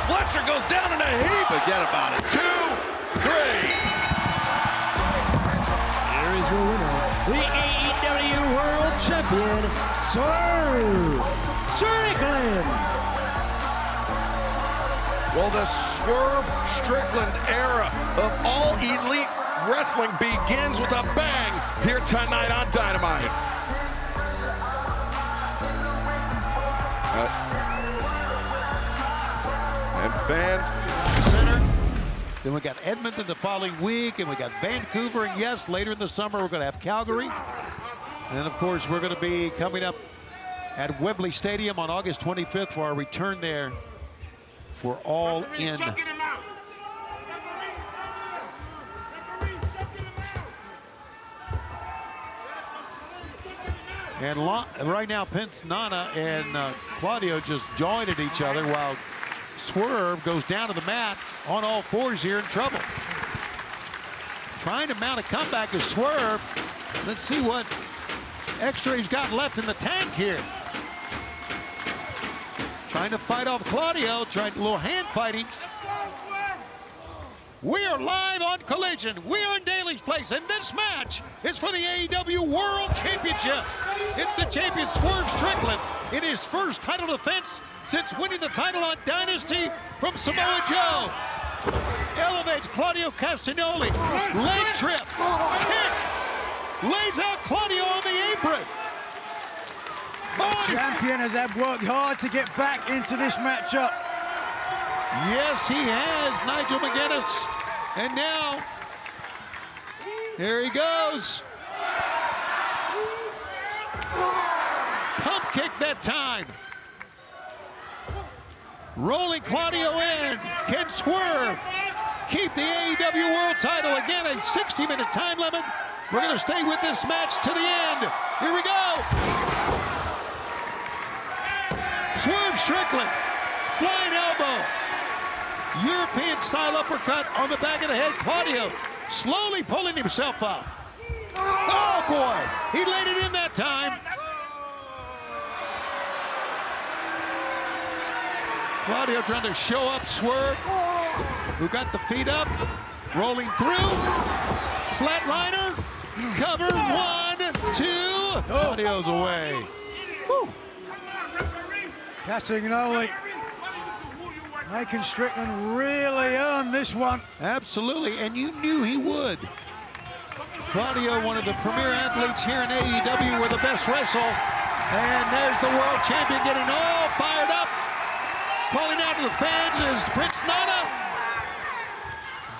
[SPEAKER 2] Fletcher goes down in a heap.
[SPEAKER 5] Forget about it.
[SPEAKER 2] 2, 3.
[SPEAKER 12] Here is your winner, the AEW World Champion, Swerve Strickland.
[SPEAKER 2] Well, the Swerve Strickland era of all elite wrestling begins with a bang here tonight on Dynamite. And fans
[SPEAKER 19] center. Then we got Edmonton the following week, and we got Vancouver, and yes, later in the summer we're going to have Calgary. And then, of course, we're going to be coming up at Wembley Stadium on August 25th for our return there for All In. And right now, Pence Nana and Claudio just joined at each other while Swerve goes down to the mat on all fours here in trouble. Trying to mount a comeback is Swerve. Let's see what extra he's got left in the tank here. Trying to fight off Claudio, trying a little hand fighting. We are live on Collision. We are in Daly's Place, and this match is for the AEW World Championship. It's the champion Swerve Strickland in his first title defense since winning the title on Dynasty from Samoa Joe. Elevates Claudio Castagnoli. Leg trip. Kick. Lays out Claudio on the apron.
[SPEAKER 11] The champion has had worked hard to get back into this matchup.
[SPEAKER 19] Yes, he has, Nigel McGuinness. And now, here he goes. Pump kick that time. Rolling Claudio in. Can Swerve keep the AEW World title? Again, a 60-minute time limit. We're going to stay with this match to the end. Here we go. Swerve Strickland, flying elbow. European-style uppercut on the back of the head. Claudio slowly pulling himself up. Oh, boy. He laid it in that time. Claudio trying to show up Swerve, who got the feet up, rolling through. Flatliner, cover, 1, 2. Claudio's away. Woo.
[SPEAKER 11] Castagnoli making Strickland really earn this one.
[SPEAKER 19] Absolutely, and you knew he would. Claudio, one of the premier athletes here in AEW, where the best wrestle. And there's the world champion getting all fired up. Calling out to the fans is Prince Nana.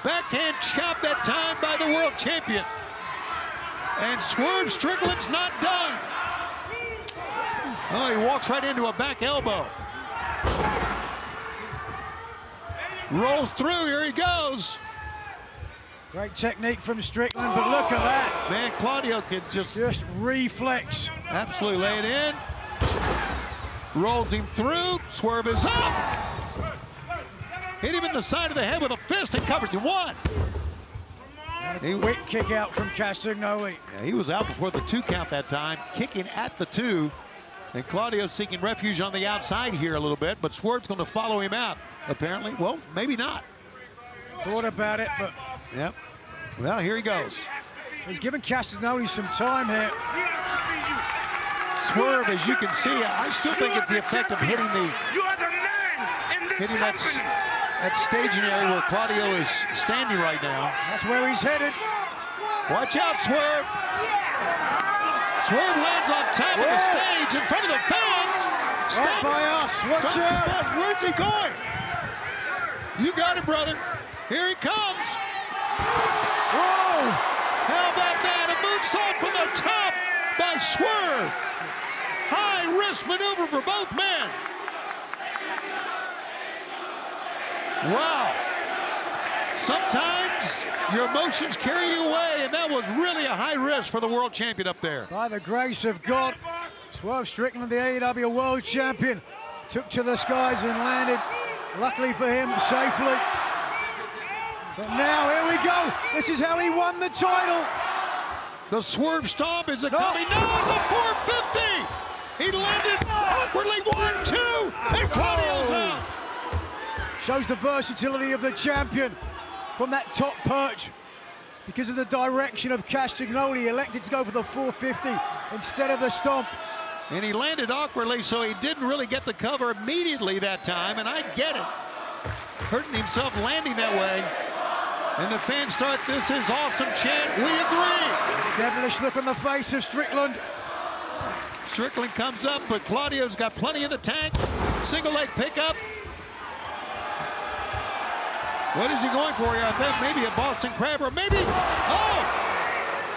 [SPEAKER 19] Backhand chop that time by the world champion. And Swerve Strickland's not done. Oh, he walks right into a back elbow. Rolls through, here he goes.
[SPEAKER 11] Great technique from Strickland, but look at that.
[SPEAKER 19] Man, Claudio could just
[SPEAKER 11] reflex.
[SPEAKER 19] Absolutely lay it in. Rolls him through, Swerve is up. Hit him in the side of the head with a fist and covers him. 1.
[SPEAKER 11] A quick kick out from Castagnoli.
[SPEAKER 19] Yeah, he was out before the 2 count that time, kicking at the 2. And Claudio seeking refuge on the outside here a little bit, but Swerve's going to follow him out, apparently. Well, maybe not.
[SPEAKER 11] Thought about it, but...
[SPEAKER 19] Yep. Well, here he goes.
[SPEAKER 11] He's giving Castagnoli some time here.
[SPEAKER 19] Swerve, as you can see, I still think it's the effect of hitting that staging area where Claudio is standing right now.
[SPEAKER 11] That's where he's headed.
[SPEAKER 19] Watch out, Swerve. Swerve lands on top of the stage in front of the fans.
[SPEAKER 11] Right by us. Watch out.
[SPEAKER 19] Where's he going? You got it, brother. Here he comes.
[SPEAKER 11] Whoa.
[SPEAKER 19] How about that? A moonsault from the top by Swerve. High-risk maneuver for both men. Wow. Sometimes your emotions carry you away, and that was really a high risk for the world champion up there.
[SPEAKER 11] By the grace of God, Swerve Strickland, the AEW World Champion, took to the skies and landed, luckily for him, safely. But now, here we go. This is how he won the title.
[SPEAKER 19] The Swerve Stomp is a coming. No, it's a 450. He landed awkwardly. 1, 2, and Claudio's out.
[SPEAKER 11] Shows the versatility of the champion from that top perch. Because of the direction of Castagnoli, he elected to go for the 450 instead of the stomp.
[SPEAKER 19] And he landed awkwardly, so he didn't really get the cover immediately that time, and I get it. Hurting himself landing that way. And the fans start, "This is awesome" chant. We agree.
[SPEAKER 11] Devilish look on the face of Strickland.
[SPEAKER 19] Strickland comes up, but Claudio's got plenty in the tank. Single leg pickup. What is he going for here? I think maybe a Boston Crab, or maybe,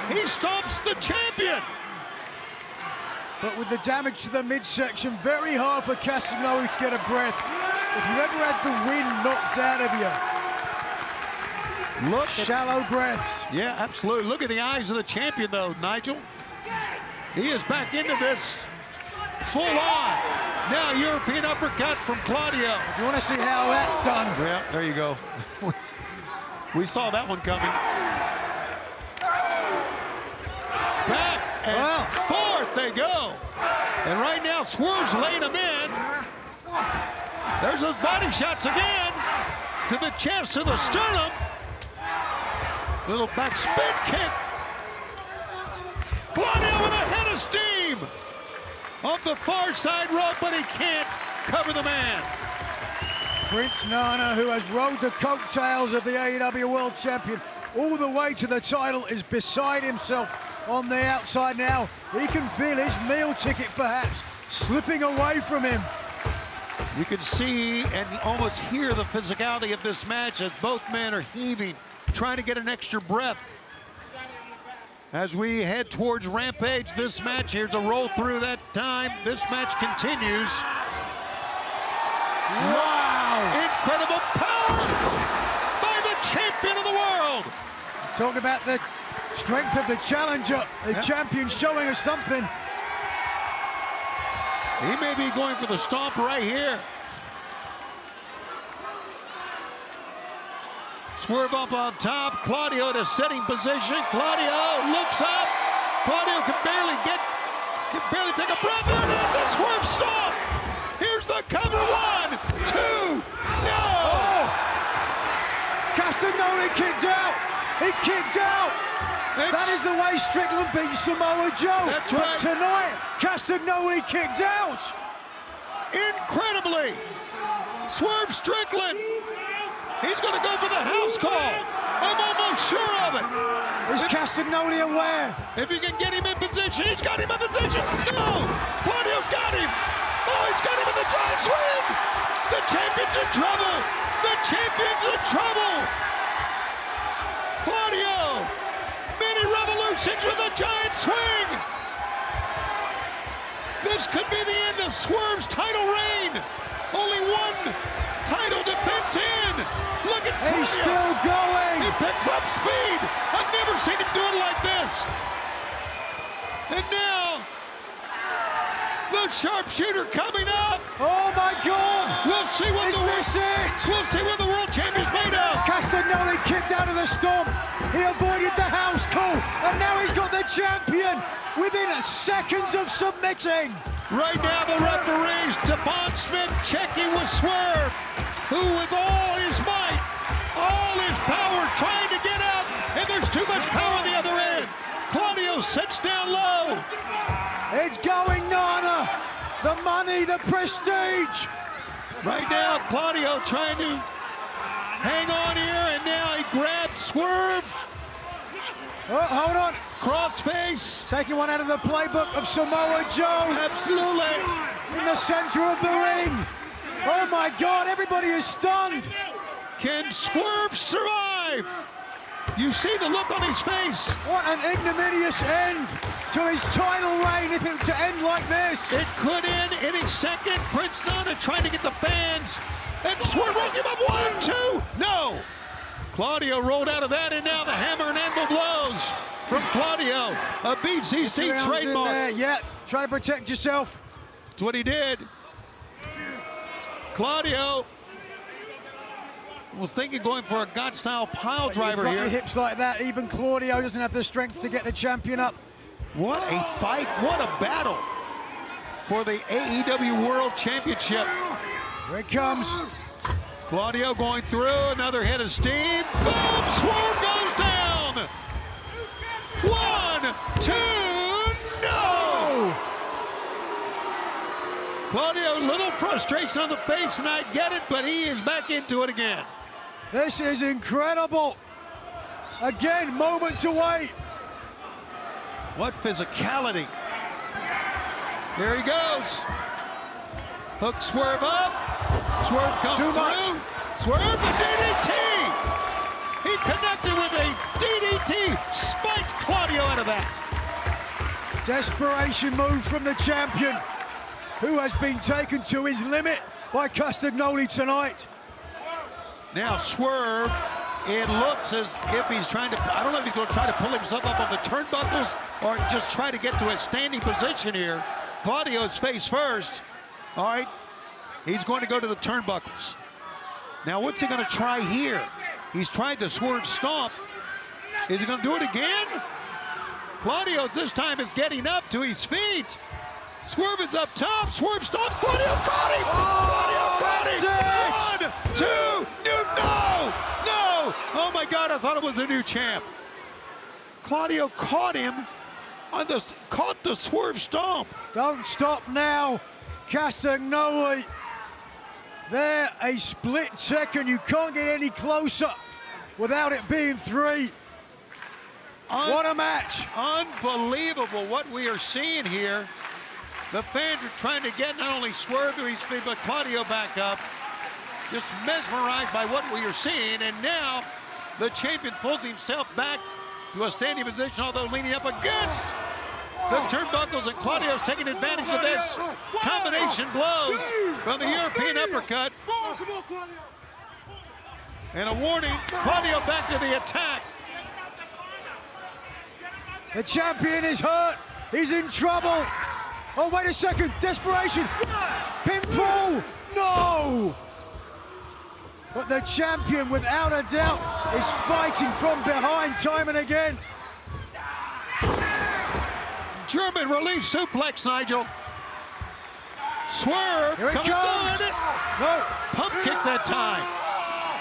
[SPEAKER 19] he stomps the champion.
[SPEAKER 11] But with the damage to the midsection, very hard for Castagnoli to get a breath. If you ever had the wind knocked out of you,
[SPEAKER 19] look,
[SPEAKER 11] shallow breaths.
[SPEAKER 19] Yeah, absolutely. Look at the eyes of the champion, though, Nigel. He is back into this full on. Now European uppercut from Claudio.
[SPEAKER 11] If you want to see how that's done.
[SPEAKER 19] Yeah, there you go. We saw that one coming. Back and forth they go. And right now Swerve's laying him in. There's those body shots again. To the chest, to the sternum. Little back spin kick. Claudio with a head of steam. off the far side rope, but he can't cover the man.
[SPEAKER 11] Prince Nana, who has rode the coattails of the AEW World Champion all the way to the title, is beside himself on the outside now. He can feel his meal ticket perhaps slipping away from him.
[SPEAKER 19] You can see and almost hear the physicality of this match as both men are heaving, trying to get an extra breath. As we head towards Rampage, this match, here's a roll through that time. This match continues. Wow! Incredible power by the champion of the world.
[SPEAKER 11] Talk about the strength of the challenger. The champion showing us something.
[SPEAKER 19] He may be going for the stomp right here. Swerve up on top. Claudio in a setting position. Claudio looks up. Claudio can barely take a breath. There it is. The Swerve stomp. Here's the cover. 1, 2, no.
[SPEAKER 11] Oh. Castagnoli kicked out. He kicked out. That is the way Strickland beat Samoa Joe.
[SPEAKER 19] That's
[SPEAKER 11] but
[SPEAKER 19] right.
[SPEAKER 11] tonight, Castagnoli kicked out.
[SPEAKER 19] Incredibly, Swerve Strickland. He's going to go for the house call. I'm almost sure of it.
[SPEAKER 11] Is Castagnoli aware?
[SPEAKER 19] If you can get him in position, he's got him in position. No, Claudio's got him. Oh, he's got him in the giant swing. The champion's in trouble. The champion's in trouble. Claudio, many revolutions with a giant swing. This could be the end of Swerve's title reign. Only one title defense in. Look at Claudio.
[SPEAKER 11] He's still going.
[SPEAKER 19] He picks up speed. I've never seen him do it like this. And now, the sharpshooter coming up.
[SPEAKER 11] Oh my God!
[SPEAKER 19] We'll see what
[SPEAKER 11] We'll
[SPEAKER 19] see what the world champion's made of.
[SPEAKER 11] Castagnoli kicked out of the stomp. He avoided the house call, and now he's got the champion within seconds of submitting.
[SPEAKER 19] Right now, the referees, Devon Smith checking with Swerve, who with all his might, all his power, trying to get out, and there's too much power on the other end. Claudio sits down low.
[SPEAKER 11] It's going, Nana. The money, the prestige.
[SPEAKER 19] Right now, Claudio trying to hang on here, and now he grabs Swerve.
[SPEAKER 11] Oh, hold on.
[SPEAKER 19] Crossface.
[SPEAKER 11] Taking one out of the playbook of Samoa Joe.
[SPEAKER 19] Absolutely.
[SPEAKER 11] In the center of the ring. Oh my God, everybody is stunned.
[SPEAKER 19] Can Swerve survive? You see the look on his face.
[SPEAKER 11] What an ignominious end to his title reign if it were to end like this.
[SPEAKER 19] It could end any second. Prince Nana trying to get the fans. And Swerve rolls him up. 1, 2. No. Claudio rolled out of that, and now the hammer and anvil blows from Claudio. A BCC trademark.
[SPEAKER 11] Yeah, try to protect yourself.
[SPEAKER 19] That's what he did. Claudio was thinking going for a God-style pile driver
[SPEAKER 11] You've got
[SPEAKER 19] here.
[SPEAKER 11] your hips like that. Even Claudio doesn't have the strength to get the champion up.
[SPEAKER 19] What a fight. What a battle for the AEW World Championship.
[SPEAKER 11] Here it comes.
[SPEAKER 19] Claudio going through, another hit of steam. Boom! Swerve goes down. 1, 2, no! Claudio, a little frustration on the face, and I get it, but he is back into it again.
[SPEAKER 11] This is incredible. Again, moments away.
[SPEAKER 19] What physicality. Here he goes. Hook Swerve up. Swerve comes
[SPEAKER 11] Too
[SPEAKER 19] through.
[SPEAKER 11] much.
[SPEAKER 19] Swerve the DDT. He connected with a DDT. Spiked Claudio out of that.
[SPEAKER 11] Desperation move from the champion, who has been taken to his limit by Castagnoli tonight.
[SPEAKER 19] Now Swerve, it looks as if he's trying to, I don't know if he's going to try to pull himself up on the turnbuckles or just try to get to a standing position here. Claudio's face first. All right, he's going to go to the turnbuckles. Now what's he going to try here? He's tried the Swerve stomp. Is he going to do it again? Claudio this time is getting up to his feet. Swerve is up top. Swerve stomp. Claudio caught him. Claudio caught him. 1, 2, no. Oh my God, I thought it was a new champ. Claudio caught him caught the swerve stomp.
[SPEAKER 11] Don't stop now, Castagnoli. There, a split second. You can't get any closer without it being 3. What a match.
[SPEAKER 19] Unbelievable what we are seeing here. The fans are trying to get not only Swerve to his feet, but Claudio back up. Just mesmerized by what we are seeing. And now the champion pulls himself back to a standing position, although leaning up against the turnbuckles, and Claudio's taking advantage of this. Combination blows from the European uppercut. And a warning, Claudio back to the attack.
[SPEAKER 11] The champion is hurt. He's in trouble. Oh, wait a second. Desperation. Pinfall. No. But the champion, without a doubt, is fighting from behind time and again.
[SPEAKER 19] German release suplex, Nigel. Swerve.
[SPEAKER 11] Here it comes. No.
[SPEAKER 19] Pump kick that time.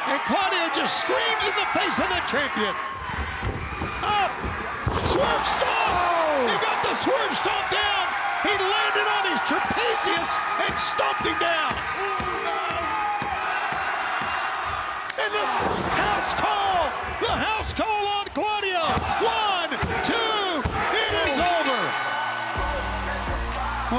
[SPEAKER 19] And Claudio just screams in the face of the champion. Up. Swerve stomp.
[SPEAKER 11] Oh.
[SPEAKER 19] He got the swerve stomp down. He landed on his trapezius and stomped him down. And the house call. The house call on Claudio. 1, 2. It is over.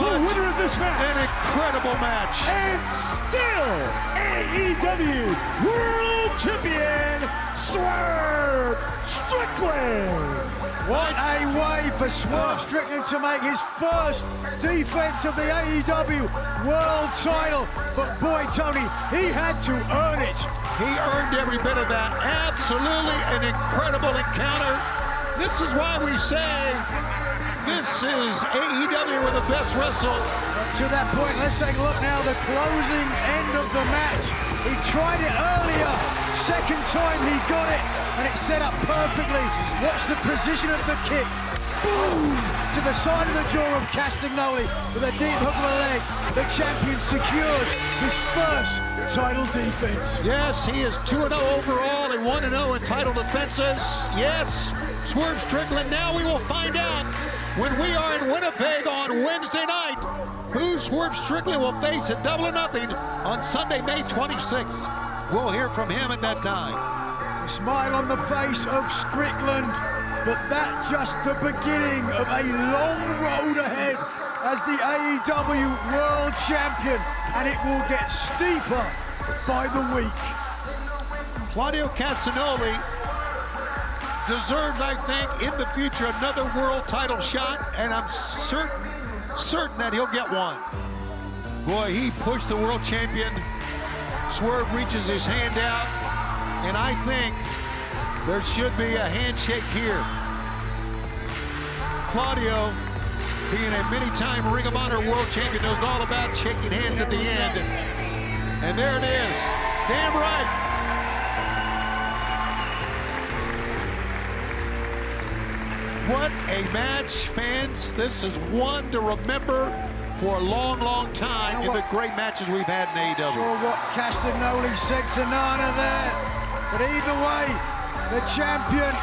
[SPEAKER 11] The winner of this match.
[SPEAKER 19] An incredible match.
[SPEAKER 11] And still AEW World Champion Swerve Strickland. What a way for Swerve Strickland to make his first defense of the AEW World title. But boy, Tony, he had to earn it.
[SPEAKER 19] He earned every bit of that. Absolutely an incredible encounter. This is why we say this is AEW where the best wrestle.
[SPEAKER 11] To that point, let's take a look now. The closing end of the match. He tried it earlier. Second time he got it, and it's set up perfectly. Watch the precision of the kick. Boom! To the side of the jaw of Castagnoli with a deep hook of the leg. The champion secures his first title defense.
[SPEAKER 19] Yes, he is 2-0 overall and 1-0 in title defenses. Yes, Swerve Strickland. Now we will find out when we are in Winnipeg on Wednesday night who Swerve Strickland will face at Double or Nothing on Sunday, May 26th. We'll hear from him at that time.
[SPEAKER 11] A smile on the face of Strickland, but that's just the beginning of a long road ahead as the AEW World Champion, and it will get steeper by the week.
[SPEAKER 19] Claudio Castagnoli deserves, I think, in the future another world title shot, and I'm certain that he'll get one. Boy, he pushed the world champion. Swerve reaches his hand out, and I think there should be a handshake here. Claudio, being a many-time Ring of Honor world champion, knows all about shaking hands at the end. And there it is. Damn right. What a match, fans. This is one to remember for a long, long time in the great matches we've had in AEW.
[SPEAKER 11] Sure what Castagnoli said to Nana there. But either way, the champion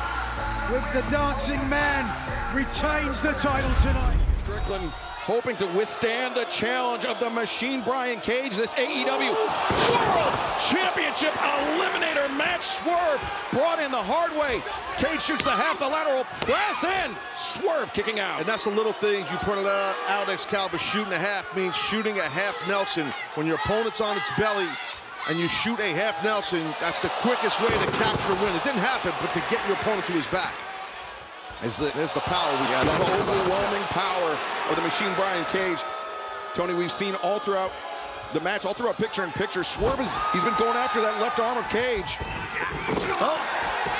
[SPEAKER 11] with the dancing man retains the title tonight.
[SPEAKER 2] Strickland hoping to withstand the challenge of the Machine Brian Cage. This AEW World Championship Eliminator match. Swerve brought in the hard way. Cage shoots the half, the lateral press in. Swerve kicking out.
[SPEAKER 5] And that's the little things you pointed out, Excalibur. Shooting a half means shooting a half Nelson. When your opponent's on its belly and you shoot a half Nelson, that's the quickest way to capture a win. It didn't happen, but to get your opponent to his back. There's the power we got.
[SPEAKER 2] The overwhelming power of the Machine Brian Cage. Tony, we've seen all throughout the match, all throughout picture-in-picture. Swerve, he's been going after that left arm of Cage.
[SPEAKER 19] Oh,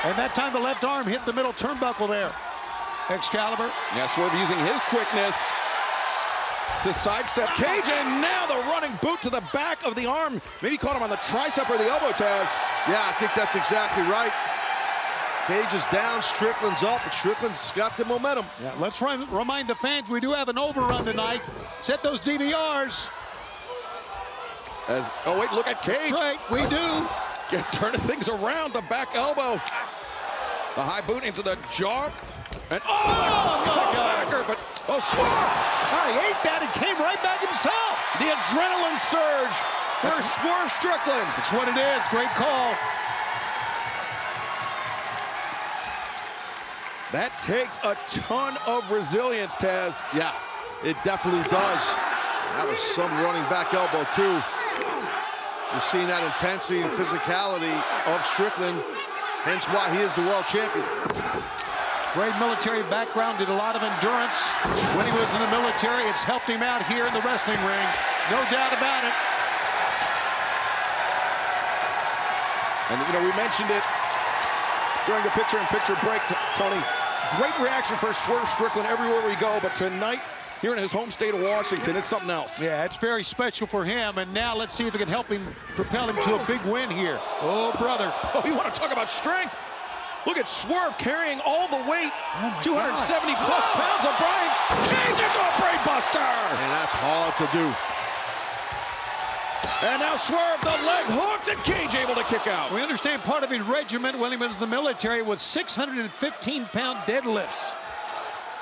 [SPEAKER 19] and that time the left arm hit the middle turnbuckle there. Excalibur.
[SPEAKER 2] Yeah, Swerve using his quickness to sidestep Cage, and now the running boot to the back of the arm. Maybe caught him on the tricep or the elbow, Taz.
[SPEAKER 5] Yeah, I think that's exactly right. Cage is down, Strickland's up, but Strickland's got the momentum.
[SPEAKER 19] Yeah, let's remind the fans we do have an overrun tonight. Set those DVRs.
[SPEAKER 2] Oh wait, look at Cage.
[SPEAKER 19] Right, we do.
[SPEAKER 2] Turning things around, the back elbow. The high boot into the jaw. And oh, my God. Oh, Swerve!
[SPEAKER 19] He ate that and came right back himself.
[SPEAKER 2] The adrenaline surge for Swerve Strickland.
[SPEAKER 19] That's what it is. Great call.
[SPEAKER 2] That takes a ton of resilience, Taz.
[SPEAKER 5] Yeah, it definitely does. That was some running back elbow, too. You're seeing that intensity and physicality of Strickland, hence why he is the world champion.
[SPEAKER 19] Great military background, did a lot of endurance when he was in the military. It's helped him out here in the wrestling ring. No doubt about it.
[SPEAKER 2] And, you know, we mentioned it during the picture-in-picture break, Tony. Great reaction for Swerve Strickland everywhere we go, but tonight, here in his home state of Washington, it's something else.
[SPEAKER 19] Yeah, it's very special for him, and now let's see if it can help him, propel him to a big win here. Oh, brother.
[SPEAKER 2] Oh, you want to talk about strength? Look at Swerve carrying all the weight, 270-plus pounds of Brian Cage into a brain buster.
[SPEAKER 5] And that's hard to do.
[SPEAKER 2] And now Swerve, the leg hooked, and Cage able to kick out.
[SPEAKER 19] We understand part of his regiment when he was in the military was 615-pound deadlifts.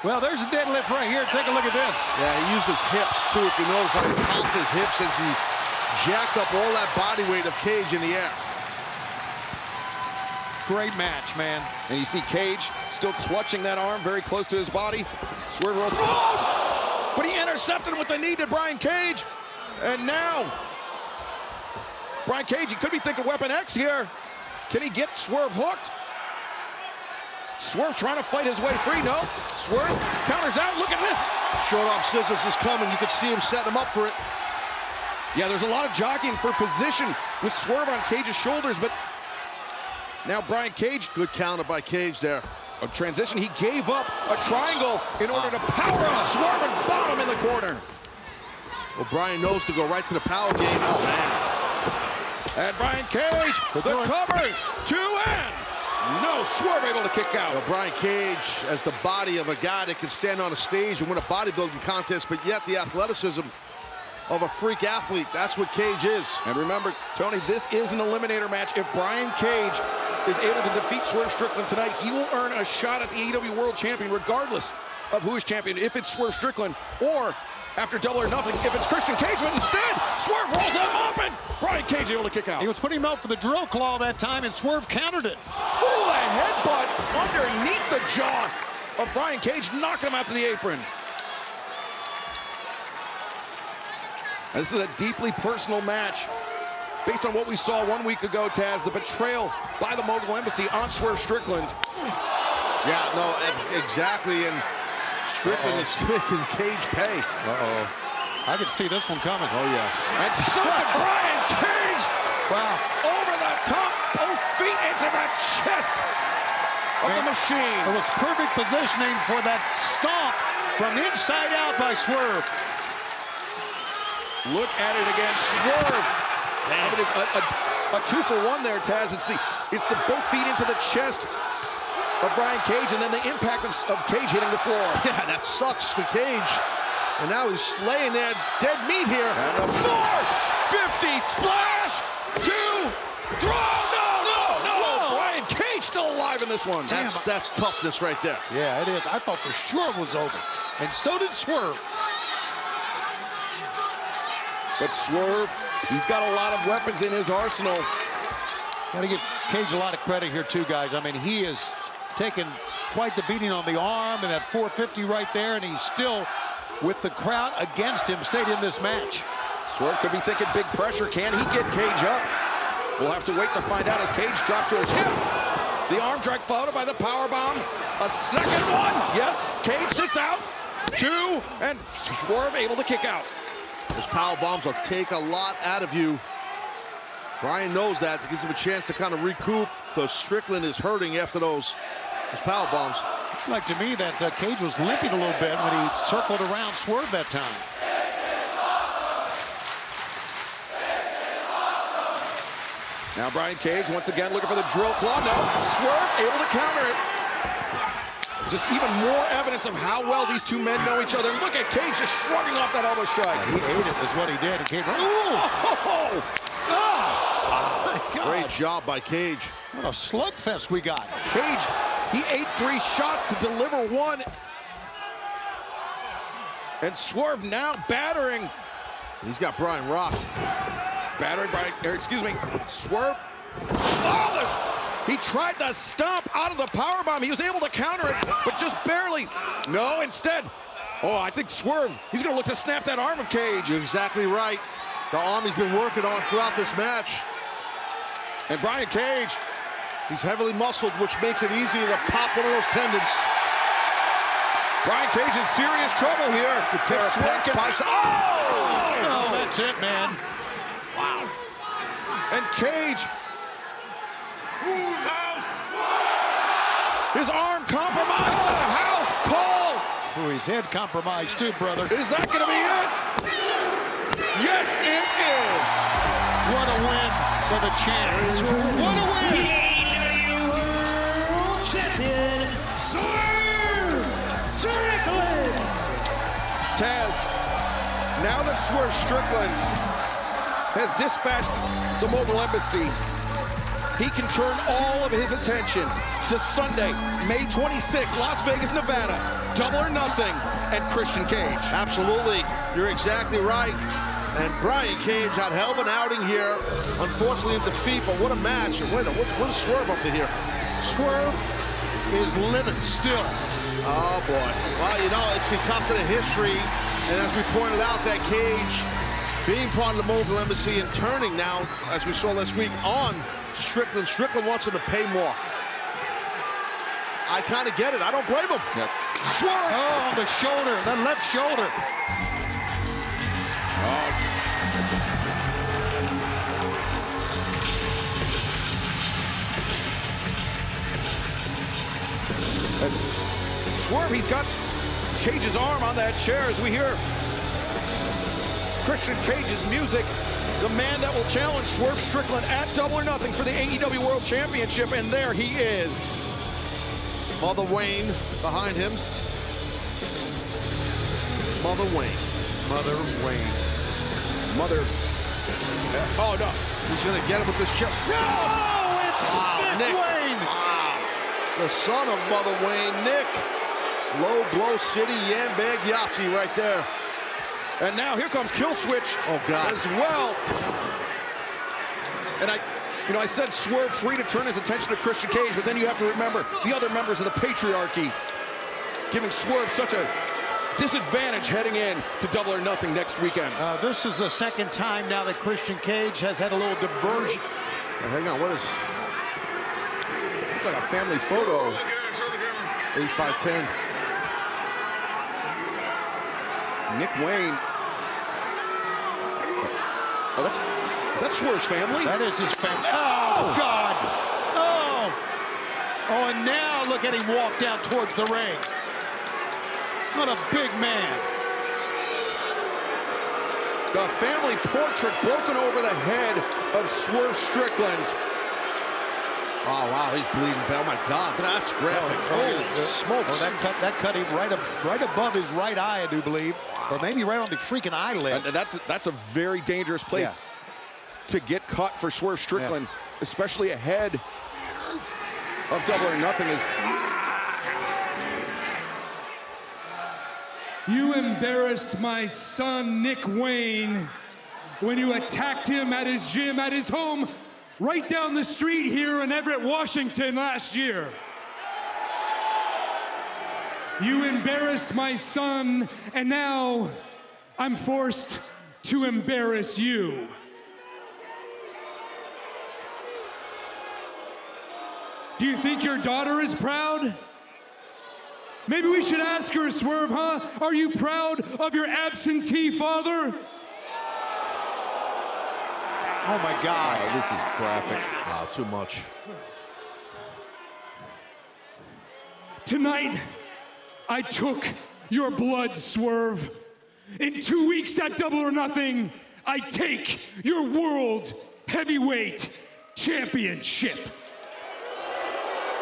[SPEAKER 19] Well, there's a deadlift right here. Take a look at this.
[SPEAKER 5] Yeah, he used his hips, too. If you notice how he popped his hips as he jacked up all that body weight of Cage in the air.
[SPEAKER 19] Great match, man.
[SPEAKER 2] And you see Cage still clutching that arm very close to his body. Swerve rolls. Oh! But he intercepted with the knee to Brian Cage. And now, Brian Cage, he could be thinking Weapon X here. Can he get Swerve hooked? Swerve trying to fight his way free. No. Swerve counters out. Look at this.
[SPEAKER 5] Short arm scissors is coming. You can see him setting him up for it.
[SPEAKER 2] Yeah, there's a lot of jockeying for position with Swerve on Cage's shoulders, but now Brian Cage.
[SPEAKER 5] Good counter by Cage there.
[SPEAKER 2] A transition. He gave up a triangle in order to power up Swerve and bottom in the corner.
[SPEAKER 5] Well, Brian knows to go right to the power game. Oh, man.
[SPEAKER 2] And Brian Cage, the cover, 2 and no, Swerve able to kick out.
[SPEAKER 5] Well, Brian Cage as the body of a guy that can stand on a stage and win a bodybuilding contest, but yet the athleticism of a freak athlete. That's what Cage is.
[SPEAKER 2] And remember, Tony, this is an eliminator match. If Brian Cage is able to defeat Swerve Strickland tonight, he will earn a shot at the AEW World Champion, regardless of who is champion. If it's Swerve Strickland, or after Double or Nothing, if it's Christian Cage, but instead, Swerve rolls him up, and Brian Cage able to kick out.
[SPEAKER 19] He was putting him out for the drill claw that time, and Swerve countered it.
[SPEAKER 2] Oh, the headbutt underneath the jaw of Brian Cage, knocking him out to the apron. And this is a deeply personal match. Based on what we saw 1 week ago, Taz, the betrayal by the Mogul Embassy on Swerve Strickland.
[SPEAKER 5] Yeah, no, exactly, and Strickland is making Cage pay.
[SPEAKER 19] I can see this one coming.
[SPEAKER 5] Oh, yeah.
[SPEAKER 2] And so did Brian Cage.
[SPEAKER 19] Wow.
[SPEAKER 2] Over the top, both feet into the chest of the machine.
[SPEAKER 19] It was perfect positioning for that stomp from inside out by Swerve.
[SPEAKER 2] Look at it again, Swerve. I mean, a 2-for-1 there, Taz. It's the both feet into the chest of Brian Cage, and then the impact of Cage hitting the floor.
[SPEAKER 5] Yeah, that sucks for Cage. And now he's laying there dead meat here.
[SPEAKER 2] And a 450 splash. 2. No. Brian Cage still alive in this one.
[SPEAKER 5] That's toughness right there.
[SPEAKER 19] Yeah, it is. I thought for sure it was over. And so did Swerve.
[SPEAKER 2] But Swerve, he's got a lot of weapons in his arsenal.
[SPEAKER 19] Got to give Cage a lot of credit here, too, guys. I mean, he has taken quite the beating on the arm and that 450 right there, and he's still, with the crowd against him, stayed in this match.
[SPEAKER 2] Swerve could be thinking big pressure. Can he get Cage up? We'll have to wait to find out as Cage drops to his hip. The arm drag followed by the powerbomb. A second one. Yes, Cage sits out. 2, and Swerve able to kick out.
[SPEAKER 5] Those power bombs will take a lot out of you. Brian knows that. It gives him a chance to kind of recoup, because Strickland is hurting after those power bombs.
[SPEAKER 19] Like to me that Cage was limping a little bit when he circled around Swerve that time.
[SPEAKER 2] Now Brian Cage once again looking for the drill claw. No, Swerve able to counter it. Just even more evidence of how well these two men know each other. Look at Cage just shrugging off that elbow strike.
[SPEAKER 19] Yeah, he ate it, is what he did. And Cage,
[SPEAKER 5] Great job by Cage.
[SPEAKER 19] What a slugfest we got.
[SPEAKER 2] Cage, he ate 3 shots to deliver 1. And Swerve now battering.
[SPEAKER 5] He's got Brian rocked.
[SPEAKER 2] Battering Brian, Swerve. Oh, he tried to stomp out of the powerbomb. He was able to counter it, but just barely. No, instead. Oh, I think Swerve, he's going to look to snap that arm of Cage.
[SPEAKER 5] You're exactly right. The arm he's been working on throughout this match.
[SPEAKER 2] And Brian Cage,
[SPEAKER 5] he's heavily muscled, which makes it easier to pop one of those tendons.
[SPEAKER 2] Brian Cage in serious trouble here.
[SPEAKER 5] The terror pack bicep. Oh!
[SPEAKER 19] No, that's it, man.
[SPEAKER 2] Wow. And Cage.
[SPEAKER 22] Whose house?
[SPEAKER 2] His arm compromised. The house call.
[SPEAKER 19] Oh, his head compromised too, brother.
[SPEAKER 2] Is that going to be it? Yes, it is.
[SPEAKER 19] What a win for the champ. What a win.
[SPEAKER 12] The AEW World Champion, Swerve Strickland.
[SPEAKER 2] Taz, now that Swerve Strickland has dispatched the Mobile Embassy, he can turn all of his attention to Sunday, May 26th, Las Vegas, Nevada. Double or Nothing and Christian Cage.
[SPEAKER 5] Absolutely. You're exactly right. And Brian Cage had hell of an outing here. Unfortunately in defeat, but what a match. And what's Swerve up to here?
[SPEAKER 19] Swerve is living still.
[SPEAKER 5] Oh, boy. Well, you know, it's because of the history. And as we pointed out, that Cage being part of the Mobile Embassy and turning now, as we saw last week, on Strickland. Strickland wants him to pay more. I kind of get it. I don't blame him.
[SPEAKER 19] Yep. Swerve! Oh, on the shoulder, the left shoulder.
[SPEAKER 2] Swerve, he's got Cage's arm on that chair as we hear Christian Cage's music. The man that will challenge Swerve Strickland at Double or Nothing for the AEW World Championship, and there he is.
[SPEAKER 5] Mother Wayne behind him. Mother Wayne.
[SPEAKER 19] Mother Wayne.
[SPEAKER 2] Mother. Oh, no.
[SPEAKER 5] He's going to get him with this chip.
[SPEAKER 19] No! It's Nick Wayne.
[SPEAKER 5] The son of Mother Wayne, Nick. Low Blow City Yambag Yahtzee right there.
[SPEAKER 2] And now here comes Kill Switch.
[SPEAKER 5] Oh, God.
[SPEAKER 2] As well. And I said Swerve free to turn his attention to Christian Cage, but then you have to remember the other members of the patriarchy giving Swerve such a disadvantage heading in to Double or Nothing next weekend.
[SPEAKER 19] This is the second time now that Christian Cage has had a little diversion.
[SPEAKER 5] Oh, hang on, what is... Looks like a family photo. 8x10.
[SPEAKER 2] Nick Wayne. Oh, is that Swerve's family?
[SPEAKER 19] That is his family. Oh, God. Oh. Oh, and now look at him walk down towards the ring. What a big man.
[SPEAKER 2] The family portrait broken over the head of Swerve Strickland.
[SPEAKER 5] Oh, wow, he's bleeding. Oh, my God, that's graphic. Holy smokes.
[SPEAKER 19] Oh, that cut him right above his right eye, I do believe. Or maybe right on the freaking eyelid.
[SPEAKER 2] And that's a very dangerous place to get cut for Swerve Strickland, especially ahead of Double or Nothing.
[SPEAKER 14] You embarrassed my son, Nick Wayne, when you attacked him at his gym, at his home, right down the street here in Everett, Washington last year. You embarrassed my son, and now I'm forced to embarrass you. Do you think your daughter is proud? Maybe we should ask her, Swerve, huh? Are you proud of your absentee father?
[SPEAKER 19] Oh, my God.
[SPEAKER 5] Oh, this is graphic. Wow, too much.
[SPEAKER 14] Tonight, I took your blood, Swerve. In 2 weeks at Double or Nothing, I take your World Heavyweight Championship.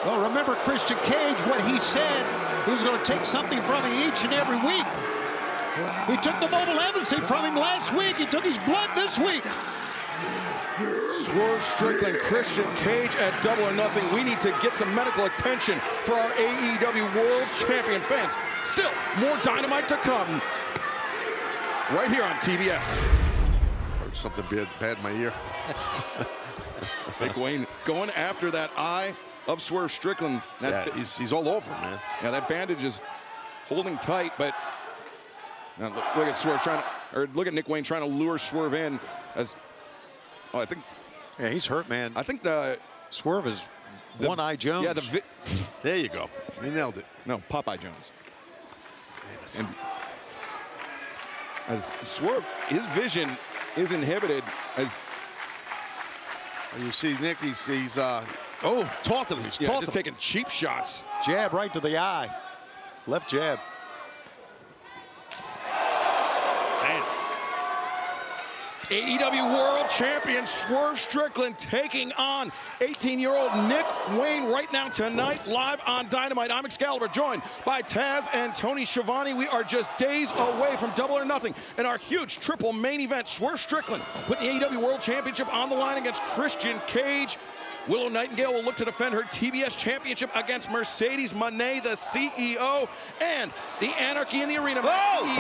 [SPEAKER 19] Well, remember Christian Cage, what he said, he was going to take something from him each and every week. He took the Mobile Embassy from him last week. He took his blood this week.
[SPEAKER 2] Swerve Strickland, Christian Cage at Double or Nothing. We need to get some medical attention for our AEW World Champion fans. Still, more Dynamite to come. right here on TBS.
[SPEAKER 5] Heard something bad in my ear.
[SPEAKER 2] Nick Wayne going after that eye of Swerve Strickland.
[SPEAKER 5] Yeah, he's all over him, man.
[SPEAKER 2] Yeah, that bandage is holding tight, but now look at Swerve look at Nick Wayne trying to lure Swerve in as, I think.
[SPEAKER 19] Yeah, he's hurt, man.
[SPEAKER 2] I think the
[SPEAKER 19] Swerve is One-Eye Jones.
[SPEAKER 2] Yeah,
[SPEAKER 5] there you go. He nailed it.
[SPEAKER 2] No, Popeye Jones. And as Swerve, his vision is inhibited as
[SPEAKER 5] you see Nick, he's taunting him. He's
[SPEAKER 2] just taking cheap shots.
[SPEAKER 19] Jab right to the eye. Left jab.
[SPEAKER 2] AEW World Champion Swerve Strickland taking on 18-year-old Nick Wayne right now tonight live on Dynamite. I'm Excalibur, joined by Taz and Tony Schiavone. We are just days away from Double or Nothing in our huge triple main event. Swerve Strickland putting the AEW World Championship on the line against Christian Cage. Willow Nightingale will look to defend her TBS Championship against Mercedes Moné, the CEO, and the Anarchy in the Arena. Elite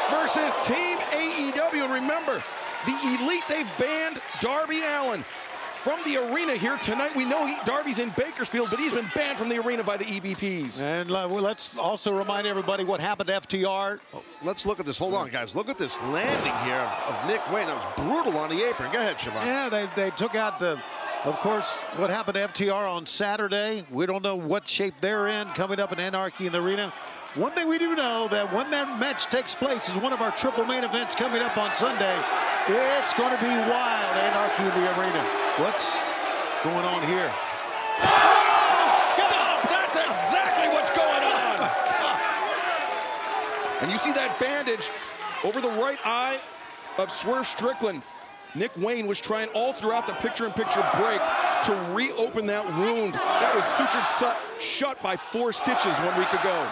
[SPEAKER 2] versus Team AEW. And remember, the Elite, they've banned Darby Allin from the arena here tonight. We know Darby's in Bakersfield, but he's been banned from the arena by the EVPs.
[SPEAKER 19] And let's also remind everybody what happened to FTR.
[SPEAKER 5] Let's look at this. Hold on, guys. Look at this landing here of Nick Wayne. That was brutal on the apron. Go ahead, Siobhan.
[SPEAKER 19] Yeah, they took out of course, what happened to FTR on Saturday. We don't know what shape they're in coming up in Anarchy in the Arena. One thing we do know, that when that match takes place is one of our triple main events coming up on Sunday. It's going to be wild, Anarchy in the Arena. What's going on here?
[SPEAKER 2] Stop! That's exactly what's going on. And you see that bandage over the right eye of Swerve Strickland. Nick Wayne was trying all throughout the picture-in-picture break to reopen that wound that was sutured shut by 4 stitches 1 week ago.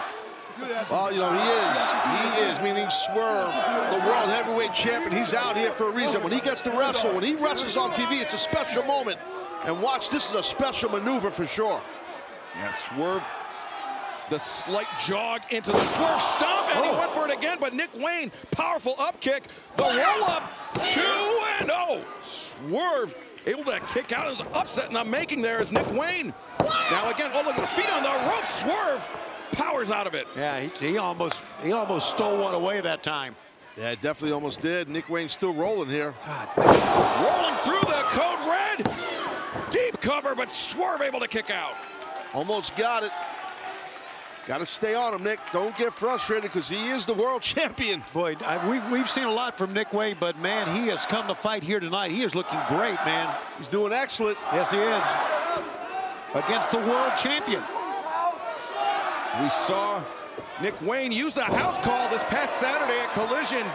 [SPEAKER 5] Well, you know, he is, meaning Swerve, the world heavyweight champion. He's out here for a reason. When he gets to wrestle, when he wrestles on TV, it's a special moment. And watch, this is a special maneuver for sure.
[SPEAKER 2] Yeah, Swerve, the slight jog into the Swerve stomp, and he went for it again, but Nick Wayne, powerful up kick, the roll-up, 2-0. Swerve able to kick out. It was upset not making there as Nick Wayne. Now again, look at the feet on the rope. Swerve powers out of it.
[SPEAKER 19] Yeah, he almost stole one away that time.
[SPEAKER 5] Yeah, definitely almost did. Nick Wayne's still rolling here.
[SPEAKER 19] God.
[SPEAKER 2] Rolling through the code red. Deep cover, but Swerve able to kick out.
[SPEAKER 5] Almost got it. Got to stay on him, Nick. Don't get frustrated because he is the world champion.
[SPEAKER 19] Boy, we've seen a lot from Nick Wayne, but man, he has come to fight here tonight. He is looking great, man.
[SPEAKER 5] He's doing excellent.
[SPEAKER 19] Yes, he is. Against the world champion.
[SPEAKER 2] We saw Nick Wayne use the house call this past Saturday at Collision.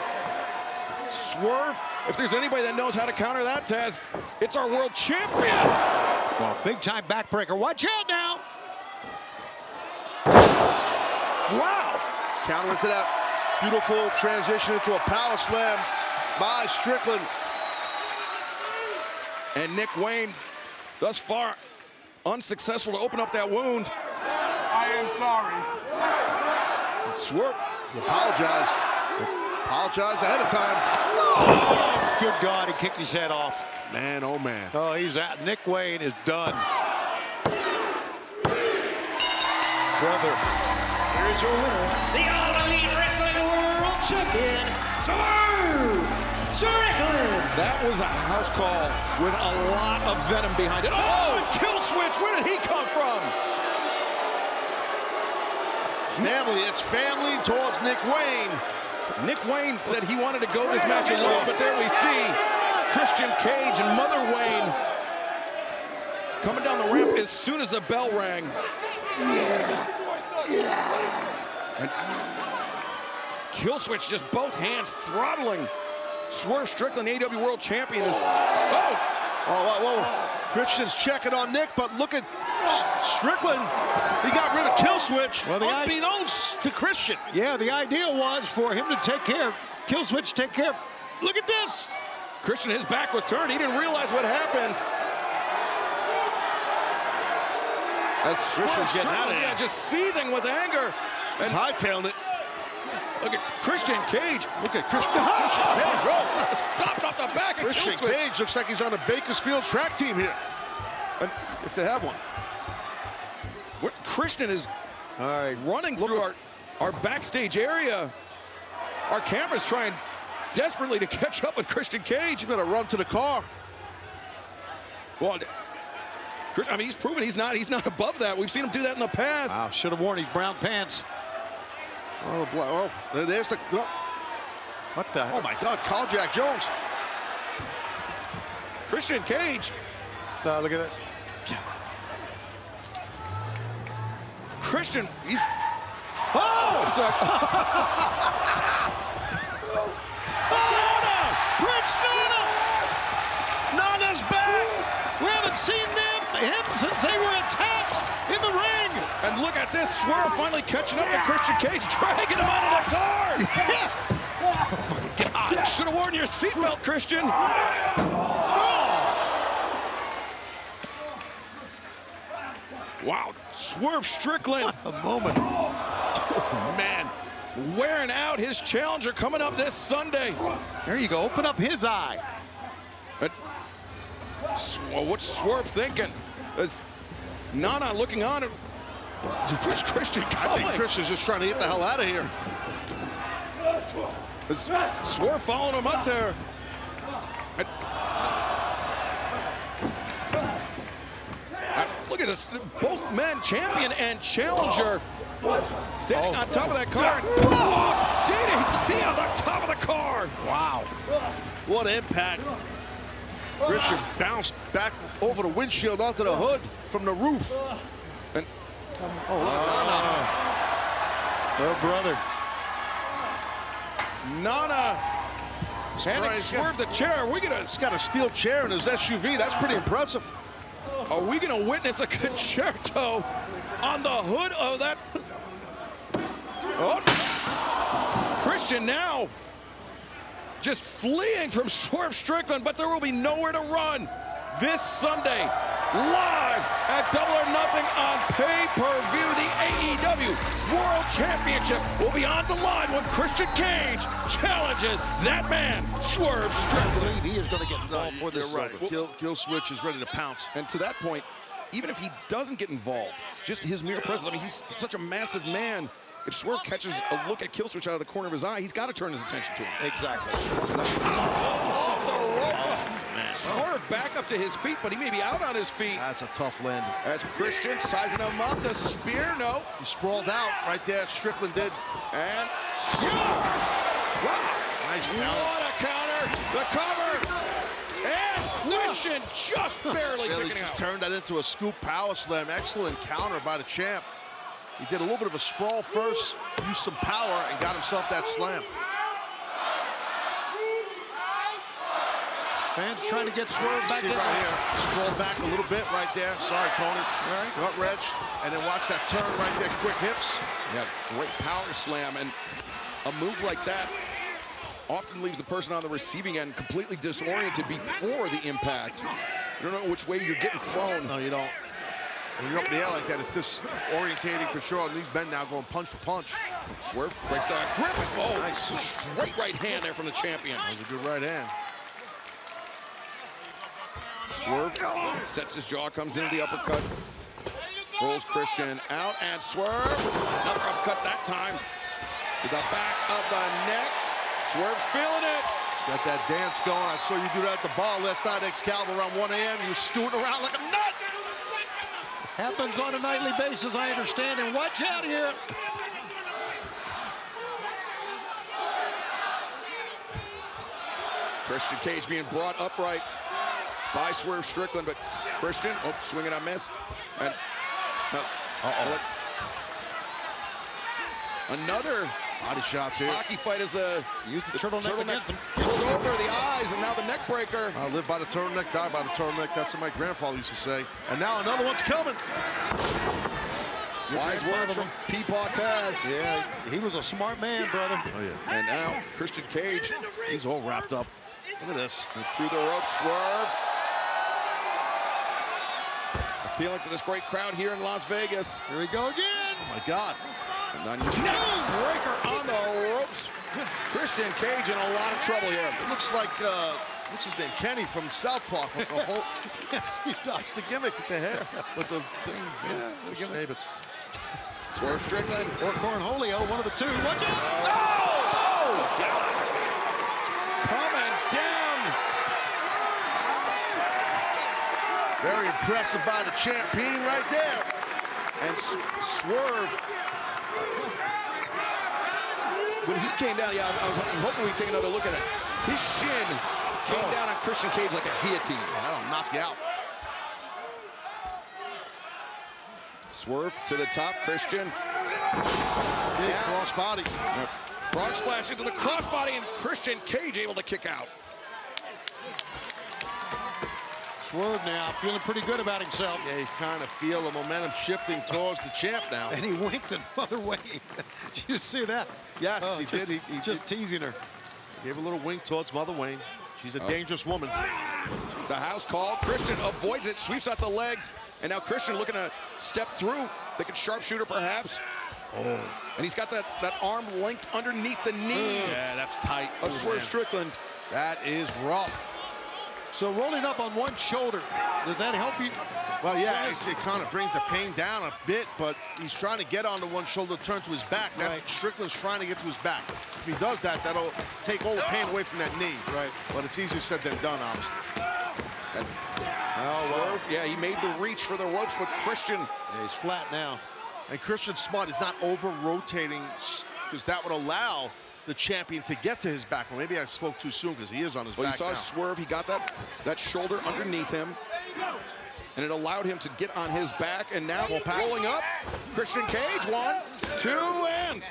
[SPEAKER 2] Swerve, if there's anybody that knows how to counter that, Taz, it's our world champion.
[SPEAKER 19] Well, big time backbreaker. Watch out now.
[SPEAKER 5] Wow. Counter into that beautiful transition into a power slam by Strickland.
[SPEAKER 2] And Nick Wayne, thus far, unsuccessful to open up that wound.
[SPEAKER 22] I am sorry.
[SPEAKER 5] Swerve, he apologized. Apologized ahead of time.
[SPEAKER 19] Oh, good God, he kicked his head off.
[SPEAKER 5] Man, oh man.
[SPEAKER 19] Oh, he's out. Nick Wayne is done. Brother.
[SPEAKER 12] Here's your winner, the All Elite Wrestling World Champion, Swerve Strickland.
[SPEAKER 2] That was a house call with a lot of venom behind it. Oh, and kill switch. Where did he come from?
[SPEAKER 5] Family, it's family towards Nick Wayne.
[SPEAKER 2] Nick Wayne said he wanted to go this match alone, but there we see Christian Cage and Mother Wayne coming down the ramp as soon as the bell rang. And Killswitch just both hands throttling. Swerve Strickland, AEW World Champion, is...
[SPEAKER 5] Whoa. Christian's checking on Nick, but look at Strickland. He got rid of Killswitch, unbeknownst to Christian.
[SPEAKER 19] Yeah, the idea was for him to take care, Killswitch take care. Look at this.
[SPEAKER 2] Christian, his back was turned. He didn't realize what happened. As
[SPEAKER 5] Christian's getting out of there.
[SPEAKER 2] Yeah, just seething with anger.
[SPEAKER 5] And hightailing it.
[SPEAKER 2] Look at Christian Cage.
[SPEAKER 5] Look at Christian Cage. Oh,
[SPEAKER 2] stopped off the back of
[SPEAKER 5] Christian Cage looks like he's on a Bakersfield track team here. And if they have one.
[SPEAKER 2] What Christian is running through our backstage area. Our camera's trying desperately to catch up with Christian Cage.
[SPEAKER 5] You better run to the car.
[SPEAKER 2] Well, I mean, he's proven he's not above that. We've seen him do that in the past.
[SPEAKER 19] Wow, should have worn his brown pants.
[SPEAKER 5] Oh, boy. Oh, there's the... Oh.
[SPEAKER 19] What the hell?
[SPEAKER 5] Oh, my God. Carl Jack Jones.
[SPEAKER 2] Christian Cage.
[SPEAKER 19] No, look at that.
[SPEAKER 2] Christian, he's... Oh! It's like...
[SPEAKER 19] Prince Nana! Nana's back! We haven't seen him since they were attacked in the ring!
[SPEAKER 2] And look at this, Swerve finally catching up to Christian Cage, dragging him out of the car!
[SPEAKER 19] Yes!
[SPEAKER 2] Oh my God, should have worn your seatbelt, Christian! Oh! Wow, Swerve Strickland.
[SPEAKER 19] What a moment.
[SPEAKER 2] Oh, man, wearing out his challenger coming up this Sunday.
[SPEAKER 19] There you go, open up his eye.
[SPEAKER 2] Well, what's Swerve thinking? Is Nana looking on? Where's Christian going?
[SPEAKER 5] I think Christian's just trying to get the hell out of here.
[SPEAKER 2] Is Swerve following him up there? Look at this, both men, champion and challenger, standing on top of that car. DDT on the top of the car.
[SPEAKER 5] Wow. What impact. Christian bounced back over the windshield onto the hood from the roof. And oh, look at Nana.
[SPEAKER 19] Oh, brother.
[SPEAKER 2] Nana handing Swerve the chair.
[SPEAKER 5] He's got a steel chair in his SUV. That's pretty impressive.
[SPEAKER 2] Are we going to witness a concerto on the hood of that? Oh, Christian now just fleeing from Swerve Strickland, but there will be nowhere to run this Sunday, live at Double or Nothing on pay-per-view. The AEW World Championship will be on the line when Christian Cage challenges that man, Swerve Strickland.
[SPEAKER 19] He is going to get involved for this.
[SPEAKER 5] Right. Kill Switch is ready to pounce.
[SPEAKER 2] And to that point, even if he doesn't get involved, just his mere presence, I mean, he's such a massive man. If Swerve catches a look at Killswitch out of the corner of his eye, he's got to turn his attention to him.
[SPEAKER 19] Exactly.
[SPEAKER 2] Off the ropes. Swerve back up to his feet, but he may be out on his feet.
[SPEAKER 5] That's a tough landing.
[SPEAKER 2] As Christian sizing him up, the spear, no.
[SPEAKER 5] He sprawled out right there. Strickland did.
[SPEAKER 2] And wow.
[SPEAKER 5] Nice counter.
[SPEAKER 2] What a counter. The cover. And Christian just barely kicking
[SPEAKER 5] just
[SPEAKER 2] out.
[SPEAKER 5] Turned that into a scoop power slam. Excellent counter by the champ. He did a little bit of a sprawl first, used some power, and got himself that slam.
[SPEAKER 19] Fans trying to get Swerve back in.
[SPEAKER 5] Right here. Sprawl back a little bit right there. Sorry, Tony.
[SPEAKER 19] Right.
[SPEAKER 5] Gut wrench. And then watch that turn right there. Quick hips.
[SPEAKER 2] Yeah, great power slam. And a move like that often leaves the person on the receiving end completely disoriented before the impact. You don't know which way you're getting thrown.
[SPEAKER 5] No, you don't. When you're up in the air like that, it's disorientating for sure. And these men now going punch for punch.
[SPEAKER 2] Swerve breaks that grip. Oh, nice. Straight right hand there from the champion.
[SPEAKER 5] That was a good right hand.
[SPEAKER 2] Swerve sets his jaw, comes into the uppercut. Rolls Christian out, and Swerve, another uppercut that time. To the back of the neck. Swerve's feeling it.
[SPEAKER 5] Got that dance going. I saw you do that at the bar last night, Excalibur, around 1 a.m. You were scooting around like a nut.
[SPEAKER 19] Happens on a nightly basis, I understand, and watch out here.
[SPEAKER 2] Christian Cage being brought upright by Swerve Strickland, but Christian, swinging on miss. And another
[SPEAKER 5] body shots here.
[SPEAKER 2] hockey fight as the
[SPEAKER 19] turtleneck against him.
[SPEAKER 2] Pulled over the eyes, and now the neck breaker.
[SPEAKER 5] I live by the turtleneck, die by the turtleneck. That's what my grandfather used to say. And now another one's coming.
[SPEAKER 2] Wise words from Peepaw Taz.
[SPEAKER 19] Yeah, he was a smart man, brother.
[SPEAKER 5] Oh, yeah.
[SPEAKER 2] And now Christian Cage.
[SPEAKER 5] He's all wrapped up. Look at this.
[SPEAKER 2] Through the rope, Swerve. Appealing to this great crowd here in Las Vegas.
[SPEAKER 19] Here we go again.
[SPEAKER 5] Oh, my God.
[SPEAKER 2] And then breaker on the ropes. Christian Cage in a lot of trouble here.
[SPEAKER 5] It looks like, what's his name? Kenny from South Park. With the whole,
[SPEAKER 19] Yes, he does.
[SPEAKER 5] that's the gimmick with the hair. With the thing.
[SPEAKER 19] Yeah, the gimmick.
[SPEAKER 2] Swerve Strickland.
[SPEAKER 19] Or Cornholio, one of the two. Watch out!
[SPEAKER 2] Oh, God. Coming down.
[SPEAKER 5] Very impressive by the champion right there.
[SPEAKER 2] And Swerve, when he came down, yeah, I'm hoping we take another look at it. His shin came down on Christian Cage like a guillotine.
[SPEAKER 5] That'll knock you out.
[SPEAKER 2] Swerve to the top, Christian.
[SPEAKER 5] Big crossbody.
[SPEAKER 2] Frog splash into the crossbody, and Christian Cage able to kick out.
[SPEAKER 19] Swerve now feeling pretty good about himself.
[SPEAKER 5] Yeah, you kind of feel the momentum shifting towards the champ now.
[SPEAKER 19] And he winked at Mother Wayne. Did you see that?
[SPEAKER 5] Yes, he
[SPEAKER 19] just,
[SPEAKER 5] did. He
[SPEAKER 19] just teasing her.
[SPEAKER 5] Gave a little wink towards Mother Wayne. She's a dangerous woman.
[SPEAKER 2] The house call. Christian avoids it, sweeps out the legs, and now Christian looking to step through. Thinking sharpshooter perhaps.
[SPEAKER 5] Oh.
[SPEAKER 2] And he's got that arm linked underneath the knee.
[SPEAKER 5] Yeah, that's tight.
[SPEAKER 2] Of Swerve Strickland.
[SPEAKER 5] That is rough.
[SPEAKER 19] So rolling up on one shoulder, does that help you?
[SPEAKER 5] Well, yeah, it kind of brings the pain down a bit, but he's trying to get onto one shoulder, turn to his back. That's what Strickland's trying to get to his back. If he does that, that'll take all the pain away from that knee.
[SPEAKER 19] Right.
[SPEAKER 5] But it's easier said than done, obviously.
[SPEAKER 2] Swerve, yeah, he made the reach for the ropes with Christian.
[SPEAKER 19] Yeah, he's flat now.
[SPEAKER 5] And Christian's smart. He's not over-rotating because that would allow the champion to get to his back. Well, maybe I spoke too soon because he is on his back
[SPEAKER 2] you saw
[SPEAKER 5] now.
[SPEAKER 2] Swerve, he got that shoulder underneath him, and it allowed him to get on his back, and now rolling up, Christian Cage, 1, 2, and...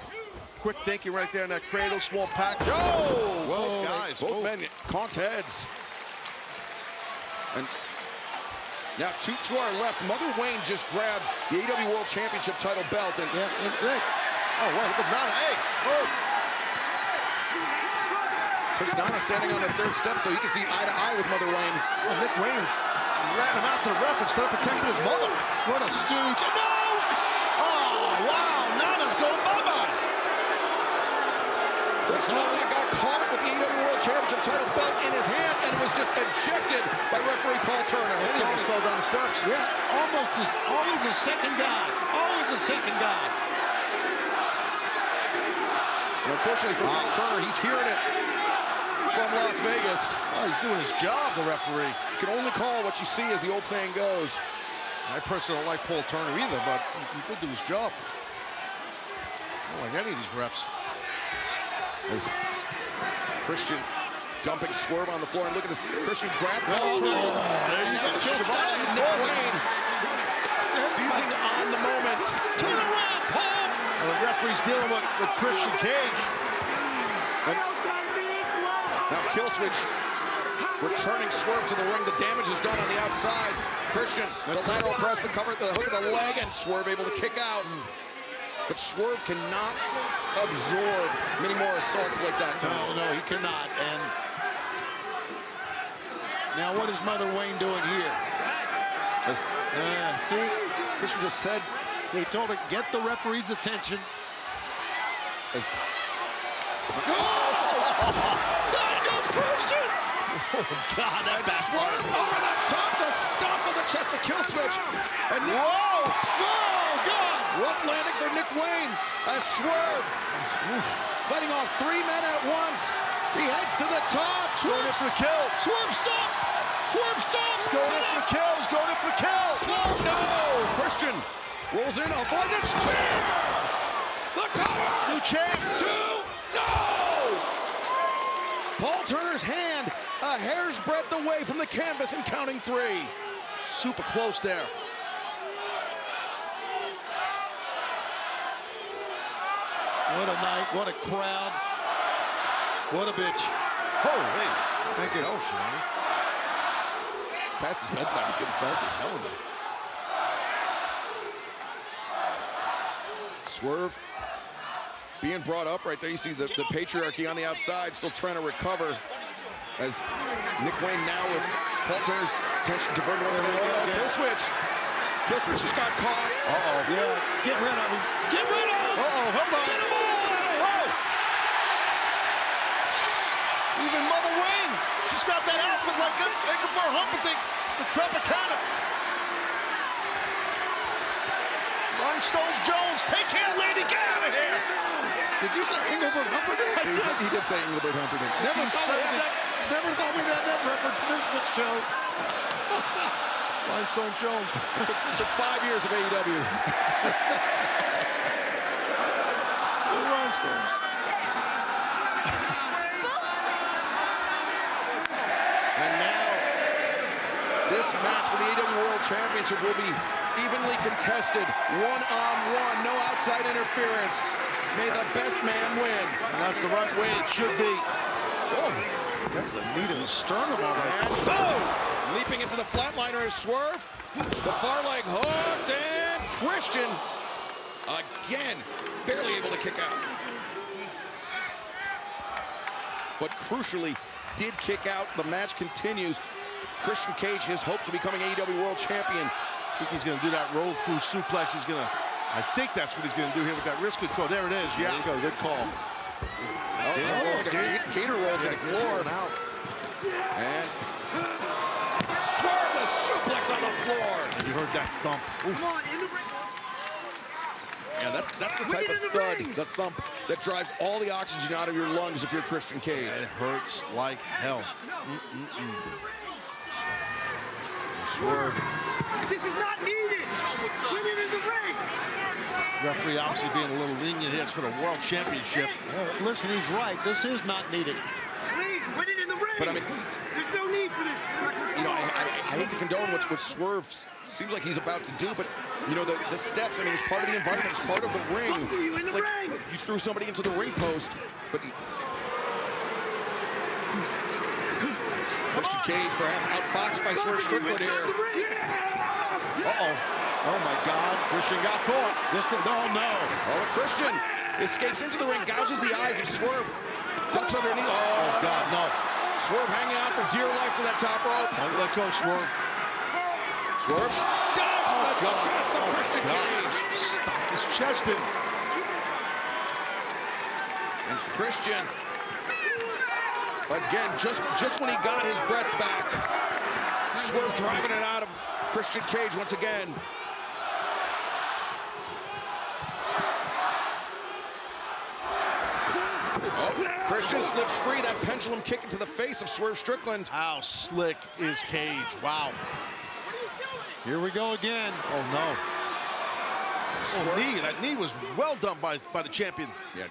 [SPEAKER 5] Quick thinking right there in that cradle, small pack. Go!
[SPEAKER 2] Whoa,
[SPEAKER 5] guys.
[SPEAKER 2] both men conked heads. And now to our left, Mother Wayne just grabbed the AEW World Championship title belt, and
[SPEAKER 5] oh, wow, look at Nana. Hey, oh.
[SPEAKER 2] Chris Nana standing on the third step so he can see eye to eye with Mother Wayne.
[SPEAKER 5] Oh, Nick Wayne's ran him out to the ref instead of protecting his mother.
[SPEAKER 19] What a stooge.
[SPEAKER 5] No! Oh, wow, Nana's going bye-bye.
[SPEAKER 2] Chris Nana got caught with the AEW World Championship title belt in his hand and was just ejected by referee Paul Turner.
[SPEAKER 5] He almost fell down the steps.
[SPEAKER 19] Yeah, always a second guy. Always a second guy.
[SPEAKER 2] And unfortunately for Paul Turner, he's hearing it from Las Vegas.
[SPEAKER 5] Oh, he's doing his job, the referee.
[SPEAKER 2] You can only call what you see, as the old saying goes.
[SPEAKER 5] I personally don't like Paul Turner either, but he did do his job. I don't like any of these refs.
[SPEAKER 2] As Christian dumping Swerve on the floor, and look at this. Christian grabbed Paul Turner.
[SPEAKER 5] There you go.
[SPEAKER 2] Nick Wayne seizing on the moment.
[SPEAKER 19] Turn around, Paul!
[SPEAKER 5] Well, the referee's dealing with Christian Cage.
[SPEAKER 2] Now Killswitch returning Swerve to the ring. The damage is done on the outside. Christian, the lateral press, the cover, the hook of the leg, and Swerve able to kick out. But Swerve cannot absorb many more assaults like that.
[SPEAKER 19] No, he cannot. And now what is Mother Wayne doing here? See,
[SPEAKER 2] Christian just said,
[SPEAKER 19] they told her, get the referee's attention.
[SPEAKER 2] Christian!
[SPEAKER 5] Oh, God, that
[SPEAKER 2] Swerve over the top, the stomps on the chest of Killswitch. And Nick,
[SPEAKER 19] God!
[SPEAKER 2] Rough landing for Nick Wayne as Swerve fighting off 3 men at once. He heads to the top.
[SPEAKER 5] Going in for the kill.
[SPEAKER 19] Swerve, stop! Swerve, stop!
[SPEAKER 5] Going in for the kills, going in for the kill.
[SPEAKER 2] Swerve, no! Christian rolls in, avoids it, spear! The cover!
[SPEAKER 5] New champ.
[SPEAKER 2] 2, no! Paul Turner's hand a hair's breadth away from the canvas and counting 3.
[SPEAKER 5] Super close there.
[SPEAKER 19] What a night, what a crowd. What a bitch.
[SPEAKER 5] Holy. Thank you. Oh, Shani.
[SPEAKER 2] Past his bedtime, he's getting salty, telling me. Swerve being brought up right there. You see the patriarchy on the outside, still trying to recover. As Nick Wayne now with Paul Turner's attention diverted away from the road. Killswitch. Killswitch just got caught.
[SPEAKER 19] Yeah, get rid of him. Get rid of him!
[SPEAKER 5] Hold on.
[SPEAKER 19] Get him all!
[SPEAKER 5] even Mother Wayne. She's got that outfit like this. Engelbert Humperdinck, the Tropicana. Rhinestones Jones, take care, lady, get out of here.
[SPEAKER 6] Did you say Engelbert Humperdinck? He did say Engelbert Humperdinck.
[SPEAKER 5] Never thought we'd have that reference in this show. Rhinestone Jones.
[SPEAKER 6] It took 5 years of AEW.
[SPEAKER 5] The Rhinestones.
[SPEAKER 2] And now, this match for the AEW World Championship will be evenly contested, one-on-one, no outside interference. May the best man win.
[SPEAKER 5] And that's the right way it should be.
[SPEAKER 2] Whoa.
[SPEAKER 5] There's a knee to the sternum already.
[SPEAKER 2] And boom! Leaping into the flatliner is Swerve. The far leg hooked, and Christian, again, barely able to kick out. But crucially, did kick out. The match continues. Christian Cage, his hopes of becoming AEW World Champion.
[SPEAKER 5] I think he's going to do that roll through suplex. He's going to, I think that's what he's going to do here with that wrist control. There it is. Yeah. There you go. Good call.
[SPEAKER 2] Gator roll to the floor. And Swerve the suplex on the floor.
[SPEAKER 5] You heard that thump. Oof.
[SPEAKER 2] Yeah, that's the type of thud, the thump, that drives all the oxygen out of your lungs if you're Christian Cage.
[SPEAKER 5] It hurts like hell.
[SPEAKER 2] Swerve.
[SPEAKER 17] This is not needed. Win it in the ring.
[SPEAKER 5] Referee obviously being a little lenient here. It's for the World Championship.
[SPEAKER 15] Listen, he's right. This is not needed.
[SPEAKER 17] Please, win it in the ring.
[SPEAKER 2] But I mean,
[SPEAKER 17] there's no need for this.
[SPEAKER 2] You know, I hate to condone what Swerve seems like he's about to do, but, you know, the steps, I mean, it's part of the environment, it's part of the ring. It's like if you threw somebody into the ring post, but Christian Cage perhaps outfoxed by Swerve Strickland here.
[SPEAKER 5] Uh-oh. Oh, my God. Christian got caught. Oh, no.
[SPEAKER 2] Oh, Christian escapes into the ring, gouges the eyes of Swerve. Ducks underneath. Oh,
[SPEAKER 5] God, no.
[SPEAKER 2] Swerve hanging on for dear life to that top rope.
[SPEAKER 5] Don't let go, Swerve.
[SPEAKER 2] Swerve stomps the chest of Christian Cage.
[SPEAKER 5] Stop his chest in.
[SPEAKER 2] And Christian, again, just when he got his breath back, Swerve driving it out of Christian Cage once again. Oh, Christian slips free. That pendulum kick into the face of Swerve Strickland.
[SPEAKER 5] How slick is Cage? Wow. Here we go again. Oh, no. Oh, knee. That knee was well done by the champion.
[SPEAKER 2] Yeah.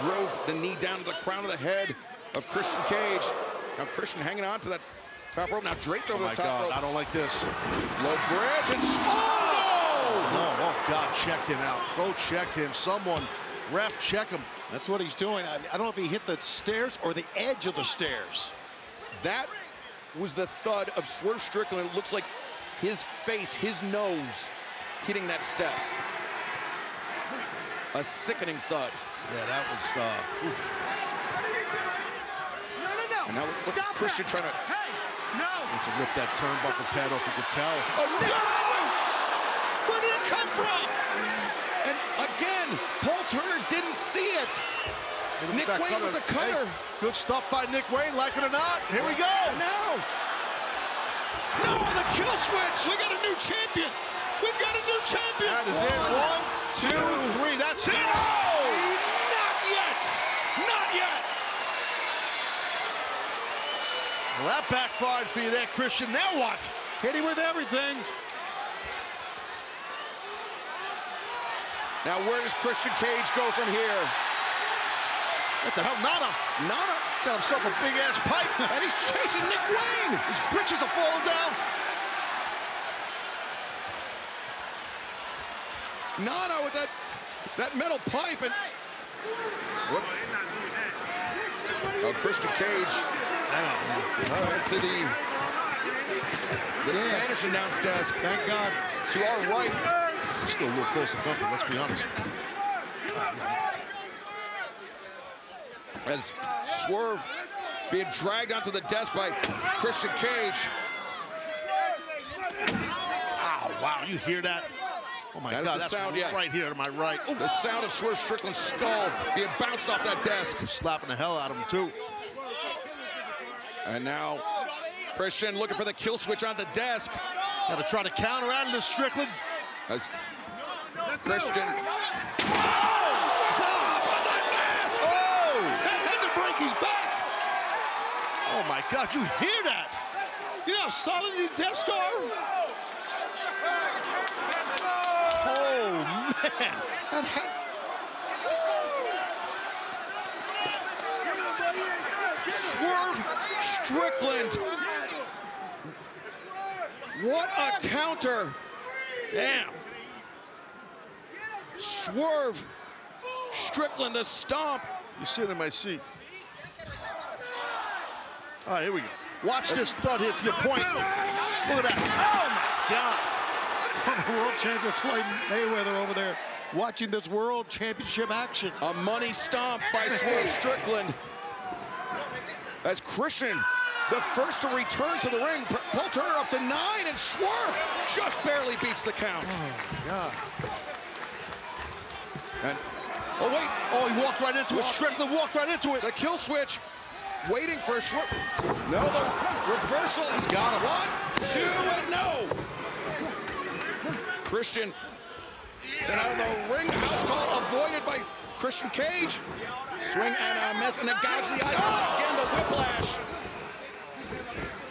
[SPEAKER 2] Drove the knee down to the crown of the head of Christian Cage. Now Christian hanging on to that top rope. Now draped over the top rope.
[SPEAKER 5] I don't like this.
[SPEAKER 2] Low bridge and... Oh, no!
[SPEAKER 5] No, oh, God, check him out. Go check him. Someone, ref, check him.
[SPEAKER 15] That's what he's doing. I don't know if he hit the stairs or the edge of the stairs.
[SPEAKER 2] That was the thud of Swerve Strickland. It looks like his face, his nose, hitting that steps. A sickening thud.
[SPEAKER 5] Yeah, that was, oof.
[SPEAKER 17] No.
[SPEAKER 2] And now look, Christian trying to...
[SPEAKER 17] Hey, no.
[SPEAKER 5] To rip that turnbuckle pad off, you could tell.
[SPEAKER 2] Oh, no! Where did it come from? And again, Paul Turner didn't see it. Nick Wayne with the cutter.
[SPEAKER 5] Hey, good stuff by Nick Wayne, like it or not. Here we go.
[SPEAKER 2] Now. No, the kill switch.
[SPEAKER 15] We got a new champion. We've got a new champion.
[SPEAKER 5] That is it. 1, 2, 3. That's it.
[SPEAKER 2] No! Not yet. Not yet.
[SPEAKER 5] Well, that backfired for you there, Christian. Now what?
[SPEAKER 15] Hit him with everything.
[SPEAKER 2] Now, where does Christian Cage go from here?
[SPEAKER 5] What the hell? Nana got himself a big-ass pipe,
[SPEAKER 2] and he's chasing Nick Wayne.
[SPEAKER 5] His britches are falling down.
[SPEAKER 2] Nana with that metal pipe, and whoop. Oh, Christian Cage to the Spanish announce desk.
[SPEAKER 15] Thank God.
[SPEAKER 2] To our right.
[SPEAKER 5] He's still real close to bumping, let's be honest.
[SPEAKER 2] As Swerve being dragged onto the desk by Christian Cage.
[SPEAKER 5] Ow, wow, you hear that? Oh my God,
[SPEAKER 2] that's the sound,
[SPEAKER 5] right here to my right. Ooh.
[SPEAKER 2] The sound of Swerve Strickland's skull being bounced off that desk.
[SPEAKER 5] Slapping the hell out of him, too.
[SPEAKER 13] And now Christian looking for the kill switch on the desk.
[SPEAKER 5] Got to try to counter out of this Strickland.
[SPEAKER 13] As Christian.
[SPEAKER 19] Had to break his back.
[SPEAKER 5] Oh my God, you hear that?
[SPEAKER 19] You know how solid these desks are?
[SPEAKER 5] Oh man.
[SPEAKER 13] Swerve Strickland. What a counter. Damn. Swerve Strickland, the stomp.
[SPEAKER 5] You're sitting in my seat. All right, here we go. Watch this thud hit to your point. Look at that. Oh, my God.
[SPEAKER 19] Former world champion Floyd Mayweather over there watching this world championship action.
[SPEAKER 13] A money stomp by Swerve Strickland. As Christian, the first to return to the ring. Paul Turner up to 9, and Swerve just barely beats the count.
[SPEAKER 19] Oh, my God.
[SPEAKER 13] And,
[SPEAKER 5] oh, wait. Oh, he walked right into it. Strickland walked right into it.
[SPEAKER 13] The kill switch. Waiting for Swerve. No, the reversal. He's got it. 1, 2, and no. Christian sent out of the ring. House call avoided by Christian Cage. Swing and a miss, and a gouge the eyes. Again, the whiplash.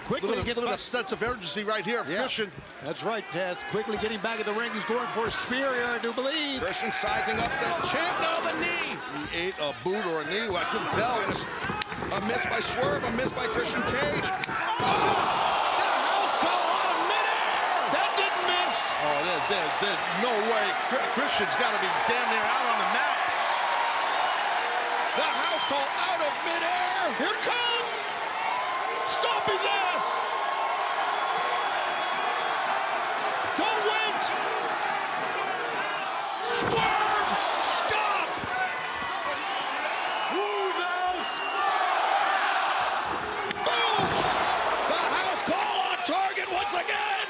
[SPEAKER 19] Quickly
[SPEAKER 5] Look at a sense of urgency right here. Christian.
[SPEAKER 19] That's right, Taz. Quickly getting back in the ring. He's going for a spear here, I do believe.
[SPEAKER 13] Christian sizing up the champ. No, the knee.
[SPEAKER 5] He ate a boot or a knee. I couldn't tell.
[SPEAKER 13] A miss by Swerve, a miss by Christian Cage. Oh, the house call out of midair.
[SPEAKER 19] That didn't miss.
[SPEAKER 5] Oh, there's no way. Christian's got to be damn near out on the mat.
[SPEAKER 13] The house call out of midair.
[SPEAKER 19] Here it comes. Stomp his ass. Don't wait.
[SPEAKER 13] Swerve, stop.
[SPEAKER 19] Who's else?
[SPEAKER 13] Boom. The house call on target once again.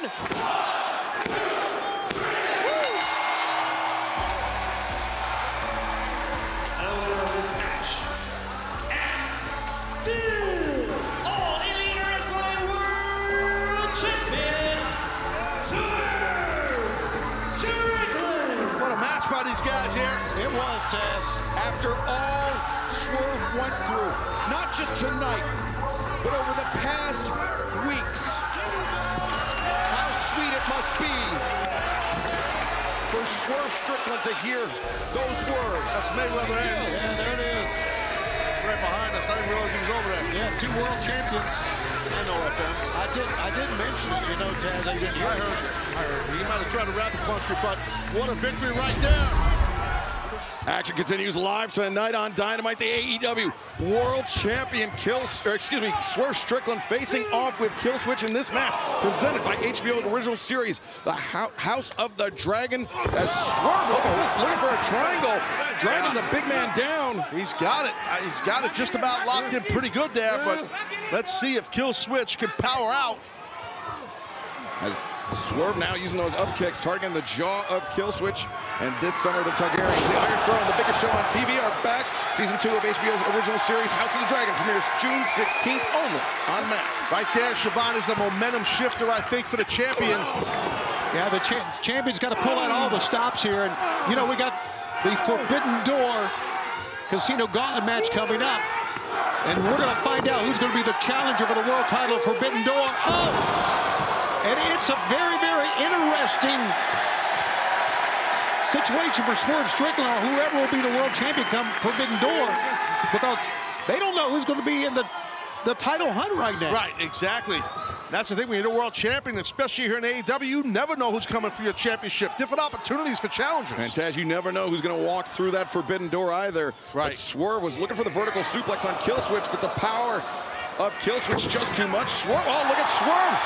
[SPEAKER 5] These guys here.
[SPEAKER 19] It was, Taz.
[SPEAKER 13] After all Swerve went through, not just tonight, but over the past weeks, how sweet it must be for Swerve Strickland to hear those words.
[SPEAKER 5] That's Mayweather.
[SPEAKER 19] Yeah, there it is.
[SPEAKER 5] Right behind us. I didn't realize he was over there.
[SPEAKER 19] Yeah, 2 world champions.
[SPEAKER 5] I know FM.
[SPEAKER 19] I didn't mention it, you know, Taz. I didn't hear it.
[SPEAKER 5] I heard you. You might have tried to wrap the punch, but what a victory right there.
[SPEAKER 13] Action continues live tonight on Dynamite. The AEW World Champion Swerve Strickland facing off with Kill Switch in this match presented by HBO's original series, The House of the Dragon. As Swerve looking for a triangle, dragging the big man down.
[SPEAKER 5] He's got it. He's got it just about locked in pretty good there, but let's see if Kill Switch can power out.
[SPEAKER 13] As Swerve now using those up kicks, targeting the jaw of Kill Switch. And this summer, the Targaryens, the Iron Throne, the biggest show on TV, are back. Season 2 of HBO's original series, House of the Dragon, premieres June 16th only on Max.
[SPEAKER 5] Right there, Siobhan, is the momentum shifter, I think, for the champion.
[SPEAKER 19] Yeah, the champion's got to pull out all the stops here. And, you know, we got the Forbidden Door Casino Gauntlet match coming up. And we're going to find out who's going to be the challenger for the world title, Forbidden Door. Oh! And it's a very, very interesting situation for Swerve Strickland or whoever will be the world champion come Forbidden Door, because they don't know who's going to be in the title hunt right now.
[SPEAKER 5] Right, exactly. That's the thing, when you're a world champion, especially here in AEW, you never know who's coming for your championship. Different opportunities for challengers.
[SPEAKER 13] And Taz, you never know who's going to walk through that Forbidden Door either.
[SPEAKER 5] Right.
[SPEAKER 13] But Swerve was looking for the vertical suplex on Kill Switch, but the power of Kill Switch just too much. Swerve, oh, look at Swerve.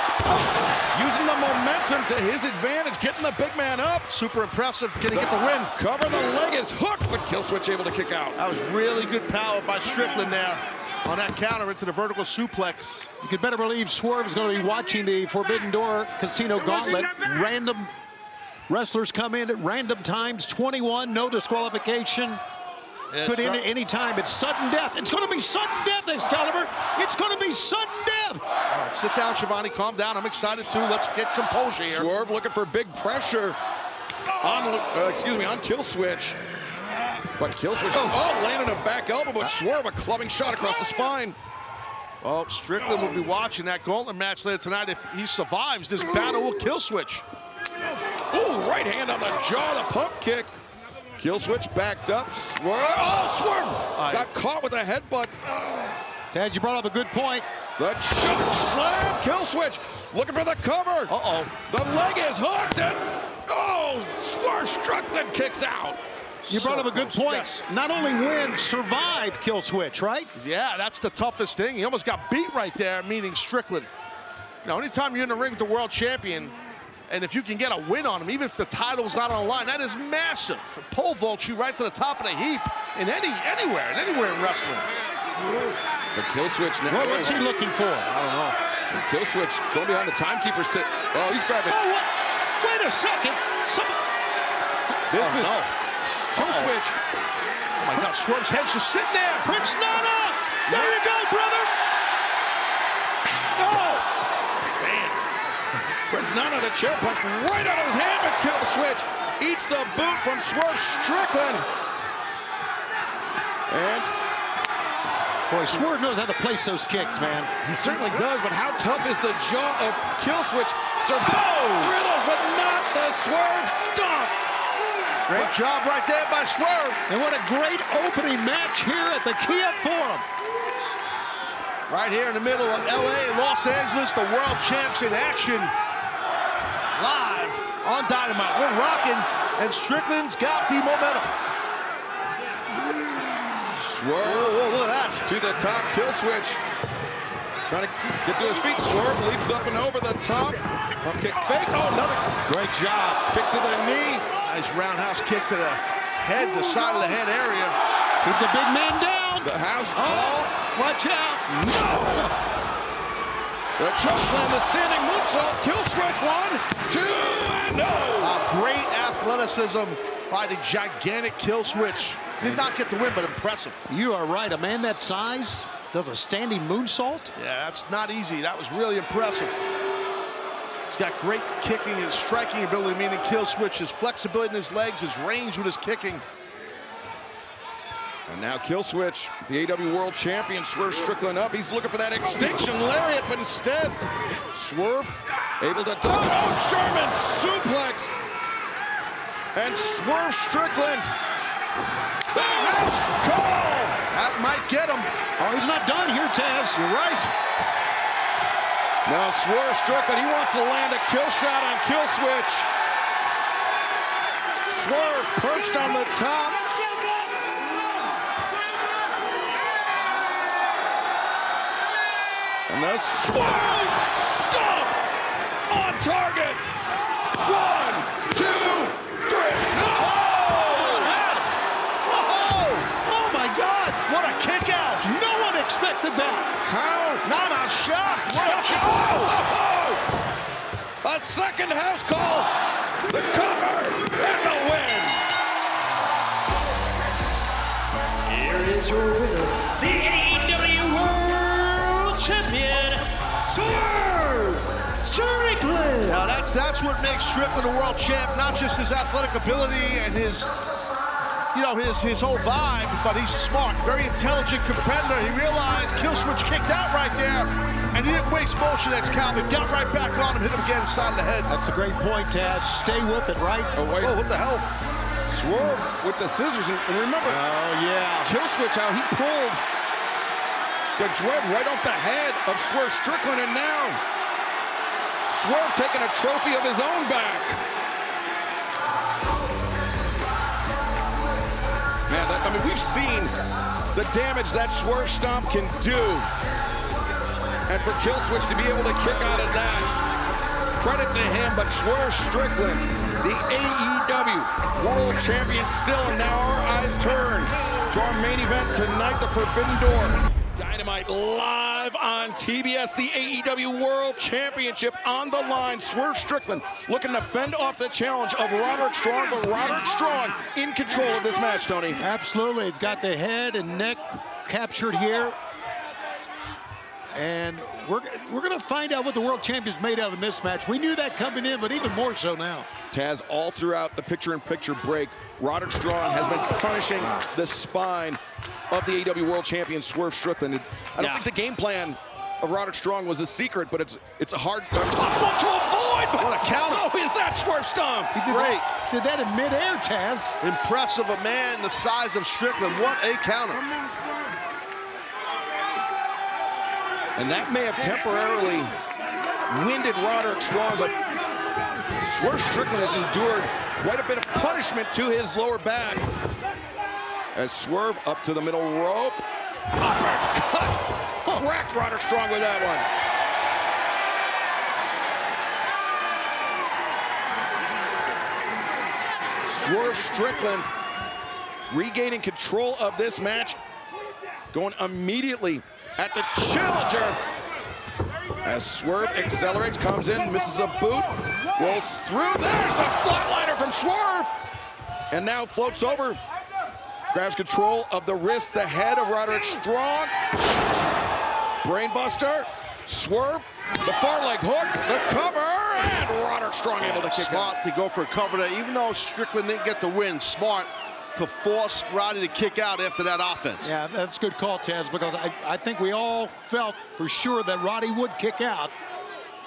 [SPEAKER 13] Using the momentum to his advantage, getting the big man up.
[SPEAKER 5] Super impressive, getting the win.
[SPEAKER 13] Cover, the leg is hooked, but Kill Switch able to kick out.
[SPEAKER 5] That was really good power by Strickland there on that counter into the vertical suplex.
[SPEAKER 19] You could better believe Swerve is going to be watching the Forbidden Door Casino Gauntlet. Random wrestlers come in at random times, 21, no disqualification. could end at any time. It's sudden death. It's going to be sudden death, Excalibur. It's going to be sudden death.
[SPEAKER 5] All right, sit down, Shivani. Calm down. I'm excited too. Let's get composure here.
[SPEAKER 2] Swerve looking for big pressure on Kill Switch. But Kill Switch, landing a back elbow, but Swerve a clubbing shot across the spine.
[SPEAKER 5] Well, Strickland will be watching that gauntlet match later tonight. If he survives this battle with Kill Switch.
[SPEAKER 2] Ooh, right hand on the jaw, the pump kick. Kill Switch backed up. Swerve, Swerve got caught with a headbutt.
[SPEAKER 19] Taz, you brought up a good point.
[SPEAKER 2] The choke slam, Kill Switch looking for the cover. The leg is hooked and Swerve Strickland kicks out.
[SPEAKER 19] You brought up a good point. Yes. Not only win, survive Kill Switch, right?
[SPEAKER 5] Yeah, that's the toughest thing. He almost got beat right there, meaning Strickland. You know, anytime you're in the ring with the world champion, and if you can get a win on him, even if the title's not on the line, that is massive. Pole vault you right to the top of the heap in anywhere in wrestling.
[SPEAKER 2] The Kill Switch now.
[SPEAKER 19] What's he looking for?
[SPEAKER 2] I don't know. The Kill Switch going behind the timekeeper stick. Oh, he's grabbing.
[SPEAKER 19] Oh, what? Wait a second.
[SPEAKER 2] This is Kill Switch.
[SPEAKER 5] Oh my God, Swerve's head's just sitting there.
[SPEAKER 19] Prince Nana! There you go, brother! Oh!
[SPEAKER 2] Man. Prince Nana, the chair punch right out of his hand, but Kill Switch eats the boot from Swerve Strickland. And
[SPEAKER 19] boy, Swerve knows how to place those kicks, man.
[SPEAKER 2] He certainly does, but how tough is the jaw of Kill Switch? Survive three of those, but not the Swerve stomp.
[SPEAKER 5] Great job right there by Swerve.
[SPEAKER 19] And what a great opening match here at the Kia Forum.
[SPEAKER 5] Right here in the middle of LA, Los Angeles, the world champs in action. Live on Dynamite. We're rocking, and Strickland's got the momentum.
[SPEAKER 2] Swerve, look at that. To the top, Kill Switch. Trying to get to his feet. Swerve leaps up and over the top. Pump kick fake. Oh, another
[SPEAKER 19] great job.
[SPEAKER 2] Kick to the knee.
[SPEAKER 5] Nice roundhouse kick to the head, the side of the head area.
[SPEAKER 19] Keep the big man down.
[SPEAKER 2] The house call.
[SPEAKER 19] Watch out.
[SPEAKER 2] No. The choke slam, the standing moonsault. Kill Switch, 1, 2, and no.
[SPEAKER 5] Great athleticism by the gigantic Kill Switch. Did not get the win, but impressive.
[SPEAKER 19] You are right. A man that size does a standing moonsault?
[SPEAKER 5] Yeah, that's not easy. That was really impressive. He's got great kicking and striking ability, meaning Kill Switch, his flexibility in his legs, his range with his kicking.
[SPEAKER 2] And now Kill Switch, the AEW World Champion, Swerve Strickland up. He's looking for that extinction lariat, but instead, Swerve able to German suplex. And Swerve Strickland, the house call.
[SPEAKER 5] That might get him.
[SPEAKER 19] Oh, he's not done here, Taz.
[SPEAKER 5] You're right.
[SPEAKER 2] Now Swerve Strickland, he wants to land a kill shot on Kill Switch. Swerve perched on the top. And the Swerve stomp on target. 1, 2, 3. No!
[SPEAKER 19] Oh my God! What a kick out! No one expected that.
[SPEAKER 2] How?
[SPEAKER 19] Not a shot.
[SPEAKER 2] A second house call. The cover and the win.
[SPEAKER 12] Here is your winner, the AEW World Champion, Swerve Strickland.
[SPEAKER 5] Now that's what makes Strickland a world champ, not just his athletic ability and his whole vibe, but he's smart, very intelligent competitor. He realized Kill Switch kicked out right there, and he didn't waste motion. Excalibur got right back on him, hit him again inside the head.
[SPEAKER 19] That's a great point, Taz. Stay with it, right?
[SPEAKER 2] Oh, wait.
[SPEAKER 5] Oh, what the hell?
[SPEAKER 2] Swerve with the scissors, and remember, Kill Switch, how he pulled the dread right off the head of Swerve Strickland, and now Swerve taking a trophy of his own back. Man, I mean, we've seen the damage that Swerve Stomp can do. And for Kill Switch to be able to kick out of that, credit to him, but Swerve Strickland, the AEW World Champion still, and now our eyes turn to our main event tonight, the Forbidden Door
[SPEAKER 13] Dynamite live on TBS, the AEW World Championship on the line. Swerve Strickland looking to fend off the challenge of Roderick Strong, but Roderick Strong in control of this match, Tony.
[SPEAKER 19] Absolutely. It's got the head and neck captured here. And we're going to find out what the world champion's made of in this match. We knew that coming in, but even more so now.
[SPEAKER 13] Taz, all throughout the picture-in-picture break, Roderick Strong has been punishing the spine of the AEW World Champion, Swerve Strickland. I don't think the game plan of Roderick Strong was a secret, but it's a hard, tough one to avoid. But
[SPEAKER 5] what a counter.
[SPEAKER 13] So is that Swerve Stomp.
[SPEAKER 19] He did that in midair, Taz.
[SPEAKER 5] Impressive, a man the size of Strickland. What a counter.
[SPEAKER 13] And that may have temporarily winded Roderick Strong, but Swerve Strickland has endured quite a bit of punishment to his lower back. As Swerve up to the middle rope. Uppercut! Cracked Roderick Strong with that one. Swerve Strickland regaining control of this match, going immediately at the challenger. As Swerve accelerates, comes in, misses the boot, rolls through. There's the flatliner from Swerve. And now floats over, grabs control of the wrist, the head of Roderick Strong. Brainbuster, Swerve, the far leg hook, the cover, and Roderick Strong able to kick
[SPEAKER 5] Smart
[SPEAKER 13] out.
[SPEAKER 5] to go for a cover there, even though Strickland didn't get the win. Smart to force Roddy to kick out after that offense.
[SPEAKER 19] Yeah, that's a good call, Taz, because I think we all felt for sure that Roddy would kick out,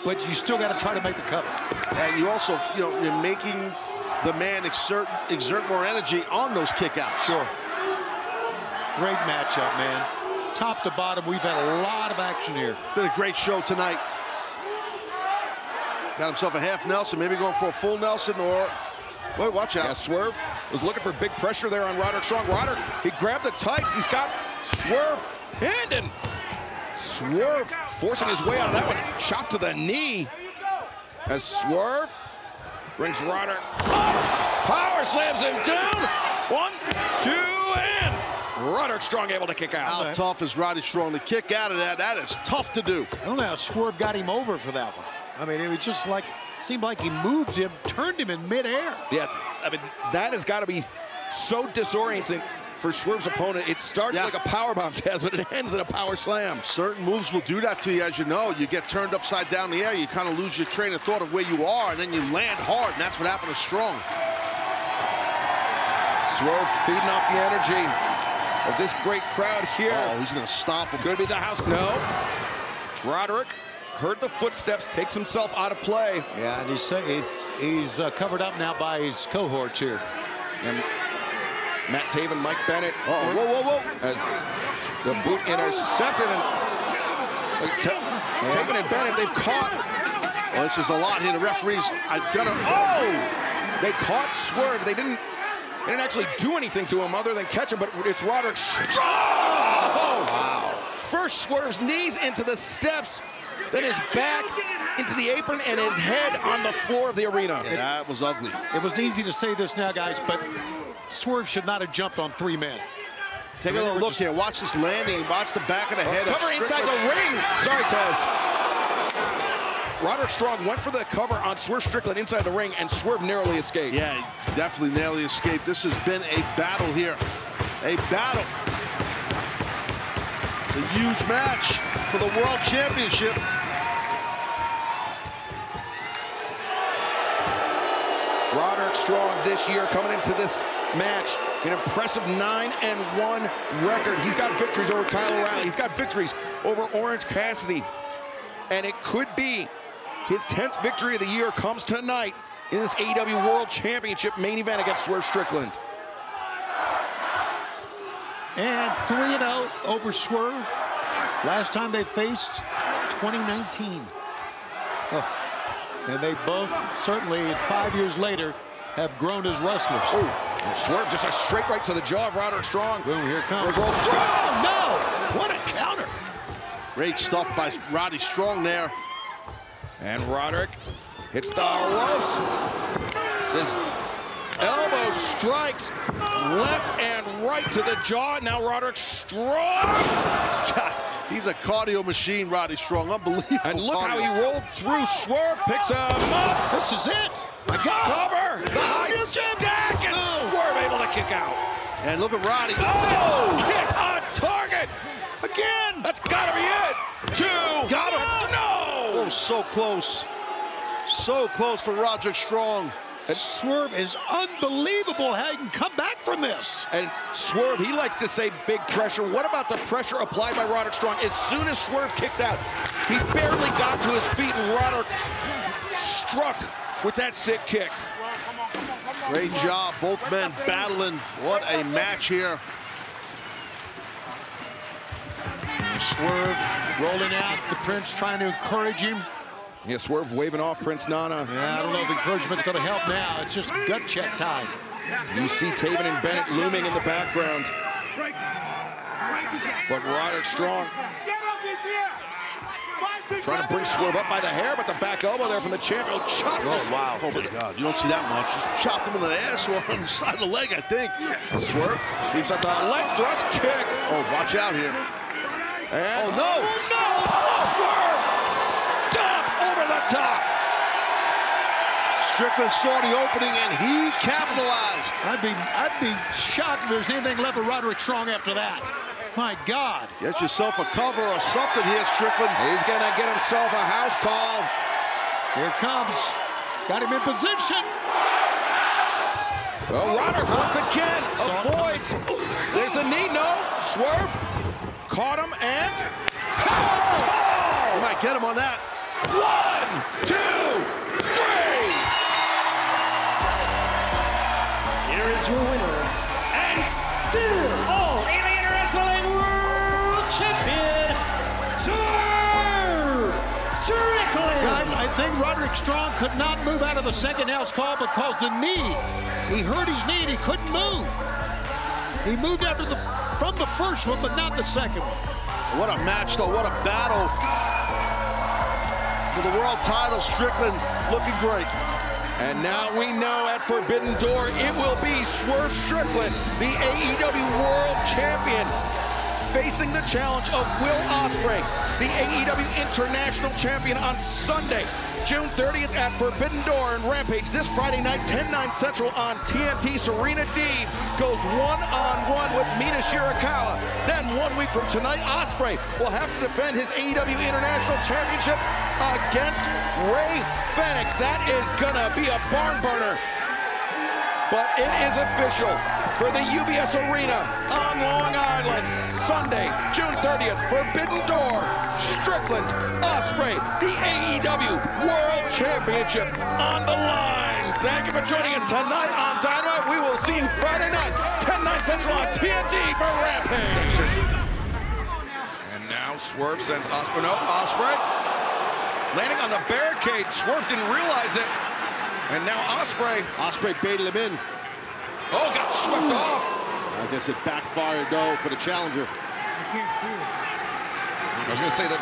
[SPEAKER 19] but you still got to try to make the cover.
[SPEAKER 5] And you also, you're making the man exert more energy on those kickouts.
[SPEAKER 19] Sure. Great matchup, man. Top to bottom, we've had a lot of action here.
[SPEAKER 5] Been a great show tonight. Got himself a half Nelson, maybe going for a full Nelson, or wait, watch out.
[SPEAKER 13] Yeah, Swerve was looking for big pressure there on Roderick Strong. Roderick, he grabbed the tights. He's got Swerve pinned, and Swerve forcing his way out of that one. Chop to the knee as Swerve brings Roderick up. Power slams him down. 1, 2, and Roderick Strong able to kick out.
[SPEAKER 5] How tough is Roddy Strong to kick out of that? That is tough to do.
[SPEAKER 19] I don't know how Swerve got him over for that one. I mean, it was just like, seemed like he moved him, turned him in midair.
[SPEAKER 13] Yeah, I mean, that has got to be so disorienting for Swerve's opponent. It starts like a powerbomb, Taz, but it ends in a power slam.
[SPEAKER 5] Certain moves will do that to you, as you know. You get turned upside down in the air, you kind of lose your train of thought of where you are, and then you land hard, and that's what happened to Strong.
[SPEAKER 13] Swerve feeding off the energy of this great crowd here.
[SPEAKER 5] Oh, he's going to stomp him.
[SPEAKER 13] Could be the house. No. Roderick heard the footsteps, takes himself out of play.
[SPEAKER 19] Yeah, and he's covered up now by his cohorts here.
[SPEAKER 13] And Matt Taven, Mike Bennett. Whoa. As the boot intercepted. And Taven and Bennett, they've caught.
[SPEAKER 5] Well, this is a lot here. The referees,
[SPEAKER 13] They caught Swerve. They didn't actually do anything to him other than catch him, but it's Roderick Strong. Oh, wow. First Swerve's knees into the steps, then his back into the apron, and his head on the floor of the arena.
[SPEAKER 5] Yeah, that was ugly.
[SPEAKER 19] It was easy to say this now, guys, but Swerve should not have jumped on 3 men.
[SPEAKER 5] Take a little look here. Watch this landing. Watch the back of the head.
[SPEAKER 13] Cover inside the ring. Sorry, Taz. Roderick Strong went for the cover on Swerve Strickland inside the ring, and Swerve narrowly escaped.
[SPEAKER 5] Yeah, definitely narrowly escaped. This has been a battle here. A battle. It's a huge match for the World Championship.
[SPEAKER 13] Roderick Strong this year coming into this match, an impressive 9-1 record. He's got victories over Kyle O'Reilly. He's got victories over Orange Cassidy. And it could be his 10th victory of the year comes tonight in this AEW World Championship main event against Swerve Strickland.
[SPEAKER 19] And 3-0 over Swerve. Last time they faced, 2019. And they both, certainly 5 years later, have grown as wrestlers.
[SPEAKER 13] And Swerve just a straight right to the jaw of Roderick Strong.
[SPEAKER 19] Boom, here it comes.
[SPEAKER 13] Oh,
[SPEAKER 19] no! What a counter!
[SPEAKER 5] Great stuff by Roddy Strong there.
[SPEAKER 13] And Roderick hits the ropes. His elbow
[SPEAKER 2] goes strikes left and right to the jaw. Now Roderick Strong.
[SPEAKER 5] He's a cardio machine, Roddy Strong. Unbelievable.
[SPEAKER 2] And look how he rolled through. Swerve picks him up.
[SPEAKER 19] This is it. My God.
[SPEAKER 2] Cover. The high stack. And Swerve able to kick out.
[SPEAKER 5] And look at Roddy.
[SPEAKER 2] Oh! Kick on target. Again. That's got to be it. 2.
[SPEAKER 5] Got him.
[SPEAKER 2] Oh, no.
[SPEAKER 5] Oh, so close. So close for Roderick Strong.
[SPEAKER 19] And Swerve is unbelievable how he can come back from this.
[SPEAKER 2] And Swerve, he likes to say big pressure. What about the pressure applied by Roderick Strong? As soon as Swerve kicked out, he barely got to his feet, and Roderick struck with that sick kick.
[SPEAKER 5] Great job, both men battling. What a match here.
[SPEAKER 19] Swerve rolling out, the Prince trying to encourage him.
[SPEAKER 2] Yeah, Swerve waving off Prince Nana.
[SPEAKER 19] Yeah, I don't know if encouragement's going to help now. It's just gut check time.
[SPEAKER 2] You see Taven and Bennett looming in the background. But Roderick Strong trying to bring Swerve up by the hair, but the back elbow there from the champion. Chopped
[SPEAKER 5] Oh, wow. Oh, my God. You don't see that much. Chopped him in the ass or on the side of the leg, I think.
[SPEAKER 2] Swerve sweeps up the leg thrust kick.
[SPEAKER 5] Oh, watch out here.
[SPEAKER 2] And
[SPEAKER 5] oh, no.
[SPEAKER 2] Swerve! Stop over the top.
[SPEAKER 5] Strickland saw the opening and he capitalized.
[SPEAKER 19] I'd be shocked if there's anything left of Roderick Strong after that. My God.
[SPEAKER 5] Get yourself a cover or something here, Strickland.
[SPEAKER 2] He's going to get himself a house call.
[SPEAKER 19] Here it comes. Got him in position.
[SPEAKER 2] Well, Roderick once again avoids. There's the knee. No. Swerve caught him and
[SPEAKER 5] you might get him on that.
[SPEAKER 2] 1, 2, 3.
[SPEAKER 12] Here is your winner, and still All Elite Wrestling World Champion, Swerve Strickland.
[SPEAKER 19] Guys, I think Roderick Strong could not move out of the second house call because the knee, he hurt his knee and he couldn't move. He moved after from the first one, but not the second one.
[SPEAKER 5] What a match, though. What a battle. For the world title, Strickland looking great.
[SPEAKER 2] And now we know at Forbidden Door, it will be Swerve Strickland, the AEW World Champion, facing the challenge of Will Ospreay, the AEW International Champion, on Sunday, June 30th at Forbidden Door in Rampage. This Friday night, 10/9 Central on TNT. Serena Deeb goes one-on-one with Mina Shirakawa. Then 1 week from tonight, Ospreay will have to defend his AEW International Championship against Ray Fenix. That is gonna be a barn burner. But it is official for the UBS Arena on Long Island. Sunday, June 30th, Forbidden Door, Strickland, Ospreay, the AEW World Championship on the line. Thank you for joining us tonight on Dynamite. We will see you Friday night, 10/9 Central on TNT for Rampage. And now Swerve sends Ospreay. No, Ospreay landing on the barricade. Swerve didn't realize it. And now Ospreay
[SPEAKER 5] baited him in.
[SPEAKER 2] Oh, got swept off.
[SPEAKER 5] I guess it backfired, though, for the challenger.
[SPEAKER 9] You can't see it.
[SPEAKER 2] I was going to say that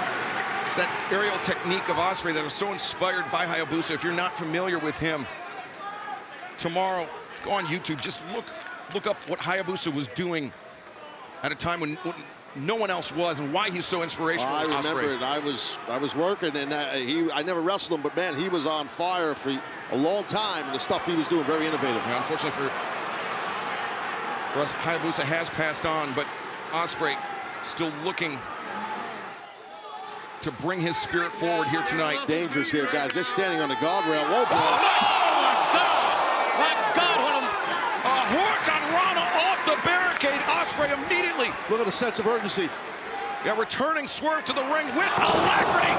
[SPEAKER 2] it's that aerial technique of Ospreay that is so inspired by Hayabusa. If you're not familiar with him, tomorrow, go on YouTube. Just look up what Hayabusa was doing at a time when no one else was, and why he's so inspirational.
[SPEAKER 5] I remember it. I was working, and I never wrestled him, but man, he was on fire for a long time. And the stuff he was doing, very innovative.
[SPEAKER 2] Yeah, unfortunately for us, Hayabusa has passed on, but Ospreay still looking to bring his spirit forward here tonight.
[SPEAKER 5] It's dangerous here, guys. They're standing on the guardrail. Whoa, boy.
[SPEAKER 2] My God, what a Hurricane Rana off the barricade. Ospreay immediately.
[SPEAKER 5] Look at the sense of urgency.
[SPEAKER 2] Yeah, returning Swerve to the ring with alacrity.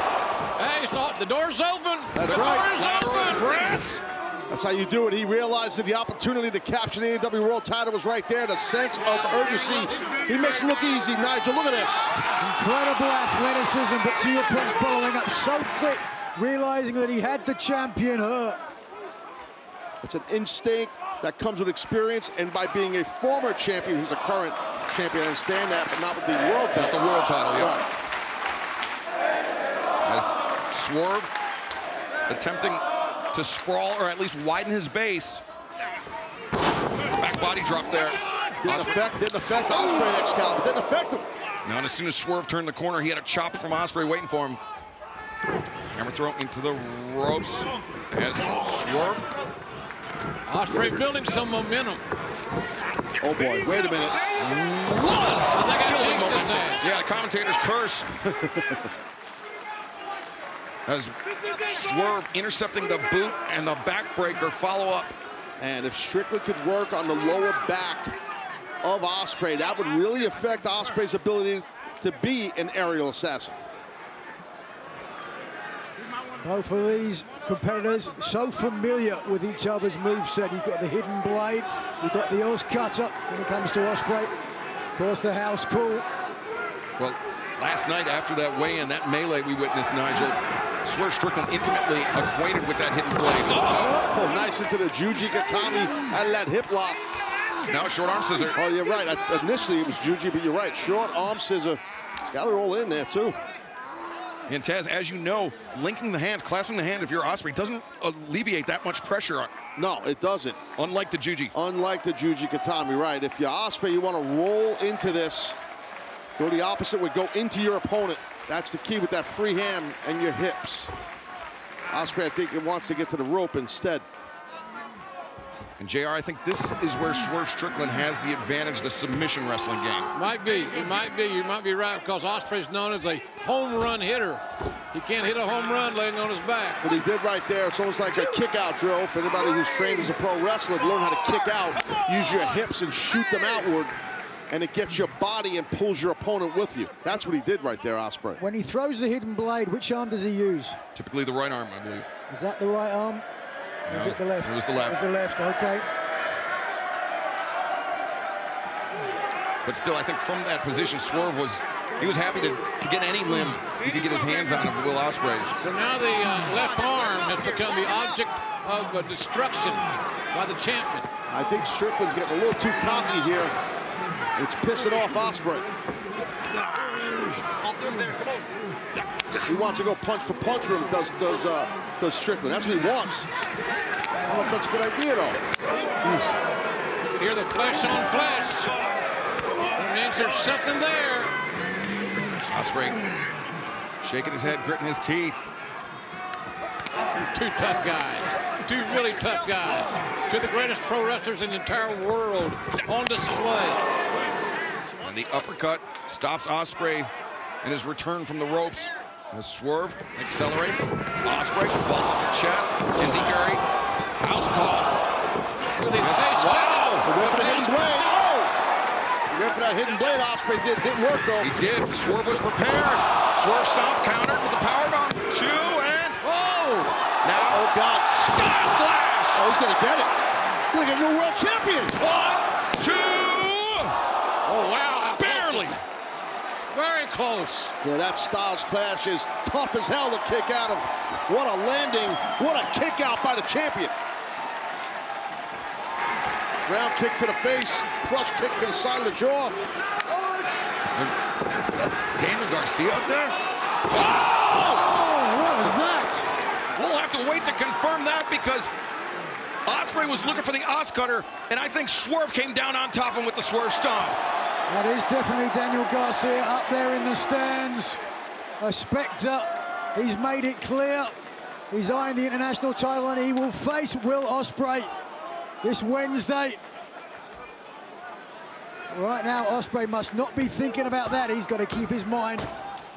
[SPEAKER 3] Hey, the door's open.
[SPEAKER 5] That's
[SPEAKER 3] the
[SPEAKER 5] right.
[SPEAKER 3] door is open.
[SPEAKER 2] Press.
[SPEAKER 5] That's how you do it. He realized that the opportunity to capture the AEW World title was right there. The sense of urgency. He makes it look easy. Nigel, look at this.
[SPEAKER 11] Incredible athleticism, but to your point, following up so quick, realizing that he had the champion hurt.
[SPEAKER 5] It's an instinct that comes with experience, and by being a former champion, he's a current champion. I understand that, but not with the world belt.
[SPEAKER 2] Not the world title, yeah.
[SPEAKER 5] Right.
[SPEAKER 2] As Swerve attempting to sprawl or at least widen his base.
[SPEAKER 13] Back body drop there.
[SPEAKER 5] Didn't affect Ospreay, Excalibur. Didn't affect him.
[SPEAKER 13] Now, and as soon as Swerve turned the corner, he had a chop from Ospreay waiting for him. Hammer throw into the ropes as Swerve.
[SPEAKER 3] Ospreay building some momentum.
[SPEAKER 5] Oh boy, wait a minute.
[SPEAKER 3] I think I jinxed his ass.
[SPEAKER 13] Yeah, the commentator's curse. As Swerve intercepting the boot and the backbreaker follow-up.
[SPEAKER 5] And if Strickland could work on the lower back of Ospreay, that would really affect Ospreay's ability to be an aerial assassin.
[SPEAKER 11] Both of these competitors so familiar with each other's moveset. You've got the hidden blade, you've got the Oz cutter when it comes to Ospreay. Of course, the house call.
[SPEAKER 13] Well, last night after that weigh-in, that melee we witnessed, Nigel, Swerve Strickland intimately acquainted with that hidden blade.
[SPEAKER 5] Oh, nice into the Juji Gatami out of that hip lock.
[SPEAKER 13] Now a short arm scissor.
[SPEAKER 5] Oh, you're right. Initially it was Juji, but you're right. Short arm scissor. It's got to roll in there, too.
[SPEAKER 13] And Taz, as you know, linking the hands, clasping the hand if you're Ospreay doesn't alleviate that much pressure.
[SPEAKER 5] No, it doesn't.
[SPEAKER 13] Unlike the Juji.
[SPEAKER 5] Unlike the Juji Gatami, right. If you're Ospreay, you want to roll into this. Go the opposite way, go into your opponent. That's the key with that free hand and your hips. Ospreay, I think, it wants to get to the rope instead.
[SPEAKER 13] And JR, I think this is where Swerve Strickland has the advantage, the submission wrestling game.
[SPEAKER 3] Might be. It might be. You might be right, because Ospreay's known as a home run hitter. He can't hit a home run laying on his back.
[SPEAKER 5] What he did right there, it's almost like a kick-out drill for anybody who's trained as a pro wrestler. To learn how to kick out, use your hips and shoot them outward, and it gets your body and pulls your opponent with you. That's what he did right there, Ospreay.
[SPEAKER 11] When he throws the hidden blade, which arm does he use?
[SPEAKER 13] Typically the right arm, I believe.
[SPEAKER 11] Is that the right arm? Or is it the left?
[SPEAKER 13] It was the left.
[SPEAKER 11] It was the left, okay.
[SPEAKER 13] But still, I think from that position, Swerve was happy to get any limb he could get his hands on of Will Ospreay's.
[SPEAKER 3] So now the left arm has become the object of destruction by the champion.
[SPEAKER 5] I think Strickland's getting a little too cocky here. It's pissing off Ospreay. He wants to go punch for punch with him, does Strickland. That's what he wants. I don't know if that's a good idea, though.
[SPEAKER 3] You can hear the flesh on flesh. That means there's something there.
[SPEAKER 13] Ospreay shaking his head, gritting his teeth.
[SPEAKER 3] Two tough guys. Two really tough guys. Two of the greatest pro wrestlers in the entire world on display.
[SPEAKER 13] And the uppercut stops Ospreay in his return from the ropes. As Swerve accelerates, Ospreay falls off the chest. Enziguri, house call.
[SPEAKER 5] Wow! The whip for the hidden blade. Oh! The whip for that hidden blade Ospreay didn't work, though.
[SPEAKER 13] He did. Swerve was prepared. Swerve stomp countered with the powerbomb. 2 and...
[SPEAKER 3] Oh!
[SPEAKER 5] Now, oh, God.
[SPEAKER 13] Styles Clash!
[SPEAKER 5] Oh, he's going to get it. He's going to get a new world champion.
[SPEAKER 13] 1, 2...
[SPEAKER 3] Oh, wow.
[SPEAKER 13] Barely.
[SPEAKER 3] Very close.
[SPEAKER 5] Yeah, that Styles Clash is tough as hell to kick out of. What a landing. What a kick out by the champion. Round kick to the face. Crush kick to the side of the jaw.
[SPEAKER 13] Is that Daniel Garcia up there?
[SPEAKER 11] Oh, what is that?
[SPEAKER 13] We'll have to wait to confirm that, because Ospreay was looking for the Oz cutter, and I think Swerve came down on top of him with the Swerve stomp.
[SPEAKER 11] That is definitely Daniel Garcia up there in the stands. A spectre. He's made it clear. He's eyeing the international title, and he will face Will Ospreay this Wednesday. Right now, Ospreay must not be thinking about that. He's got to keep his mind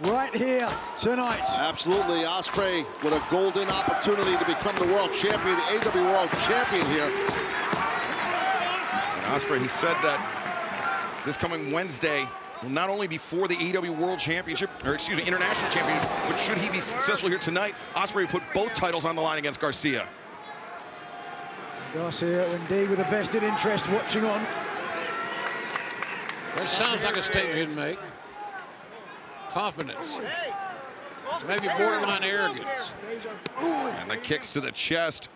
[SPEAKER 11] right here tonight.
[SPEAKER 5] Absolutely. Ospreay with a golden opportunity to become the world champion, the AEW world champion here.
[SPEAKER 13] And Ospreay, he said that this coming Wednesday will not only be for the AEW World Championship, or excuse me, International Championship, but should he be successful here tonight, Ospreay will put both titles on the line against Garcia.
[SPEAKER 11] Garcia, indeed, with a vested interest watching on.
[SPEAKER 3] That sounds like a statement he'd make. Confidence. Maybe borderline arrogance.
[SPEAKER 13] And the kicks to the chest.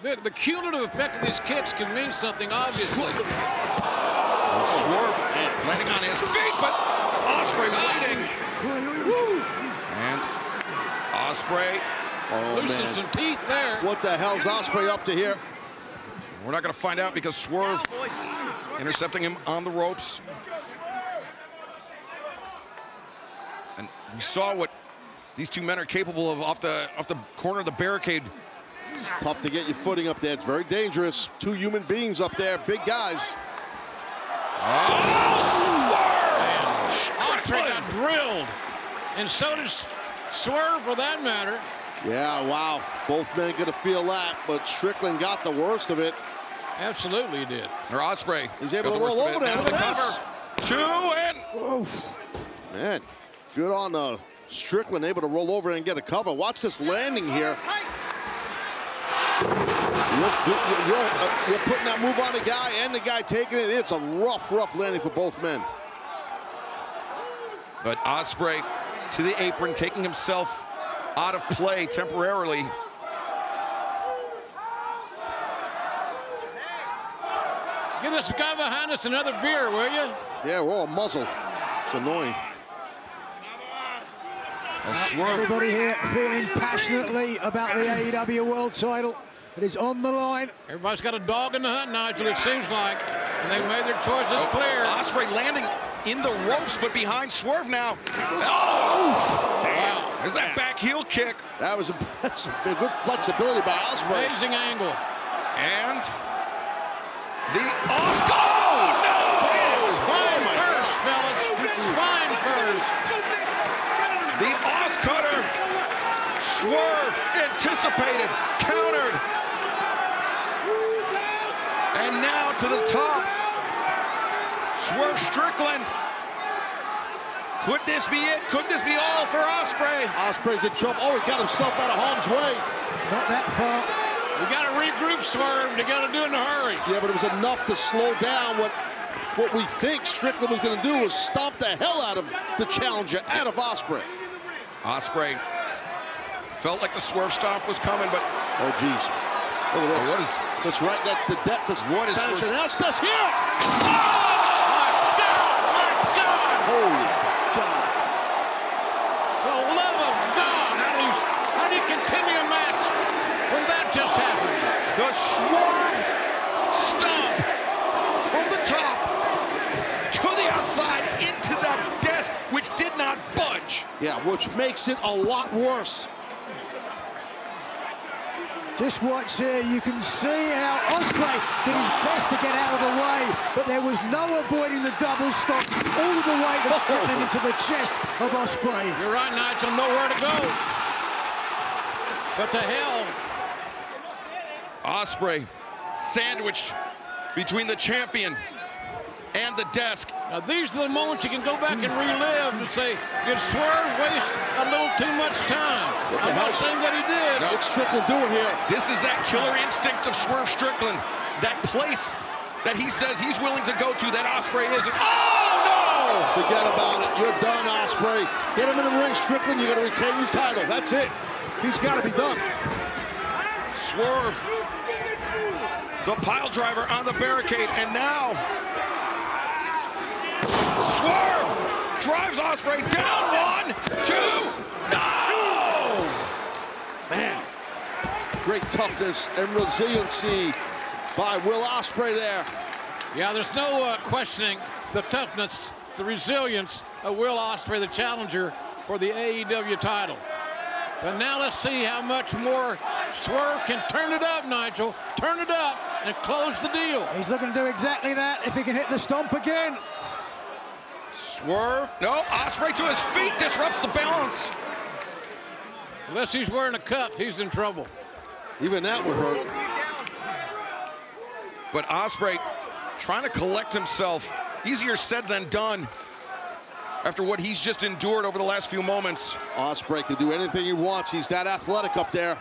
[SPEAKER 3] The cumulative effect of these kicks can mean something, obviously.
[SPEAKER 13] Swerve landing on his feet, but Ospreay waiting. And Ospreay
[SPEAKER 3] losing some teeth there.
[SPEAKER 5] What the hell's Ospreay up to here?
[SPEAKER 13] We're not going to find out, because Swerve intercepting him on the ropes. And we saw what these two men are capable of off the corner of the barricade.
[SPEAKER 5] Tough to get your footing up there. It's very dangerous. Two human beings up there, big guys.
[SPEAKER 3] Osprey got drilled, and so does Swerve, for that matter.
[SPEAKER 5] Yeah, wow. Both men gonna feel that, but Strickland got the worst of it.
[SPEAKER 3] Absolutely, he did.
[SPEAKER 13] Or Osprey.
[SPEAKER 5] He's able to roll over there. Look at this.
[SPEAKER 13] Two and.
[SPEAKER 5] Oof. Man, good on Strickland, able to roll over and get a cover. Watch this landing here. You're putting that move on the guy and the guy taking it. It's a rough landing for both men.
[SPEAKER 13] But Osprey to the apron, taking himself out of play temporarily.
[SPEAKER 3] Give this guy behind us another beer, will you?
[SPEAKER 5] Yeah, we're all muzzled. It's annoying.
[SPEAKER 11] Everybody here feeling passionately about the AEW World title. It is on the line.
[SPEAKER 3] Everybody's got a dog in the hunt, Nigel, it seems like. And they've made their choices clear.
[SPEAKER 13] Osprey landing in the ropes, but behind Swerve now. Oh! Wow. There's that back heel kick.
[SPEAKER 5] That was impressive. Good flexibility by Osprey.
[SPEAKER 3] Amazing angle.
[SPEAKER 13] And the off goal! No!
[SPEAKER 3] Spine first, fellas. Spine first.
[SPEAKER 13] The Os cutter. Swerve anticipated, countered. And now to the top. Swerve Strickland. Could this be it? Could this be all for Osprey?
[SPEAKER 5] Osprey's in trouble. Oh, he got himself out of harm's way.
[SPEAKER 11] Not that far.
[SPEAKER 3] You got to regroup, Swerve. You got to do it in a hurry.
[SPEAKER 5] Yeah, but it was enough to slow down what we think Strickland was going to do was stomp the hell out of the challenger, out of Osprey.
[SPEAKER 13] Osprey felt like the Swerve stomp was coming, but
[SPEAKER 5] oh geez, look at this.
[SPEAKER 13] What is?
[SPEAKER 5] That's right. That's the depth. That's
[SPEAKER 13] what is
[SPEAKER 5] Swerve announced us here.
[SPEAKER 3] Oh! My God!
[SPEAKER 5] Holy God!
[SPEAKER 3] For the love of God! How do you continue a match when that just happened?
[SPEAKER 13] The Swerve stomp from the top to the outside into that desk, which did not budge.
[SPEAKER 5] Yeah, which makes it a lot worse.
[SPEAKER 11] Just watch here, you can see how Osprey did his best to get out of the way, but there was no avoiding the double stop. All the weight of Strickland into the chest of Osprey.
[SPEAKER 3] You're right, Nigel, nowhere to go. But to hell.
[SPEAKER 13] Osprey sandwiched between the champion and the desk.
[SPEAKER 3] Now these are the moments you can go back and relive and say, did Swerve waste a little too much time? I'm not saying that he did.
[SPEAKER 13] No.
[SPEAKER 5] What's Strickland doing here?
[SPEAKER 13] This is that killer instinct of Swerve Strickland. That place that he says he's willing to go to that Osprey isn't. Oh, no!
[SPEAKER 5] Forget about it. You're done, Osprey. Get him in the ring, Strickland. You're going to retain your title. That's it. He's got to be done.
[SPEAKER 13] Swerve. The pile driver on the barricade, and now Swerve drives Osprey down. 1, 2, no!
[SPEAKER 5] Man, great toughness and resiliency by Will Osprey there.
[SPEAKER 3] Yeah, there's no questioning the toughness, the resilience of Will Osprey, the challenger for the AEW title. But now let's see how much more Swerve can turn it up, Nigel. Turn it up and close the deal.
[SPEAKER 11] He's looking to do exactly that if he can hit the stomp again.
[SPEAKER 13] Swerve, no, Osprey to his feet, disrupts the balance.
[SPEAKER 3] Unless he's wearing a cup, he's in trouble.
[SPEAKER 5] Even that would hurt.
[SPEAKER 13] But Osprey trying to collect himself. Easier said than done after what he's just endured over the last few moments.
[SPEAKER 5] Osprey can do anything he wants. He's that athletic up there.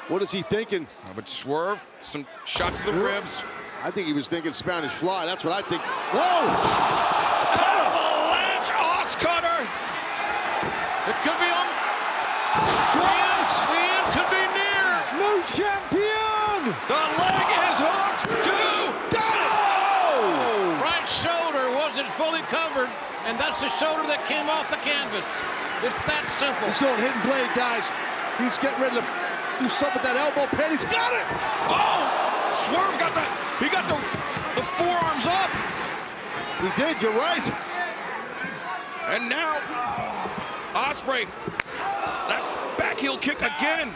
[SPEAKER 5] What is he thinking?
[SPEAKER 13] But Swerve, some shots to the ribs.
[SPEAKER 5] I think he was thinking Spanish Fly. That's what I think. Whoa!
[SPEAKER 13] Avalanche Os cutter.
[SPEAKER 3] It could be on. The end could be near.
[SPEAKER 11] No champion.
[SPEAKER 13] The leg is hooked. 2, go!
[SPEAKER 3] Right shoulder wasn't fully covered, and that's the shoulder that came off the canvas. It's that simple.
[SPEAKER 5] He's going hidden blade, guys. He's getting ready to do something with that elbow pad. He's got it.
[SPEAKER 13] Oh! Swerve got the forearms up.
[SPEAKER 5] He did, you're right.
[SPEAKER 13] And now, Ospreay, that back heel kick again.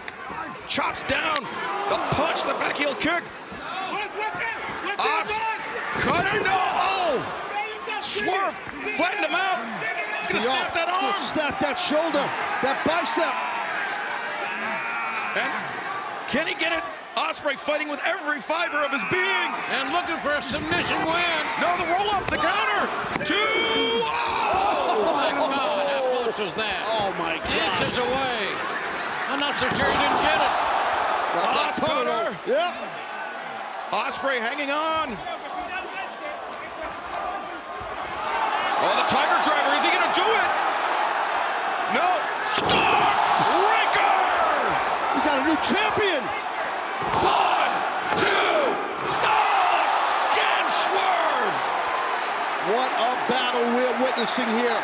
[SPEAKER 13] Chops down, the punch, the back heel kick. Cutter, no! Oh! Swerve flattened him out. He's gonna snap that arm.
[SPEAKER 5] Snap that shoulder, that bicep.
[SPEAKER 13] And can he get it? Ospreay fighting with every fiber of his being.
[SPEAKER 3] And looking for a submission win.
[SPEAKER 13] No, the roll up, the counter. 2.
[SPEAKER 3] Oh my God, how close was that?
[SPEAKER 5] Oh my God.
[SPEAKER 3] Inches away. I'm not so sure he didn't get it.
[SPEAKER 13] Cutter.
[SPEAKER 5] Yeah.
[SPEAKER 13] Ospreay hanging on. Oh, the Tiger Driver, is he gonna do it? No, Star Breaker!
[SPEAKER 5] We got a new champion.
[SPEAKER 13] 1, 2, no! Again, Swerve!
[SPEAKER 5] What a battle we're witnessing here.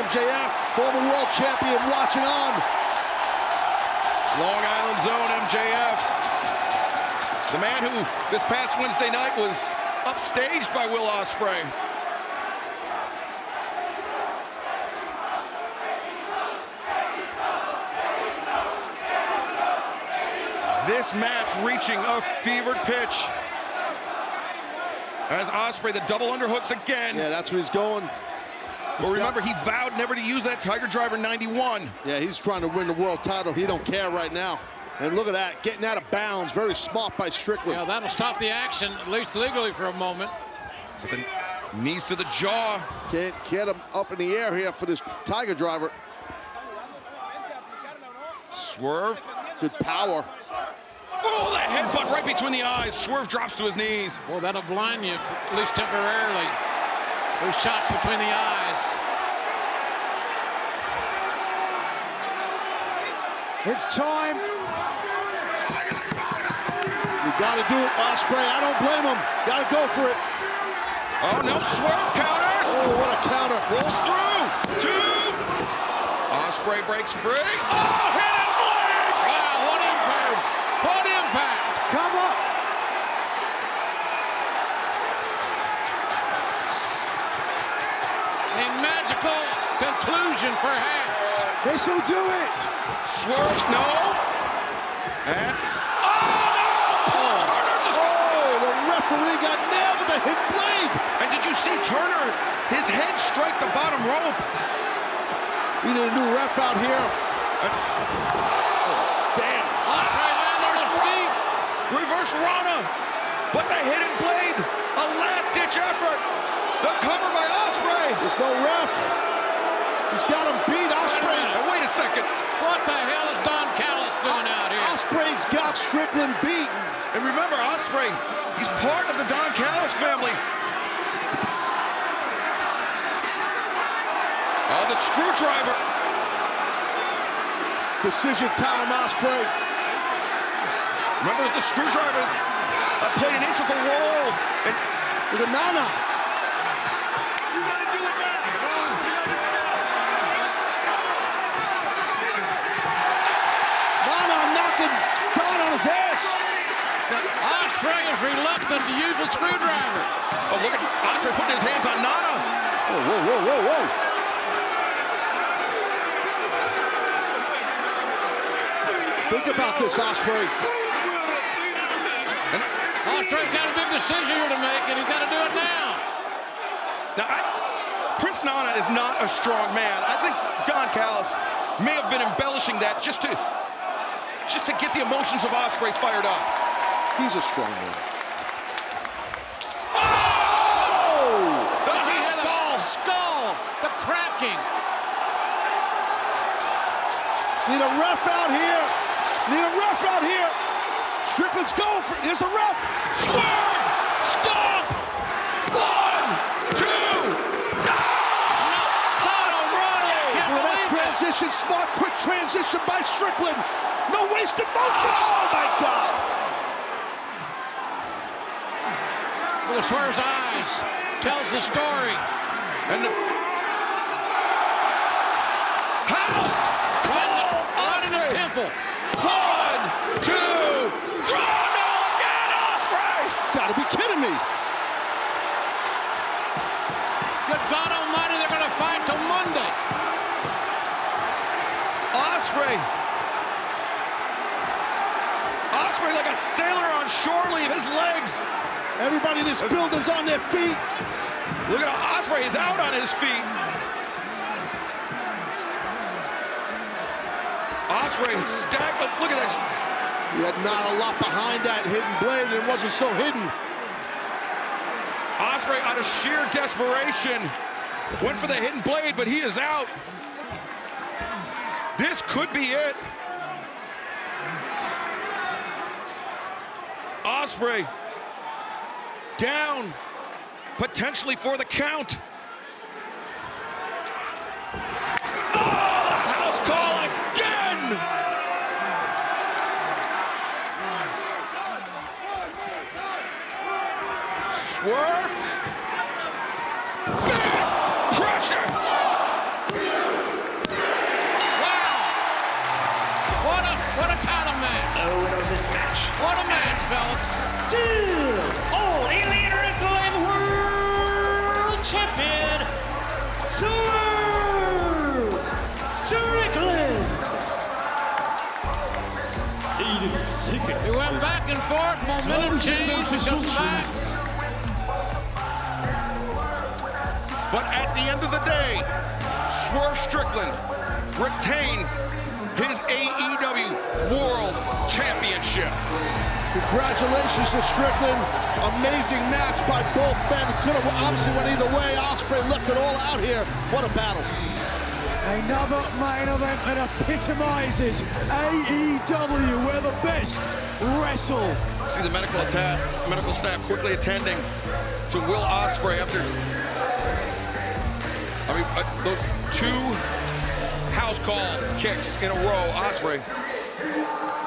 [SPEAKER 5] MJF, former world champion, watching on.
[SPEAKER 13] Long Island Zone, MJF. The man who, this past Wednesday night, was upstaged by Will Ospreay. This match reaching a fevered pitch. As Ospreay, the double underhooks again.
[SPEAKER 5] Yeah, that's where he's going.
[SPEAKER 13] But remember, he vowed never to use that Tiger Driver 91.
[SPEAKER 5] Yeah, he's trying to win the world title. He don't care right now. And look at that, getting out of bounds. Very smart by Strickland.
[SPEAKER 3] Yeah, that'll stop the action, at least legally for a moment.
[SPEAKER 13] But the knees to the jaw.
[SPEAKER 5] Can't get him up in the air here for this Tiger Driver.
[SPEAKER 13] Swerve.
[SPEAKER 5] Good power.
[SPEAKER 13] Oh, that headbutt right between the eyes. Swerve drops to his knees.
[SPEAKER 3] Well, that'll blind you, at least temporarily. Those shots between the eyes.
[SPEAKER 11] It's time.
[SPEAKER 5] You gotta do it, Ospreay. I don't blame him. Gotta go for it.
[SPEAKER 13] Oh, no, Swerve counters.
[SPEAKER 5] Oh, what a counter.
[SPEAKER 13] Rolls through. 2. Ospreay breaks free. Oh, hidden blade.
[SPEAKER 3] Wow, what impact. What impact.
[SPEAKER 11] Come up.
[SPEAKER 3] A magical conclusion, perhaps.
[SPEAKER 11] This'll do it.
[SPEAKER 13] Swerve, no. And,
[SPEAKER 5] The referee got nailed with a hit blade.
[SPEAKER 13] And did you see Turner, his head strike the bottom rope?
[SPEAKER 5] We need a new ref out here.
[SPEAKER 13] Damn. Reverse Rana. But the hidden blade, a last-ditch effort. The cover by Ospreay.
[SPEAKER 5] There's no ref. He's got him beat, Ospreay.
[SPEAKER 13] And wait a second.
[SPEAKER 3] What the hell is Don Callis doing out here?
[SPEAKER 5] Ospreay's got Strickland beat.
[SPEAKER 13] And remember, Ospreay, he's part of the Don Callis family. Oh, the screwdriver.
[SPEAKER 5] Decision time, Ospreay.
[SPEAKER 13] Remember, the screwdriver played an integral role. And
[SPEAKER 5] with a Nana. Nana knocking Don on his ass.
[SPEAKER 3] Ospreay is reluctant to use the screwdriver.
[SPEAKER 13] Oh, look at Ospreay putting his hands on Nana.
[SPEAKER 5] Whoa, whoa, whoa, whoa, whoa. Think about this, Ospreay.
[SPEAKER 3] Ospreay's got a big decision here to make, and he's got to do it now.
[SPEAKER 13] Now, Prince Nana is not a strong man. I think Don Callis may have been embellishing that just to get the emotions of Ospreay fired up.
[SPEAKER 5] He's a strong man.
[SPEAKER 3] Oh! Did you hear the skull? The cracking.
[SPEAKER 5] Need a ref out here. Need a ref out here. Strickland's going for it. Here's the ref.
[SPEAKER 13] Swerve! Stop! 1, 2, no!
[SPEAKER 5] That transition, smart, quick transition by Strickland. No wasted motion. Oh, my God.
[SPEAKER 3] Look at Swerve's eyes. Tells the story.
[SPEAKER 13] And the house!
[SPEAKER 3] Right in the temple.
[SPEAKER 13] 1, 2, throw! No, again, Ospreay!
[SPEAKER 5] Gotta be kidding me.
[SPEAKER 2] Ospreay like a sailor on shore leave, his legs.
[SPEAKER 5] Everybody in this building's on their feet.
[SPEAKER 2] Look at how Ospreay is out on his feet. Ospreay stacked. Look at that.
[SPEAKER 5] He had not a lot behind that hidden blade, and it wasn't so hidden.
[SPEAKER 2] Ospreay, out of sheer desperation, went for the hidden blade, but he is out. This could be it. Ospreay down, potentially for the count. Oh, house call again! Swerve. Big pressure.
[SPEAKER 3] Wow! What a title match!
[SPEAKER 12] The winner of this match.
[SPEAKER 3] What a match, fellas!
[SPEAKER 12] Still All Elite Wrestling World Champion, Swerve Strickland.
[SPEAKER 3] He went back and forth, momentum change, and comes back.
[SPEAKER 2] But at the end of the day, Swerve Strickland retains his AEW World Championship.
[SPEAKER 5] Congratulations to Strickland. Amazing match by both men. Could have obviously went either way. Ospreay left it all out here. What a battle.
[SPEAKER 11] Another main event that epitomizes AEW, where the best wrestle.
[SPEAKER 2] See the medical staff quickly attending to Will Ospreay after, those two house call kicks in a row. Ospreay.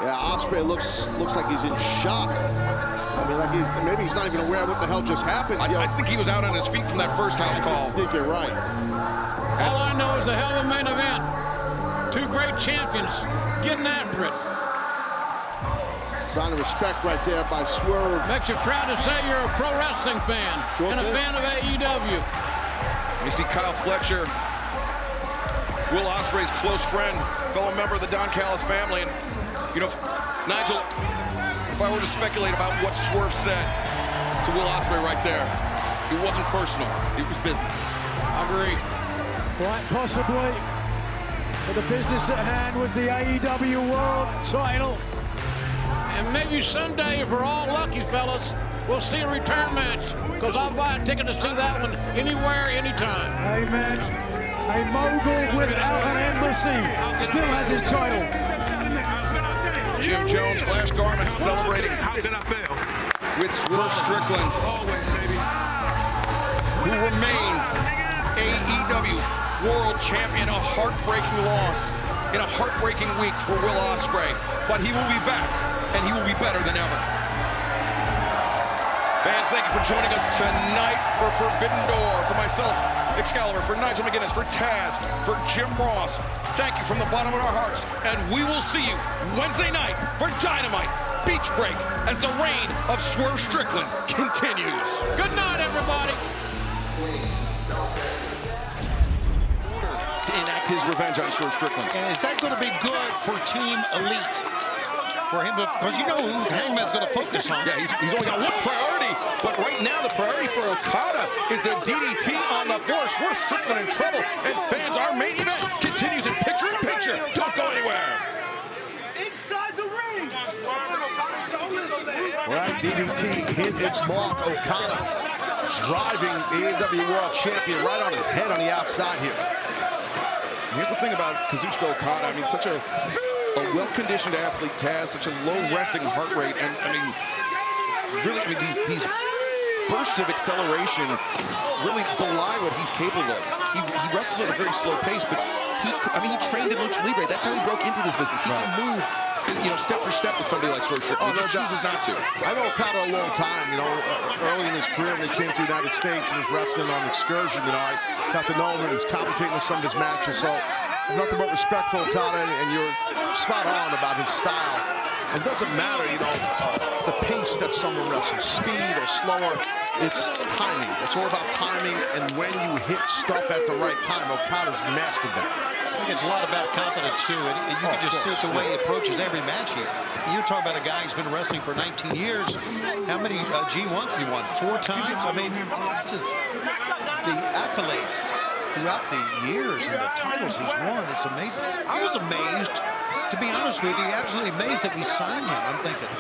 [SPEAKER 5] Yeah, Ospreay looks like he's in shock. I mean, like maybe he's not even aware of what the hell just happened.
[SPEAKER 2] I think he was out on his feet from that first house call.
[SPEAKER 5] I think you're right.
[SPEAKER 3] All I know is a hell of a main event. Two great champions getting after it.
[SPEAKER 5] Sign of respect right there by Swerve.
[SPEAKER 3] Makes you proud to say you're a pro wrestling fan and a fan of AEW.
[SPEAKER 2] You see Kyle Fletcher, Will Ospreay's close friend, fellow member of the Don Callis family. And, you know, Nigel, if I were to speculate about what Swerve said to Will Ospreay right there, it wasn't personal, it was business.
[SPEAKER 3] Agreed.
[SPEAKER 11] Quite possibly. But the business at hand was the AEW World title.
[SPEAKER 3] And maybe someday, if we're all lucky, fellas, we'll see a return match. Because I'll buy a ticket to see that one anywhere, anytime.
[SPEAKER 11] Amen. A mogul without an embassy still has his title.
[SPEAKER 2] Jim Jones, Flash Garment, celebrating with Swerve Strickland, who remains AEW World Champion. A heartbreaking loss in a heartbreaking week for Will Ospreay, but he will be back, and he will be better than ever. Fans, thank you for joining us tonight for Forbidden Door. For myself, Excalibur, for Nigel McGuinness, for Taz, for Jim Ross, thank you from the bottom of our hearts, and we will see you Wednesday night for Dynamite Beach Break as the reign of Swerve Strickland continues.
[SPEAKER 3] Good night, everybody.
[SPEAKER 2] To enact his revenge on Swerve Strickland.
[SPEAKER 19] And is that going to be good for Team Elite? For him, because you know who Hangman's going to focus on.
[SPEAKER 2] Yeah, he's only got one priority, but right now the priority for Okada is the DDT on the floor. Swerve Strickland in trouble, and fans, our main event continues in picture-in-picture. Don't go anywhere.
[SPEAKER 17] Inside the ring.
[SPEAKER 5] Well, that DDT hit its mark. Okada driving the AEW World Champion right on his head on the outside here.
[SPEAKER 2] Here's the thing about Kazuchika Okada. I mean, such a well-conditioned athlete, Taz, such a low resting heart rate, and really, these bursts of acceleration really belie what he's capable of. He wrestles at a very slow pace, but he trained in Lucha Libre. That's how he broke into this business. He can move, step for step with somebody like Swerve Strickland. He just chooses not to.
[SPEAKER 5] I know Okada a long time, early in his career when he came to the United States and was wrestling on Excursion, I got to know him and was commentating on some of his matches, so nothing but respect for Okada, and you're spot on about his style. It doesn't matter, the pace that someone wrestles, speed or slower, it's timing. It's all about timing, and when you hit stuff at the right time, Okada's mastered that.
[SPEAKER 19] think it's a lot about confidence, too. And you can just see it the way he approaches every match here. You're talking about a guy who's been wrestling for 19 years. How many G1s has he won? 4 times? I mean, it's just the accolades throughout the years and the titles he's won. It's amazing. I was amazed, to be honest with you, absolutely amazed that we signed him. I'm thinking,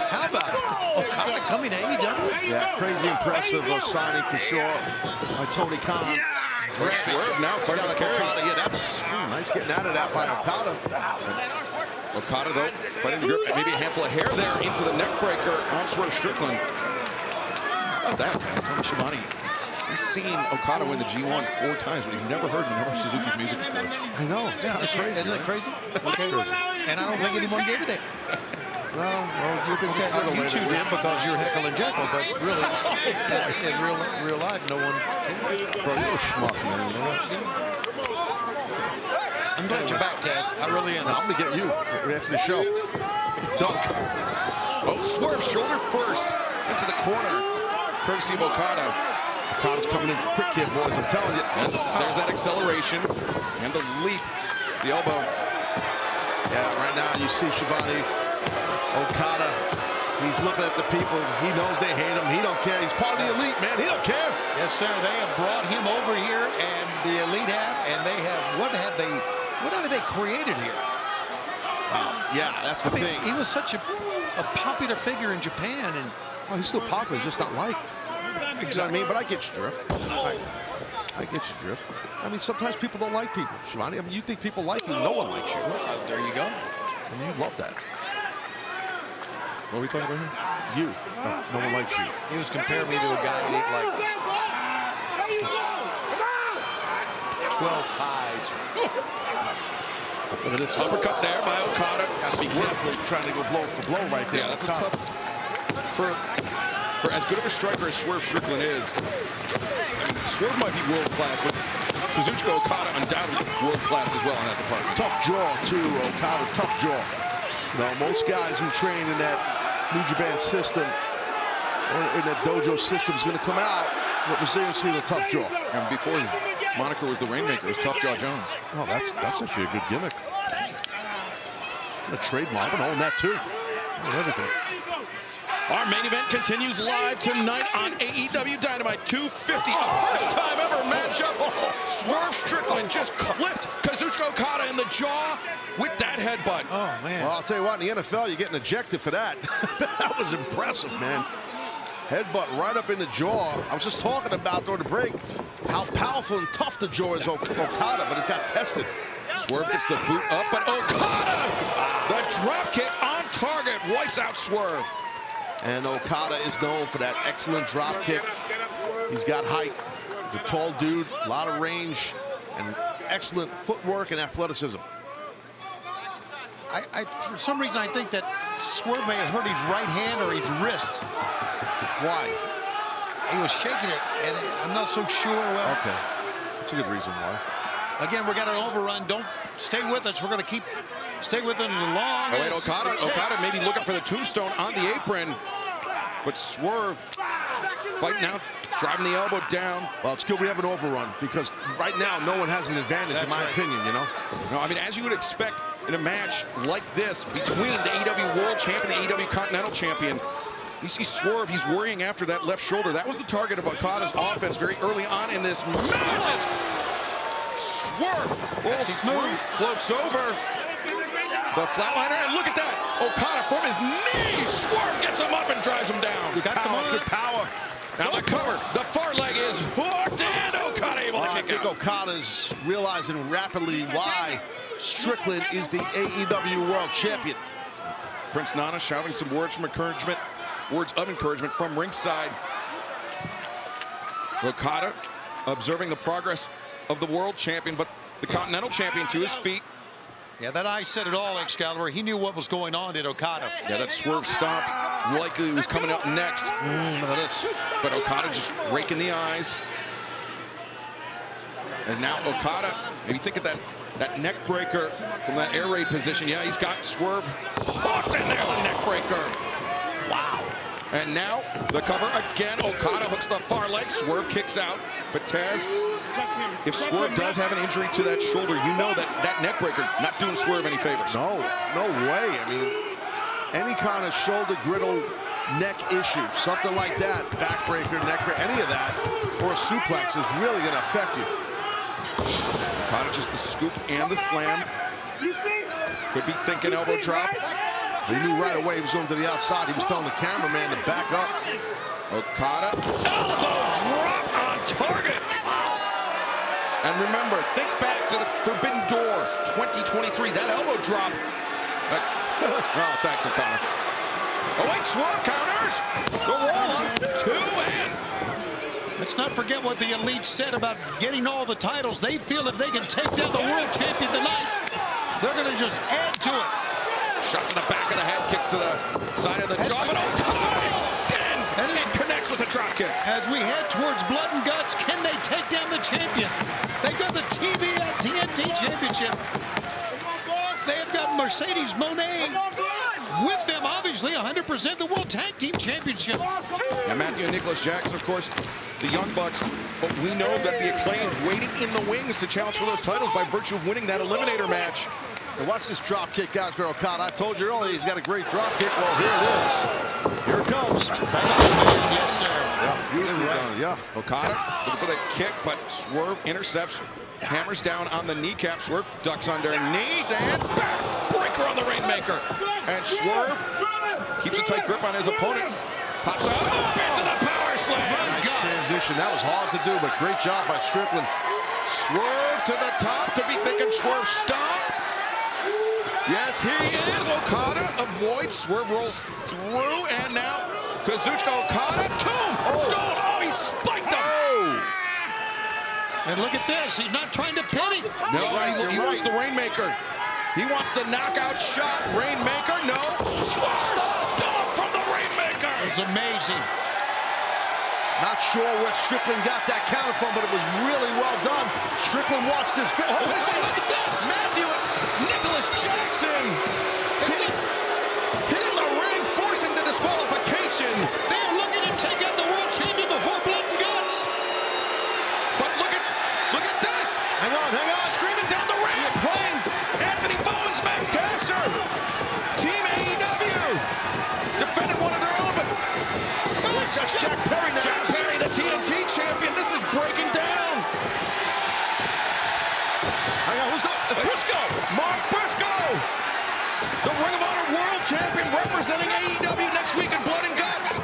[SPEAKER 19] how about Okada coming to AEW?
[SPEAKER 5] Yeah, crazy impressive signing for sure by Tony Khan.
[SPEAKER 2] Swerve now fighting his carry.
[SPEAKER 5] Yeah, that's nice getting out of that by Okada.
[SPEAKER 2] Okada, though, fighting to grip, maybe a handful of hair there into the neck breaker on Swerve Strickland. How about that, Tony Schiavone? He's seen Okada win the G1 4 times, but he's never heard Minoru Suzuki's music before.
[SPEAKER 5] I know.
[SPEAKER 19] Yeah, that's crazy. Isn't that crazy? Okay. And I don't think anyone gave it.
[SPEAKER 5] Well, you can get
[SPEAKER 19] you two did because you're Heckle and Jekyll, but really, in real life, no one cared.
[SPEAKER 5] Bro, you're a schmuck, man.
[SPEAKER 19] I'm glad you're back, Taz. I really am.
[SPEAKER 5] I'm going to get you after the show. Dunk.
[SPEAKER 2] Oh, Swerve shoulder first into the corner, courtesy of Okada.
[SPEAKER 5] Okada's coming in quick here, boys, I'm telling you.
[SPEAKER 2] And there's that acceleration and the leap, the elbow.
[SPEAKER 5] Yeah, right now you see Schiavone, Okada, he's looking at the people. He knows they hate him. He don't care. He's part of the elite, man. He don't care.
[SPEAKER 19] Yes, sir. They have brought him over here, and the elite have, and they have, what have they created here?
[SPEAKER 5] Wow. Yeah, that's the thing.
[SPEAKER 19] He was such a popular figure in Japan, and
[SPEAKER 5] he's still popular, he's just not liked. Exactly. You know what I mean? But I get your drift. I get your drift. I mean, sometimes people don't like people, Schiavone. I mean, you think people like you, no one likes you.
[SPEAKER 19] Well, there you go.
[SPEAKER 5] I mean, you love that. What are we talking about here? You. No one likes you.
[SPEAKER 19] He was comparing me to a guy he didn't like. 12 pies.
[SPEAKER 5] Look at this.
[SPEAKER 2] Uppercut there by Okada.
[SPEAKER 5] Got to be careful trying to go blow for blow right there.
[SPEAKER 2] Yeah, that's a tough... For as good of a striker as Swerve Strickland is, Swerve might be world-class, but Suzuki Okada undoubtedly world-class as well in that department.
[SPEAKER 5] Tough jaw, too, Okada. Tough jaw. You know, most guys who train in that New Japan system, or in that dojo system, is going to come out with resiliency and a tough jaw.
[SPEAKER 2] And before his moniker was the Rainmaker, it was Tough Jaw Jones.
[SPEAKER 5] Oh, that's actually a good gimmick. A trademark. I'm going to own that, too. Everything.
[SPEAKER 2] Our main event continues live tonight on AEW Dynamite 250. A first-time ever matchup. Swerve Strickland just clipped Kazuchika Okada in the jaw with that headbutt.
[SPEAKER 19] Oh, man.
[SPEAKER 5] Well, I'll tell you what, in the NFL, you're getting ejected for that. That was impressive, man. Headbutt right up in the jaw. I was just talking about during the break how powerful and tough the jaw is Okada, but it got tested.
[SPEAKER 2] Swerve gets the boot up, but Okada, the drop kick on target, wipes out Swerve.
[SPEAKER 5] And Okada is known for that excellent drop kick. He's got height. He's a tall dude, a lot of range, and excellent footwork and athleticism.
[SPEAKER 19] For some reason, I think that Swerve may have hurt his right hand or his wrist.
[SPEAKER 5] Why?
[SPEAKER 19] He was shaking it, and I'm not so sure. Well,
[SPEAKER 5] okay. That's a good reason why.
[SPEAKER 19] Again, we got an overrun. Don't stay with us. We're going to stay with them long.
[SPEAKER 2] Oh, wait, Okada maybe looking for the tombstone on the apron, but Swerve fighting out, driving the elbow down.
[SPEAKER 5] Well, it's good we have an overrun because right now no one has an advantage, in my opinion, you know?
[SPEAKER 2] No, I mean, as you would expect in a match like this between the AEW World Champion and the AEW Continental Champion, you see Swerve, he's worrying after that left shoulder. That was the target of Okada's offense very early on in this match. Swerve rolls through, floats over the flatliner, and look at that. Okada from his knees. Swerve gets him up and drives him down.
[SPEAKER 5] You got good power.
[SPEAKER 2] Now the cover, the far leg is hooked, and Okada able to kick out.
[SPEAKER 5] Okada's realizing rapidly why Strickland is the AEW World Champion.
[SPEAKER 2] Prince Nana shouting some words of encouragement from ringside. Okada observing the progress of the world champion, but the Continental Champion to his feet.
[SPEAKER 19] Yeah, that eye said it all, Excalibur. He knew what was going on at Okada.
[SPEAKER 2] Yeah, that Swerve stomp likely was coming up next. But Okada just raking the eyes. And now Okada, maybe think of that neck breaker from that air raid position. Yeah, he's got Swerve hooked, and there's a neck breaker.
[SPEAKER 19] Wow.
[SPEAKER 13] And now the cover again. Okada hooks the far leg. Swerve kicks out. But Taz, if Swerve does have an injury to that shoulder, you know that neck breaker not doing Swerve any favors.
[SPEAKER 5] No way. I mean, any kind of shoulder griddle neck issue, something like that, backbreaker, neck breaker, any of that, or a suplex is really going to affect you.
[SPEAKER 13] Okada just the scoop and the slam. Could be thinking elbow drop.
[SPEAKER 5] He knew right away he was going to the outside. He was telling the cameraman to back up.
[SPEAKER 13] Okada, elbow drop on target. And remember, think back to the Forbidden Door 2023. That elbow drop. Oh, thanks, Okada. Oh, wait, Swerve counters. The roll up, 2 and.
[SPEAKER 19] Let's not forget what the Elite said about getting all the titles. They feel if they can take down the world champion tonight, they're going to just add to it.
[SPEAKER 13] Shot to the back of the head, kick to the side of the jaw, but Okada extends and connects with a drop kick.
[SPEAKER 19] As we head towards blood and guts, can they take down the champion? They've got the TNT Championship. They have got Mercedes Moné with them, obviously, 100% the World Tag Team Championship.
[SPEAKER 13] And Matthew and Nicholas Jackson, of course, the Young Bucks. But we know that the Acclaimed waited in the wings to challenge for those titles by virtue of winning that Eliminator match.
[SPEAKER 5] And watch this drop kick, guys, for Okada. I told you earlier he's got a great drop kick. Well, here it is. Here it comes.
[SPEAKER 19] Yes, sir.
[SPEAKER 5] Yeah, beautifully done. Yeah.
[SPEAKER 13] Okada looking for the kick, but Swerve intercepts. Hammers down on the kneecap. Swerve ducks underneath and backbreaker on the Rainmaker. And Swerve keeps a tight grip on his opponent. Pops up into the power slam.
[SPEAKER 5] Nice transition. That was hard to do, but great job by Strickland.
[SPEAKER 13] Swerve to the top. Could be thinking Swerve stomp. Yes, he is. Okada avoids. Swerve rolls through, and now Kazuchika Okada. Tomb. Stone. Oh, he spiked him.
[SPEAKER 19] And look at this. He's not trying to pin him.
[SPEAKER 13] No, he wants the Rainmaker. He wants the knockout shot. Rainmaker, no. Swerve stomp from the Rainmaker.
[SPEAKER 19] It's amazing.
[SPEAKER 5] Not sure where Strickland got that counter from, but it was really well done. Strickland watched his...
[SPEAKER 13] Oh, wait a second, look at this. Matthew and Nicholas Jackson hitting the ring, forcing the disqualification.
[SPEAKER 19] They are looking to take out the world champion before blood and guts.
[SPEAKER 13] But look at this.
[SPEAKER 5] Hang on.
[SPEAKER 13] Streaming down the ramp. Anthony Bowens, Max Caster. Team AEW. Defended one of their own, but...
[SPEAKER 5] That's Jack Perry now.
[SPEAKER 13] Jack Perry, the TNT champion. This is breaking down.
[SPEAKER 5] Hang on, who's that?
[SPEAKER 13] Briscoe. Mark Briscoe. The Ring of Honor World Champion representing AEW next week in Blood and Guts.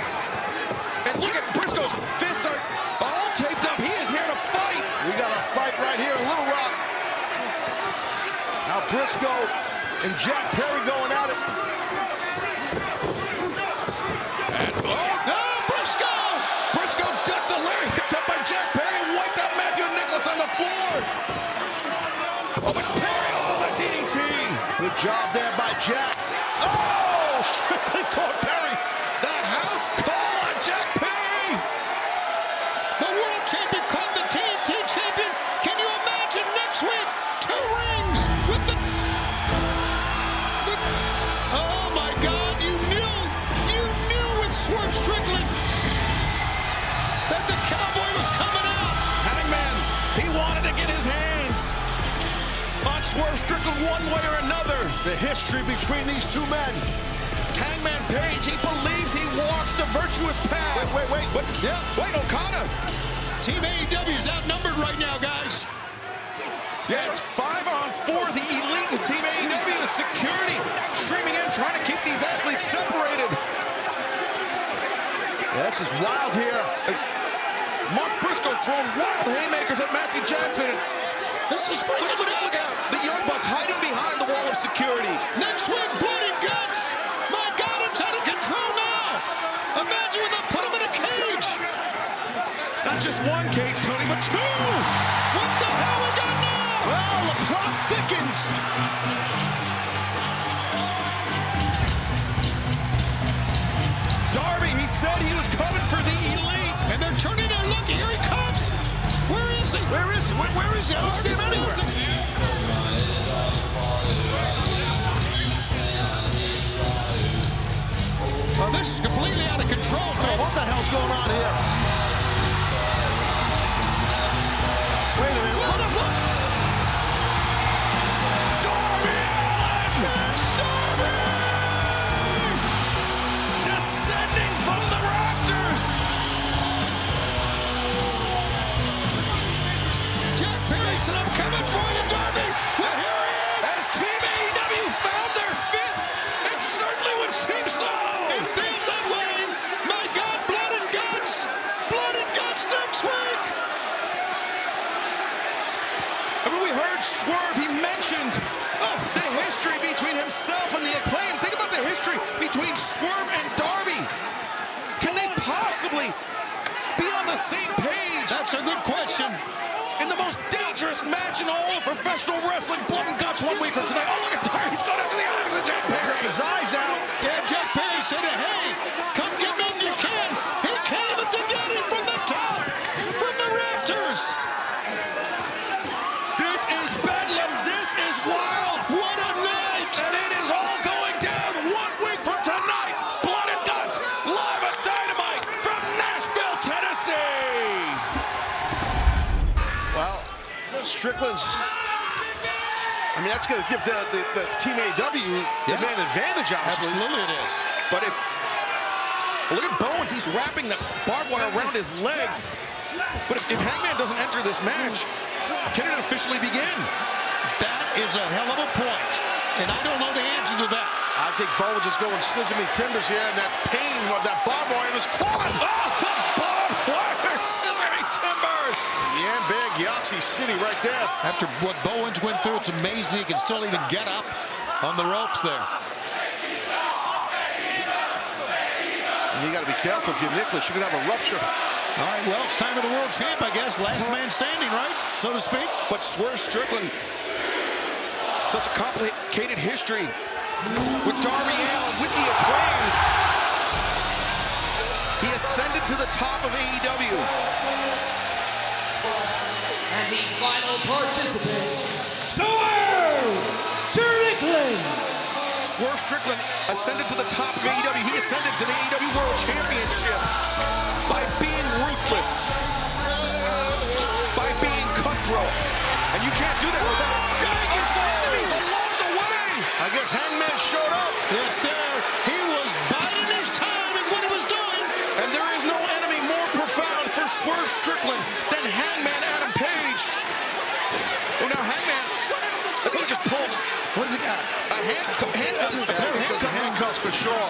[SPEAKER 13] And look at Briscoe's fists are all taped up. He is here to fight.
[SPEAKER 5] We got a fight right here in Little Rock. Now Briscoe and Jack Perry going at it.
[SPEAKER 13] Briscoe ducked the lariat, picked up by Jack Perry, and wiped out Matthew and Nicholas on the floor. Oh, but Perry, the DDT.
[SPEAKER 5] Good job there by Jack. Oh, Strickland caught Perry.
[SPEAKER 13] The house call on Jack Perry.
[SPEAKER 19] The world champion caught the TNT champion. Can you imagine next week? 2 rings with the... Oh, my God. You knew with Swerve Strickland that the Cowboy was coming out.
[SPEAKER 13] Hangman, he wanted to get his hands on Swerve Strickland one way or another.
[SPEAKER 5] The history between these two men.
[SPEAKER 13] Hangman Page, he believes he walks the virtuous path.
[SPEAKER 5] Wait.
[SPEAKER 13] But yeah, wait, Okada.
[SPEAKER 19] Team AEW is outnumbered right now, guys.
[SPEAKER 13] Yeah, it's 5-on-4. The Elite and Team AEW is security streaming in, trying to keep these athletes separated.
[SPEAKER 5] Yeah, this is wild here.
[SPEAKER 13] It's Mark Briscoe throwing wild haymakers at Matthew Jackson.
[SPEAKER 19] This is freaking
[SPEAKER 13] look out. The Young Bucks hiding behind the wall of security.
[SPEAKER 19] Next week, blood and guts. My God, it's out of control now. Imagine when they put him in a cage.
[SPEAKER 13] Not just one cage, Tony, but 2.
[SPEAKER 19] What the hell we got now?
[SPEAKER 5] Well, the plot thickens.
[SPEAKER 13] Darby, he said he was coming for the Elite.
[SPEAKER 19] And they're turning their look. Here he comes. Where is he?
[SPEAKER 5] Where is he? Where is he? I don't see him anywhere.
[SPEAKER 19] this is completely out of control, Phil.
[SPEAKER 5] What the hell's going on here? Wait a minute.
[SPEAKER 19] What?
[SPEAKER 2] Darby Allin! Darby! Descending from the rafters!
[SPEAKER 19] Jack Perry said, I'm coming for you, Darby! Well, here he is!
[SPEAKER 2] As Team AEW found their fifth, it certainly would seem so!
[SPEAKER 19] It feels that way! My God, blood and guts! Blood and guts next week!
[SPEAKER 2] I mean, we heard Swerve, he mentioned the history between himself and the Acclaim. Think about the history between Swerve and Darby. Can they possibly be on the same page?
[SPEAKER 19] That's a good question.
[SPEAKER 2] In the most dangerous match in all of professional wrestling, blood and guts 1 week from tonight. Oh, look at Darby, he's going after the eyes of Jack Perry.
[SPEAKER 5] His eyes out.
[SPEAKER 19] Yeah, Jack Perry said, hey, come get me if you can. He came to get him from the top, from the rafters.
[SPEAKER 2] This is bedlam. This is wild.
[SPEAKER 19] What a night.
[SPEAKER 2] And it is all going down 1 week from tonight. Blood and guts live at Dynamite from Nashville, Tennessee.
[SPEAKER 5] Well, Strickland's. I mean, that's going to give the Team AEW the man advantage, obviously.
[SPEAKER 19] Absolutely it is.
[SPEAKER 2] But if look at Bowens, he's wrapping the barbed wire around his leg. But if Hangman doesn't enter this match, can it officially begin?
[SPEAKER 19] That is a hell of a point, and I don't know the answer to that.
[SPEAKER 5] I think Bowens is going sesame timbers here, and that pain of that barbed wire in his quad.
[SPEAKER 2] Oh, the barbed wire sesame timbers!
[SPEAKER 5] Yeah, big Yahtzee City right there.
[SPEAKER 19] After what Bowens went through, it's amazing he can still even get up on the ropes there.
[SPEAKER 5] And you got to be careful if you're Nicholas. You're going to have a rupture.
[SPEAKER 19] All right, well, it's time for the world champ, I guess. Last man standing, right? So to speak.
[SPEAKER 2] But Swerve Strickland, such a complicated history with Darby Allin, with the Acclaimed. He ascended to the top of AEW.
[SPEAKER 12] And the final participant, Swerve Strickland.
[SPEAKER 2] Swerve Strickland ascended to the top of AEW. He ascended to the AEW World Championship by being ruthless, by being cutthroat. And you can't do that without banging some enemies along the way.
[SPEAKER 5] I guess Hangman showed up.
[SPEAKER 19] Yes, sir. He was biding his time is what he was doing.
[SPEAKER 2] And there is no enemy more profound for Swerve Strickland than Hangman Adam Page. Oh, now Hangman, I think he just pulled.
[SPEAKER 19] What has he got?
[SPEAKER 5] Handcuffs for sure.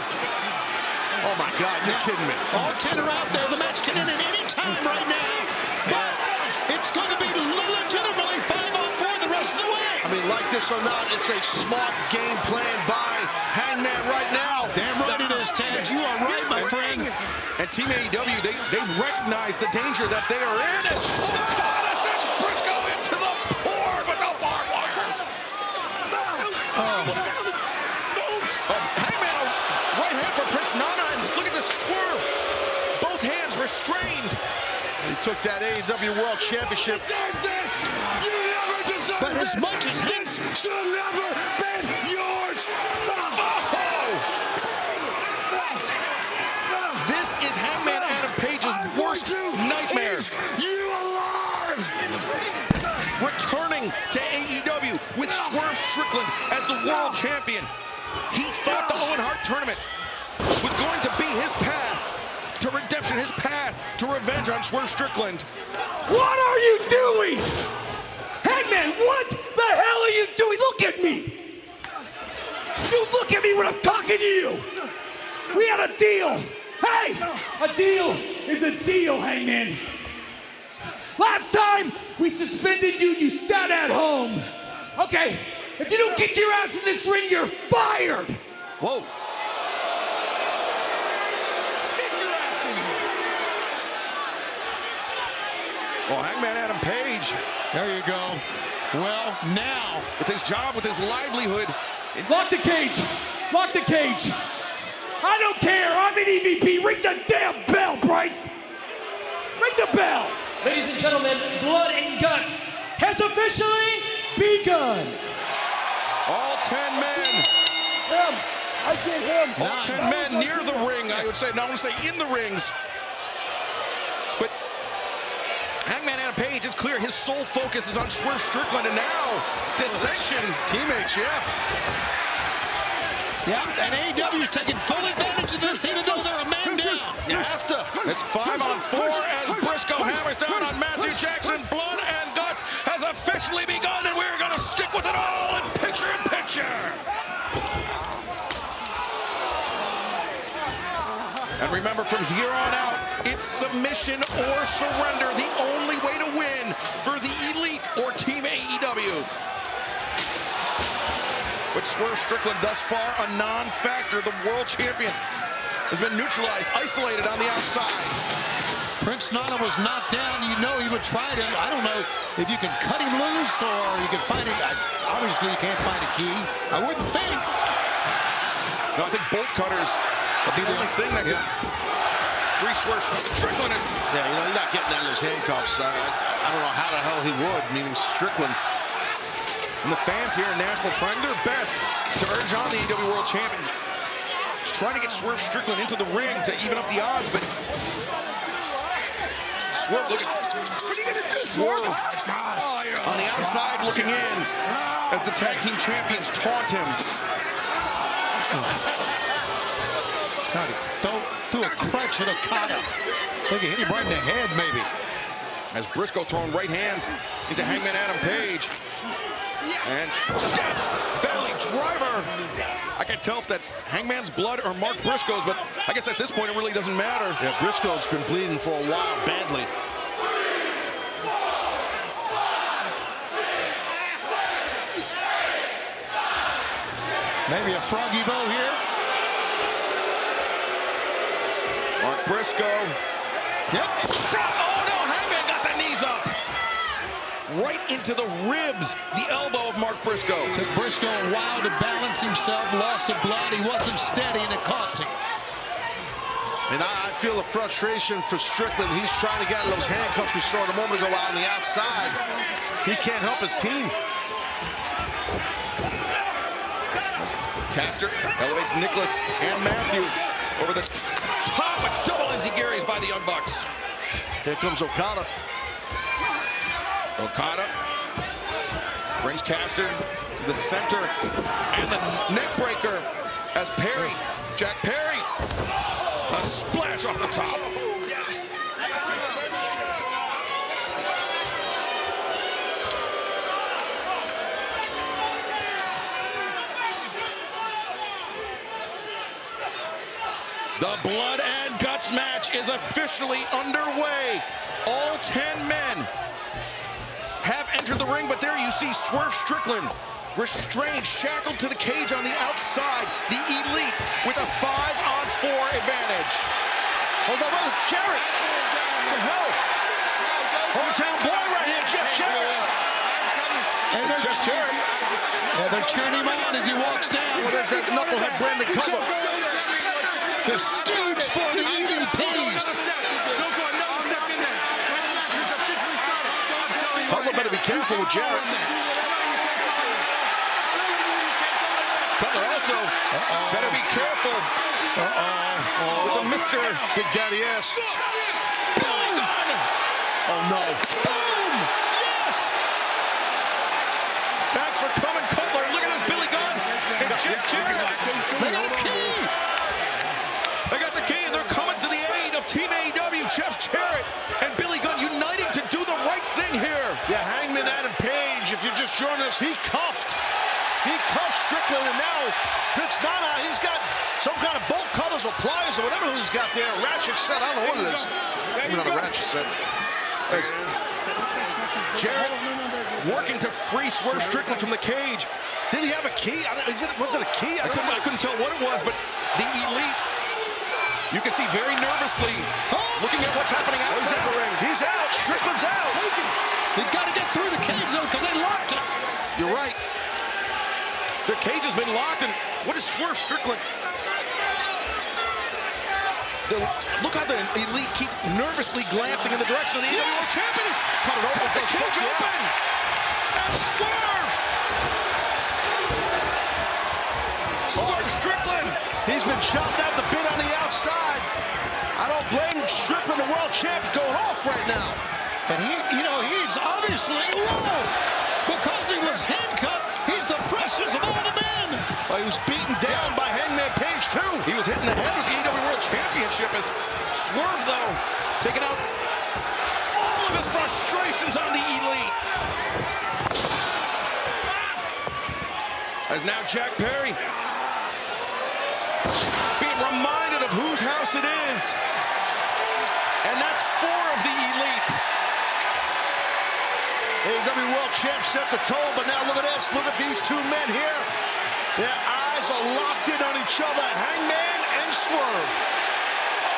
[SPEAKER 5] Oh my God, you're kidding me.
[SPEAKER 19] All 10 are out there. The match can end at any time right now. But it's going to be legitimately 5-on-4 the rest of the way.
[SPEAKER 5] I mean, like this or not, it's a smart game plan by Hangman right now.
[SPEAKER 19] Damn right it is, Taz. You are right, my friend.
[SPEAKER 2] And Team AEW, they recognize the danger that they are in. As Okada sends Briscoe into the board with the barbed wire. Hangman, a right hand for Prince Nana, and look at the Swerve. Both hands restrained.
[SPEAKER 5] He took that AEW World Championship.
[SPEAKER 19] But as much as
[SPEAKER 17] this should have never been yours.
[SPEAKER 2] This is Hangman Adam Page's worst nightmare.
[SPEAKER 17] You alive?
[SPEAKER 2] Returning to AEW with Swerve Strickland as the world champion. He thought the Owen Hart tournament was going to be his path to redemption, his path to revenge on Swerve Strickland.
[SPEAKER 14] What are you doing? Hangman, what the hell are you doing? Look at me. You look at me when I'm talking to you. We had a deal. Hey, a deal is a deal, Hangman. Last time we suspended you, you sat at home. Okay, if you don't get your ass in this ring, you're fired.
[SPEAKER 5] Whoa.
[SPEAKER 17] Get your ass in here.
[SPEAKER 2] Well, Hangman Adam Page.
[SPEAKER 19] There you go. Well, now.
[SPEAKER 2] With his job, with his livelihood.
[SPEAKER 14] Lock the cage. Lock the cage. I don't care. I'm an EVP. Ring the damn bell, Bryce. Ring the bell.
[SPEAKER 12] Ladies and gentlemen, Blood and Guts has officially begun.
[SPEAKER 2] All 10 men
[SPEAKER 11] I get him.
[SPEAKER 13] All 10 men near the ring, I would say. Now I want to say in the rings. But Hangman Adam Page, it's clear his sole focus is on Swerve Strickland, and now dissension.
[SPEAKER 5] Teammates, yeah.
[SPEAKER 19] Yeah, and AEW is taking full advantage of this, even though they're a man down.
[SPEAKER 13] You have to. It's 5-on-4 as Briscoe hammers down on Matthew Jackson. Blood and guts has officially begun, and we're going to stick with it all in picture-in-picture. And remember, from here on out, it's submission or surrender, the only way to win for the Elite or Team AEW. But Swerve Strickland, thus far a non-factor. The world champion has been neutralized, isolated on the outside.
[SPEAKER 19] Prince Nana was knocked down. You know he would try to. I don't know if you can cut him loose or you can find it. Obviously, you can't find a key. I wouldn't think.
[SPEAKER 13] No, I think bolt cutters would be the only thing that could free Swerve Strickland.
[SPEAKER 5] Yeah, you know, he's not getting out of those handcuffs. I don't know how the hell he would, meaning Strickland.
[SPEAKER 13] And the fans here in Nashville trying their best to urge on the AEW World Champion. Just trying to get Swerve Strickland into the ring to even up the odds, but Swerve, look at Swerve on the outside looking in as the tag team champions taunt him.
[SPEAKER 19] Trying to throw a crutch at Okada. I think he hit him right in the head, maybe.
[SPEAKER 13] As Briscoe throwing right hands into Hangman Adam Page. And Death Valley Driver. I can't tell if that's Hangman's blood or Mark Briscoe's, but I guess at this point it really doesn't matter.
[SPEAKER 5] Yeah, Briscoe's been bleeding for a while, badly.
[SPEAKER 19] Maybe a froggy bow here.
[SPEAKER 13] Mark Briscoe. Yep. Oh no, Hangman got the knees up. Right into the ribs, the elbow of Mark Briscoe.
[SPEAKER 19] Took Briscoe a while to balance himself, loss of blood. He wasn't steady, and it cost him.
[SPEAKER 5] And I feel the frustration for Strickland. He's trying to get out of those handcuffs we saw a moment ago out on the outside. He can't help his team.
[SPEAKER 13] Caster elevates Nicholas and Matthew over the top of double enziguris by the Young Bucks.
[SPEAKER 5] Here comes Okada.
[SPEAKER 13] Okada brings Caster to the center, and the neck breaker as Perry, Jack Perry, a splash off the top. The blood and guts match is officially underway. All 10 men have entered the ring, but there you see Swerve Strickland restrained, shackled to the cage on the outside. The Elite with a 5-on-4 advantage.
[SPEAKER 5] Hold on, Jarrett. What the hell? Hometown boy right here, Jeff Jarrett.
[SPEAKER 19] And
[SPEAKER 13] Jeff Jarrett.
[SPEAKER 19] Yeah, they're cheering him on as he walks down.
[SPEAKER 5] What is that knucklehead Brandon Cutler?
[SPEAKER 19] The stooge for the EVPs.
[SPEAKER 5] Cutler better be careful with Jarrett.
[SPEAKER 13] Cutler also better be careful with the Mr.
[SPEAKER 5] Big Daddy ass.
[SPEAKER 13] Billy Gunn.
[SPEAKER 5] Oh no.
[SPEAKER 13] Boom! Yes! Thanks for coming, Cutler. Look at this Billy Gunn and Jeff Jarrett. They got a key. They got the key, and they're coming to the aid of Team AEW. Jeff Jarrett and Billy Gunn uniting to do the right thing here.
[SPEAKER 5] Yeah, Hangman Adam Page, if you're just joining us, he cuffed Strickland, and now Prince Nana, he's got some kind of bolt cutters or pliers or whatever he's got there. A ratchet set, I don't know what it is. Maybe not a ratchet set.
[SPEAKER 13] As Jarrett working to free Swerve Strickland from the cage.
[SPEAKER 5] Did he have a key? Was it a key?
[SPEAKER 13] I couldn't tell what it was, but the Elite, you can see very nervously looking at what's happening outside the ring.
[SPEAKER 5] He's out. Strickland's out.
[SPEAKER 19] He's got to get through the cage, though, because they locked him.
[SPEAKER 13] You're right. Their cage has been locked, and what is Swerve Strickland? Look how the Elite keep nervously glancing in the direction of the AEW World Champions.
[SPEAKER 5] Cut it open.
[SPEAKER 13] Cut the cage open. And Swerve
[SPEAKER 2] Strickland.
[SPEAKER 5] He's been chopping out the bit on the outside. I don't blame Strickland, the world champ, going off right now.
[SPEAKER 19] And he's obviously, because he was handcuffed, he's the freshest of all the men.
[SPEAKER 5] Well, he was beaten down by Hangman Page, too.
[SPEAKER 2] He was hitting the head with the AEW World Championship as Swerve, though, taking out all of his frustrations on the Elite. As now Jack Perry being reminded of whose house it is. And that's 4 of the Elite.
[SPEAKER 5] AEW World Champ set the tone, but now look at this. Look at these 2 men here. Their eyes are locked in on each other. Hangman and Swerve.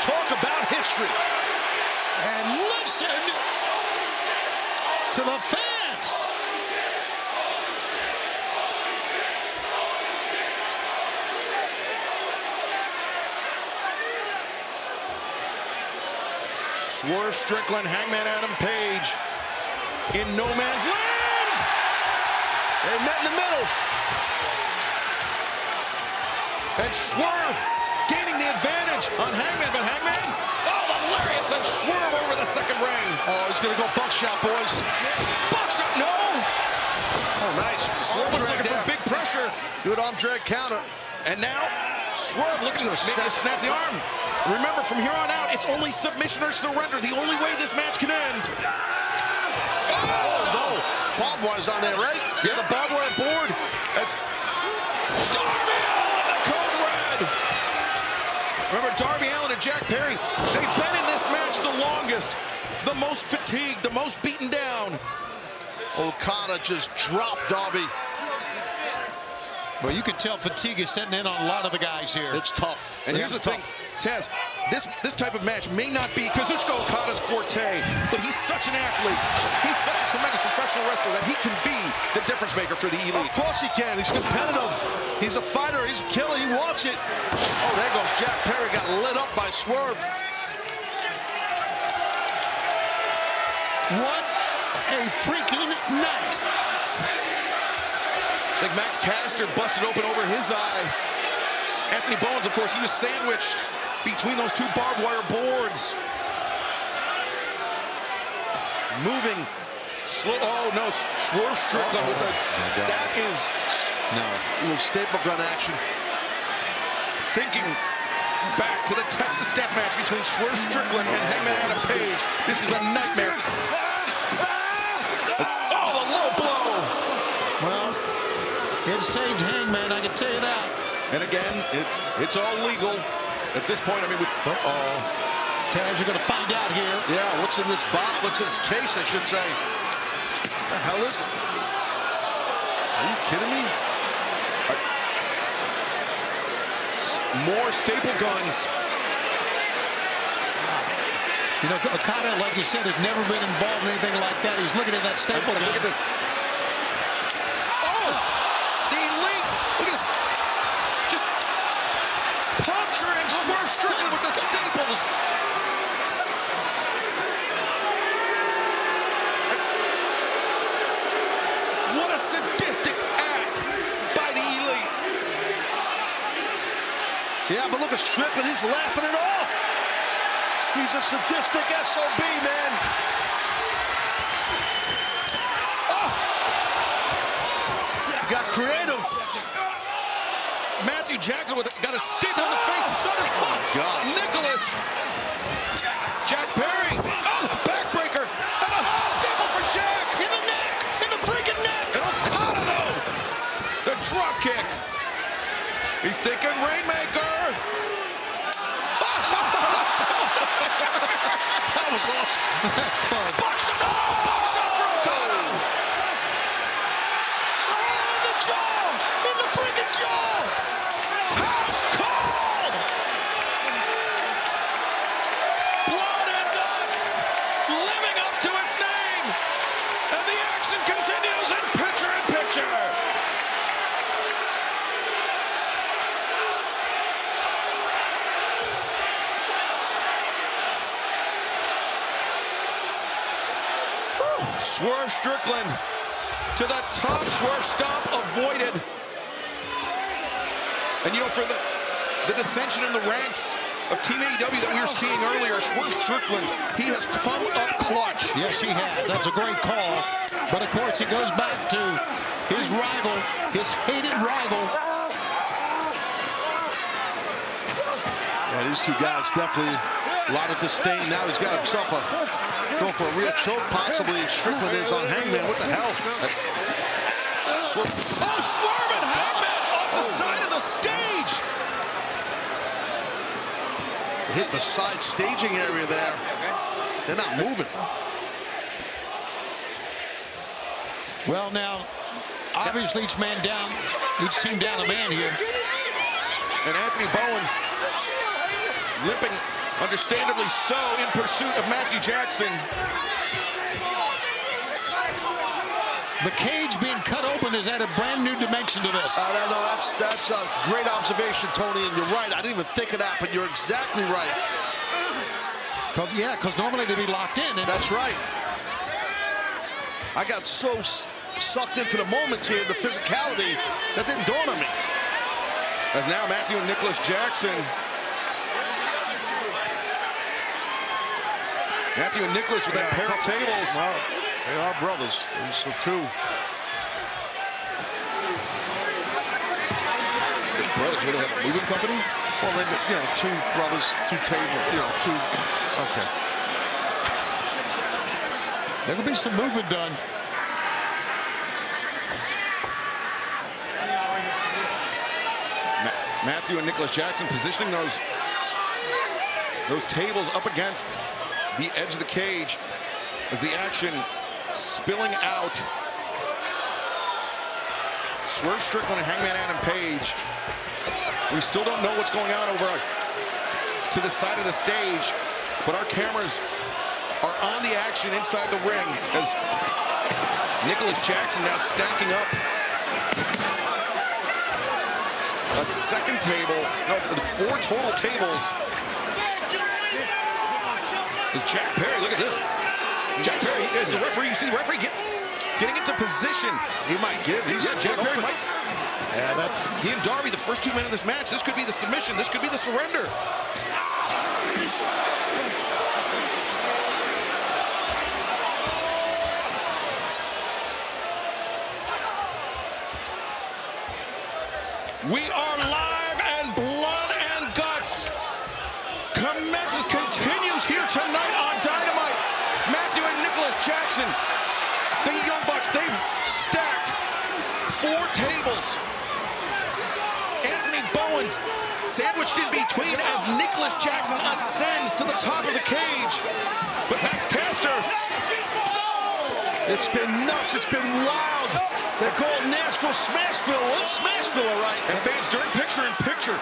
[SPEAKER 5] Talk about history.
[SPEAKER 19] And listen to the fans.
[SPEAKER 2] Swerve Strickland, Hangman Adam Page in no man's land.
[SPEAKER 5] They met in the middle.
[SPEAKER 2] And Swerve gaining the advantage on Hangman, but Hangman, the lariat sent Swerve over the second ring.
[SPEAKER 5] Oh, he's gonna go buckshot, boys.
[SPEAKER 2] Buckshot, no!
[SPEAKER 5] Oh, nice.
[SPEAKER 2] Swerve was looking for big pressure.
[SPEAKER 5] Good arm drag counter.
[SPEAKER 2] And now, Swerve looking to snap the arm. Remember, from here on out, it's only submission or surrender. The only way this match can end.
[SPEAKER 5] Oh, no. Barbed wire's on there, right?
[SPEAKER 2] Yeah, the barbed wire board. That's Darby Allin, the code red. Remember, Darby Allin and Jack Perry, they've been in this match the longest, the most fatigued, the most beaten down.
[SPEAKER 5] Okada just dropped Darby.
[SPEAKER 19] Well, you can tell fatigue is setting in on a lot of the guys here.
[SPEAKER 5] It's tough.
[SPEAKER 2] And here's the thing, Taz, this type of match may not be Kazuchika Okada's forte, but he's such an athlete. He's such a tremendous professional wrestler that he can be the difference maker for the Elite.
[SPEAKER 5] Of course he can. He's competitive. He's a fighter. He's a killer. He wants it. Oh, there goes Jack Perry. Got lit up by Swerve.
[SPEAKER 19] What a freaking night.
[SPEAKER 2] I think Max Caster busted open over his eye. Anthony Bowens, of course, he was sandwiched between those 2 barbed wire boards. Moving slow. Oh, no. Swerve Strickland with the... That is...
[SPEAKER 5] No. A little staple gun action.
[SPEAKER 2] Thinking back to the Texas death match between Swerve Strickland and Hangman Adam Page. This is a nightmare. Oh, the low blow.
[SPEAKER 19] Well, it saved Hangman, I can tell you that.
[SPEAKER 2] And again, it's all legal at this point. I mean,
[SPEAKER 19] Taz, you're going to find out here.
[SPEAKER 5] Yeah, what's in this box? What's in this case, I should say. What the hell is it? Are you kidding me?
[SPEAKER 2] More staple guns.
[SPEAKER 19] You know, Okada, like you said, has never been involved in anything like that. He's looking at that staple gun.
[SPEAKER 2] Look at this. Oh! The Elite! Look at this. Just puncturing Swerve Strickland with the staples. What a sadistic act by the Elite.
[SPEAKER 5] Yeah, but look at Strickland. He's laughing it off. He's a sadistic SOB, man.
[SPEAKER 2] Oh!
[SPEAKER 5] Got creative.
[SPEAKER 2] Matthew Jackson got a stick on the face, and so does Nicholas. Jack Perry. Oh, the backbreaker. And a staple for Jack.
[SPEAKER 19] In the neck. In the freaking neck.
[SPEAKER 2] And Okada, though. The drop kick. He's thinking Rainmaker.
[SPEAKER 5] That was awesome.
[SPEAKER 2] Box up for Okada.
[SPEAKER 19] Oh, in the jaw. In the freaking jaw.
[SPEAKER 2] House called. Blood and guts. Living up to its name. And the action continues in picture-in-picture. Swerve Strickland to the top. Swerve stomp avoided.
[SPEAKER 13] And, you know, for the dissension in the ranks of Team AEW that we were seeing earlier, Swerve Strickland, he has come up clutch.
[SPEAKER 19] Yes, he has. That's a great call. But, of course, it goes back to his rival, his hated rival.
[SPEAKER 5] Yeah, these two guys definitely a lot of disdain. Now he's got himself going for a real choke, possibly. Strickland is on Hangman. What the hell?
[SPEAKER 13] Swerve. Oh, Swerve and Hangman off the side of the stage.
[SPEAKER 5] Hit the side staging area there. They're not moving.
[SPEAKER 19] Well, now, obviously each team down a man here.
[SPEAKER 13] And Anthony Bowens limping, understandably so, in pursuit of Matthew Jackson.
[SPEAKER 19] The cage being cut open has added a brand new dimension to this.
[SPEAKER 5] No, that's a great observation, Tony, and you're right. I didn't even think of that, but you're exactly right.
[SPEAKER 19] Because normally they'd be locked in.
[SPEAKER 5] That's right. I got so sucked into the moments here, the physicality, that didn't dawn on me.
[SPEAKER 13] As now Matthew and Nicholas Jackson. Matthew and Nicholas with that pair of tables.
[SPEAKER 5] Well, they are brothers. These are two.
[SPEAKER 6] Brothers, we don't have a moving company?
[SPEAKER 5] Well, then, you know, two brothers, two tables, you know, two. Okay.
[SPEAKER 19] There will be some movement done.
[SPEAKER 13] Matthew and Nicholas Jackson positioning those tables up against the edge of the cage as the action spilling out. Swerve Strickland and Hangman Adam Page. We still don't know what's going on over to the side of the stage, but our cameras are on the action inside the ring as Nicholas Jackson now stacking up a second table, no, 4 total tables. Is Jack Perry, look at this. Jack Perry is the referee. You see the referee getting into position.
[SPEAKER 5] He might give.
[SPEAKER 13] Jack Perry might. Yeah, that's he and Darby, the first 2 men of this match. This could be the submission. This could be the surrender. We are live, and blood and guts continues here tonight on Dynamite. Matthew and Nicholas Jackson, the Young Bucks, they've stacked 4 tables. Anthony Bowens sandwiched in between as Nicholas Jackson ascends to the top of the cage. But Max Caster,
[SPEAKER 5] it's been nuts, it's been wild. They call it Nashville Smashville. Well, it's Smashville, all right.
[SPEAKER 13] And fans during picture-in-picture,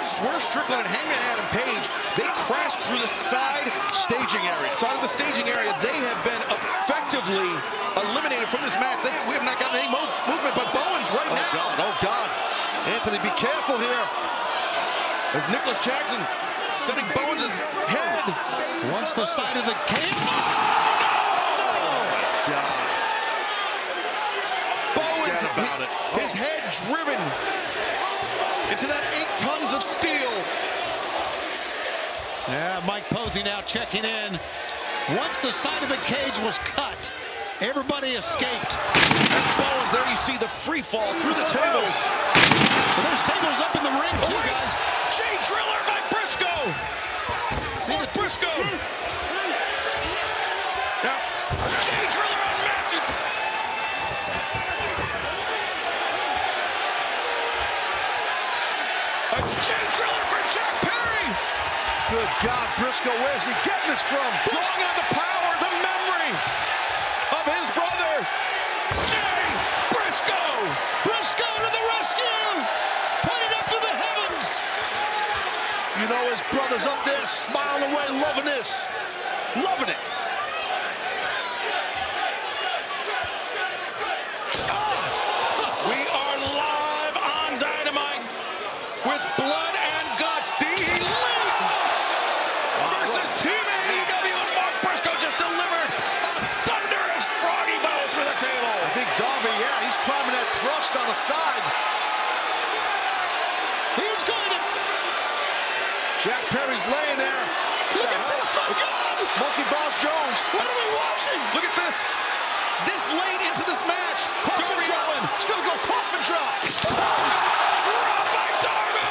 [SPEAKER 13] Swerve Strickland and Hangman Adam Page, they crashed through the side staging area. Side of the staging area, they have been effectively eliminated from this match. We have not gotten any movement, but Bowens right now.
[SPEAKER 5] Oh, God. Anthony, be careful here.
[SPEAKER 13] As Nicholas Jackson setting Bowens' head.
[SPEAKER 19] Once the side of the cage.
[SPEAKER 13] Oh,
[SPEAKER 5] God.
[SPEAKER 13] Bowens, his head driven into that 8 tons of steel.
[SPEAKER 19] Yeah, Mike Posey now checking in. Once the side of the cage was cut, everybody escaped.
[SPEAKER 13] And Bowens, there you see the free fall through the tables.
[SPEAKER 19] And there's tables up in the ring too, guys.
[SPEAKER 13] Jay Driller by Briscoe.
[SPEAKER 19] See the
[SPEAKER 13] Briscoe. Now, Jay Driller on Matthew. A Jay Driller for Jack Perry.
[SPEAKER 5] Good God, Briscoe, where's he getting this from?
[SPEAKER 13] Drawing on the power, the memory of his brother, Jay Briscoe.
[SPEAKER 19] Briscoe to the rescue. Put it up to the heavens.
[SPEAKER 5] You know his brother's up there smiling away, loving this. Loving it.
[SPEAKER 13] We are live on Dynamite with blood and guts. The Elite versus Team AEW, and Mark Briscoe just delivered a thunderous froggy bow through the table.
[SPEAKER 5] I think Darby, yeah, he's climbing that thrust on the side.
[SPEAKER 19] He's
[SPEAKER 5] laying there.
[SPEAKER 13] Look at this. Oh, God.
[SPEAKER 5] Monkey Boss Jones.
[SPEAKER 13] What are we watching? Look at this. This late into this match.
[SPEAKER 5] Darby Allin. He's going to go coffin drop.
[SPEAKER 13] Drop by Darby.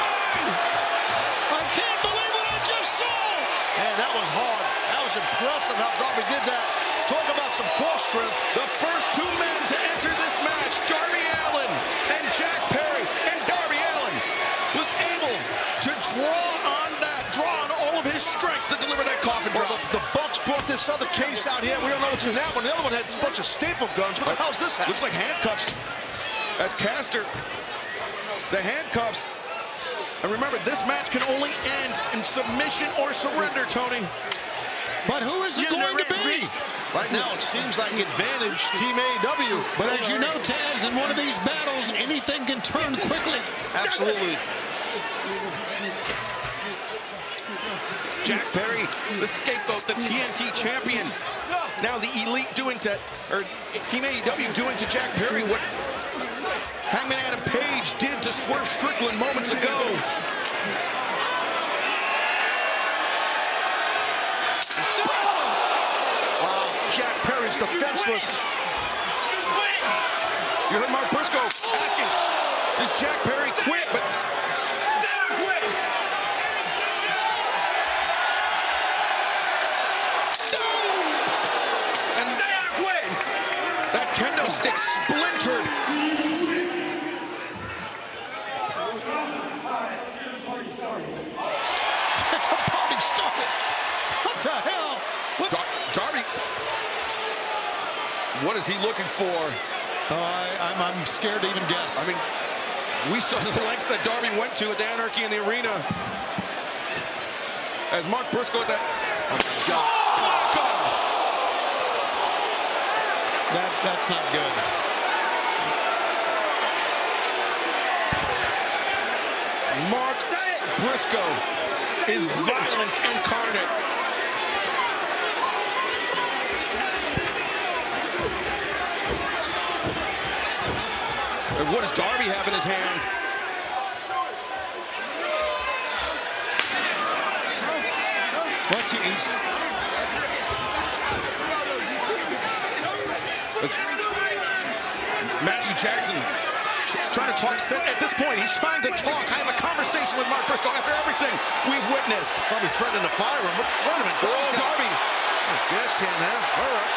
[SPEAKER 13] I can't believe what I just saw.
[SPEAKER 5] Man, that was hard. That was impressive how Darby did that. Talk about some core strength.
[SPEAKER 13] The first two men to enter this match, Darby Allin and Jack Perry. And Darby Allin was able to draw on all of his strength to deliver that coffin drop.
[SPEAKER 5] The Bucks brought this other case out here. We don't know what's in that one. The other one had a bunch of staple guns. What the hell's this?
[SPEAKER 13] Looks like handcuffs. That's Caster. The handcuffs. And remember, this match can only end in submission or surrender, Tony.
[SPEAKER 19] But who is it going to be?
[SPEAKER 5] Right now, it seems like advantage Team AEW.
[SPEAKER 19] But as you know, Taz, in one of these battles, anything can turn quickly.
[SPEAKER 5] Absolutely.
[SPEAKER 13] Jack Perry, the scapegoat, the TNT champion. Now the Elite Team AEW doing to Jack Perry what Hangman Adam Page did to Swerve Strickland moments ago.
[SPEAKER 5] Wow, Jack Perry's defenseless.
[SPEAKER 13] You heard Mark Briscoe asking, does Jack Perry quit? But that kendo stick splintered.
[SPEAKER 19] It's a party started. What the hell?
[SPEAKER 13] Darby, what is he looking for?
[SPEAKER 19] I'm scared to even guess.
[SPEAKER 13] I mean, we saw the lengths that Darby went to at the Anarchy in the Arena. As Mark Briscoe at that. Oh, my God.
[SPEAKER 19] That's not good.
[SPEAKER 13] Mark Briscoe is violence incarnate. And what does Darby have in his hand?
[SPEAKER 19] What's he?
[SPEAKER 13] Matthew Jackson trying to talk. At this point, he's trying to talk. I have a conversation with Mark Briscoe after everything we've witnessed.
[SPEAKER 5] Probably threatening to fire him. Wait a minute.
[SPEAKER 13] Oh, Darby.
[SPEAKER 5] Guest hand, huh? All right.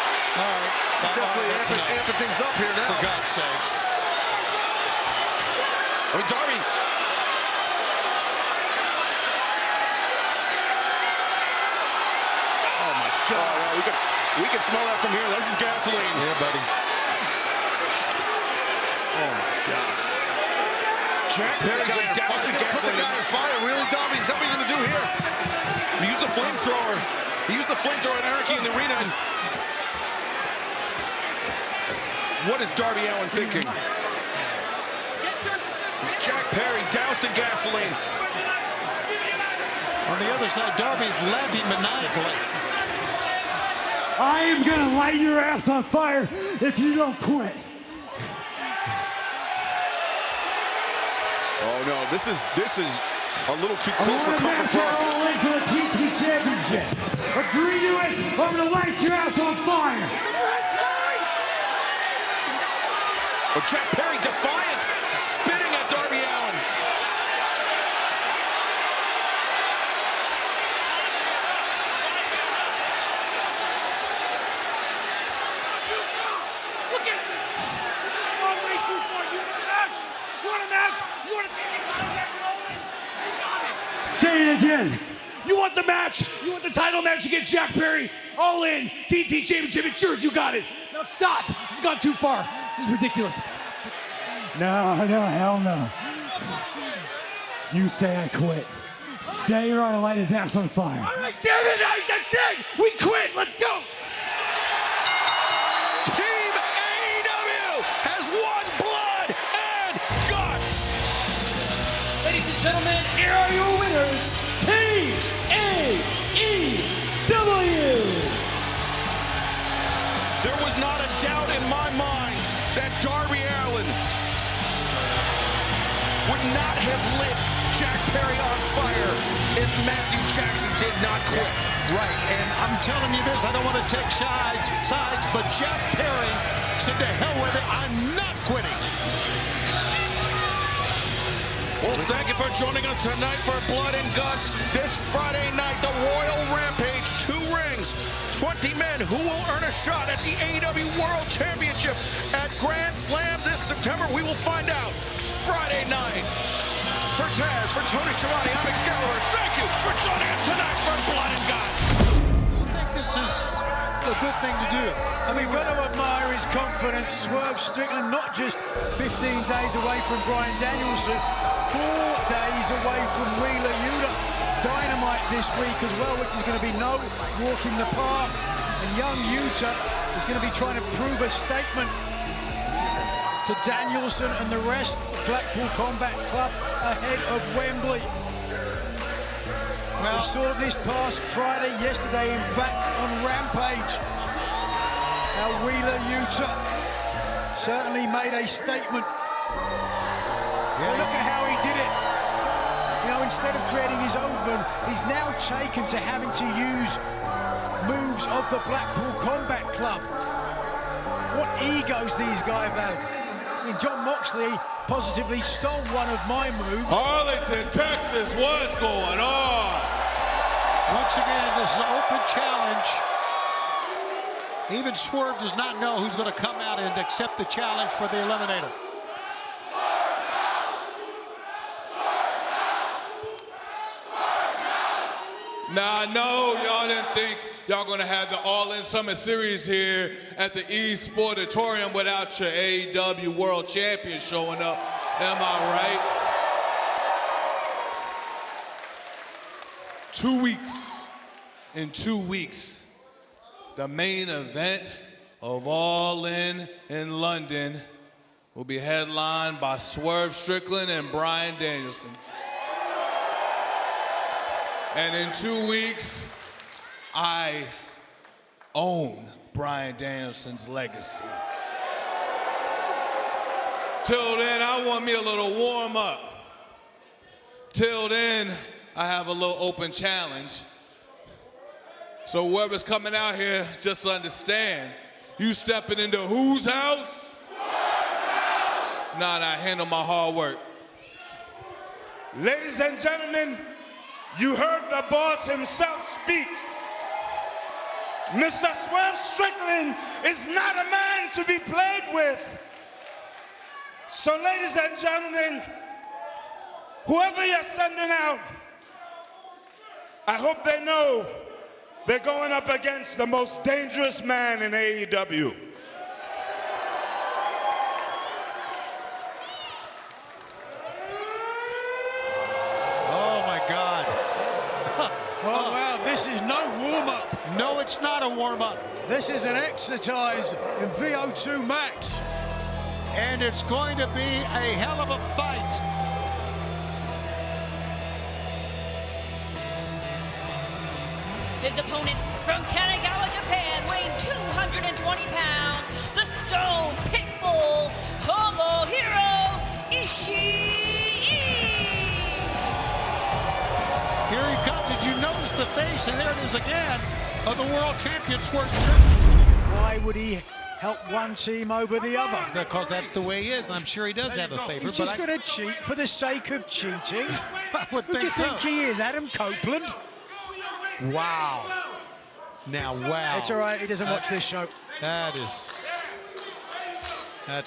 [SPEAKER 5] Definitely amping things up here now.
[SPEAKER 19] For God's sakes.
[SPEAKER 13] I mean, Darby.
[SPEAKER 5] Oh, my God.
[SPEAKER 13] We can smell that from here. This is gasoline.
[SPEAKER 19] Yeah, buddy.
[SPEAKER 5] Oh, my God.
[SPEAKER 13] Jack Perry got doused in gasoline.
[SPEAKER 5] Put the guy on fire, really, Darby? Is that what you're going to do here?
[SPEAKER 13] He used the flamethrower. He used the flamethrower at Anarchy in the Arena. And what is Darby Allin thinking? Jack Perry doused in gasoline.
[SPEAKER 19] On the other side, Darby's laughing maniacally.
[SPEAKER 10] I am gonna light your ass on fire if you don't quit.
[SPEAKER 13] Oh no, this is a little too close for comfort for us.
[SPEAKER 10] All in for the TNT Championship. Agree to it, or I'm gonna light your ass on fire.
[SPEAKER 13] But Jack Perry defiant, spitting at Darby Allin.
[SPEAKER 14] Look at this. This is going way too far. You want a match? You want a match? You want to take the title match and all in? You got it.
[SPEAKER 10] Say it again.
[SPEAKER 14] You want the match? You want the title match against Jack Perry? All in. TNT Championship insurance. You got it. Now stop. This has gone too far. This is ridiculous.
[SPEAKER 10] No, hell no. You say I quit. Say you're gonna light his ass on fire.
[SPEAKER 14] All right, damn it. That's it. We quit. Let's go.
[SPEAKER 13] Team AEW has won blood and guts.
[SPEAKER 12] Ladies and gentlemen, here are your winners, Team AEW.
[SPEAKER 13] There was not a doubt in my mind that Darby Allin would not have lit Jack Perry on fire. if Matthew Jackson did not quit.
[SPEAKER 19] Right, and I'm telling you this, I don't want to take sides, but Jeff Perry said to hell with it, I'm not quitting.
[SPEAKER 2] Well, thank you for joining us tonight for Blood and Guts. This Friday night, the Royal Rampage, 2 rings, 20 men who will earn a shot at the AEW World Championship at Grand Slam this September. We will find out Friday night. For Taz, for Tony Schiavone, I'm Excalibur. Thank you for joining us tonight for Blood and Guts.
[SPEAKER 19] I think this is a good thing to do.
[SPEAKER 11] I mean, we've got to admire his confidence. Swerve Strickland, not just 15 days away from Bryan Danielson, 4 days away from Wheeler Yuta. Dynamite this week as well, which is going to be no walk in the park. And young Yuta is going to be trying to prove a statement to Danielson and the rest of Blackpool Combat Club ahead of Wembley. Well, we saw this past Friday, yesterday, in fact, on Rampage. How Wheeler Yuta certainly made a statement. Well, look at how he did it. You know, instead of creating his own move, he's now taken to having to use moves of the Blackpool Combat Club. What egos these guys have. I mean, John Moxley positively stole one of my moves.
[SPEAKER 22] Arlington, Texas, what's going on?
[SPEAKER 19] Once again, this is an open challenge. Even Swerve does not know who's going to come out and accept the challenge for the Eliminator.
[SPEAKER 22] Now, I know y'all didn't think y'all gonna have the All-In Summit Series here at the Sportatorium without your AEW World Champion showing up. Am I right? 2 weeks. In 2 weeks, the main event of All-In London will be headlined by Swerve Strickland and Bryan Danielson. And in 2 weeks, I own Bryan Danielson's legacy. Till then, I want me a little warm up. Till then, I have a little open challenge. So whoever's coming out here, just understand, you stepping into whose house? Nah, I handle my hard work.
[SPEAKER 7] Ladies and gentlemen, you heard the boss himself speak. Mr. Swerve Strickland is not a man to be played with. So, ladies and gentlemen, whoever you're sending out, I hope they know they're going up against the most dangerous man in AEW.
[SPEAKER 19] Oh, my God.
[SPEAKER 11] Oh, wow, this is no warm-up.
[SPEAKER 19] No, it's not a warm-up.
[SPEAKER 11] This is an exercise in VO2 max.
[SPEAKER 19] And it's going to be a hell of a fight.
[SPEAKER 16] His opponent from Kanagawa, Japan, weighing 220 pounds, the Stone Pitbull, Tomohiro Ishii.
[SPEAKER 19] Here he comes. Did you notice the face? And there it is again of the world champion, Swerve Strickland.
[SPEAKER 11] Why would he help one team over the other?
[SPEAKER 19] Because that's the way he is. I'm sure he does have a favorite.
[SPEAKER 11] He's just going to cheat for the sake of cheating.
[SPEAKER 19] I would
[SPEAKER 11] Who do you
[SPEAKER 19] think
[SPEAKER 11] think
[SPEAKER 19] so.
[SPEAKER 11] he is, Adam Copeland?
[SPEAKER 19] Wow. Now, wow.
[SPEAKER 11] It's all right. He doesn't watch this show.
[SPEAKER 19] That's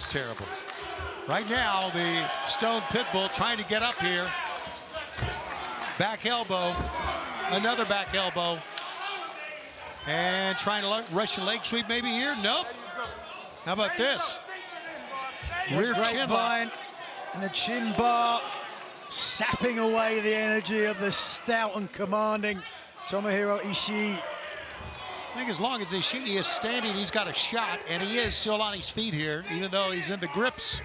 [SPEAKER 19] terrible. Right now, the Stone Pitbull trying to get up here. Back elbow. Another back elbow. And trying to rush a leg sweep maybe here. Nope. How about this? Rear chin bar.
[SPEAKER 11] And a chin bar sapping away the energy of the stout and commanding Tomohiro Ishii.
[SPEAKER 19] I think as long as Ishii is standing, he's got a shot, and he is still on his feet here, even though he's in the grips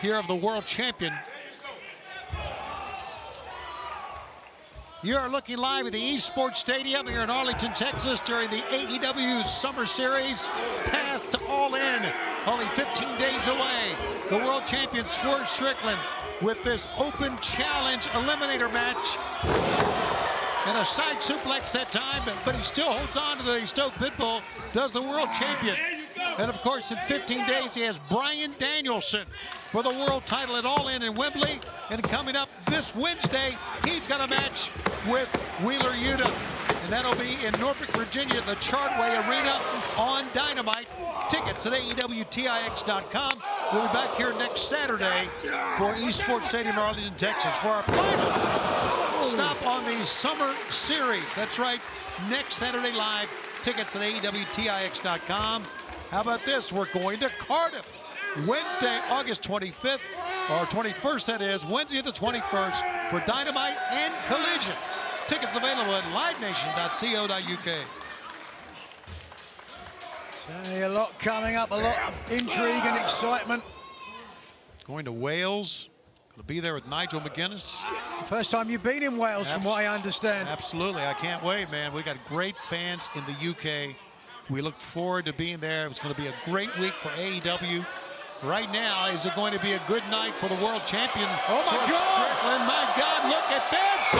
[SPEAKER 19] here of the world champion. You are looking live at the Esports Stadium here in Arlington, Texas during the AEW Summer Series. Path to All In, only 15 days away. The world champion Swerve Strickland with this open challenge eliminator match
[SPEAKER 15] And a side suplex that time, but he still holds on to the Stoke Pitbull, does the world champion. And of course, in 15 days, he has Bryan Danielson for the world title at All In Wembley. And coming up this Wednesday, he's got a match with Wheeler Yuta. And that'll be in Norfolk, Virginia, the Chartway Arena on Dynamite. Tickets at AEWTIX.com. We'll be back here next Saturday for Esports Stadium in Arlington, Texas, for our final stop on the Summer Series. That's right, next Saturday live. Tickets at AEWTIX.com. How about this? We're going to Cardiff Wednesday, August 25th, or 21st, that is, Wednesday the 21st, for Dynamite and Collision. Tickets available at livenation.co.uk.
[SPEAKER 11] A lot coming up, a lot of intrigue and excitement.
[SPEAKER 15] Going to Wales. Going to be there with Nigel McGuinness.
[SPEAKER 11] The first time you've been in Wales, from what I understand.
[SPEAKER 15] Absolutely. I can't wait, man. We got great fans in the UK. We look forward to being there. It's going to be a great week for AEW. Right now, is it going to be a good night for the world champion?
[SPEAKER 11] Oh, my God.
[SPEAKER 15] Strickland. My God, look at this.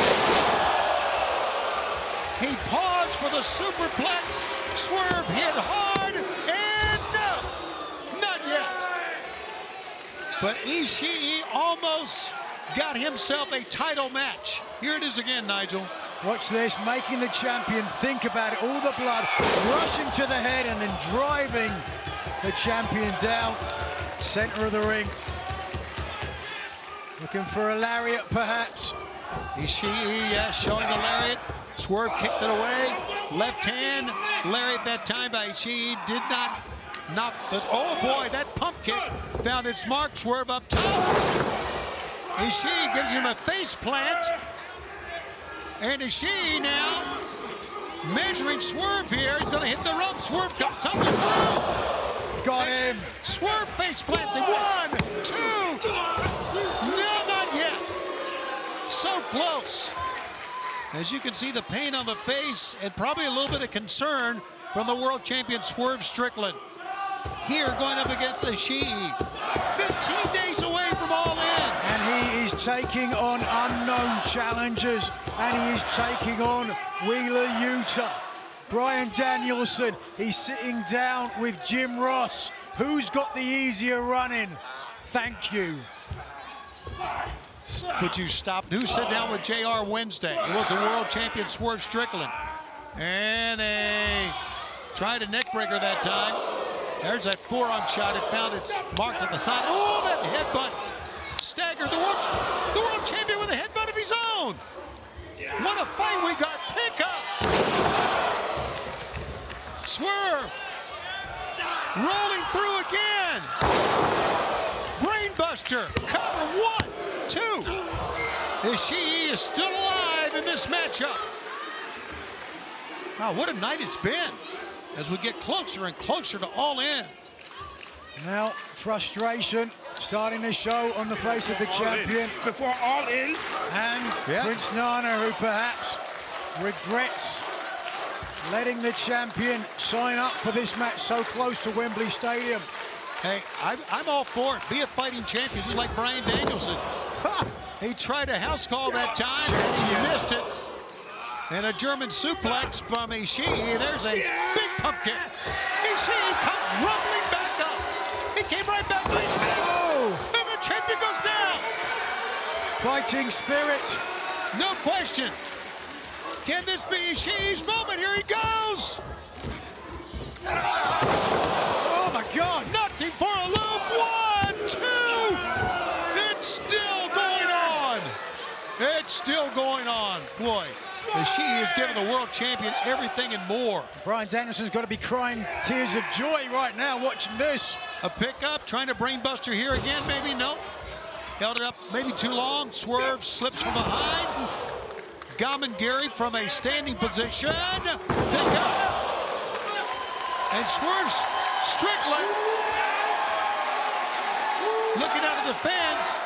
[SPEAKER 15] He paused for the superplex. Swerve hit hard, and no, not yet. But Ishii almost got himself a title match. Here it is again, Nigel.
[SPEAKER 11] Watch this, making the champion think about it. All the blood rushing to the head and then driving the champion down. Center of the ring. Looking for a lariat, perhaps.
[SPEAKER 15] Ishii, yes, showing the lariat. Swerve kicked it away. Left hand lariat that time by Ishii. Did not knock the... Oh, boy, that pump kick found its mark. Swerve up top. Ishii gives him a face plant. And Ishii now measuring Swerve here. He's going to hit the rope. Swerve comes tumbling through.
[SPEAKER 11] Got him.
[SPEAKER 15] Swerve face plants him. 1, 2. No, not yet. So close. As you can see, the pain on the face and probably a little bit of concern from the world champion Swerve Strickland. Here going up against Ishii. 15 days away from All In.
[SPEAKER 11] And he is taking on unknown challengers. And he is taking on Wheeler Yuta. Bryan Danielson, he's sitting down with Jim Ross. Who's got the easier running? Thank you.
[SPEAKER 15] Could you stop? Who sat down with JR Wednesday? It was the world champion Swerve Strickland. And tried a neck breaker that time. There's that forearm shot. It found its mark at the side. Oh, that headbutt. Stagger, the world champion with a headbutt of his own. What a fight we got. Pick up. Swerve. Rolling through again. Brainbuster. Cover 1, 2. Ishii is still alive in this matchup. Wow, what a night it's been as we get closer and closer to All In.
[SPEAKER 11] Now, frustration starting to show on the face of the champion.
[SPEAKER 22] Before All In.
[SPEAKER 11] And Prince Nana, who perhaps regrets letting the champion sign up for this match so close to Wembley Stadium.
[SPEAKER 15] Hey, I'm all for it. Be a fighting champion, just like Bryan Danielson. He tried a house call that time, and he missed it. And a German suplex from Ishii. There's a big pump kick. Ishii comes rumbling back up. He came right back to his feet. Oh. And the champion goes down.
[SPEAKER 11] Fighting spirit.
[SPEAKER 15] No question. Can this be Ishii's moment? Here he goes.
[SPEAKER 11] Oh, my God.
[SPEAKER 15] Knocked him for a loop. 1, 2. It's still going on. It's still going on. Boy, Ishii is giving the world champion everything and more.
[SPEAKER 11] Bryan Danielson's got to be crying tears of joy right now watching this.
[SPEAKER 15] A pickup, trying to brainbuster here again, maybe, no. Held it up maybe too long. Swerve slips from behind. Gary from a standing position. Pick up. And Swerve Strickland looking out of the fence.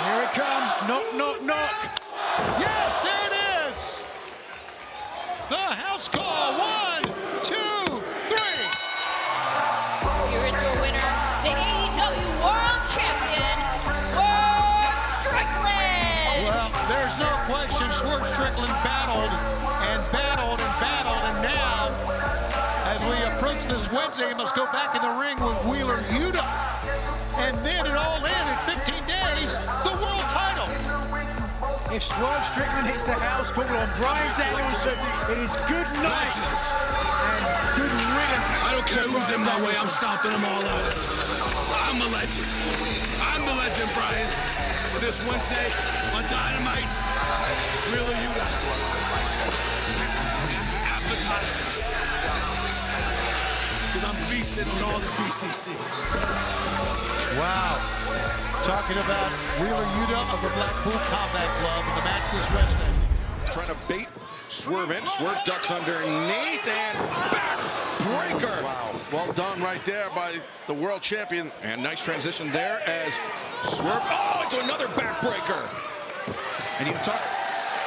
[SPEAKER 11] Here it comes. Knock, knock, knock.
[SPEAKER 15] Yes, there it is. The house call. 1, 2, 3.
[SPEAKER 16] Here is your winner, the AEW World Champion, Swerve Strickland.
[SPEAKER 15] Swerve Strickland battled and battled and battled, and now, as we approach this Wednesday, he must go back in the ring with Wheeler Yuta. And then it all in 15 days, the world title.
[SPEAKER 11] If Swerve Strickland hits the house call on Bryan Danielson, it is good night and good riddance.
[SPEAKER 22] I don't care who's in my way, I'm stomping them all out. I'm a legend. I'm the legend, Brian. This Wednesday on Dynamite, Wheeler Yuta. Appetizers. Because I'm feasting on all the BCC.
[SPEAKER 15] Wow. Talking about Wheeler Yuta of the Blackpool Combat Club in the match this Wednesday.
[SPEAKER 2] Trying to bait Swerve in. Swerve ducks underneath and backbreaker.
[SPEAKER 5] Wow. Well done right there by the world champion.
[SPEAKER 2] And nice transition there as Swerve. Oh, it's another backbreaker. And you talk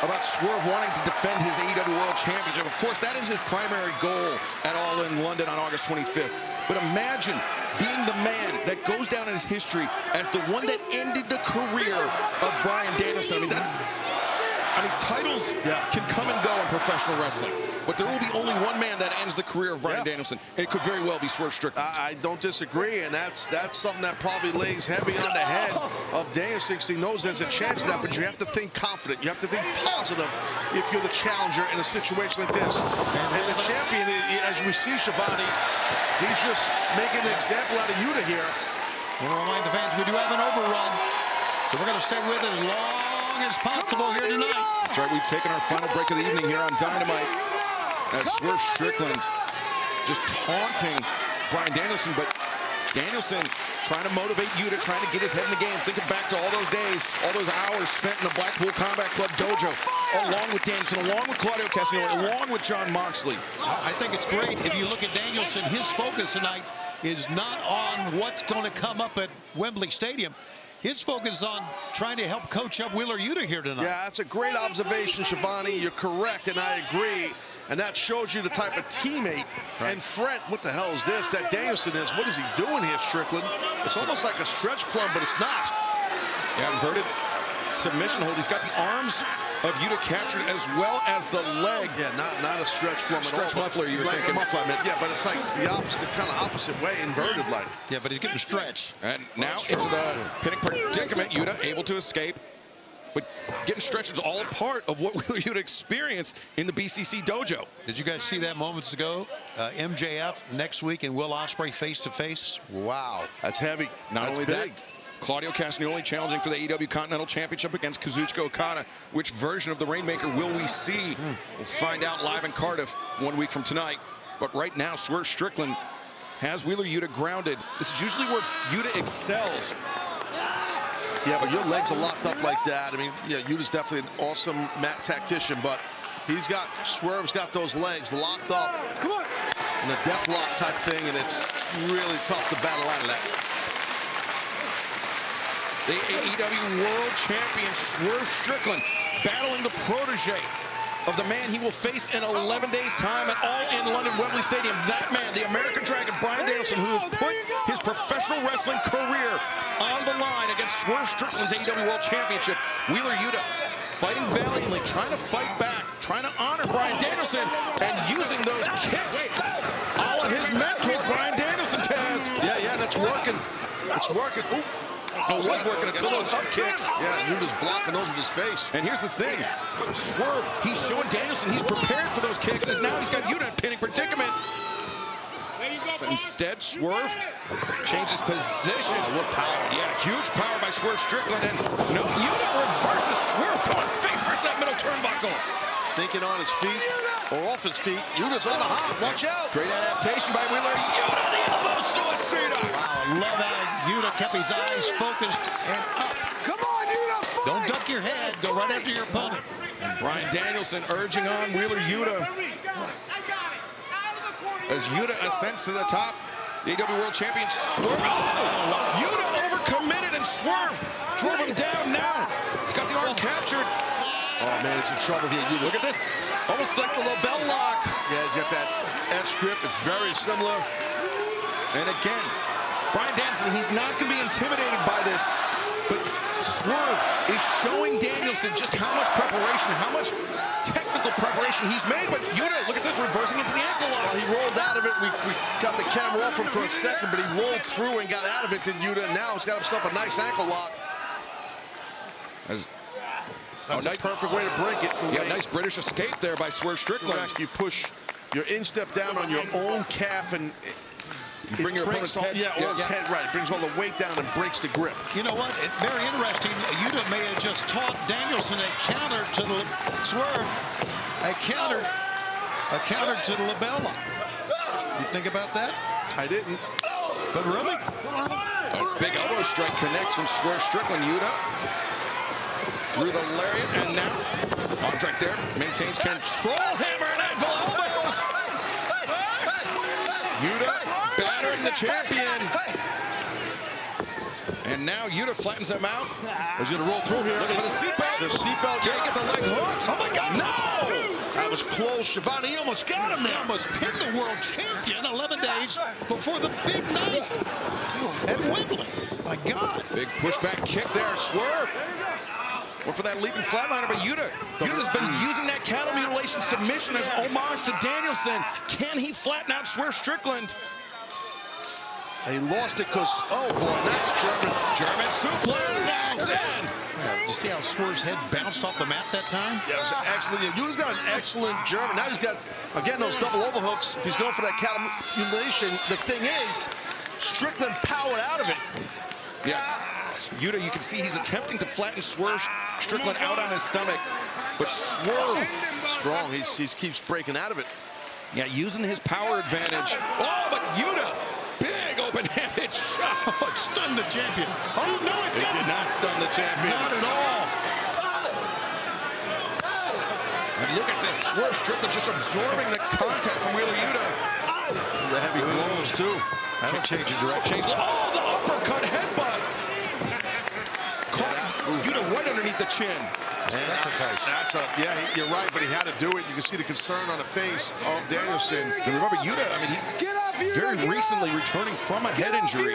[SPEAKER 2] about Swerve wanting to defend his AEW World Championship. Of course, that is his primary goal at All In London on August 25th. But imagine being the man that goes down in his history as the one that ended the career of Bryan Danielson. I mean, titles can come and go in professional wrestling, but there will be only one man that ends the career of Bryan Danielson, and it could very well be Swerve Strickland.
[SPEAKER 5] I don't disagree, and that's something that probably lays heavy on the head of Danielson, because he knows there's a chance of that, but you have to think confident. You have to think positive if you're the challenger in a situation like this. And the champion, as we see, Shivani, he's just making an example out of Yuta here.
[SPEAKER 15] I want to remind the fans we do have an overrun, so we're going to stay with it as long as possible here tonight.
[SPEAKER 2] That's right, we've taken our final break of the evening here on Dynamite as Swerve Strickland just taunting Bryan Danielson, but Danielson trying to motivate Yuta, trying to get his head in the game, thinking back to all those days, all those hours spent in the Blackpool Combat Club dojo, along with Danielson, along with Claudio Castagnoli, along with John Moxley.
[SPEAKER 15] I think it's great. If you look at Danielson, his focus tonight is not on what's going to come up at Wembley Stadium. His focus is on trying to help coach up Wheeler Yuta here tonight.
[SPEAKER 5] Yeah, that's a great observation, Shivani. You're correct, and I agree. And that shows you the type of teammate and friend. What the hell is this? That Danielson is. What is he doing here, Strickland? It's almost like a stretch plum, but it's not.
[SPEAKER 2] Yeah, inverted submission hold. He's got the arms of Yuta captured as well as the leg.
[SPEAKER 5] Yeah, not a stretch plum.
[SPEAKER 2] Stretch muffler, you were
[SPEAKER 5] like
[SPEAKER 2] thinking.
[SPEAKER 5] A muffler, I meant. Yeah, but it's like the opposite, kind of opposite way, inverted like.
[SPEAKER 15] Yeah, but he's getting stretched.
[SPEAKER 2] And now into the pinning predicament. Yuta able to escape. But getting stretched is all a part of what Wheeler Yuta experienced in the BCC dojo.
[SPEAKER 15] Did you guys see that moments ago? MJF next week and Will Ospreay face-to-face. Wow.
[SPEAKER 5] That's heavy.
[SPEAKER 2] Not only that, Claudio Castagnoli challenging for the AEW Continental Championship against Kazuchika Okada. Which version of the Rainmaker will we see? We'll find out live in Cardiff 1 week from tonight. But right now, Swerve Strickland has Wheeler Yuta grounded. This is usually where Yuta excels.
[SPEAKER 5] Yeah, but your legs are locked up like that. I mean, yeah, Yuta's definitely an awesome mat tactician, but Swerve's got those legs locked up. Come on. In a death lock type thing, and it's really tough to battle out of that.
[SPEAKER 2] The AEW World Champion Swerve Strickland battling the protege of the man he will face in 11 days' time at All In London Wembley Stadium. That man, the American Dragon, Bryan Danielson, who has put his professional wrestling career on the line against Swerve Strickland's AEW World Championship. Wheeler Yuta fighting valiantly, trying to fight back, trying to honor Bryan Danielson, and using those kicks a la his mentor, Bryan Danielson, Taz.
[SPEAKER 5] Yeah, that's working. It's working. Ooh.
[SPEAKER 2] Oh, it was working until those up kicks.
[SPEAKER 5] Yeah, Yuta's blocking those with his face.
[SPEAKER 2] And here's the thing. Swerve, he's showing Danielson he's prepared for those kicks, as now he's got Yuta in a pinning predicament. But instead, Swerve changes position.
[SPEAKER 5] Oh, what power.
[SPEAKER 2] Yeah, huge power by Swerve Strickland. And no, Yuta reverses Swerve going face first that middle turnbuckle.
[SPEAKER 5] Thinking on his feet or off his feet. Yuta's on the hop. Watch out.
[SPEAKER 2] Great adaptation by Wheeler. Yuta, the elbow suicida.
[SPEAKER 15] Wow, love how Yuta kept his eyes focused and up.
[SPEAKER 17] Come on, Yuta. Fight.
[SPEAKER 15] Don't duck your head. Go right after your opponent.
[SPEAKER 2] And Bryan Danielson urging on Wheeler Yuta. As Yuta ascends to the top, the AEW World Champion Swerve. Oh, Yuta overcommitted and Swerve drove him down now. He's got the arm captured.
[SPEAKER 5] Oh, man, it's in trouble here. Yuta.
[SPEAKER 2] Look at this. Almost like the LaBelle lock.
[SPEAKER 5] Yeah, he's got that F grip. It's very similar.
[SPEAKER 2] And again, Bryan Danielson, he's not going to be intimidated by this, but Swerve is showing Danielson just how much preparation, how much technical preparation he's made. But Yuta, look at this, reversing into the ankle lock.
[SPEAKER 5] He rolled out of it. We got the camera off him for a second, but he rolled through and got out of it. Then Yuta, and now he's got himself a nice ankle lock. That's a perfect way to break it.
[SPEAKER 2] Yeah, nice British escape there by Swerve Strickland.
[SPEAKER 5] Correct. You push your instep down on your own calf, and
[SPEAKER 2] you bring your opponent's head.
[SPEAKER 5] Yeah, his head, right. It brings all the weight down and breaks the grip.
[SPEAKER 15] You know what? Very interesting. Yuta may have just taught Danielson a counter to the Swerve. A counter to the label lock. You think about that?
[SPEAKER 5] I didn't.
[SPEAKER 15] But really?
[SPEAKER 2] A big elbow strike connects from Swerve Strickland. Yuta through the lariat, and now arm strike there, maintains control, hammer and anvil elbows. Yuta battering the champion. And now Yuta flattens him out.
[SPEAKER 5] He's gonna roll through here.
[SPEAKER 2] Looking for the seatbelt.
[SPEAKER 5] The seatbelt.
[SPEAKER 2] Can't get the leg hooked. Oh my God, no!
[SPEAKER 5] That was close. Shivani almost got him there.
[SPEAKER 15] He almost pinned the world champion 11 days before the big night at Wembley. My God.
[SPEAKER 2] Big pushback kick there, Swerve. Went for that leaping flatliner, but Yuta's been using that cattle mutilation submission as homage to Danielson. Can he flatten out Swerve Strickland?
[SPEAKER 5] He lost it because, oh boy, nice
[SPEAKER 2] German suplex.
[SPEAKER 15] Did you see how Swerve's head bounced off the mat that time?
[SPEAKER 5] Yeah, it was excellent. Yuta's got an excellent German. Now he's got, again, those double overhooks. If he's going for that cattle mutilation, the thing is, Strickland powered out of it.
[SPEAKER 2] Yeah. Yuta, you can see he's attempting to flatten Swerve Strickland out on his stomach, but Swerve
[SPEAKER 5] strong. He keeps breaking out of it.
[SPEAKER 2] Yeah, using his power advantage. Oh, but Yuta, big open-handed shot.
[SPEAKER 15] Oh, it stunned the champion. Oh no, it didn't.
[SPEAKER 2] It did not stun the champion.
[SPEAKER 15] Not at all.
[SPEAKER 2] And look at this, Swerve Strickland just absorbing the contact from Wheeler Yuta.
[SPEAKER 5] The heavy blows too.
[SPEAKER 15] That'll change the direction.
[SPEAKER 2] Oh, the uppercut headbutt. Caught Yuta right underneath the chin.
[SPEAKER 5] That's yeah, you're right, but he had to do it. You can see the concern on the face of Danielson.
[SPEAKER 2] And remember, Yuta, I mean, he very recently returning from a head injury.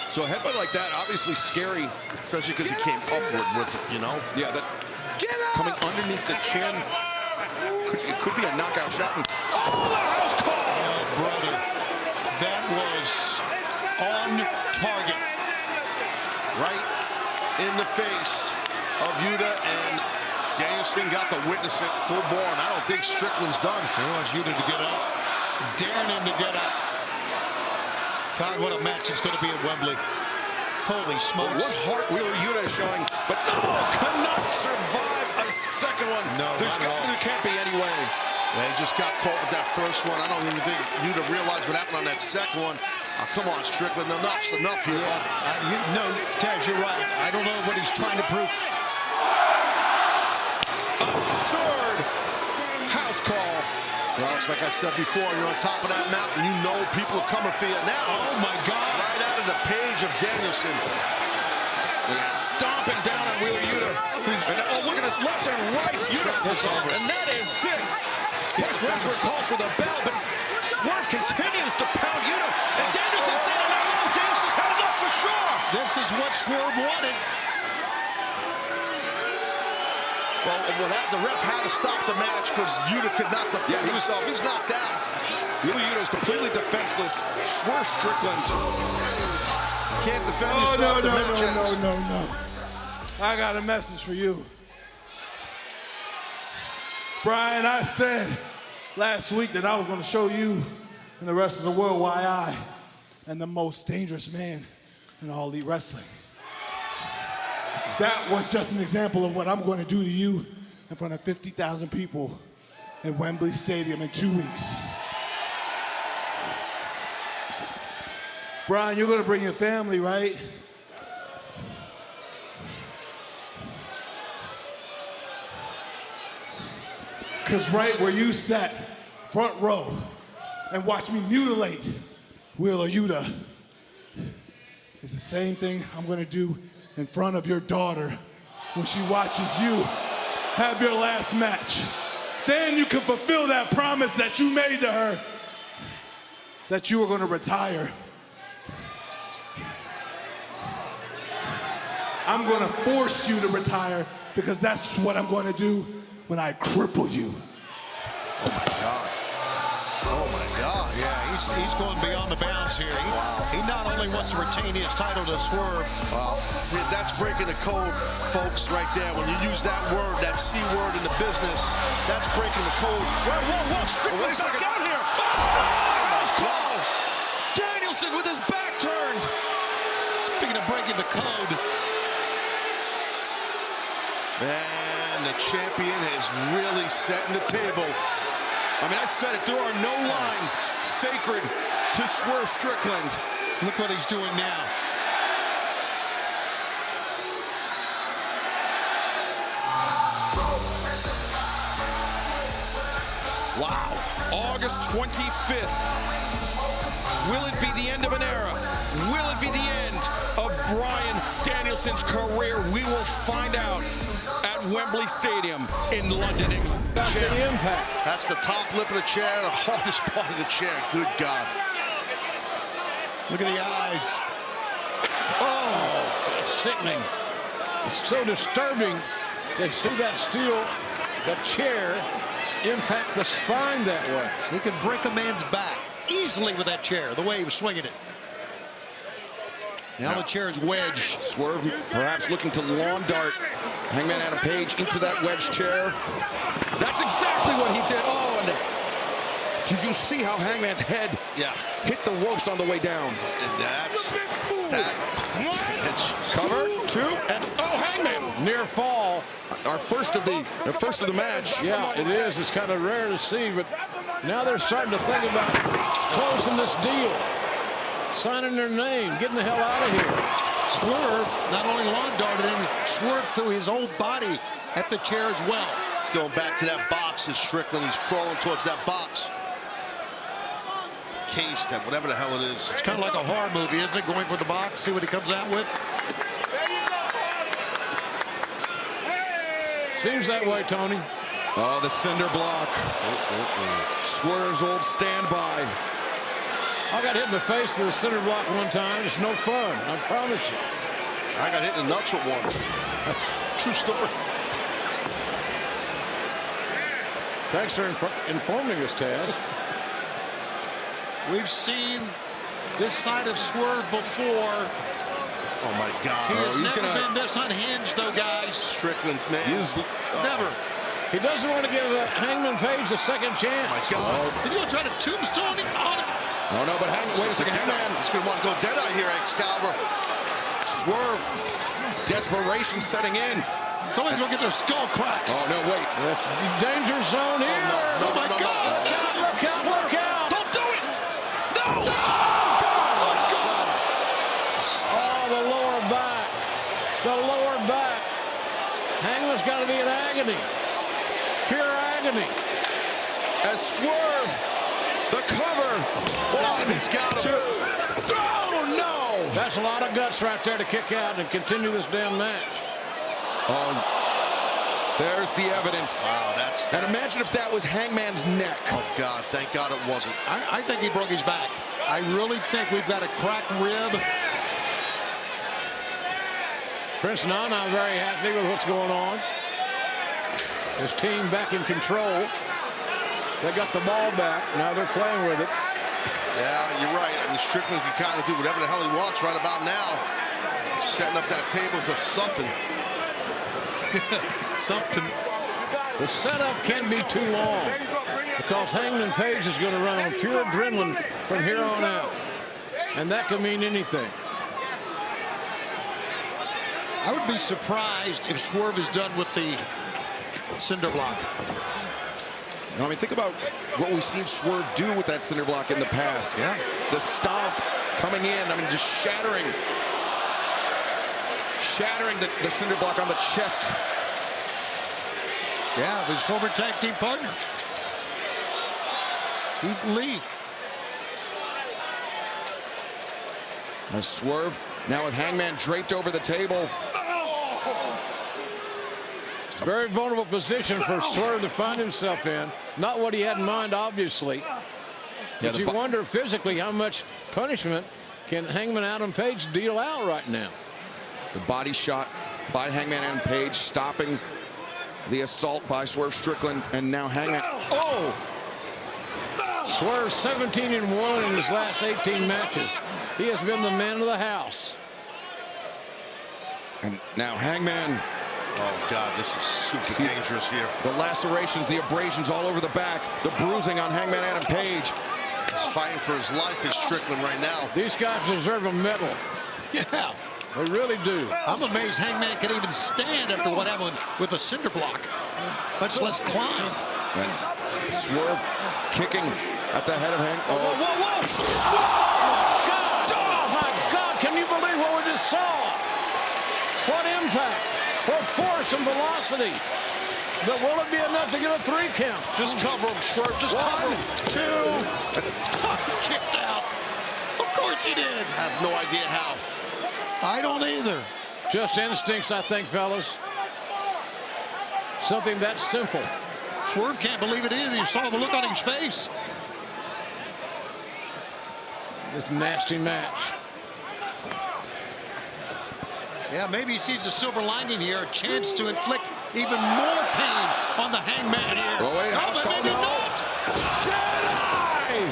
[SPEAKER 2] So a headbutt like that, obviously scary.
[SPEAKER 5] Especially because he came upward with it, you know?
[SPEAKER 2] Yeah, that coming underneath the chin. It could be a knockout shot. And, oh, the house call!
[SPEAKER 15] Oh, brother. That was on target.
[SPEAKER 5] Right in the face of Yuta, and Danielson got to witness it full bore, and I don't think Strickland's done.
[SPEAKER 15] He wants Yuta to get up. Daring him to get up. God, what a match it's going to be at Wembley. Holy smokes.
[SPEAKER 2] What heart Wheeler Yuta is showing, but no, cannot survive a second one.
[SPEAKER 5] No,
[SPEAKER 2] there can't be any way.
[SPEAKER 5] They just got caught with that first one. I don't even think Yuta realized what happened on that second one. Oh, come on, Strickland, enough's enough here.
[SPEAKER 15] No, Taz, you're right. I don't know what he's trying to prove.
[SPEAKER 2] A third house call.
[SPEAKER 5] Well, it's like I said before, you're on top of that mountain. You know people are coming for you now.
[SPEAKER 15] Oh, my God.
[SPEAKER 5] Right out of the page of Danielson.
[SPEAKER 2] He's stomping down on Wheeler Yuta. And oh, look at his lefts and rights. Yuta. And that is it. Yes, referee calls for the bell, but Swerve continues to pound Yuta. And Danielson saying, no, Danielson's had enough for sure.
[SPEAKER 15] This is what Swerve wanted.
[SPEAKER 5] Well, the ref had to stop the match because Yuta could not defend himself. He's knocked out.
[SPEAKER 2] Wheeler Yuta is completely defenseless. Swerve Strickland
[SPEAKER 5] can't defend himself.
[SPEAKER 7] No. I got a message for you. Brian, I said last week that I was going to show you and the rest of the world why I am the most dangerous man in all elite wrestling. That was just an example of what I'm going to do to you in front of 50,000 people at Wembley Stadium in 2 weeks. Brian, you're going to bring your family, right? Because right where you sat, front row, and watched me mutilate Wheeler Yuta is the same thing I'm going to do in front of your daughter when she watches you have your last match. Then you can fulfill that promise that you made to her that you were going to retire.
[SPEAKER 22] I'm going to force you to retire because that's what I'm going to do when I cripple you.
[SPEAKER 5] Oh, my God. Oh, my God.
[SPEAKER 15] Yeah, he's going beyond the bounds here. He not only wants to retain his title to Swerve.
[SPEAKER 5] Wow. That's breaking the code, folks, right there. When you use that word, that C word in the business, that's breaking the code. Whoa, Strickland's back out here.
[SPEAKER 13] Almost called. Danielson with his back turned.
[SPEAKER 15] Speaking of breaking the code.
[SPEAKER 5] Man, the champion is really setting the table.
[SPEAKER 13] I mean, I said it, there are no lines sacred to Swerve Strickland.
[SPEAKER 15] Look what he's doing now.
[SPEAKER 13] Wow. August 25th. Will it be the end of an era? Will it be the end of Bryan Danielson's career? We will find out at Wembley Stadium in London, England.
[SPEAKER 5] That's the impact. That's the top lip of the chair, the hardest part of the chair. Good God.
[SPEAKER 15] Look at the eyes.
[SPEAKER 3] Oh, sickening. It's so disturbing to see that steel, that chair, impact the spine that way.
[SPEAKER 15] He can break a man's back easily with that chair, the way he was swinging it. Now the chair is wedged.
[SPEAKER 13] Swerve perhaps looking to lawn dart Hangman Adam Page into that wedge chair. That's exactly what he did. Oh, and did you see how Hangman's head hit the ropes on the way down?
[SPEAKER 5] And that's
[SPEAKER 13] cover, two, and Hangman.
[SPEAKER 3] Near fall.
[SPEAKER 13] Our first of the match.
[SPEAKER 3] Yeah, it is. It's kind of rare to see, but now they're starting to think about closing this deal, signing their name, getting the hell out of here.
[SPEAKER 15] Swerve not only lawn darted him, Swerve through his whole body at the chair as well.
[SPEAKER 5] He's going back to that box as Strickland. He's crawling towards that box. Case, that whatever the hell it is.
[SPEAKER 15] It's kind of like a horror movie, isn't it? Going for the box, see what he comes out with.
[SPEAKER 3] Seems that way, Tony.
[SPEAKER 13] Oh, the cinder block. Swerve's old standby.
[SPEAKER 3] I got hit in the face with the cinder block one time. It's no fun, I promise you.
[SPEAKER 5] I got hit in the nuts with one. True story.
[SPEAKER 3] Thanks for informing us, Taz.
[SPEAKER 15] We've seen this side of Swerve before.
[SPEAKER 5] Oh, my God.
[SPEAKER 15] He has never been this unhinged, though, guys.
[SPEAKER 5] Strickland, man.
[SPEAKER 15] Never.
[SPEAKER 3] He doesn't want to give Hangman Page a second chance.
[SPEAKER 5] Oh, my God.
[SPEAKER 15] He's going to try to tombstone him on it.
[SPEAKER 13] Oh, no, but wait a second. Hangman.
[SPEAKER 5] He's going to want to go dead-eye here, Excalibur.
[SPEAKER 13] Swerve. Desperation setting in.
[SPEAKER 15] Somebody's going to get their skull cracked.
[SPEAKER 13] Oh, no, wait.
[SPEAKER 3] Danger zone here.
[SPEAKER 13] Oh, my God.
[SPEAKER 3] Look out, look out.
[SPEAKER 13] Don't do it. No.
[SPEAKER 3] Oh, the lower back. The lower back. Hangman's got to be in agony. Pure agony.
[SPEAKER 13] As Swerve, the cover.
[SPEAKER 5] Oh, and he's got him.
[SPEAKER 13] Oh, no.
[SPEAKER 3] That's a lot of guts right there to kick out and continue this damn match.
[SPEAKER 13] Oh, there's the evidence.
[SPEAKER 5] Wow, that's...
[SPEAKER 13] And imagine if that was Hangman's neck.
[SPEAKER 5] Oh, God, thank God it wasn't.
[SPEAKER 15] I think he broke his back. I really think we've got a cracked rib.
[SPEAKER 3] Prince Nana very happy with what's going on. His team back in control. They got the ball back. Now they're playing with it.
[SPEAKER 5] Yeah, you're right. I mean, Strickland can kind of do whatever the hell he wants right about now. Setting up that table for something.
[SPEAKER 15] Something.
[SPEAKER 3] The setup can be too long because Hangman Page is going to run on pure adrenaline from here on out. And that can mean anything.
[SPEAKER 15] I would be surprised if Swerve is done with the cinder block.
[SPEAKER 13] I mean, think about what we've seen Swerve do with that cinder block in the past.
[SPEAKER 15] Yeah.
[SPEAKER 13] The stomp coming in, I mean, just shattering the cinder block on the chest.
[SPEAKER 15] Yeah, of his former tag team partner, Keith Lee.
[SPEAKER 13] Now Swerve, now with Hangman draped over the table.
[SPEAKER 3] Very vulnerable position for Swerve to find himself in. Not what he had in mind, obviously. But you wonder physically how much punishment can Hangman Adam Page deal out right now.
[SPEAKER 2] The body shot by Hangman Adam Page, stopping the assault by Swerve Strickland, and now Hangman. Oh!
[SPEAKER 3] Swerve 17-1 in his last 18 matches. He has been the man of the house.
[SPEAKER 2] And now Hangman.
[SPEAKER 5] Oh, God, this is super dangerous here.
[SPEAKER 2] The lacerations, the abrasions all over the back, the bruising on Hangman Adam Page.
[SPEAKER 5] He's fighting for his life, is Strickland right now.
[SPEAKER 3] These guys deserve a medal.
[SPEAKER 19] Yeah.
[SPEAKER 3] They really do.
[SPEAKER 19] I'm amazed Hangman could even stand after what happened with a cinder block, much less climb.
[SPEAKER 2] And Swerve kicking at the head of Hangman.
[SPEAKER 3] Oh, whoa, whoa! God! Oh, my God! Can you believe what we just saw? What impact! What force and velocity! But will it be enough to get a 3 count?
[SPEAKER 5] Just cover him, Swerve. Just cover him.
[SPEAKER 19] 2. Kicked out. Of course he did.
[SPEAKER 5] I have no idea how.
[SPEAKER 19] I don't either.
[SPEAKER 3] Just instincts, I think, fellas. Something that simple.
[SPEAKER 19] Swerve can't believe it either. You saw the look on his face.
[SPEAKER 3] This nasty match.
[SPEAKER 19] Yeah, maybe he sees a silver lining here, a chance to inflict even more pain on the Hangman here.
[SPEAKER 2] Oh, wait,
[SPEAKER 19] but maybe not.
[SPEAKER 3] Dead-eye!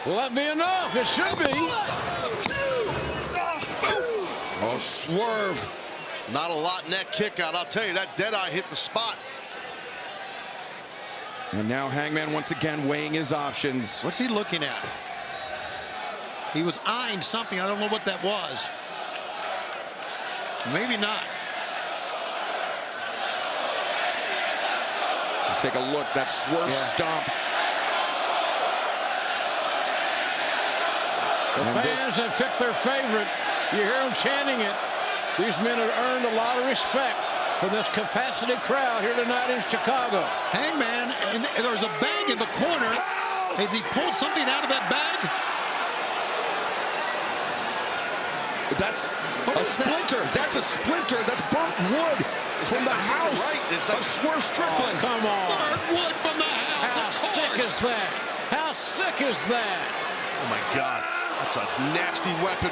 [SPEAKER 3] Will that be enough? It should be.
[SPEAKER 5] Oh, Swerve. Not a lot in that kick out. I'll tell you, that Deadeye hit the spot.
[SPEAKER 2] And now Hangman once again weighing his options.
[SPEAKER 19] What's he looking at? He was eyeing something. I don't know what that was. Maybe not.
[SPEAKER 2] Take a look. That Swerve stomp.
[SPEAKER 3] The fans have picked their favorite. You hear them chanting it. These men have earned a lot of respect from this capacity crowd here tonight in Chicago.
[SPEAKER 19] Hangman, and there's a bag in the corner. Has he pulled something out of that bag?
[SPEAKER 2] That's a splinter. That's a splinter. That's burnt wood from the house of Swerve Strickland.
[SPEAKER 3] Oh, come on.
[SPEAKER 19] Burnt wood from the house.
[SPEAKER 3] How sick is that? How sick is that?
[SPEAKER 5] Oh, my God. That's a nasty weapon.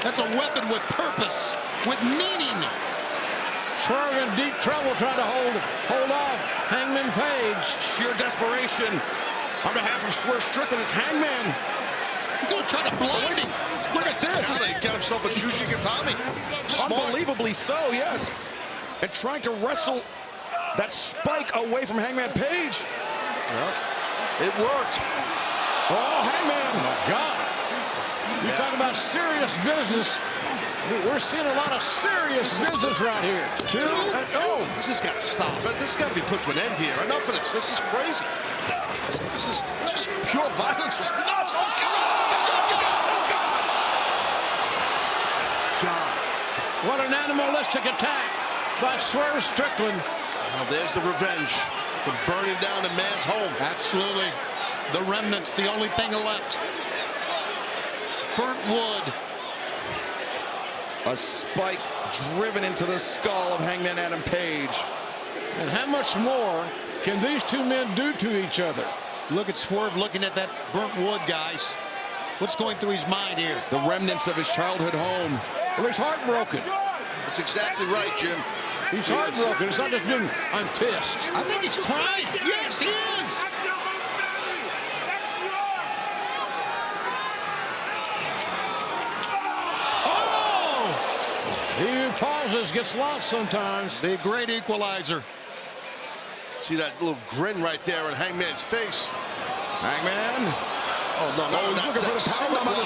[SPEAKER 19] That's a weapon with purpose, with meaning.
[SPEAKER 3] Swerve in deep trouble trying to hold off Hangman Page.
[SPEAKER 2] Sheer desperation on behalf of Swerve Strickland is Hangman.
[SPEAKER 19] He's going to try to blind him.
[SPEAKER 2] Look at this.
[SPEAKER 5] He got himself a Juji Gatami.
[SPEAKER 2] Unbelievably so, yes. And trying to wrestle that spike away from Hangman Page.
[SPEAKER 5] It worked.
[SPEAKER 2] Oh, Hangman.
[SPEAKER 3] Oh, my God. You talk about serious business. We're seeing a lot of serious business right here.
[SPEAKER 5] Oh, this has got to stop. This has got to be put to an end here. Enough of this. This is crazy. This is just pure violence. It's nuts. Oh, God.
[SPEAKER 3] What an animalistic attack by Swerve Strickland.
[SPEAKER 5] Well, there's the revenge for burning down a man's home.
[SPEAKER 19] Absolutely. The remnants, the only thing left. Burnt wood.
[SPEAKER 2] A spike driven into the skull of Hangman Adam Page.
[SPEAKER 3] And how much more can these two men do to each other?
[SPEAKER 19] Look at Swerve looking at that burnt wood, guys. What's going through his mind here?
[SPEAKER 2] The remnants of his childhood home.
[SPEAKER 3] Well, he's heartbroken.
[SPEAKER 5] That's exactly right, Jim.
[SPEAKER 3] He's heartbroken. It's not just being, I'm pissed.
[SPEAKER 19] I think he's crying. Yes, he is.
[SPEAKER 3] He who pauses gets lost sometimes.
[SPEAKER 19] The great equalizer.
[SPEAKER 5] See that little grin right there on Hangman's face.
[SPEAKER 2] Hangman.
[SPEAKER 5] Oh, no,
[SPEAKER 2] he's looking for the power bomb.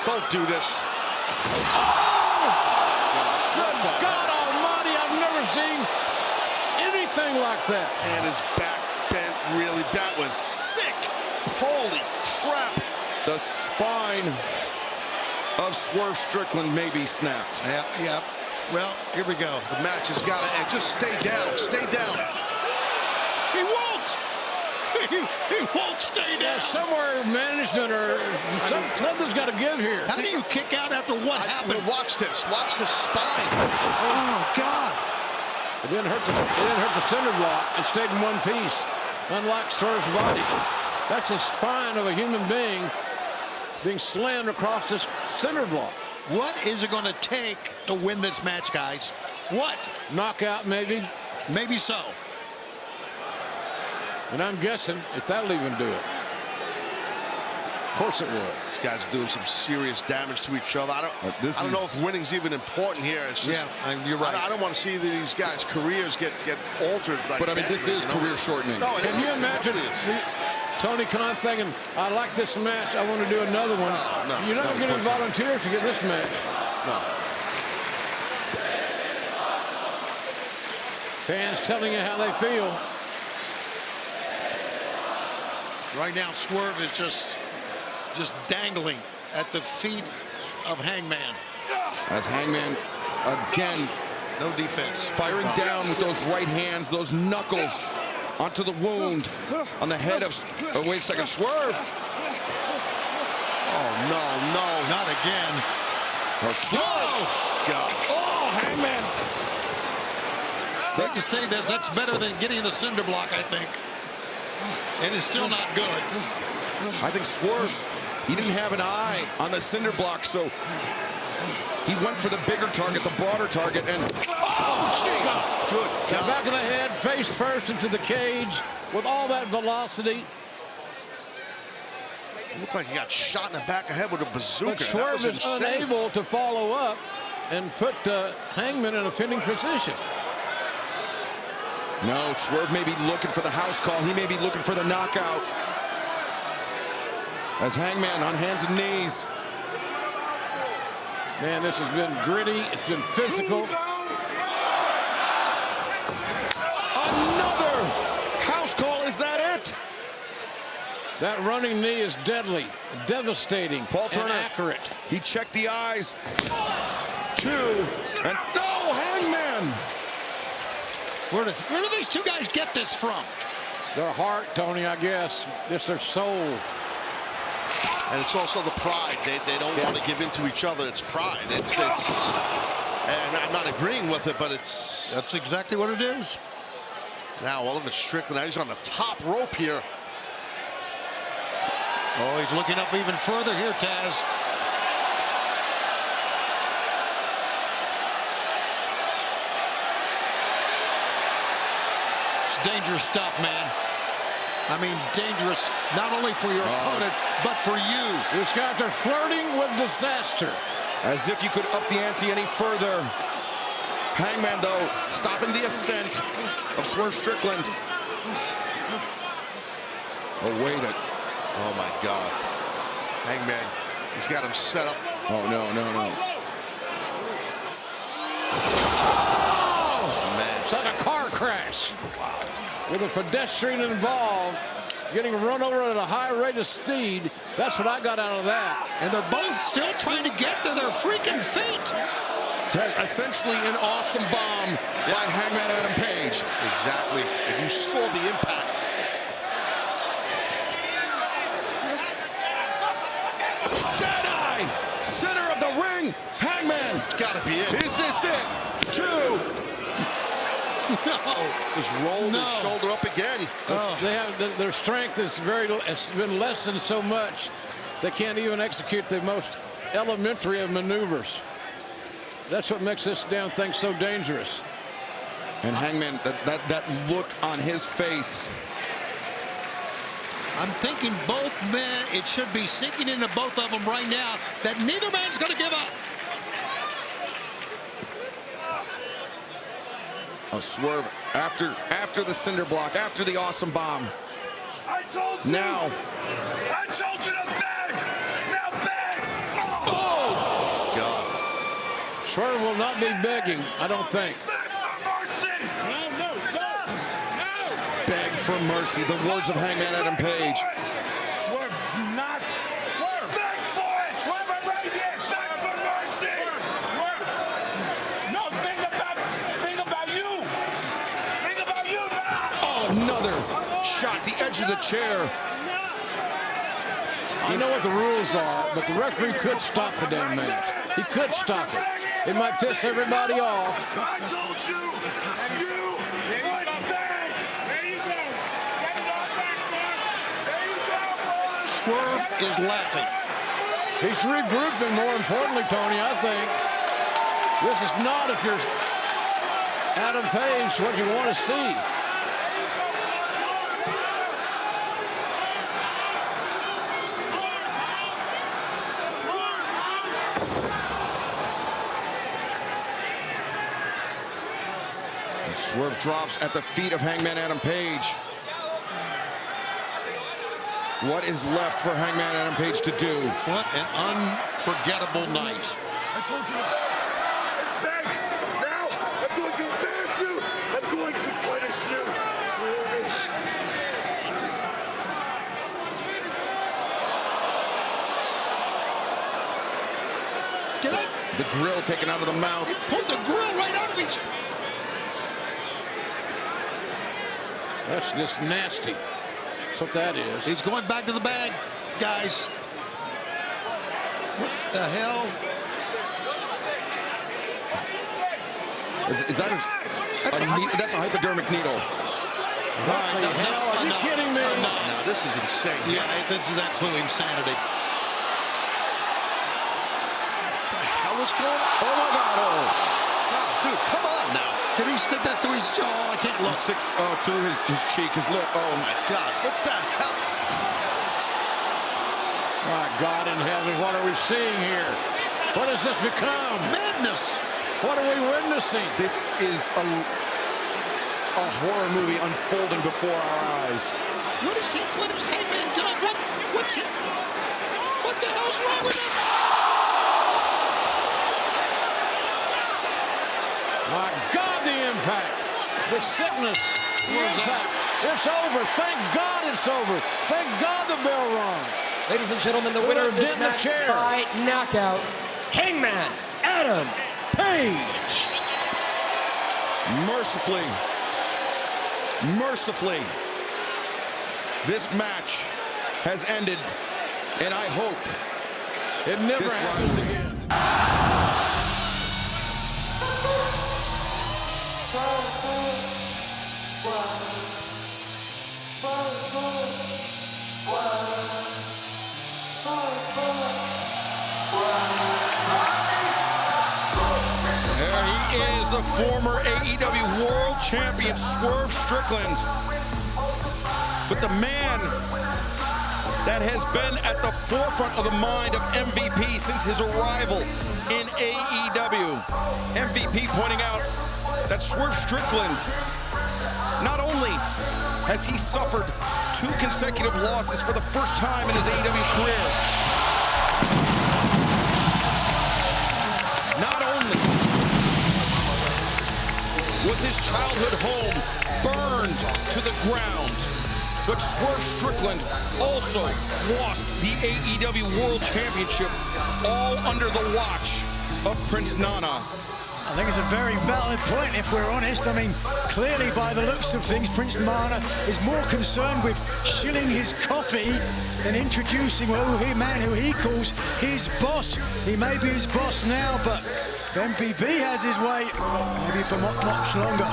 [SPEAKER 5] Don't do this.
[SPEAKER 3] Good God Almighty, I've never seen anything like that.
[SPEAKER 5] And his back bent really. That was sick. Holy crap.
[SPEAKER 2] The spine of Swerve Strickland may be snapped.
[SPEAKER 19] Yeah. Well, here we go.
[SPEAKER 5] The match has got to end. Just stay down. Stay down.
[SPEAKER 19] He won't. He won't stay down.
[SPEAKER 3] Somewhere management or something's got to give here.
[SPEAKER 19] How do you kick out after what happened?
[SPEAKER 5] Watch this. Watch the spine.
[SPEAKER 19] Oh, God.
[SPEAKER 3] It didn't hurt the cinder block. It stayed in one piece, unlike Swerve's body. That's the spine of a human being slammed across this cinder block.
[SPEAKER 15] What is it going to take to win this match, guys? What?
[SPEAKER 3] Knockout, maybe.
[SPEAKER 15] Maybe so.
[SPEAKER 3] And I'm guessing if that'll even do it. Of course it will.
[SPEAKER 5] These guys are doing some serious damage to each other. I don't know if winning's even important here. It's just,
[SPEAKER 19] you're right.
[SPEAKER 5] I don't want to see these guys' careers get altered. Like
[SPEAKER 18] but I mean, this is career shortening.
[SPEAKER 5] No,
[SPEAKER 3] Can you imagine Tony Khan thinking, I like this match, I want to do another one?
[SPEAKER 5] No,
[SPEAKER 3] You're not getting volunteers to get this match.
[SPEAKER 5] No.
[SPEAKER 3] Fans telling you how they feel.
[SPEAKER 15] Right now, Swerve is just dangling at the feet of Hangman.
[SPEAKER 18] As Hangman, again,
[SPEAKER 15] no defense.
[SPEAKER 18] Firing down with those right hands, those knuckles onto the wound on the head of, oh, wait a second, Swerve.
[SPEAKER 5] Oh, no.
[SPEAKER 15] Not again.
[SPEAKER 18] Oh, Swerve.
[SPEAKER 5] God.
[SPEAKER 18] Oh, Hangman.
[SPEAKER 15] They just say this, that's better than getting the cinder block, I think. And it's still not good.
[SPEAKER 18] I think Swerve, he didn't have an eye on the cinder block, so he went for the bigger target, the broader target, and oh, Jesus! Good
[SPEAKER 3] Now
[SPEAKER 18] God.
[SPEAKER 3] back of the head, face first into the cage with all that velocity.
[SPEAKER 5] It looked like he got shot in the back of the head with a bazooka.
[SPEAKER 3] But Swerve is unable to follow up and put Hangman in a pinning position.
[SPEAKER 18] No, Swerve may be looking for the house call. He may be looking for the knockout. As Hangman on hands and knees.
[SPEAKER 3] Man, this has been gritty. It's been physical.
[SPEAKER 18] Another house call. Is that it?
[SPEAKER 3] That running knee is deadly, devastating,
[SPEAKER 18] Paul Turner,
[SPEAKER 3] and accurate.
[SPEAKER 18] He checked the eyes. 2, and no, Hangman.
[SPEAKER 15] Where do these two guys get this from?
[SPEAKER 3] Their heart, Tony, I guess. It's their soul.
[SPEAKER 5] And it's also the pride. They don't want to give in to each other. It's pride. It's and I'm not agreeing with it, but
[SPEAKER 15] that's exactly what it is.
[SPEAKER 5] Now Oliver Strickland, now he's on the top rope here.
[SPEAKER 15] Oh, he's looking up even further here, Taz. It's dangerous stuff, man. I mean, dangerous not only for your opponent, but for you.
[SPEAKER 3] These guys are flirting with disaster.
[SPEAKER 18] As if you could up the ante any further. Hangman, though, stopping the ascent of Swerve Strickland. Oh, wait a...
[SPEAKER 5] Oh, my God. Hangman, he's got him set up.
[SPEAKER 18] Oh, no.
[SPEAKER 3] Oh, man. It's like a car crash. Wow. With a pedestrian involved, getting run over at a high rate of speed. That's what I got out of that.
[SPEAKER 15] And they're both still trying to get to their freaking feet.
[SPEAKER 18] Essentially an awesome bomb by Hangman Adam Page.
[SPEAKER 5] Exactly. And you saw the impact.
[SPEAKER 18] Deadeye! Center of the ring! Hangman!
[SPEAKER 5] It's got to be it.
[SPEAKER 18] Is this it? 2.
[SPEAKER 15] No.
[SPEAKER 5] Just rolled his shoulder up again.
[SPEAKER 3] They have their strength is it's been lessened so much they can't even execute the most elementary of maneuvers. That's what makes this damn thing so dangerous.
[SPEAKER 18] And Hangman, that look on his face.
[SPEAKER 15] I'm thinking both men, it should be sinking into both of them right now that neither man's going to give up.
[SPEAKER 18] A Swerve after the cinder block, after the awesome bomb.
[SPEAKER 22] I told you.
[SPEAKER 18] Now.
[SPEAKER 22] I told you to beg. Now beg.
[SPEAKER 18] Oh!
[SPEAKER 5] God.
[SPEAKER 3] Swerve will not be begging, I don't think.
[SPEAKER 18] Beg for mercy. The words of Hangman Adam Page.
[SPEAKER 22] Swerve, do not. Swerve. Beg for it. Swerve, I'm right here. Beg for mercy. Swerve. No, think about you. Think about you now.
[SPEAKER 18] Oh, another shot, the edge of the chair.
[SPEAKER 3] I know what the rules are, but the referee could stop the damn match. He could stop it. It might piss everybody off.
[SPEAKER 22] I told you. And you. What beg? There you go. Get it all back, Swerve. There you go, boys.
[SPEAKER 15] Swerve is laughing.
[SPEAKER 3] He's regrouping, more importantly, Tony, I think. This is not, if you're Adam Page, what you want to see.
[SPEAKER 18] Swerve drops at the feet of Hangman Adam Page. What is left for Hangman Adam Page to do?
[SPEAKER 19] What an unforgettable night.
[SPEAKER 22] I told you to beg. Now I'm going to embarrass you. I'm going to punish you.
[SPEAKER 19] Get it?
[SPEAKER 18] The grill taken out of the mouth.
[SPEAKER 19] He pulled the grill right out of his...
[SPEAKER 3] That's just nasty. That's what that is.
[SPEAKER 19] He's going back to the bag, guys. What the hell?
[SPEAKER 18] Is that that's a hypodermic needle.
[SPEAKER 3] What the hell? Are you kidding me?
[SPEAKER 18] No, this is insane.
[SPEAKER 19] Yeah, this is absolutely insanity.
[SPEAKER 18] What the hell is going on? Oh my God! Oh, dude, come on now.
[SPEAKER 19] Did he stick that through his jaw? I can't look.
[SPEAKER 18] Through his cheek, his lip. Oh my God! What the hell?
[SPEAKER 3] My God in heaven, what are we seeing here? What has this become?
[SPEAKER 19] Madness.
[SPEAKER 3] What are we witnessing?
[SPEAKER 18] This is a horror movie unfolding before our eyes.
[SPEAKER 19] What is Hangman done? What the hell's wrong with him?
[SPEAKER 3] My God, the impact, the sickness, the impact. It's over. Thank God it's over. Thank God the bell rung.
[SPEAKER 12] Ladies and gentlemen, the winner of this match by knockout, Hangman Adam Page.
[SPEAKER 18] Mercifully, this match has ended, and I hope
[SPEAKER 3] it never happens again.
[SPEAKER 18] There he is, the former AEW World Champion, Swerve Strickland. But the man that has been at the forefront of the mind of MVP since his arrival in AEW. MVP pointing out that Swerve Strickland, not only has he suffered 2 consecutive losses for the first time in his AEW career, not only was his childhood home burned to the ground, but Swerve Strickland also lost the AEW World Championship, all under the watch of Prince Nana.
[SPEAKER 11] I think it's a very valid point, if we're honest. I mean, clearly by the looks of things, Prince Nana is more concerned with shilling his coffee than introducing a man who he calls his boss. He may be his boss now, but if MVP has his way, maybe for much longer.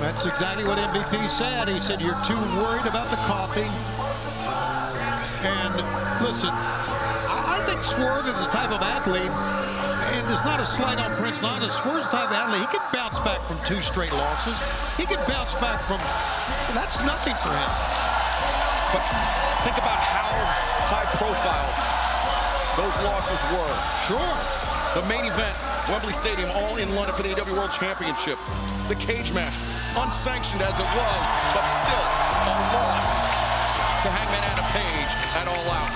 [SPEAKER 19] That's exactly what MVP said. He said, you're too worried about the coffee. And listen, I think Swerve is the type of athlete, and it's not a slight on Prince Nana. Swerve's the type of athlete, he can bounce back from 2 straight losses. He can bounce back from, that's nothing for him.
[SPEAKER 18] But think about how high profile those losses were.
[SPEAKER 19] Sure.
[SPEAKER 18] The main event, Wembley Stadium, all in London for the AEW World Championship. The cage match, unsanctioned as it was, but still a loss to Hangman Adam Page at All Out.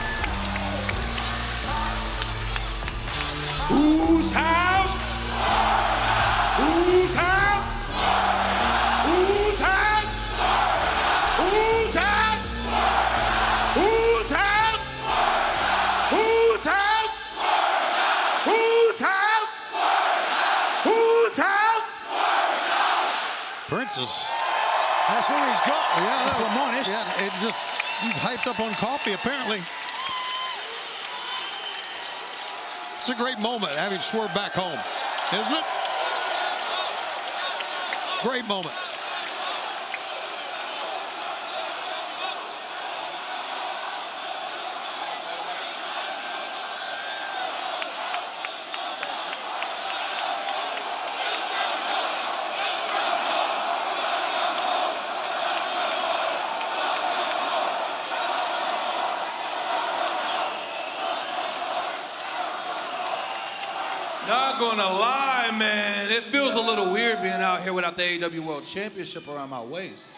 [SPEAKER 22] Whose house? Whose house? Whose house? Whose house? Whose house? Whose house? Whose house? Whose house?
[SPEAKER 19] Prince is...
[SPEAKER 11] That's all he's got,
[SPEAKER 19] yeah,
[SPEAKER 11] if I'm honest.
[SPEAKER 19] Yeah, it just, he's hyped up on coffee, apparently. It's a great moment having Swerve back home, isn't it? Great moment.
[SPEAKER 4] Not gonna lie, man. It feels a little weird being out here without the AEW World Championship around my waist.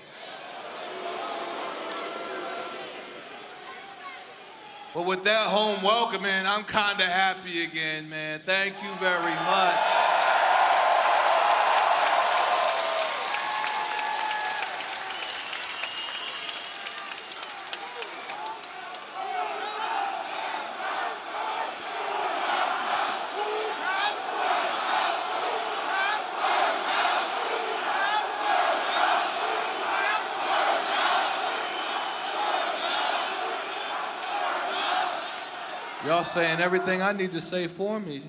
[SPEAKER 4] But with that home welcome, man, I'm kinda happy again, man. Thank you very much. Y'all saying everything I need to say for me.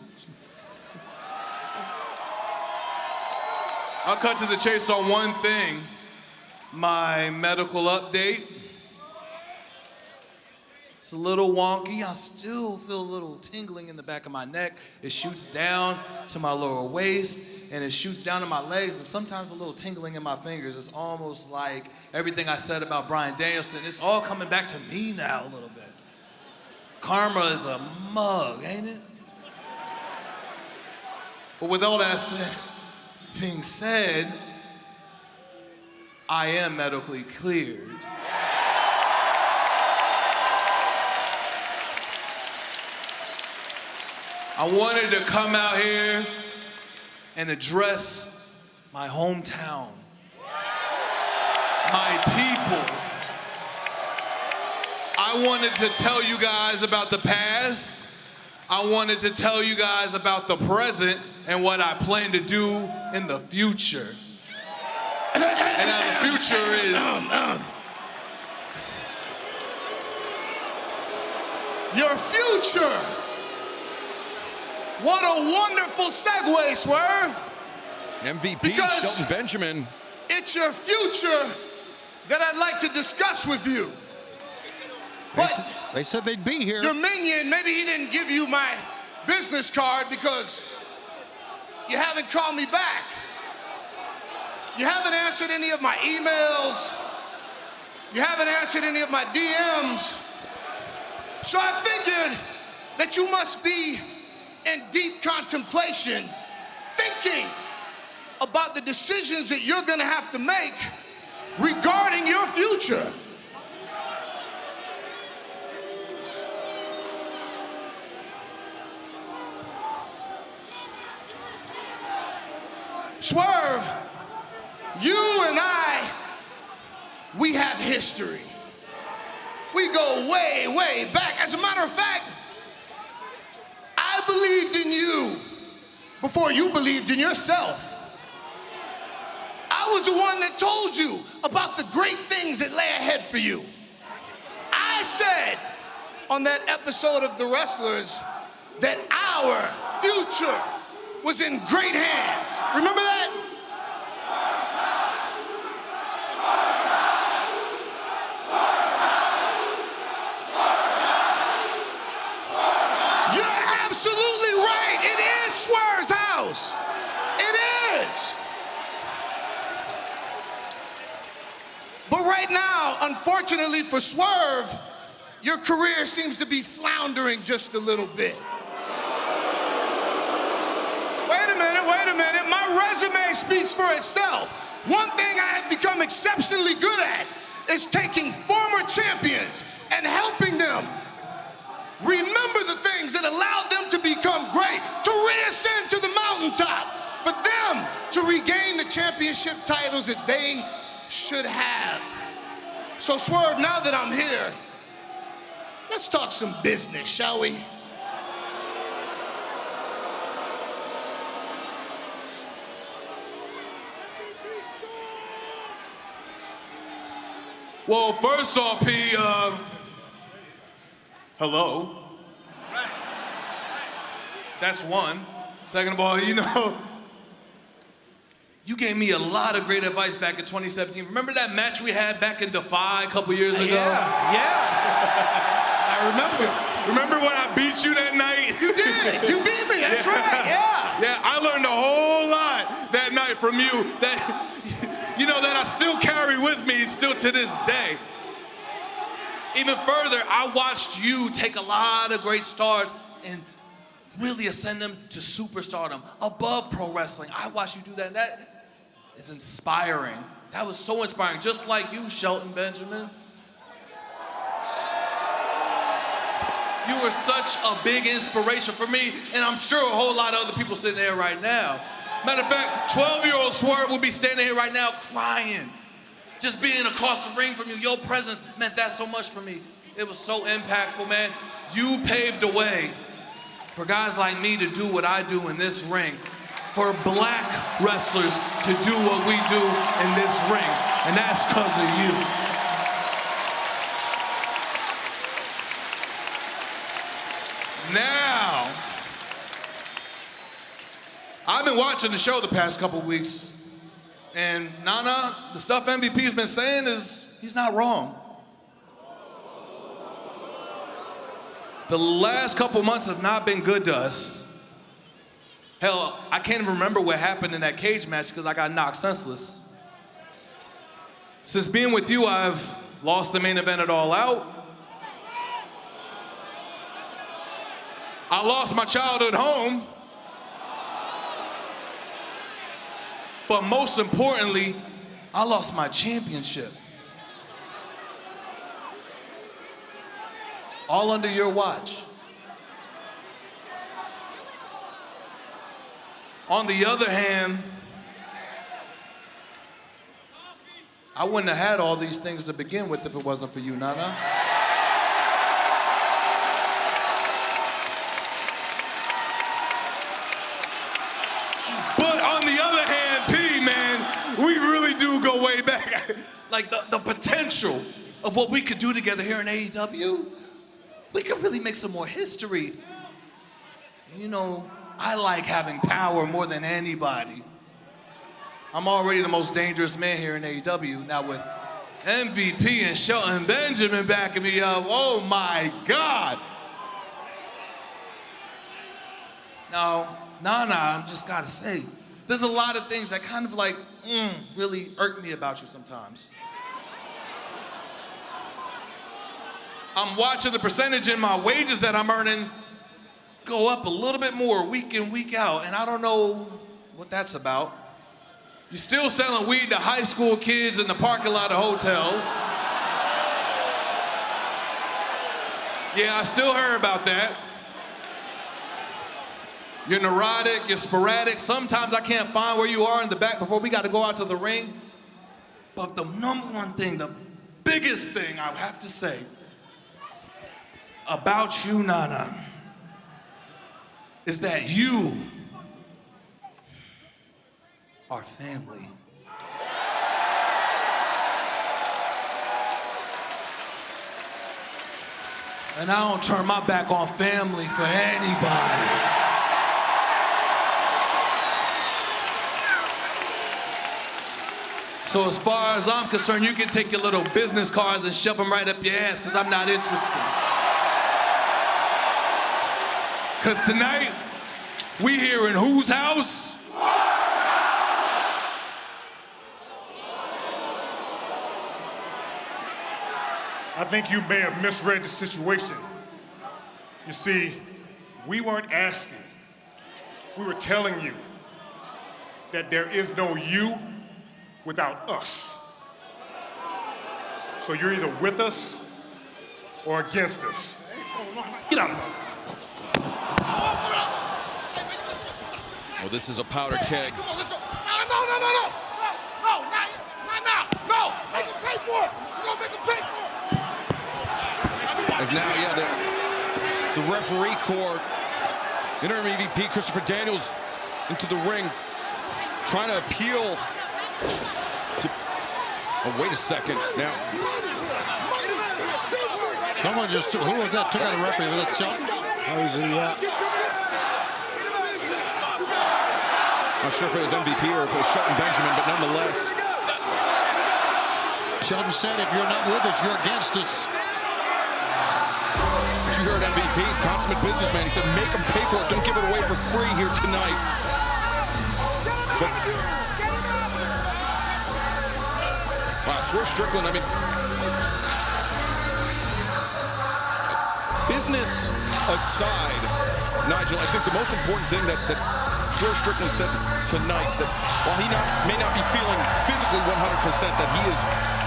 [SPEAKER 4] I'll cut to the chase on one thing. My medical update. It's a little wonky. I still feel a little tingling in the back of my neck. It shoots down to my lower waist, and it shoots down to my legs, and sometimes a little tingling in my fingers. It's almost like everything I said about Bryan Danielson, it's all coming back to me now a little bit. Karma is a mug, ain't it? But with all that being said, I am medically cleared. I wanted to come out here and address my hometown, my people. I wanted to tell you guys about the past. I wanted to tell you guys about the present and what I plan to do in the future. And now the future is...
[SPEAKER 17] Your future. What a wonderful segue, Swerve.
[SPEAKER 18] MVP
[SPEAKER 17] Because
[SPEAKER 18] Shelton Benjamin.
[SPEAKER 17] It's your future that I'd like to discuss with you.
[SPEAKER 15] They said they'd be here.
[SPEAKER 17] Your minion, maybe he didn't give you my business card because you haven't called me back. You haven't answered any of my emails. You haven't answered any of my DMs. So I figured that you must be in deep contemplation, thinking about the decisions that you're gonna have to make regarding your future. Swerve, you and I, we have history. We go way, way back. As a matter of fact, I believed in you before you believed in yourself. I was the one that told you about the great things that lay ahead for you. I said on that episode of The Wrestlers that our future was in great hands. Remember that? You're absolutely right. It is Swerve's house. It is. But right now, unfortunately for Swerve, your career seems to be floundering just a little bit. Wait a minute, my resume speaks for itself. One thing I have become exceptionally good at is taking former champions and helping them remember the things that allowed them to become great, to reascend to the mountaintop, for them to regain the championship titles that they should have. So Swerve, now that I'm here, let's talk some business, shall we?
[SPEAKER 4] Well, first off, P, hello. That's one. Second of all, you gave me a lot of great advice back in 2017. Remember that match we had back in Defy a couple years ago?
[SPEAKER 17] Yeah. I remember.
[SPEAKER 4] Remember when I beat you that night?
[SPEAKER 17] You did. You beat me. That's right. Yeah.
[SPEAKER 4] Yeah, I learned a whole lot that night from you that I still carry with me still to this day. Even further, I watched you take a lot of great stars and really ascend them to superstardom, above pro wrestling. I watched you do that, and that is inspiring. That was so inspiring, just like you, Shelton Benjamin. You were such a big inspiration for me, and I'm sure a whole lot of other people sitting there right now. Matter of fact, 12-year-old Swerve will be standing here right now crying. Just being across the ring from you, your presence meant that so much for me. It was so impactful, man. You paved the way for guys like me to do what I do in this ring, for black wrestlers to do what we do in this ring, and that's because of you. Now, I've been watching the show the past couple weeks, and Nana, the stuff MVP's been saying is he's not wrong. The last couple months have not been good to us. Hell, I can't even remember what happened in that cage match because I got knocked senseless. Since being with you, I've lost the main event at All Out. I lost my childhood home. But most importantly, I lost my championship. All under your watch. On the other hand, I wouldn't have had all these things to begin with if it wasn't for you, Nana. But on the other hand, P, man, we really do go way back. Like the potential of what we could do together here in AEW, we could really make some more history. You know, I like having power more than anybody. I'm already the most dangerous man here in AEW. Now with MVP and Shelton Benjamin backing me up, oh my God. Now, Nana, I'm just gotta say, there's a lot of things that kind of like, really irk me about you sometimes. I'm watching the percentage in my wages that I'm earning go up a little bit more week in, week out, and I don't know what that's about. You're still selling weed to high school kids in the parking lot of hotels. Yeah, I still heard about that. You're neurotic, you're sporadic. Sometimes I can't find where you are in the back before we got to go out to the ring. But the number one thing, the biggest thing I have to say about you, Nana, is that you are family. And I don't turn my back on family for anybody. So as far as I'm concerned, you can take your little business cards and shove them right up your ass, because I'm not interested. Because tonight, we here in whose house?
[SPEAKER 1] I think you may have misread the situation. You see, we weren't asking. We were telling you that there is no you without us. So you're either with us or against us. Get out of here.
[SPEAKER 18] Well, this is a powder keg.
[SPEAKER 9] Come on, let's go. No, not now. No, make him pay for it. We're gonna make him pay for it.
[SPEAKER 18] As now, the referee corps, interim EVP Christopher Daniels into the ring, trying to appeal to, oh, wait a second, now.
[SPEAKER 19] Someone just, who was that, took out a referee, was that Shelton?
[SPEAKER 11] That was
[SPEAKER 18] Not sure if it was MVP or if it was Shelton Benjamin, but nonetheless.
[SPEAKER 19] Shelton said, if you're not with us, you're against us.
[SPEAKER 18] But you heard MVP, consummate businessman. He said, make them pay for it. Don't give it away for free here tonight. But, wow, Swerve Strickland, I mean, business aside, Nigel, I think the most important thing that Swerve Strickland said tonight, that while he may not be feeling physically 100%, that he is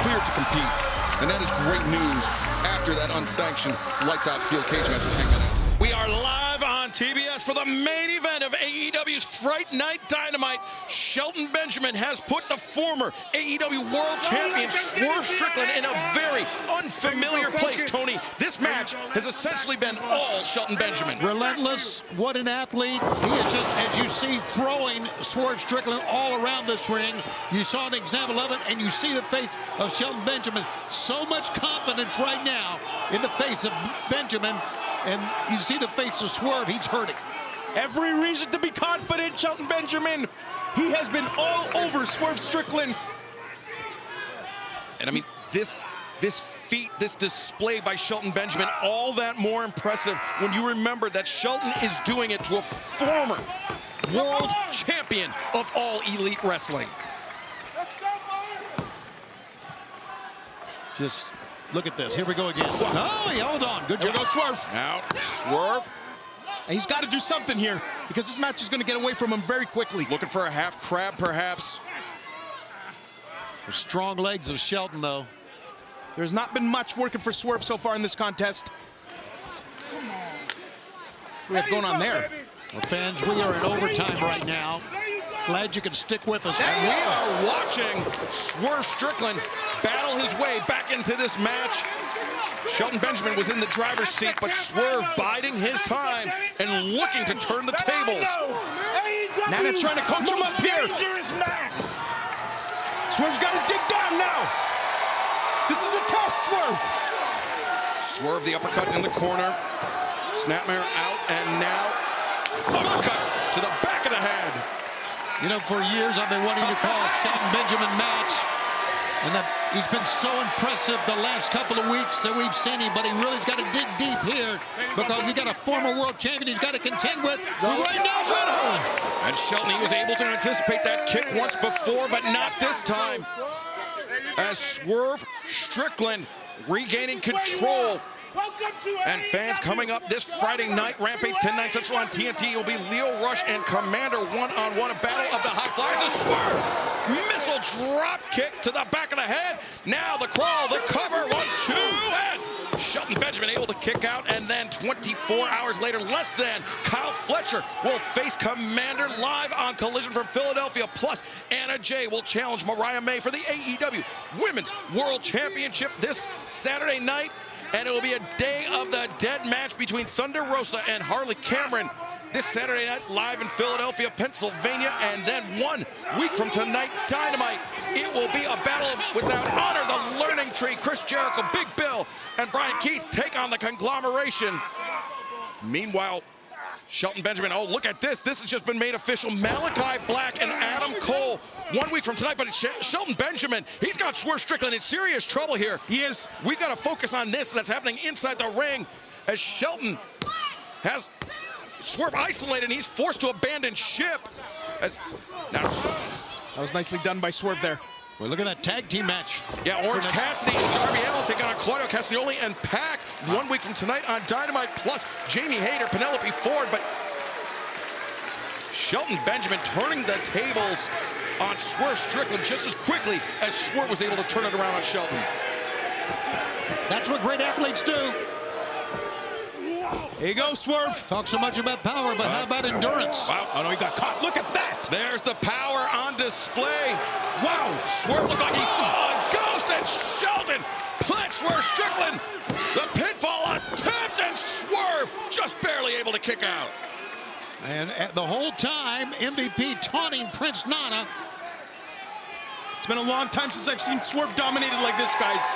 [SPEAKER 18] cleared to compete. And that is great news after that unsanctioned lights-out steel cage match with Hangman. We are live on TBS for the main event of AEW's Fright Night Dynamite. Shelton Benjamin has put the former AEW World Champion Swerve Strickland in a very unfamiliar place. Tony, this match has essentially been all Shelton Benjamin.
[SPEAKER 15] Relentless, what an athlete. He is just, as you see, throwing Swerve Strickland all around this ring. You saw an example of it, and you see the face of Shelton Benjamin. So much confidence right now in the face of Benjamin. And you see the face of Swerve, he's hurting.
[SPEAKER 8] Every reason to be confident, Shelton Benjamin. He has been all over Swerve Strickland.
[SPEAKER 18] And I mean, this feat, this display by Shelton Benjamin, all that more impressive when you remember that Shelton is doing it to a former world champion of all elite wrestling.
[SPEAKER 15] Just look at this. Here we go again. Oh, he held on. Good job.
[SPEAKER 8] Here goes Swerve.
[SPEAKER 18] Now, Swerve.
[SPEAKER 8] And he's got to do something here because this match is going to get away from him very quickly.
[SPEAKER 18] Looking for a half crab, perhaps.
[SPEAKER 15] The strong legs of Shelton, though.
[SPEAKER 8] There's not been much working for Swerve so far in this contest. What do we have going on there?
[SPEAKER 15] Well, fans, we are in overtime right now. Glad you can stick with us.
[SPEAKER 18] And we are watching Swerve Strickland battle his way back into this match. Shelton Benjamin was in the driver's seat, but Swerve biding his time and looking to turn the tables.
[SPEAKER 8] Nana trying to coach him up here. Swerve's got to dig down now. This is a test, Swerve.
[SPEAKER 18] Swerve, the uppercut in the corner. Snapmare out, and now uppercut to the back of the head.
[SPEAKER 15] You know, for years I've been wanting to call a Shelton Benjamin match. And he's been so impressive the last couple of weeks that we've seen him, but he really's got to dig deep here because he's got a former world champion he's got to contend with right now.
[SPEAKER 18] And Shelton, he was able to anticipate that kick once before, but not this time. As Swerve Strickland regaining control. And fans coming up this Friday night, Rampage 10/9 Central on TNT. It will be Leo Rush and Commander one-on-one, a battle of the high flyers. A Swerve missile drop kick to the back of the head. Now the crawl, the cover, 1, 2, and Shelton Benjamin able to kick out. And then 24 hours later, less than, Kyle Fletcher will face Commander live on Collision from Philadelphia. Plus, Anna Jay will challenge Mariah May for the AEW Women's World Championship this Saturday night. And it will be a Day of the Dead match between Thunder Rosa and Harley Cameron this Saturday night live in Philadelphia, Pennsylvania. And then 1 week from tonight, Dynamite. It will be a battle without honor. The Learning Tree, Chris Jericho, Big Bill, and Brian Keith take on the conglomeration. Meanwhile, Shelton Benjamin, oh, look at this. This has just been made official. Malachi Black and Adam Cole 1 week from tonight. But Shelton Benjamin, he's got Swerve Strickland in serious trouble here.
[SPEAKER 8] He is.
[SPEAKER 18] We've got to focus on this that's happening inside the ring as Shelton has Swerve isolated and he's forced to abandon ship. Now,
[SPEAKER 8] that was nicely done by Swerve there.
[SPEAKER 15] Well, look at that tag team match.
[SPEAKER 18] Yeah, Orange Cassidy and Darby Allin take on Claudio Castagnoli and Pac 1 week from tonight on Dynamite, plus Jamie Hayter, Penelope Ford. But Shelton Benjamin turning the tables on Swerve Strickland just as quickly as Swerve was able to turn it around on Shelton.
[SPEAKER 15] That's what great athletes do.
[SPEAKER 8] Here you go, Swerve.
[SPEAKER 15] Talk so much about power, but how about endurance?
[SPEAKER 8] Wow, oh no, he got caught. Look at that.
[SPEAKER 18] There's the power on display.
[SPEAKER 8] Wow.
[SPEAKER 18] Swerve looked like he saw a ghost, and Shelton put Swerve Strickland. The pinfall attempt, and Swerve just barely able to kick out.
[SPEAKER 15] And the whole time, MVP taunting Prince Nana.
[SPEAKER 8] It's been a long time since I've seen Swerve dominated like this, guys.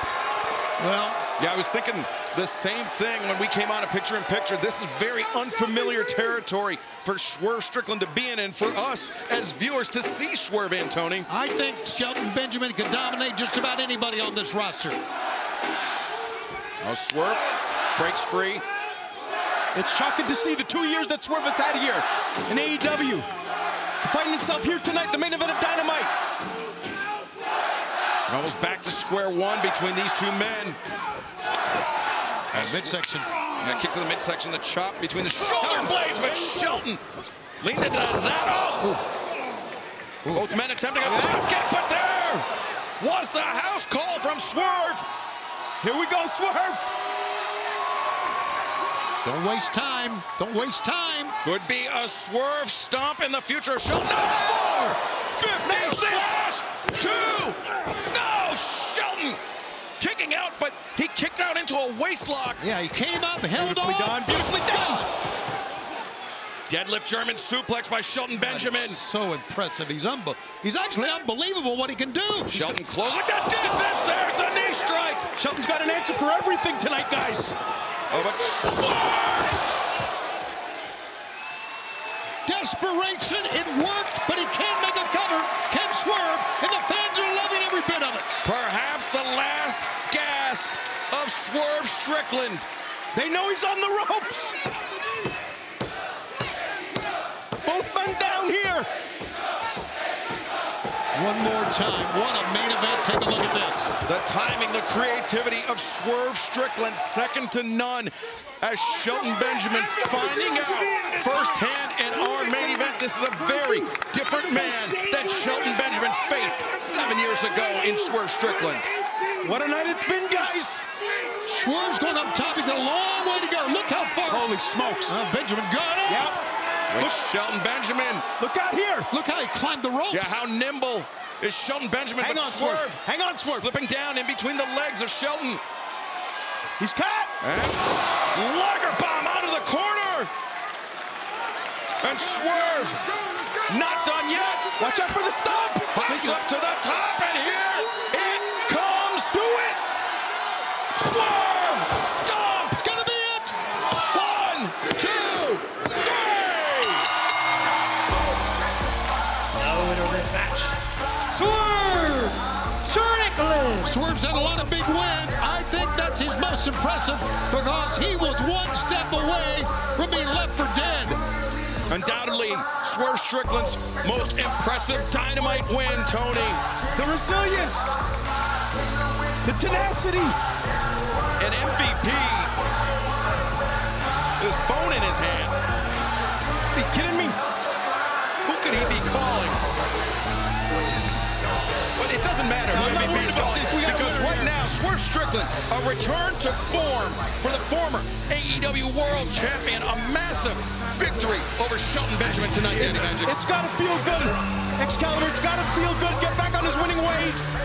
[SPEAKER 18] Well, yeah, I was thinking the same thing when we came on a picture-in-picture. This is very unfamiliar territory for Swerve Strickland to be in, and for us as viewers to see Swerve in, Tony.
[SPEAKER 15] I think Shelton Benjamin could dominate just about anybody on this roster.
[SPEAKER 18] Oh, Swerve breaks free.
[SPEAKER 8] It's shocking to see the 2 years that Swerve has had here in AEW. Finding himself here tonight, the main event of Dynamite.
[SPEAKER 18] Almost back to square one between these two men.
[SPEAKER 15] Midsection.
[SPEAKER 13] That kick to the midsection, the chop between the shoulder blades, but Shelton leaned into that. Both men attempting a fast kick, but there was the house call from Swerve.
[SPEAKER 8] Here we go, Swerve.
[SPEAKER 15] Don't waste time. Don't waste time.
[SPEAKER 13] Could be a Swerve stomp in the future. Shelton, 450 slash 2. No, Shelton kicking out, but he kicked out into a waist lock.
[SPEAKER 15] Yeah, he came up, held on.
[SPEAKER 8] Beautifully done.
[SPEAKER 13] Deadlift German suplex by Shelton Benjamin.
[SPEAKER 15] So impressive. He's actually unbelievable what he can do.
[SPEAKER 13] Shelton closing the distance. There's the knee strike.
[SPEAKER 8] Shelton's got an answer for everything tonight, guys.
[SPEAKER 13] Oh, but Swerve!
[SPEAKER 15] Desperation, it worked, but he can't make a cover. Can Swerve, and the fans are loving every bit of it.
[SPEAKER 13] Perhaps the last gasp of Swerve Strickland.
[SPEAKER 8] They know he's on the ropes. Both men down here.
[SPEAKER 15] One more time. What a main event. Take a look at this.
[SPEAKER 13] The timing, the creativity of Swerve Strickland, second to none, as Shelton Benjamin finding out firsthand in our main event. This is a very different man than Shelton Benjamin faced 7 years ago in Swerve Strickland.
[SPEAKER 8] What a night it's been, guys.
[SPEAKER 15] Swerve's going up top. He's got a long way to go. Look how far.
[SPEAKER 8] Holy smokes.
[SPEAKER 15] Benjamin got it.
[SPEAKER 8] Yep.
[SPEAKER 13] With Shelton Benjamin.
[SPEAKER 8] Look out here.
[SPEAKER 15] Look how he climbed the ropes.
[SPEAKER 13] Yeah, how nimble is Shelton Benjamin.
[SPEAKER 8] Hang
[SPEAKER 13] but
[SPEAKER 8] on, Swerve. Hang on, Swerve.
[SPEAKER 13] Slipping down in between the legs of Shelton.
[SPEAKER 8] He's caught.
[SPEAKER 13] And Lager bomb out of the corner. And Swerve not done yet.
[SPEAKER 8] Watch out for the stomp.
[SPEAKER 13] Pops up to the top, and here it comes.
[SPEAKER 8] Do it.
[SPEAKER 13] Swerve stomp.
[SPEAKER 15] It's going to be it.
[SPEAKER 13] 1, 2, 3.
[SPEAKER 12] Swerve Strickland.
[SPEAKER 15] Swerve's had a lot of big wins. I think that's his most impressive because he was one step away from being left for dead.
[SPEAKER 13] Undoubtedly, Swerve Strickland's most impressive Dynamite win, Tony.
[SPEAKER 8] The resilience. The tenacity.
[SPEAKER 13] An MVP. His phone in his hand.
[SPEAKER 8] Are you kidding me?
[SPEAKER 13] Who could he be calling? But it doesn't matter who MVP is calling, because right now, Swerve Strickland, a return to form for the former AEW World Champion, a massive victory over Shelton Benjamin tonight, Danny Magic.
[SPEAKER 8] It's got to feel good. Excalibur, it's got to feel good. Get back on his winning ways.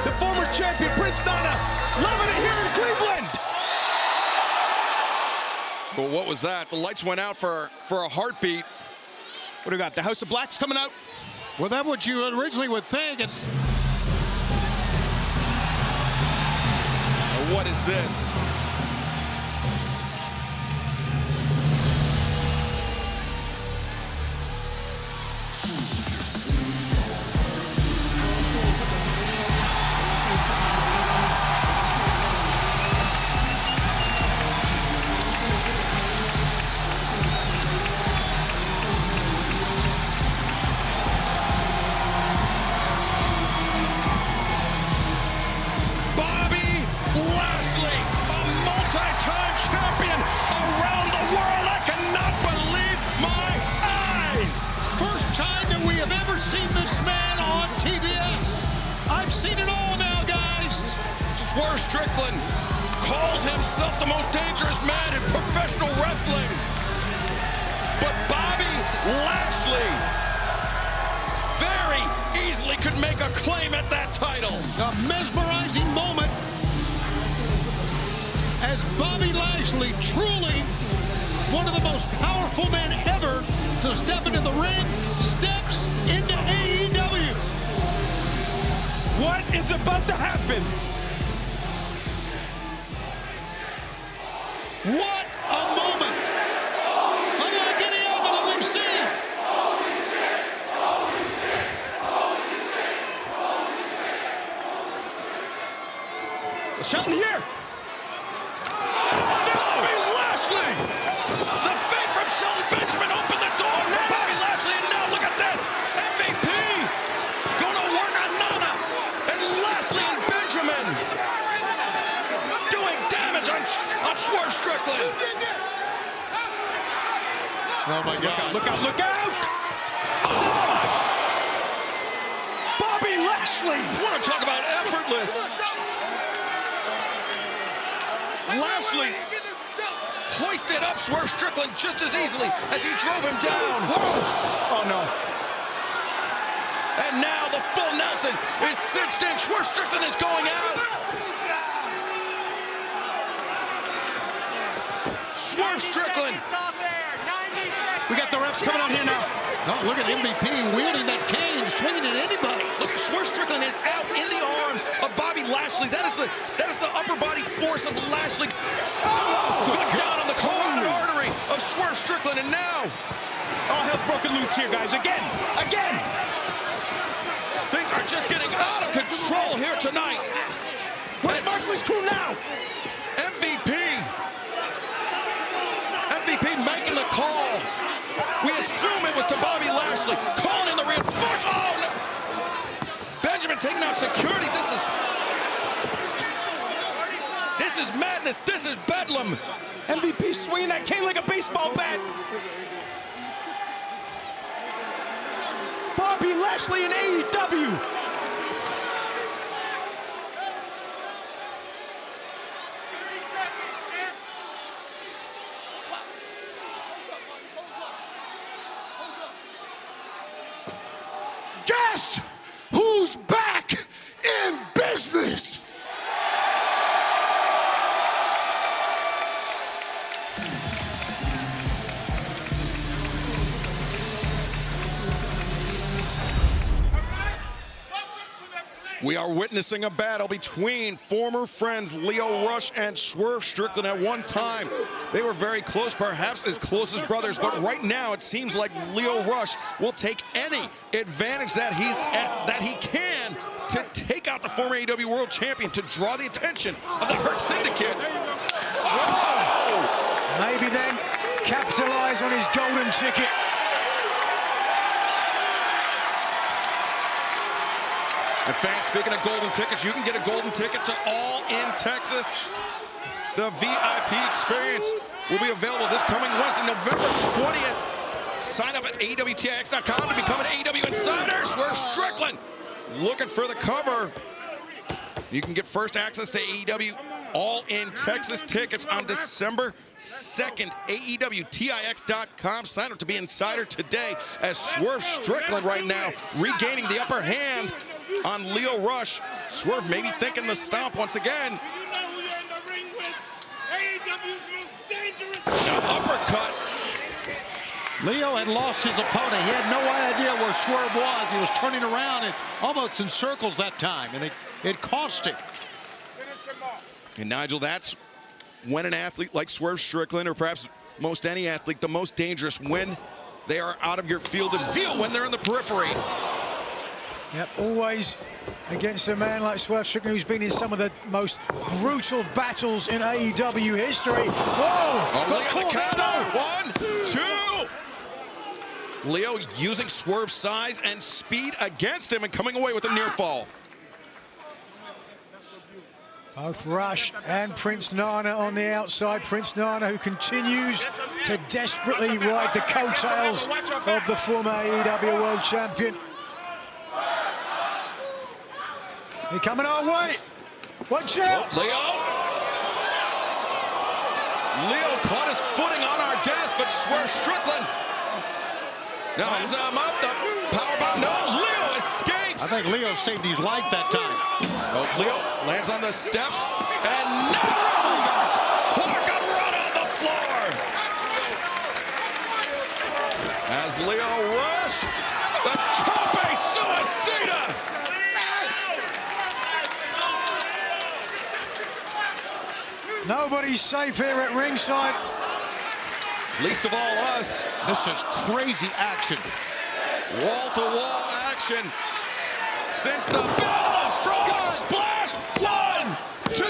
[SPEAKER 8] The former champion, Prince Nana, loving it here in Cleveland.
[SPEAKER 13] Well, what was that? The lights went out for a heartbeat.
[SPEAKER 8] What do we got? The House of Black's coming out?
[SPEAKER 15] Well, that's what you originally would think. It's.
[SPEAKER 13] What is this? Swerve Strickland calls himself the most dangerous man in professional wrestling. But Bobby Lashley very easily could make a claim at that title.
[SPEAKER 15] A mesmerizing moment as Bobby Lashley, truly one of the most powerful men ever to step into the ring, steps into AEW.
[SPEAKER 8] What is about to happen?
[SPEAKER 15] What a moment! Unlike any other that we've seen.
[SPEAKER 8] Shelton here.
[SPEAKER 13] Bobby Lashley! The fake from Shelton Benjamin opened the door for Bobby Lashley, and now look at this! MVP going to work on Nana, and Lashley and Benjamin doing damage on Swerve Strickland.
[SPEAKER 19] Oh, my God.
[SPEAKER 8] Look out, look out! Oh! Bobby Lashley!
[SPEAKER 13] Want to talk about effortless? Lashley hoisted up Swerve Strickland just as easily as he drove him down.
[SPEAKER 8] Oh, no.
[SPEAKER 13] And now the full Nelson is cinched in. Swerve Strickland is going out. Swerve Strickland.
[SPEAKER 8] We got the refs coming on here now.
[SPEAKER 19] Oh, look at MVP wielding that cane, swinging at anybody.
[SPEAKER 13] Look at Swerve Strickland is out in the arms of Bobby Lashley. That is the upper body force of Lashley. Going down on the carotid artery of Swerve Strickland, and now
[SPEAKER 8] all hell's broken loose here, guys. Again.
[SPEAKER 13] Things are just getting out of control here tonight.
[SPEAKER 8] Where's Moxley's crew now?
[SPEAKER 13] MVP making the call. We assume it was to Bobby Lashley, calling in the reinforcement. Oh, no. Benjamin taking out security. This is madness. This is bedlam.
[SPEAKER 8] MVP swinging that cane like a baseball bat. Bobby Lashley in AEW.
[SPEAKER 22] Guess who's back in business?
[SPEAKER 13] We are witnessing a battle between former friends Lio Rush and Swerve Strickland. At one time, they were very close, perhaps as close as brothers, but right now it seems like Lio Rush will take any advantage that he can to take out the former AEW World Champion, to draw the attention of the Hurt Syndicate. Oh!
[SPEAKER 11] Maybe then capitalize on his golden ticket.
[SPEAKER 13] And fans, speaking of golden tickets, you can get a golden ticket to All in Texas. The VIP experience will be available this coming Wednesday, November 20th. Sign up at AEWTIX.com to become an AEW Insider. Swerve Strickland looking for the cover. You can get first access to AEW All in Texas tickets on December 2nd. AEWTIX.com. Sign up to be Insider today, as Swerve Strickland right now regaining the upper hand on Lio Rush. Swerve maybe thinking the stomp once again. Uppercut.
[SPEAKER 19] Lio had lost his opponent. He had no idea where Swerve was. He was turning around and almost in circles that time, and it cost him.
[SPEAKER 13] And Nigel, that's when an athlete like Swerve Strickland, or perhaps most any athlete, the most dangerous when they are out of your field of view, when they're in the periphery.
[SPEAKER 11] Yep, always against a man like Swerve Strickland, who's been in some of the most brutal battles in AEW history. Whoa!
[SPEAKER 13] Oh, look at the counter. 1, 2. Lio using Swerve's size and speed against him and coming away with a near fall.
[SPEAKER 11] Both Rush and Prince Nana on the outside. Prince Nana, who continues to desperately ride the coattails of the former AEW World Champion. They're coming our way. Watch out.
[SPEAKER 13] Lio caught his footing on our desk, but Swerve Strickland now has him up. The powerbomb. No, Lio escapes.
[SPEAKER 19] I think Lio saved his life that time.
[SPEAKER 13] Oh, Lio lands on the steps, and now Hurricane Run on the floor. As Lio Rush, the Tope Suicida.
[SPEAKER 11] Nobody's safe here at ringside.
[SPEAKER 13] Least of all us.
[SPEAKER 19] This is crazy action.
[SPEAKER 13] Wall-to-wall action. Since the Bell of Frog splash. 1, 2,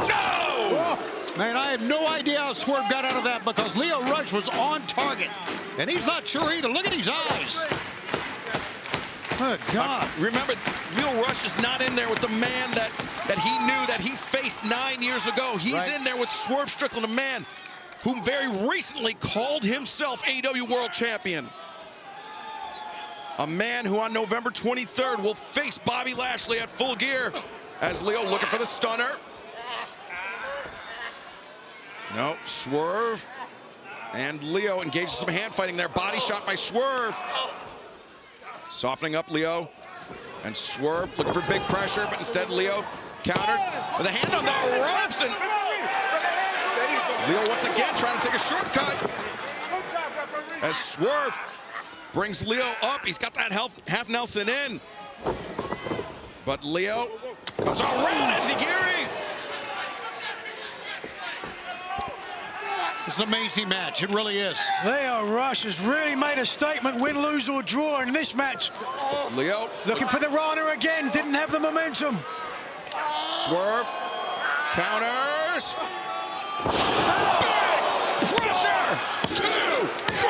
[SPEAKER 13] no!
[SPEAKER 19] Man, I had no idea how Swerve got out of that, because Lio Rush was on target. And he's not sure either. Look at his eyes. Good God.
[SPEAKER 13] Remember, Lio Rush is not in there with the man that he knew, that he faced 9 years ago. He's in there with Swerve Strickland, a man who very recently called himself AEW World Champion. A man who on November 23rd will face Bobby Lashley at Full Gear, as Leo looking for the stunner. No, Swerve and Leo engaged in some hand fighting there. Body shot by Swerve. Softening up Leo. And Swerve looking for big pressure, but instead Leo countered with a hand on the ropes. And Leo once again trying to take a shortcut. As Swerve brings Leo up. He's got that half Nelson in. But Leo comes around Enziguri.
[SPEAKER 15] It's an amazing match. It really is.
[SPEAKER 11] Leo Rush has really made a statement, win, lose, or draw in this match.
[SPEAKER 13] Leo
[SPEAKER 11] looking for the Rana again. Didn't have the momentum.
[SPEAKER 13] Swerve counters. Big pressure. 2, 3.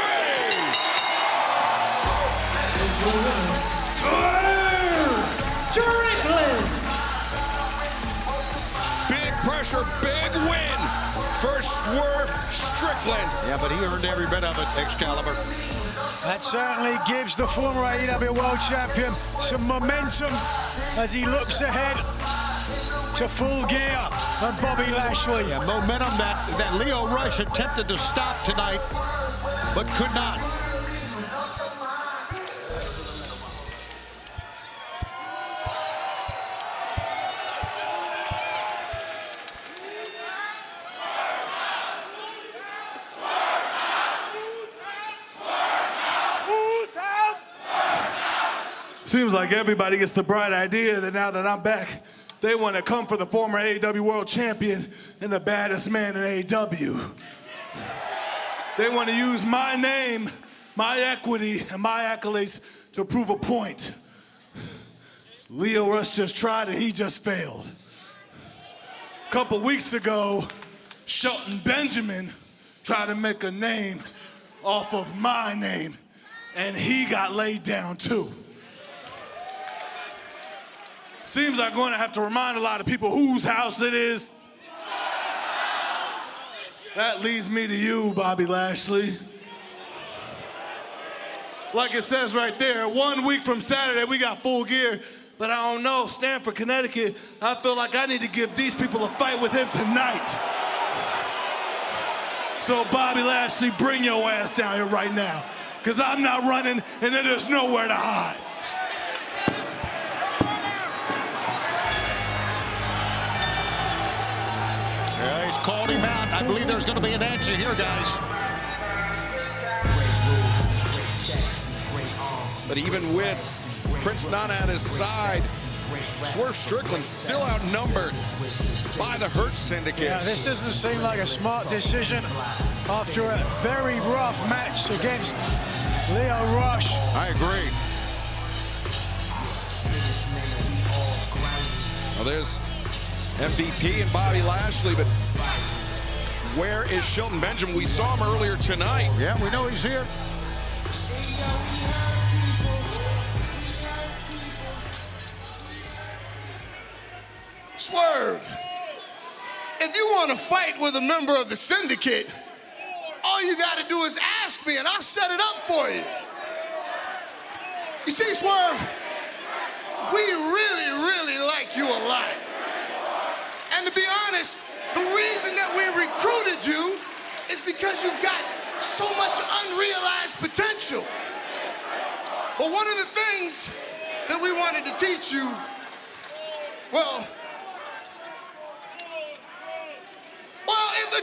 [SPEAKER 12] Strickland.
[SPEAKER 13] Big pressure, big win for Swerve Strickland.
[SPEAKER 15] Yeah, but he earned every bit of it, Excalibur.
[SPEAKER 11] That certainly gives the former AEW World Champion some momentum as he looks ahead to Full Gear and Bobby Lashley.
[SPEAKER 15] Yeah, momentum that Leo Rush attempted to stop tonight, but could not.
[SPEAKER 22] Seems like everybody gets the bright idea that now that I'm back, they want to come for the former AEW World Champion and the baddest man in AEW. They want to use my name, my equity, and my accolades to prove a point. Leo Rush just tried and he just failed. A couple weeks ago, Shelton Benjamin tried to make a name off of my name, and he got laid down too. Seems like I'm going to have to remind a lot of people whose house it is. That leads me to you, Bobby Lashley. Like it says right there, 1 week from Saturday, we got Full Gear. But I don't know, Stamford, Connecticut, I feel like I need to give these people a fight with him tonight. So Bobby Lashley, bring your ass down here right now. Because I'm not running and then there's nowhere to hide.
[SPEAKER 15] Yeah, he's called him out. I believe there's going to be an answer here, guys.
[SPEAKER 13] But even with Prince Nana at his side, Swerve Strickland still outnumbered by the Hurt Syndicate.
[SPEAKER 11] Yeah, this doesn't seem like a smart decision after a very rough match against Leo Rush.
[SPEAKER 13] I agree. Well, there's MVP and Bobby Lashley, but where is Shelton Benjamin? We saw him earlier tonight.
[SPEAKER 15] Yeah, we know he's here.
[SPEAKER 20] Swerve, if you want to fight with a member of the syndicate, all you got to do is ask me and I'll set it up for you. You see, Swerve, we really like you a lot. And to be honest, the reason that we recruited you is because you've got so much unrealized potential. But one of the things that we wanted to teach you, well,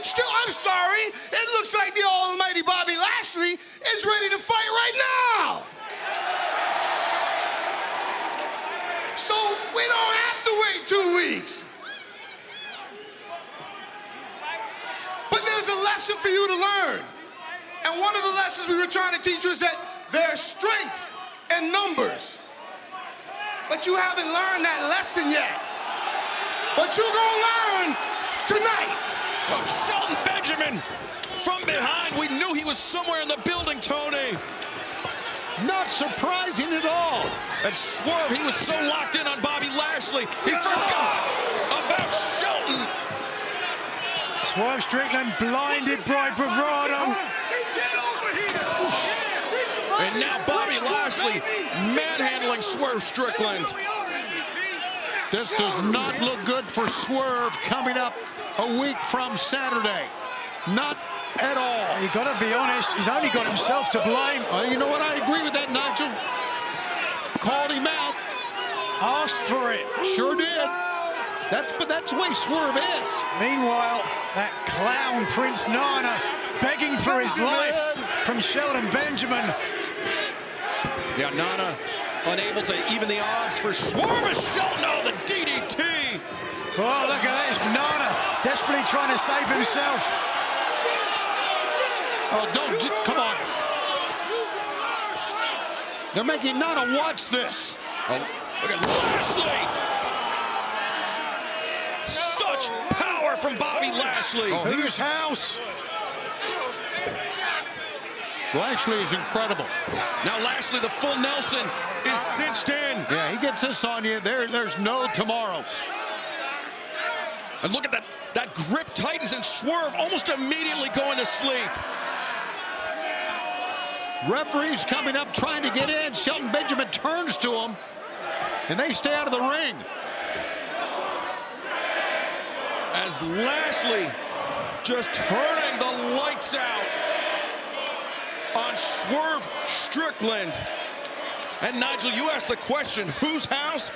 [SPEAKER 20] still, I'm sorry, it looks like the almighty Bobby Lashley is ready to fight right now. So we don't have to wait 2 weeks. But there's a lesson for you to learn. And one of the lessons we were trying to teach you is that there's strength in numbers. But you haven't learned that lesson yet. But you're gonna learn tonight.
[SPEAKER 13] Well, Shelton Benjamin from behind. We knew he was somewhere in the building, Tony.
[SPEAKER 15] Not surprising at all.
[SPEAKER 13] And Swerve, he was so locked in on Bobby Lashley, he forgot about Shelton.
[SPEAKER 11] Swerve Strickland blinded by bravado.
[SPEAKER 18] And now Bobby Lashley manhandling Swerve Strickland.
[SPEAKER 15] This does not look good for Swerve coming up a week from Saturday. Not at all.
[SPEAKER 11] You got to be honest, he's only got himself to blame.
[SPEAKER 15] You know what? I agree with that, Nigel. Called him out.
[SPEAKER 11] Asked for it.
[SPEAKER 15] Sure did. But that's the way Swerve is.
[SPEAKER 11] Meanwhile, that clown Prince Nana begging for his life from Shelton Benjamin.
[SPEAKER 18] Yeah, Nana unable to even the odds for Swerve. Shelton, oh, the DDT.
[SPEAKER 11] Oh, look at this. Nana desperately trying to save himself.
[SPEAKER 15] Oh, come on. They're making Nana watch this.
[SPEAKER 18] Oh, look at Lashley. Such power from Bobby Lashley.
[SPEAKER 11] Oh, whose house?
[SPEAKER 15] Lashley is incredible.
[SPEAKER 18] Now Lashley, the full Nelson, is cinched in.
[SPEAKER 15] Yeah, he gets this on you. There's no tomorrow.
[SPEAKER 18] And look at that grip tightens, and Swerve almost immediately going to sleep.
[SPEAKER 15] Referee's coming up trying to get in. Shelton Benjamin turns to him, and they stay out of the ring.
[SPEAKER 18] As Lashley just turning the lights out on Swerve Strickland. And Nigel, you asked the question, whose house?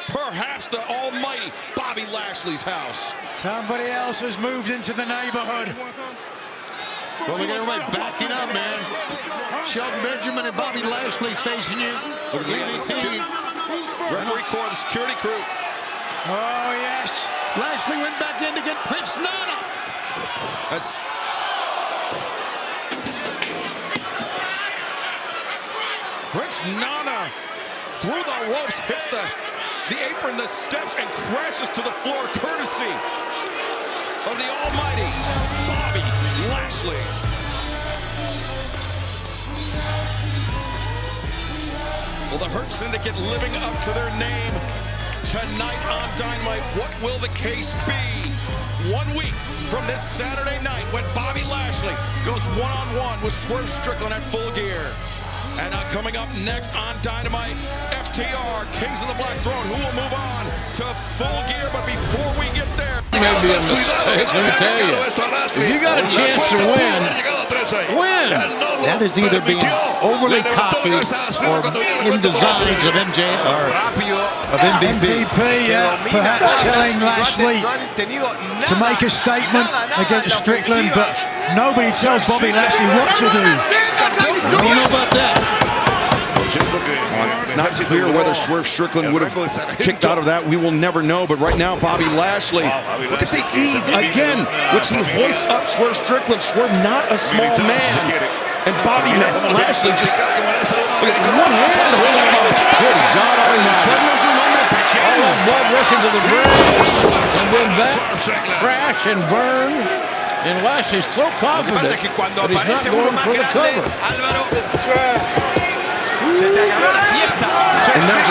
[SPEAKER 18] Perhaps the almighty Bobby Lashley's house.
[SPEAKER 11] Somebody else has moved into the neighborhood.
[SPEAKER 15] Well, look at everybody backing up, man. Shelton Benjamin and Bobby Lashley facing you.
[SPEAKER 18] Look at the referee corps, the security crew.
[SPEAKER 11] Oh, yes.
[SPEAKER 15] Lashley went back in to get Prince Nana.
[SPEAKER 18] That's... Prince Nana through the ropes, hits the apron, the steps, and crashes to the floor, courtesy of the almighty Bobby Lashley. Well, the Hurt Syndicate living up to their name tonight on Dynamite. What will the case be? 1 week from this Saturday night when Bobby Lashley goes one-on-one with Swerve Strickland at Full Gear. And coming up next on Dynamite, FTR, Kings of the Black Throne, who will move on to Full Gear. But before we get there,
[SPEAKER 3] Maybe a mistake, let me tell you. If you got a chance to win, win.
[SPEAKER 15] That is either being overly cocky or in the zones of MJ or of MVP.
[SPEAKER 11] Yeah, perhaps telling Lashley to make a statement against Strickland, but nobody tells Bobby Lashley what to do.
[SPEAKER 15] I don't know about that.
[SPEAKER 18] It's not clear whether Swerve Strickland would have kicked out of that. We will never know. But right now, Bobby Lashley, look at the ease again, which he hoists up Swerve Strickland. Swerve not a small man. And Bobby Lashley just got look at one hand holding him up.
[SPEAKER 3] Good God Almighty. All that blood rushing to the bridge. And then that crash and burn. And Lashley's so confident that he's not going for the cover.
[SPEAKER 18] And now,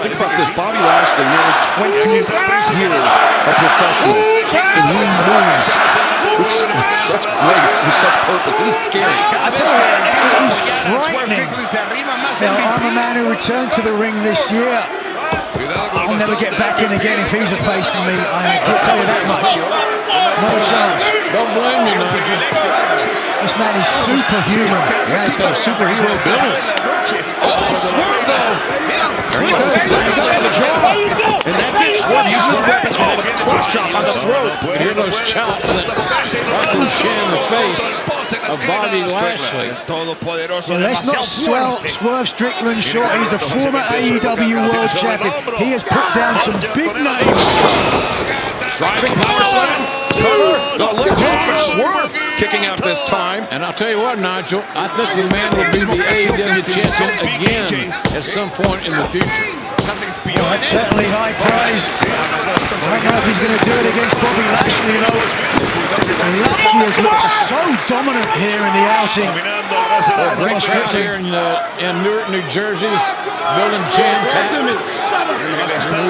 [SPEAKER 18] think about this, Bobby Lashley, nearly 20 years of professional, and he moves with such grace, with such purpose. It is scary.
[SPEAKER 11] I tell you, he's frightening. Now, I'm a man who returned to the ring this year. I'll never get back in again if he's a face to me. I can tell you that much. No chance.
[SPEAKER 3] Don't blame me, Nigel.
[SPEAKER 11] This man is superhuman.
[SPEAKER 3] Yeah, he's got a superhero build.
[SPEAKER 18] Oh, Swerve, though. Lashley on the jaw. And that's it. Swerve uses his weapons. Oh, with a cross chop on the throat.
[SPEAKER 3] Hear those chops that ricochet in the face of Bobby Lashley.
[SPEAKER 11] Yeah, let's not sell Swerve Strickland short. He's the former AEW World Champion. He has put down some big names.
[SPEAKER 18] Driving power slam. Cover. The leg hook, but Swerve kicking out this time.
[SPEAKER 3] And I'll tell you what, Nigel, I think the man will be the AEW champion again at some point in the future.
[SPEAKER 11] Well, that's certainly high praise. I don't know if he's going to do it against Bobby Lashley, though. Latvia's looked so dominant here in the outing.
[SPEAKER 3] Great crowd here in Newark, New Jersey. Building jam-packed. We've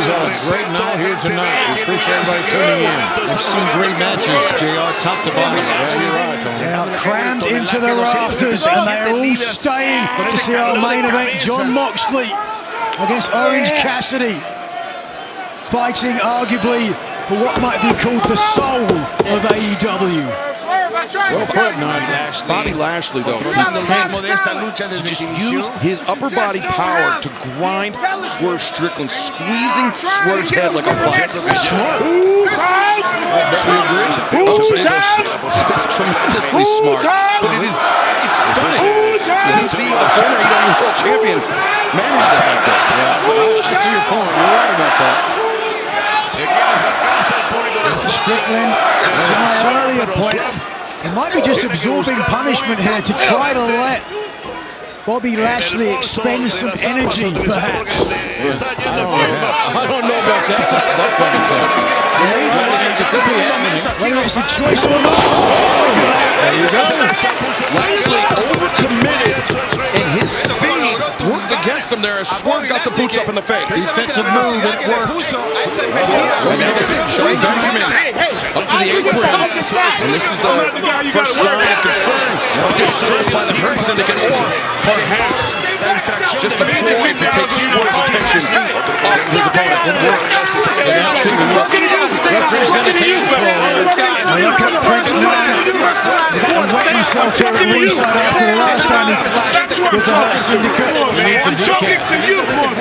[SPEAKER 3] had a great night here tonight. We appreciate everybody tuning in.
[SPEAKER 15] We've seen great matches, JR, top to bottom.
[SPEAKER 3] Yeah, you're right, Tony.
[SPEAKER 11] They are crammed into the rafters, and they are all staying to see our main event, Jon Moxley against Orange Cassidy, fighting arguably for what might be called the soul of AEW.
[SPEAKER 3] Well put, Lashley.
[SPEAKER 18] Bobby Lashley, though, content to just use his upper body power to grind Swerve Strickland, squeezing Swerve's head like a vice. It's tremendously smart, but it's stunning to see a former AEW World Champion manhandled like this.
[SPEAKER 3] I see your point. You're right about that.
[SPEAKER 11] Strickland, to my earlier point, he might be just absorbing punishment here to try to let Bobby Lashley expend some energy, perhaps.
[SPEAKER 3] I don't know about that.
[SPEAKER 11] Whether it's a choice or not.
[SPEAKER 18] There you go. Lashley overcommitted, and his speed worked against him there as Swerve got the boots up in the face.
[SPEAKER 15] Defensive move that worked.
[SPEAKER 18] Showing Benjamin up to the apron. And this is the first sign of concern of distress by the Hurt Syndicate, or perhaps just a ploy to take Swerve's attention off of his opponent.
[SPEAKER 11] Look at Prince Nana. And wet himself here at ringside after the last time he clashed with the Hurt Syndicate.
[SPEAKER 22] I'm talking to you, boss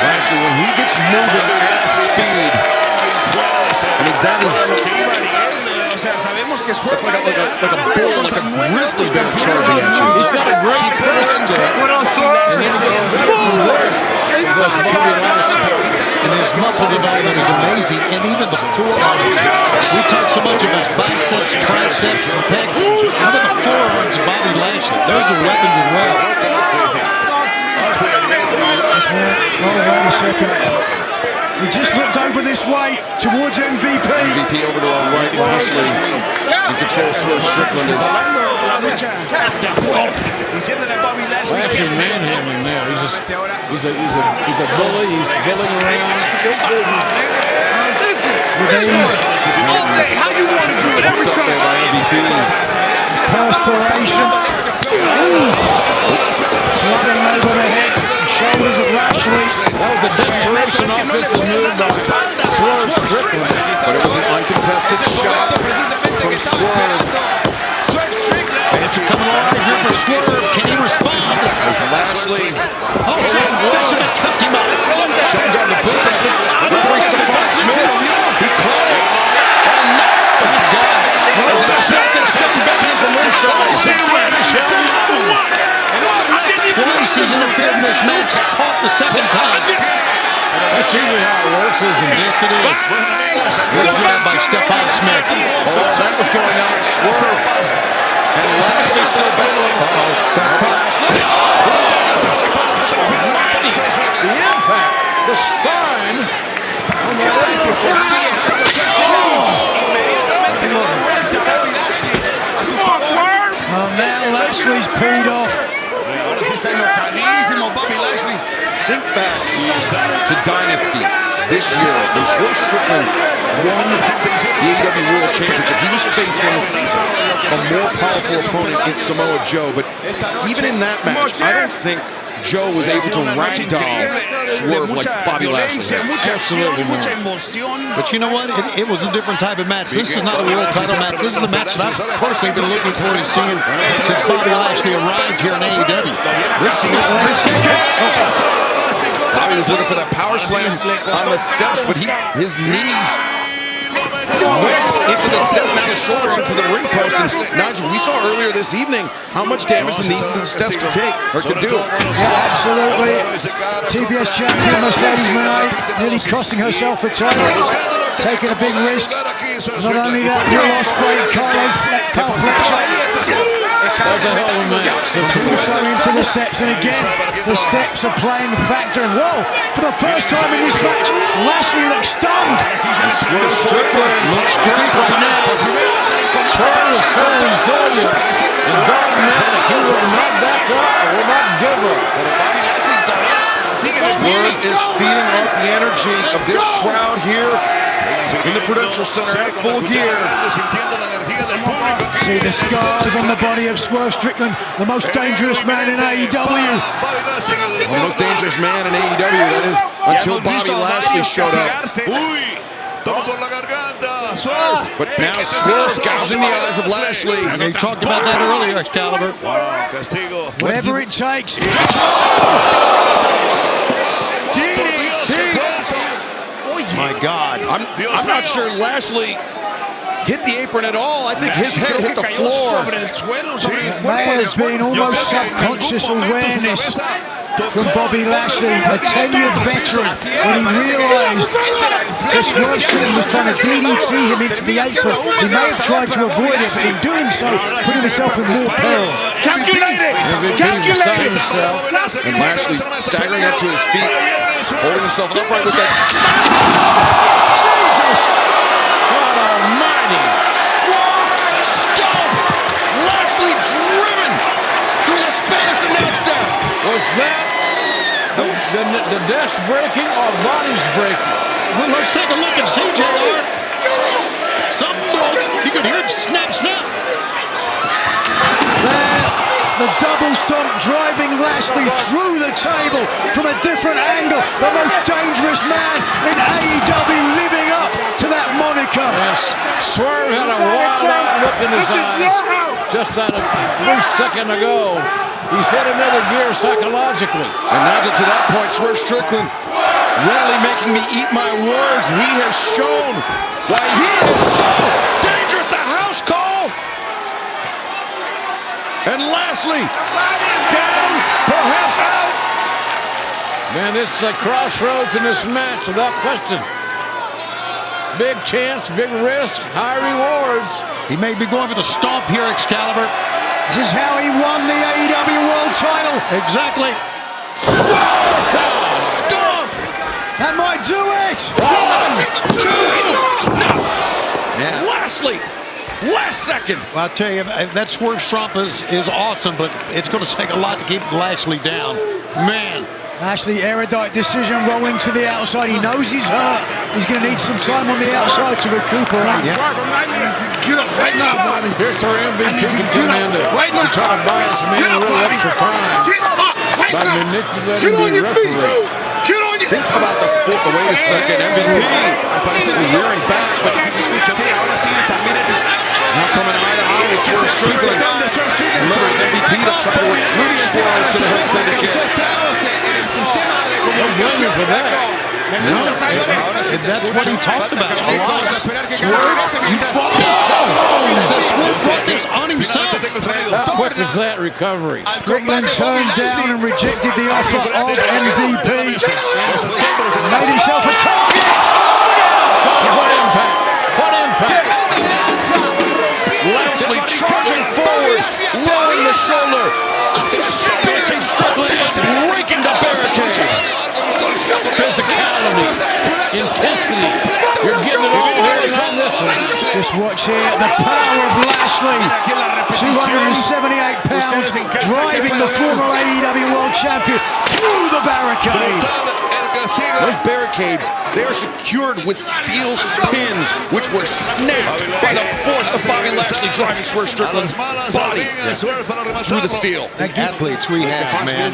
[SPEAKER 18] Lashley, when he gets moving at speed, I mean, that is... It's like a bull, like a grizzly bear charging at you.
[SPEAKER 3] He's got a great first
[SPEAKER 15] And his muscle development is amazing, and even the forearms. We talk so much about biceps, triceps, and pecs. How about the forearms of Bobby Lashley? Those are weapons as well.
[SPEAKER 11] Wait a second. He just looked over this way towards MVP.
[SPEAKER 18] MVP over to our right, Lashley. In control, Swerve Strickland is...
[SPEAKER 3] Lashley's manhandling now. He's a bully. He's bullying around.
[SPEAKER 22] How you want to do it every time?
[SPEAKER 11] Perspiration. Flying over the head and shoulders of Lashley.
[SPEAKER 3] That was a desperation offensive move by Swerve Strickland.
[SPEAKER 18] But it was an uncontested shot from Swerve.
[SPEAKER 15] Benson coming all right here for Swerve. Can he respond?
[SPEAKER 18] As Lashley...
[SPEAKER 15] Oh, shit. Benjamin tripped him up.
[SPEAKER 18] Shotgun the boot. Referee Stephon Smith. He caught it. And now... As Benjamin shoved Benjamin from ringside.
[SPEAKER 15] Twice he's interfered in this match. Caught the second time.
[SPEAKER 3] That's usually how it works, isn't it?
[SPEAKER 15] Yes, it is. Good job by Stephon Smith.
[SPEAKER 18] Oh, that was going on. Swerve. And Lashley still battling. Lashley.
[SPEAKER 3] The impact, the spine on the
[SPEAKER 11] Oh, now Lashley's peed off.
[SPEAKER 18] Think back to Dynasty this year when Swerve Strickland won the AEW World Championship. He was facing a more powerful opponent in Samoa Joe, but even in that match, I don't think Joe was able to ragdoll Swerve like Bobby Lashley.
[SPEAKER 3] Absolutely not.
[SPEAKER 15] But you know what? It was a different type of match. This is not a world title match. This is a match that I've personally been looking forward to seeing since Bobby Lashley arrived here in AEW. This is
[SPEAKER 18] Bobby was looking for that power slam on the steps, but his knees went into the steps, now his shoulders into the ring post. And Nigel, we saw earlier this evening how much damage the knees into the steps could take, or could do.
[SPEAKER 11] Yeah, absolutely. TBS champion Mercedes Moné nearly costing herself the title, taking a big risk. Not only that, Will Ospreay, Carl Fletcher.
[SPEAKER 3] That's a hell of a match.
[SPEAKER 11] The two clothesline into the steps, and again, the steps are playing a factor. And whoa, for the first time in this match, Lashley looks stunned.
[SPEAKER 5] Swerve Strickland
[SPEAKER 8] looks great right now. Swerve is so resilient and dogmatic. He will not back up or will not give up.
[SPEAKER 13] Swerve is feeding off the energy of this crowd here in the Prudential Center at full gear.
[SPEAKER 11] See the scars on the body of Swerve Strickland, the most dangerous man in AEW.
[SPEAKER 13] The most dangerous man in AEW, that is, until Bobby Lashley showed up. But now Swerve gouging the eyes of Lashley.
[SPEAKER 19] And they talked about that earlier, Excalibur.
[SPEAKER 11] Whatever it takes.
[SPEAKER 13] DDT!
[SPEAKER 19] My God.
[SPEAKER 13] I'm not sure Lashley hit the apron at all. I think his head hit the floor.
[SPEAKER 11] Man, it's been almost subconscious awareness from Bobby Lashley, a tenured veteran, when he realized that Swerve Strickland was trying to DDT him into the apron. He may have tried to avoid it, but in doing so, put himself in more peril.
[SPEAKER 8] Calculated!
[SPEAKER 11] Calculated!
[SPEAKER 13] And Lashley's staggering up to his feet, holding himself upright with that.
[SPEAKER 11] Jesus!
[SPEAKER 8] God almighty!
[SPEAKER 13] Swerve stomp! Lashley driven through the Spanish announce desk.
[SPEAKER 8] Was that the desk breaking or bodies breaking?
[SPEAKER 19] Well, let's take a look and see, JR. Something broke. You could hear it snap, snap.
[SPEAKER 11] There, the double stomp driving Lashley through the table from a different angle. The most dangerous man in AEW living up to that moniker.
[SPEAKER 8] Yes, Swerve had a wild-eyed look in his eyes just a brief second ago. He's hit another gear psychologically.
[SPEAKER 13] And now to that point, Swerve Strickland readily making me eat my words. He has shown why he is so dangerous. The house call. And Lashley down, perhaps out.
[SPEAKER 8] Man, this is a crossroads in this match without question. Big chance, big risk, high rewards.
[SPEAKER 19] He may be going for the stomp here, Excalibur.
[SPEAKER 11] This is how he won the AEW World title.
[SPEAKER 19] Exactly.
[SPEAKER 13] Stomp!
[SPEAKER 11] That might do it.
[SPEAKER 13] 1, 2, no.
[SPEAKER 19] Yeah.
[SPEAKER 13] Lashley, last second.
[SPEAKER 19] Well, I'll tell you, that Swerve stomp is awesome, but it's going to take a lot to keep Lashley down. Man.
[SPEAKER 11] Lashley, erudite decision, rolling to the outside. He knows he's hurt. He's going to need some time on the outside to recuperate.
[SPEAKER 8] Yeah. Get up right now, Bobby. Here's our MVP contender.
[SPEAKER 11] Right now.
[SPEAKER 8] Try to buy us man really up for time by manipulating the referee.
[SPEAKER 13] Think about the foot. Wait a second, MVP. Rearing back, but now coming eye to eye with Swerve Strickland. Remember, it's MVP that tried to recruit Swerve to the Hood Syndicate.
[SPEAKER 8] Don't blame him for that.
[SPEAKER 19] No, that's what he talked about a lot. Swerve, you brought this. Swerve brought this on himself.
[SPEAKER 8] How quick is that recovery?
[SPEAKER 11] Strickland turned down and rejected the offer of MVP. Made himself a target.
[SPEAKER 8] What impact? What impact?
[SPEAKER 13] Lashley charging forward, lowering the shoulder, spinning Strickland and breaking the barricade.
[SPEAKER 8] Physicality, intensity. You're getting it all here on this one.
[SPEAKER 11] Just watch here, the power of Lashley. 278 pounds, driving the former AEW World Champion through the barricade.
[SPEAKER 13] Those barricades, they are secured with steel pins, which were snapped by the force of Bobby Lashley driving Swerve Strickland's body through the steel.
[SPEAKER 19] Athletes we have, man.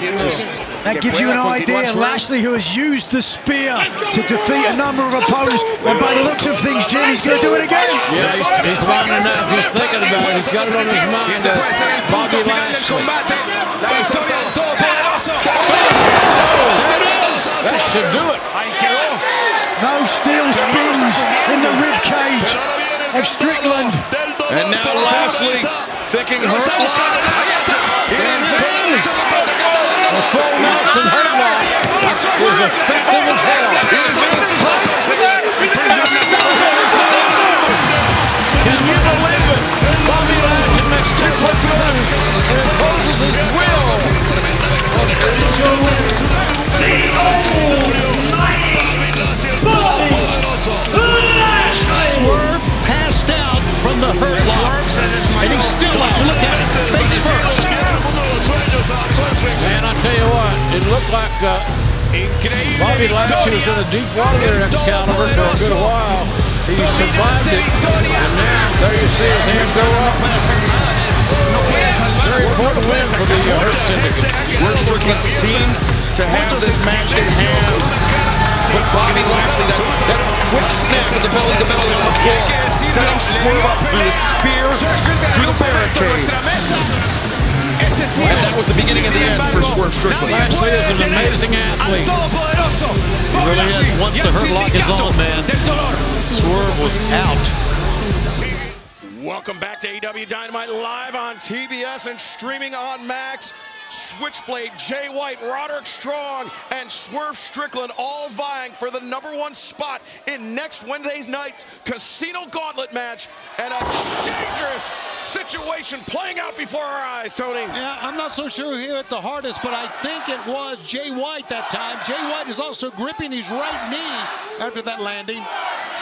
[SPEAKER 11] That gives you an idea. Lashley, who has used the spear to defeat a number of opponents, and by the looks of things, Jim, he's going to do it again.
[SPEAKER 8] Yeah, he's lining up. He's thinking about it. He's got it on his mind. Bobby Lashley. That should do it.
[SPEAKER 11] No steel spins in the rib cage of Strickland.
[SPEAKER 13] And now Lashley thinking hurt lock. It is in.
[SPEAKER 8] The full Nelson hurt lock is effective as hell.
[SPEAKER 13] It is in the top.
[SPEAKER 8] Can you believe it? Bobby Lashley makes 2 quick moves and imposes his will
[SPEAKER 6] It looked like Bobby Lashley was in the deep water there, Excalibur, for a good while. He survived it, and now there you see his hand go up. Very important win for the Hurt Syndicate.
[SPEAKER 13] Swerve Strickland seemed to have this match in hand, but Bobby Lashley, that quick snap with the belly-to-belly on the floor, setting Swerve up through the spear, through the barricade. And that was the beginning of the end for Swerve Strickland.
[SPEAKER 6] Lashley is an amazing athlete.
[SPEAKER 15] He really is. Once the Hurt Lock is on, man, Swerve was out.
[SPEAKER 13] Welcome back to AEW Dynamite, live on TBS and streaming on Max. Switchblade, Jay White, Roderick Strong, and Swerve Strickland all vying for the #1 spot in next Wednesday's night's Casino Gauntlet match. And a dangerous situation playing out before our eyes, Tony.
[SPEAKER 15] Yeah, I'm not so sure who hit the hardest, but I think it was Jay White that time. Jay White is also gripping his right knee after that landing.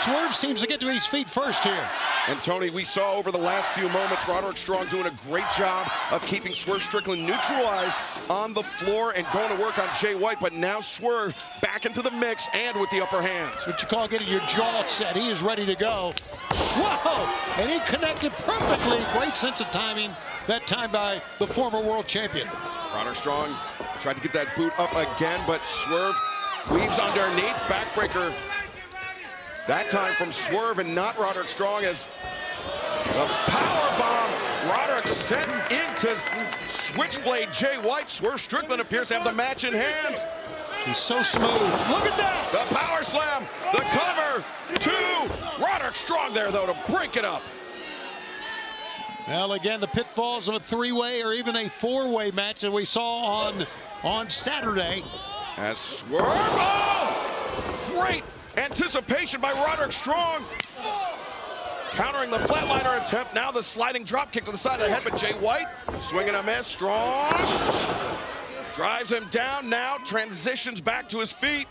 [SPEAKER 15] Swerve seems to get to his feet first here.
[SPEAKER 13] And Tony, we saw over the last few moments Roderick Strong doing a great job of keeping Swerve Strickland neutralized on the floor and going to work on Jay White, but now Swerve back into the mix and with the upper hand.
[SPEAKER 15] That's what you call getting your jaw set. He is ready to go. Whoa! And he connected perfectly. Great sense of timing that time by the former world champion.
[SPEAKER 13] Roderick Strong tried to get that boot up again, but Swerve weaves underneath. Backbreaker that time from Swerve and not Roderick Strong, as the power bomb Roderick sent into Switchblade Jay White. Swerve Strickland appears to have the match in hand.
[SPEAKER 15] He's so smooth. Look at that!
[SPEAKER 13] The power slam, the cover, Roderick Strong there, though, to break it up.
[SPEAKER 15] Well, again, the pitfalls of a three-way or even a four-way match that we saw on Saturday.
[SPEAKER 13] As Swerve, oh! Great anticipation by Roderick Strong. Countering the flatliner attempt, now the sliding drop kick to the side of the head, but Jay White swinging a miss. Strong drives him down, now transitions back to his feet.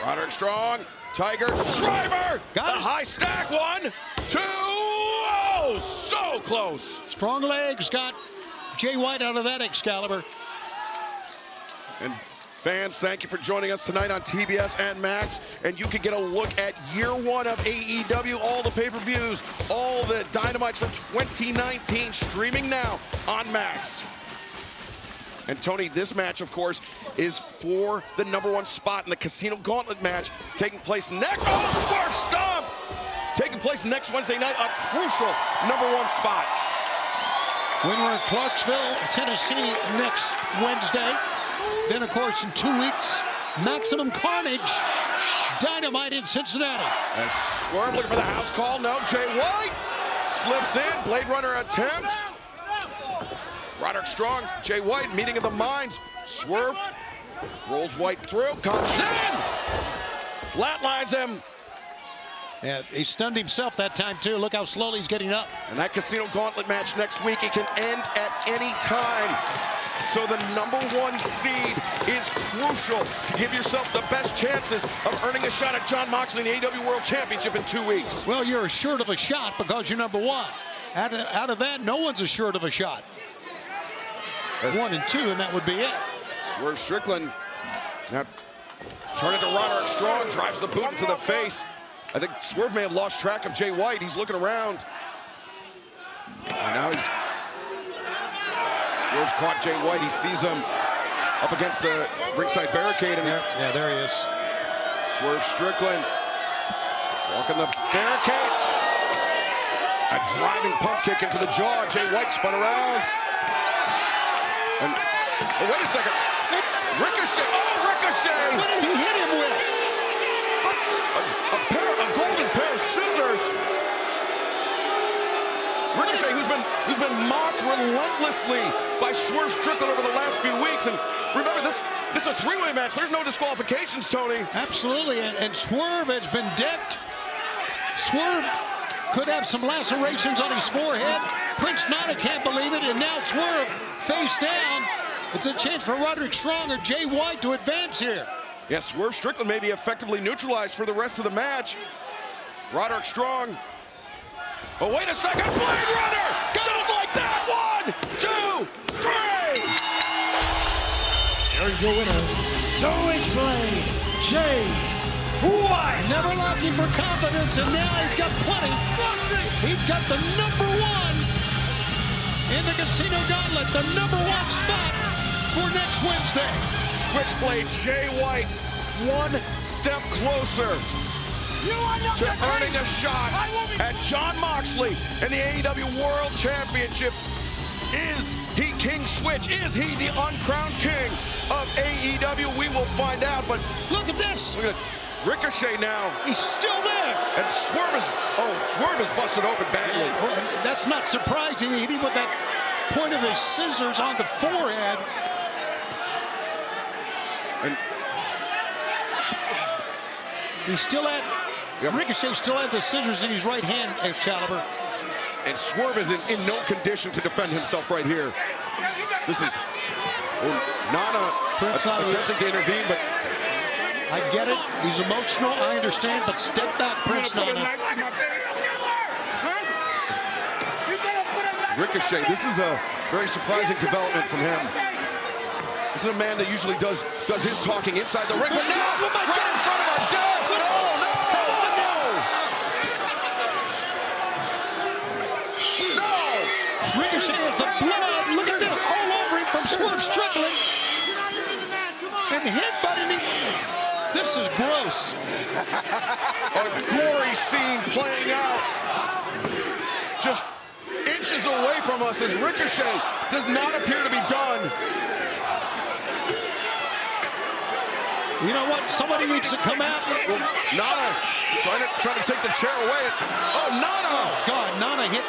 [SPEAKER 13] Roderick Strong, Tiger, driver, the high stack, 1, 2, oh, so close.
[SPEAKER 15] Strong legs got Jay White out of that, Excalibur.
[SPEAKER 13] And fans, thank you for joining us tonight on TBS and Max. And you can get a look at year 1 of AEW, all the pay-per-views, all the Dynamites from 2019, streaming now on Max. And Tony, this match, of course, is for the #1 spot in the Casino Gauntlet match, taking place next. Oh, Swerve stomp! Taking place next Wednesday night, a crucial #1 spot.
[SPEAKER 15] When we're in Clarksville, Tennessee next Wednesday. Then, of course, in 2 weeks, Maximum Carnage, Dynamite in Cincinnati.
[SPEAKER 13] As Swerve looking for the house call. No, Jay White slips in. Blade Runner attempt. Roderick Strong, Jay White, meeting of the minds. Swerve rolls White through, comes in, flatlines him.
[SPEAKER 15] Yeah, he stunned himself that time, too. Look how slowly he's getting up.
[SPEAKER 13] And that Casino Gauntlet match next week, it can end at any time. So the #1 seed is crucial to give yourself the best chances of earning a shot at Jon Moxley in the AEW World Championship in 2 weeks.
[SPEAKER 15] Well, you're assured of a shot because you're #1. Out of that, no one's assured of a shot. 1 and 2, and that would be it.
[SPEAKER 13] Swerve Strickland now turning to Roderick Strong, drives the boot into the face. I think Swerve may have lost track of Jay White. He's looking around. And now Swerve's caught Jay White. He sees him up against the ringside barricade. And
[SPEAKER 15] yeah, there he is.
[SPEAKER 13] Swerve Strickland walking the barricade. A driving pump kick into the jaw. Jay White spun around. And, oh, wait a second. Ricochet. Oh, Ricochet.
[SPEAKER 15] What did he hit him with?
[SPEAKER 13] A golden pair of scissors. Ricochet, who's been mocked relentlessly by Swerve Strickland over the last few weeks. And remember, this is a three-way match. There's no disqualifications, Tony.
[SPEAKER 15] Absolutely, and Swerve has been decked. Swerve could have some lacerations on his forehead. Prince Nana can't believe it, and now Swerve face down. It's a chance for Roderick Strong or Jay White to advance here.
[SPEAKER 13] Yes, Swerve Strickland may be effectively neutralized for the rest of the match. Roderick Strong. Oh, wait a second. Blade Runner! Just like that. 1, 2, 3!
[SPEAKER 1] There you
[SPEAKER 8] is your winner, to explain, Jay White.
[SPEAKER 15] Never lacking for confidence, and now he's got plenty. He's got the #1 in the Casino Gauntlet, the #1 spot for next Wednesday.
[SPEAKER 13] Switchblade Jay White, one step closer to earning a shot at Jon Moxley and the AEW World Championship. Is he King Switch? Is he the uncrowned king of AEW? We will find out, but
[SPEAKER 15] look at this.
[SPEAKER 13] Look at Ricochet now.
[SPEAKER 15] He's still there.
[SPEAKER 13] And Swerve is busted open badly.
[SPEAKER 15] Well, that's not surprising. He hit him with that point of his scissors on the forehead.
[SPEAKER 13] And
[SPEAKER 15] he's still at, Ricochet still has the scissors in his right hand, Excalibur.
[SPEAKER 13] And Swerve is in no condition to defend himself right here. This is Nana attempting to intervene, but
[SPEAKER 15] I get it. He's emotional. I understand, but step back, Prince Nana.
[SPEAKER 13] Ricochet, this is a very surprising development from him. This is a man that usually does his talking inside the ring, but now right in front of our desk. Oh, no!
[SPEAKER 15] Ricochet has the blood. Look at this, all over him from Swerve Strickland. And headbutting him. This is gross.
[SPEAKER 13] A gory scene playing out just inches away from us as Ricochet does not appear to be done.
[SPEAKER 15] You know what? Somebody needs to come out.
[SPEAKER 13] Nana trying to take the chair away. Oh, Nana!
[SPEAKER 15] Oh, God, Nana hit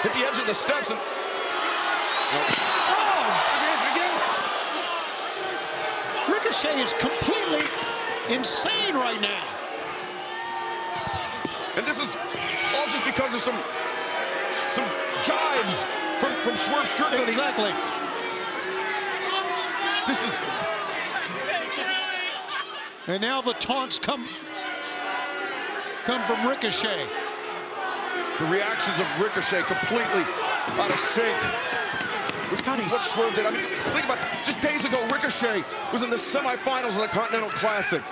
[SPEAKER 13] the edge of the steps and...
[SPEAKER 15] Oh! Ricochet is completely insane right now.
[SPEAKER 13] And this is all just because of some jibes from Swerve Strickland.
[SPEAKER 15] Exactly.
[SPEAKER 13] This is...
[SPEAKER 15] And now the taunts come from Ricochet.
[SPEAKER 13] The reactions of Ricochet completely out of sync with what Swerve did. I mean, think about it. Just days ago, Ricochet was in the semifinals of the Continental Classic.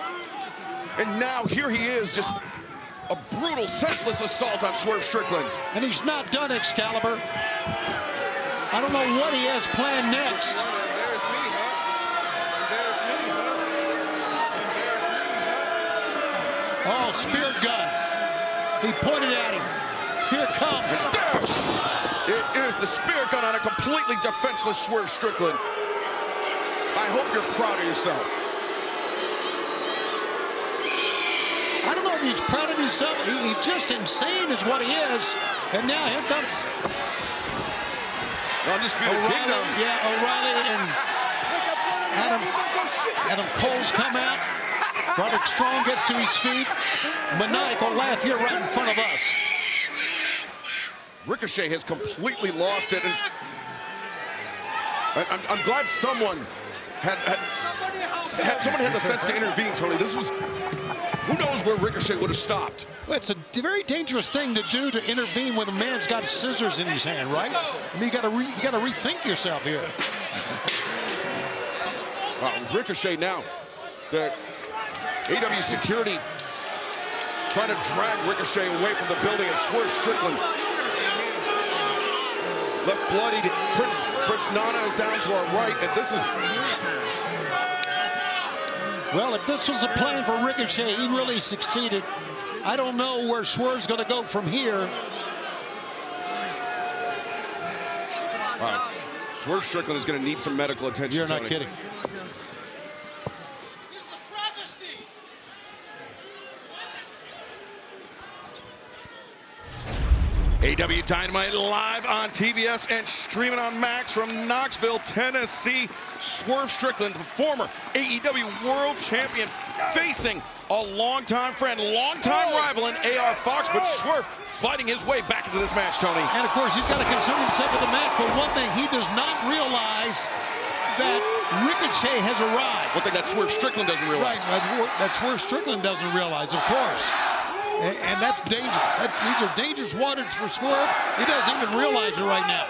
[SPEAKER 13] And now here he is, just a brutal, senseless assault on Swerve Strickland.
[SPEAKER 15] And he's not done, Excalibur. I don't know what he has planned next. Oh, spirit gun. He pointed at him. Here it comes.
[SPEAKER 13] It is the spirit gun on a completely defenseless Swerve Strickland. I hope you're proud of yourself.
[SPEAKER 15] I don't know if he's proud of himself. He's just insane is what he is. And now here comes
[SPEAKER 13] Undisputed Kingdom.
[SPEAKER 15] Yeah, O'Reilly and Adam Cole's come out. Roderick Strong gets to his feet. Maniacal laugh here right in front of us.
[SPEAKER 13] Ricochet has completely lost it. And I'm glad someone had the sense to intervene, Tony. This was, who knows where Ricochet would have stopped.
[SPEAKER 15] Well, it's a very dangerous thing to do, to intervene when a man's got scissors in his hand, right? I mean, you gotta rethink yourself here.
[SPEAKER 13] Ricochet now. The AEW security trying to drag Ricochet away from the building as Swerve Strickland left bloodied. Prince Nana is down to our right, and this is...
[SPEAKER 15] Well, if this was a plan for Ricochet, he really succeeded. I don't know where Swerve's going to go from here.
[SPEAKER 13] Wow. Swerve Strickland is going to need some medical attention.
[SPEAKER 15] You're not
[SPEAKER 13] Tony.
[SPEAKER 15] kidding.
[SPEAKER 13] AEW Dynamite live on TBS and streaming on Max from Knoxville, Tennessee. Swerve Strickland, the former AEW World Champion, facing a longtime friend, longtime rival in AR Fox, but Swerve fighting his way back into this match, Tony.
[SPEAKER 15] And of course, he's got to concern himself with the match, but one thing he does not realize, that Ricochet has arrived.
[SPEAKER 13] One thing that Swerve Strickland doesn't realize.
[SPEAKER 15] Right, that Swerve Strickland doesn't realize, of course. And that's dangerous. These are dangerous waters for Swerve. He doesn't even realize it right now.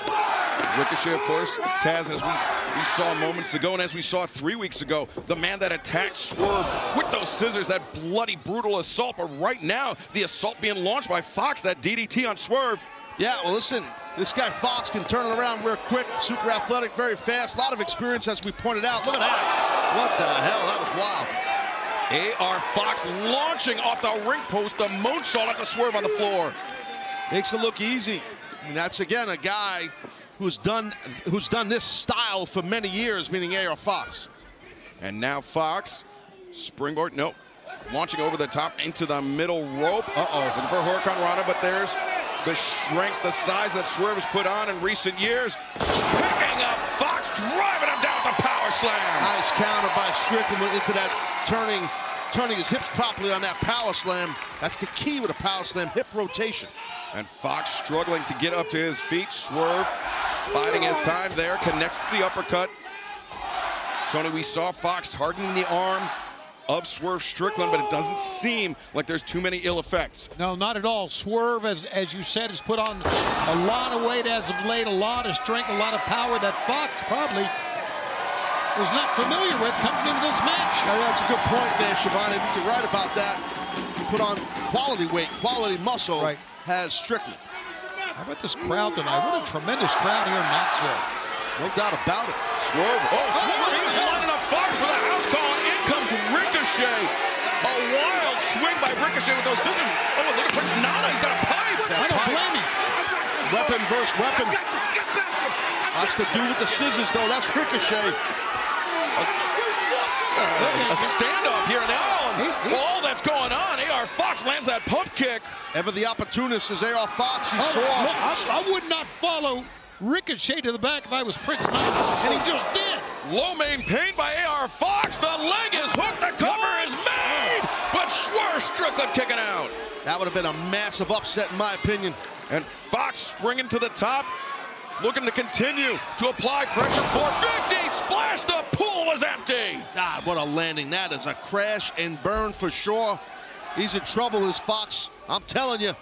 [SPEAKER 13] Ricochet, of course, Taz, as we saw moments ago, and as we saw 3 weeks ago, the man that attacked Swerve with those scissors, that bloody, brutal assault. But right now, the assault being launched by Fox, that DDT on Swerve.
[SPEAKER 5] Yeah, well, listen, this guy Fox can turn it around real quick, super athletic, very fast, a lot of experience, as we pointed out. Look at that. What the hell? That was wild.
[SPEAKER 13] A.R. Fox launching off the ring post, the moonsault at the Swerve on the floor.
[SPEAKER 5] Makes it look easy. I mean, that's, again, a guy who's done this style for many years, meaning A.R. Fox.
[SPEAKER 13] And now Fox, springboard, nope, launching over the top into the middle rope. Looking for Hurricane Rana, but there's the strength, the size that Swerve has put on in recent years. Picking up Fox, driving him down with the power slam.
[SPEAKER 5] Nice counter by Strickland into that turning his hips properly on that power slam. That's the key with a power slam, hip rotation.
[SPEAKER 13] And Fox struggling to get up to his feet. Swerve biding his time there, connects to the uppercut. Tony, we saw Fox targeting the arm of Swerve Strickland, but it doesn't seem like there's too many ill effects.
[SPEAKER 15] No, not at all. Swerve, as you said, has put on a lot of weight as of late, a lot of strength, a lot of power that Fox probably was not familiar with coming into this match.
[SPEAKER 5] Yeah, that's a good point there, Schiavone. I think you're right about that. He put on quality weight, quality muscle, has Strickland.
[SPEAKER 15] How about this crowd tonight? What a tremendous crowd here in Knoxville.
[SPEAKER 5] No doubt about it.
[SPEAKER 13] Swerve, Swerve, he was lining up Fox for the house call, and in comes Ricochet. A wild swing by Ricochet with those scissors. Oh, look at Prince Nana, he's got a pipe.
[SPEAKER 15] I don't blame him.
[SPEAKER 5] Weapon versus weapon. That's the dude with the scissors, though. That's Ricochet.
[SPEAKER 13] A standoff here now, and all that's going on. A.R. Fox lands that pump kick.
[SPEAKER 5] Ever the opportunist is A.R. Fox. He saw.
[SPEAKER 15] I would not follow Ricochet to the back if I was Prince Nana, and he just did.
[SPEAKER 13] Low main pain by A.R. Fox. The leg is hooked. The cover is made, but Swerve Strickland kicking out.
[SPEAKER 5] That would have been a massive upset, in my opinion.
[SPEAKER 13] And Fox springing to the top, looking to continue to apply pressure. 450, splash, the pool was empty.
[SPEAKER 5] God, what a landing. That is a crash and burn for sure. He's in trouble, is Fox. I'm telling you.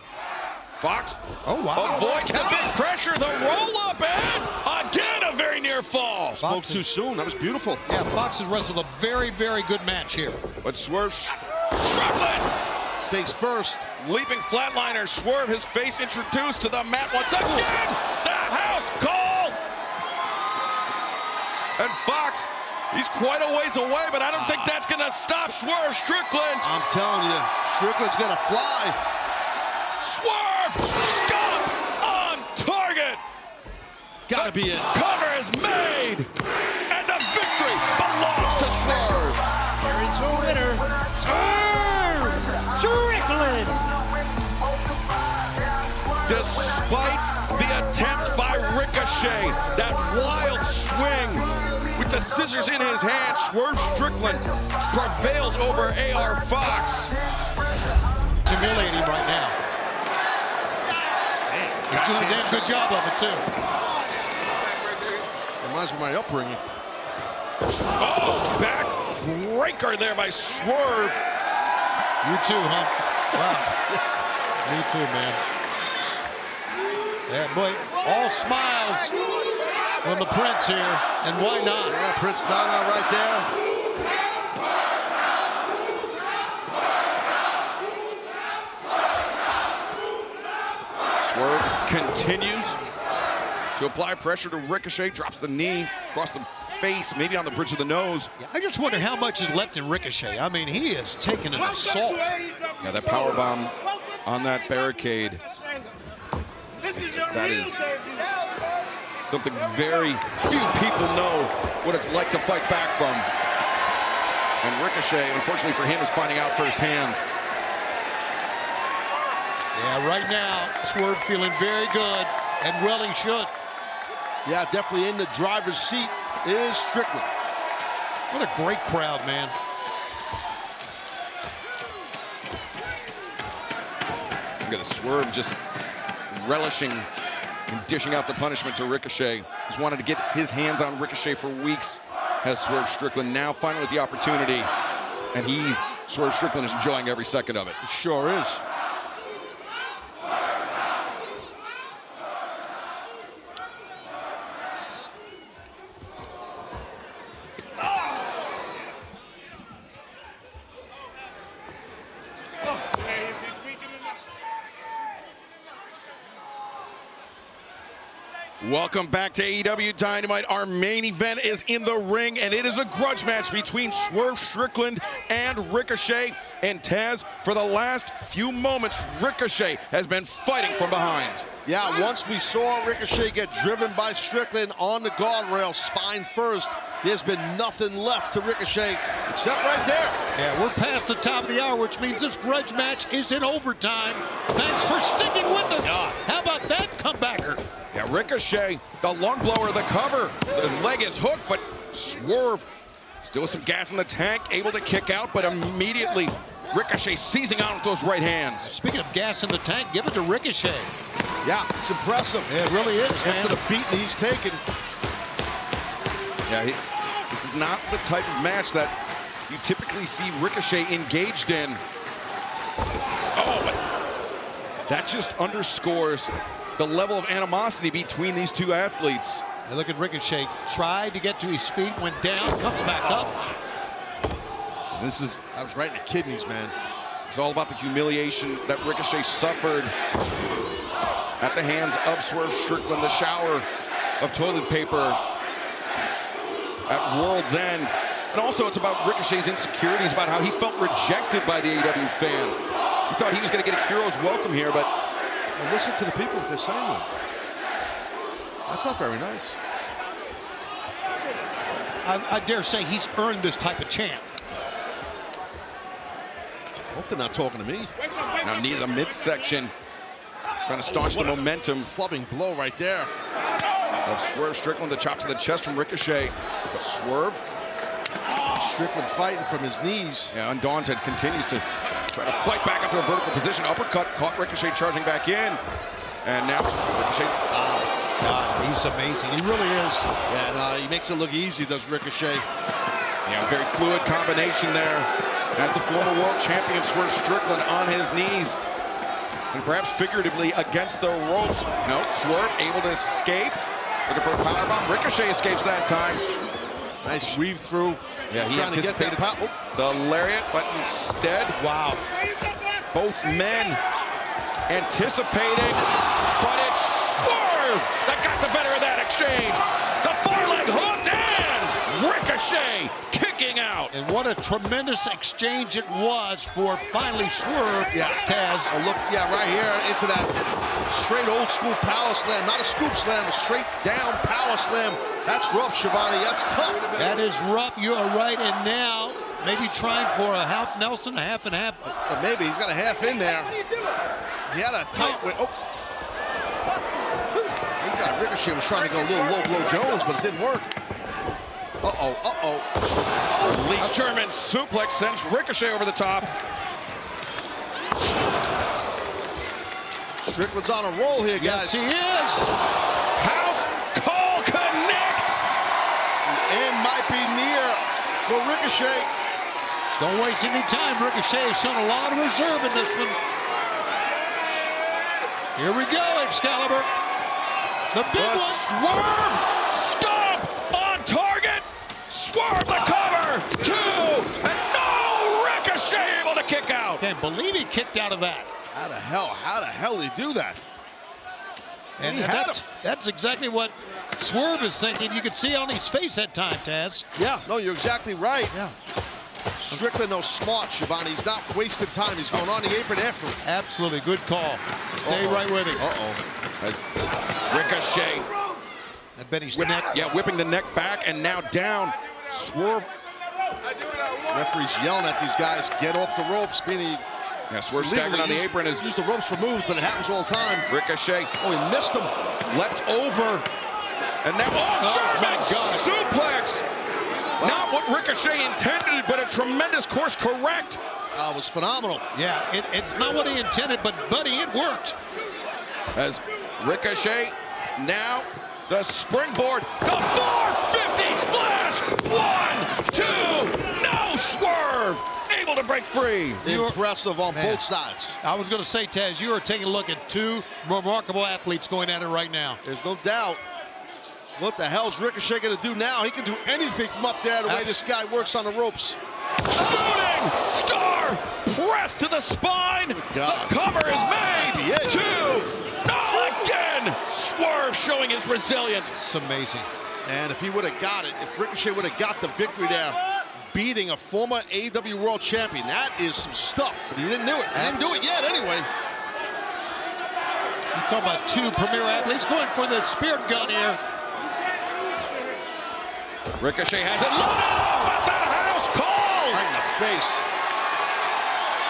[SPEAKER 13] Fox
[SPEAKER 15] wow.
[SPEAKER 13] avoids the big pressure, the roll-up, and again a very near fall.
[SPEAKER 5] Spoke too soon. That was beautiful.
[SPEAKER 15] Yeah, Fox has wrestled a very, very good match here.
[SPEAKER 13] But Swerve Strickland
[SPEAKER 5] face first.
[SPEAKER 13] Leaping flatliner. Swerve, his face introduced to the mat once again. The house call. And Fox, he's quite a ways away, but I don't think that's going to stop Swerve Strickland.
[SPEAKER 5] I'm telling you, Strickland's going to fly.
[SPEAKER 13] Swerve, stop on target.
[SPEAKER 5] Gotta be it.
[SPEAKER 13] Cover is made, and the victory belongs to Swerve.
[SPEAKER 12] Here is your winner, Swerve Strickland.
[SPEAKER 13] Despite the attempt by Ricochet, that wild swing with the scissors in his hand, Swerve Strickland prevails over A.R. Fox.
[SPEAKER 15] It's humiliating right now. He's doing a damn good job of it, too.
[SPEAKER 5] Reminds me of my upbringing.
[SPEAKER 13] Oh, back breaker there by Swerve.
[SPEAKER 15] You too, huh? Wow. Me too, man. Yeah, boy, all smiles from the Prince here, and why not?
[SPEAKER 5] Yeah, Prince Nana right there.
[SPEAKER 13] Swerve continues to apply pressure to Ricochet, drops the knee across the face, maybe on the bridge of the nose.
[SPEAKER 15] Yeah, I just wonder how much is left in Ricochet. I mean, he is taking an assault.
[SPEAKER 13] Yeah, that power bomb on that barricade. That is something very few people know what it's like to fight back from. And Ricochet, unfortunately for him, is finding out firsthand.
[SPEAKER 15] Yeah, right now, Swerve feeling very good, and well he should.
[SPEAKER 5] Yeah, definitely in the driver's seat is Strickland.
[SPEAKER 15] What a great crowd, man.
[SPEAKER 13] Look at Swerve just relishing and dishing out the punishment to Ricochet. He's wanted to get his hands on Ricochet for weeks. Has Swerve Strickland now finally with the opportunity, and Swerve Strickland is enjoying every second of it.
[SPEAKER 5] It sure is.
[SPEAKER 13] Welcome back to AEW Dynamite. Our main event is in the ring, and it is a grudge match between Swerve Strickland and Ricochet. And Taz, for the last few moments, Ricochet has been fighting from behind.
[SPEAKER 5] Yeah, once we saw Ricochet get driven by Strickland on the guardrail, spine first, there's been nothing left to Ricochet except right there.
[SPEAKER 15] Yeah, we're past the top of the hour, which means this grudge match is in overtime. Thanks for sticking with us. God. How about that comebacker?
[SPEAKER 13] Yeah, Ricochet, the lung blower, the cover. The leg is hooked, but Swerve still with some gas in the tank, able to kick out, but immediately Ricochet seizing on with those right hands.
[SPEAKER 15] Speaking of gas in the tank, give it to Ricochet.
[SPEAKER 5] Yeah, it's impressive.
[SPEAKER 15] Yeah, it really is, man.
[SPEAKER 5] After the beating he's taken.
[SPEAKER 13] Yeah, this is not the type of match that you typically see Ricochet engaged in. Oh, but that just underscores the level of animosity between these two athletes.
[SPEAKER 15] And look at Ricochet. Tried to get to his feet, went down, comes back up.
[SPEAKER 5] That was right in the kidneys, man.
[SPEAKER 13] It's all about the humiliation that Ricochet suffered at the hands of Swerve Strickland, the shower of toilet paper at World's End. And also it's about Ricochet's insecurities, about how he felt rejected by the AEW fans. He thought he was going to get a hero's welcome here, but
[SPEAKER 5] and listen to the people what they're saying. That's not very nice.
[SPEAKER 15] I dare say he's earned this type of chant.
[SPEAKER 5] Hope they're not talking to me.
[SPEAKER 13] Now knee to the midsection, trying to staunch the momentum.
[SPEAKER 5] Clubbing blow right there.
[SPEAKER 13] Of Swerve Strickland, the chop to the chest from Ricochet. But Swerve.
[SPEAKER 5] Strickland fighting from his knees.
[SPEAKER 13] Yeah, undaunted, continues to try to fight back into a vertical position. Uppercut, caught Ricochet charging back in. And now Ricochet.
[SPEAKER 15] God, he's amazing. He really is.
[SPEAKER 5] Yeah, no, he makes it look easy, does Ricochet.
[SPEAKER 13] Yeah, very fluid combination there. As the former world champion, Swerve Strickland on his knees. And perhaps figuratively against the ropes. No, Swerve able to escape. Looking for a powerbomb. Ricochet escapes that time.
[SPEAKER 5] Nice weave through.
[SPEAKER 13] Yeah, he anticipated the lariat, but instead,
[SPEAKER 15] wow.
[SPEAKER 13] Both men anticipating, but it's Swerve that got the better of that exchange. The far leg hooked and Ricochet kicking out.
[SPEAKER 15] And what a tremendous exchange it was for finally Swerve.
[SPEAKER 5] Yeah,
[SPEAKER 15] Taz.
[SPEAKER 5] Oh, look, yeah, right here into that straight old school power slam. Not a scoop slam, a straight down power slam. That's rough, Shivani. That's tough.
[SPEAKER 15] That is rough. You are right. And now, maybe trying for a half Nelson, a half and half.
[SPEAKER 5] Maybe he's got a half in there. He had a tight way. Oh. Ricochet was trying to go a little low blow Jones, but it didn't work.
[SPEAKER 13] Lee's German suplex sends Ricochet over the top.
[SPEAKER 5] Strickland's on a roll here, guys.
[SPEAKER 15] Yes, he is.
[SPEAKER 13] House call connects.
[SPEAKER 5] The end might be near for Ricochet.
[SPEAKER 15] Don't waste any time. Ricochet has shown a lot of reserve in this one. Here we go, Excalibur. The big one.
[SPEAKER 13] Swerve stomp on target. Swerve the cover. Two. And no, Ricochet able to kick out.
[SPEAKER 15] Can't believe he kicked out of that.
[SPEAKER 5] How the hell did he do that?
[SPEAKER 15] And that's exactly what Swerve is thinking. You could see on his face that time, Taz.
[SPEAKER 5] Yeah, no, you're exactly right.
[SPEAKER 15] Yeah.
[SPEAKER 5] Strickland knows smart, Shivani. He's not wasting time. He's going on the apron after him.
[SPEAKER 15] Absolutely. Good call. Stay right with him.
[SPEAKER 13] Ricochet.
[SPEAKER 15] I bet he's neck.
[SPEAKER 13] Yeah, whipping the neck back and now down. Swerve.
[SPEAKER 5] Referee's yelling at these guys. Get off the ropes.
[SPEAKER 13] Yeah, Swerve staggering on the apron.
[SPEAKER 5] Use the ropes for moves, but it happens all the time.
[SPEAKER 13] Ricochet.
[SPEAKER 5] Oh, he missed him.
[SPEAKER 13] Leapt over. And now, German suplex. Not what Ricochet intended, but a tremendous course correct.
[SPEAKER 5] It was phenomenal.
[SPEAKER 15] Yeah, it's not what he intended, but buddy, it worked.
[SPEAKER 13] As Ricochet, now the springboard, the 450 splash. 1, 2, no, Swerve. Able to break free.
[SPEAKER 5] Impressive on both sides.
[SPEAKER 15] I was going to say, Taz, you are taking a look at two remarkable athletes going at it right now.
[SPEAKER 5] There's no doubt. What the hell's Ricochet going to do now? He can do anything from up there the way this guy works on the ropes.
[SPEAKER 13] Shooting star press to the spine. The cover is made. 2, no, again. again. Swerve showing his resilience.
[SPEAKER 5] It's amazing. And if he would have got it, if Ricochet would have got the victory there, beating a former AEW World Champion, that is some stuff. But he didn't do it. He didn't do it yet anyway.
[SPEAKER 15] You talk about two premier athletes going for the spirit gun here.
[SPEAKER 13] Ricochet has it loaded up at the house call.
[SPEAKER 5] Right in the face.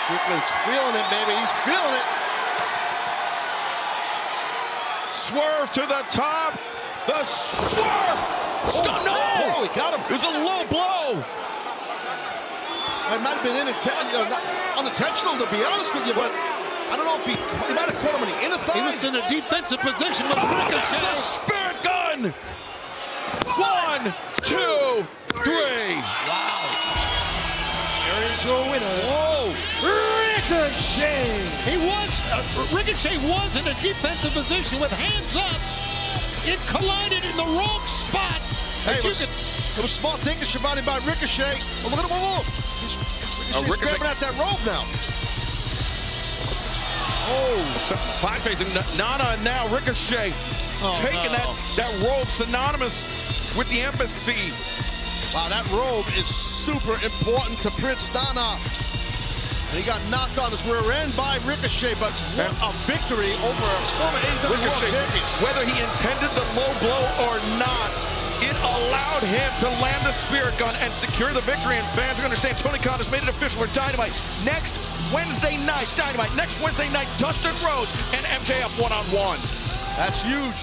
[SPEAKER 5] Strickland's feeling it, baby. He's feeling it.
[SPEAKER 13] Swerve to the top. The Swerve. No!
[SPEAKER 5] Oh, he got him.
[SPEAKER 13] It was a low blow.
[SPEAKER 5] It might have been unintentional, to be honest with you, but I don't know if he might have caught him in the inner thigh.
[SPEAKER 15] He was in a defensive position with Ricochet.
[SPEAKER 13] The spirit gun. 1, 2, 3.
[SPEAKER 11] Wow. There is your winner.
[SPEAKER 15] Whoa.
[SPEAKER 11] Ricochet.
[SPEAKER 15] Ricochet was in a defensive position with hands up. It collided in the wrong spot.
[SPEAKER 5] Hey, it was smart thinking, Shivani, by Ricochet. Oh, look at him, whoa. Ricochet's grabbing at that rope now.
[SPEAKER 13] Oh, pie facing Nana, and now Ricochet taking that robe synonymous with the embassy.
[SPEAKER 5] Wow, that robe is super important to Prince Nana. And he got knocked on his rear end by Ricochet, but what a victory over a former AEW World Champion.
[SPEAKER 13] Whether he intended the low blow or not, it allowed him to land the spirit gun and secure the victory. And fans are going to understand Tony Khan has made it official for Dynamite. Next Wednesday night, Dynamite. Next Wednesday night, Dustin Rhodes and MJF one-on-one.
[SPEAKER 5] That's huge.